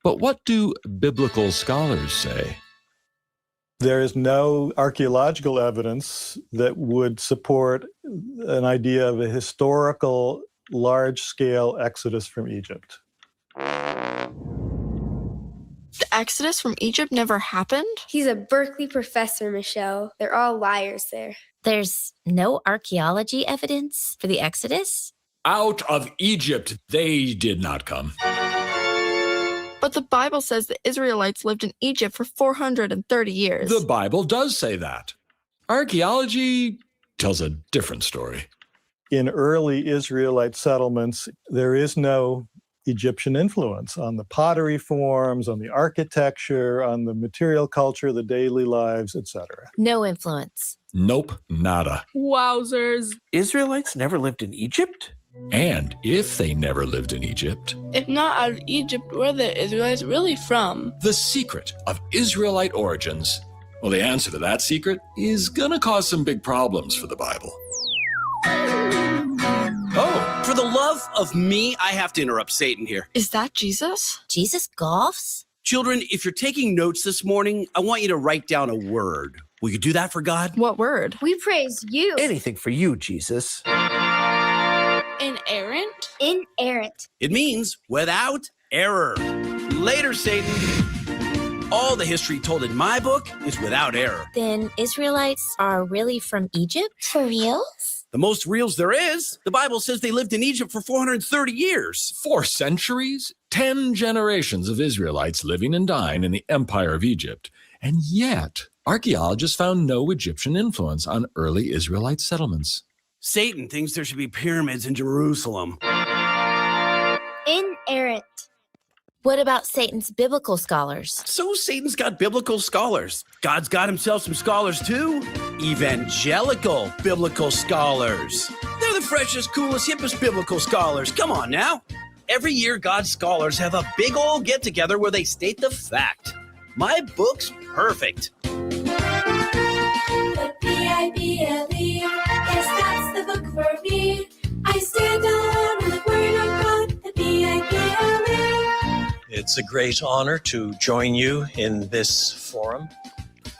But what do biblical scholars say? There is no archaeological evidence that would support an idea of a historical, large-scale exodus from Egypt. The Exodus from Egypt never happened? He's a Berkeley professor, Michelle. They're all liars there. There's no archaeology evidence for the Exodus? Out of Egypt they did not come. But the Bible says the Israelites lived in Egypt for 430 years. The Bible does say that. Archaeology tells a different story. In early Israelite settlements, there is no Egyptian influence on the pottery forms, on the architecture, on the material culture, the daily lives, etc. No influence. Nope, nada. Wowzers. Israelites never lived in Egypt? And if they never lived in Egypt, If not out of Egypt, where are the Israelites really from? the secret of Israelite origins, well, the answer to that secret is gonna cause some big problems for the Bible. Oh, for the love of me, I have to interrupt Satan here. Is that Jesus? Jesus golfs? Children, if you're taking notes this morning, I want you to write down a word. Will you do that for God? What word? We praise you. Anything for you, Jesus. Inerrant? Inerrant. It means without error. Later, Satan. All the history told in my book is without error. Then Israelites are really from Egypt? For reals? The most reals there is. The Bible says they lived in Egypt for 430 years. 4 centuries, 10 generations of Israelites living and dying in the empire of Egypt. And yet, archaeologists found no Egyptian influence on early Israelite settlements. Satan thinks there should be pyramids in Jerusalem. Inerrant. What about Satan's biblical scholars? So Satan's got biblical scholars. God's got himself some scholars too. Evangelical biblical scholars. They're the freshest, coolest, hippest biblical scholars. Come on now. Every year, God's scholars have a big old get-together where they state the fact. My book's perfect. The Bible, yes, that's the book for me. I stand alone in the Word of God, the Bible. It's a great honor to join you in this forum.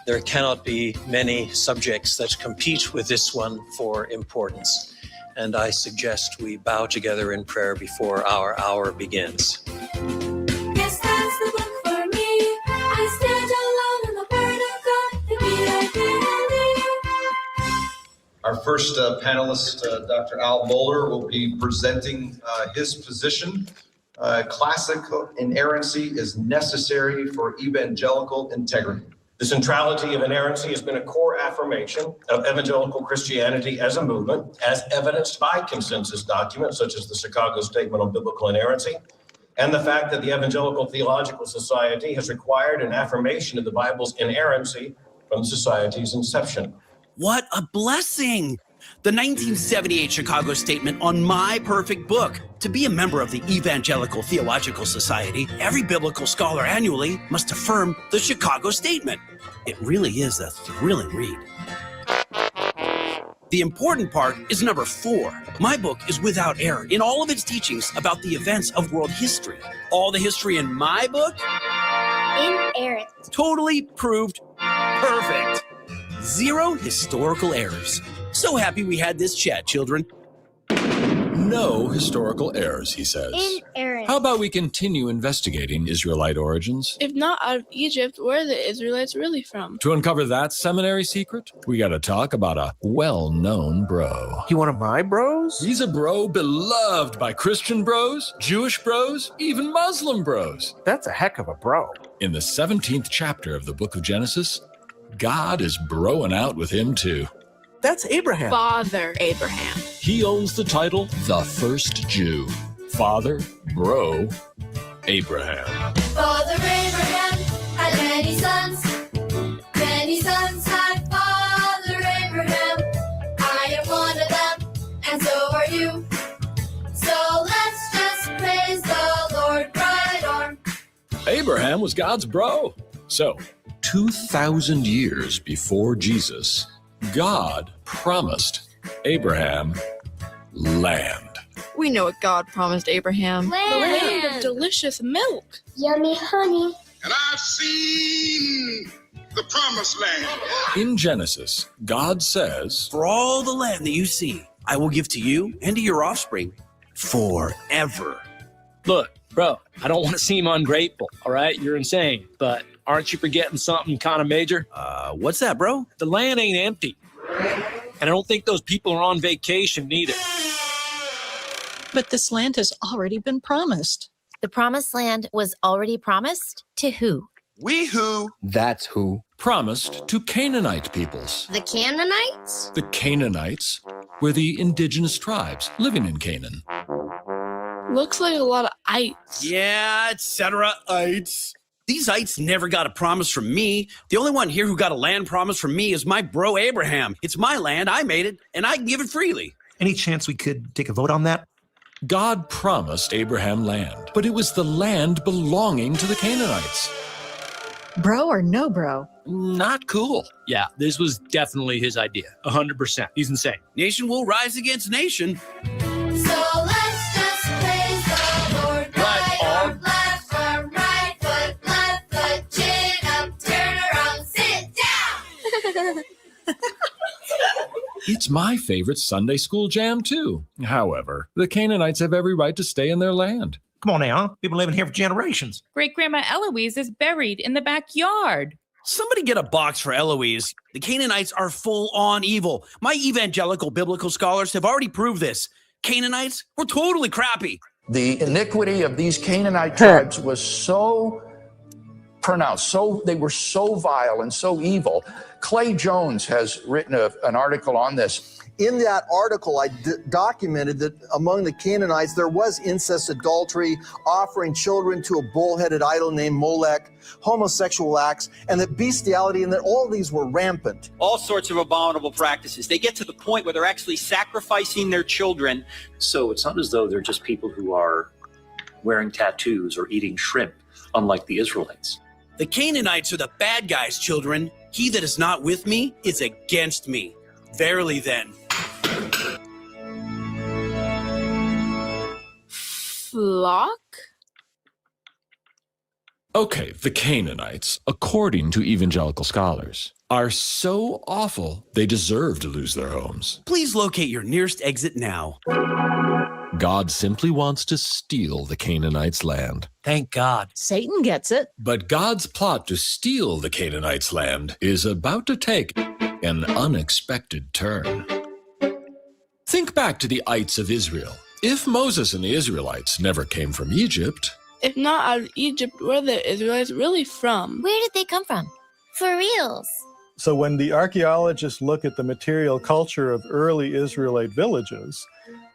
There cannot be many subjects that compete with this one for importance, and I suggest we bow together in prayer before our hour begins. Yes, that's the book for me. I stand alone in the Word of God, the Bible. Our first panelist, Dr. Al Mohler, will be presenting his position. Classical inerrancy is necessary for evangelical integrity. The centrality of inerrancy has been a core affirmation of evangelical Christianity as a movement, as evidenced by consensus documents such as the Chicago Statement on Biblical Inerrancy, and the fact that the Evangelical Theological Society has required an affirmation of the Bible's inerrancy from the society's inception. What a blessing! The 1978 Chicago Statement on My Perfect Book. To be a member of the Evangelical Theological Society, every biblical scholar annually must affirm the Chicago Statement. It really is a thrilling read. The important part is number 4. My book is without error in all of its teachings about the events of world history. All the history in my book? Inerrant. Totally proved perfect. 0 historical errors. So happy we had this chat, children. No historical errors, he says. Inerrant. How about we continue investigating Israelite origins? If not out of Egypt, where are the Israelites really from? To uncover that seminary secret, we got to talk about a well-known bro. He one of my bros? He's a bro beloved by Christian bros, Jewish bros, even Muslim bros. That's a heck of a bro. In the 17th chapter of the book of Genesis, God is broing out with him too. That's Abraham. Father Abraham. He owns the title, the first Jew. Father, bro, Abraham. Father Abraham had many sons. Many sons had Father Abraham. I am one of them, and so are you. So let's just praise the Lord right on. Abraham was God's bro. So, 2,000 years before Jesus, God promised Abraham land. We know what God promised Abraham. The land of delicious milk. Yummy honey. And I've seen the promised land. In Genesis, God says, For all the land that you see, I will give to you and to your offspring forever. Look, bro, I don't want to seem ungrateful, all right? You're insane, but aren't you forgetting something kind of major? What's that, bro? The land ain't empty. And I don't think those people are on vacation neither. But this land has already been promised. The promised land was already promised to who? We who? That's who. Promised to Canaanite peoples. The Canaanites? The Canaanites were the indigenous tribes living in Canaan. Looks like a lot of ites. Yeah, etc. ites. These ites never got a promise from me. The only one here who got a land promise from me is my bro Abraham. It's my land, I made it, and I can give it freely. Any chance we could take a vote on that? God promised Abraham land, but it was the land belonging to the Canaanites. Bro or no bro? Not cool. Yeah, this was definitely his idea. 100%. He's insane. Nation will rise against nation. So let's just praise the Lord right arm, left arm, right foot, left foot, chin up, turn around, sit down. It's my favorite Sunday school jam, too. However, the Canaanites have every right to stay in their land. Come on now, huh? We've been living here for generations. Great-Grandma Eloise is buried in the backyard. Somebody get a box for Eloise. The Canaanites are full-on evil. My evangelical biblical scholars have already proved this. Canaanites were totally crappy. The iniquity of these Canaanite tribes was so pronounced, they were so vile and so evil. Clay Jones has written an article on this. In that article, I documented that among the Canaanites, there was incest, adultery, offering children to a bull-headed idol named Molech, homosexual acts, and that bestiality, and that all these were rampant. All sorts of abominable practices. They get to the point where they're actually sacrificing their children. So it's not as though they're just people who are wearing tattoos or eating shrimp, unlike the Israelites. The Canaanites are the bad guys, children. He that is not with me is against me. Verily then. Flock? Okay, the Canaanites, according to evangelical scholars, are so awful they deserve to lose their homes. Please locate your nearest exit now. God simply wants to steal the Canaanites' land. Thank God. Satan gets it. But God's plot to steal the Canaanites' land is about to take an unexpected turn. Think back to the ites of Israel. If Moses and the Israelites never came from Egypt, If not out of Egypt, where are the Israelites really from? Where did they come from? For reals. So when the archaeologists look at the material culture of early Israelite villages,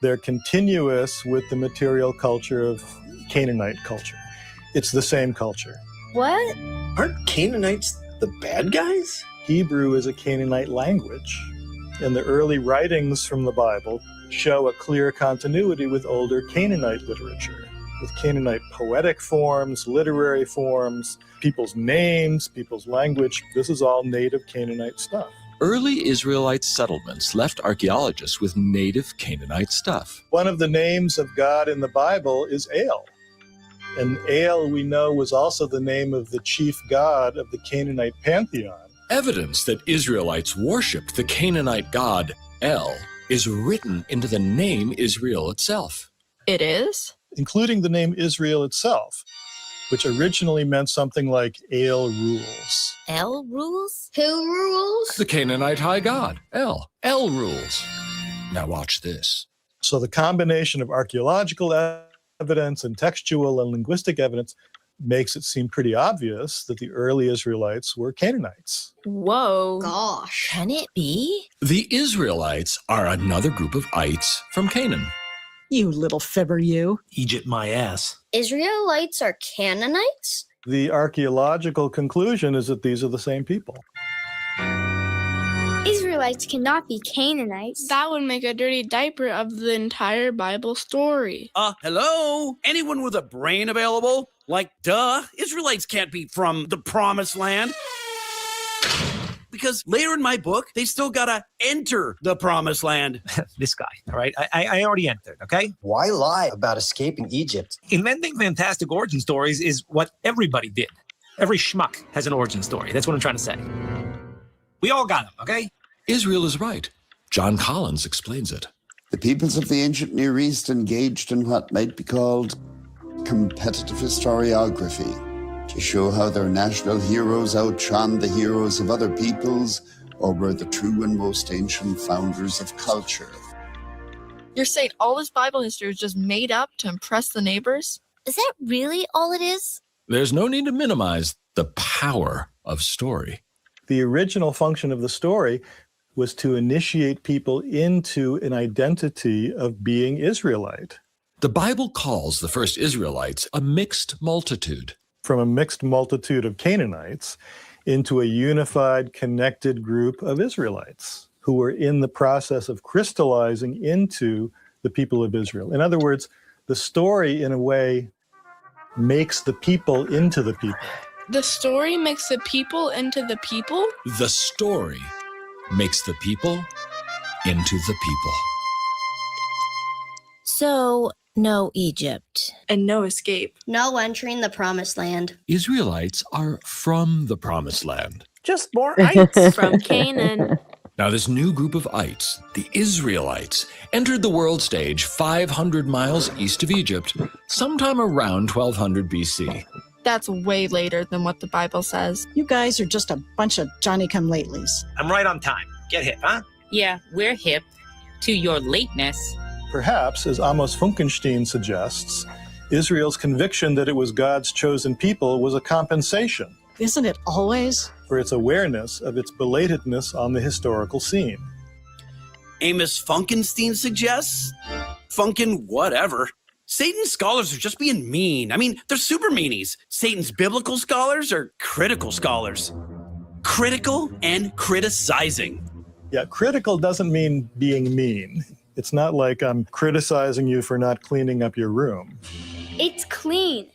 they're continuous with the material culture of Canaanite culture. It's the same culture. What? Aren't Canaanites the bad guys? Hebrew is a Canaanite language, and the early writings from the Bible show a clear continuity with older Canaanite literature, with Canaanite poetic forms, literary forms, people's names, people's language. This is all native Canaanite stuff. early Israelite settlements left archaeologists with native Canaanite stuff. One of the names of God in the Bible is El. And El, we know, was also the name of the chief god of the Canaanite pantheon. Evidence that Israelites worshipped the Canaanite god El is written into the name Israel itself. It is? Including the name Israel itself, which originally meant something like El rules. El rules? Who rules? The Canaanite high god, El. El rules. Now watch this. So the combination of archaeological evidence and textual and linguistic evidence makes it seem pretty obvious that the early Israelites were Canaanites. Whoa. Gosh. Can it be? The Israelites are another group of ites from Canaan. You little fibber, you. Egypt my ass. Israelites are Canaanites? The archaeological conclusion is that these are the same people. Israelites cannot be Canaanites. That would make a dirty diaper of the entire Bible story. Hello? Anyone with a brain available? Like, duh, Israelites can't be from the promised land. Because later in my book, they still gotta enter the promised land. This guy, all right? I already entered, okay? Why lie about escaping Egypt? Inventing fantastic origin stories is what everybody did. Every schmuck has an origin story. That's what I'm trying to say. We all got them, okay? Israel is right. John Collins explains it. The peoples of the ancient Near East engaged in what might be called competitive historiography, to show how their national heroes outshone the heroes of other peoples, or were the true and most ancient founders of culture. You're saying all this Bible history is just made up to impress the neighbors? Is that really all it is? There's no need to minimize the power of story. The original function of the story was to initiate people into an identity of being Israelite. The Bible calls the first Israelites a mixed multitude. From a mixed multitude of Canaanites into a unified, connected group of Israelites who were in the process of crystallizing into the people of Israel. In other words, the story, in a way, makes the people into the people. The story makes the people into the people? The story makes the people into the people. So, no Egypt. And no escape. No entering the promised land. Israelites are from the promised land. Just more ites. From Canaan. Now, this new group of ites, the Israelites, entered the world stage 500 miles east of Egypt, sometime around 1200 BC. That's way later than what the Bible says. You guys are just a bunch of Johnny-come-latelys. I'm right on time. Get hip, huh? Yeah, we're hip to your lateness. Perhaps, as Amos Funkenstein suggests, Israel's conviction that it was God's chosen people was a compensation. Isn't it always? For its awareness of its belatedness on the historical scene. Amos Funkenstein suggests? Funkin' whatever. Satan's scholars are just being mean. I mean, they're super meanies. Satan's biblical scholars are critical scholars. Critical and criticizing. Yeah, critical doesn't mean being mean. It's not like I'm criticizing you for not cleaning up your room. It's clean.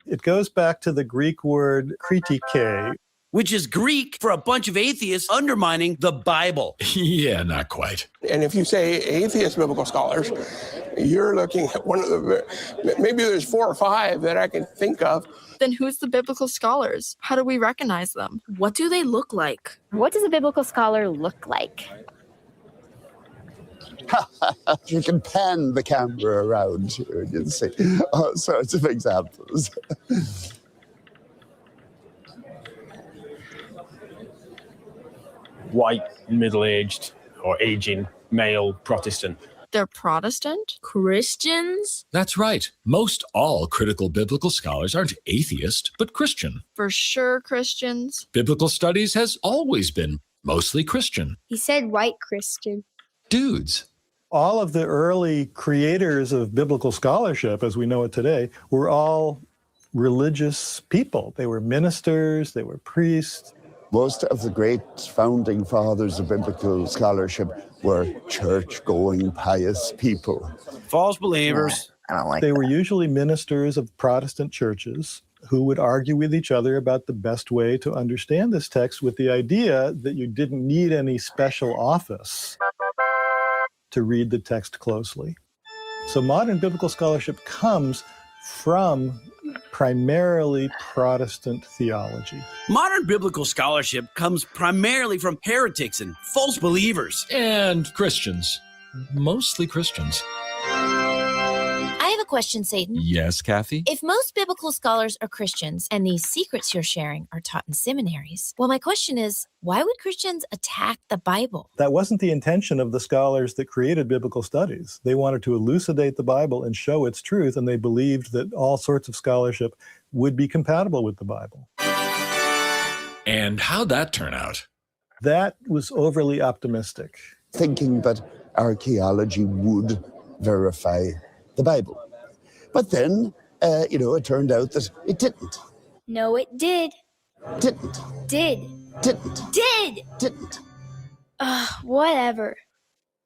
It goes back to the Greek word kritike, which is Greek for a bunch of atheists undermining the Bible. Yeah, not quite. And if you say atheist biblical scholars, you're looking at one of the, maybe there's 4 or 5 that I can think of. Then who's the biblical scholars? How do we recognize them? What do they look like? What does a biblical scholar look like? You can pan the camera around here and you can see all sorts of examples. White, middle-aged, or aging, male, Protestant. They're Protestant? Christians? That's right. Most all critical biblical scholars aren't atheist, but Christian. For sure Christians. Biblical studies has always been mostly Christian. He said white Christian. Dudes. All of the early creators of biblical scholarship, as we know it today, were all religious people. They were ministers, they were priests. Most of the great founding fathers of biblical scholarship were church-going, pious people. False believers. I don't like They that. were usually ministers of Protestant churches who would argue with each other about the best way to understand this text, with the idea that you didn't need any special office to read the text closely. So modern biblical scholarship comes from primarily Protestant theology. Modern biblical scholarship comes primarily from heretics and false believers. And Christians. Mostly Christians. I have a question, Satan. Yes, Kathy? If most biblical scholars are Christians and these secrets you're sharing are taught in seminaries, well, my question is, why would Christians attack the Bible? That wasn't the intention of the scholars that created biblical studies. They wanted to elucidate the Bible and show its truth, and they believed that all sorts of scholarship would be compatible with the Bible. And how'd that turn out? That was overly optimistic. Thinking that archaeology would verify the Bible. But then, it turned out that it didn't. No, it did. Didn't. Did. Didn't. Did. Didn't. Whatever.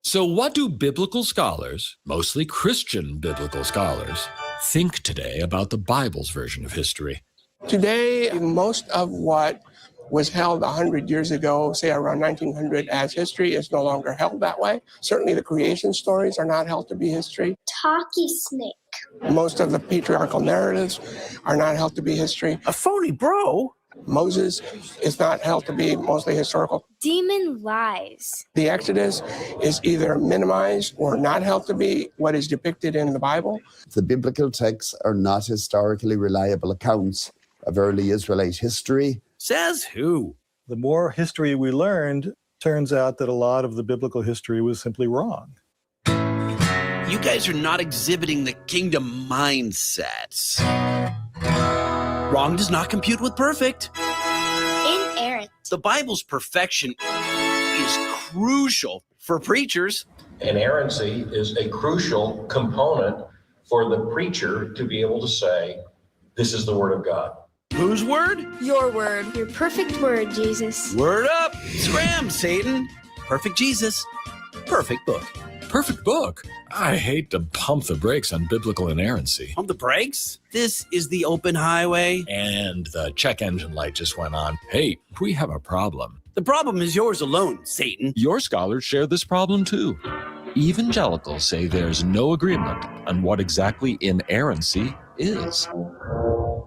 So what do biblical scholars, mostly Christian biblical scholars, think today about the Bible's version of history? Today, most of what was held 100 years ago, say around 1900, as history is no longer held that way. Certainly the creation stories are not held to be history. Talkie snake. Most of the patriarchal narratives are not held to be history. A phony bro. Moses is not held to be mostly historical. Demon lies. The Exodus is either minimized or not held to be what is depicted in the Bible. The biblical texts are not historically reliable accounts of early Israelite history. Says who? The more history we learned, turns out that a lot of the biblical history was simply wrong. You guys are not exhibiting the kingdom mindsets. Wrong does not compute with perfect. Inerrant. The Bible's perfection is crucial for preachers. Inerrancy is a crucial component for the preacher to be able to say, this is the word of God. Whose word? Your word. Your perfect word, Jesus. Word up. Scram, Satan. Perfect Jesus. Perfect book. Perfect book? I hate to pump the brakes on biblical inerrancy. Pump the brakes? This is the open highway. And the check engine light just went on. Hey, we have a problem. The problem is yours alone, Satan. Your scholars share this problem too. Evangelicals say there's no agreement on what exactly inerrancy is.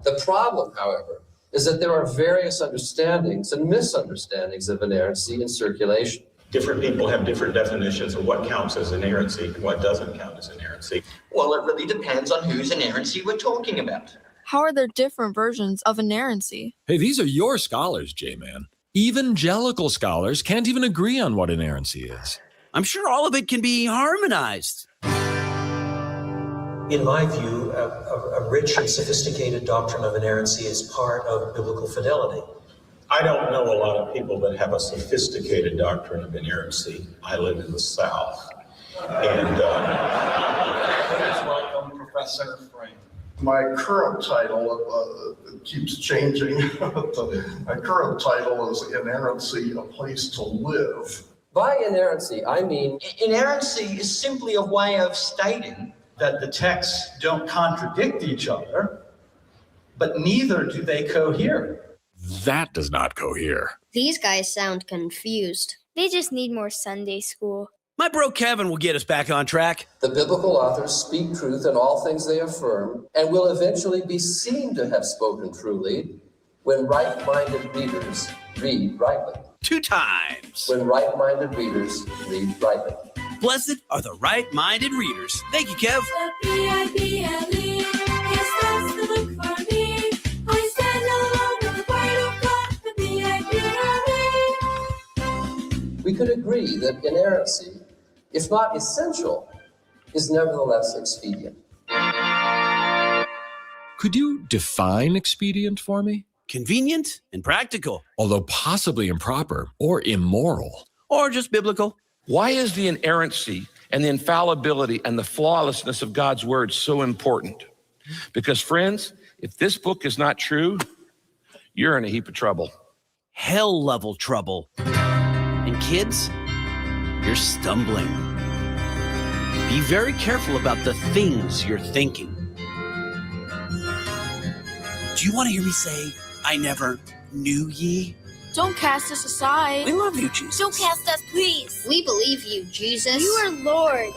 The problem, however, is that there are various understandings and misunderstandings of inerrancy in circulation. Different people have different definitions of what counts as inerrancy and what doesn't count as inerrancy. Well, it really depends on whose inerrancy we're talking about. How are there different versions of inerrancy? Hey, these are your scholars, J-Man. Evangelical scholars can't even agree on what inerrancy is. I'm sure all of it can be harmonized. In my view, a rich and sophisticated doctrine of inerrancy is part of biblical fidelity. I don't know a lot of people that have a sophisticated doctrine of inerrancy. I live in the South. And please welcome Professor Frank. My current title keeps changing. My current title is Inerrancy, a Place to Live. By inerrancy, I mean... Inerrancy is simply a way of stating that the texts don't contradict each other, but neither do they cohere. That does not cohere. These guys sound confused. They just need more Sunday school. My bro Kevin will get us back on track. The biblical authors speak truth in all things they affirm, and will eventually be seen to have spoken truly when right-minded readers read rightly. 2 times. When right-minded readers read rightly. Blessed are the right-minded readers. Thank you, Kev. B-I-B-L-E, yes, that's the book for me. I stand alone in the word of God, the B-I-B-L-E. We could agree that inerrancy, if not essential, is nevertheless expedient. Could you define expedient for me? Convenient and practical. Although possibly improper or immoral. Or just biblical. Why is the inerrancy and the infallibility and the flawlessness of God's word so important? Because, friends, if this book is not true, you're in a heap of trouble. Hell-level trouble. And kids, you're stumbling. Be very careful about the things you're thinking. Do you want to hear me say, I never knew ye? Don't cast us aside. We love you, Jesus. Don't cast us, please. We believe you, Jesus. You are Lord.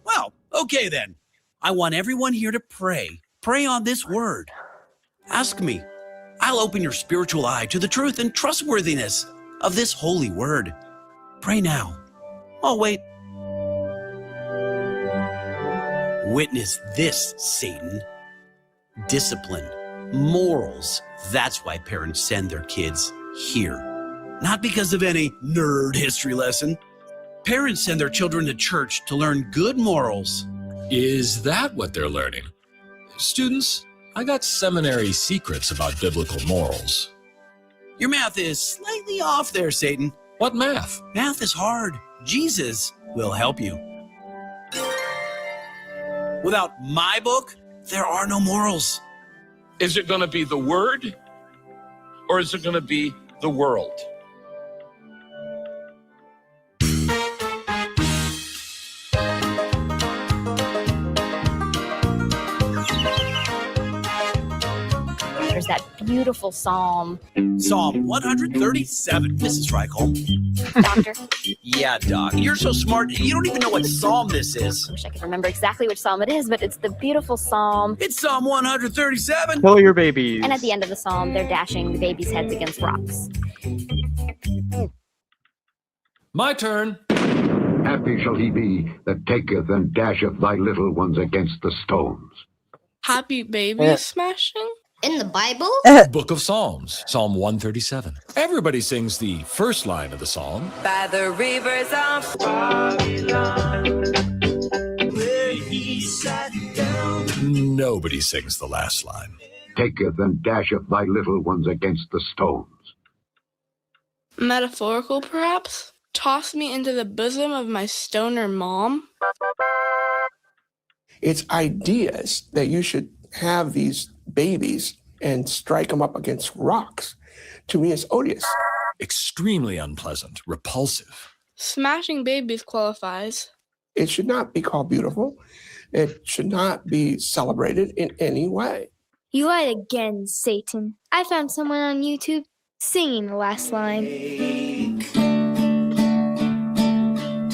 Well, okay then. I want everyone here to pray. Pray on this word. Ask me. I'll open your spiritual eye to the truth and trustworthiness of this holy word. Pray now. I'll wait. Witness this, Satan. Discipline, morals. That's why parents send their kids here. Not because of any nerd history lesson. Parents send their children to church to learn good morals. Is that what they're learning? Students, I got seminary secrets about biblical morals. Your math is slightly off there, Satan. What math? Math is hard. Jesus will help you. Without my book, there are no morals. Is it going to be the word or is it going to be the world? There's that beautiful psalm. Psalm 137, Mrs. Reichel. Doctor. Yeah, Doc. You're so smart. You don't even know what psalm this is. I wish I could remember exactly which psalm it is, but it's the beautiful psalm. It's Psalm 137. Kill your babies. And at the end of the psalm, they're dashing the babies' heads against rocks. My turn. Happy shall he be that taketh and dasheth thy little ones against the stones. Happy baby smashing? In the Bible? Book of Psalms, Psalm 137. Everybody sings the first line of the psalm. By the rivers of Babylon, where he sat down. Nobody sings the last line. Taketh and dasheth thy little ones against the stones. Metaphorical, perhaps? Toss me into the bosom of my stoner mom? It's ideas that you should have these babies and strike them up against rocks. To me, it's odious. Extremely unpleasant, repulsive. Smashing babies qualifies. It should not be called beautiful. It should not be celebrated in any way. You lied again, Satan. I found someone on YouTube singing the last line.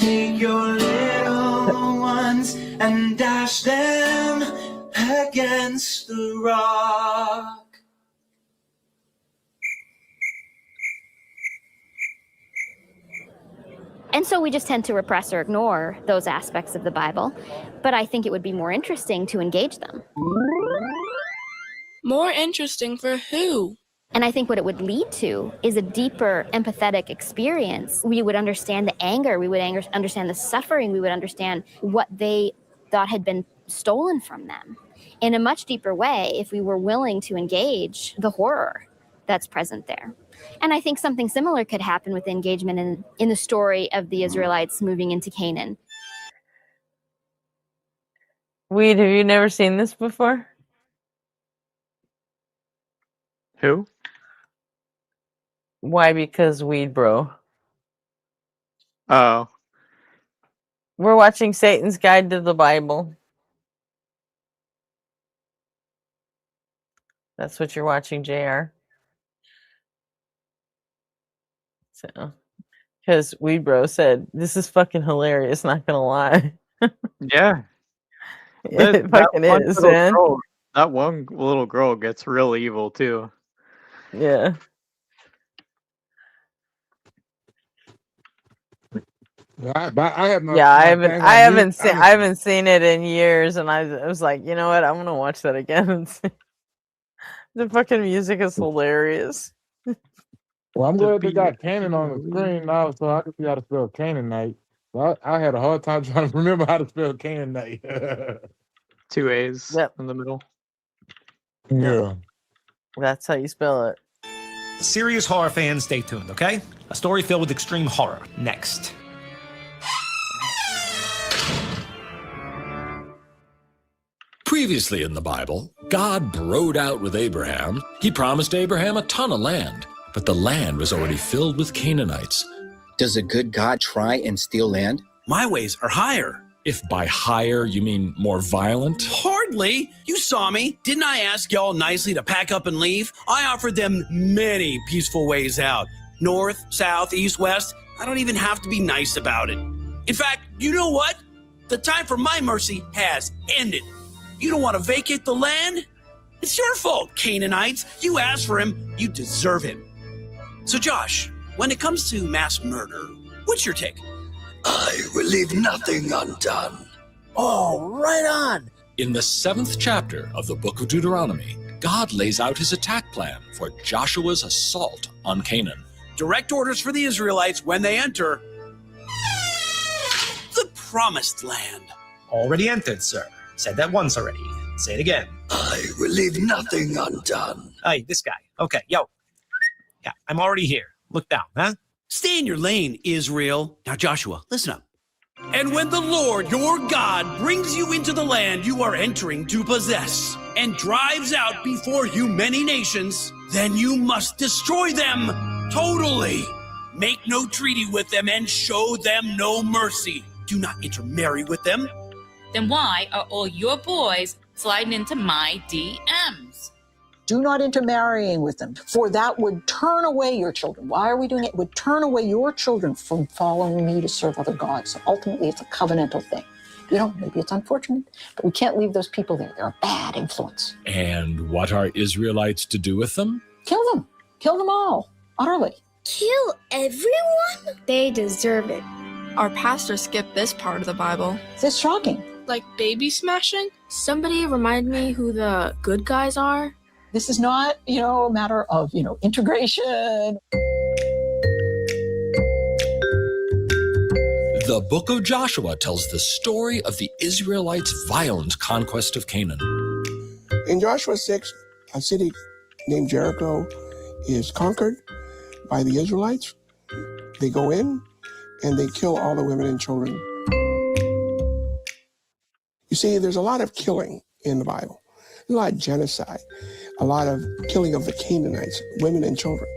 take your little ones and dash them against the rock. And so we just tend to repress or ignore those aspects of the Bible. But I think it would be more interesting to engage them. More interesting for who? And I think what it would lead to is a deeper empathetic experience. We would understand the anger. We would understand the suffering. We would understand what they thought had been stolen from them. in a much deeper way if we were willing to engage the horror that's present there. And I think something similar could happen with engagement in the story of the Israelites moving into Canaan. Weed, have you never seen this before? Who? Why? Because Weed Bro. Oh. We're watching Satan's Guide to the Bible. That's what you're watching, JR. So, because Weed Bro said, this is fucking hilarious, not gonna lie. Yeah. It fucking is, man. That one little girl gets real evil too. Yeah. I have no. Yeah, I my thing haven't on I haven't seen it in years, and I was like, you know what, I'm gonna watch that again. And see. The fucking music is hilarious. Well, I'm glad they got Canaan on the screen now, so I can see how to spell Canaanite. Well, I had a hard time trying to remember how to spell Canaanite. 2 A's in the middle. Yeah. That's how you spell it. Serious horror fans, stay tuned, okay? A story filled with extreme horror. Next. Previously in the Bible, God broed out with Abraham. He promised Abraham a ton of land, but the land was already filled with Canaanites. Does a good God try and steal land? My ways are higher. If by higher you mean more violent? Hardly. You saw me. Didn't I ask y'all nicely to pack up and leave? I offered them many peaceful ways out. North, south, east, west. I don't even have to be nice about it. In fact, you know what? The time for my mercy has ended. You don't want to vacate the land? It's your fault, Canaanites. You asked for him, you deserve him. So Josh, when it comes to mass murder, what's your take? I will leave nothing undone. Oh, right on. In the 7th chapter of the book of Deuteronomy, God lays out his attack plan for Joshua's assault on Canaan. Direct orders for the Israelites when they enter the promised land. Already entered, sir. Said that once already. Say it again. I will leave nothing undone. Hey, this guy. Okay, yo. Yeah, I'm already here. Look down, huh? Stay in your lane, Israel. Now, Joshua, listen up. And when the Lord, your God, brings you into the land you are entering to possess, and drives out before you many nations, then you must destroy them totally. Make no treaty with them and show them no mercy. Do not intermarry with them. Then why are all your boys sliding into my DMs? Do not intermarrying with them, for that would turn away your children. Why are we doing it? It would turn away your children from following me to serve other gods. So ultimately, it's a covenantal thing. You know, maybe it's unfortunate, but we can't leave those people there. They're a bad influence. And what are Israelites to do with them? Kill them. Kill them all, utterly. Kill everyone? They deserve it. Our pastor skipped this part of the Bible. It's shocking. Like baby smashing? Somebody remind me who the good guys are? This is not, a matter of, integration. The book of Joshua tells the story of the Israelites' violent conquest of Canaan. In Joshua 6, a city named Jericho is conquered by the Israelites. They go in and they kill all the women and children. You see, there's a lot of killing in the Bible. There's a lot of genocide, a lot of killing of the Canaanites, women and children.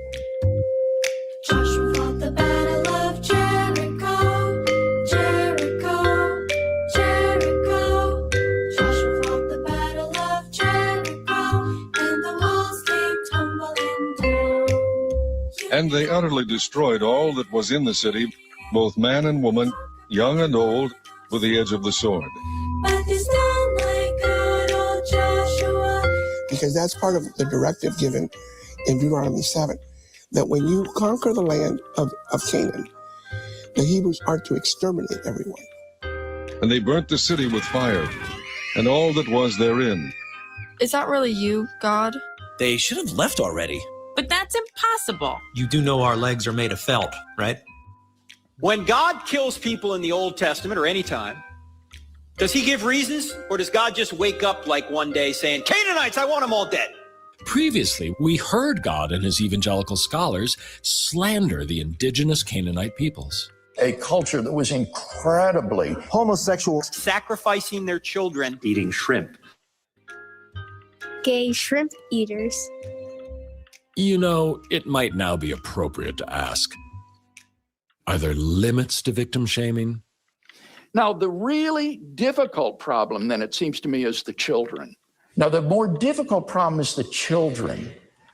Joshua fought the battle of Jericho, Jericho, Jericho. Joshua fought the battle of Jericho, and the walls came tumbling down. And they utterly destroyed all that was in the city, both man and woman, young and old, with the edge of the sword. But there's none like good old Joshua. Because that's part of the directive given in Deuteronomy 7, that when you conquer the land of Canaan, the Hebrews are to exterminate everyone. And they burnt the city with fire, and all that was therein. Is that really you, God? They should have left already. But that's impossible. You do know our legs are made of felt, right? When God kills people in the Old Testament or any time, Does he give reasons, or does God just wake up like one day saying, Canaanites, I want them all dead? Previously, we heard God and his evangelical scholars slander the indigenous Canaanite peoples. A culture that was incredibly homosexual, sacrificing their children, eating shrimp. Gay shrimp eaters. You know, it might now be appropriate to ask, are there limits to victim shaming? Now, the really difficult problem, then, it seems to me, is the children. Now, the more difficult problem is the children.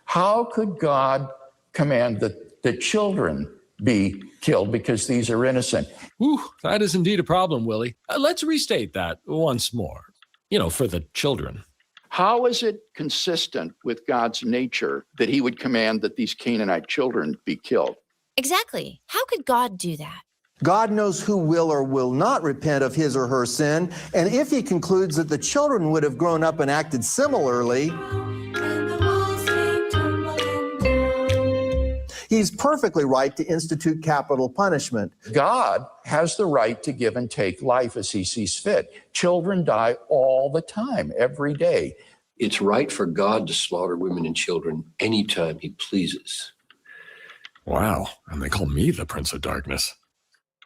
How could God command that the children be killed because these are innocent? Ooh, that is indeed a problem, Willie. Let's restate that once more. You know, for the children. How is it consistent with God's nature that he would command that these Canaanite children be killed? Exactly. How could God do that? God knows who will or will not repent of his or her sin, and if he concludes that the children would have grown up and acted similarly, he's perfectly right to institute capital punishment. God has the right to give and take life as he sees fit. Children die all the time, every day. It's right for God to slaughter women and children anytime he pleases. Wow, and they call me the Prince of Darkness.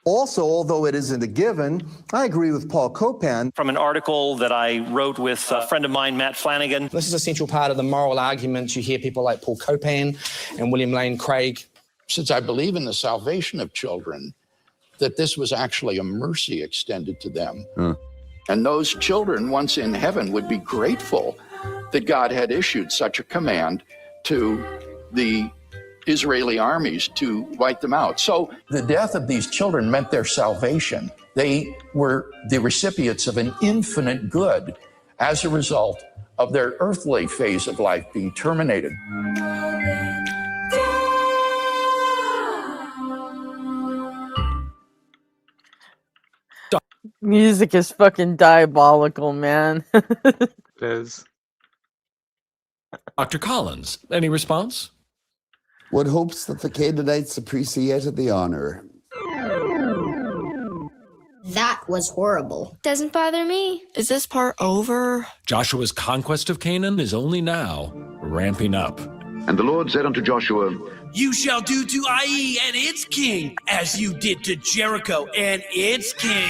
Also, although it isn't a given, I agree with Paul Copan. From an article that I wrote with a friend of mine, Matt Flanagan. This is a central part of the moral arguments. You hear people like Paul Copan and William Lane Craig. Since I believe in the salvation of children, that this was actually a mercy extended to them. And those children, once in heaven, would be grateful that God had issued such a command to the Israeli armies to wipe them out. So the death of these children meant their salvation. They were the recipients of an infinite good as a result of their earthly phase of life being terminated. Music is fucking diabolical, man. It is. Dr. Collins, any response? One hopes that the Canaanites appreciated the honor. That was horrible. Doesn't bother me. Is this part over? Joshua's conquest of Canaan is only now ramping up. And the Lord said unto Joshua, You shall do to Ai and its king as you did to Jericho and its king.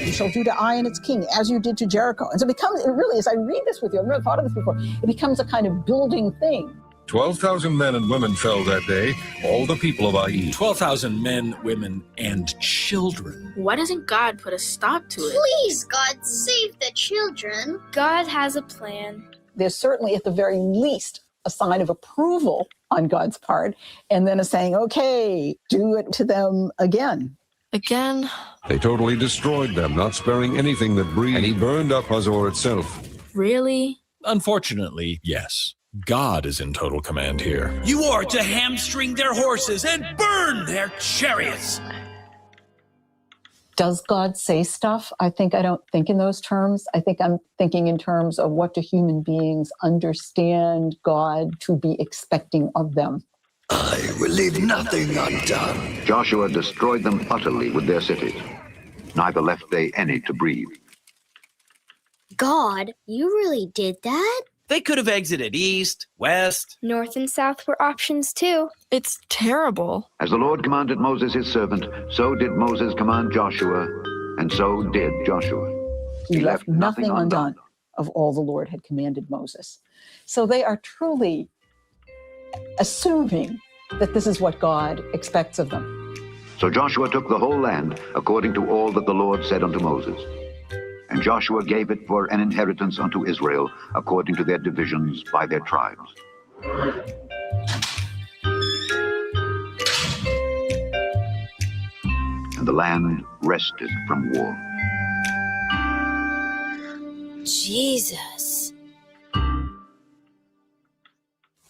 You shall do to Ai and its king as you did to Jericho. And so it really, as I read this with you, I've never thought of this before, it becomes a kind of building thing. 12,000 men and women fell that day, all the people of Ai. 12,000 men, women, and children. Why doesn't God put a stop to it? Please, God, save the children. God has a plan. There's certainly, at the very least, a sign of approval on God's part, and then a saying, okay, do it to them again. Again? They totally destroyed them, not sparing anything that breathed, and he burned up Hazor itself. Really? Unfortunately, yes. God is in total command here. You are to hamstring their horses and burn their chariots. Does God say stuff? I don't think in those terms. I think I'm thinking in terms of what do human beings understand God to be expecting of them. I will leave nothing undone. Joshua destroyed them utterly with their cities. Neither left they any to breathe. God, you really did that? They could have exited east, west. North and south were options too. It's terrible. As the Lord commanded Moses his servant, so did Moses command Joshua, and so did Joshua. He left nothing undone of all the Lord had commanded Moses. So they are truly assuming that this is what God expects of them. So Joshua took the whole land according to all that the Lord said unto Moses. And Joshua gave it for an inheritance unto Israel according to their divisions by their tribes. And the land rested from war. Jesus.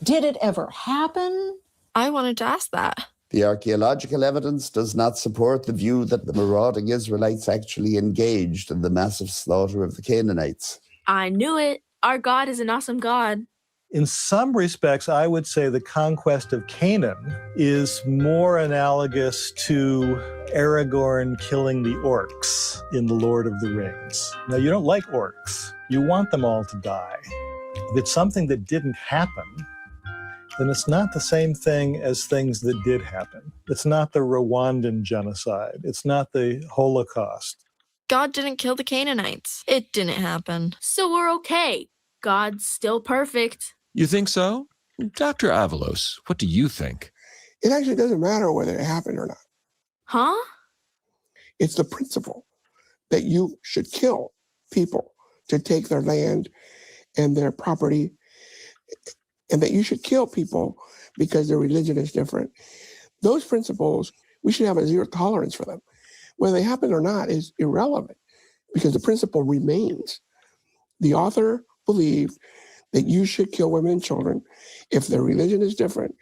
Did it ever happen? I wanted to ask that. The archaeological evidence does not support the view that the marauding Israelites actually engaged in the massive slaughter of the Canaanites. I knew it. Our God is an awesome God. In some respects, I would say the conquest of Canaan is more analogous to Aragorn killing the orcs in The Lord of the Rings. Now, you don't like orcs. You want them all to die. If it's something that didn't happen, then it's not the same thing as things that did happen. It's not the Rwandan genocide. It's not the Holocaust. God didn't kill the Canaanites. It didn't happen. So we're okay. God's still perfect. You think so? Dr. Avalos, what do you think? It actually doesn't matter whether it happened or not. Huh? It's the principle that you should kill people to take their land and their property, and that you should kill people because their religion is different. Those principles, we should have a zero tolerance for them. Whether they happen or not is irrelevant because the principle remains. The author believed that you should kill women and children if their religion is different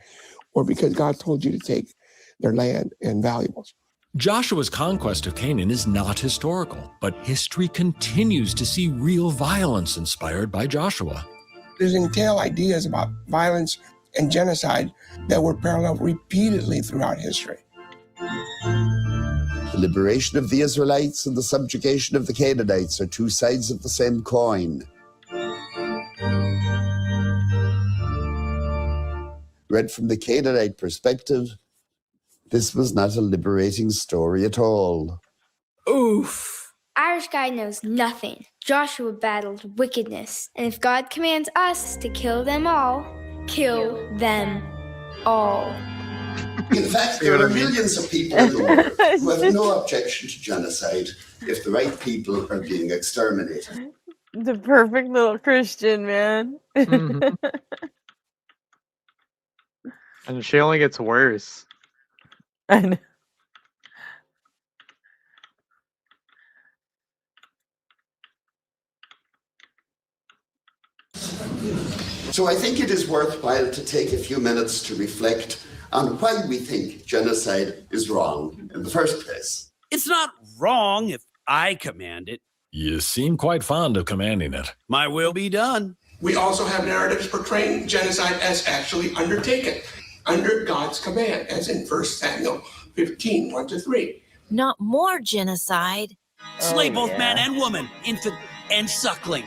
or because God told you to take their land and valuables. Joshua's conquest of Canaan is not historical, but history continues to see real violence inspired by Joshua. There's entailed ideas about violence and genocide that were paralleled repeatedly throughout history. The liberation of the Israelites and the subjugation of the Canaanites are two sides of the same coin. Read from the Canaanite perspective, this was not a liberating story at all. Oof. Irish guy knows nothing. Joshua battled wickedness, and if God commands us to kill them all, kill them all. In fact, there are millions of people in the world who have no objection to genocide if the right people are being exterminated. The perfect little Christian, man. Mhm. And she only gets worse. I know. So I think it is worthwhile to take a few minutes to reflect on why we think genocide is wrong in the first place. It's not wrong if I command it. You seem quite fond of commanding it. My will be done. We also have narratives portraying genocide as actually undertaken under God's command, as in 1 Samuel 15, 1-3. Not more genocide. Slay both man and woman, infant and suckling.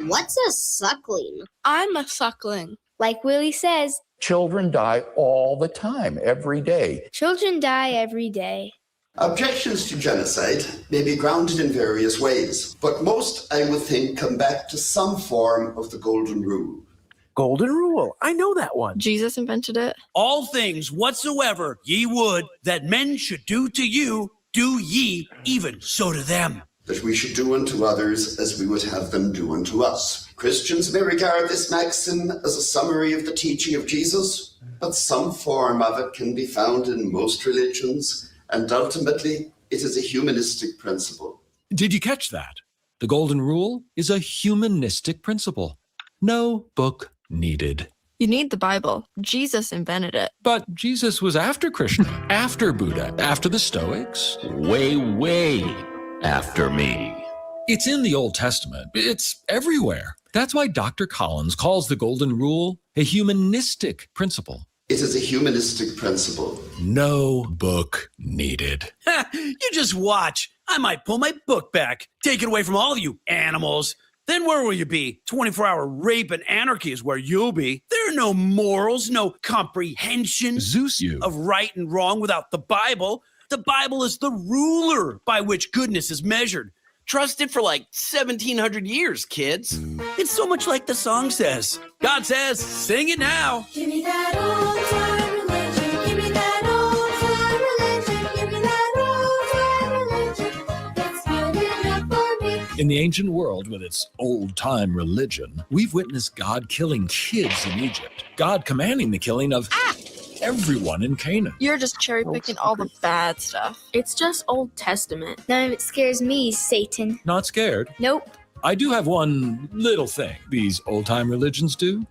What's a suckling? I'm a suckling. Like Willie says, Children die all the time, every day. children die every day. Objections to genocide may be grounded in various ways, but most, I would think, come back to some form of the golden rule. Golden rule. I know that one. Jesus invented it. All things whatsoever ye would that men should do to you, do ye even so to them. That we should do unto others as we would have them do unto us. Christians may regard this maxim as a summary of the teaching of Jesus, but some form of it can be found in most religions, and ultimately it is a humanistic principle. Did you catch that? The golden rule is a humanistic principle. No book needed. You need the Bible. Jesus invented it. But Jesus was after Krishna, after Buddha, after the Stoics, way after me. It's in the Old Testament. It's everywhere. That's why Dr. Collins calls the golden rule a humanistic principle. It is a humanistic principle. No book needed. You just watch. I might pull my book back, take it away from all you animals. Then where will you be? 24-hour rape and anarchy is where you'll be. There are no morals, no comprehension of right and wrong without the Bible. The Bible is the ruler by which goodness is measured. Trusted for like 1,700 years, kids. It's so much like the song says. God says, sing it now. Give me that old time religion. Give me that old time religion. Give me that old time religion. It's good enough for me. In the ancient world, with its old-time religion, we've witnessed God killing kids in Egypt. God commanding the killing of everyone in Canaan. You're just cherry picking all the bad stuff. It's just Old Testament. None of it scares me, Satan. Not scared. Nope. I do have one little thing these old-time religions do,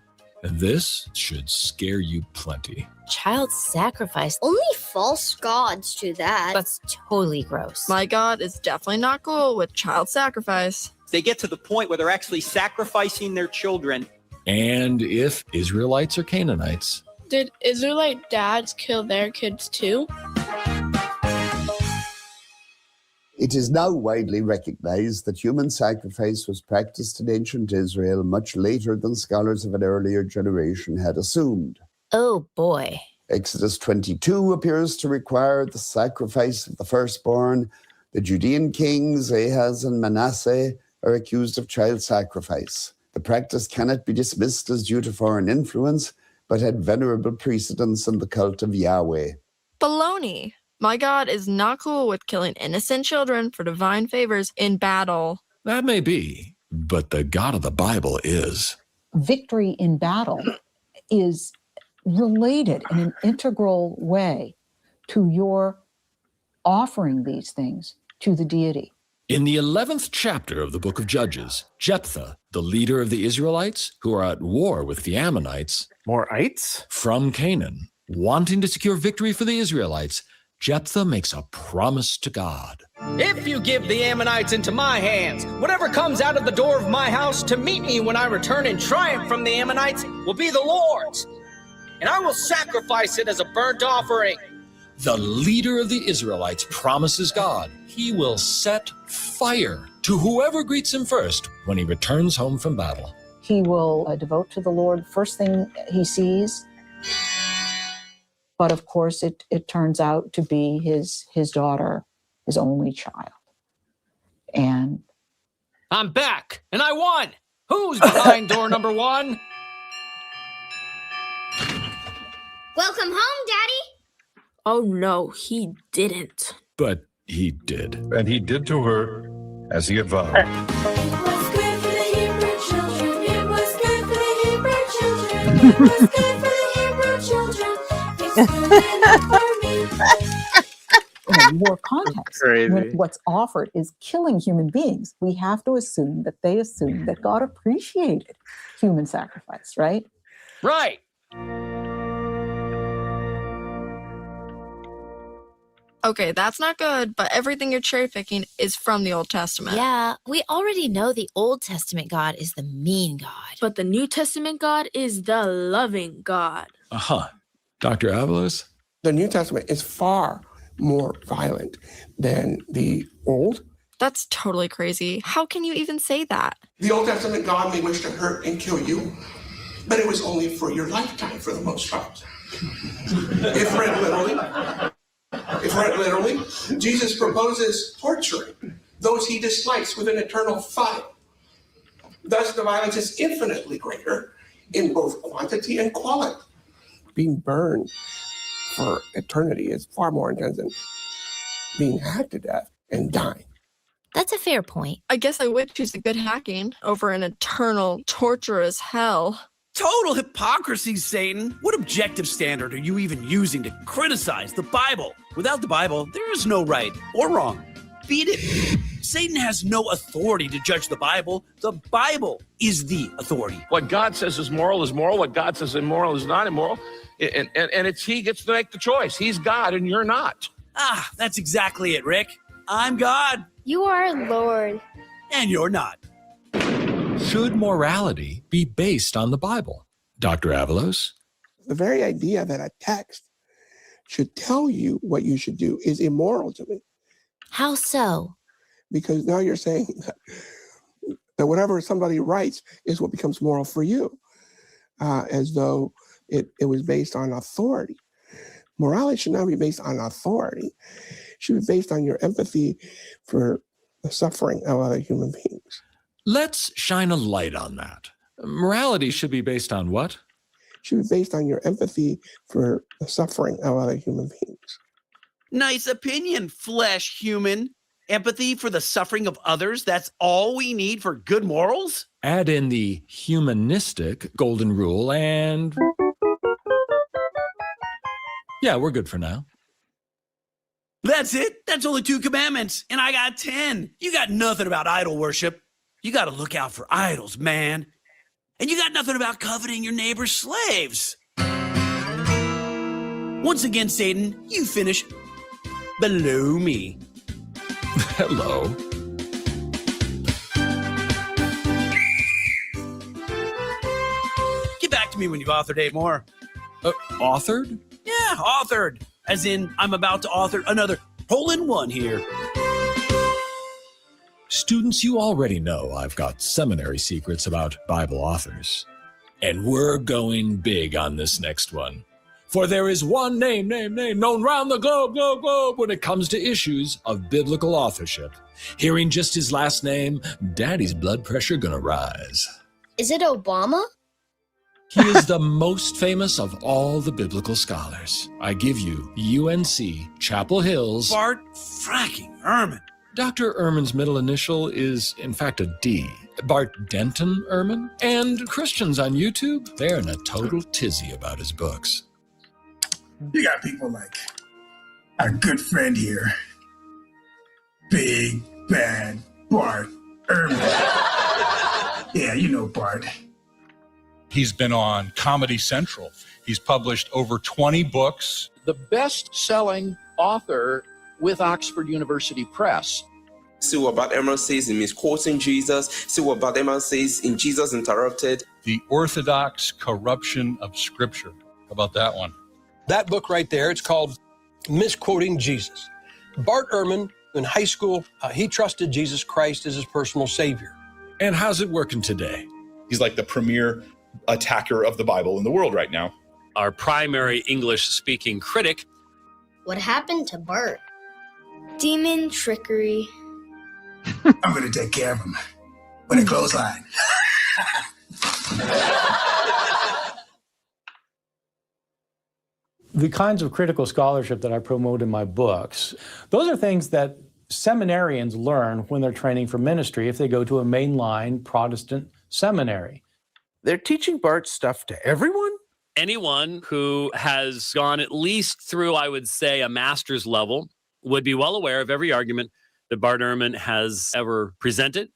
and this should scare you plenty. Child sacrifice. Only false gods do that. That's totally gross. My God is definitely not cool with child sacrifice. They get to the point where they're actually sacrificing their children. And if Israelites or Canaanites, Did Israelite dads kill their kids too? It is now widely recognized that human sacrifice was practiced in ancient Israel much later than scholars of an earlier generation had assumed. Oh boy. Exodus 22 appears to require the sacrifice of the firstborn. The Judean kings, Ahaz and Manasseh, are accused of child sacrifice. The practice cannot be dismissed as due to foreign influence, but had venerable precedence in the cult of Yahweh. Baloney. My God is not cool with killing innocent children for divine favors in battle. That may be, but the God of the Bible is. Victory in battle is related in an integral way to your offering these things to the deity. In the 11th chapter of the book of Judges, Jephthah, the leader of the Israelites who are at war with the Ammonites, from Canaan, wanting to secure victory for the Israelites, Jephthah makes a promise to God. If you give the Ammonites into my hands, whatever comes out of the door of my house to meet me when I return in triumph from the Ammonites will be the Lord's, and I will sacrifice it as a burnt offering. The leader of the Israelites promises God he will set fire to whoever greets him first when he returns home from battle. He will devote to the Lord first thing he sees. But of course, it turns out to be his daughter, his only child. And I'm back, and I won. Who's behind door number 1? Welcome home, Daddy. Oh no, he didn't. But he did. And he did to her as he had vowed. It was good for the Hebrew children. It was good for the Hebrew children. It was good for the Hebrew children. It's good enough for me. in war context, when what's offered is killing human beings, we have to assume that they assume that God appreciated human sacrifice, right? Right. Okay, that's not good, but everything you're cherry picking is from the Old Testament. Yeah, we already know the Old Testament God is the mean God. But the New Testament God is the loving God. Uh-huh. Dr. Avalos? The New Testament is far more violent than the Old. That's totally crazy. How can you even say that? The Old Testament God may wish to hurt and kill you, but it was only for your lifetime for the most part. If read literally, Jesus proposes torturing those he dislikes with an eternal fire. Thus, the violence is infinitely greater in both quantity and quality. Being burned for eternity is far more intense than being hacked to death and dying. That's a fair point. I guess I would choose the good hacking over an eternal, torturous hell. Total hypocrisy, Satan. What objective standard are you even using to criticize the Bible? Without the Bible, there is no right or wrong. Beat it. Satan has no authority to judge the Bible. The Bible is the authority. What God says is moral. What God says immoral is not immoral. And it's he gets to make the choice. He's God and you're not. Ah, that's exactly it, Rick. I'm God. You are Lord. And you're not. Should morality be based on the Bible? Dr. Avalos? The very idea that a text should tell you what you should do is immoral to me. How so? Because now you're saying that whatever somebody writes is what becomes moral for you, as though it was based on authority. Morality should not be based on authority. It should be based on your empathy for the suffering of other human beings. Let's shine a light on that. Morality should be based on what? Should be based on your empathy for the suffering of other human beings. Nice opinion, flesh human. Empathy for the suffering of others, that's all we need for good morals? Add in the humanistic golden rule and... yeah, we're good for now. That's it. That's only 2 commandments, and I got 10. You got nothing about idol worship. You got to look out for idols, man. And you got nothing about coveting your neighbor's slaves. Once again, Satan, you finish below me. Hello. Get back to me when you've authored 8 more. Authored? Yeah, authored. As in, I'm about to author another hole-in-one here. Students, you already know I've got seminary secrets about Bible authors. And we're going big on this next one. For there is one name known round the globe when it comes to issues of biblical authorship. Hearing just his last name, Daddy's blood pressure gonna rise. Is it Obama? He is the most famous of all the biblical scholars. I give you UNC Chapel Hill's Bart fracking Ehrman. Dr. Ehrman's middle initial is, in fact, a D. Bart Denton Ehrman. And Christians on YouTube, they're in a total tizzy about his books. You got people like our good friend here, Big Bad Bart Ehrman. Yeah, you know Bart. He's been on Comedy Central. He's published over 20 books. The best-selling author with Oxford University Press. See what Bart Ehrman says in misquoting Jesus. See what Bart Ehrman says in Jesus Interrupted. The Orthodox Corruption of Scripture. How about that one? That book right there, it's called Misquoting Jesus. Bart Ehrman, in high school, he trusted Jesus Christ as his personal savior. And how's it working today? He's like the premier attacker of the Bible in the world right now. Our primary English-speaking critic. What happened to Bart? Demon trickery. I'm going to take care of him with a clothesline. The kinds of critical scholarship that I promote in my books, those are things that seminarians learn when they're training for ministry if they go to a mainline Protestant seminary. They're teaching Bart stuff to everyone? Anyone who has gone at least through, I would say, a master's level would be well aware of every argument that Bart Ehrman has ever presented.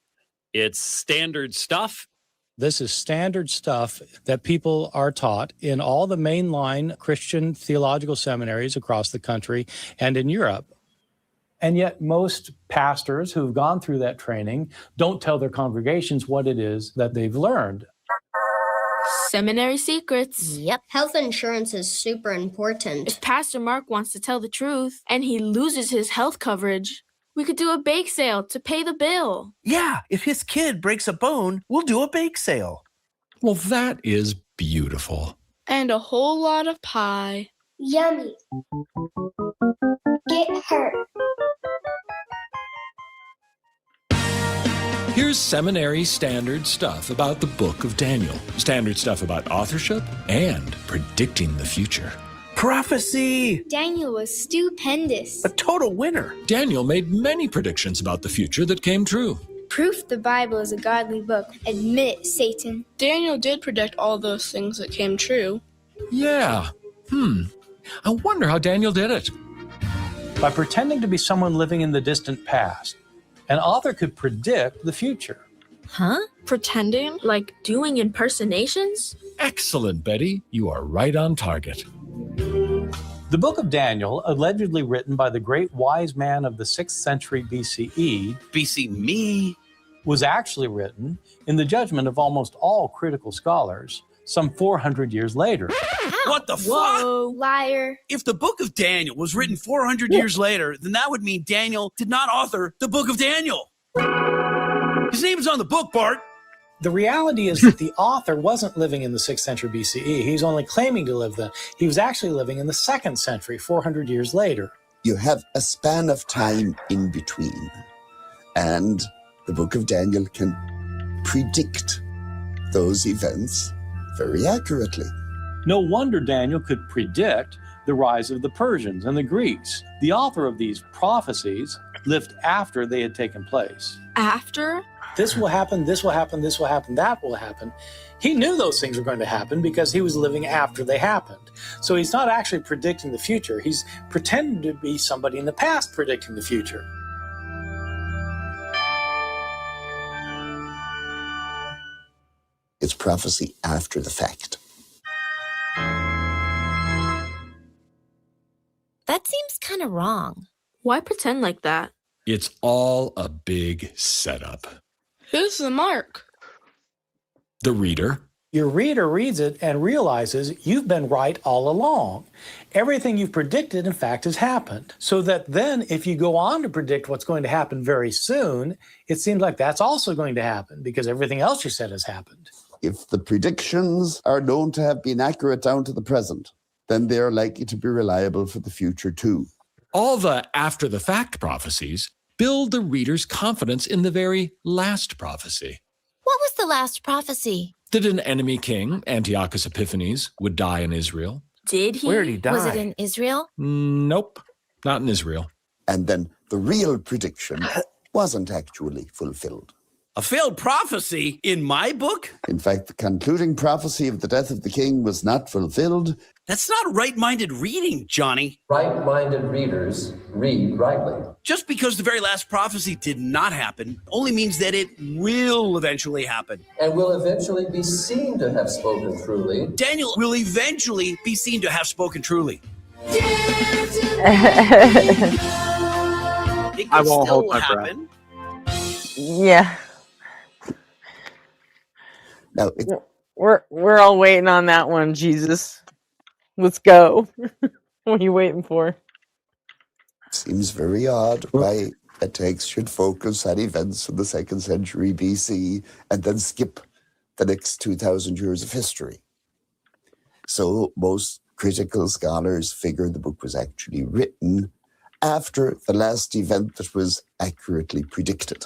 It's standard stuff. This is standard stuff that people are taught in all the mainline Christian theological seminaries across the country and in Europe. And yet most pastors who've gone through that training don't tell their congregations what it is that they've learned. Seminary secrets. Yep. Health insurance is super important. If Pastor Mark wants to tell the truth and he loses his health coverage, we could do a bake sale to pay the bill. Yeah, if his kid breaks a bone, we'll do a bake sale. Well, that is beautiful. And a whole lot of pie. Yummy. Get hurt. Here's seminary standard stuff about the book of Daniel. Standard stuff about authorship and predicting the future. Prophecy! Daniel was stupendous. A total winner. Daniel made many predictions about the future that came true. Proof the Bible is a godly book. Admit it, Satan. Daniel did predict all those things that came true. Yeah. I wonder how Daniel did it. By pretending to be someone living in the distant past, an author could predict the future. Huh? Pretending? Like doing impersonations? Excellent, Betty. You are right on target. The book of Daniel, allegedly written by the great wise man of the 6th century BCE, BC me, was actually written in the judgment of almost all critical scholars some 400 years later. What the Whoa, fuck? Liar. If the book of Daniel was written 400 years later, then that would mean Daniel did not author the book of Daniel. His name is on the book, Bart. The reality is that the author wasn't living in the 6th century BCE. He was only claiming to live then. He was actually living in the 2nd century, 400 years later. You have a span of time in between, and the book of Daniel can predict those events very accurately. No wonder Daniel could predict the rise of the Persians and the Greeks. The author of these prophecies lived after they had taken place. After? This will happen, this will happen, this will happen, that will happen. He knew those things were going to happen because he was living after they happened. So he's not actually predicting the future. He's pretending to be somebody in the past predicting the future. It's prophecy after the fact. That seems kind of wrong. Why pretend like that? It's all a big setup. Who's the mark? The reader. Your reader reads it and realizes you've been right all along. Everything you've predicted, in fact, has happened. So that then, if you go on to predict what's going to happen very soon, it seems like that's also going to happen because everything else you said has happened. If the predictions are known to have been accurate down to the present, then they are likely to be reliable for the future too. All the after-the-fact prophecies build the reader's confidence in the very last prophecy. What was the last prophecy? That an enemy king, Antiochus Epiphanes, would die in Israel. Did he? Where did he die? Was it in Israel? Nope, not in Israel. And then the real prediction wasn't actually fulfilled. A failed prophecy in my book? In fact, the concluding prophecy of the death of the king was not fulfilled. That's not right-minded reading, Johnny. Right-minded readers read rightly. Just because the very last prophecy did not happen only means that it will eventually happen. And will eventually be seen to have spoken truly. Daniel will eventually be seen to have spoken truly. It I could won't still hold my happen. Yeah. No, we're all waiting on that one, Jesus. Let's go. What are you waiting for? Seems very odd why a text should focus on events from the 2nd century BC and then skip the next 2,000 years of history. So most critical scholars figure the book was actually written after the last event that was accurately predicted.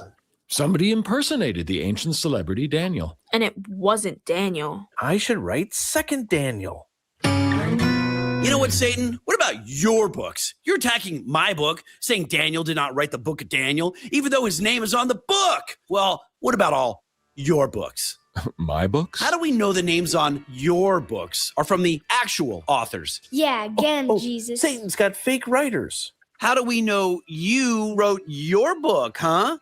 Somebody impersonated the ancient celebrity Daniel. And it wasn't Daniel. I should write 2nd Daniel. You know what, Satan? What about your books? You're attacking my book, saying Daniel did not write the book of Daniel, even though his name is on the book. Well, what about all your books? My books? How do we know the names on your books are from the actual authors? Yeah, again, Jesus. Satan's got fake writers. How do we know you wrote your book, huh?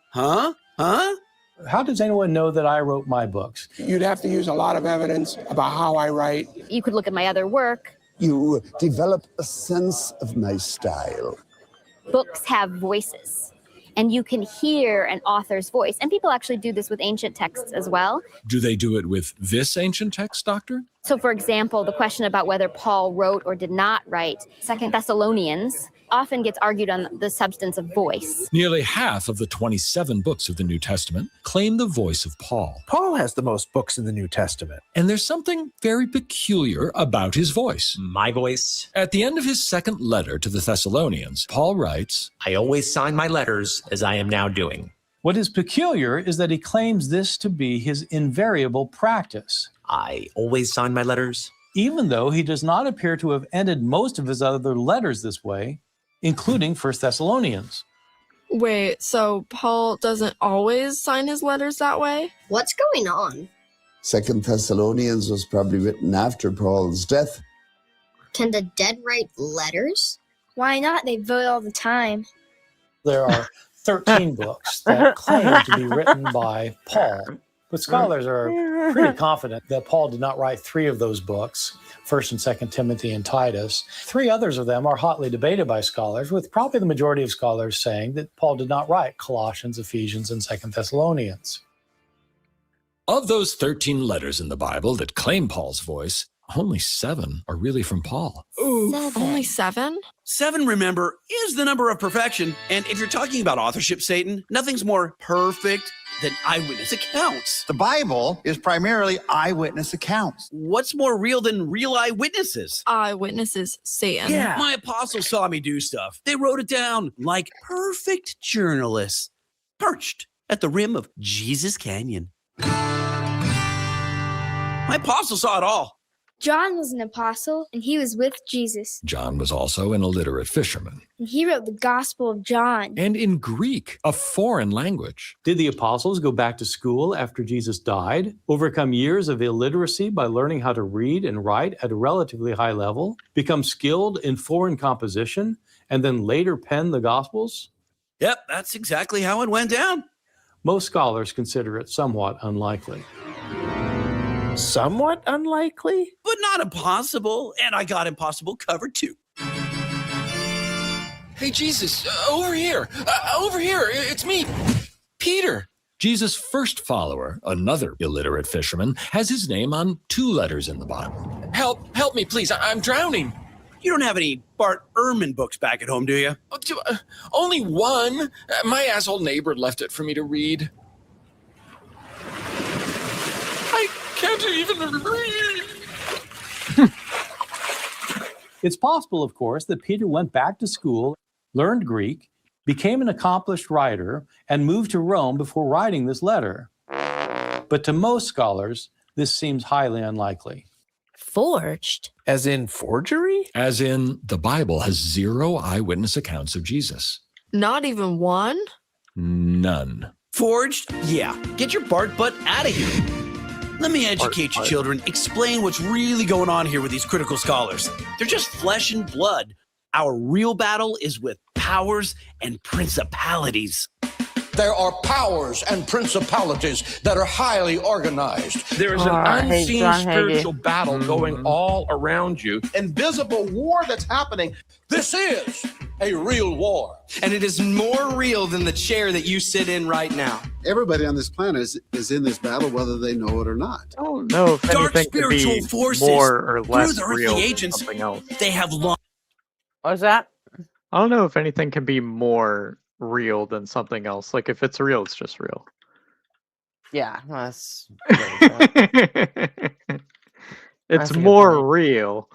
How does anyone know that I wrote my books? You'd have to use a lot of evidence about how I write. You could look at my other work. You develop a sense of my style. Books have voices, and you can hear an author's voice. And people actually do this with ancient texts as well. Do they do it with this ancient text, Doctor? So, for example, the question about whether Paul wrote or did not write 2 Thessalonians often gets argued on the substance of voice. Nearly half of the 27 books of the New Testament claim the voice of Paul. Paul has the most books in the New Testament. And there's something very peculiar about his voice. My voice? At the end of his second letter to the Thessalonians, Paul writes, I always sign my letters as I am now doing. What is peculiar is that he claims this to be his invariable practice. I always sign my letters? Even though he does not appear to have ended most of his other letters this way, including 1 Thessalonians. Wait, so Paul doesn't always sign his letters that way? What's going on? 2nd Thessalonians was probably written after Paul's death. Can the dead write letters? Why not? They vote all the time. There are 13 books that claim to be written by Paul, but scholars are pretty confident that Paul did not write 3 of those books, 1st and 2nd Timothy and Titus. 3 others of them are hotly debated by scholars, with probably the majority of scholars saying that Paul did not write Colossians, Ephesians, and 2nd Thessalonians. Of those 13 letters in the Bible that claim Paul's voice, only 7 are really from Paul. Ooh, only 7? 7, remember, is the number of perfection. And if you're talking about authorship, Satan, nothing's more perfect than eyewitness accounts. The Bible is primarily eyewitness accounts. What's more real than real eyewitnesses? Eyewitnesses, Satan. Yeah. My apostles saw me do stuff. They wrote it down like perfect journalists, perched at the rim of Jesus Canyon. My apostles saw it all. John was an apostle, and he was with Jesus. John was also an illiterate fisherman. And he wrote the Gospel of John. And in Greek, a foreign language. Did the apostles go back to school after Jesus died, overcome years of illiteracy by learning how to read and write at a relatively high level, become skilled in foreign composition, and then later pen the Gospels? Yep, that's exactly how it went down. Most scholars consider it somewhat unlikely. Somewhat unlikely? But not impossible. And I got impossible covered too. Hey, Jesus, over here. Over here. It's me, Peter. Jesus' first follower, another illiterate fisherman, has his name on 2 letters in the Bible. Help me, please. I'm drowning. You don't have any Bart Ehrman books back at home, do you? Only one. My asshole neighbor left it for me to read. I can't even read. It's possible, of course, that Peter went back to school, learned Greek, became an accomplished writer, and moved to Rome before writing this letter. But to most scholars, this seems highly unlikely. Forged? As in forgery? As in, the Bible has 0 eyewitness accounts of Jesus. Not even one? None. Forged? Yeah. Get your Bart butt out of here. Let me educate you children. Explain what's really going on here with these critical scholars. They're just flesh and blood. Our real battle is with powers and principalities. There are powers and principalities that are highly organized. There is an unseen spiritual battle going all around you. Invisible war that's happening. This is a real war. And it is more real than the chair that you sit in right now. Everybody on this planet is in this battle, whether they know it or not. I don't know if Dark anything could spiritual be forces, more or less through the real earthly than agents, something else. they have long. What was that? I don't know if anything can be more real than something else. Like, if it's real, it's just real. Yeah, that's. It's more real.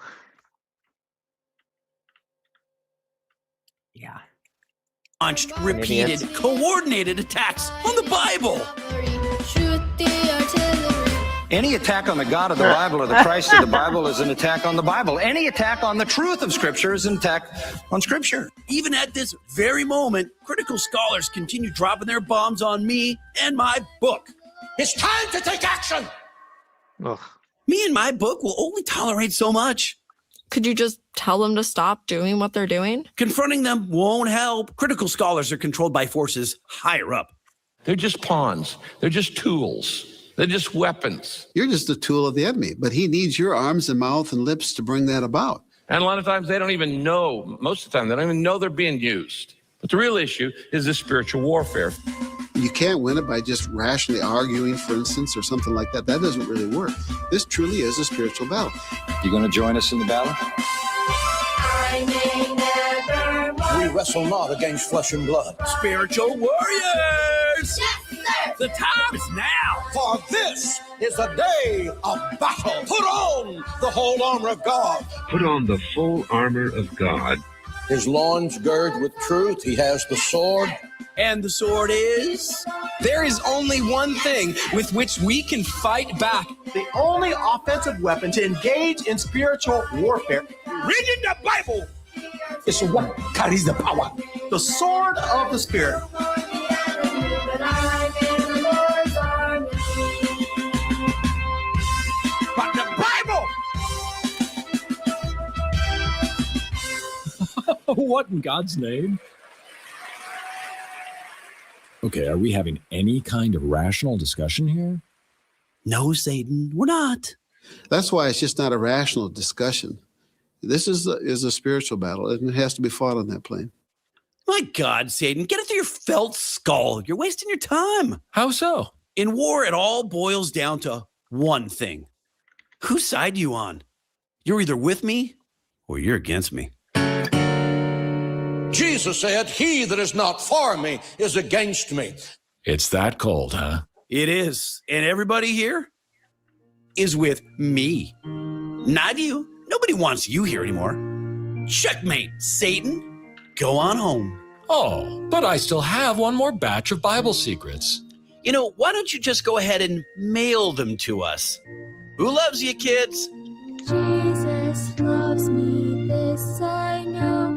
Yeah. Launched repeated, coordinated attacks on the Bible. Any attack on the God of the Bible or the Christ of the Bible is an attack on the Bible. Any attack on the truth of Scripture is an attack on Scripture. Even at this very moment, critical scholars continue dropping their bombs on me and my book. It's time to take action. Ugh. Me and my book will only tolerate so much. Could you just tell them to stop doing what they're doing? Confronting them won't help. Critical scholars are controlled by forces higher up. They're just pawns. They're just tools. They're just weapons. You're just a tool of the enemy, but he needs your arms and mouth and lips to bring that about. And a lot of times they don't even know, most of the time, they don't even know they're being used. But the real issue is this spiritual warfare. You can't win it by just rationally arguing, for instance, or something like that. That doesn't really work. This truly is a spiritual battle. You going to join us in the battle? We wrestle not against flesh and blood. Spiritual warriors! The time is now. For this is a day of battle. Put on the whole armor of God. Put on the full armor of God. His loins girded with truth. He has the sword. And the sword is? There is only one thing with which we can fight back. The only offensive weapon to engage in spiritual warfare. Reading the Bible is what carries the power. The sword of the Spirit. But the Bible! What in God's name? Okay, are we having any kind of rational discussion here? No, Satan, we're not. That's why it's just not a rational discussion. This is a spiritual battle, and it has to be fought on that plane. My God, Satan, get it through your felt skull. You're wasting your time. How so? In war, it all boils down to one thing. Whose side are you on? You're either with me or you're against me. Jesus said, he that is not for me is against me. It's that cold, huh? It is. And everybody here is with me. Not you. Nobody wants you here anymore. Checkmate, Satan. Go on home. Oh, but I still have one more batch of Bible secrets. You know, why don't you just go ahead and mail them to us? Who loves you, kids? Jesus loves me, this I know.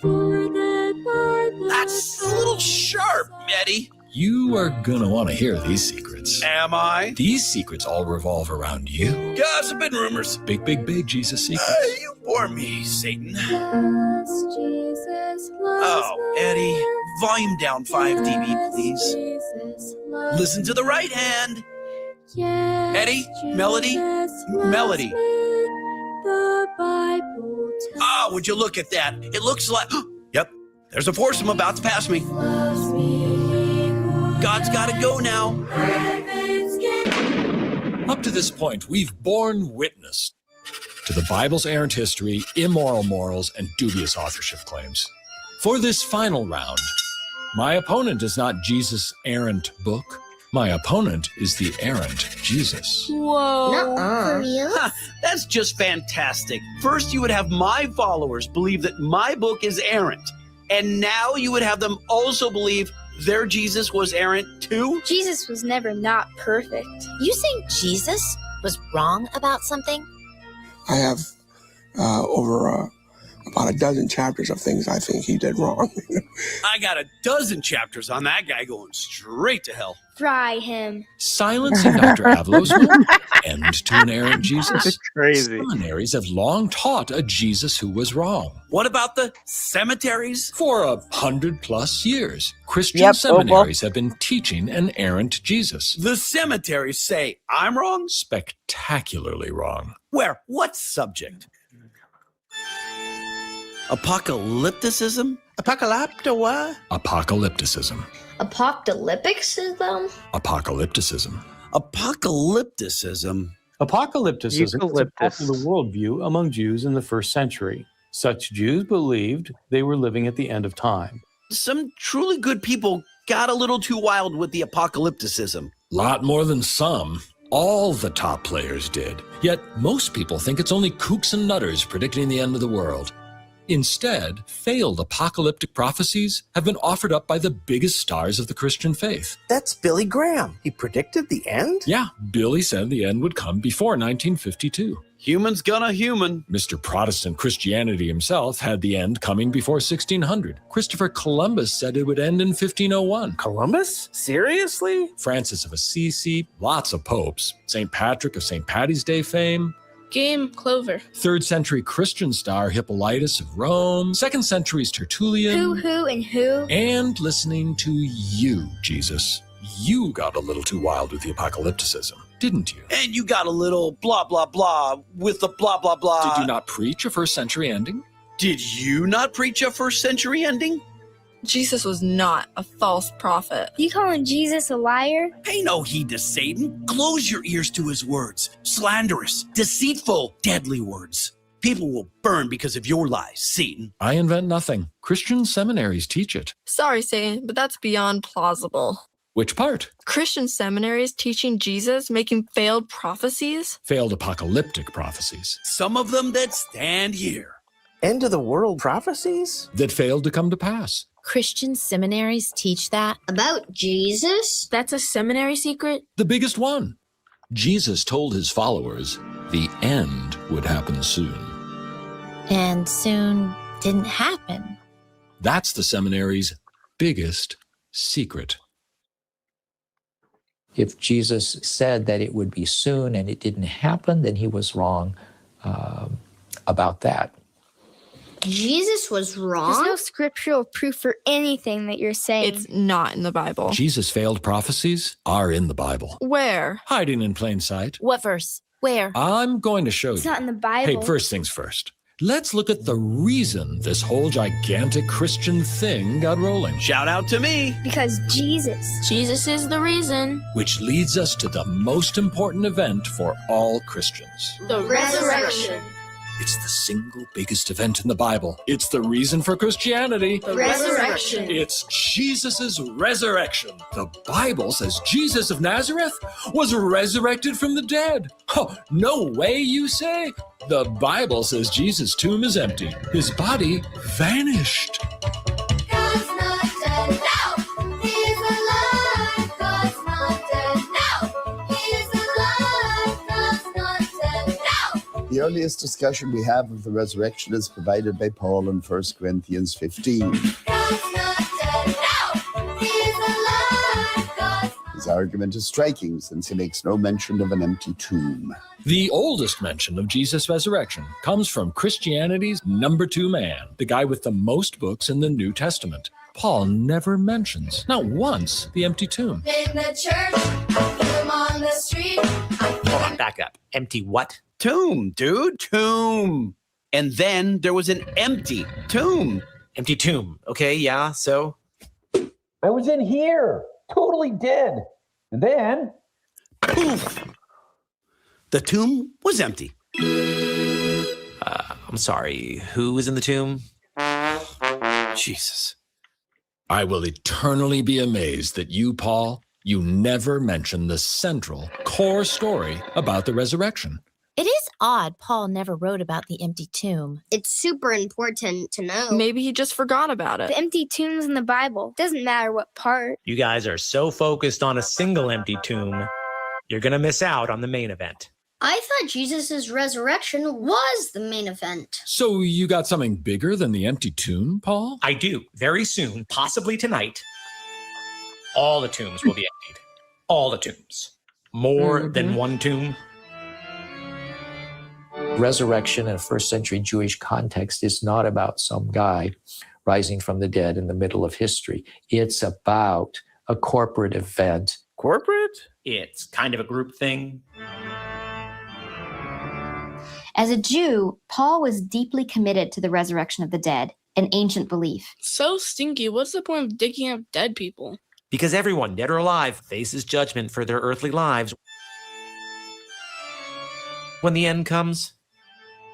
For the Bible. That's a little sharp, Eddie. You are gonna want to hear these secrets. Am I? These secrets all revolve around you. Gossip and rumors. Big, big, big Jesus secrets. You bore me, Satan. Yes, Jesus loves Oh, Eddie, volume down 5 dB, please. Jesus loves Listen to the right hand. Yes, Eddie, melody, Jesus loves melody. me, the Bible tells Ah, would you look at that? It looks like, yep, there's a foursome about to pass me. loves me, God's got to go now. Up to this point, we've borne witness to the Bible's errant history, immoral morals, and dubious authorship claims. For this final round, my opponent is not Jesus' errant book. My opponent is the errant Jesus. Whoa. For real? Ha, that's just fantastic. First, you would have my followers believe that my book is errant. And now you would have them also believe their Jesus was errant too? Jesus was never not perfect. You think Jesus was wrong about something? I have over about a dozen chapters of things I think he did wrong. I got a dozen chapters on that guy going straight to hell. Fry him. Silencing Dr. Avalos will end to an errant Jesus. It's crazy. Seminaries have long taught a Jesus who was wrong. What about the cemeteries? For 100+ years, Christian Yep, seminaries have been teaching an errant Jesus. The cemeteries say I'm wrong? Spectacularly wrong. Where? What subject? Apocalypticism? Apocalypto what? Apocalypticism. Apocalypticism? Apocalypticism. Apocalypticism? Apocalypticism is a Eucalyptus. popular worldview among Jews in the first century. Such Jews believed they were living at the end of time. Some truly good people got a little too wild with the apocalypticism. Lot more than some. All the top players did. Yet most people think it's only kooks and nutters predicting the end of the world. Instead, failed apocalyptic prophecies have been offered up by the biggest stars of the Christian faith. That's Billy Graham. He predicted the end? Yeah, Billy said the end would come before 1952. Human's gonna human. Mr. Protestant Christianity himself had the end coming before 1600. Christopher Columbus said it would end in 1501. Columbus? Seriously? Francis of Assisi, lots of popes, St. Patrick of St. Patty's Day fame, Game Clover. 3rd century Christian star Hippolytus of Rome, 2nd century's Tertullian, Who, and who? and listening to you, Jesus. You got a little too wild with the apocalypticism, didn't you? And you got a little blah, blah, blah with the blah, blah, blah. Did you not preach a 1st century ending? Did you not preach a 1st century ending? Jesus was not a false prophet. You calling Jesus a liar? Pay no heed to Satan. Close your ears to his words. Slanderous, deceitful, deadly words. People will burn because of your lies, Satan. I invent nothing. Christian seminaries teach it. Sorry, Satan, but that's beyond plausible. Which part? Christian seminaries teaching Jesus, making failed prophecies? Failed apocalyptic prophecies. Some of them that stand here. End of the world prophecies? That failed to come to pass. Christian seminaries teach that? About Jesus? That's a seminary secret? The biggest one. Jesus told his followers the end would happen soon. And soon didn't happen. That's the seminary's biggest secret. If Jesus said that it would be soon and it didn't happen, then he was wrong about that. Jesus was wrong? There's no scriptural proof for anything that you're saying. It's not in the Bible. Jesus' failed prophecies are in the Bible. Where? Hiding in plain sight. What verse? Where? I'm going to show It's you. not in the Bible. Hey, first things first. Let's look at the reason this whole gigantic Christian thing got rolling. Shout out to me. Because Jesus. Jesus is the reason. Which leads us to the most important event for all Christians. The resurrection. It's the single biggest event in the Bible. It's the reason for Christianity. The resurrection. It's Jesus' resurrection. The Bible says Jesus of Nazareth was resurrected from the dead. Oh, no way, you say? The Bible says Jesus' tomb is empty. His body vanished. God's not dead now. He's alive. God's not dead now. He's alive. God's not dead now. The earliest discussion we have of the resurrection is provided by Paul in 1 Corinthians 15. God's not dead now. He's alive. God's His argument is striking since he makes no mention of an empty tomb. The oldest mention of Jesus' resurrection comes from Christianity's number 2 man, the guy with the most books in the New Testament. Paul never mentions, not once, the empty tomb. in the church. Him on the street. Hold on, back up. Empty what? Tomb, dude. Tomb. And then there was an empty tomb. Empty tomb. Okay, yeah, so? I was in here. Totally did. And then, poof! The tomb was empty. I'm sorry, who was in the tomb? Jesus. I will eternally be amazed that you, Paul, you never mention the central, core story about the resurrection. It is odd Paul never wrote about the empty tomb. It's super important to know. Maybe he just forgot about it. The empty tombs in the Bible. Doesn't matter what part. You guys are so focused on a single empty tomb, you're going to miss out on the main event. I thought Jesus' resurrection was the main event. So you got something bigger than the empty tomb, Paul? I do. Very soon, possibly tonight, all the tombs will be emptied. All the tombs. More than one tomb. Resurrection in a first century Jewish context is not about some guy rising from the dead in the middle of history. It's about a corporate event. Corporate? It's kind of a group thing. As a Jew, Paul was deeply committed to the resurrection of the dead, an ancient belief. So stinky, what's the point of digging up dead people? Because everyone, dead or alive, faces judgment for their earthly lives. When the end comes,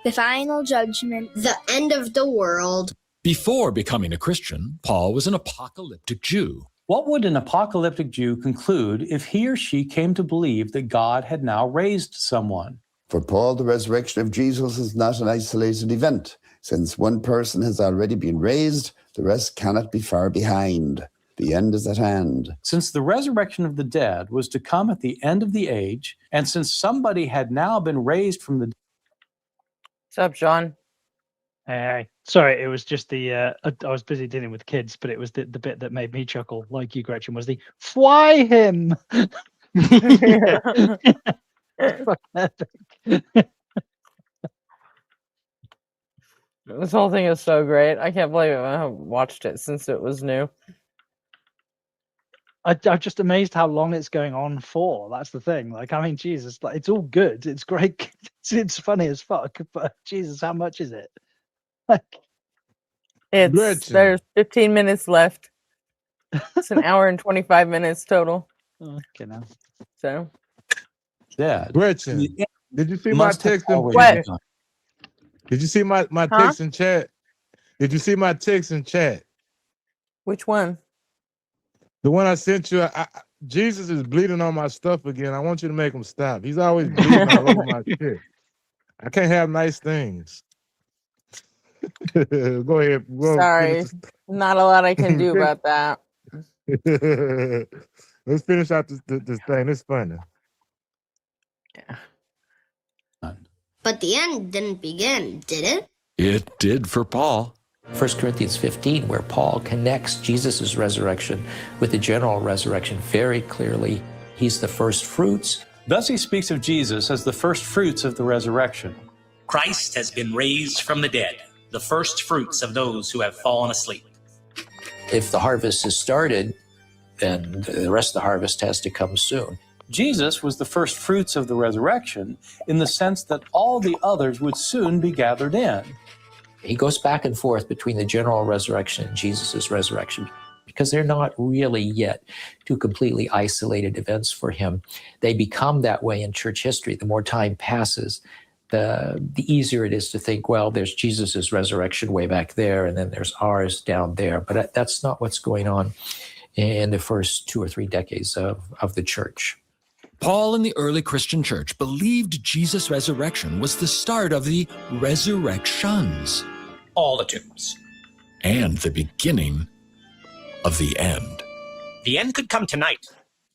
The final judgment. The end of the world. Before becoming a Christian, Paul was an apocalyptic Jew. What would an apocalyptic Jew conclude if he or she came to believe that God had now raised someone? For Paul, the resurrection of Jesus is not an isolated event. Since one person has already been raised, the rest cannot be far behind. The end is at hand. Since the resurrection of the dead was to come at the end of the age, and since somebody had now been raised from the dead. What's up, John? Hey, sorry, it was just the I was busy dealing with kids, but it was the bit that made me chuckle, like you, Gretchen, was the "Fly him." This whole thing is so great. I can't believe I haven't watched it since it was new. I'm just amazed how long it's going on for. That's the thing. Like, I mean, Jesus, like, it's all good. It's great. It's funny as fuck. But Jesus, how much is it? Like, There's 15 minutes left. It's an hour and 25 minutes total. Okay, now. So. Yeah. Gretchen, did you see my text? What? Did you see my text in chat? Did you see my text in chat? Which one? The one I sent you. Jesus is bleeding on my stuff again. I want you to make him stop. He's always bleeding all over my shit. I can't have nice things. Go ahead. Sorry. Not a lot I can do about that. Let's finish out this thing. It's funny. Yeah. But the end didn't begin, did it? It did for Paul. 1 Corinthians 15, where Paul connects Jesus' resurrection with the general resurrection very clearly. He's the first fruits. Thus he speaks of Jesus as the first fruits of the resurrection. Christ has been raised from the dead, the first fruits of those who have fallen asleep. If the harvest has started, then the rest of the harvest has to come soon. Jesus was the first fruits of the resurrection in the sense that all the others would soon be gathered in. He goes back and forth between the general resurrection and Jesus' resurrection because they're not really yet two completely isolated events for him. They become that way in church history. The more time passes, the easier it is to think, well, there's Jesus' resurrection way back there, and then there's ours down there. But that's not what's going on in the first 2 or 3 decades of the church. Paul and the early Christian church believed Jesus' resurrection was the start of the resurrections. All the tombs. And the beginning of the end. The end could come tonight.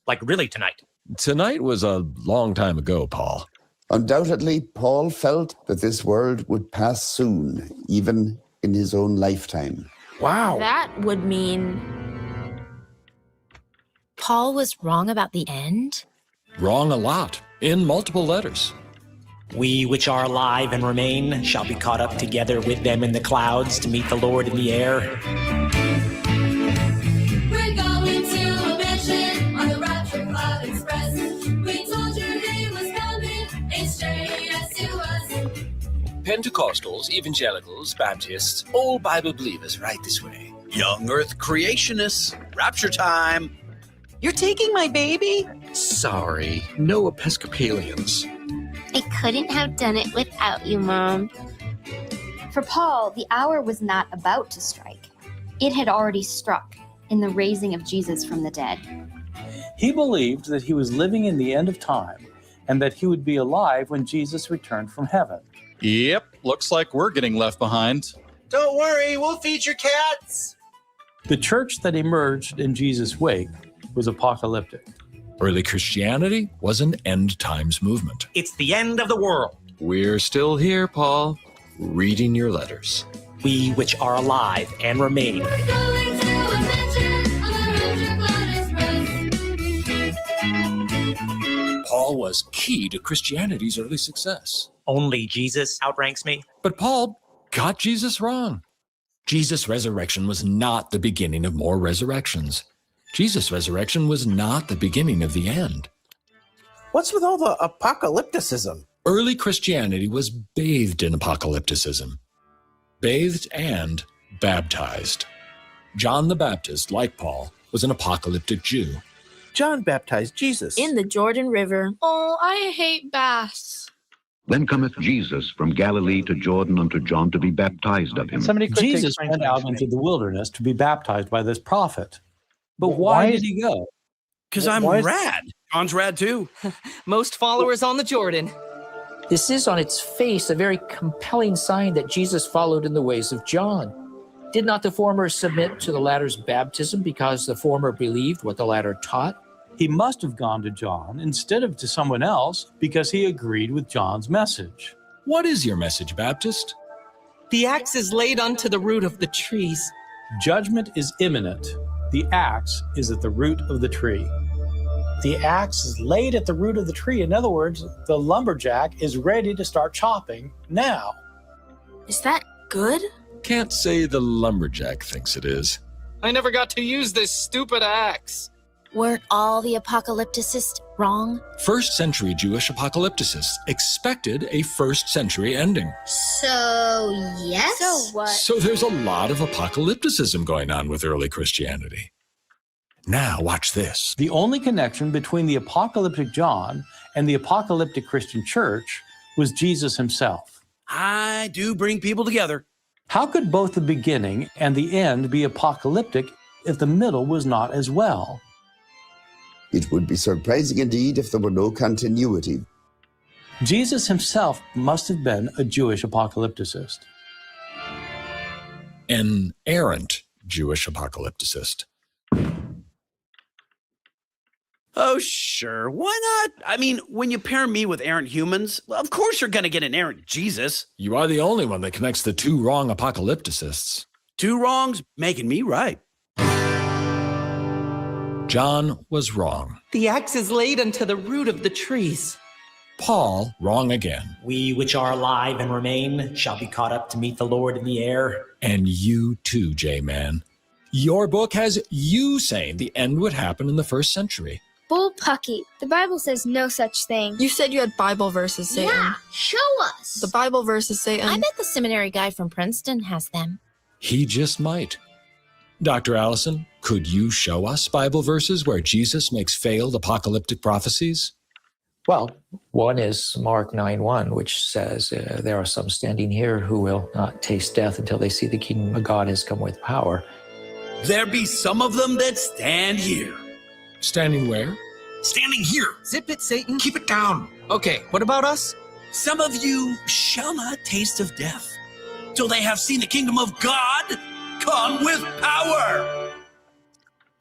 Like really tonight. Tonight was a long time ago, Paul. Undoubtedly, Paul felt that this world would pass soon, even in his own lifetime. Wow. That would mean Paul was wrong about the end? Wrong a lot, in multiple letters. We which are alive and remain shall be caught up together with them in the clouds to meet the Lord in the air. We're going to a mansion on the Rapture Cloud Express. We told you he was coming, and straight yes to us. Pentecostals, evangelicals, Baptists, all Bible believers right this way. Young Earth creationists, rapture time. You're taking my baby? Sorry, no Episcopalians. I couldn't have done it without you, Mom. For Paul, the hour was not about to strike. It had already struck in the raising of Jesus from the dead. He believed that he was living in the end of time and that he would be alive when Jesus returned from heaven. Yep, looks like we're getting left behind. Don't worry, we'll feed your cats. The church that emerged in Jesus' wake was apocalyptic. Early Christianity was an end times movement. It's the end of the world. We're still here, Paul, reading your letters. We which are alive and remain. Paul was key to Christianity's early success. Only Jesus outranks me. But Paul got Jesus wrong. Jesus' resurrection was not the beginning of more resurrections. Jesus' resurrection was not the beginning of the end. What's with all the apocalypticism? Early Christianity was bathed in apocalypticism. Bathed and baptized. John the Baptist, like Paul, was an apocalyptic Jew. John baptized Jesus in the Jordan River. Oh, I hate baths. Then cometh Jesus from Galilee to Jordan unto John to be baptized of him. Jesus went out into the wilderness to be baptized by this prophet. But why did he go? Because I'm rad. John's rad too. Most followers on the Jordan. This is on its face a very compelling sign that Jesus followed in the ways of John. Did not the former submit to the latter's baptism because the former believed what the latter taught? He must have gone to John instead of to someone else because he agreed with John's message. What is your message, Baptist? The axe is laid unto the root of the trees. Judgment is imminent. The axe is at the root of the tree. The axe is laid at the root of the tree. In other words, the lumberjack is ready to start chopping now. Is that good? Can't say the lumberjack thinks it is. I never got to use this stupid axe. Weren't all the apocalypticists wrong? First century Jewish apocalypticists expected a first century ending. So, yes? So what? So there's a lot of apocalypticism going on with early Christianity. Now watch this. The only connection between the apocalyptic John and the apocalyptic Christian church was Jesus himself. I do bring people together. How could both the beginning and the end be apocalyptic if the middle was not as well? It would be surprising indeed if there were no continuity. Jesus himself must have been a Jewish apocalypticist. An errant Jewish apocalypticist. Oh, sure. Why not? I mean, when you pair me with errant humans, well, of course you're going to get an errant Jesus. You are the only one that connects the two wrong apocalypticists. Two wrongs making me right. John was wrong. The axe is laid unto the root of the trees. Paul, wrong again. We which are alive and remain shall be caught up to meet the Lord in the air. And you too, J-Man. Your book has you saying the end would happen in the first century. Bull Pucky. The Bible says no such thing. You said you had Bible verses, Satan. Yeah, show us. The Bible verses, Satan. I bet the seminary guy from Princeton has them. He just might. Dr. Allison, could you show us Bible verses where Jesus makes failed apocalyptic prophecies? Well, one is Mark 9:1, which says, there are some standing here who will not taste death until they see the kingdom of God has come with power. There be some of them that stand here. Standing where? Standing here. Zip it, Satan. Keep it down. Okay, what about us? Some of you shall not taste of death till they have seen the kingdom of God come with power.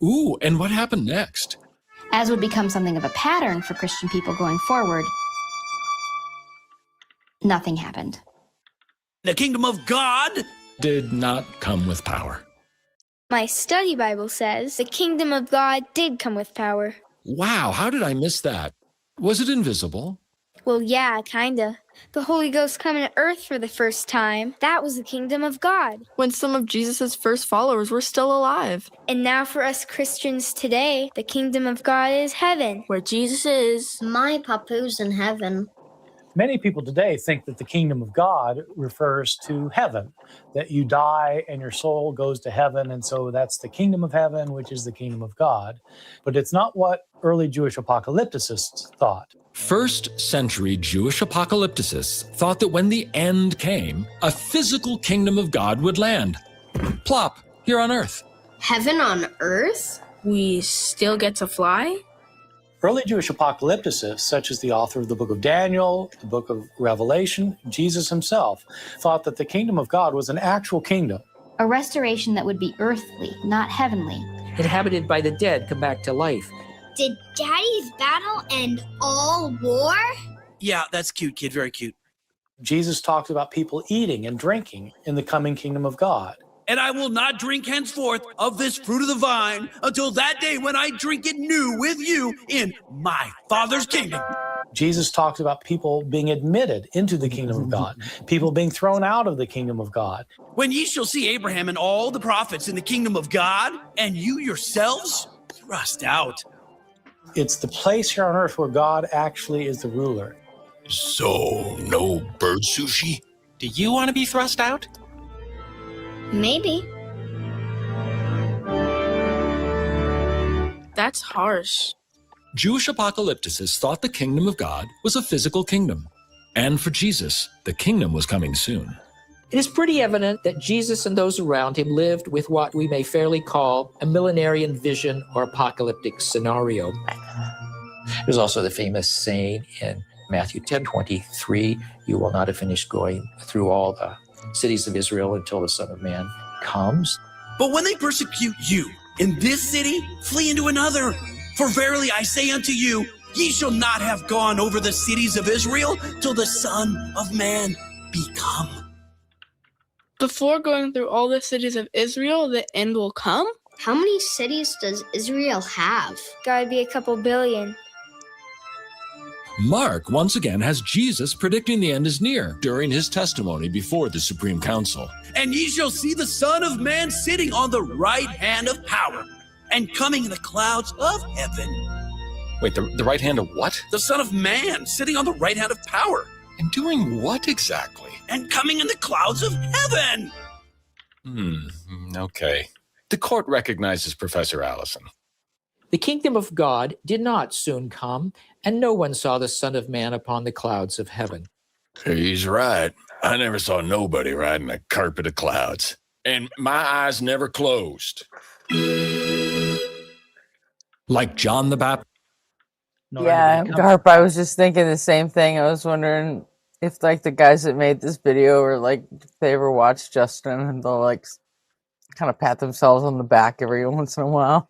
Ooh, and what happened next? As would become something of a pattern for Christian people going forward, nothing happened. The kingdom of God did not come with power. My study Bible says the kingdom of God did come with power. Wow, how did I miss that? Was it invisible? Well, yeah, kinda. The Holy Ghost coming to earth for the first time. That was the kingdom of God. When some of Jesus' first followers were still alive. And now for us Christians today, the kingdom of God is heaven. Where Jesus is. My papu's in heaven. Many people today think that the kingdom of God refers to heaven, that you die and your soul goes to heaven, and so that's the kingdom of heaven, which is the kingdom of God. But it's not what early Jewish apocalypticists thought. First century Jewish apocalypticists thought that when the end came, a physical kingdom of God would land. Plop, here on earth. Heaven on earth? We still get to fly? Early Jewish apocalypticists, such as the author of the book of Daniel, the book of Revelation, Jesus himself, thought that the kingdom of God was an actual kingdom. A restoration that would be earthly, not heavenly. Inhabited by the dead come back to life. Did Daddy's battle end all war? Yeah, that's cute, kid. Very cute. Jesus talks about people eating and drinking in the coming kingdom of God. And I will not drink henceforth of this fruit of the vine until that day when I drink it new with you in my Father's kingdom. Jesus talks about people being admitted into the kingdom of God, people being thrown out of the kingdom of God. When ye shall see Abraham and all the prophets in the kingdom of God, and you yourselves thrust out. It's the place here on earth where God actually is the ruler. So, no bird sushi? Do you want to be thrust out? Maybe. That's harsh. Jewish apocalypticists thought the kingdom of God was a physical kingdom. And for Jesus, the kingdom was coming soon. It is pretty evident that Jesus and those around him lived with what we may fairly call a millenarian vision or apocalyptic scenario. There's also the famous saying in Matthew 10:23, you will not have finished going through all the cities of Israel until the Son of Man comes. But when they persecute you in this city, flee into another. For verily I say unto you, ye shall not have gone over the cities of Israel till the Son of Man be come. Before going through all the cities of Israel, the end will come? How many cities does Israel have? Gotta be a couple billion. Mark once again has Jesus predicting the end is near during his testimony before the Supreme Council. And ye shall see the Son of Man sitting on the right hand of power and coming in the clouds of heaven. Wait, the right hand of what? The Son of Man sitting on the right hand of power. And doing what exactly? And coming in the clouds of heaven. Okay. The court recognizes Professor Allison. The kingdom of God did not soon come, and no one saw the Son of Man upon the clouds of heaven. He's right. I never saw nobody riding a carpet of clouds. And my eyes never closed. Like John the Baptist. Yeah, Garp, I was just thinking the same thing. I was wondering if like the guys that made this video or like if they ever watch Justin and they'll like kind of pat themselves on the back every once in a while.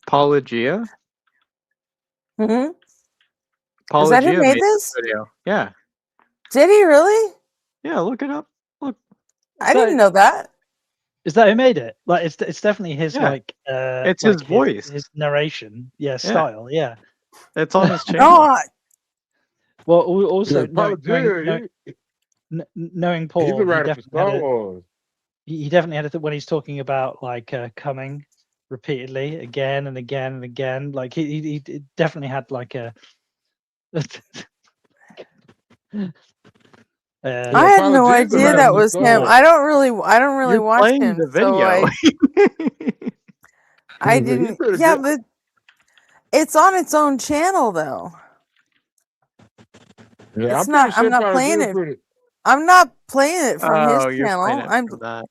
Apologia? Mm-hmm. Apologia Is that who made this video? Yeah. Did he really? Yeah, look it up. Look. I didn't know that. Is that who made it? Like, it's definitely his Yeah. like. It's like his voice. his narration. Yeah, style. Yeah. It's on his channel. No, Well, also Yeah, Apologia, knowing Paul, He's a he writer for definitely Star had Wars. he definitely had when he's talking about like coming repeatedly again and again and again. Like he definitely had like a. I had no idea that was him. I don't really You're watch playing him. the So video. I didn't. Yeah, but it's on its own channel though. Yeah, It's not. I'm not playing it. I'm not playing it from his you're playing channel. it I'm. for that.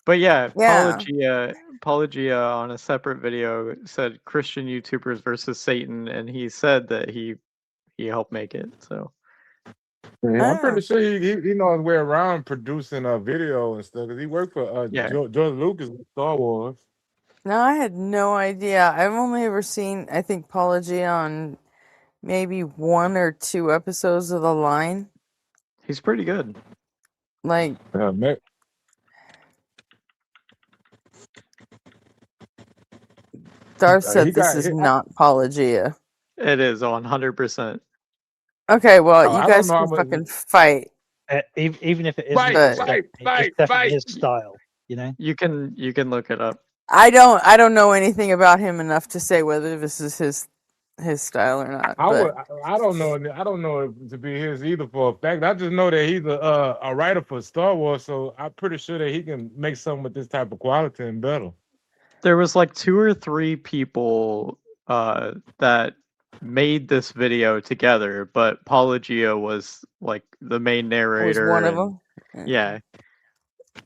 But yeah, Yeah. Apologia on a separate video said Christian YouTubers versus Satan, and he said that he helped make it. So Yeah, I'm pretty sure he knows his way around producing a video and stuff. Cause he worked for George Lucas with Star Wars. No, I had no idea. I've only ever seen, I think, Apology on maybe 1 or 2 episodes of The Line. he's pretty good. Like, Darth said this is not Apologia. It is 100%. Okay, well, I you don't guys know how can much- fucking fight. Even if it isn't, Fight, it's fight, definitely his style. You know. You can look it up. I don't know anything about him enough to say whether this is his his style or not. I But would. I don't know. I don't know it to be his either for a fact. I just know that he's a writer for Star Wars, so I'm pretty sure that he can make something with this type of quality and better. There was like 2 or 3 people that made this video together, but Paulo was like the main was narrator. one of and- them. Yeah,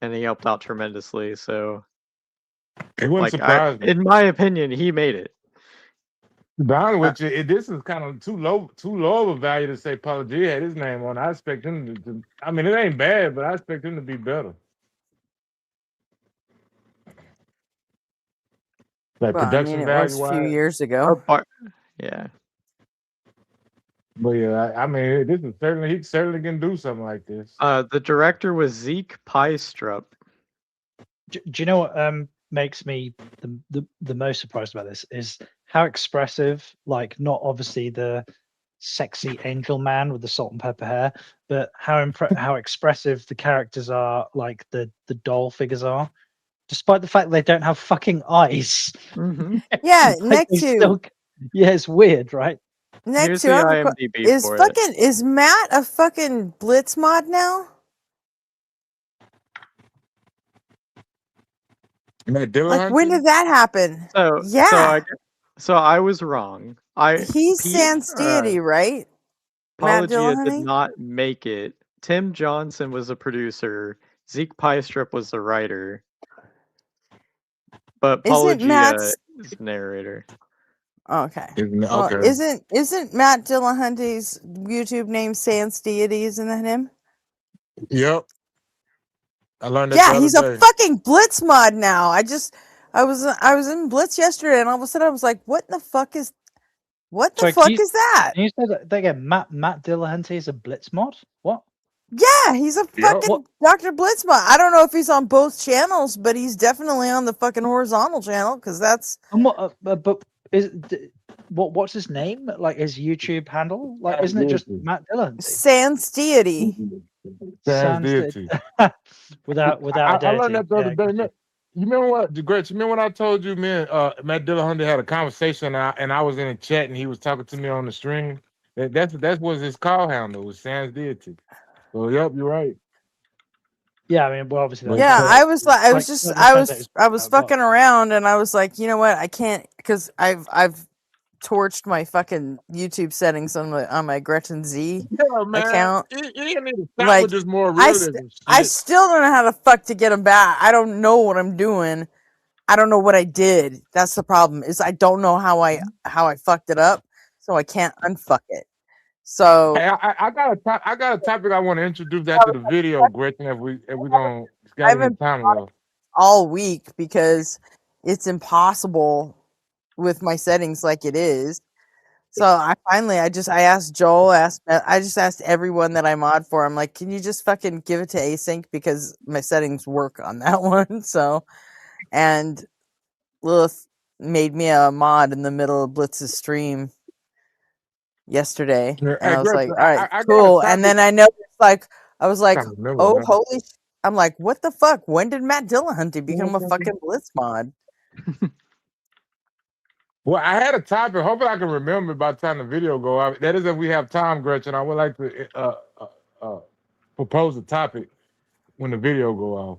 and he helped out tremendously. So, It wouldn't like, surprise me. in my opinion, he made it. To be honest with you, this is kind of too low of a value to say Paulo G had his name on. I expect him to. I mean, it ain't bad, but I expect him to be better. Like Well, I production mean, it was value a few wise. years ago. Yeah. But yeah, I mean, this is certainly he certainly can do something like this. The director was Zeke Pystrup. Do you know what makes me the most surprised about this is how expressive, like not obviously the sexy angel man with the salt and pepper hair, but how expressive the characters are, like the doll figures are, despite the fact they don't have fucking eyes. Mm-hmm. Yeah, Like, they still, yeah, it's weird, right? Next Here's to the I have a IMDb is for it. fucking is Matt a fucking Blitz mod now? Like, when did that happen? So Yeah, so I was wrong. he's Sans Deity, right? Matt Apologia did Dillahunty? not make it. Tim Johnson was a producer. Zeke Pystrup was the writer. But Isn't Apologia Matt's is narrator. okay? Isn't it? Well, Okay. isn't Matt Dillahunty's YouTube name Sans Deity? Isn't that him? Yep. I learned that Yeah, the he's other a day. fucking Blitz mod now. I was in Blitz yesterday, and all of a sudden I was like, "What the fuck is Sorry, can is that?" Can you say that again? Matt Dillahunty is a Blitz mod? What? Yeah, he's a fucking Dr. Blitz mod. I don't know if he's on both channels, but he's definitely on the fucking horizontal channel because that's. And what? But what's his name? Like his YouTube handle? Like, isn't it just Matt Dillahunty? Sans Deity. Sans Sans Deity. without I a learned deity. that the other Yeah, day. You remember what, Gretchen? You remember when I told you, man, Matt Dillahunty had a conversation and I was in a chat and he was talking to me on the stream? That was his call handle, was Sans Deity. So, yep, you're right. Yeah, I mean, well, obviously. That's Yeah, I was like, I was like, just, that I depends was, on I was fucking around, and I was like, you know what, I can't, because I've torched my fucking YouTube settings on my Gretchen Z Yeah, man. account. You need to stop Like, with this more I realism I shit. still don't know how the fuck to get them back. I don't know what I'm doing. I don't know what I did. That's the problem. Is I don't know how I fucked it up, so I can't unfuck it. So Hey, I got a topic I want to introduce after the video, Gretchen. If we gonna I got any haven't time thought left. all week because it's impossible with my settings like it is. So I asked Joel, I just asked everyone that I mod for. I'm like, can you just fucking give it to async because my settings work on that one. So, and Lilith made me a mod in the middle of Blitz's stream yesterday, and Hey, I was Gretchen, like, all right, I got a cool. And topic. then I noticed, I was like, Can't remember oh, now. holy I'm like, what the fuck? When did Matt Dillahunty become a fucking Blitz mod? Well, I had a topic. Hopefully, I can remember by the time the video go out. That is, if we have time, Gretchen. I would like to propose a topic when the video go off.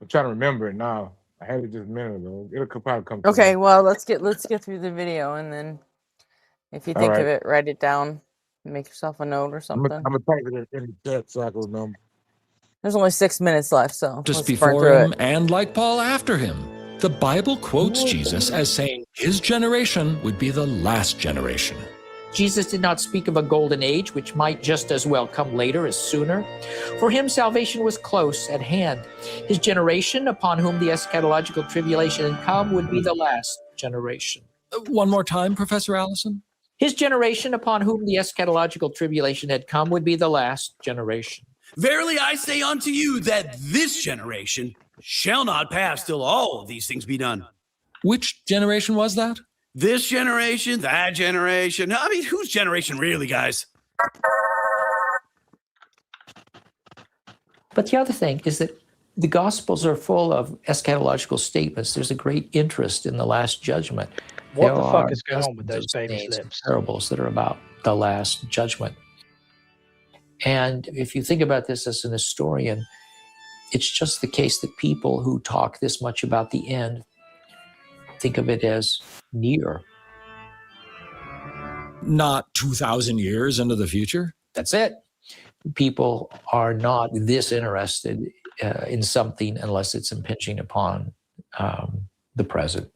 I'm trying to remember it now. I had it just a minute ago. It'll probably come. Okay, well, let's get through the video, and then if you All think of right. it, write it down, make yourself a note or something. I'm gonna type it in the chat so I can remember. There's only 6 minutes left, so Just let's burn before through him it. and like Paul after him. The Bible quotes Jesus as saying his generation would be the last generation. Jesus did not speak of a golden age, which might just as well come later as sooner. For him, salvation was close at hand. His generation, upon whom the eschatological tribulation had come, would be the last generation. One more time, Professor Allison. His generation, upon whom the eschatological tribulation had come, would be the last generation. Verily I say unto you that this generation shall not pass till all of these things be done. Which generation was that? This generation, that generation. I mean, whose generation really, guys? But the other thing is that the Gospels are full of eschatological statements. There's a great interest in the Last Judgment. What There the are fuck is going on with those dozens of baby sayings and slips? parables that are about the last judgment. And if you think about this as an historian, it's just the case that people who talk this much about the end think of it as near. Not 2,000 years into the future? That's it. People are not this interested in something unless it's impinging upon the present.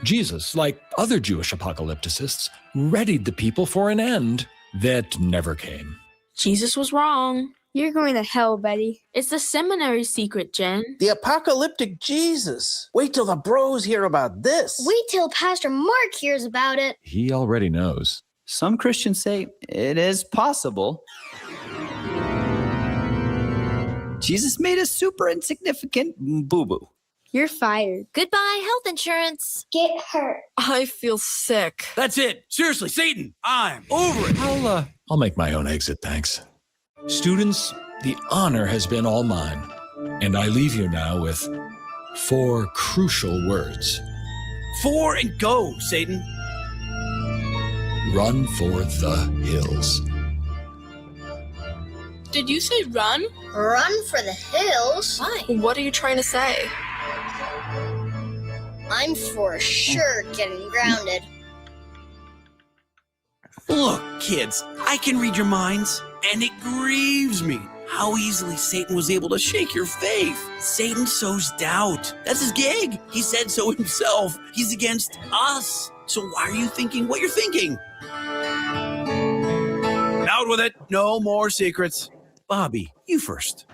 Jesus, like other Jewish apocalypticists, readied the people for an end that never came. Jesus was wrong. You're going to hell, Betty. It's the seminary secret, Jen. The apocalyptic Jesus. Wait till the bros hear about this. Wait till Pastor Mark hears about it. He already knows. Some Christians say it is possible. Jesus made a super insignificant boo-boo. You're fired. Goodbye, health insurance. Get hurt. I feel sick. That's it. Seriously, Satan, I'm over it. I'll make my own exit, thanks. Students, the honor has been all mine, and I leave you now with 4 crucial words. 4 and go, Satan. Run for the hills. Did you say run? Run for the hills? Why? What are you trying to say? I'm for sure getting grounded. Look, kids, I can read your minds, and it grieves me how easily Satan was able to shake your faith. Satan sows doubt. That's his gig. He said so himself. He's against us. So why are you thinking what you're thinking? Out with it. No more secrets. Bobby, you first.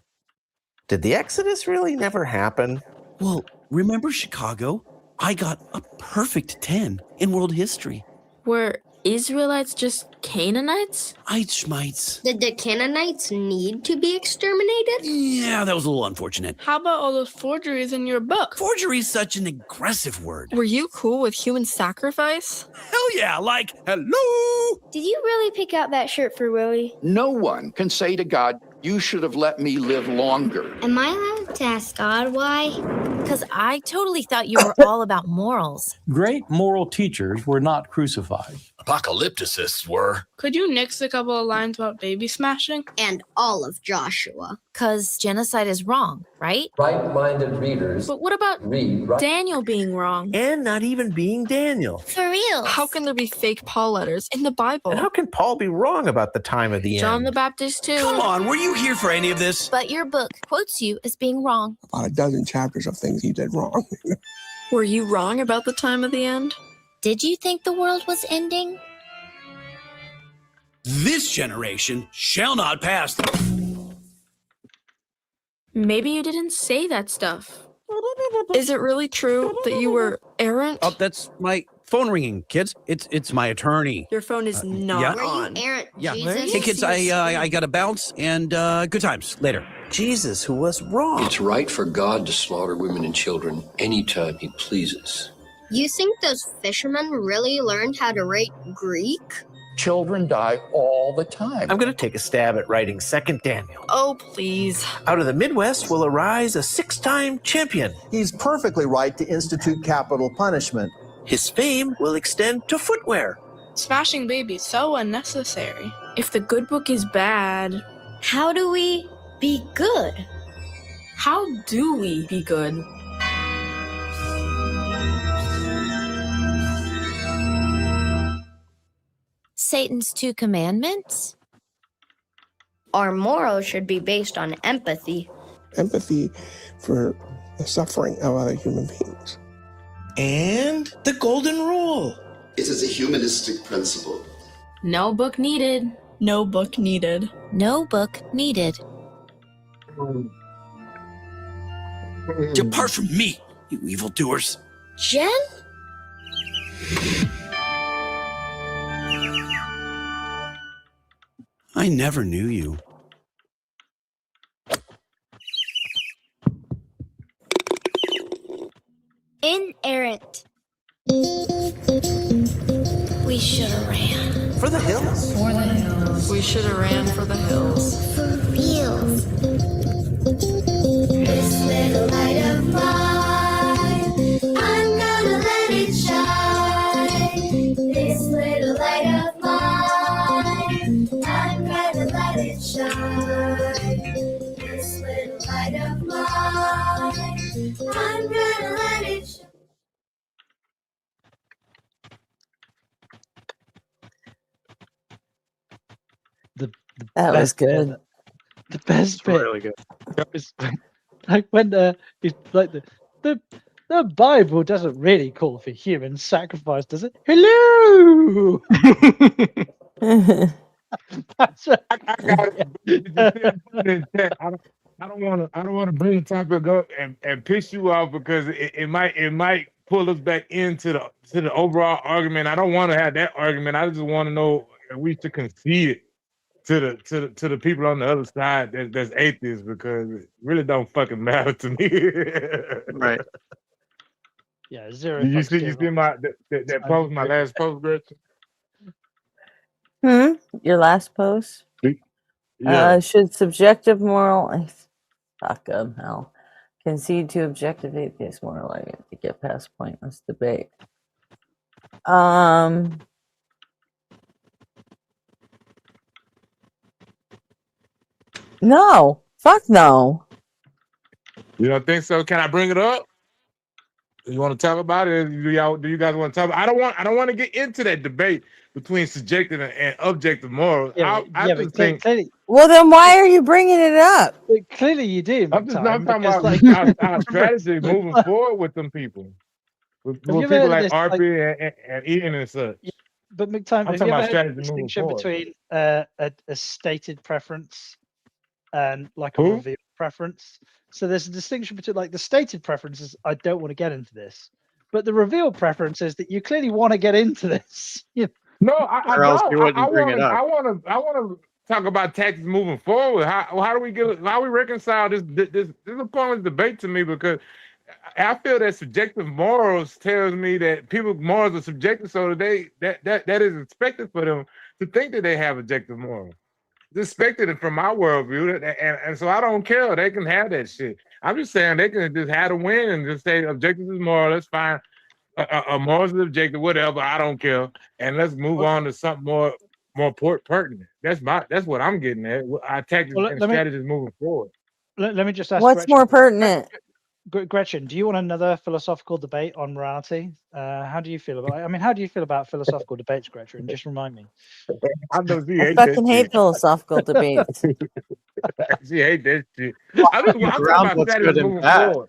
Did the Exodus really never happen? Well, remember Chicago? I got a perfect 10 in world history. Were Israelites just Canaanites? Eitschmites. Did the Canaanites need to be exterminated? Yeah, that was a little unfortunate. How about all those forgeries in your book? Forgery is such an aggressive word. Were you cool with human sacrifice? Hell yeah, like, hello! Did you really pick out that shirt for Willie? No one can say to God, you should have let me live longer. Am I allowed to ask God why? Because I totally thought you were all about morals. Great moral teachers were not crucified. Apocalypticists were. Could you nix a couple of lines about baby smashing? And all of Joshua. Because genocide is wrong, right? Right-minded readers But what about read right. Daniel being wrong? And not even being Daniel. For real. How can there be fake Paul letters in the Bible? And how can Paul be wrong about the time of the end? John the Baptist too. Come on, were you here for any of this? But your book quotes you as being wrong. About a dozen chapters of things he did wrong. Were you wrong about the time of the end? Did you think the world was ending? This generation shall not pass. Maybe you didn't say that stuff. Is it really true that you were errant? Oh, that's my phone ringing, kids. It's my attorney. Your phone is not yeah. Were you on. errant, Yeah. Jesus? Hey, kids, I got to bounce, and good times later. Jesus, who was wrong. It's right for God to slaughter women and children anytime he pleases. You think those fishermen really learned how to write Greek? Children die all the time. I'm going to take a stab at writing 2nd Daniel. Oh, please. Out of the Midwest will arise a 6-time champion. He's perfectly right to institute capital punishment. His fame will extend to footwear. Smashing babies, so unnecessary. If the good book is bad, How do we be good? how do we be good? Satan's 2 commandments? Our morals should be based on empathy. Empathy for the suffering of other human beings. And the golden rule. It is a humanistic principle. No book needed. No book needed. No book needed. Depart from me, you evildoers. Jen? I never knew you. Inerrant. We should have ran. For the hills. For the hills. We should have ran for the hills. For real. This little light of mine, I'm gonna let shine. This little light of mine, I'm gonna let it shine. That was good. The best bit really good. is like when it's like the Bible doesn't really call for human sacrifice, does it? Hello. That's I got it. I don't want to bring the topic up and piss you off because it might pull us back into the overall argument. I don't want to have that argument. I just want to know if we should concede it to the people on the other side that's atheists, because it really don't fucking matter to me. Right. Yeah, zero. You see my that post, my last post, Gretchen? Your last post? Yeah. Should subjective moral fuck up hell concede to objective atheist moral argument to get past pointless debate? No. Fuck no. You don't think so? Can I bring it up? You want to talk about it? Do you guys want to talk about it? I don't want to get into that debate between subjective and objective morals. I just think. Clearly, well, then why are you bringing it up? Clearly, you do. I'm talking about like our strategy moving forward with them people, with Have you ever people heard like of this, RP and Ian and such. But McTime, I'm have talking you ever about heard strategy the moving distinction forward. between a stated preference and like a Who? revealed preference? So there's a distinction between like the stated preference is I don't want to get into this, but the revealed preference is that you clearly want to get into this. No, I Or else don't. you wouldn't bring it up. I want to talk about taxes moving forward. How do we reconcile this? This is a pointless debate to me, because I feel that subjective morals tells me that people's morals are subjective, so that is expected for them to think that they have objective morals. It's expected from my worldview, and so I don't care. They can have that shit. I'm just saying they can just have a win and just say objective is moral. That's fine. A morals is objective, whatever. I don't care, and let's move on to something more pertinent. That's what I'm getting at. Our tactics and strategies moving forward. Let me just ask. What's Gretchen, more pertinent? Gretchen, do you want another philosophical debate on morality? How do you feel about? I mean, how do you feel about philosophical debates, Gretchen? Just remind me. I fucking hate philosophical debates. She hate that shit. I'm talking about strategies moving forward.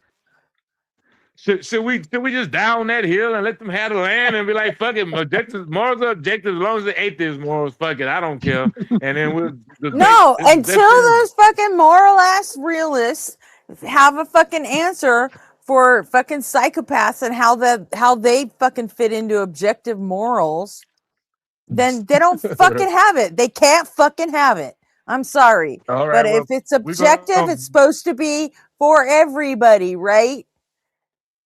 Should we just down that hill and let them have the land and be like, fuck it, morals are objective as long as the atheist morals, fuck it, I don't care. And then we'll no, until those fucking moral ass realists have a fucking answer for fucking psychopaths and how they fucking fit into objective morals, then they don't fucking have it. They can't fucking have it. I'm sorry. All right, but well, if it's objective, it's supposed to be for everybody, right?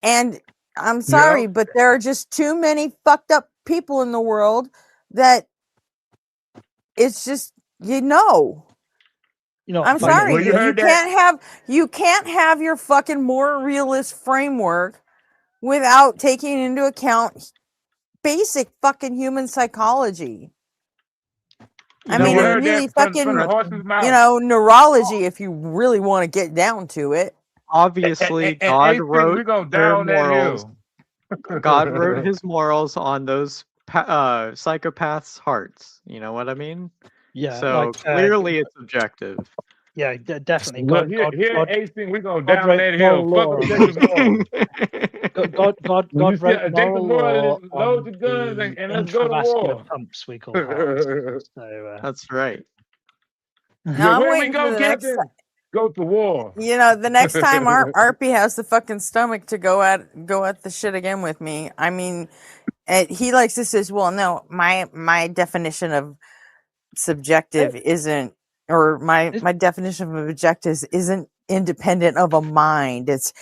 And I'm sorry, but there are just too many fucked up people in the world that it's just, I'm sorry. You can't have your fucking more realist framework without taking into account basic fucking human psychology. I mean, and really fucking, neurology, if you really want to get down to it. Obviously, God wrote their morals. God wrote his morals on those psychopaths' hearts. You know what I mean? Yeah. So clearly, it's objective. Yeah, definitely. God, we're going down that hill. God wrote moral law load the guns and let's go to war. Pumps, we call hearts. So, that's right. No, where we go, Captain? Go to war. The next time Arpy has the fucking stomach to go at the shit again with me. I mean, he likes to say, well, no, my definition of subjective isn't, or my definition of objective isn't independent of a mind. It's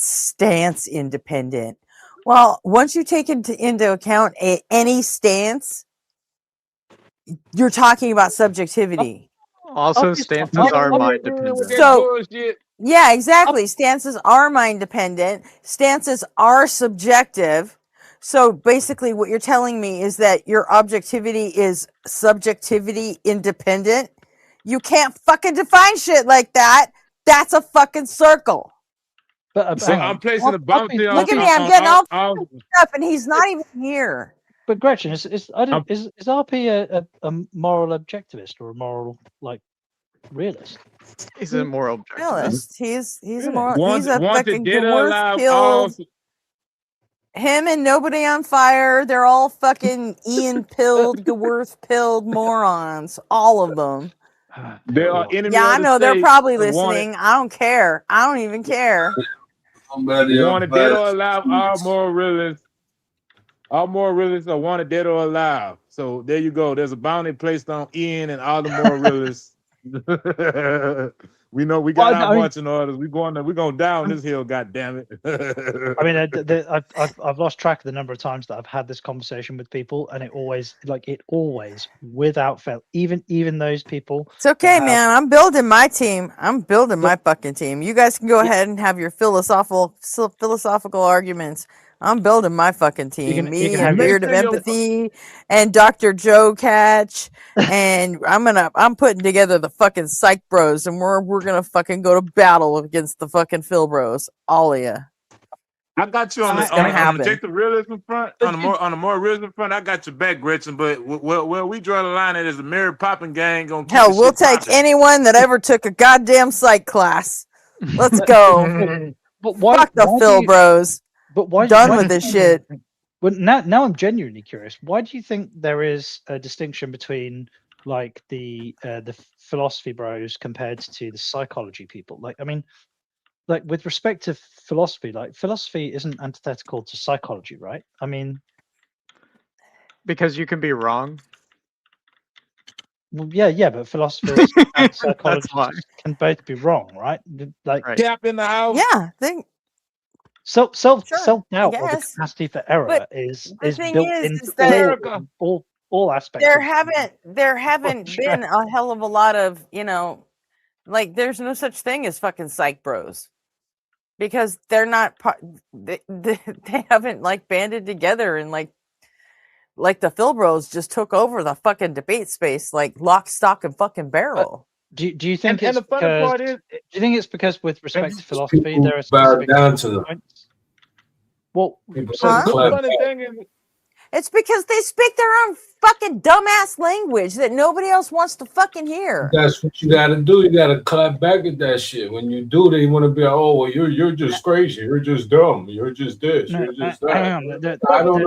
stance independent. Well, once you take into account any stance, you're talking about subjectivity. Also, stances are mind dependent. So, yeah, exactly. Stances are mind dependent. Stances are subjective. So basically what you're telling me is that your objectivity is subjectivity independent. You can't fucking define shit like that. That's a fucking circle. But So I'm placing a bounty on. Look at me, I'm getting all up, and he's not even here. But Gretchen, is RP a moral objectivist or a moral realist? He's a moral objectivist. Realist. He's a Really? moral. He's a Wanted fucking dead or Geworth alive, killed. Him and Nobody on Fire. They're all fucking Ian pilled, Geworth pilled morons. All of them. There are enemies. Yeah, I know they're probably wanted- listening. I don't care. I don't even care. Wanted dead or alive, all moral realists. All moral realists are wanted dead or alive. So there you go. There's a bounty placed on Ian and all the moral realists. We know we got our marching orders. We're going down this hill. God damn it! I mean, I've lost track of the number of times that I've had this conversation with people, and it always, without fail, even those people. It's okay, man. I'm building my team. I'm building my fucking team. You guys can go ahead and have your philosophical arguments. I'm building my fucking team. Me and Beard of Empathy and Dr. Joe Catch. And I'm putting together the fucking Psych Bros, and we're gonna fucking go to battle against the fucking Phil Bros. All of you. I got you on the objective realism front, on the more realism front. I got your back, Gretchen. But where we draw the line at is the Mary Poppin gang gonna keep hell. the We'll shit take poppin'. anyone that ever took a goddamn psych class. Let's go. But why? Fuck the Phil Bros. But why? Done with this shit. But now I'm genuinely curious. Why do you think there is a distinction between the philosophy bros compared to the psychology people? With respect to philosophy, philosophy isn't antithetical to psychology, right? I mean, because you can be wrong. Well, yeah, but philosophers and psychologists can both be wrong, right? Cap in the house. Yeah, self doubt or the guess. capacity for error But is the thing built is into that all aspects. There haven't been a hell of a lot of, there's no such thing as fucking psych bros, because they're not they haven't banded together and like the Phil Bros just took over the fucking debate space like lock, stock, and fucking barrel. Do you think And the funny part is, do you think it's because with respect to philosophy there are bow specific down to them. points? Well, the funny thing is, It's because they speak their own fucking dumbass language that nobody else wants to fucking hear. That's what you got to do. You got to clap back at that shit. When you do, they want to be like, "Oh, well, you're just crazy. You're just dumb. You're just this. You're just that." I don't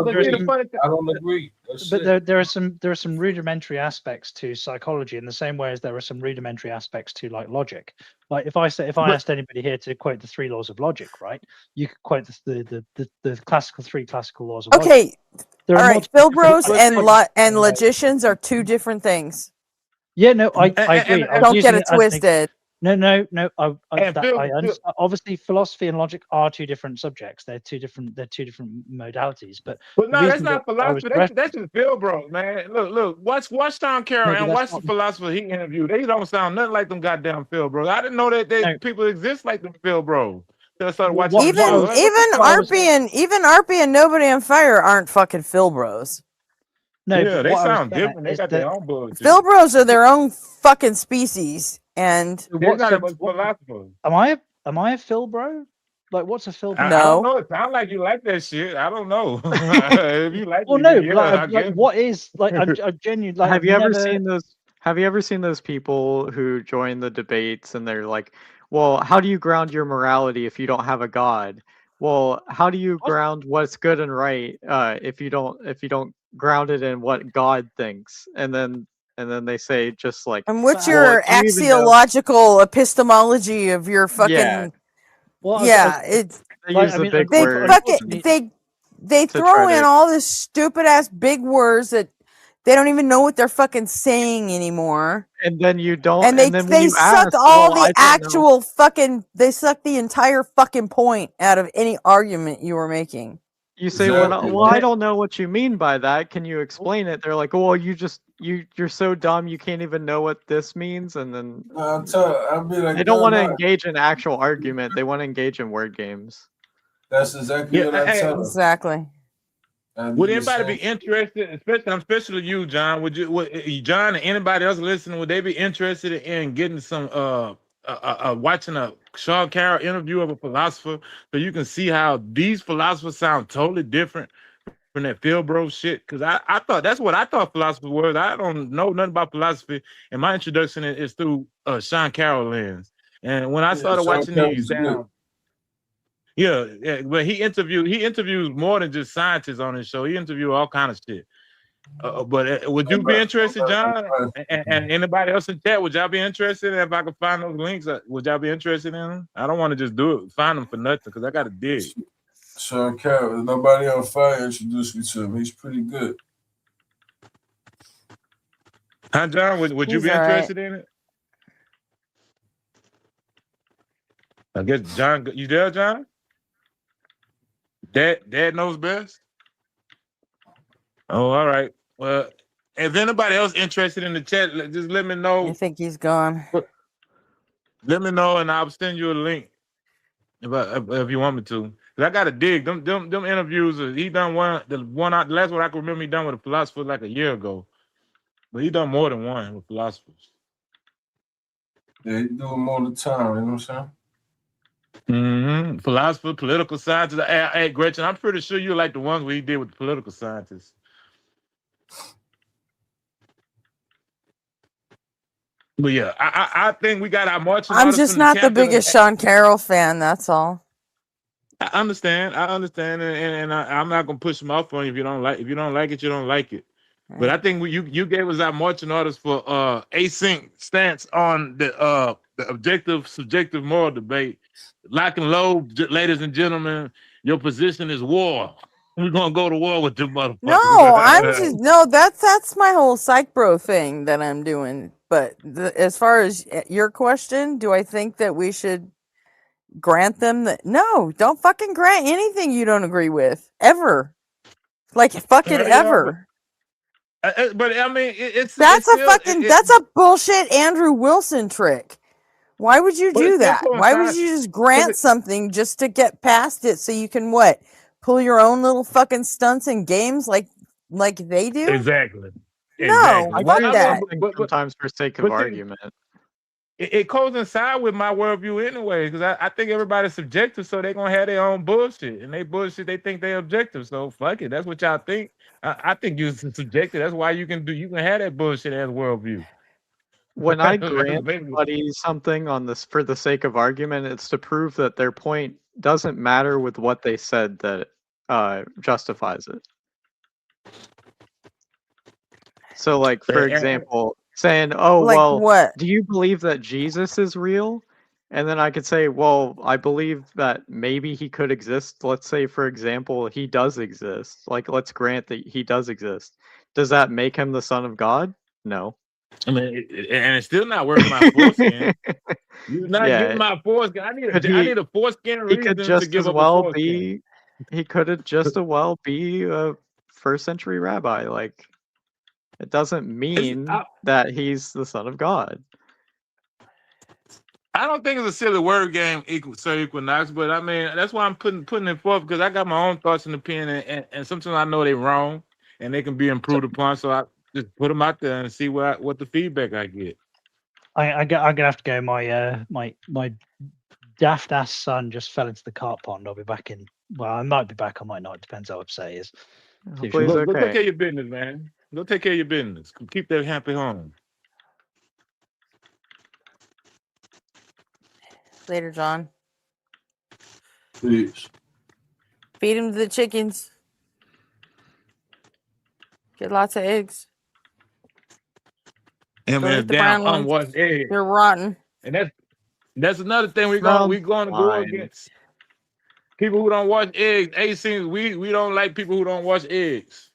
agree. But there are some rudimentary aspects to psychology in the same way as there are some rudimentary aspects to logic. Like if I asked anybody here to quote the 3 laws of logic, right? You could quote the classical 3 classical laws of logic. Okay. All right, Phil Bros and logicians are 2 different things. Yeah, no, I agree. Don't get it twisted. No. Obviously, philosophy and logic are 2 different subjects. They're two different modalities. But no, that's not philosophy. That's just Phil Bros, man. Look. Watch Tom Carroll and watch the philosopher he interviewed. They don't sound nothing like them goddamn Phil Bros. I didn't know that people exist like them Phil Bros. Even RP and Nobody on Fire aren't fucking Phil Bros. No, yeah, they sound different. They got their own bullshit. Phil Bros are their own fucking species, and they're not a philosopher. Am I a Phil Bro? What's a Phil Bro? I don't know. It sounds like you like that shit. I don't know. If you like, well, no. What is I'm genuine. Have you ever seen those? Have you ever seen those people who join the debates and they're like, well, how do you ground your morality if you don't have a god? Well, how do you ground what's good and right if you don't ground it in what God thinks? And then they say just like, and what's your axiological epistemology of your fucking it's they use the big word. They throw in all this stupid ass big words that they don't even know what they're fucking saying anymore. And then you don't. And they suck all the actual fucking. They suck the entire fucking point out of any argument you were making. You say, well, I don't know what you mean by that. Can you explain it? They're like, well, you're so dumb you can't even know what this means. And then they don't want to engage in actual argument. They want to engage in word games. That's exactly what I tell them. Exactly. Would anybody be interested, especially you, John? John and anybody else listening? Would they be interested in getting some watching a Sean Carroll interview of a philosopher, so you can see how these philosophers sound totally different from that Phil Bro shit? Because I thought that's what I thought philosophy was. I don't know nothing about philosophy, and my introduction is through Sean Carroll lens. And when I started watching these down. Yeah, but he interviews more than just scientists on his show. He interviews all kind of shit. But would you be interested, John? And anybody else in chat, would y'all be interested if I could find those links? Would y'all be interested in them? I don't want to just do it, find them for nothing, because I got to dig. Sean Carroll, nobody on fire introduced me to him. He's pretty good. Huh, John? Would you be interested in it? I guess John, you there, John? Dad knows best. Oh, all right. Well, if anybody else interested in the chat, just let me know. I think he's gone. Let me know, and I'll send you a link if you want me to. Cause I gotta dig them interviews. He done the last one I can remember he done with a philosopher like a year ago, but he done more than one with philosophers. Yeah, he do them all the time. You know what I'm saying? Mm-hmm. Philosopher, political scientists. Hey, Gretchen, I'm pretty sure you like the ones where he did with the political scientists. But yeah, I think we got our marching I'm orders just from the not the captain. biggest Sean Carroll fan. That's all. I understand, and I'm not gonna push them off on you if you don't like it. You don't like it. But I think you gave us our marching orders for async stance on the objective subjective moral debate. Lock and load, ladies and gentlemen, your position is war. We're gonna go to war with them motherfuckers. No, that's my whole psych bro thing that I'm doing. But as far as your question, do I think that we should grant them that? No, don't fucking grant anything you don't agree with ever. Like fucking ever. But I mean, That's a bullshit Andrew Wilson trick. Why would you do that? Why would you just grant something just to get past it so you can what? Pull your own little fucking stunts and games like they do? Exactly. No, fuck that. Sometimes for sake of argument. It coincides with my worldview anyway, because I think everybody's subjective, so they're gonna have their own bullshit, and they they think they're objective. So fuck it, that's what y'all think. I think you're subjective. That's why you can have that bullshit as worldview. When I grant somebody something on this for the sake of argument, it's to prove that their point doesn't matter with what they said that justifies it. So, like, for example, saying, oh, like well, what? Do you believe that Jesus is real? And then I could say, well, I believe that maybe he could exist. Let's say, for example, he does exist. Like, let's grant that he does exist. Does that make him the son of God? No. I mean, and it's still not working my foreskin. You're not getting my foreskin. I need a foreskin reason he could just to give as up well a foreskin. He could just as well be a first century rabbi. Like, it doesn't mean that he's the son of God. I don't think it's a silly word game, Sir Equinox, but I mean, that's why I'm putting it forth, because I got my own thoughts and opinion, and sometimes I know they're wrong and they can be improved upon. So I just put them out there and see what the feedback I get. I'm gonna have to go. My daft ass son just fell into the carp pond. I'll be back in. Well, I might be back. I might not. It depends how upset he is. Go take care of your business, man. Go take care of your business. Keep that happy home. Later, John. Please. Feed him to the chickens. Get lots of eggs. And Don't man, eat the brown ones. unwashed eggs. They're rotten. And that's another thing we're gonna go against. People who don't wash eggs. We don't like people who don't wash eggs.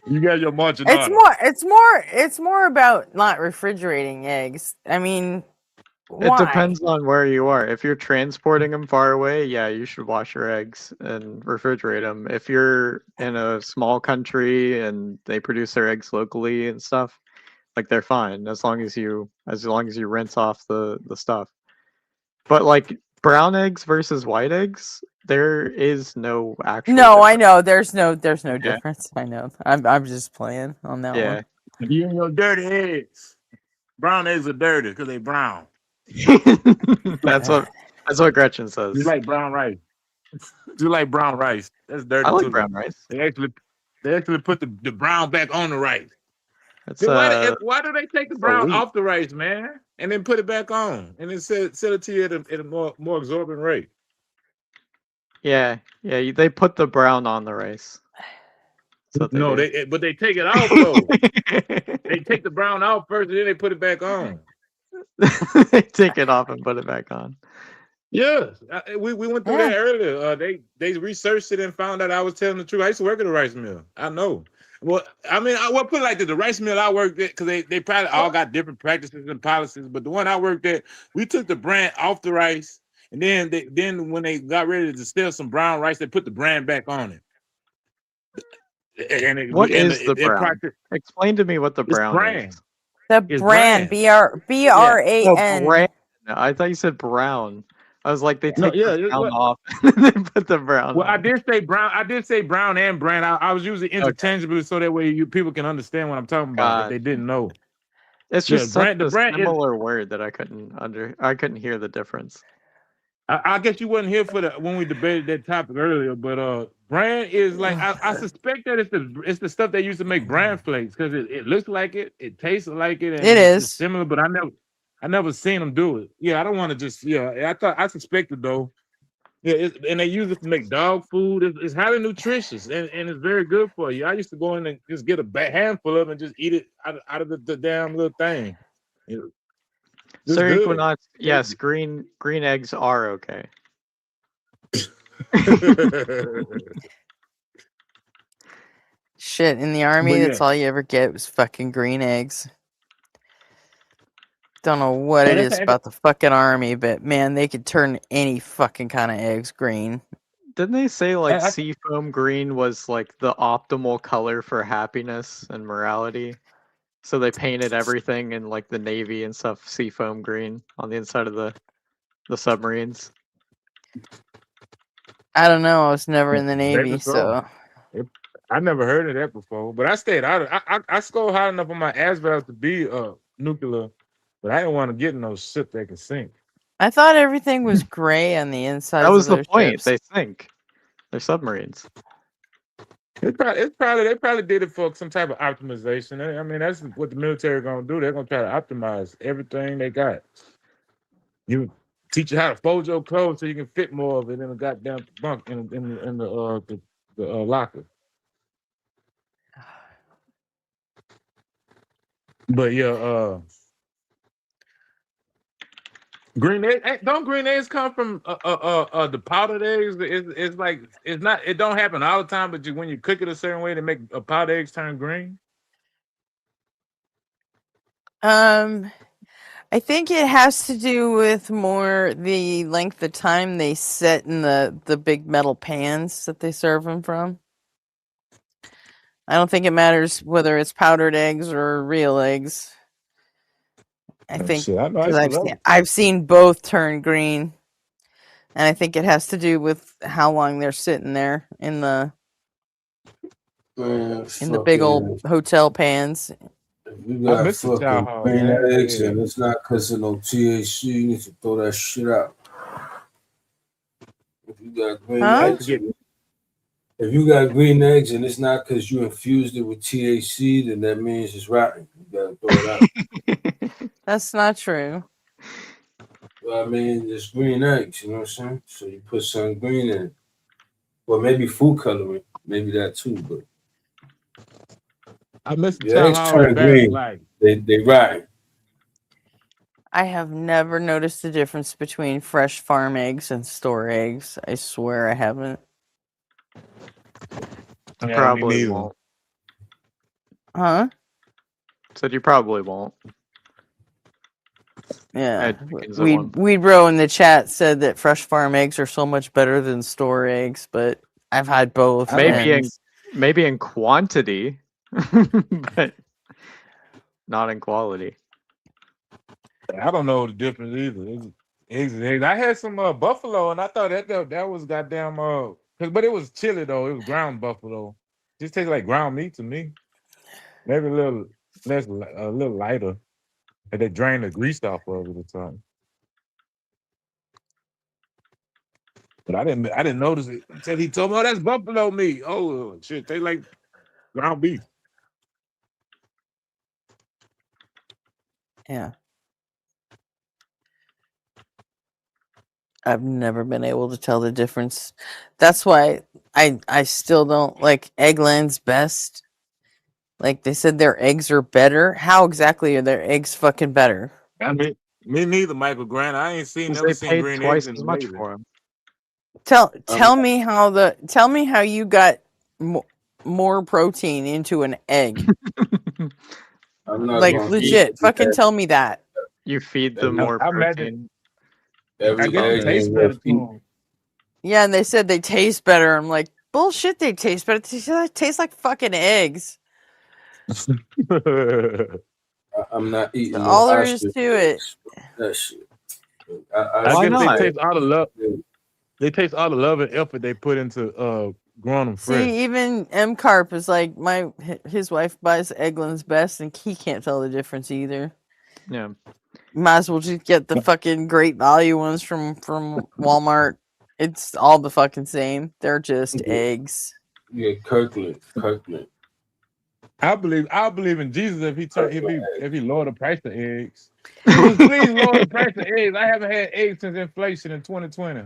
You got your marching It's more about not refrigerating eggs. I mean, why? It depends on where you are. If you're transporting them far away, yeah, you should wash your eggs and refrigerate them. If you're in a small country and they produce their eggs locally and stuff, like, they're fine as long as you rinse off the stuff. But like brown eggs versus white eggs, there is no actual No, difference. I know. There's no Yeah. difference. I know. I'm just playing on that Yeah. one. You and your dirty eggs. Brown eggs are dirty because they brown. That's what Gretchen says. Just like brown rice. Just like brown rice. That's dirty I like too. brown rice. They actually put the brown back on the rice. It's Then why do they take the brown off the rice, man, and then put it back on, and then sell it to you at a more exorbitant rate? Yeah, they put the brown on the rice. No, but they take it off though. They take the brown off first, and then they put it back on. They take it off and put it back on. Yes, we went through that earlier. They researched it and found out I was telling the truth. I used to work at a rice mill. I know. Well, I mean, I would put it like this: the rice mill I worked at, because they probably all got different practices and policies, but the one I worked at, we took the brand off the rice, and then when they got ready to distill some brown rice, they put the brand back on it. What is the brown? Explain to me what the brown is. The brand, B-R-A-N. Brand. I thought you said brown. I was like, they take the brown off and they put the brown. Well, on. I did say brown. I did say brown and brand. I was using interchangeably so that way people can understand what I'm talking about if they didn't know. It's just such the a brand similar word that I couldn't hear the difference. I guess you wasn't here for when we debated that topic earlier, but brand is like I suspect that it's the stuff they used to make brand flakes because it looks like it tastes like it, and it's similar, but I never seen them do it. Yeah, I don't want to just I suspected though. Yeah, and they use it to make dog food. It's highly nutritious and it's very good for you. I used to go in and just get a handful of it and just eat it out of the damn little thing. Sir Equinox, yes, green eggs are okay. Shit, in the army, But that's all you ever get was fucking green eggs. Don't know what it is about the fucking army, but man, they could turn any fucking kind of eggs green. Didn't they say like seafoam green was like the optimal color for happiness and morality? So they painted everything in like the Navy and stuff seafoam green on the inside of the submarines. I don't know. I was never in the Navy, so I never heard of that before. But I stayed out of. I scored high enough on my ASVAB to be nuclear, but I didn't want to get in those ships that can sink. I thought everything was gray on the inside. That was the point. They sink. They're submarines. They probably did it for some type of optimization. I mean, that's what the military gonna do. They're gonna try to optimize everything they got. You teach you how to fold your clothes so you can fit more of it in a goddamn bunk in the locker. But yeah, green eggs. Don't green eggs come from the powdered eggs? It's like it's not. It don't happen all the time. But when you cook it a certain way, to make powdered eggs turn green. I think it has to do with more the length of time they set in the big metal pans that they serve them from. I don't think it matters whether it's powdered eggs or real eggs. I think because I've seen both turn green, and I think it has to do with how long they're sitting there in the big old hotel pans. If you got fucking green eggs and it's not because of no THC, you need to throw that shit out. If you got green eggs, if you got green eggs and it's not because you infused it with THC, then that means it's rotten. You gotta throw it out. That's not true. Well, I mean, it's green eggs, you know what I'm saying? So you put some green in it. Well, maybe food coloring, maybe that too, but I missed the eggs turn green. They rot. I have never noticed the difference between fresh farm eggs and store eggs. I swear I haven't. I probably won't. Huh? Said you probably won't. Yeah. Weed Bro in the chat said that fresh farm eggs are so much better than store eggs, but I've had both. Maybe in quantity, but not in quality. I don't know the difference either. Eggs. I had some buffalo, and I thought that was goddamn but it was chili though. It was ground buffalo. Just tastes like ground meat to me. Maybe a little less, a little lighter. And they drain the grease off of it or something. But I didn't notice it until he told me, "Oh, that's buffalo meat." Oh shit, they like ground beef. Yeah. I've never been able to tell the difference. That's why I still don't like Eggland's best. Like they said their eggs are better. How exactly are their eggs fucking better? I mean, me neither, Michael Grant. I ain't never seen paid green twice eggs in as much Malaysia. for them. Tell me how you got more protein into an egg. I'm not Like gonna legit, fucking tell me that. You feed them more I protein. I guess it tastes better to them. Yeah, and they said they taste better. I'm like, bullshit, they taste better. They taste like fucking eggs. I'm not eating That's no all there is ostrich to it. that shit. I guess they taste all the love. They taste all the love and effort they put into growing them fresh. See, even M Carp is like his wife buys Eggland's best, and he can't tell the difference either. Yeah. Might as well just get the fucking Great Value ones from Walmart. It's all the fucking same. They're just eggs. Yeah, Kirkland. I believe in Jesus if he lowered the price of eggs. Please lower the price of eggs. I haven't had eggs since inflation in 2020.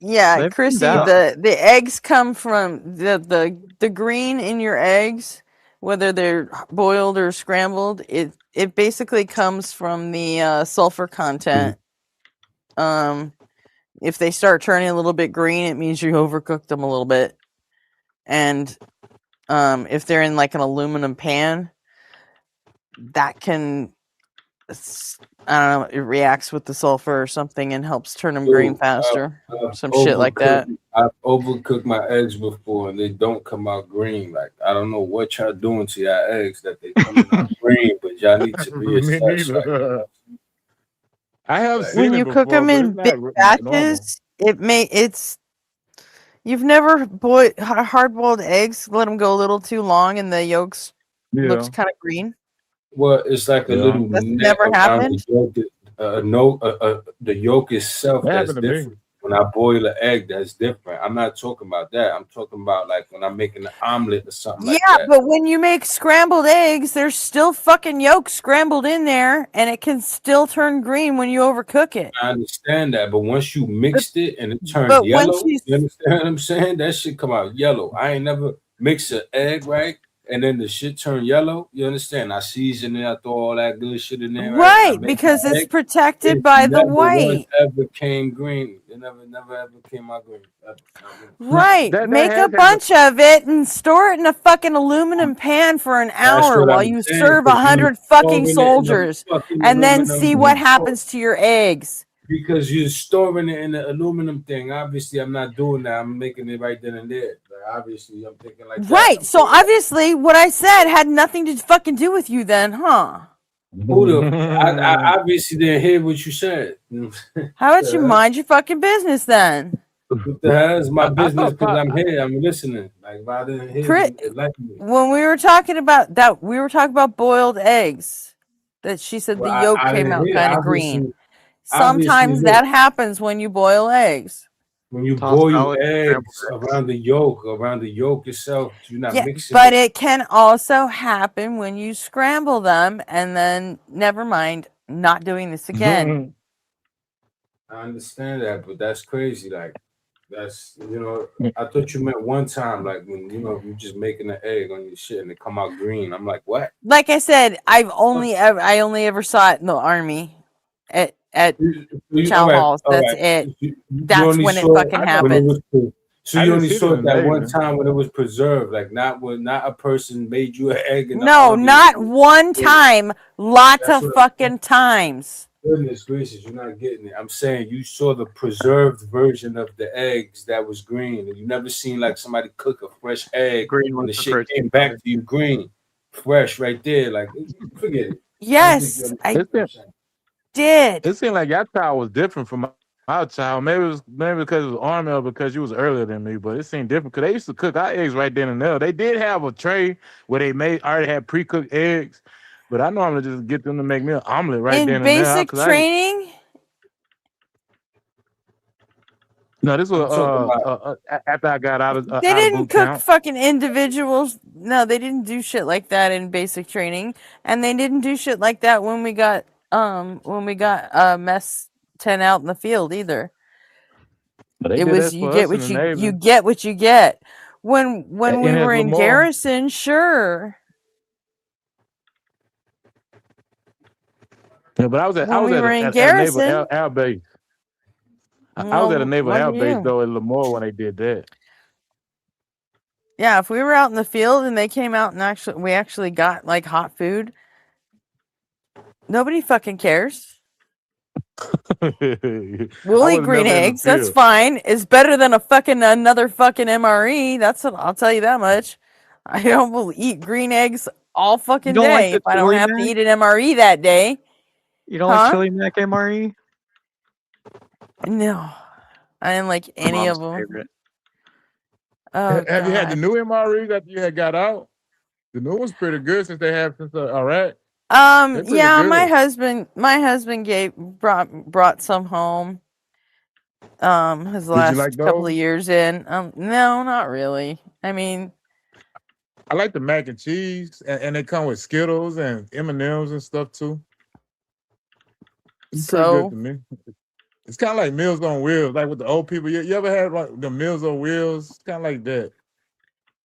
Yeah, Chrissy, the eggs come from the green in your eggs, whether they're boiled or scrambled. It basically comes from the sulfur content. If they start turning a little bit green, it means you overcooked them a little bit. And if they're in like an aluminum pan, that can, I don't know, it reacts with the sulfur or something and helps turn them green faster. Some shit like that. I've overcooked my eggs before and they don't come out green. Like, I don't know what y'all doing to your eggs that they come out green, but y'all need to reassess. Like, I have seen when it you before, cook them but in it's not big batches, you've never hard-boiled eggs, let them go a little too long and the yolks looks kind of green. well, it's like a little That's net never around happened. the yolk itself That that's happened to me. different. When I boil an egg, that's different. I'm not talking about that. I'm talking about like when I'm making an omelet or something like Yeah, that. but when you make scrambled eggs, there's still fucking yolk scrambled in there, and it can still turn green when you overcook it. I understand that, but once you mixed it and it turned but once yellow, you understand what I'm saying? That shit come out yellow. I ain't never mix an egg, right? And then the shit turn yellow. You understand? I season it, I throw all that good shit in there, right? And I Right, make because the it's egg. protected It by the never once white. ever came green. It never ever came out green. Right, That make a has happened. bunch of it and store it in a fucking aluminum pan for an That's hour what while I'm you saying. serve 'Cause you 100 fucking storing it in a soldiers, fucking and then aluminum see what thing. happens to your eggs. Because you're storing it in the aluminum thing. Obviously, I'm not doing that. I'm making it right then and there. Like, obviously, I'm thinking like that. Right, so obviously what I said had nothing to fucking do with you then, huh? I obviously didn't hear what you said. How about you mind your fucking business then? What the hell is my I business? thought Because I'm here. I'm listening. Like, if I didn't hear Crit- you, enlighten me. When we were talking about that, we were talking about boiled eggs. That she said Well, the yolk I came didn't out hear. kind of Obviously, green. Sometimes look, that happens when you boil eggs. when you Tossed boil salad, scrambled eggs around the yolk itself, you're not Yeah, mixing but it. it can also happen when you scramble them and then never mind, not doing this again. I understand that, but that's crazy. Like, that's, I thought you meant one time, like when, you're just making an egg on your shit and it come out green. I'm like, what? Like I said, I only ever saw it in the army at chow halls. That's it. That's only when it saw fucking when happened. so I you didn't only see it saw in it the that one Navy. time when it was preserved, like not a person made you an egg in the No, army. not one time. Lots That's of what I'm fucking times. Goodness gracious, you're not getting it. I'm saying you saw the preserved version of the eggs that was green, and you never seen like somebody cook a fresh egg Green and was the the shit first came back to you green, fresh right there. Like, forget it. I don't think you Yes, understand what I'm saying. did. It seemed like your child was different from my child. Maybe because it was Army or because you was earlier than me, but it seemed different because they used to cook our eggs right then and there. They did have a tray where they already had pre-cooked eggs, but I normally just get them to make me an omelet right then and there. Basic training? No, this was I'm talking after I got out of They didn't boot cook camp. fucking individuals. No, they didn't do shit like that in basic training, and they didn't do shit like that when we got mess 10 out in the field either. But they It did was that you for get us in what the you Navy. get what you get. When we And were it's in more. garrison, sure. Yeah, but I was When we were in at a naval garrison, air base. I was at a well, naval air lucky base you. though in Lemoore when they did that. Yeah, if we were out in the field and they came out and we actually got like hot food, nobody fucking cares. We'll I eat was green never in the eggs. That's field. fine. It's better than another fucking MRE. I'll tell you that much. I don't will eat green eggs all You fucking don't like day the if I don't chili have to mac? eat an MRE that day. You don't like Huh? chili mac MRE? No, I didn't like My any mom's of them. favorite. Oh Have you had the god. new MRE that you had got out? The new one's pretty good since they have since Iraq. They're pretty Yeah, my good. husband brought some home. His Did you last like couple of those? years in. No, not really. I mean, I like the mac and cheese, and they come with Skittles and M&Ms and stuff too. It's pretty good so to me. It's kind of like Meals on Wheels, like with the old people. You ever had like the Meals on Wheels? It's kind of like that.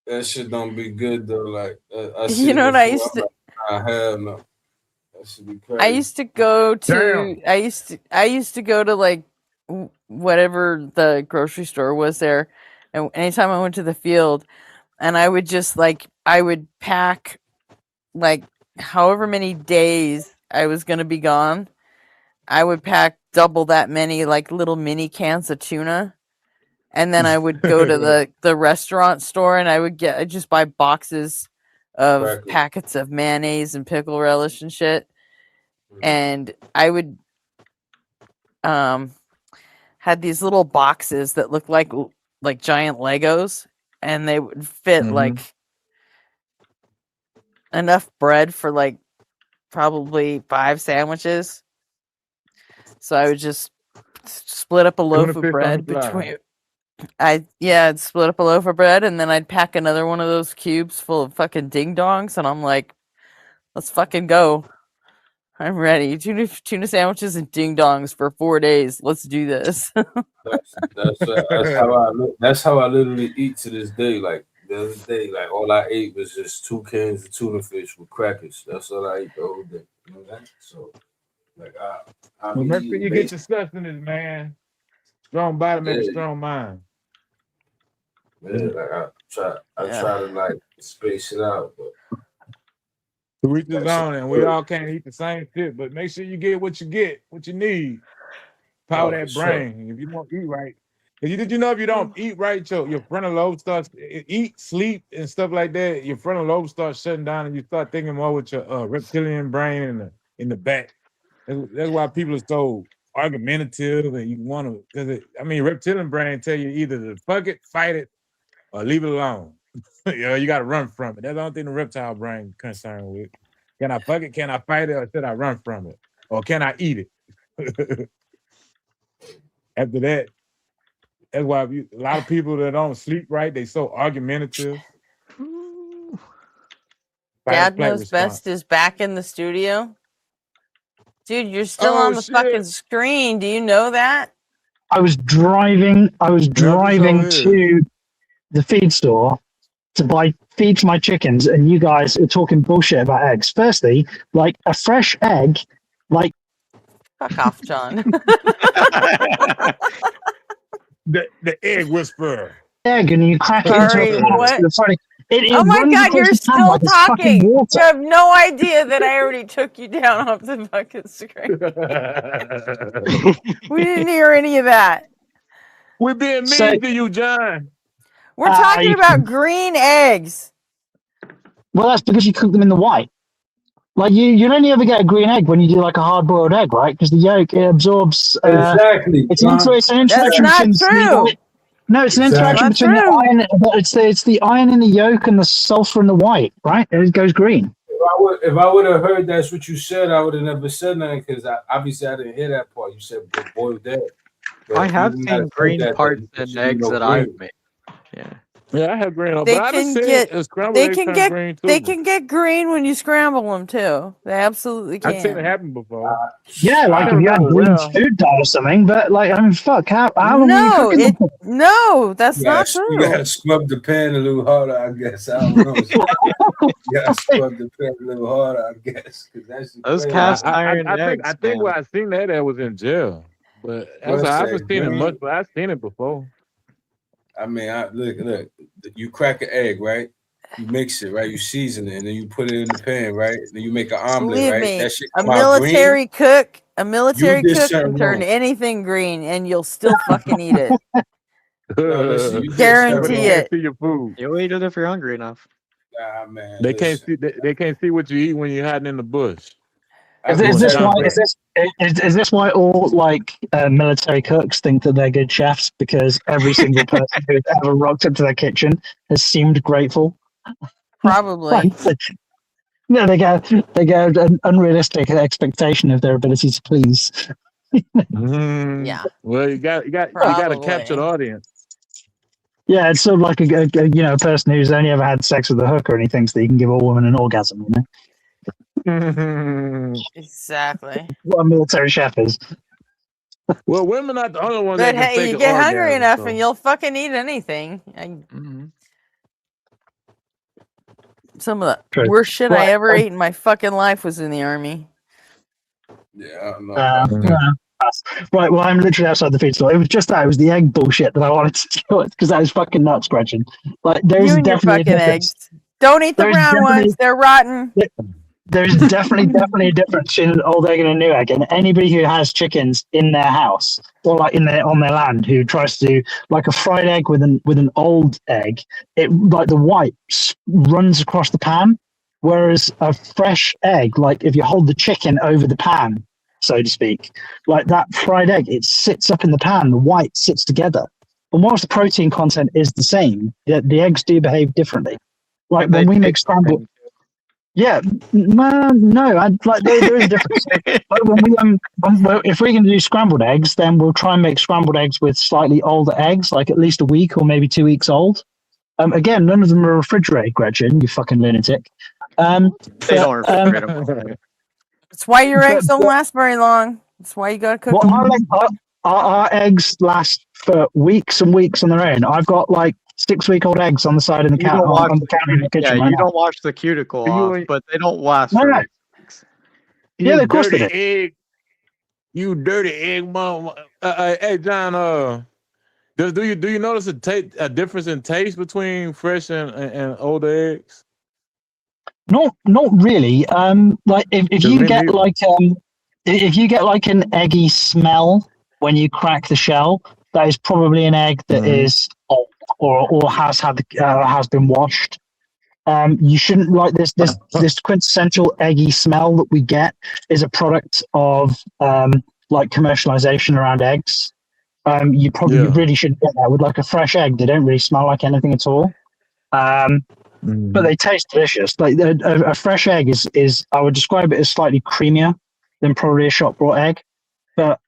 That shit don't be good though. Like I you seen know the what I food. used I'm to like, hell no. That should be I crazy. used to go to Damn. I used to go to like whatever the grocery store was there, and anytime I went to the field, and I would just I would pack like however many days I was gonna be gone, I would pack double that many like little mini cans of tuna, and then I would go to the restaurant store and I'd just buy boxes of Crackers. packets of mayonnaise and pickle relish and shit, and I would had these little boxes that looked like giant Legos, and they would fit like enough bread for like probably 5 sandwiches. So I would just split up a Tuna loaf of fish on the bread fly. between I'd split up a loaf of bread, and then I'd pack another one of those cubes full of fucking ding dongs, and I'm like, let's fucking go. I'm ready. Tuna sandwiches and ding dongs for 4 days. Let's do this. That's how I literally eat to this day. Like the other day, like all I ate was just 2 cans of tuna fish with crackers. That's all I ate the whole day. You know that? So like I Well, be make sure eating you get basic. your sustenance, man. Strong body make a Yeah, strong mind. like I try to like space it out, but To each his that shit own, and we good. all can't eat the same shit, but make sure you get, what you need. Power Oh, for that sure. brain. If you don't eat right, did you know if you don't eat right, your frontal lobe starts eat, sleep, and stuff like that, your frontal lobe starts shutting down, and you start thinking more with your reptilian brain in the back. That's why people are so argumentative, and you want to, because reptilian brain tell you either to fuck it, fight it, or leave it alone. You got to run from it. That's the only thing the reptile brain concerned with. Can I fuck it? Can I fight it? Or should I run from it? Or can I eat it? After that, that's why a lot of people that don't sleep right, they so argumentative. Dad Knows Best is back in the studio. Dude, you're still Oh on the fucking screen. Do you know that? I was driving to the feed store to buy feed for my chickens, and you guys are talking bullshit about eggs. Firstly, like a fresh egg, like fuck off, John. the egg whisperer. Egg, and you crack it Sorry, into a pan. what? It's funny. It Oh my runs god, across you're the pan still like it's fucking talking. water. You have no idea that I already took you down off the fucking screen. We didn't hear any of that. We're being mean to you, John. We're talking about green eggs. Well, that's because you cook them in the white. Like you only ever get a green egg when you do like a hard-boiled egg, right? Because the yolk it absorbs. Exactly. It's an interaction That's between not the true. no, it's an Exactly. interaction Not between the true. iron. It's the iron in the yolk and the sulfur in the white, right? It goes green. If I would have heard that's what you said, I would have never said nothing because obviously I didn't hear that part. You said boiled egg. But I have you might seen green said that, parts there in should be eggs no that green. I've made. Yeah. Yeah, I have green, They but I just can seen get a scrambled they egg can turn get green they too. can get green when you scramble them too. They absolutely I've seen it can. happen before. Yeah, like I if don't you had remember green well. food dye or something. But like, I mean, fuck, how long were you No, cooking them? no, that's not You gotta true. scrub the pan a little harder, I guess. I don't know. You gotta scrub the pan a little harder, I guess. That's Those crazy. cast iron I eggs, think where man. I seen that at was in jail, but What's I haven't that, seen it green? much, but I've seen it before. I mean, look. You crack an egg, right? You mix it, right? You season it, and then you put it in the pan, right? Then you make an omelet, Believe right? me, That shit a come out green. military cook You did can something turn wrong. anything green, and you'll still fucking eat it. No, listen, you did Guarantee something wrong. it. See your food. You'll eat it if you're hungry enough. Nah, man. They listen. can't see. They can't see what you eat when you're hiding in the bush. Is this why all like military cooks think that they're good chefs? Because every single person who's ever rocked up to their kitchen has seemed grateful. Probably. No, they get an unrealistic expectation of their ability to please. Yeah. Well, you got to capture the audience. Yeah, it's sort of like a person who's only ever had sex with a hooker and he thinks that he can give all women an orgasm. You know. Exactly. What a military chef is. Well, women are the only ones But that can hey, fake you an get hungry orgasm, enough so. and you'll fucking eat anything. Some of the True. worst shit I Right. ever ate in my fucking life was in the army. Yeah, I don't know about that. Right, well, I'm literally outside the feed store. It was just that. It was the egg bullshit that I wanted to deal with because that was fucking nut scratching. Like, there's You and your definitely fucking a difference. eggs. Don't eat the There's brown definitely- ones. They're rotten. There's definitely a difference in an old egg and a new egg. And anybody who has chickens in their house or like on their land who tries to do like a fried egg with an old egg, it like the white runs across the pan, whereas a fresh egg, like if you hold the chicken over the pan, so to speak, like that fried egg, it sits up in the pan. The white sits together. And whilst the protein content is the same, the eggs do behave differently. Like when we make scrambled. Yeah, no, there is a difference. If we're going to do scrambled eggs, then we'll try and make scrambled eggs with slightly older eggs, like at least a week or maybe 2 weeks old. Again, none of them are refrigerated, Gretchen, you fucking lunatic. They don't refrigerate them. That's why your eggs don't last very long. That's why you gotta cook them. Our eggs last for weeks and weeks on their own. I've got like 6-week-old eggs on the side of the counter in the kitchen. Yeah, right you now. don't wash the cuticle off, but they don't last. No. Yeah, of course they do. Egg, you dirty egg, mom. Hey, John. Do you notice a difference in taste between fresh and older eggs? Not really. Like if you get if you get like an eggy smell when you crack the shell, that is probably an egg that is old or has been washed. You shouldn't like this quintessential eggy smell that we get is a product of like commercialization around eggs. You really shouldn't get that with like a fresh egg. They don't really smell like anything at all. But they taste delicious. Like a fresh egg is I would describe it as slightly creamier than probably a shop bought egg, but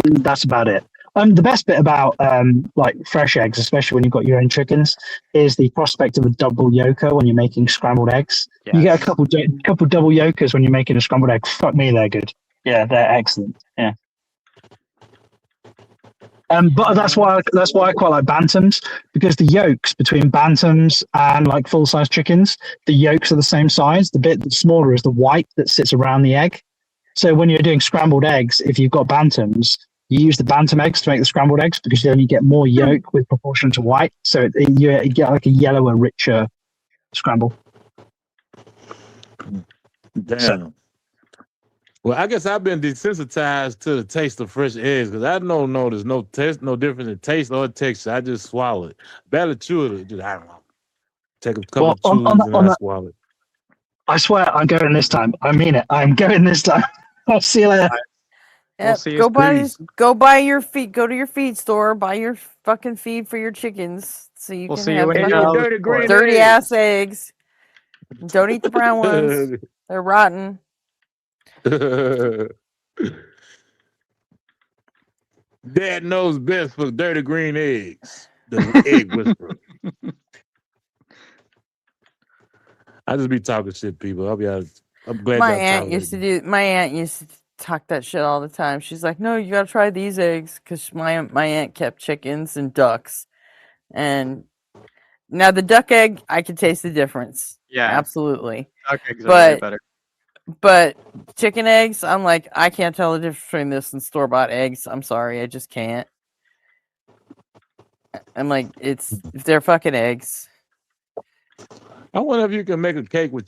that's about it. The best bit about like fresh eggs, especially when you've got your own chickens, is the prospect of a double yolker when you're making scrambled eggs. Yes. You get a couple double yolkers when you're making a scrambled egg. Fuck me, they're good. Yeah, they're excellent. Yeah. But that's why I quite like bantams, because the yolks between bantams and like full size chickens, the yolks are the same size. The bit that's smaller is the white that sits around the egg. So when you're doing scrambled eggs, if you've got bantams, you use the bantam eggs to make the scrambled eggs because then you get more yolk with proportion to white. So you get like a yellower, richer scramble. Damn. So, well, I guess I've been desensitized to the taste of fresh eggs because I don't know there's no difference in taste or texture. I just swallow it. Barely chew it. Just, I don't know. Take a couple of chews and I swallow it. I swear I'm going this time. I mean it. I'm going this time. I'll see you later. Yep, go buy your feed. Go to your feed store. Buy your fucking feed for your chickens, so you can have dirty ass eggs. Don't eat the brown ones. They're rotten. Dad knows best for dirty green eggs. The egg whisperer. I just be talking shit, people. I'll be honest. I'm glad My y'all aunt tolerated used to me. do. My aunt used to talk that shit all the time. She's like, "No, you gotta try these eggs," because my aunt kept chickens and ducks, and now the duck egg, I can taste the difference. Yeah. Absolutely. Duck eggs are way better. But chicken eggs, I'm like, I can't tell the difference between this and store bought eggs. I'm sorry, I just can't. I'm like, they're fucking eggs. I wonder if you can make a cake with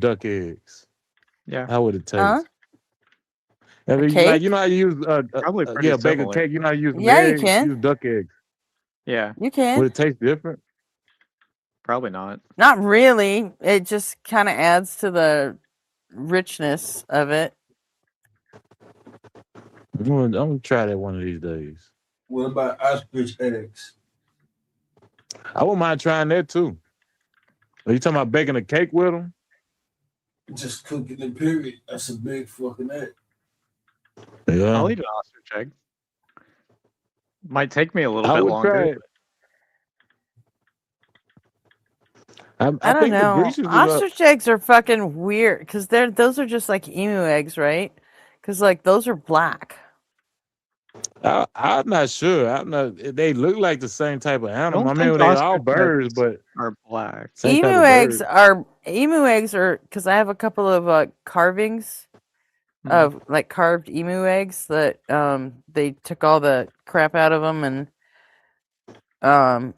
duck eggs. Yeah. How would it taste? Huh? Like, you know how you use Probably pretty bake a similar. cake. You know how you use some Yeah, you eggs? can. Use duck eggs. Yeah. You can. Would it taste different? Probably not. Not really. It just kind of adds to the richness of it. I'm gonna try that one of these days. What about ostrich eggs? I wouldn't mind trying that too. Are you talking about baking a cake with them? Just cooking it, period. That's a big fucking egg. Yeah. I'll eat an ostrich egg. Might take me a little I bit would longer. try it. I I don't think the know. Grecians Ostrich eggs are fucking weird because those are just like emu eggs, right? Because like those are black. I'm not sure. I'm not. They look like the same type of animal. I mean, think they all ostrich birds, eggs but are black. same type Emu of eggs bird. are because I have a couple of carvings of like carved emu eggs that they took all the crap out of them, and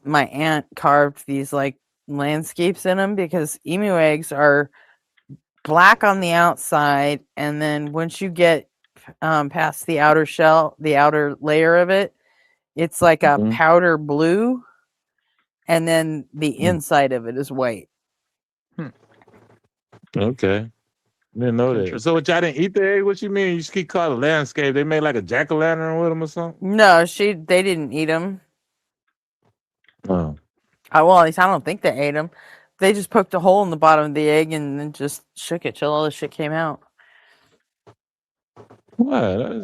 my aunt carved these like landscapes in them because emu eggs are black on the outside, and then once you get past the outer shell, the outer layer of it, it's like a powder blue, and then the inside of it is white. Okay. Didn't know that. So what, y'all didn't eat the egg? What you mean? You just keep calling it landscape. They made like a jack-o'-lantern with them or something? No, they didn't eat them. Oh. Well, at least I don't think they ate them. They just poked a hole in the bottom of the egg and then just shook it till all the shit came out. What? That is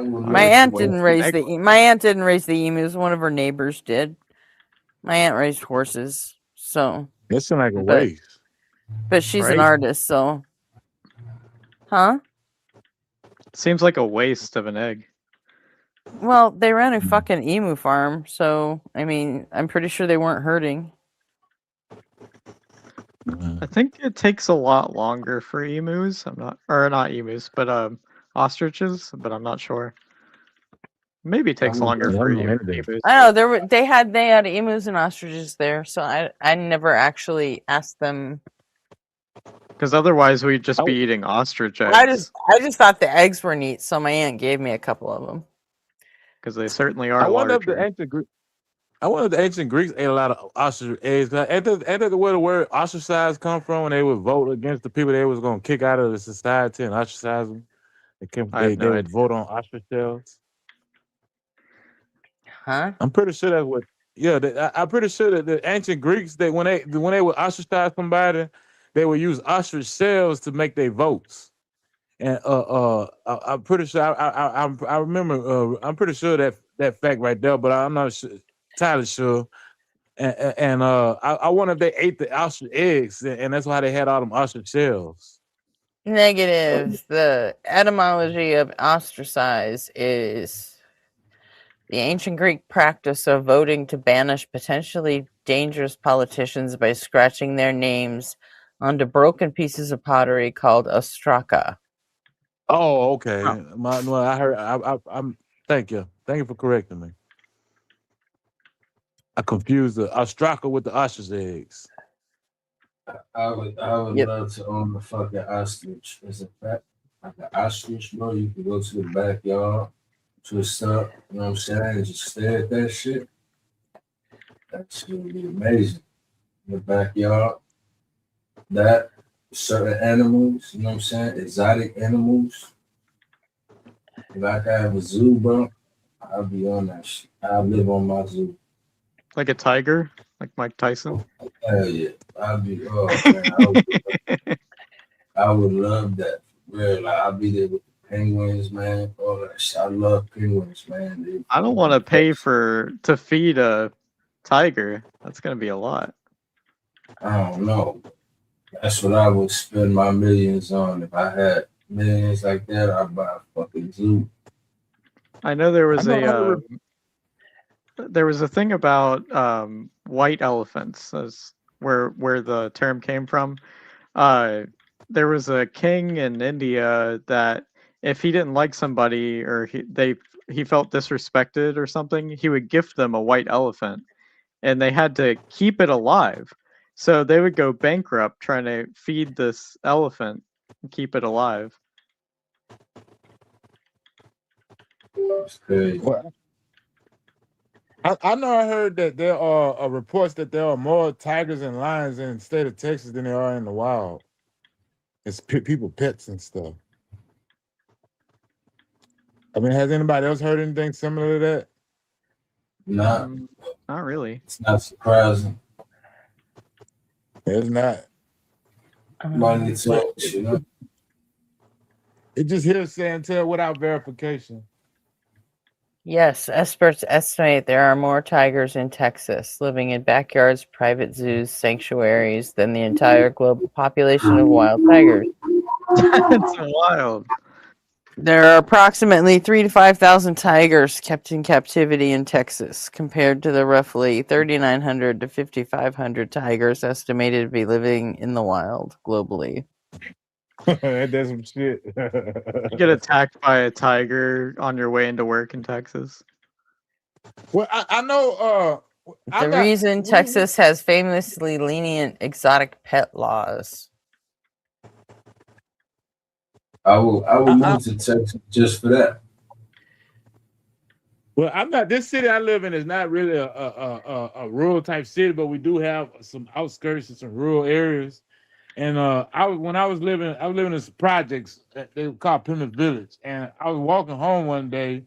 My aunt didn't raise the emus. One of her neighbors did. My aunt raised horses, so that sounds like a waste. But she's an Right? artist, so huh? Seems like a waste of an egg. Well, they ran a fucking emu farm, so I mean, I'm pretty sure they weren't hurting. I think it takes a lot longer for emus. Not emus, but ostriches. But I'm not sure. Maybe it takes longer for emus. I know they had emus and ostriches there, so I never actually asked them. Because otherwise, we'd just be eating ostrich eggs. I just thought the eggs were neat, so my aunt gave me a couple of them. Because they certainly are I wonder if larger. the ancient Greeks ate a lot of ostrich eggs. Ain't that where the word ostracize come from when they would vote against the people they was going to kick out of the society and ostracize them? They would vote on ostrich shells. Huh? I'm pretty sure that's what. Yeah, I'm pretty sure that the ancient Greeks, that when they would ostracize somebody, they would use ostrich shells to make their votes. And I'm pretty sure I remember. I'm pretty sure that fact right there, but I'm not entirely sure. And I wonder if they ate the ostrich eggs, and that's why they had all them ostrich shells. Negative. The etymology of ostracize is the ancient Greek practice of voting to banish potentially dangerous politicians by scratching their names onto broken pieces of pottery called ostraka. Oh, okay. I heard. I'm. Thank you for correcting me. I confused the ostraka with the ostrich eggs. I would love to own the fucking ostrich. As a fact, like an ostrich, bro, you can go to the backyard, twist up, you know what I'm saying, and just stare at that shit. That shit would be amazing. In the backyard. That certain animals, you know what I'm saying? Exotic animals. If I could have a zoo, bro, I'll be on that shit. I'll live on my zoo. Like a tiger, like Mike Tyson. Hell yeah. I'll be, oh man, I would love that. Real, like, I'll be there with the penguins, man. All that shit. I love penguins, man. I don't want to pay to feed a tiger. That's gonna be a lot. I don't know. That's what I would spend my millions on. If I had millions like that, I'd buy a fucking zoo. I know there was I know there was a thing about white elephants, as where the term came from. There was a king in India that if he didn't like somebody or he felt disrespected or something, he would gift them a white elephant, and they had to keep it alive. So they would go bankrupt trying to feed this elephant and keep it alive. It's crazy. Well, I know I heard that there are reports that there are more tigers and lions in the state of Texas than there are in the wild. It's people pets and stuff. I mean, has anybody else heard anything similar to that? Not really. It's not surprising. It's not. Money talks, you know. It just hearsay and tell without verification. Yes, experts estimate there are more tigers in Texas living in backyards, private zoos, sanctuaries than the entire global population of wild tigers. That's wild. There are approximately 3,000 to 5,000 tigers kept in captivity in Texas, compared to the roughly 3,900 to 5,500 tigers estimated to be living in the wild globally. That's some shit. You get attacked by a tiger on your way into work in Texas. Well, I know. The reason Texas has famously lenient exotic pet laws. I will move to Texas just for that. Well, I'm not. This city I live in is not really a rural type city, but we do have some outskirts and some rural areas. And when I was living in some projects that they would call Plymouth Village, and I was walking home one day,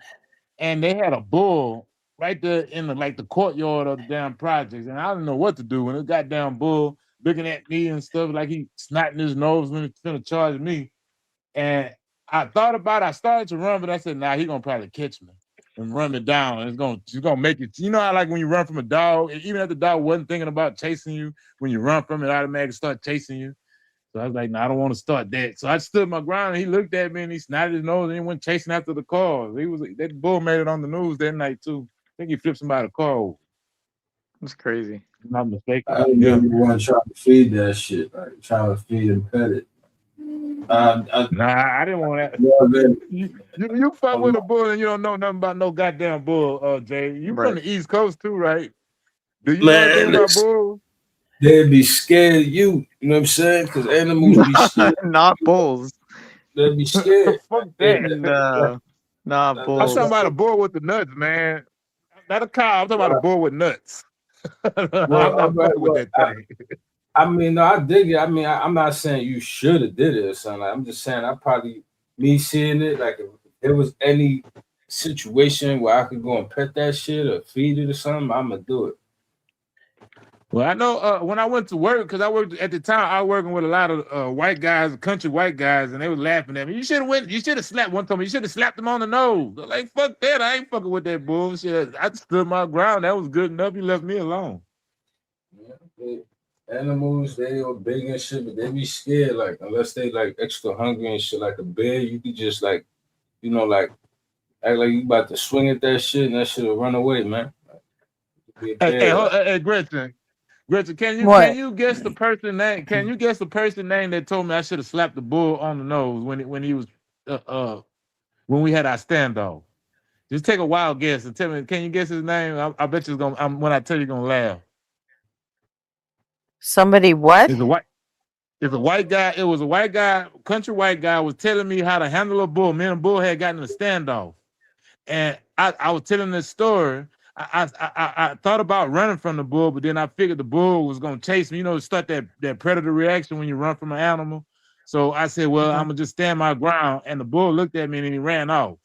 and they had a bull right there in the courtyard of the damn projects, and I didn't know what to do when the goddamn bull looking at me and stuff like he snotting his nose when he's gonna charge me. And I thought about it. I started to run, but I said, "Nah, he's gonna probably catch me and run me down. And he's gonna make it." You know how like when you run from a dog, even if the dog wasn't thinking about chasing you, when you run from it, automatically start chasing you. So I was like, "Nah, I don't want to start that." So I stood my ground, and he looked at me and he snotted his nose and he went chasing after the car. That bull made it on the news that night too. I think he flipped somebody's car over. That's crazy. If I'm not mistaken. I remember one trying to feed that shit, like trying to feed and pet it. Nah, I didn't want that. Yeah, you fuck with a bull and you don't know nothing about no goddamn bull, Jay. You from the East Coast too, right? Do you know anything about bulls? They'd be scared of you. You know what I'm saying? Because animals be scared. Not bulls. They'd be scared. Fuck that. Not I'm bulls. talking about a bull with the nuts, man. Not a cow. I'm talking about a bull with nuts. I'm not fucking with that thing. I mean, no, I dig it. I mean, I'm not saying you should have did it or something. I'm just saying me seeing it, like if there was any situation where I could go and pet that shit or feed it or something, I'm gonna do it. Well, I know when I went to work, because I worked at the time, I was working with a lot of white guys, country white guys, and they were laughing at me. You should have slapped one time. You should have slapped him on the nose. They're like, fuck that. I ain't fucking with that bullshit. I stood my ground. That was good enough. You left me alone. Yeah, animals, they are big and shit, but they be scared. Like unless they like extra hungry and shit, like a bear, you could just like, like act like you about to swing at that shit, and that shit will run away, man. Hey, Gretchen, can you guess the person name? Can you guess the person name that told me I should have slapped the bull on the nose when he was when we had our standoff? Just take a wild guess and tell me. Can you guess his name? I bet you when I tell you, you're gonna laugh. Somebody what? It's a white guy. It was a white guy, country white guy, was telling me how to handle a bull. Me and a bull had gotten in a standoff, and I was telling this story I thought about running from the bull, but then I figured the bull was gonna chase me. You know, start that predator reaction when you run from an animal. So I said, well, I'm gonna just stand my ground. And the bull looked at me and he ran off.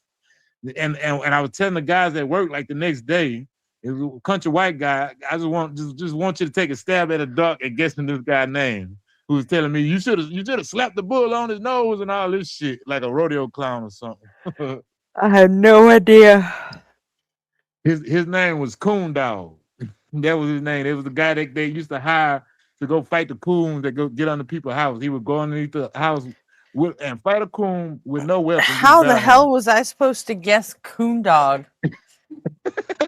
And I was telling the guys at work like the next day, it was a country white guy. I just want you to take a stab at a duck and guessing this guy's name. Who was telling me you should have slapped the bull on his nose and all this shit like a rodeo clown or something. I had no idea. His name was Coon Dog. That was his name. It was the guy that they used to hire to go fight the coons that go get under people's house. He would go underneath the house and fight a coon with no weapons. How the hell was I supposed to guess Coon Dog?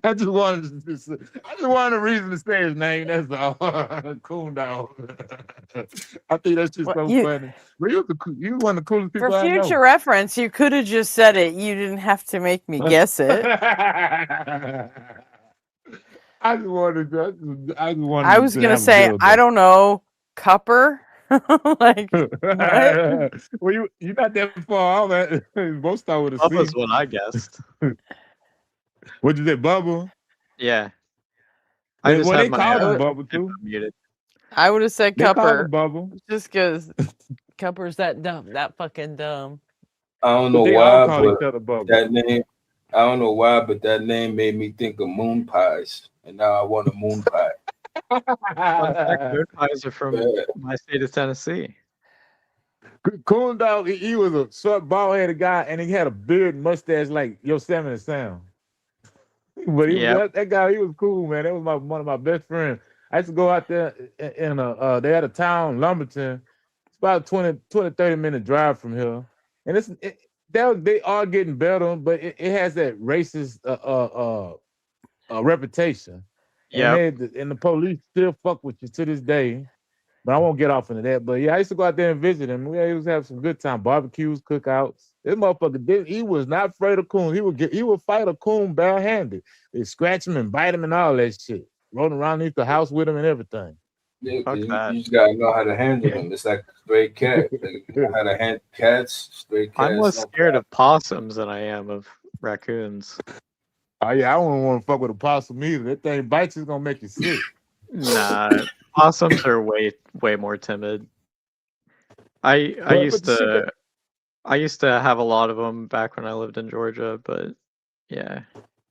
I just wanted a reason to say his name. That's all. Coon Dog. I think that's just so funny. But you was one of the coolest people I know. For future reference, you could have just said it. You didn't have to make me guess it. I was gonna say, I don't know, Cupper. Like, what? Well, you're not that far off. Most start with a C. Bubba's what I guessed. What'd you say, Bubba? Yeah. They called him Bubba too. Muted. I would have said They called Cupper. him Bubba. Just because Cupper's that dumb, that fucking dumb. I don't know They why, all call each but other Bubba. that name. I don't know why, but that name made me think of moon pies, and now I want a moon pie. Fun fact, moon pies are from my state of Tennessee. Coon Dog, he was a short, bald-headed guy, and he had a beard and mustache like Yosemite Sam. But that guy, he was cool, man. That was one of my best friends. I used to go out there in they had a town, Lumberton. It's about a 20, 30-minute drive from here. And they are getting better, but it has that racist reputation. Yeah. And the police still fuck with you to this day. But I won't get off into that. But yeah, I used to go out there and visit him. We used to have some good time, barbecues, cookouts. This motherfucker, he was not afraid of coon. He would fight a coon barehanded. They scratch him and bite him and all that shit. Rolling around underneath the house with him and everything. Yeah, you just gotta know how to handle them. It's like a stray cat. How to handle cats, stray cats. I'm less scared of possums than I am of raccoons. Oh yeah, I wouldn't want to fuck with a possum either. That thing bites is gonna make you sick. Nah, possums are way more timid. I used to have a lot of them back when I lived in Georgia, but yeah.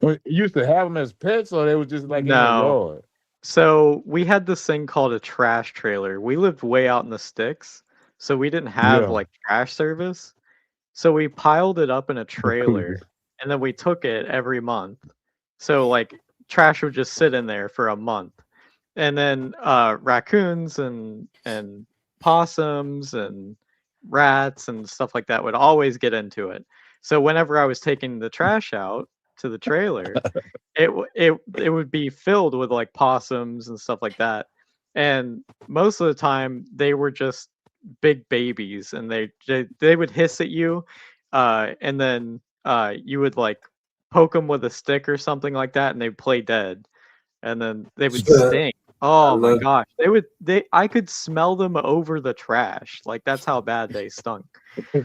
You used to have them as pets, or they were just like in the yard? So we had this thing called a trash trailer. We lived way out in the sticks, so we didn't have like trash service. So we piled it up in a trailer, and then we took it every month. So like trash would just sit in there for a month, and then raccoons and possums and rats and stuff like that would always get into it. So whenever I was taking the trash out to the trailer, it would be filled with like possums and stuff like that. And most of the time they were just big babies, and they would hiss at you, and then you would like poke them with a stick or something like that, and they'd play dead, and then they would stink. Oh my gosh, I could smell them over the trash. Like that's how bad they stunk. Well,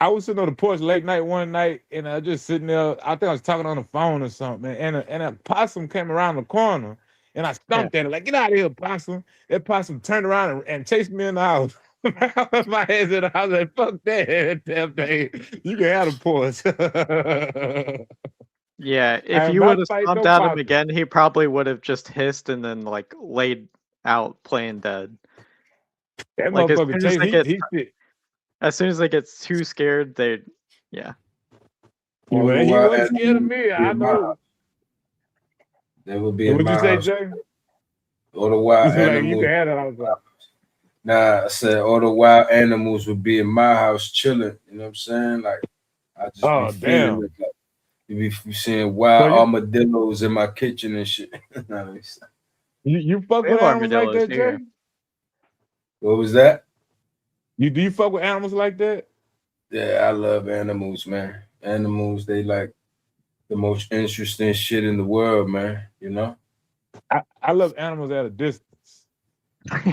I was sitting on the porch late night one night, and I just sitting there. I think I was talking on the phone or something, and a possum came around the corner, and I stomped at it like, "Get out of here, possum!" That possum turned around and chased me in the house. My head's in the house. Like, fuck that damn thing. You can have the porch. Yeah, if you would have stomped at him again, he probably would have just hissed and then like laid out playing dead. That like motherfucker as soon as they get too scared, he wasn't scared of me. I know. They would be in What'd my you say, house. Jay? All the wild Like, animals. you can have that outside. Nah, I said all the wild animals would be in my house chilling. You know what I'm saying? Like, I just be feeling it. Like, you be seeing wild armadillos in my kitchen and shit. You fuck with animals like that, Jay? What was that? Do you fuck with animals like that? Yeah, I love animals, man. Animals, they like the most interesting shit in the world, man. You know? I love animals at a distance. As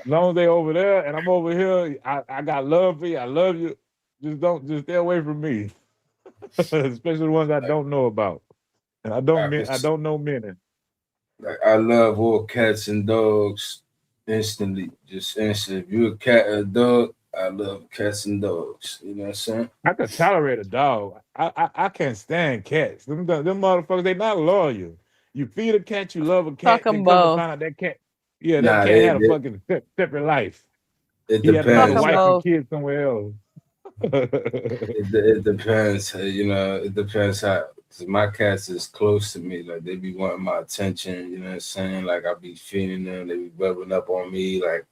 long as they over there and I'm over here, I got love for you. I love you. just stay away from me. Especially the ones I don't know about. And I don't know many. Like I love all cats and dogs instantly. Just instant. If you're a cat or a dog, I love cats and dogs. You know what I'm saying? I could tolerate a dog. I can't stand cats. Them motherfuckers, they not loyal. You feed a cat, you love a cat, Fuck 'em then come to both. find out that cat, that Nah, cat had a fucking separate life. it He had another depends. wife and kids somewhere else. It depends. You know, it depends how. Cause my cats is close to me. Like they be wanting my attention. You know what I'm saying? Like I be feeding them. They be rubbing up on me. Like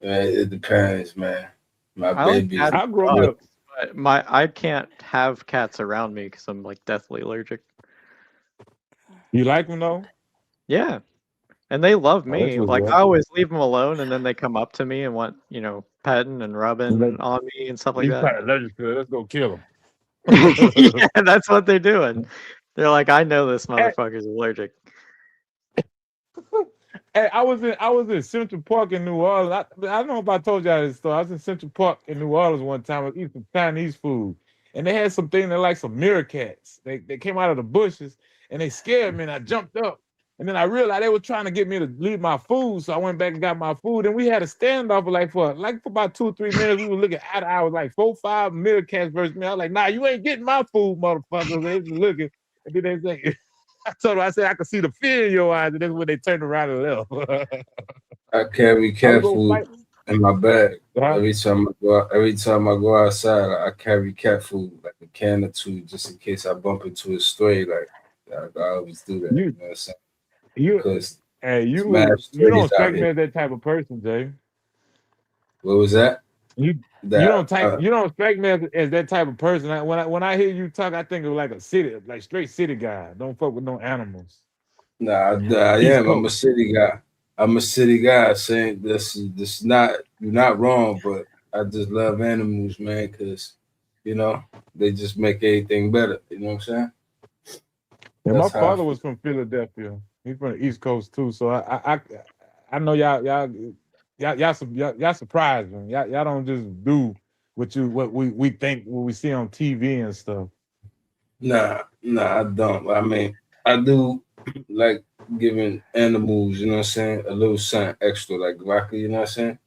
it depends, man. My I like baby. cats, I'll grow up. but I can't have cats around me because I'm like deathly allergic. You like them though? Yeah, and they love Oh, that's me. what's Like up. I always leave them alone, and then they come up to me and want petting and rubbing on me and stuff like He's that. probably allergic to it. Let's go kill him. Yeah, that's what they're doing. They're like, I know this motherfucker's allergic. Hey, I was in Central Park in New Orleans. I don't know if I told y'all this story. I was in Central Park in New Orleans one time. I was eating some Chinese food, and they had some thing that like some meerkats. They came out of the bushes and they scared me, and I jumped up. And then I realized they were trying to get me to leave my food, so I went back and got my food. And we had a standoff for about 2 or 3 minutes. We were looking at it. I was like 4 or 5 meerkats versus me. I was like, nah, you ain't getting my food, motherfuckers. They was looking, and then they say. I told her, I said, I could see the fear in your eyes, and that's when they turned around and left. I carry cat food in my bag. Every time I go outside, I carry cat food, like a can or two, just in case I bump into a stray. Like I always do that. You know what I'm saying? Because you strays don't out strike me here. as that type of person, Jay. What was that? You don't strike me as that type of person. When I hear you talk, I think of like a city, like straight city guy. Don't fuck with no animals. Nah, I East am. I'm a Coast. city guy. I'm a city guy. Saying this not you're not wrong, but I just love animals, man, because they just make everything better. You know what I'm saying? And my That's how I father feel. was from Philadelphia. He's from the East Coast too. So I know y'all surprised me. Y'all don't just do what we think what we see on TV and stuff. Nah, I don't. I mean, I do like giving animals, you know what I'm saying, a little something extra, like Rocky, you know what I'm saying?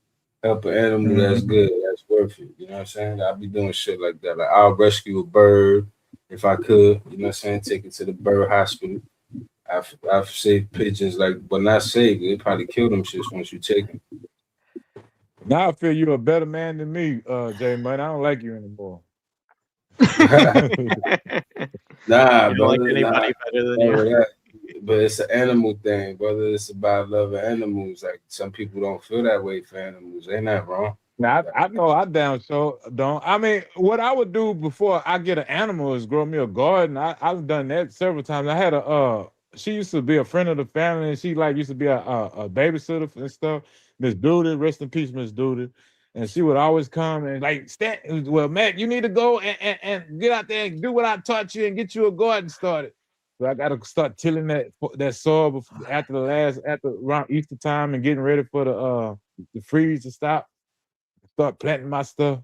Help an animal that's good, that's worth it, you know what I'm saying? I'll be doing shit like that. Like I'll rescue a bird if I could, you know what I'm saying, take it to the bird hospital. I've saved pigeons, but not saved. They probably kill them shits once you take them. Now I feel you're a better man than me, Jay Money. I don't like you anymore. Nah, You don't brother, like anybody better than you. that. But it's an animal thing, brother. It's about loving animals. Like some people don't feel that way for animals. Ain't that wrong? Now I know I down so don't. I mean, what I would do before I get an animal is grow me a garden. I've done that several times. I had she used to be a friend of the family, and she used to be a babysitter and stuff. Miss Duty, rest in peace, Miss Duty. And she would always come and well, Mac, you need to go and get out there and do what I taught you and get you a garden started. So I got to start tilling that soil after around Easter time and getting ready for the freeze to stop. Start planting my stuff.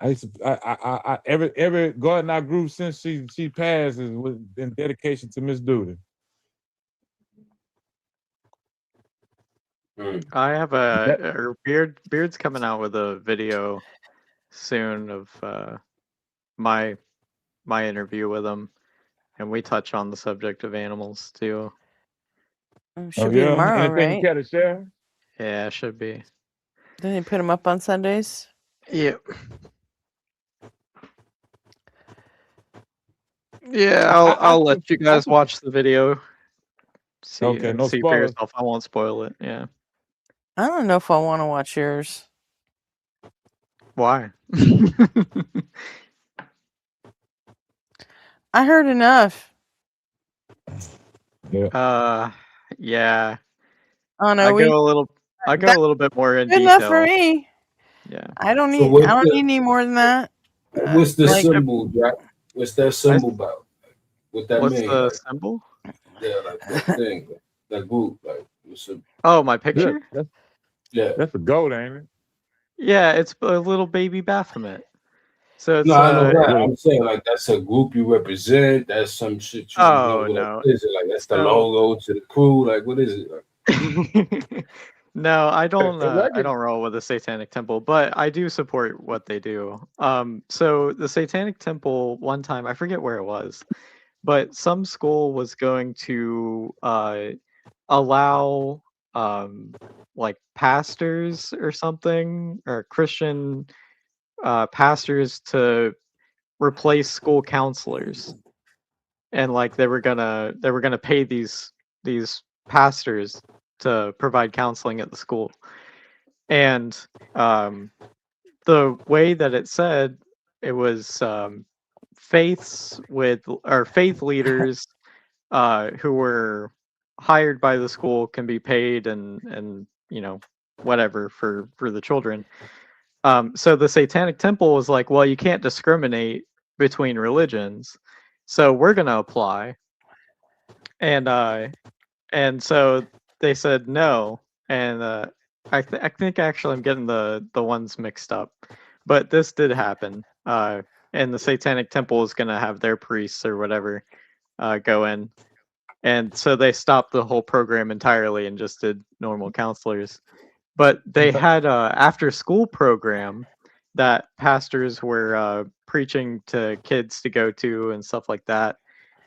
I used to every garden I grew since she passed is in dedication to Miss Duty. I have Beard's coming out with a video soon of my interview with him, and we touch on the subject of animals too. Should be tomorrow, Anything right? you care to share? Yeah, it should be. Didn't he put them up on Sundays? Yeah. Yeah, I'll let you guys watch the video. See, Okay, no see for spoilers. yourself. I won't spoil it. Yeah. I don't know if I want to watch yours. Why? I heard enough. Yeah. Oh no, I go a little bit more in good detail. enough for me. Yeah. I don't So need. what's I don't the- need any more than that. What's the symbol, Jack? What's that symbol about? What that What's mean? the Like, symbol? yeah, like that thing, that group, like what's the Oh, my picture? Yeah. That's a goat, ain't it? Yeah, it's a little baby Baphomet. So it's No, I know that. I'm saying like that's a group you represent. That's some shit you. Oh, What no. is it like? That's the So- logo to the crew. Like, what is it? Like? No, I don't roll with the Satanic Temple, but I do support what they do. So the Satanic Temple, one time, I forget where it was, but some school was going to allow like pastors or something, or Christian pastors to replace school counselors. And like they were gonna pay these pastors to provide counseling at the school. And the way that it said, it was faith leaders who were hired by the school can be paid and whatever for the children. So the Satanic Temple was like, well, you can't discriminate between religions, so we're gonna apply. And so they said no, and I think actually I'm getting the ones mixed up, but this did happen. And the Satanic Temple is gonna have their priests or whatever go in, and so they stopped the whole program entirely and just did normal counselors. But they had a after school program that pastors were preaching to kids to go to and stuff like that.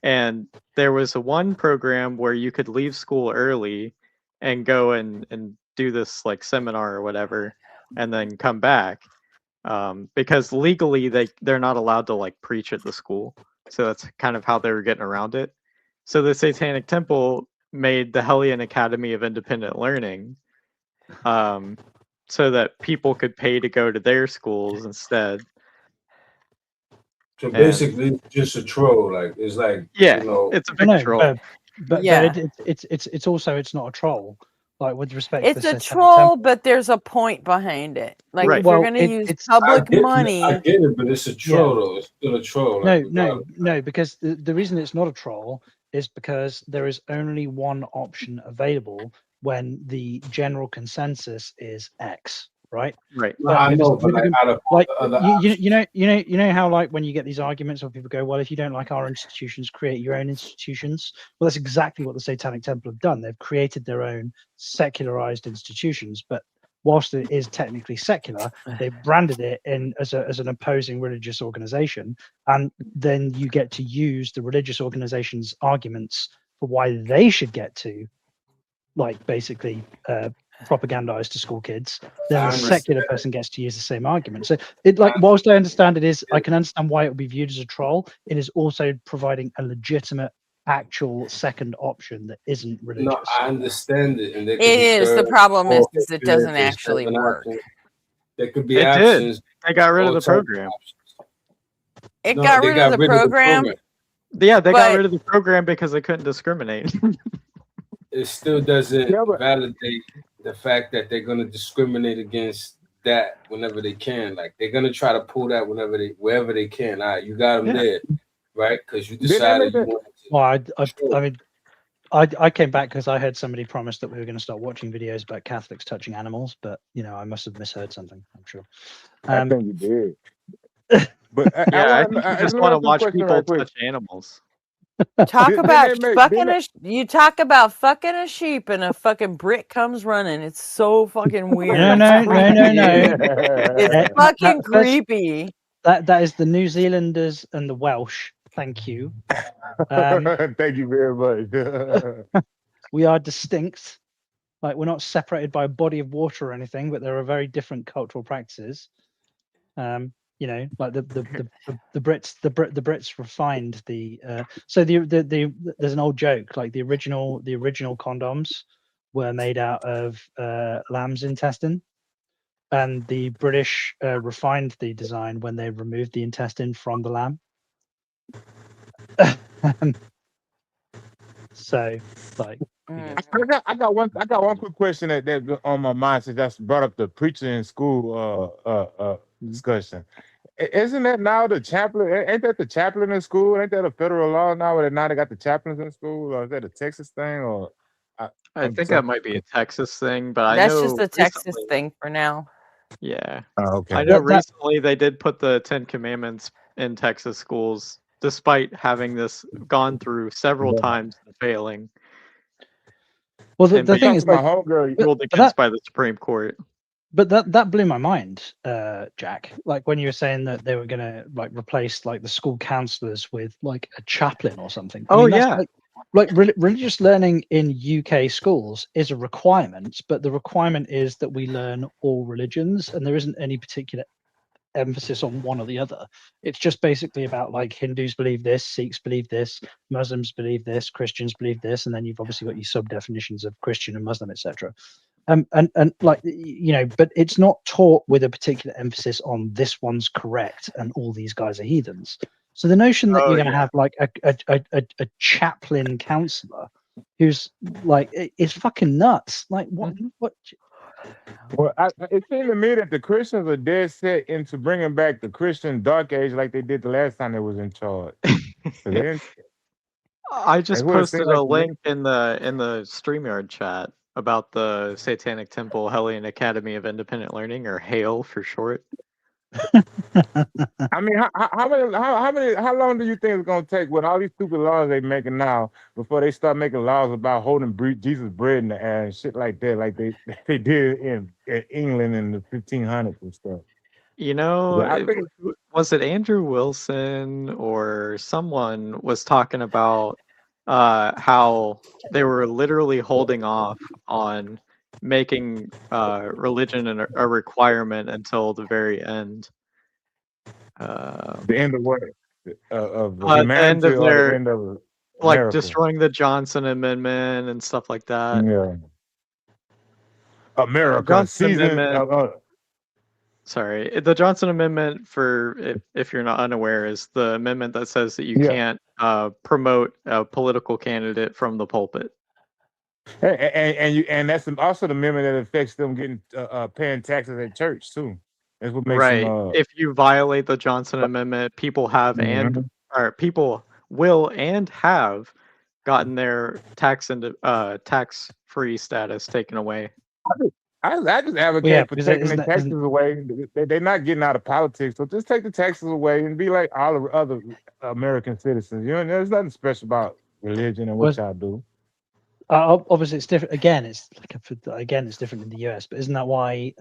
And there was one program where you could leave school early and go and do this like seminar or whatever, and then come back. Because legally they're not allowed to like preach at the school. So that's kind of how they were getting around it. So the Satanic Temple made the Hellion Academy of Independent Learning, so that people could pay to go to their schools instead. So basically, it's just a troll. Like it's like it's a big troll. But Yeah. it's also it's not a troll. Like with respect It's to a the Satanic troll, Temple. but there's a point behind it. Like Right. if you're Well, going to use it's- public I money, get it, but it's a troll though. It's still a troll. Like, No, because the reason it's not a troll is because there is only one option available when the general consensus is X, right? Right. No, I know, but like out of all like the other you know how like when you get these arguments where people go, well, if you don't like our institutions, create your own institutions. Well, that's exactly what the Satanic Temple have done. They've created their own secularized institutions, but whilst it is technically secular, they've branded it in as an opposing religious organization, and then you get to use the religious organization's arguments for why they should get to, like, basically propagandize to school kids. Then the secular person gets to use the same argument. So it, like, whilst I understand I can understand why it would be viewed as a troll. It is also providing a legitimate, actual second option that isn't religious. No, I understand it, and it is. The problem is it doesn't actually work. There could be It options. did. They got rid of the program. It got rid of the program. Yeah, they got rid of the program because they couldn't discriminate. It still doesn't validate the fact that they're going to discriminate against that whenever they can. Like they're going to try to pull that wherever they can. All right, you got them there, right? Because you decided you wanted to. Well, I mean, I came back because I heard somebody promise that we were going to start watching videos about Catholics touching animals, but I must have misheard something. I'm sure. I think you did. But I think you just want to watch people touch animals. Talk about you talk about fucking a sheep and a fucking brick comes running. It's so fucking weird. No. It's fucking creepy. That is the New Zealanders and the Welsh. Thank you. Thank you very much. We are distinct. Like, we're not separated by a body of water or anything, but there are very different cultural practices. Like the Brits refined the so the there's an old joke, like the original condoms were made out of lamb's intestine, and the British refined the design when they removed the intestine from the lamb. So, like, I got one quick question that on my mind since that's brought up the preaching in school discussion. Isn't that now the chaplain? Ain't that the chaplain in school? Ain't that a federal law now? Where now they got the chaplains in school? Or is that a Texas thing? Or I think that might be a Texas thing, but that's I know just a Texas thing for now. Yeah. Oh, okay. I know That- recently they did put the 10 Commandments in Texas schools, despite having this gone through several Yeah. times and failing. Well, the And thing being is, my like, homegirl. ruled but against by the Supreme Court. But that blew my mind, Jack. Like when you were saying that they were gonna like replace like the school counselors with like a chaplain or something. Oh, that's yeah. like religious learning in UK schools is a requirement, but the requirement is that we learn all religions, and there isn't any particular emphasis on one or the other. It's just basically about like Hindus believe this, Sikhs believe this, Muslims believe this, Christians believe this, and then you've obviously got your sub definitions of Christian and Muslim, etc. And like, you know, but it's not taught with a particular emphasis on this one's correct and all these guys are heathens. So the notion that you're going to have like a chaplain counselor who's like is fucking nuts. Like what? Well, it seemed to me that the Christians are dead set into bringing back the Christian Dark Age like they did the last time they was in charge. I just what it seemed posted like a to me. link in the StreamYard chat about the Satanic Temple Hellion Academy of Independent Learning, or HAIL for short. I mean, how long do you think it's gonna take with all these stupid laws they making now before they start making laws about holding Jesus bread in the air and shit like that, like they did in England in the 1500s and stuff? You know, Yeah, I think was it Andrew Wilson or someone was talking about how they were literally holding off on making religion a requirement until the very end. the end of what? Of The end humanity of or the their, end of like, America? destroying the Johnson Amendment and stuff like that. Yeah. America Johnson season. Amendment. Sorry, the Johnson Amendment, for if you're not unaware, is the amendment that says that you can't promote a political candidate from the pulpit. And that's also the amendment that affects them getting paying taxes at church too. That's what makes Right. them. If you violate the Johnson Amendment, people have or people will and have gotten their tax-free status taken away. I just advocate for taking the taxes away. They're not getting out of politics, so just take the taxes away and be like all the other American citizens. You know, there's nothing special about religion and what y'all do. Obviously, it's different. Again, it's different in the US. But isn't that why,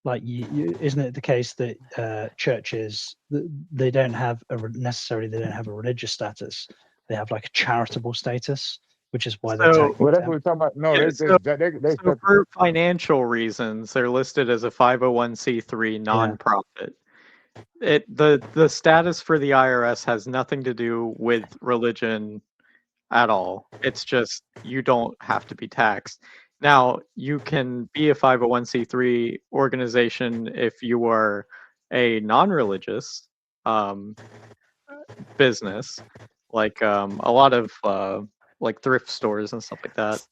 like, isn't it the case that churches they don't have necessarily they don't have a religious status? They have like a charitable status, which is why they're taxed. Well, that's what we're talking about. No, Yeah, they so for financial reasons, they're listed as a 501c3 nonprofit. The status for the IRS has nothing to do with religion at all. It's just you don't have to be taxed. Now, you can be a 501c3 organization if you are a non-religious business, like a lot of like thrift stores and stuff like that.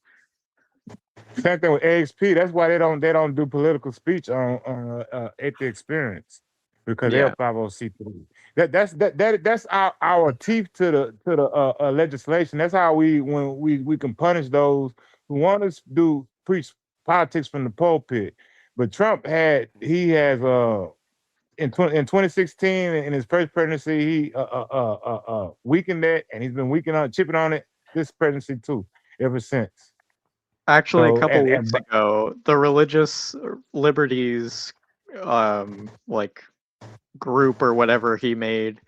Same thing with AXP. That's why they don't do political speech on at the experience, because they're 501c3. That's our teeth to the legislation. That's how we can punish those who want to preach politics from the pulpit. But Trump has in 2016 in his first presidency he weakened that, and he's been chipping on it this presidency too ever since. Actually, a couple weeks ago, the Religious Liberties like group or whatever he made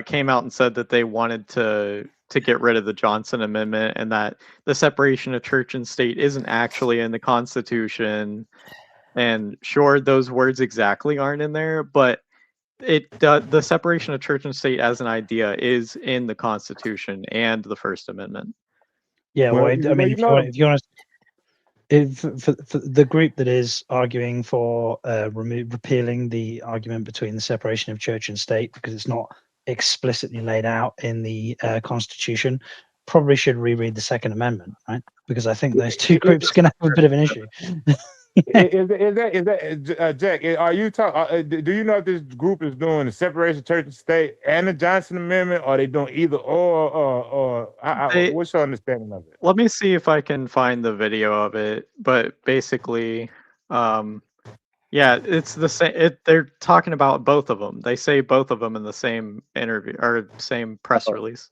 came out and said that they wanted to get rid of the Johnson Amendment, and that the separation of church and state isn't actually in the Constitution. And sure, those words exactly aren't in there, but the separation of church and state as an idea is in the Constitution and the First Amendment. Yeah, well, I mean, if you want to, for the group that is arguing for repealing the argument between the separation of church and state, because it's not explicitly laid out in the Constitution, probably should reread the Second Amendment, right? Because I think those two groups are going to have a bit of an issue. Is that Jack? Are you talking? Do you know if this group is doing the separation of church and state and the Johnson Amendment, or are they doing either or what's your understanding of it? Let me see if I can find the video of it. But basically, Yeah, it's the same. They're talking about both of them. They say both of them in the same interview or same press release.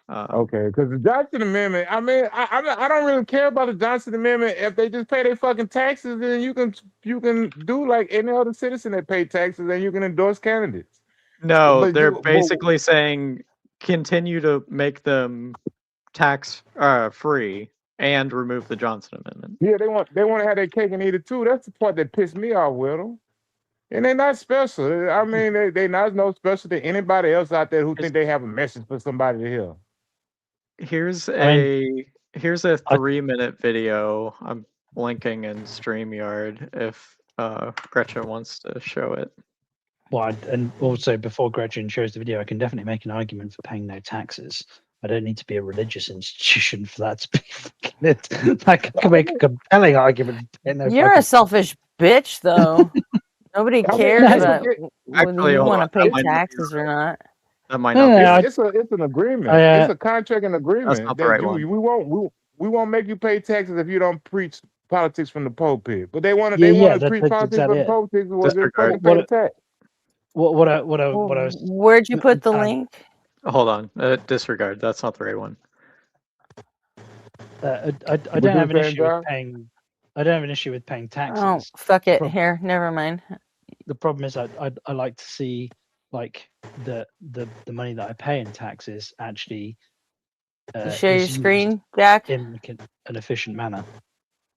Okay, because the Johnson Amendment, I mean, I don't really care about the Johnson Amendment. If they just pay their fucking taxes, then you can do like any other citizen that pay taxes, and you can endorse candidates. No, But they're basically saying continue to make them tax free and remove the Johnson Amendment. Yeah, they want to have their cake and eat it too. That's the part that pissed me off with them. And they're not special. I mean, they not no special to anybody else out there who think they have a message for somebody to hear. Here's a 3-minute video. I'm linking in StreamYard if Gretchen wants to show it. Well, and also before Gretchen shows the video, I can definitely make an argument for paying no taxes. I don't need to be a religious institution for that to be fucking it. I can make a compelling argument for paying no You're a selfish bitch, though. Nobody cares about whether you want to pay taxes or not. That might not be. It's an agreement. It's a contract and agreement not the that right one. we won't make you pay taxes if you don't preach politics from the pulpit. But they want to preach politics from the pulpit was just fucking pay the tax. What I was. Where'd you put the link? Hold on. Disregard. That's not the right one. I don't have an issue with paying. I don't have an issue with paying taxes. Oh, fuck it. Here, never mind. The problem is, I like to see like the money that I pay in taxes actually. Share your screen, Jack. In an efficient manner.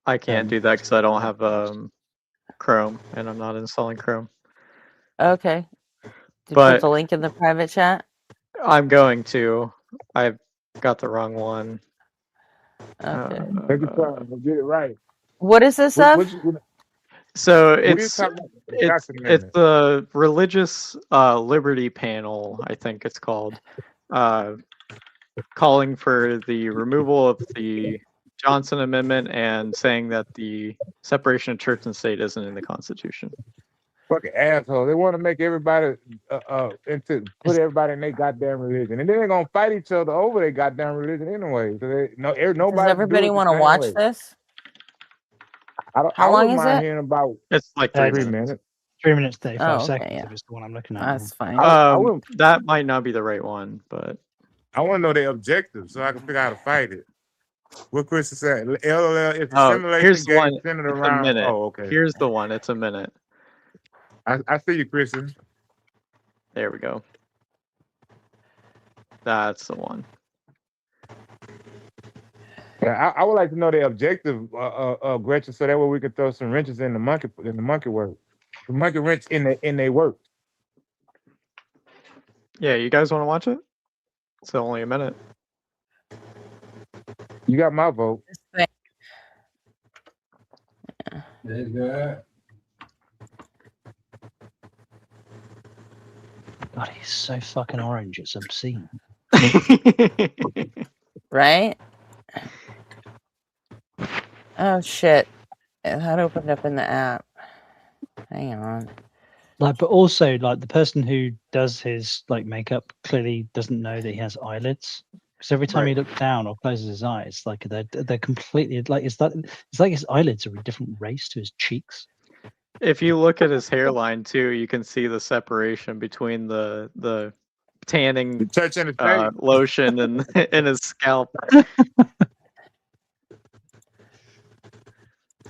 I can't do that because I don't have Chrome and I'm not installing Chrome. Okay. Did you But put the link in the private chat? I'm going to. I've got the wrong one. Okay. Take your time. We'll get it right. What is this of? So What are you it's talking about? it's the Religious Liberty Panel, I think it's called, calling for the removal of the Johnson Amendment and saying that the separation of church and state isn't in the Constitution. Fucking asshole. They want to make everybody put everybody in their goddamn religion, and then they're gonna fight each other over their goddamn religion anyway. So nobody. Does everybody want to watch this? How long is it? Hearing about It's like 3 3 minutes. minutes. 3 minutes 35 Oh, okay, seconds. yeah. If it's the one I'm looking at. That's fine. That might not be the right one, but I want to know their objectives so I can figure out how to fight it. What Chris is saying, LLL is a simulation here's the game one. centered It's around. a minute. Oh, okay. Here's the one. It's a minute. I see you, Kristen. There we go. That's the one. Yeah, I would like to know the objective, Gretchen, so that way we can throw some wrenches in the monkey work, the monkey wrench in their work. Yeah, you guys want to watch it? It's only a minute. You got my vote. God, he's so fucking orange. It's obscene. Right? Oh shit! That opened up in the app. Hang on. Like, but also, like, the person who does his like makeup clearly doesn't know that he has eyelids. Because every time he looks down or closes his eyes, like they're completely like it's like his eyelids are a different race to his cheeks. If you look at his hairline too, you can see the separation between the tanning lotion and in his scalp.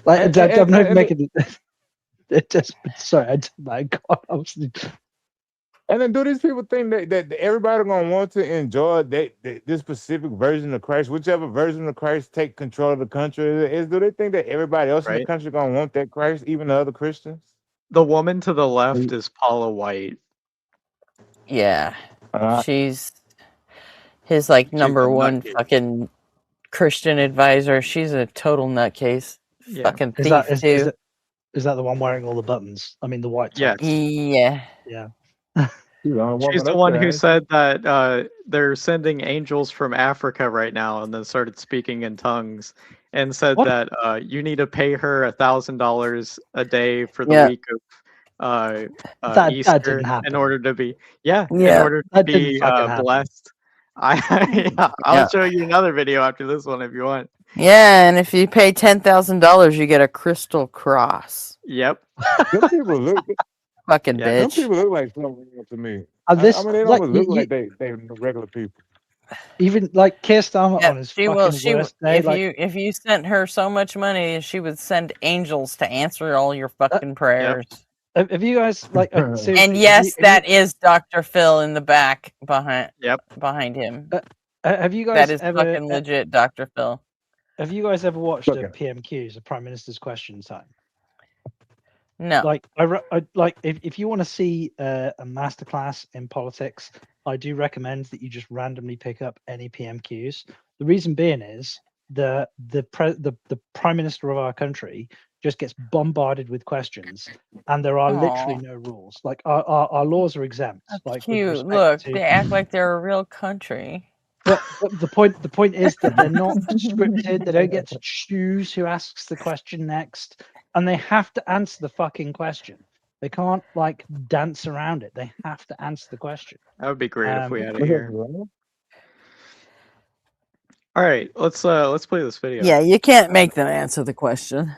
Like, I'm not making it. Just sorry, And then do these people think that everybody gonna want to enjoy this specific version of Christ, whichever version of Christ take control of the country is? Do they think that everybody else in the country gonna want that Christ, even the other Christians? The woman to the left is Paula White. Yeah, she's his like number one fucking Christian advisor. She's a total nutcase. Yeah. Fucking thief too. Is that the one wearing all the buttons? I mean, the white. Yes. Yeah. Yeah. She's the one who said that they're sending angels from Africa right now, and then started speaking in tongues, and said that you need to pay her $1,000 a day for the week of Easter in order to be in order to be blessed. I'll show you another video after this one if you want. Yeah, and if you pay $10,000, you get a crystal cross. Yep. Them people look. Fucking Yeah, Them bitch. people look like something real to me. This, I mean, they don't like, look like they regular people. even like Keir Starmer Yeah, on his she will. fucking worst day, If like you sent her so much money, she would send angels to answer all your fucking prayers. have you guys like seriously? And yes, that is Dr. Phil in the back behind. Yep. Behind him. Have you guys That is ever fucking legit, Dr. Phil. Have you guys ever watched a PMQs, a Prime Minister's Question Time? No. Like like if you want to see a masterclass in politics, I do recommend that you just randomly pick up any PMQs. The reason being is the Prime Minister of our country just gets bombarded with questions, and there are literally no rules. Like our laws are exempt. Like with Cute. respect Look, to, they act like they're a real country. but the point is that they're not scripted. They don't get to choose who asks the question next, and they have to answer the fucking question. They can't like dance around it. They have to answer the question. That would be great if we had it here. All right, let's play this video. Yeah, you can't make them answer the question.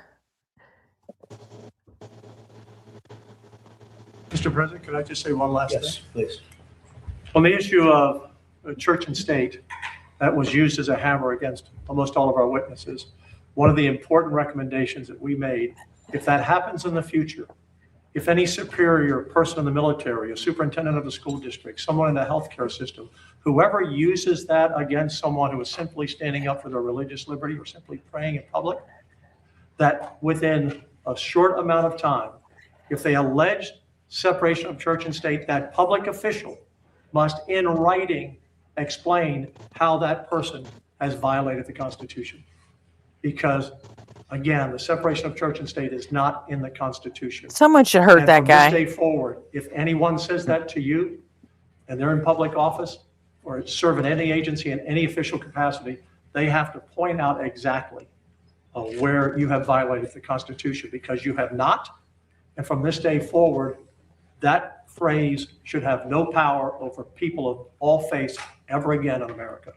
Mr. President, could I just say one last thing? Please. On the issue of church and state, that was used as a hammer against almost all of our witnesses. One of the important recommendations that we made, if that happens in the future, if any superior person in the military, a superintendent of the school district, someone in the healthcare system, whoever uses that against someone who is simply standing up for their religious liberty or simply praying in public, that within a short amount of time, if they allege separation of church and state, that public official must in writing explain how that person has violated the Constitution. Because again, the separation of church and state is not in the Constitution. Someone should hurt And that from guy. this day forward, if anyone says that to you and they're in public office or serve in any agency in any official capacity, they have to point out exactly where you have violated the Constitution, because you have not. And from this day forward, that phrase should have no power over people of all faiths ever again in America.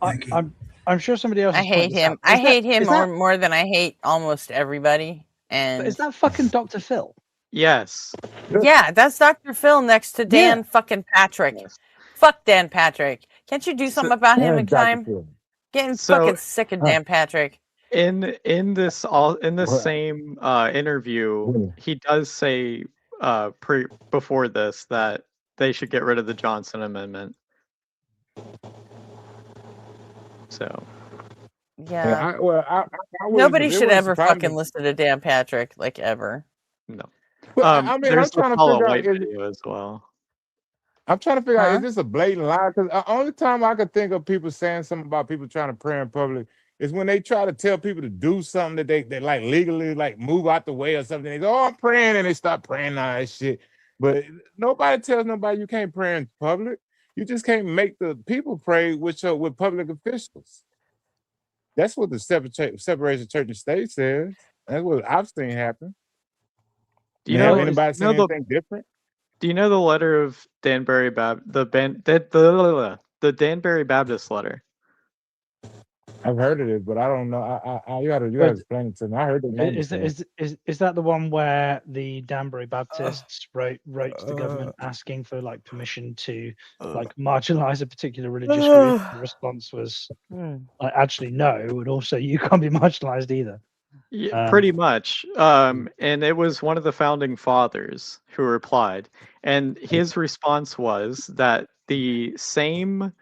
I'm sure somebody else. I hate him. I hate him more than I hate almost everybody. And But is that fucking Dr. Phil? Yes. Yeah, that's Dr. Phil next to Dan fucking Patrick. Fuck Dan Patrick. Can't you do something about him in time? Getting fucking sick of Dan Patrick. In this same interview, he does say before this that they should get rid of the Johnson Amendment. So Yeah. I Nobody it should wouldn't ever surprise fucking me. listen to Dan Patrick, like ever. No. Well, I mean, There's the I'm trying to Paula figure out, White is, video as well. I'm trying to figure out, Huh? is this a blatant lie? Because the only time I could think of people saying something about people trying to pray in public is when they try to tell people to do something that they like legally like move out the way or something. They go, "Oh, I'm praying," and they start praying all that shit. But nobody tells nobody you can't pray in public. You just can't make the people pray with public officials. That's what the separation of church and state says. That's what I've seen happen. Do you know anybody seen anything different? Do you know the letter of Danbury the Danbury Baptist letter? I've heard of it, but I don't know. You gotta explain it to me. I heard the name. Is that the one where the Danbury Baptists wrote to the government asking for like permission to like marginalize a particular religious group? The response was like, actually no, and also you can't be marginalized either. Yeah, pretty much. And it was one of the founding fathers who replied, and his response was that the same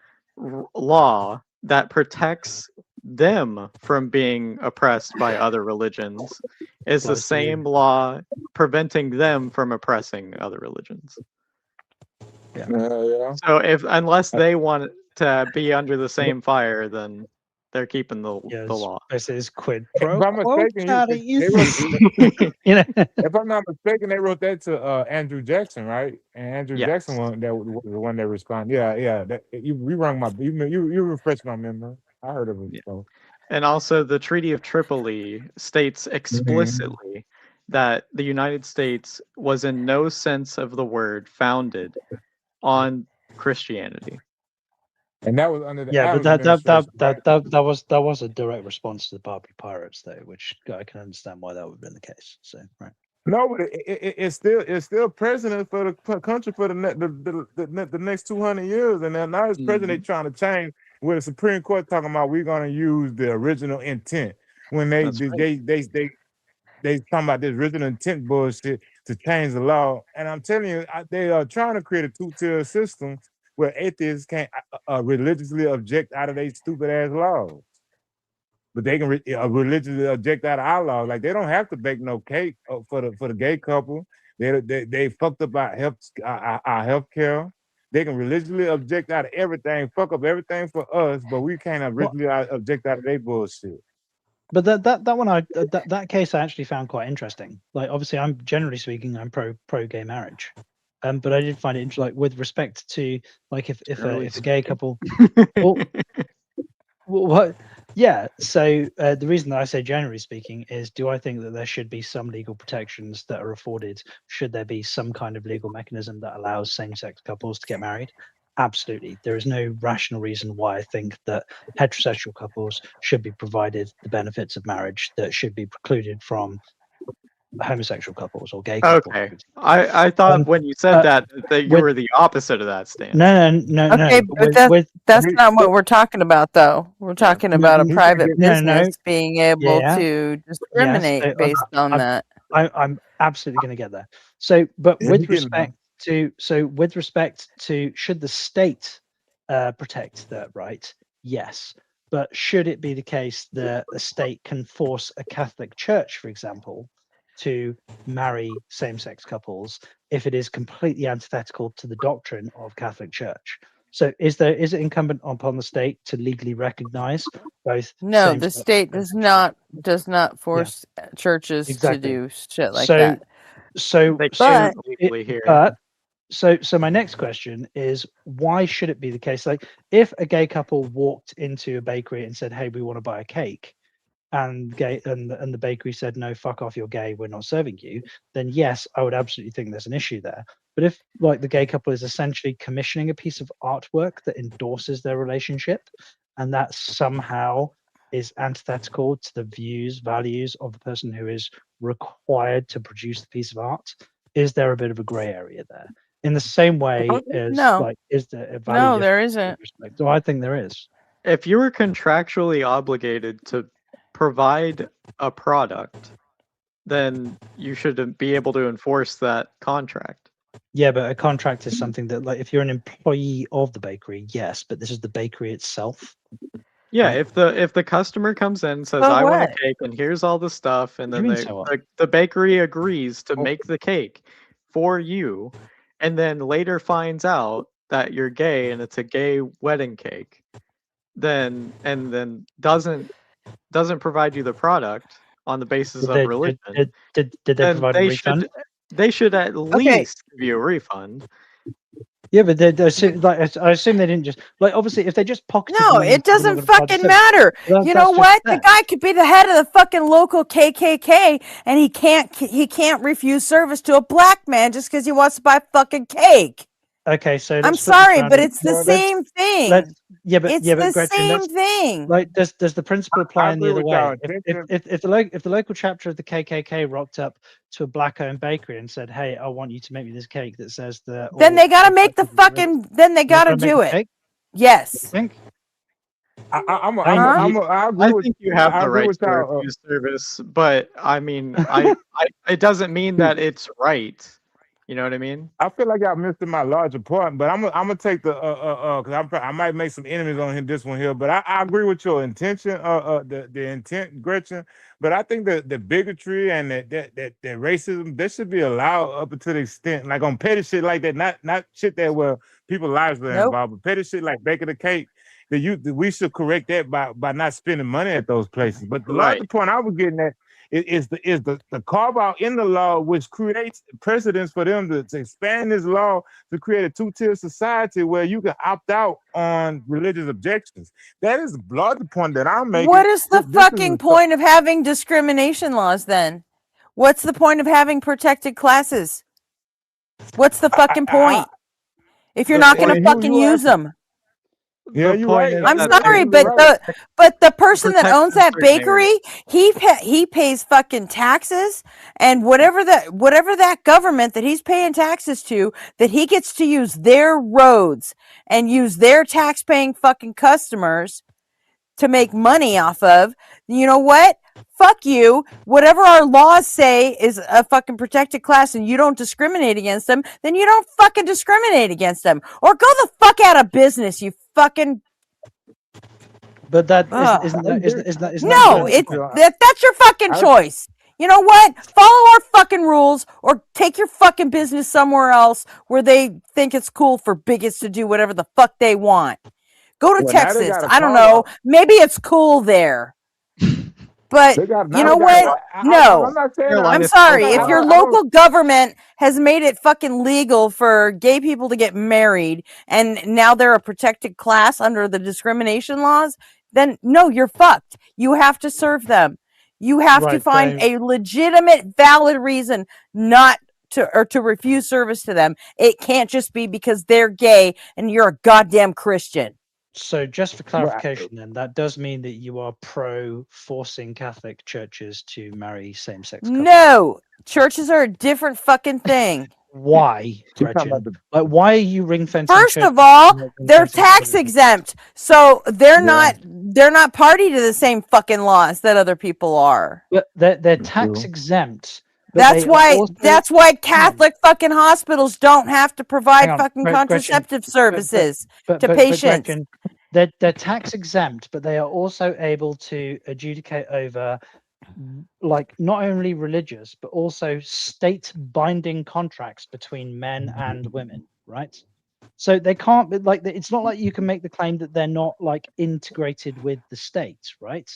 law that protects them from being oppressed by other religions is the same law preventing them from oppressing other religions. Yeah. So unless they want to be under the same fire, then they're keeping the law. This is quid pro If I'm quo. mistaken, if I'm not mistaken, they wrote that to Andrew Jackson, right? And Andrew Jackson was the one that responded. Yeah. You refreshed my memory. I heard of it. So. And also, the Treaty of Tripoli states explicitly that the United States was in no sense of the word founded on Christianity. And that was under the Yeah, but Adams administration, right? that was a direct response to the Barbie Pirates, though, which I can understand why that would have been the case. So, right. No, but it's still president for the country for the next 200 years, and then now it's president trying to change. Where the Supreme Court talking about we're going to use the original intent when they talking about this original intent bullshit to change the law. And I'm telling you, they are trying to create a two-tier system where atheists can't religiously object out of their stupid ass laws. But they can religiously object out of our laws. Like they don't have to bake no cake for the gay couple. They fucked up our health care. They can religiously object out of everything, fuck up everything for us, but we can't religiously object out of their bullshit. But that one, that case I actually found quite interesting. Like, obviously, I'm generally speaking, I'm pro gay marriage, but I did find it interesting, like with respect to like if a gay couple, what? Yeah. So the reason that I say generally speaking is, do I think that there should be some legal protections that are afforded? Should there be some kind of legal mechanism that allows same-sex couples to get married? Absolutely. There is no rational reason why I think that heterosexual couples should be provided the benefits of marriage that should be precluded from homosexual couples or gay couples. Okay. I thought when you said that you were the opposite of that stance. No. Okay, but that's not what we're talking about, though. We're talking about a private business being able to discriminate based on that. I'm absolutely going to get there. So, but with respect to should the state protect that right? Yes. But should it be the case that a state can force a Catholic church, for example, to marry same-sex couples if it is completely antithetical to the doctrine of Catholic Church? So is it incumbent upon the state to legally recognize both? No, the state does not force churches to do shit like that. So my next question is, why should it be the case? Like, if a gay couple walked into a bakery and said, "Hey, we want to buy a cake," and the bakery said, "No, fuck off, you're gay, we're not serving you," then yes, I would absolutely think there's an issue there. But if like the gay couple is essentially commissioning a piece of artwork that endorses their relationship, and that somehow is antithetical to the values of the person who is required to produce the piece of art, is there a bit of a gray area there? In the same way as is there a value? No, there isn't. So I think there is. If you were contractually obligated to provide a product, then you should be able to enforce that contract. Yeah, but a contract is something that, like, if you're an employee of the bakery, yes, but this is the bakery itself. Yeah, if the customer comes in and says, "I want a cake and here's all the stuff," and then the bakery agrees to make the cake for you, and then later finds out that you're gay and it's a gay wedding cake, then doesn't provide you the product on the basis of religion. Did they provide a refund? They should at least give you a refund. Yeah, but I assume they didn't just, like, obviously if they just pocketed. No, it doesn't fucking matter. You know what? The guy could be the head of the fucking local KKK, and he can't refuse service to a black man just because he wants to buy fucking cake. Okay, so I'm sorry, but it's the same thing. It's the same thing. Like, does the principle apply in the other way? If the local chapter of the KKK rocked up to a black-owned bakery and said, "Hey, I want you to make me this cake that says that," then they gotta make the fucking. Then they gotta do it. Yes. I think you have the right to refuse service, but I mean, it doesn't mean that it's right. You know what I mean? I feel like I missed my larger point, but I'm gonna take the because I might make some enemies on this one here, but I agree with your intention, the intent, Gretchen. But I think the bigotry and that racism, that should be allowed up to the extent, like on petty shit like that, not shit that where people's lives are involved, but petty shit like baking a cake. We should correct that by not spending money at those places. But the larger point I was getting at is the carve out in the law, which creates precedents for them to expand this law to create a two-tier society where you can opt out on religious objections. That is the larger point that I'm making. What is the fucking point of having discrimination laws then? What's the point of having protected classes? What's the fucking point? If you're not going to fucking use them. Yeah, The you're point right. is I'm that sorry, Absolutely but right. the person that protect owns in that certain areas. bakery, he pays fucking taxes, and whatever that government that he's paying taxes to, that he gets to use their roads and use their tax paying fucking customers to make money off of. You know what? Fuck you. Whatever our laws say is a fucking protected class and you don't discriminate against them, then you don't fucking discriminate against them. Or go the fuck out of business, you fucking. But that Ugh. isn't that No, the it's point? that's your fucking I, choice. You know what? Follow our fucking rules or take your fucking business somewhere else where they think it's cool for bigots to do whatever the fuck they want. Go to well, now they Texas. got a I don't carve know. out. Maybe it's cool there. But They got you now. know They got. what? I'm No. not saying. I'm Carolina's still sorry. If I your don't. fun. I don't. local government has made it fucking legal for gay people to get married and now they're a protected class under the discrimination laws, then no, you're fucked. You have to serve them. You have to Right. find So a legitimate, valid reason not to refuse service to them. It can't just be because they're gay and you're a goddamn Christian. So just for Well, clarification, then that does mean that you are pro forcing Catholic churches to marry same-sex couples. No, churches are a different fucking thing. Why, she's talking about Gretchen? Like, why are you ring fencing? First of all, they're tax exempt, so they're yeah. not party to the same fucking laws that other people are. But they're tax True. exempt. But That's they are why also Catholic fucking hospitals don't have to provide hang on, fucking Gretchen. contraceptive services to But patients. Gretchen, they're tax exempt, but they are also able to adjudicate over like not only religious but also state binding contracts between men and women, right? So they can't be like it's not like you can make the claim that they're not like integrated with the state, right?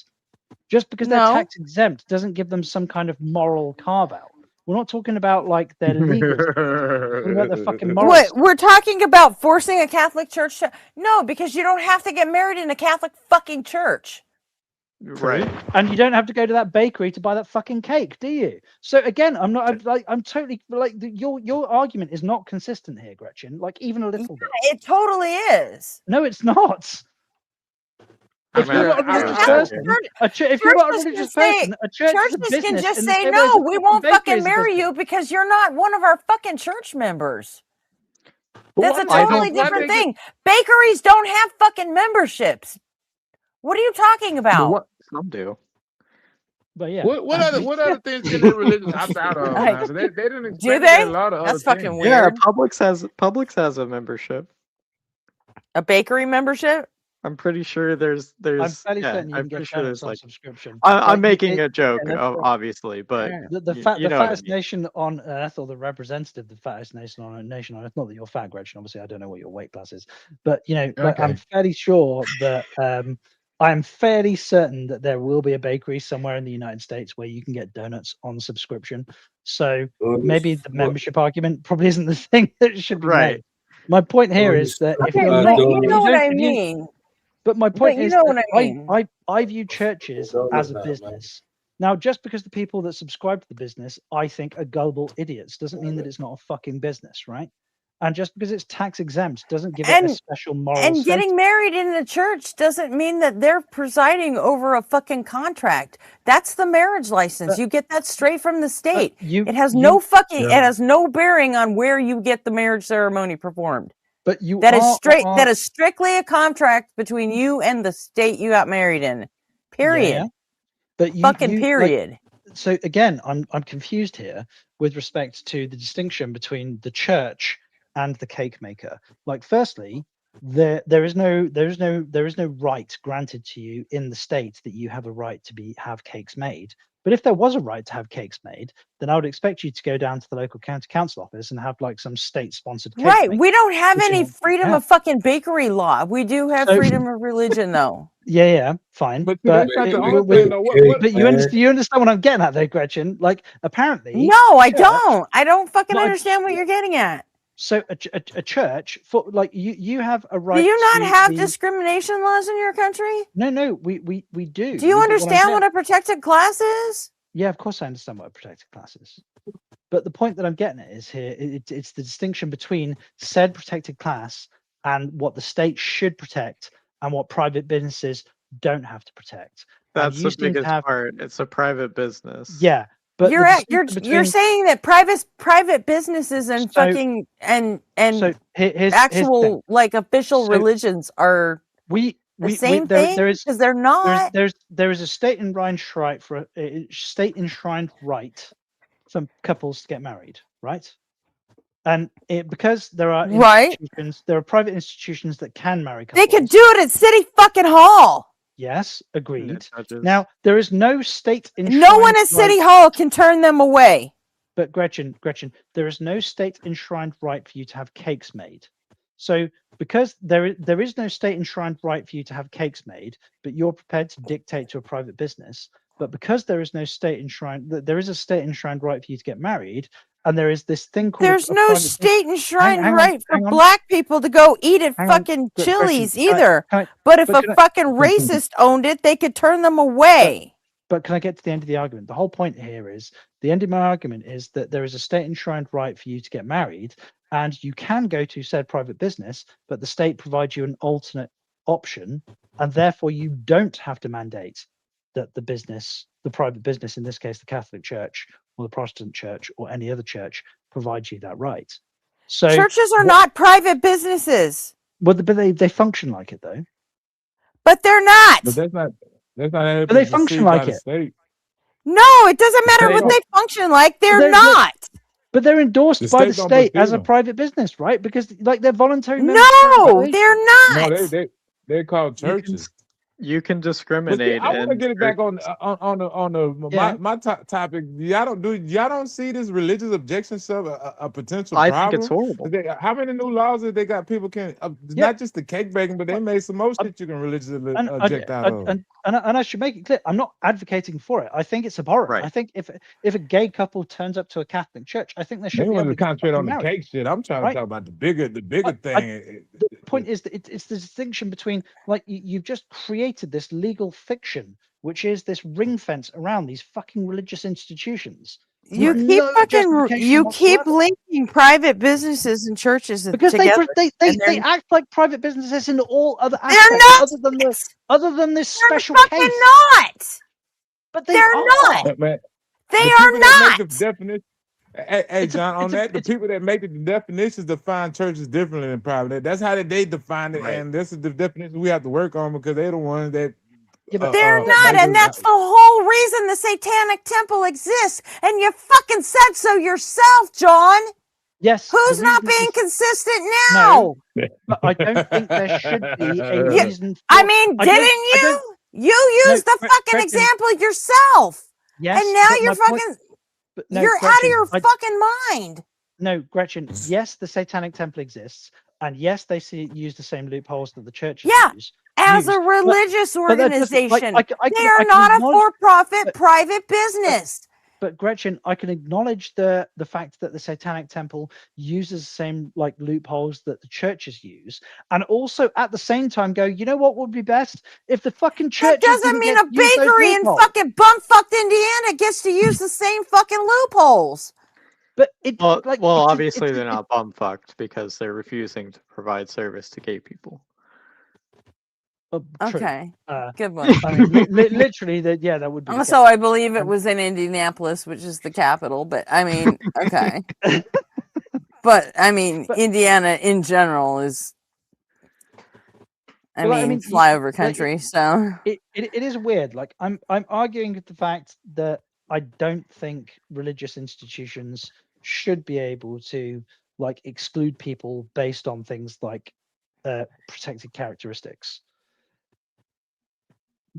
Just because they're No. tax exempt doesn't give them some kind of moral carve out. We're not talking about like their legal status. We're talking about their fucking moral What status. we're talking about forcing a Catholic church to no, because you don't have to get married in a Catholic fucking church. Right. And you don't have to go to that bakery to buy that fucking cake, do you? So again, I'm totally like your argument is not consistent here, Gretchen. Like even a little bit. It totally is. No, it's not. I If mean, you're not a I religious would person, if you're not a religious person, a church is a churches can business. just in the say same way as no, a we fucking won't bakery fucking is a marry business. you because you're not one of our fucking church members. But That's why a they totally get- why different they get- thing. Bakeries don't have fucking memberships. What are you talking But about? what? Some do. But yeah. What other things can their religions opt out of Like, now? 'Cause they didn't do expand they? a lot of That's other fucking things. Yeah, weird. Publix has a membership. A bakery membership? I'm pretty sure there's I'm fairly yeah, certain you I'm can pretty get sure donuts there's on like subscription. I'm Like, making a joke, that's true. obviously, but the you fattest know what I mean. nation on earth, or the representative of the fattest nation on earth. Not that you're fat, Gretchen. Obviously, I don't know what your weight class is, but you know, like, I'm Okay. fairly sure that I'm fairly certain that there will be a bakery somewhere in the United States where you can get donuts on subscription. So maybe the membership argument probably isn't the thing that should be Right. made. My point here is that if Okay, you're but not, you if know you what don't, I if you, mean. but my But point you is know that what I mean. I view churches as a business. Now, just because the people that subscribe to the business, I think, are gullible idiots, doesn't mean that it's not a fucking business, right? And just because it's tax exempt doesn't give it a special moral And status. getting married in the church doesn't mean that they're presiding over a fucking contract. That's the marriage license. You get that straight from the state. It has no bearing on where you get the marriage ceremony performed. But you that is strictly a contract between you and the state you got married in. Period. Yeah. But period. Like, so again, I'm confused here with respect to the distinction between the church and the cake maker. Like, firstly, there is no right granted to you in the state that you have a right to have cakes made. But if there was a right to have cakes made, then I would expect you to go down to the local county council office and have like some state-sponsored cake. Right. maker, We don't have which any freedom of fucking bakery law. We do have freedom of religion, though. Yeah, fine. But that's not the only thing, though. But you understand what I'm getting at, though, Gretchen. Like, apparently, no, I don't. I don't fucking understand what you're getting at. So a church, for like you have a right. Do you not have discrimination laws in your country? No, we do. Do you understand what a protected class is? Yeah, of course I understand what a protected class is. But the point that I'm getting at is here, it's the distinction between said protected class and what the state should protect and what private businesses don't have to protect. That's and you the seem to biggest have, part. It's a private business. yeah, but You're the at, you're distinction you're between saying that private businesses and So- fucking and so here's the actual thing. like official So religions are the same thing, because they're not. There is a state enshrined right for a state enshrined right for couples to get married, right? And because there are Right. institutions, there are private institutions that can marry They couples. could do it at City fucking Hall. Yes, agreed. judges. Now there is no state enshrined No one at City Hall can turn them away. But Gretchen, there is no state enshrined right for you to have cakes made. So because there is no state enshrined right for you to have cakes made, but you're prepared to dictate to a private business. But because there is no state enshrined, there is a state enshrined right for you to get married, and there is this thing called There's a no private state enshrined hang on, right for hang on. black people to go eat at Hang on, fucking Gretchen, Chili's can I- either. can I- But if but a can I- fucking racist owned it, they could turn them away. But can I get to the end of the argument? The whole point here is the end of my argument is that there is a state enshrined right for you to get married, and you can go to said private business, but the state provides you an alternate option, and therefore you don't have to mandate that the private business, in this case the Catholic Church or the Protestant Church or any other church, provides you that right. So Churches are not private businesses. Well, but they function like it though. But they're not. But that's not But they function like it. State. No, it doesn't matter what they function like. They're not. But they're endorsed The by the state don't state pursue as a them. private business, right? Because like they're voluntary. No, they're not. No, they call churches. You can But see, discriminate. I want to and get it back on Yeah. my topic. Y'all don't see this religious objection stuff a potential I problem? think it's horrible. How many new laws that they got? People can not just the cake baking, but they made some more shit you can religiously object out of. And I should make it clear, I'm not advocating for it. I think it's abhorrent. Right. I think if a gay couple turns up to a Catholic church, I think they should They be want able to to get concentrate on the married. cake shit. I'm trying Right. to talk about the bigger thing. The point is that it's the distinction between like you've just created this legal fiction, which is this ring fence around these fucking religious institutions. You With keep no fucking justification you keep whatsoever. linking private businesses and churches Because together. they and they they're- act like private businesses in all other They're aspects not. other than this They're special fucking case. not. But they They're are. not. Man, They the are people that not. make the definition. Hey, John, on that, the people that make the definitions define churches differently than private. That's how they define it, and this is the definition we have to work on because they're the ones that. They're not, and that's the whole reason the Satanic Temple exists. And you fucking said so yourself, John. Yes. Who's not being consistent now? No, but I don't think there should be a reason. I mean, didn't you? You used the fucking Gretchen, example yourself. Yes, and now but you're my point- fucking. but no, You're out of Gretchen, your I- fucking mind. No, Gretchen. Yes, the Satanic Temple exists, and yes, they use the same loopholes that the churches use. As a religious but that doesn't- organization, like, I they can- are I can not a acknowledge- for-profit private business. But Gretchen, I can acknowledge the fact that the Satanic Temple uses the same like loopholes that the churches use, and also at the same time go, you know what would be best if the fucking churches. That doesn't didn't mean get a to use those bakery in loopholes. fucking bumfucked Indiana gets to use the same fucking loopholes. But it Well, like well, it's- obviously it's- they're not bumfucked because they're refusing to provide service to gay people. True. Okay, good one. I mean, literally, that would be. the Also, case. I believe it was in Indianapolis, which is the capital. But I mean, okay. But I mean, Indiana in general is. I Well, mean, flyover like, country. So it is weird. Like I'm arguing with the fact that I don't think religious institutions should be able to like exclude people based on things like protected characteristics.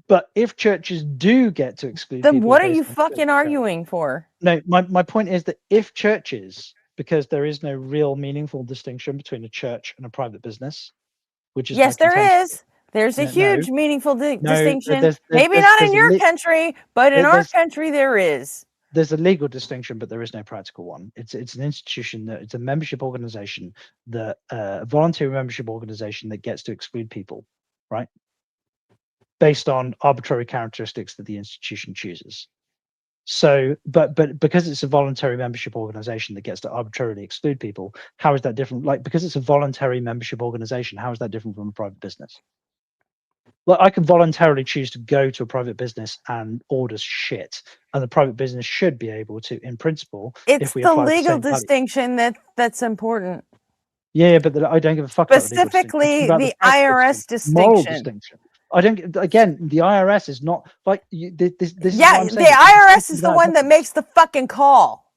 But if churches do get to exclude then people what are based you on fucking protected arguing for? No, my point is that if churches, because there is no real meaningful distinction between a church and a private business, which is Yes, my there contention. is. There's a No, huge, meaningful distinction. there's- Maybe there's- not there's in a your li- country, but in our there's- country there is. There's a legal distinction, but there is no practical one. It's an institution that it's a membership organization, that a voluntary membership organization that gets to exclude people, right? Based on arbitrary characteristics that the institution chooses. So, but because it's a voluntary membership organization that gets to arbitrarily exclude people, how is that different? Like, because it's a voluntary membership organization, how is that different from a private business? Like, I can voluntarily choose to go to a private business and order shit, and the private business should be able to, in principle, It's if we the apply the legal same value. distinction that's important. Yeah, but I don't give a fuck about the legal distinction. I'm talking Specifically, about the practical IRS moral distinction. distinction. I don't. Again, the IRS is not like this. This is Yeah, what I'm the saying. IRS is the one that makes the fucking call.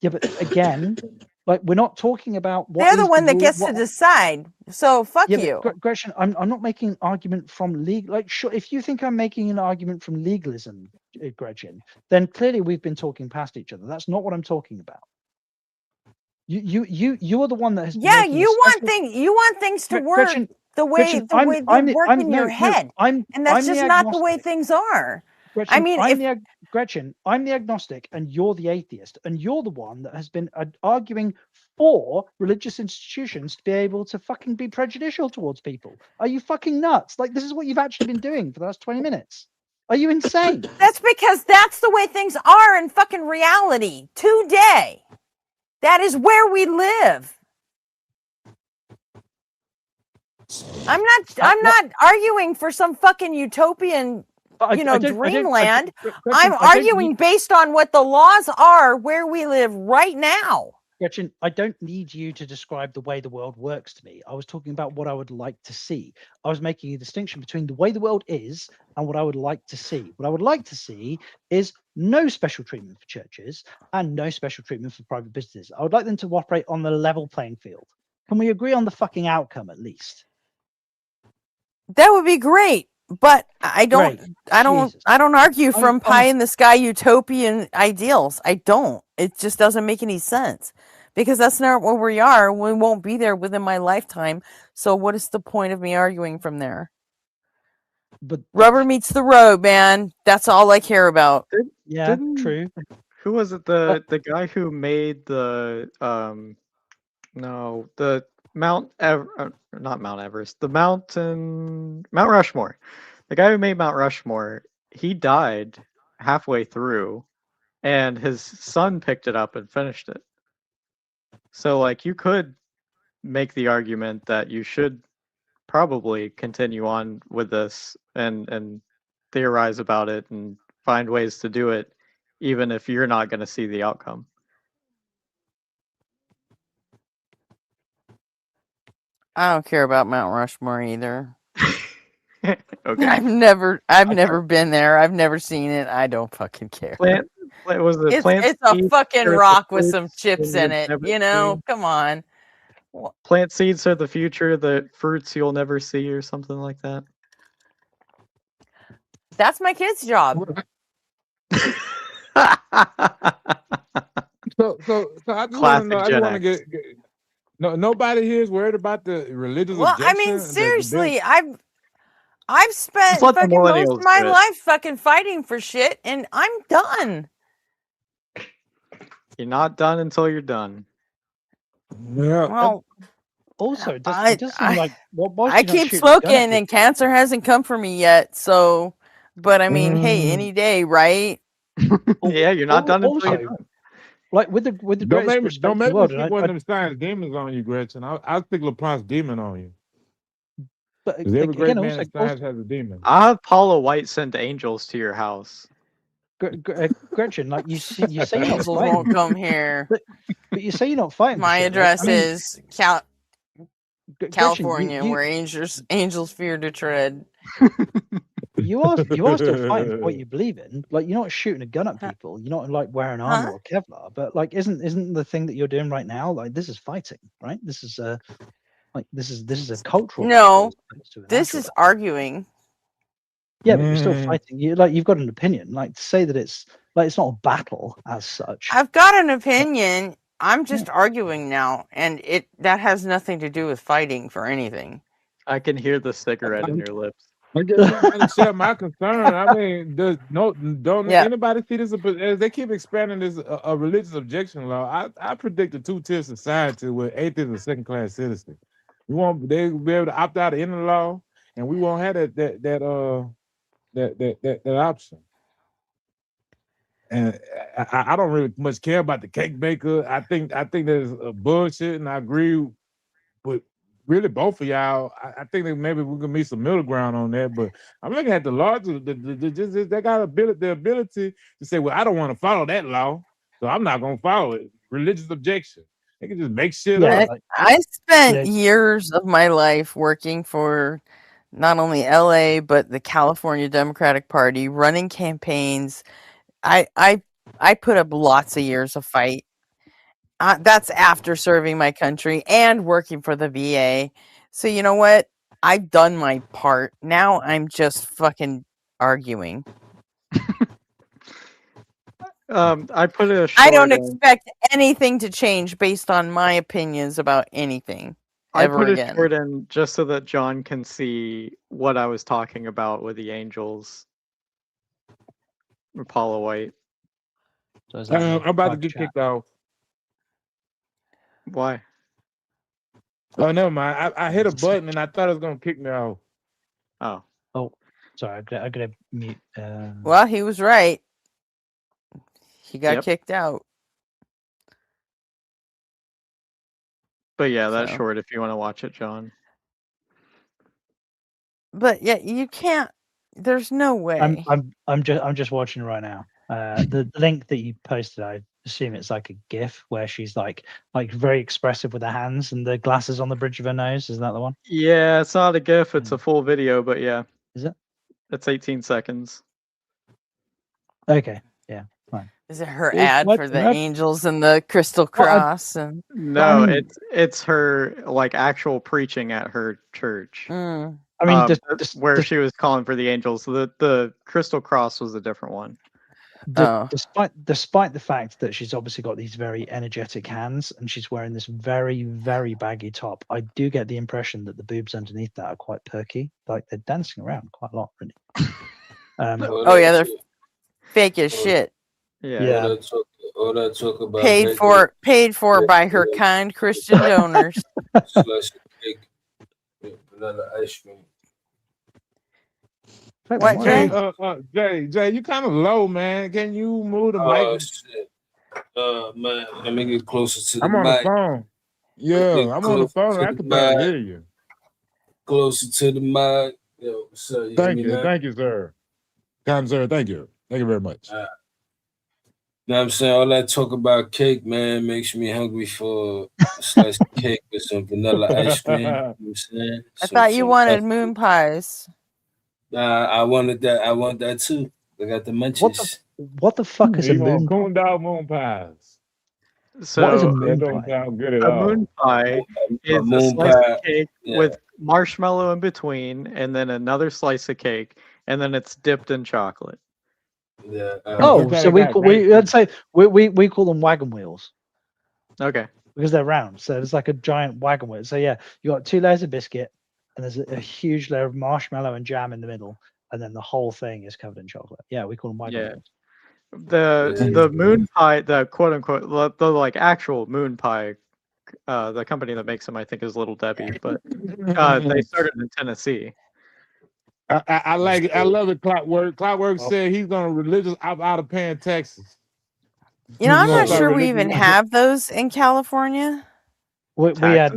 Yeah, but again, like, we're not talking about what They're the is one that rule- gets what- to decide. So fuck Yeah, you. but Gretchen, I'm not making an argument from legal. Like, sure, if you think I'm making an argument from legalism, Gretchen, then clearly we've been talking past each other. That's not what I'm talking about. You are the one that has. Yeah, been you want things to work Gretchen, the way Gretchen, they work in your head, and that's I'm the just not the way agnostic. things are. Gretchen, I mean, Gretchen, I'm the agnostic, and you're the atheist, and you're the one that has been arguing for religious institutions to be able to fucking be prejudicial towards people. Are you fucking nuts? Like, this is what you've actually been doing for the last 20 minutes. Are you insane? That's because that's the way things are in fucking reality today. That is where we live. I'm not arguing for some fucking utopian, dreamland. I'm arguing based on what the laws are where we live right now. Gretchen, I don't need you to describe the way the world works to me. I was talking about what I would like to see. I was making a distinction between the way the world is and what I would like to see. What I would like to see is no special treatment for churches and no special treatment for private businesses. I would like them to operate on the level playing field. Can we agree on the fucking outcome at least? That would be great, but I don't argue from pie in the sky utopian ideals. I don't. It just doesn't make any sense because that's not where we are. We won't be there within my lifetime. So what is the point of me arguing from there? But rubber meets the road, man. That's all I care about. Yeah, true. Who was it? The guy who made the the Mount not Mount Everest, the Mount Rushmore. The guy who made Mount Rushmore, he died halfway through, and his son picked it up and finished it. So, like, you could make the argument that you should probably continue on with this and theorize about it and find ways to do it, even if you're not going to see the outcome. I don't care about Mount Rushmore either. Okay. I've never been there. I've never seen it. I don't fucking care. It's a fucking rock with some chips in it. Come on. Plant seeds are the future. The fruits you'll never see, or something like that. That's my kid's job. So I just want to know. I just want to get no. Nobody here is worried about the religious. Well, I mean, seriously, I've spent fucking most of my life fucking fighting for shit, and I'm done. You're not done until you're done. Yeah. Well, also, it does seem like I keep smoking, and cancer hasn't come for me yet. So, but I mean, hey, any day, right? Yeah, you're not done until you're done. Like with the don't make greatest me respect in the world, keep one of them science demons on you, Gretchen. I'll stick LeBron's demon on you. But every great again, man in science has a demon. I'll have Paula White send angels to your house. Gretchen, like you say, you're not Angels fighting. won't come here. But you say you're not fighting. My address is California, Gretchen, where angels fear to tread. You are still fighting for what you believe in. Like, you're not shooting a gun at people. You're not like wearing armor or Kevlar. But like, isn't the thing that you're doing right now, like, this is fighting, right? This is this is a cultural. No, this is arguing. Yeah, but you're still fighting. You've got an opinion. Like, to say that it's not a battle as such. I've got an opinion. I'm just arguing now, and that has nothing to do with fighting for anything. I can hear the cigarette in your lips. I just share my concern. I mean, don't anybody see this as they keep expanding this a religious objection law? I predict a two-tier society where atheists are second-class citizens. They'll be able to opt out of any law, and we won't have that option. And I don't really much care about the cake baker. I think that is a bullshit, and I agree with really both of y'all. I think that maybe we can meet some middle ground on that. But I'm looking at the laws. They got the ability to say, well, I don't want to follow that law, so I'm not going to follow it. Religious objection. They can just make shit up. I spent years of my life working for not only LA but the California Democratic Party, running campaigns. I put up lots of years of fight. That's after serving my country and working for the VA. So you know what? I've done my part. Now I'm just fucking arguing. I put a short I don't in. expect anything to change based on my opinions about anything I ever put a again. short in just so that John can see what I was talking about with the angels. Paula White. So I'm about to get kicked off. Why? Oh, never mind. I hit a button and I thought it was gonna kick me off. Oh, sorry. I'm gonna mute. Well, he was right. He got kicked out. But yeah, that's So. short if you want to watch it, John. But yeah, you can't. There's no way. I'm just watching right now. The link that you posted, I assume it's like a GIF where she's like very expressive with her hands and the glasses on the bridge of her nose. Is that the one? Yeah, it's not a GIF, it's a full video, but yeah. Is it? It's 18 seconds. Okay, yeah, fine. Is it her Well, ad for the angels and the crystal cross? And No, it's her like actual preaching at her church. I mean, where she was calling for the angels. The crystal cross was a different one. Despite the fact that she's obviously got these very energetic hands and she's wearing this very, very baggy top, I do get the impression that the boobs underneath that are quite perky. Like they're dancing around quite a lot, really. Oh yeah, they're fake as shit. Yeah. All that talk about Paid for by her kind Christian donors. Slice of cake, vanilla ice cream. What, Jay? Jay, you kind of low, man. Can you move the Oh mic? shit. Man, let me get closer to the I'm on mic. the phone. Yeah, I'm on the phone. I can barely hear you. Closer to the mic. Yo, what's up? Thank you, sir. Kind sir, thank you. Thank you very much. You know what I'm saying? All that talk about cake, man, makes me hungry for a slice of cake with some vanilla ice cream. You know what I'm saying? I thought you wanted moon pies. Nah, I wanted that. I want that too. I got the munchies. What the fuck is a moon? Coon dog moon pies. So what is a That moon don't pie? sound good at A all. moon pie is moon a slice pie, of cake with marshmallow in between, and then another slice of cake, and then it's dipped in chocolate. Yeah. So let's say we call them wagon wheels. Okay. Because they're round, so it's like a giant wagon wheel. So yeah, you got 2 layers of biscuit, and there's a huge layer of marshmallow and jam in the middle, and then the whole thing is covered in chocolate. Yeah, we call them wagon wheels. The moon pie, the quote unquote, the like actual moon pie, the company that makes them, I think, is Little Debbie, but they started in Tennessee. I like it. I love it. Clockwork said he's gonna religious out of paying taxes. You know, I'm not sure we even have those in California. We had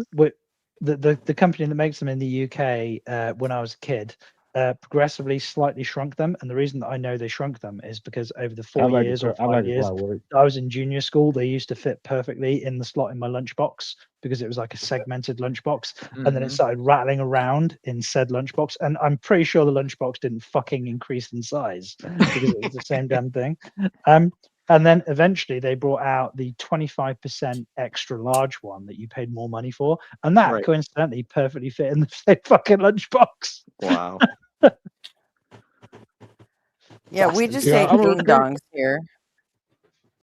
the company that makes them in the UK when I was a kid progressively slightly shrunk them, and the reason that I know they shrunk them is because over the 4 years or 5 years I was in junior school, they used to fit perfectly in the slot in my lunchbox because it was like a segmented lunchbox, and then it started rattling around in said lunchbox, and I'm pretty sure the lunchbox didn't fucking increase in size because it was the same damn thing. And then eventually they brought out the 25% extra large one that you paid more money for. And that coincidentally perfectly fit in the same fucking lunchbox. Wow. Yeah, we just ate ding dongs here.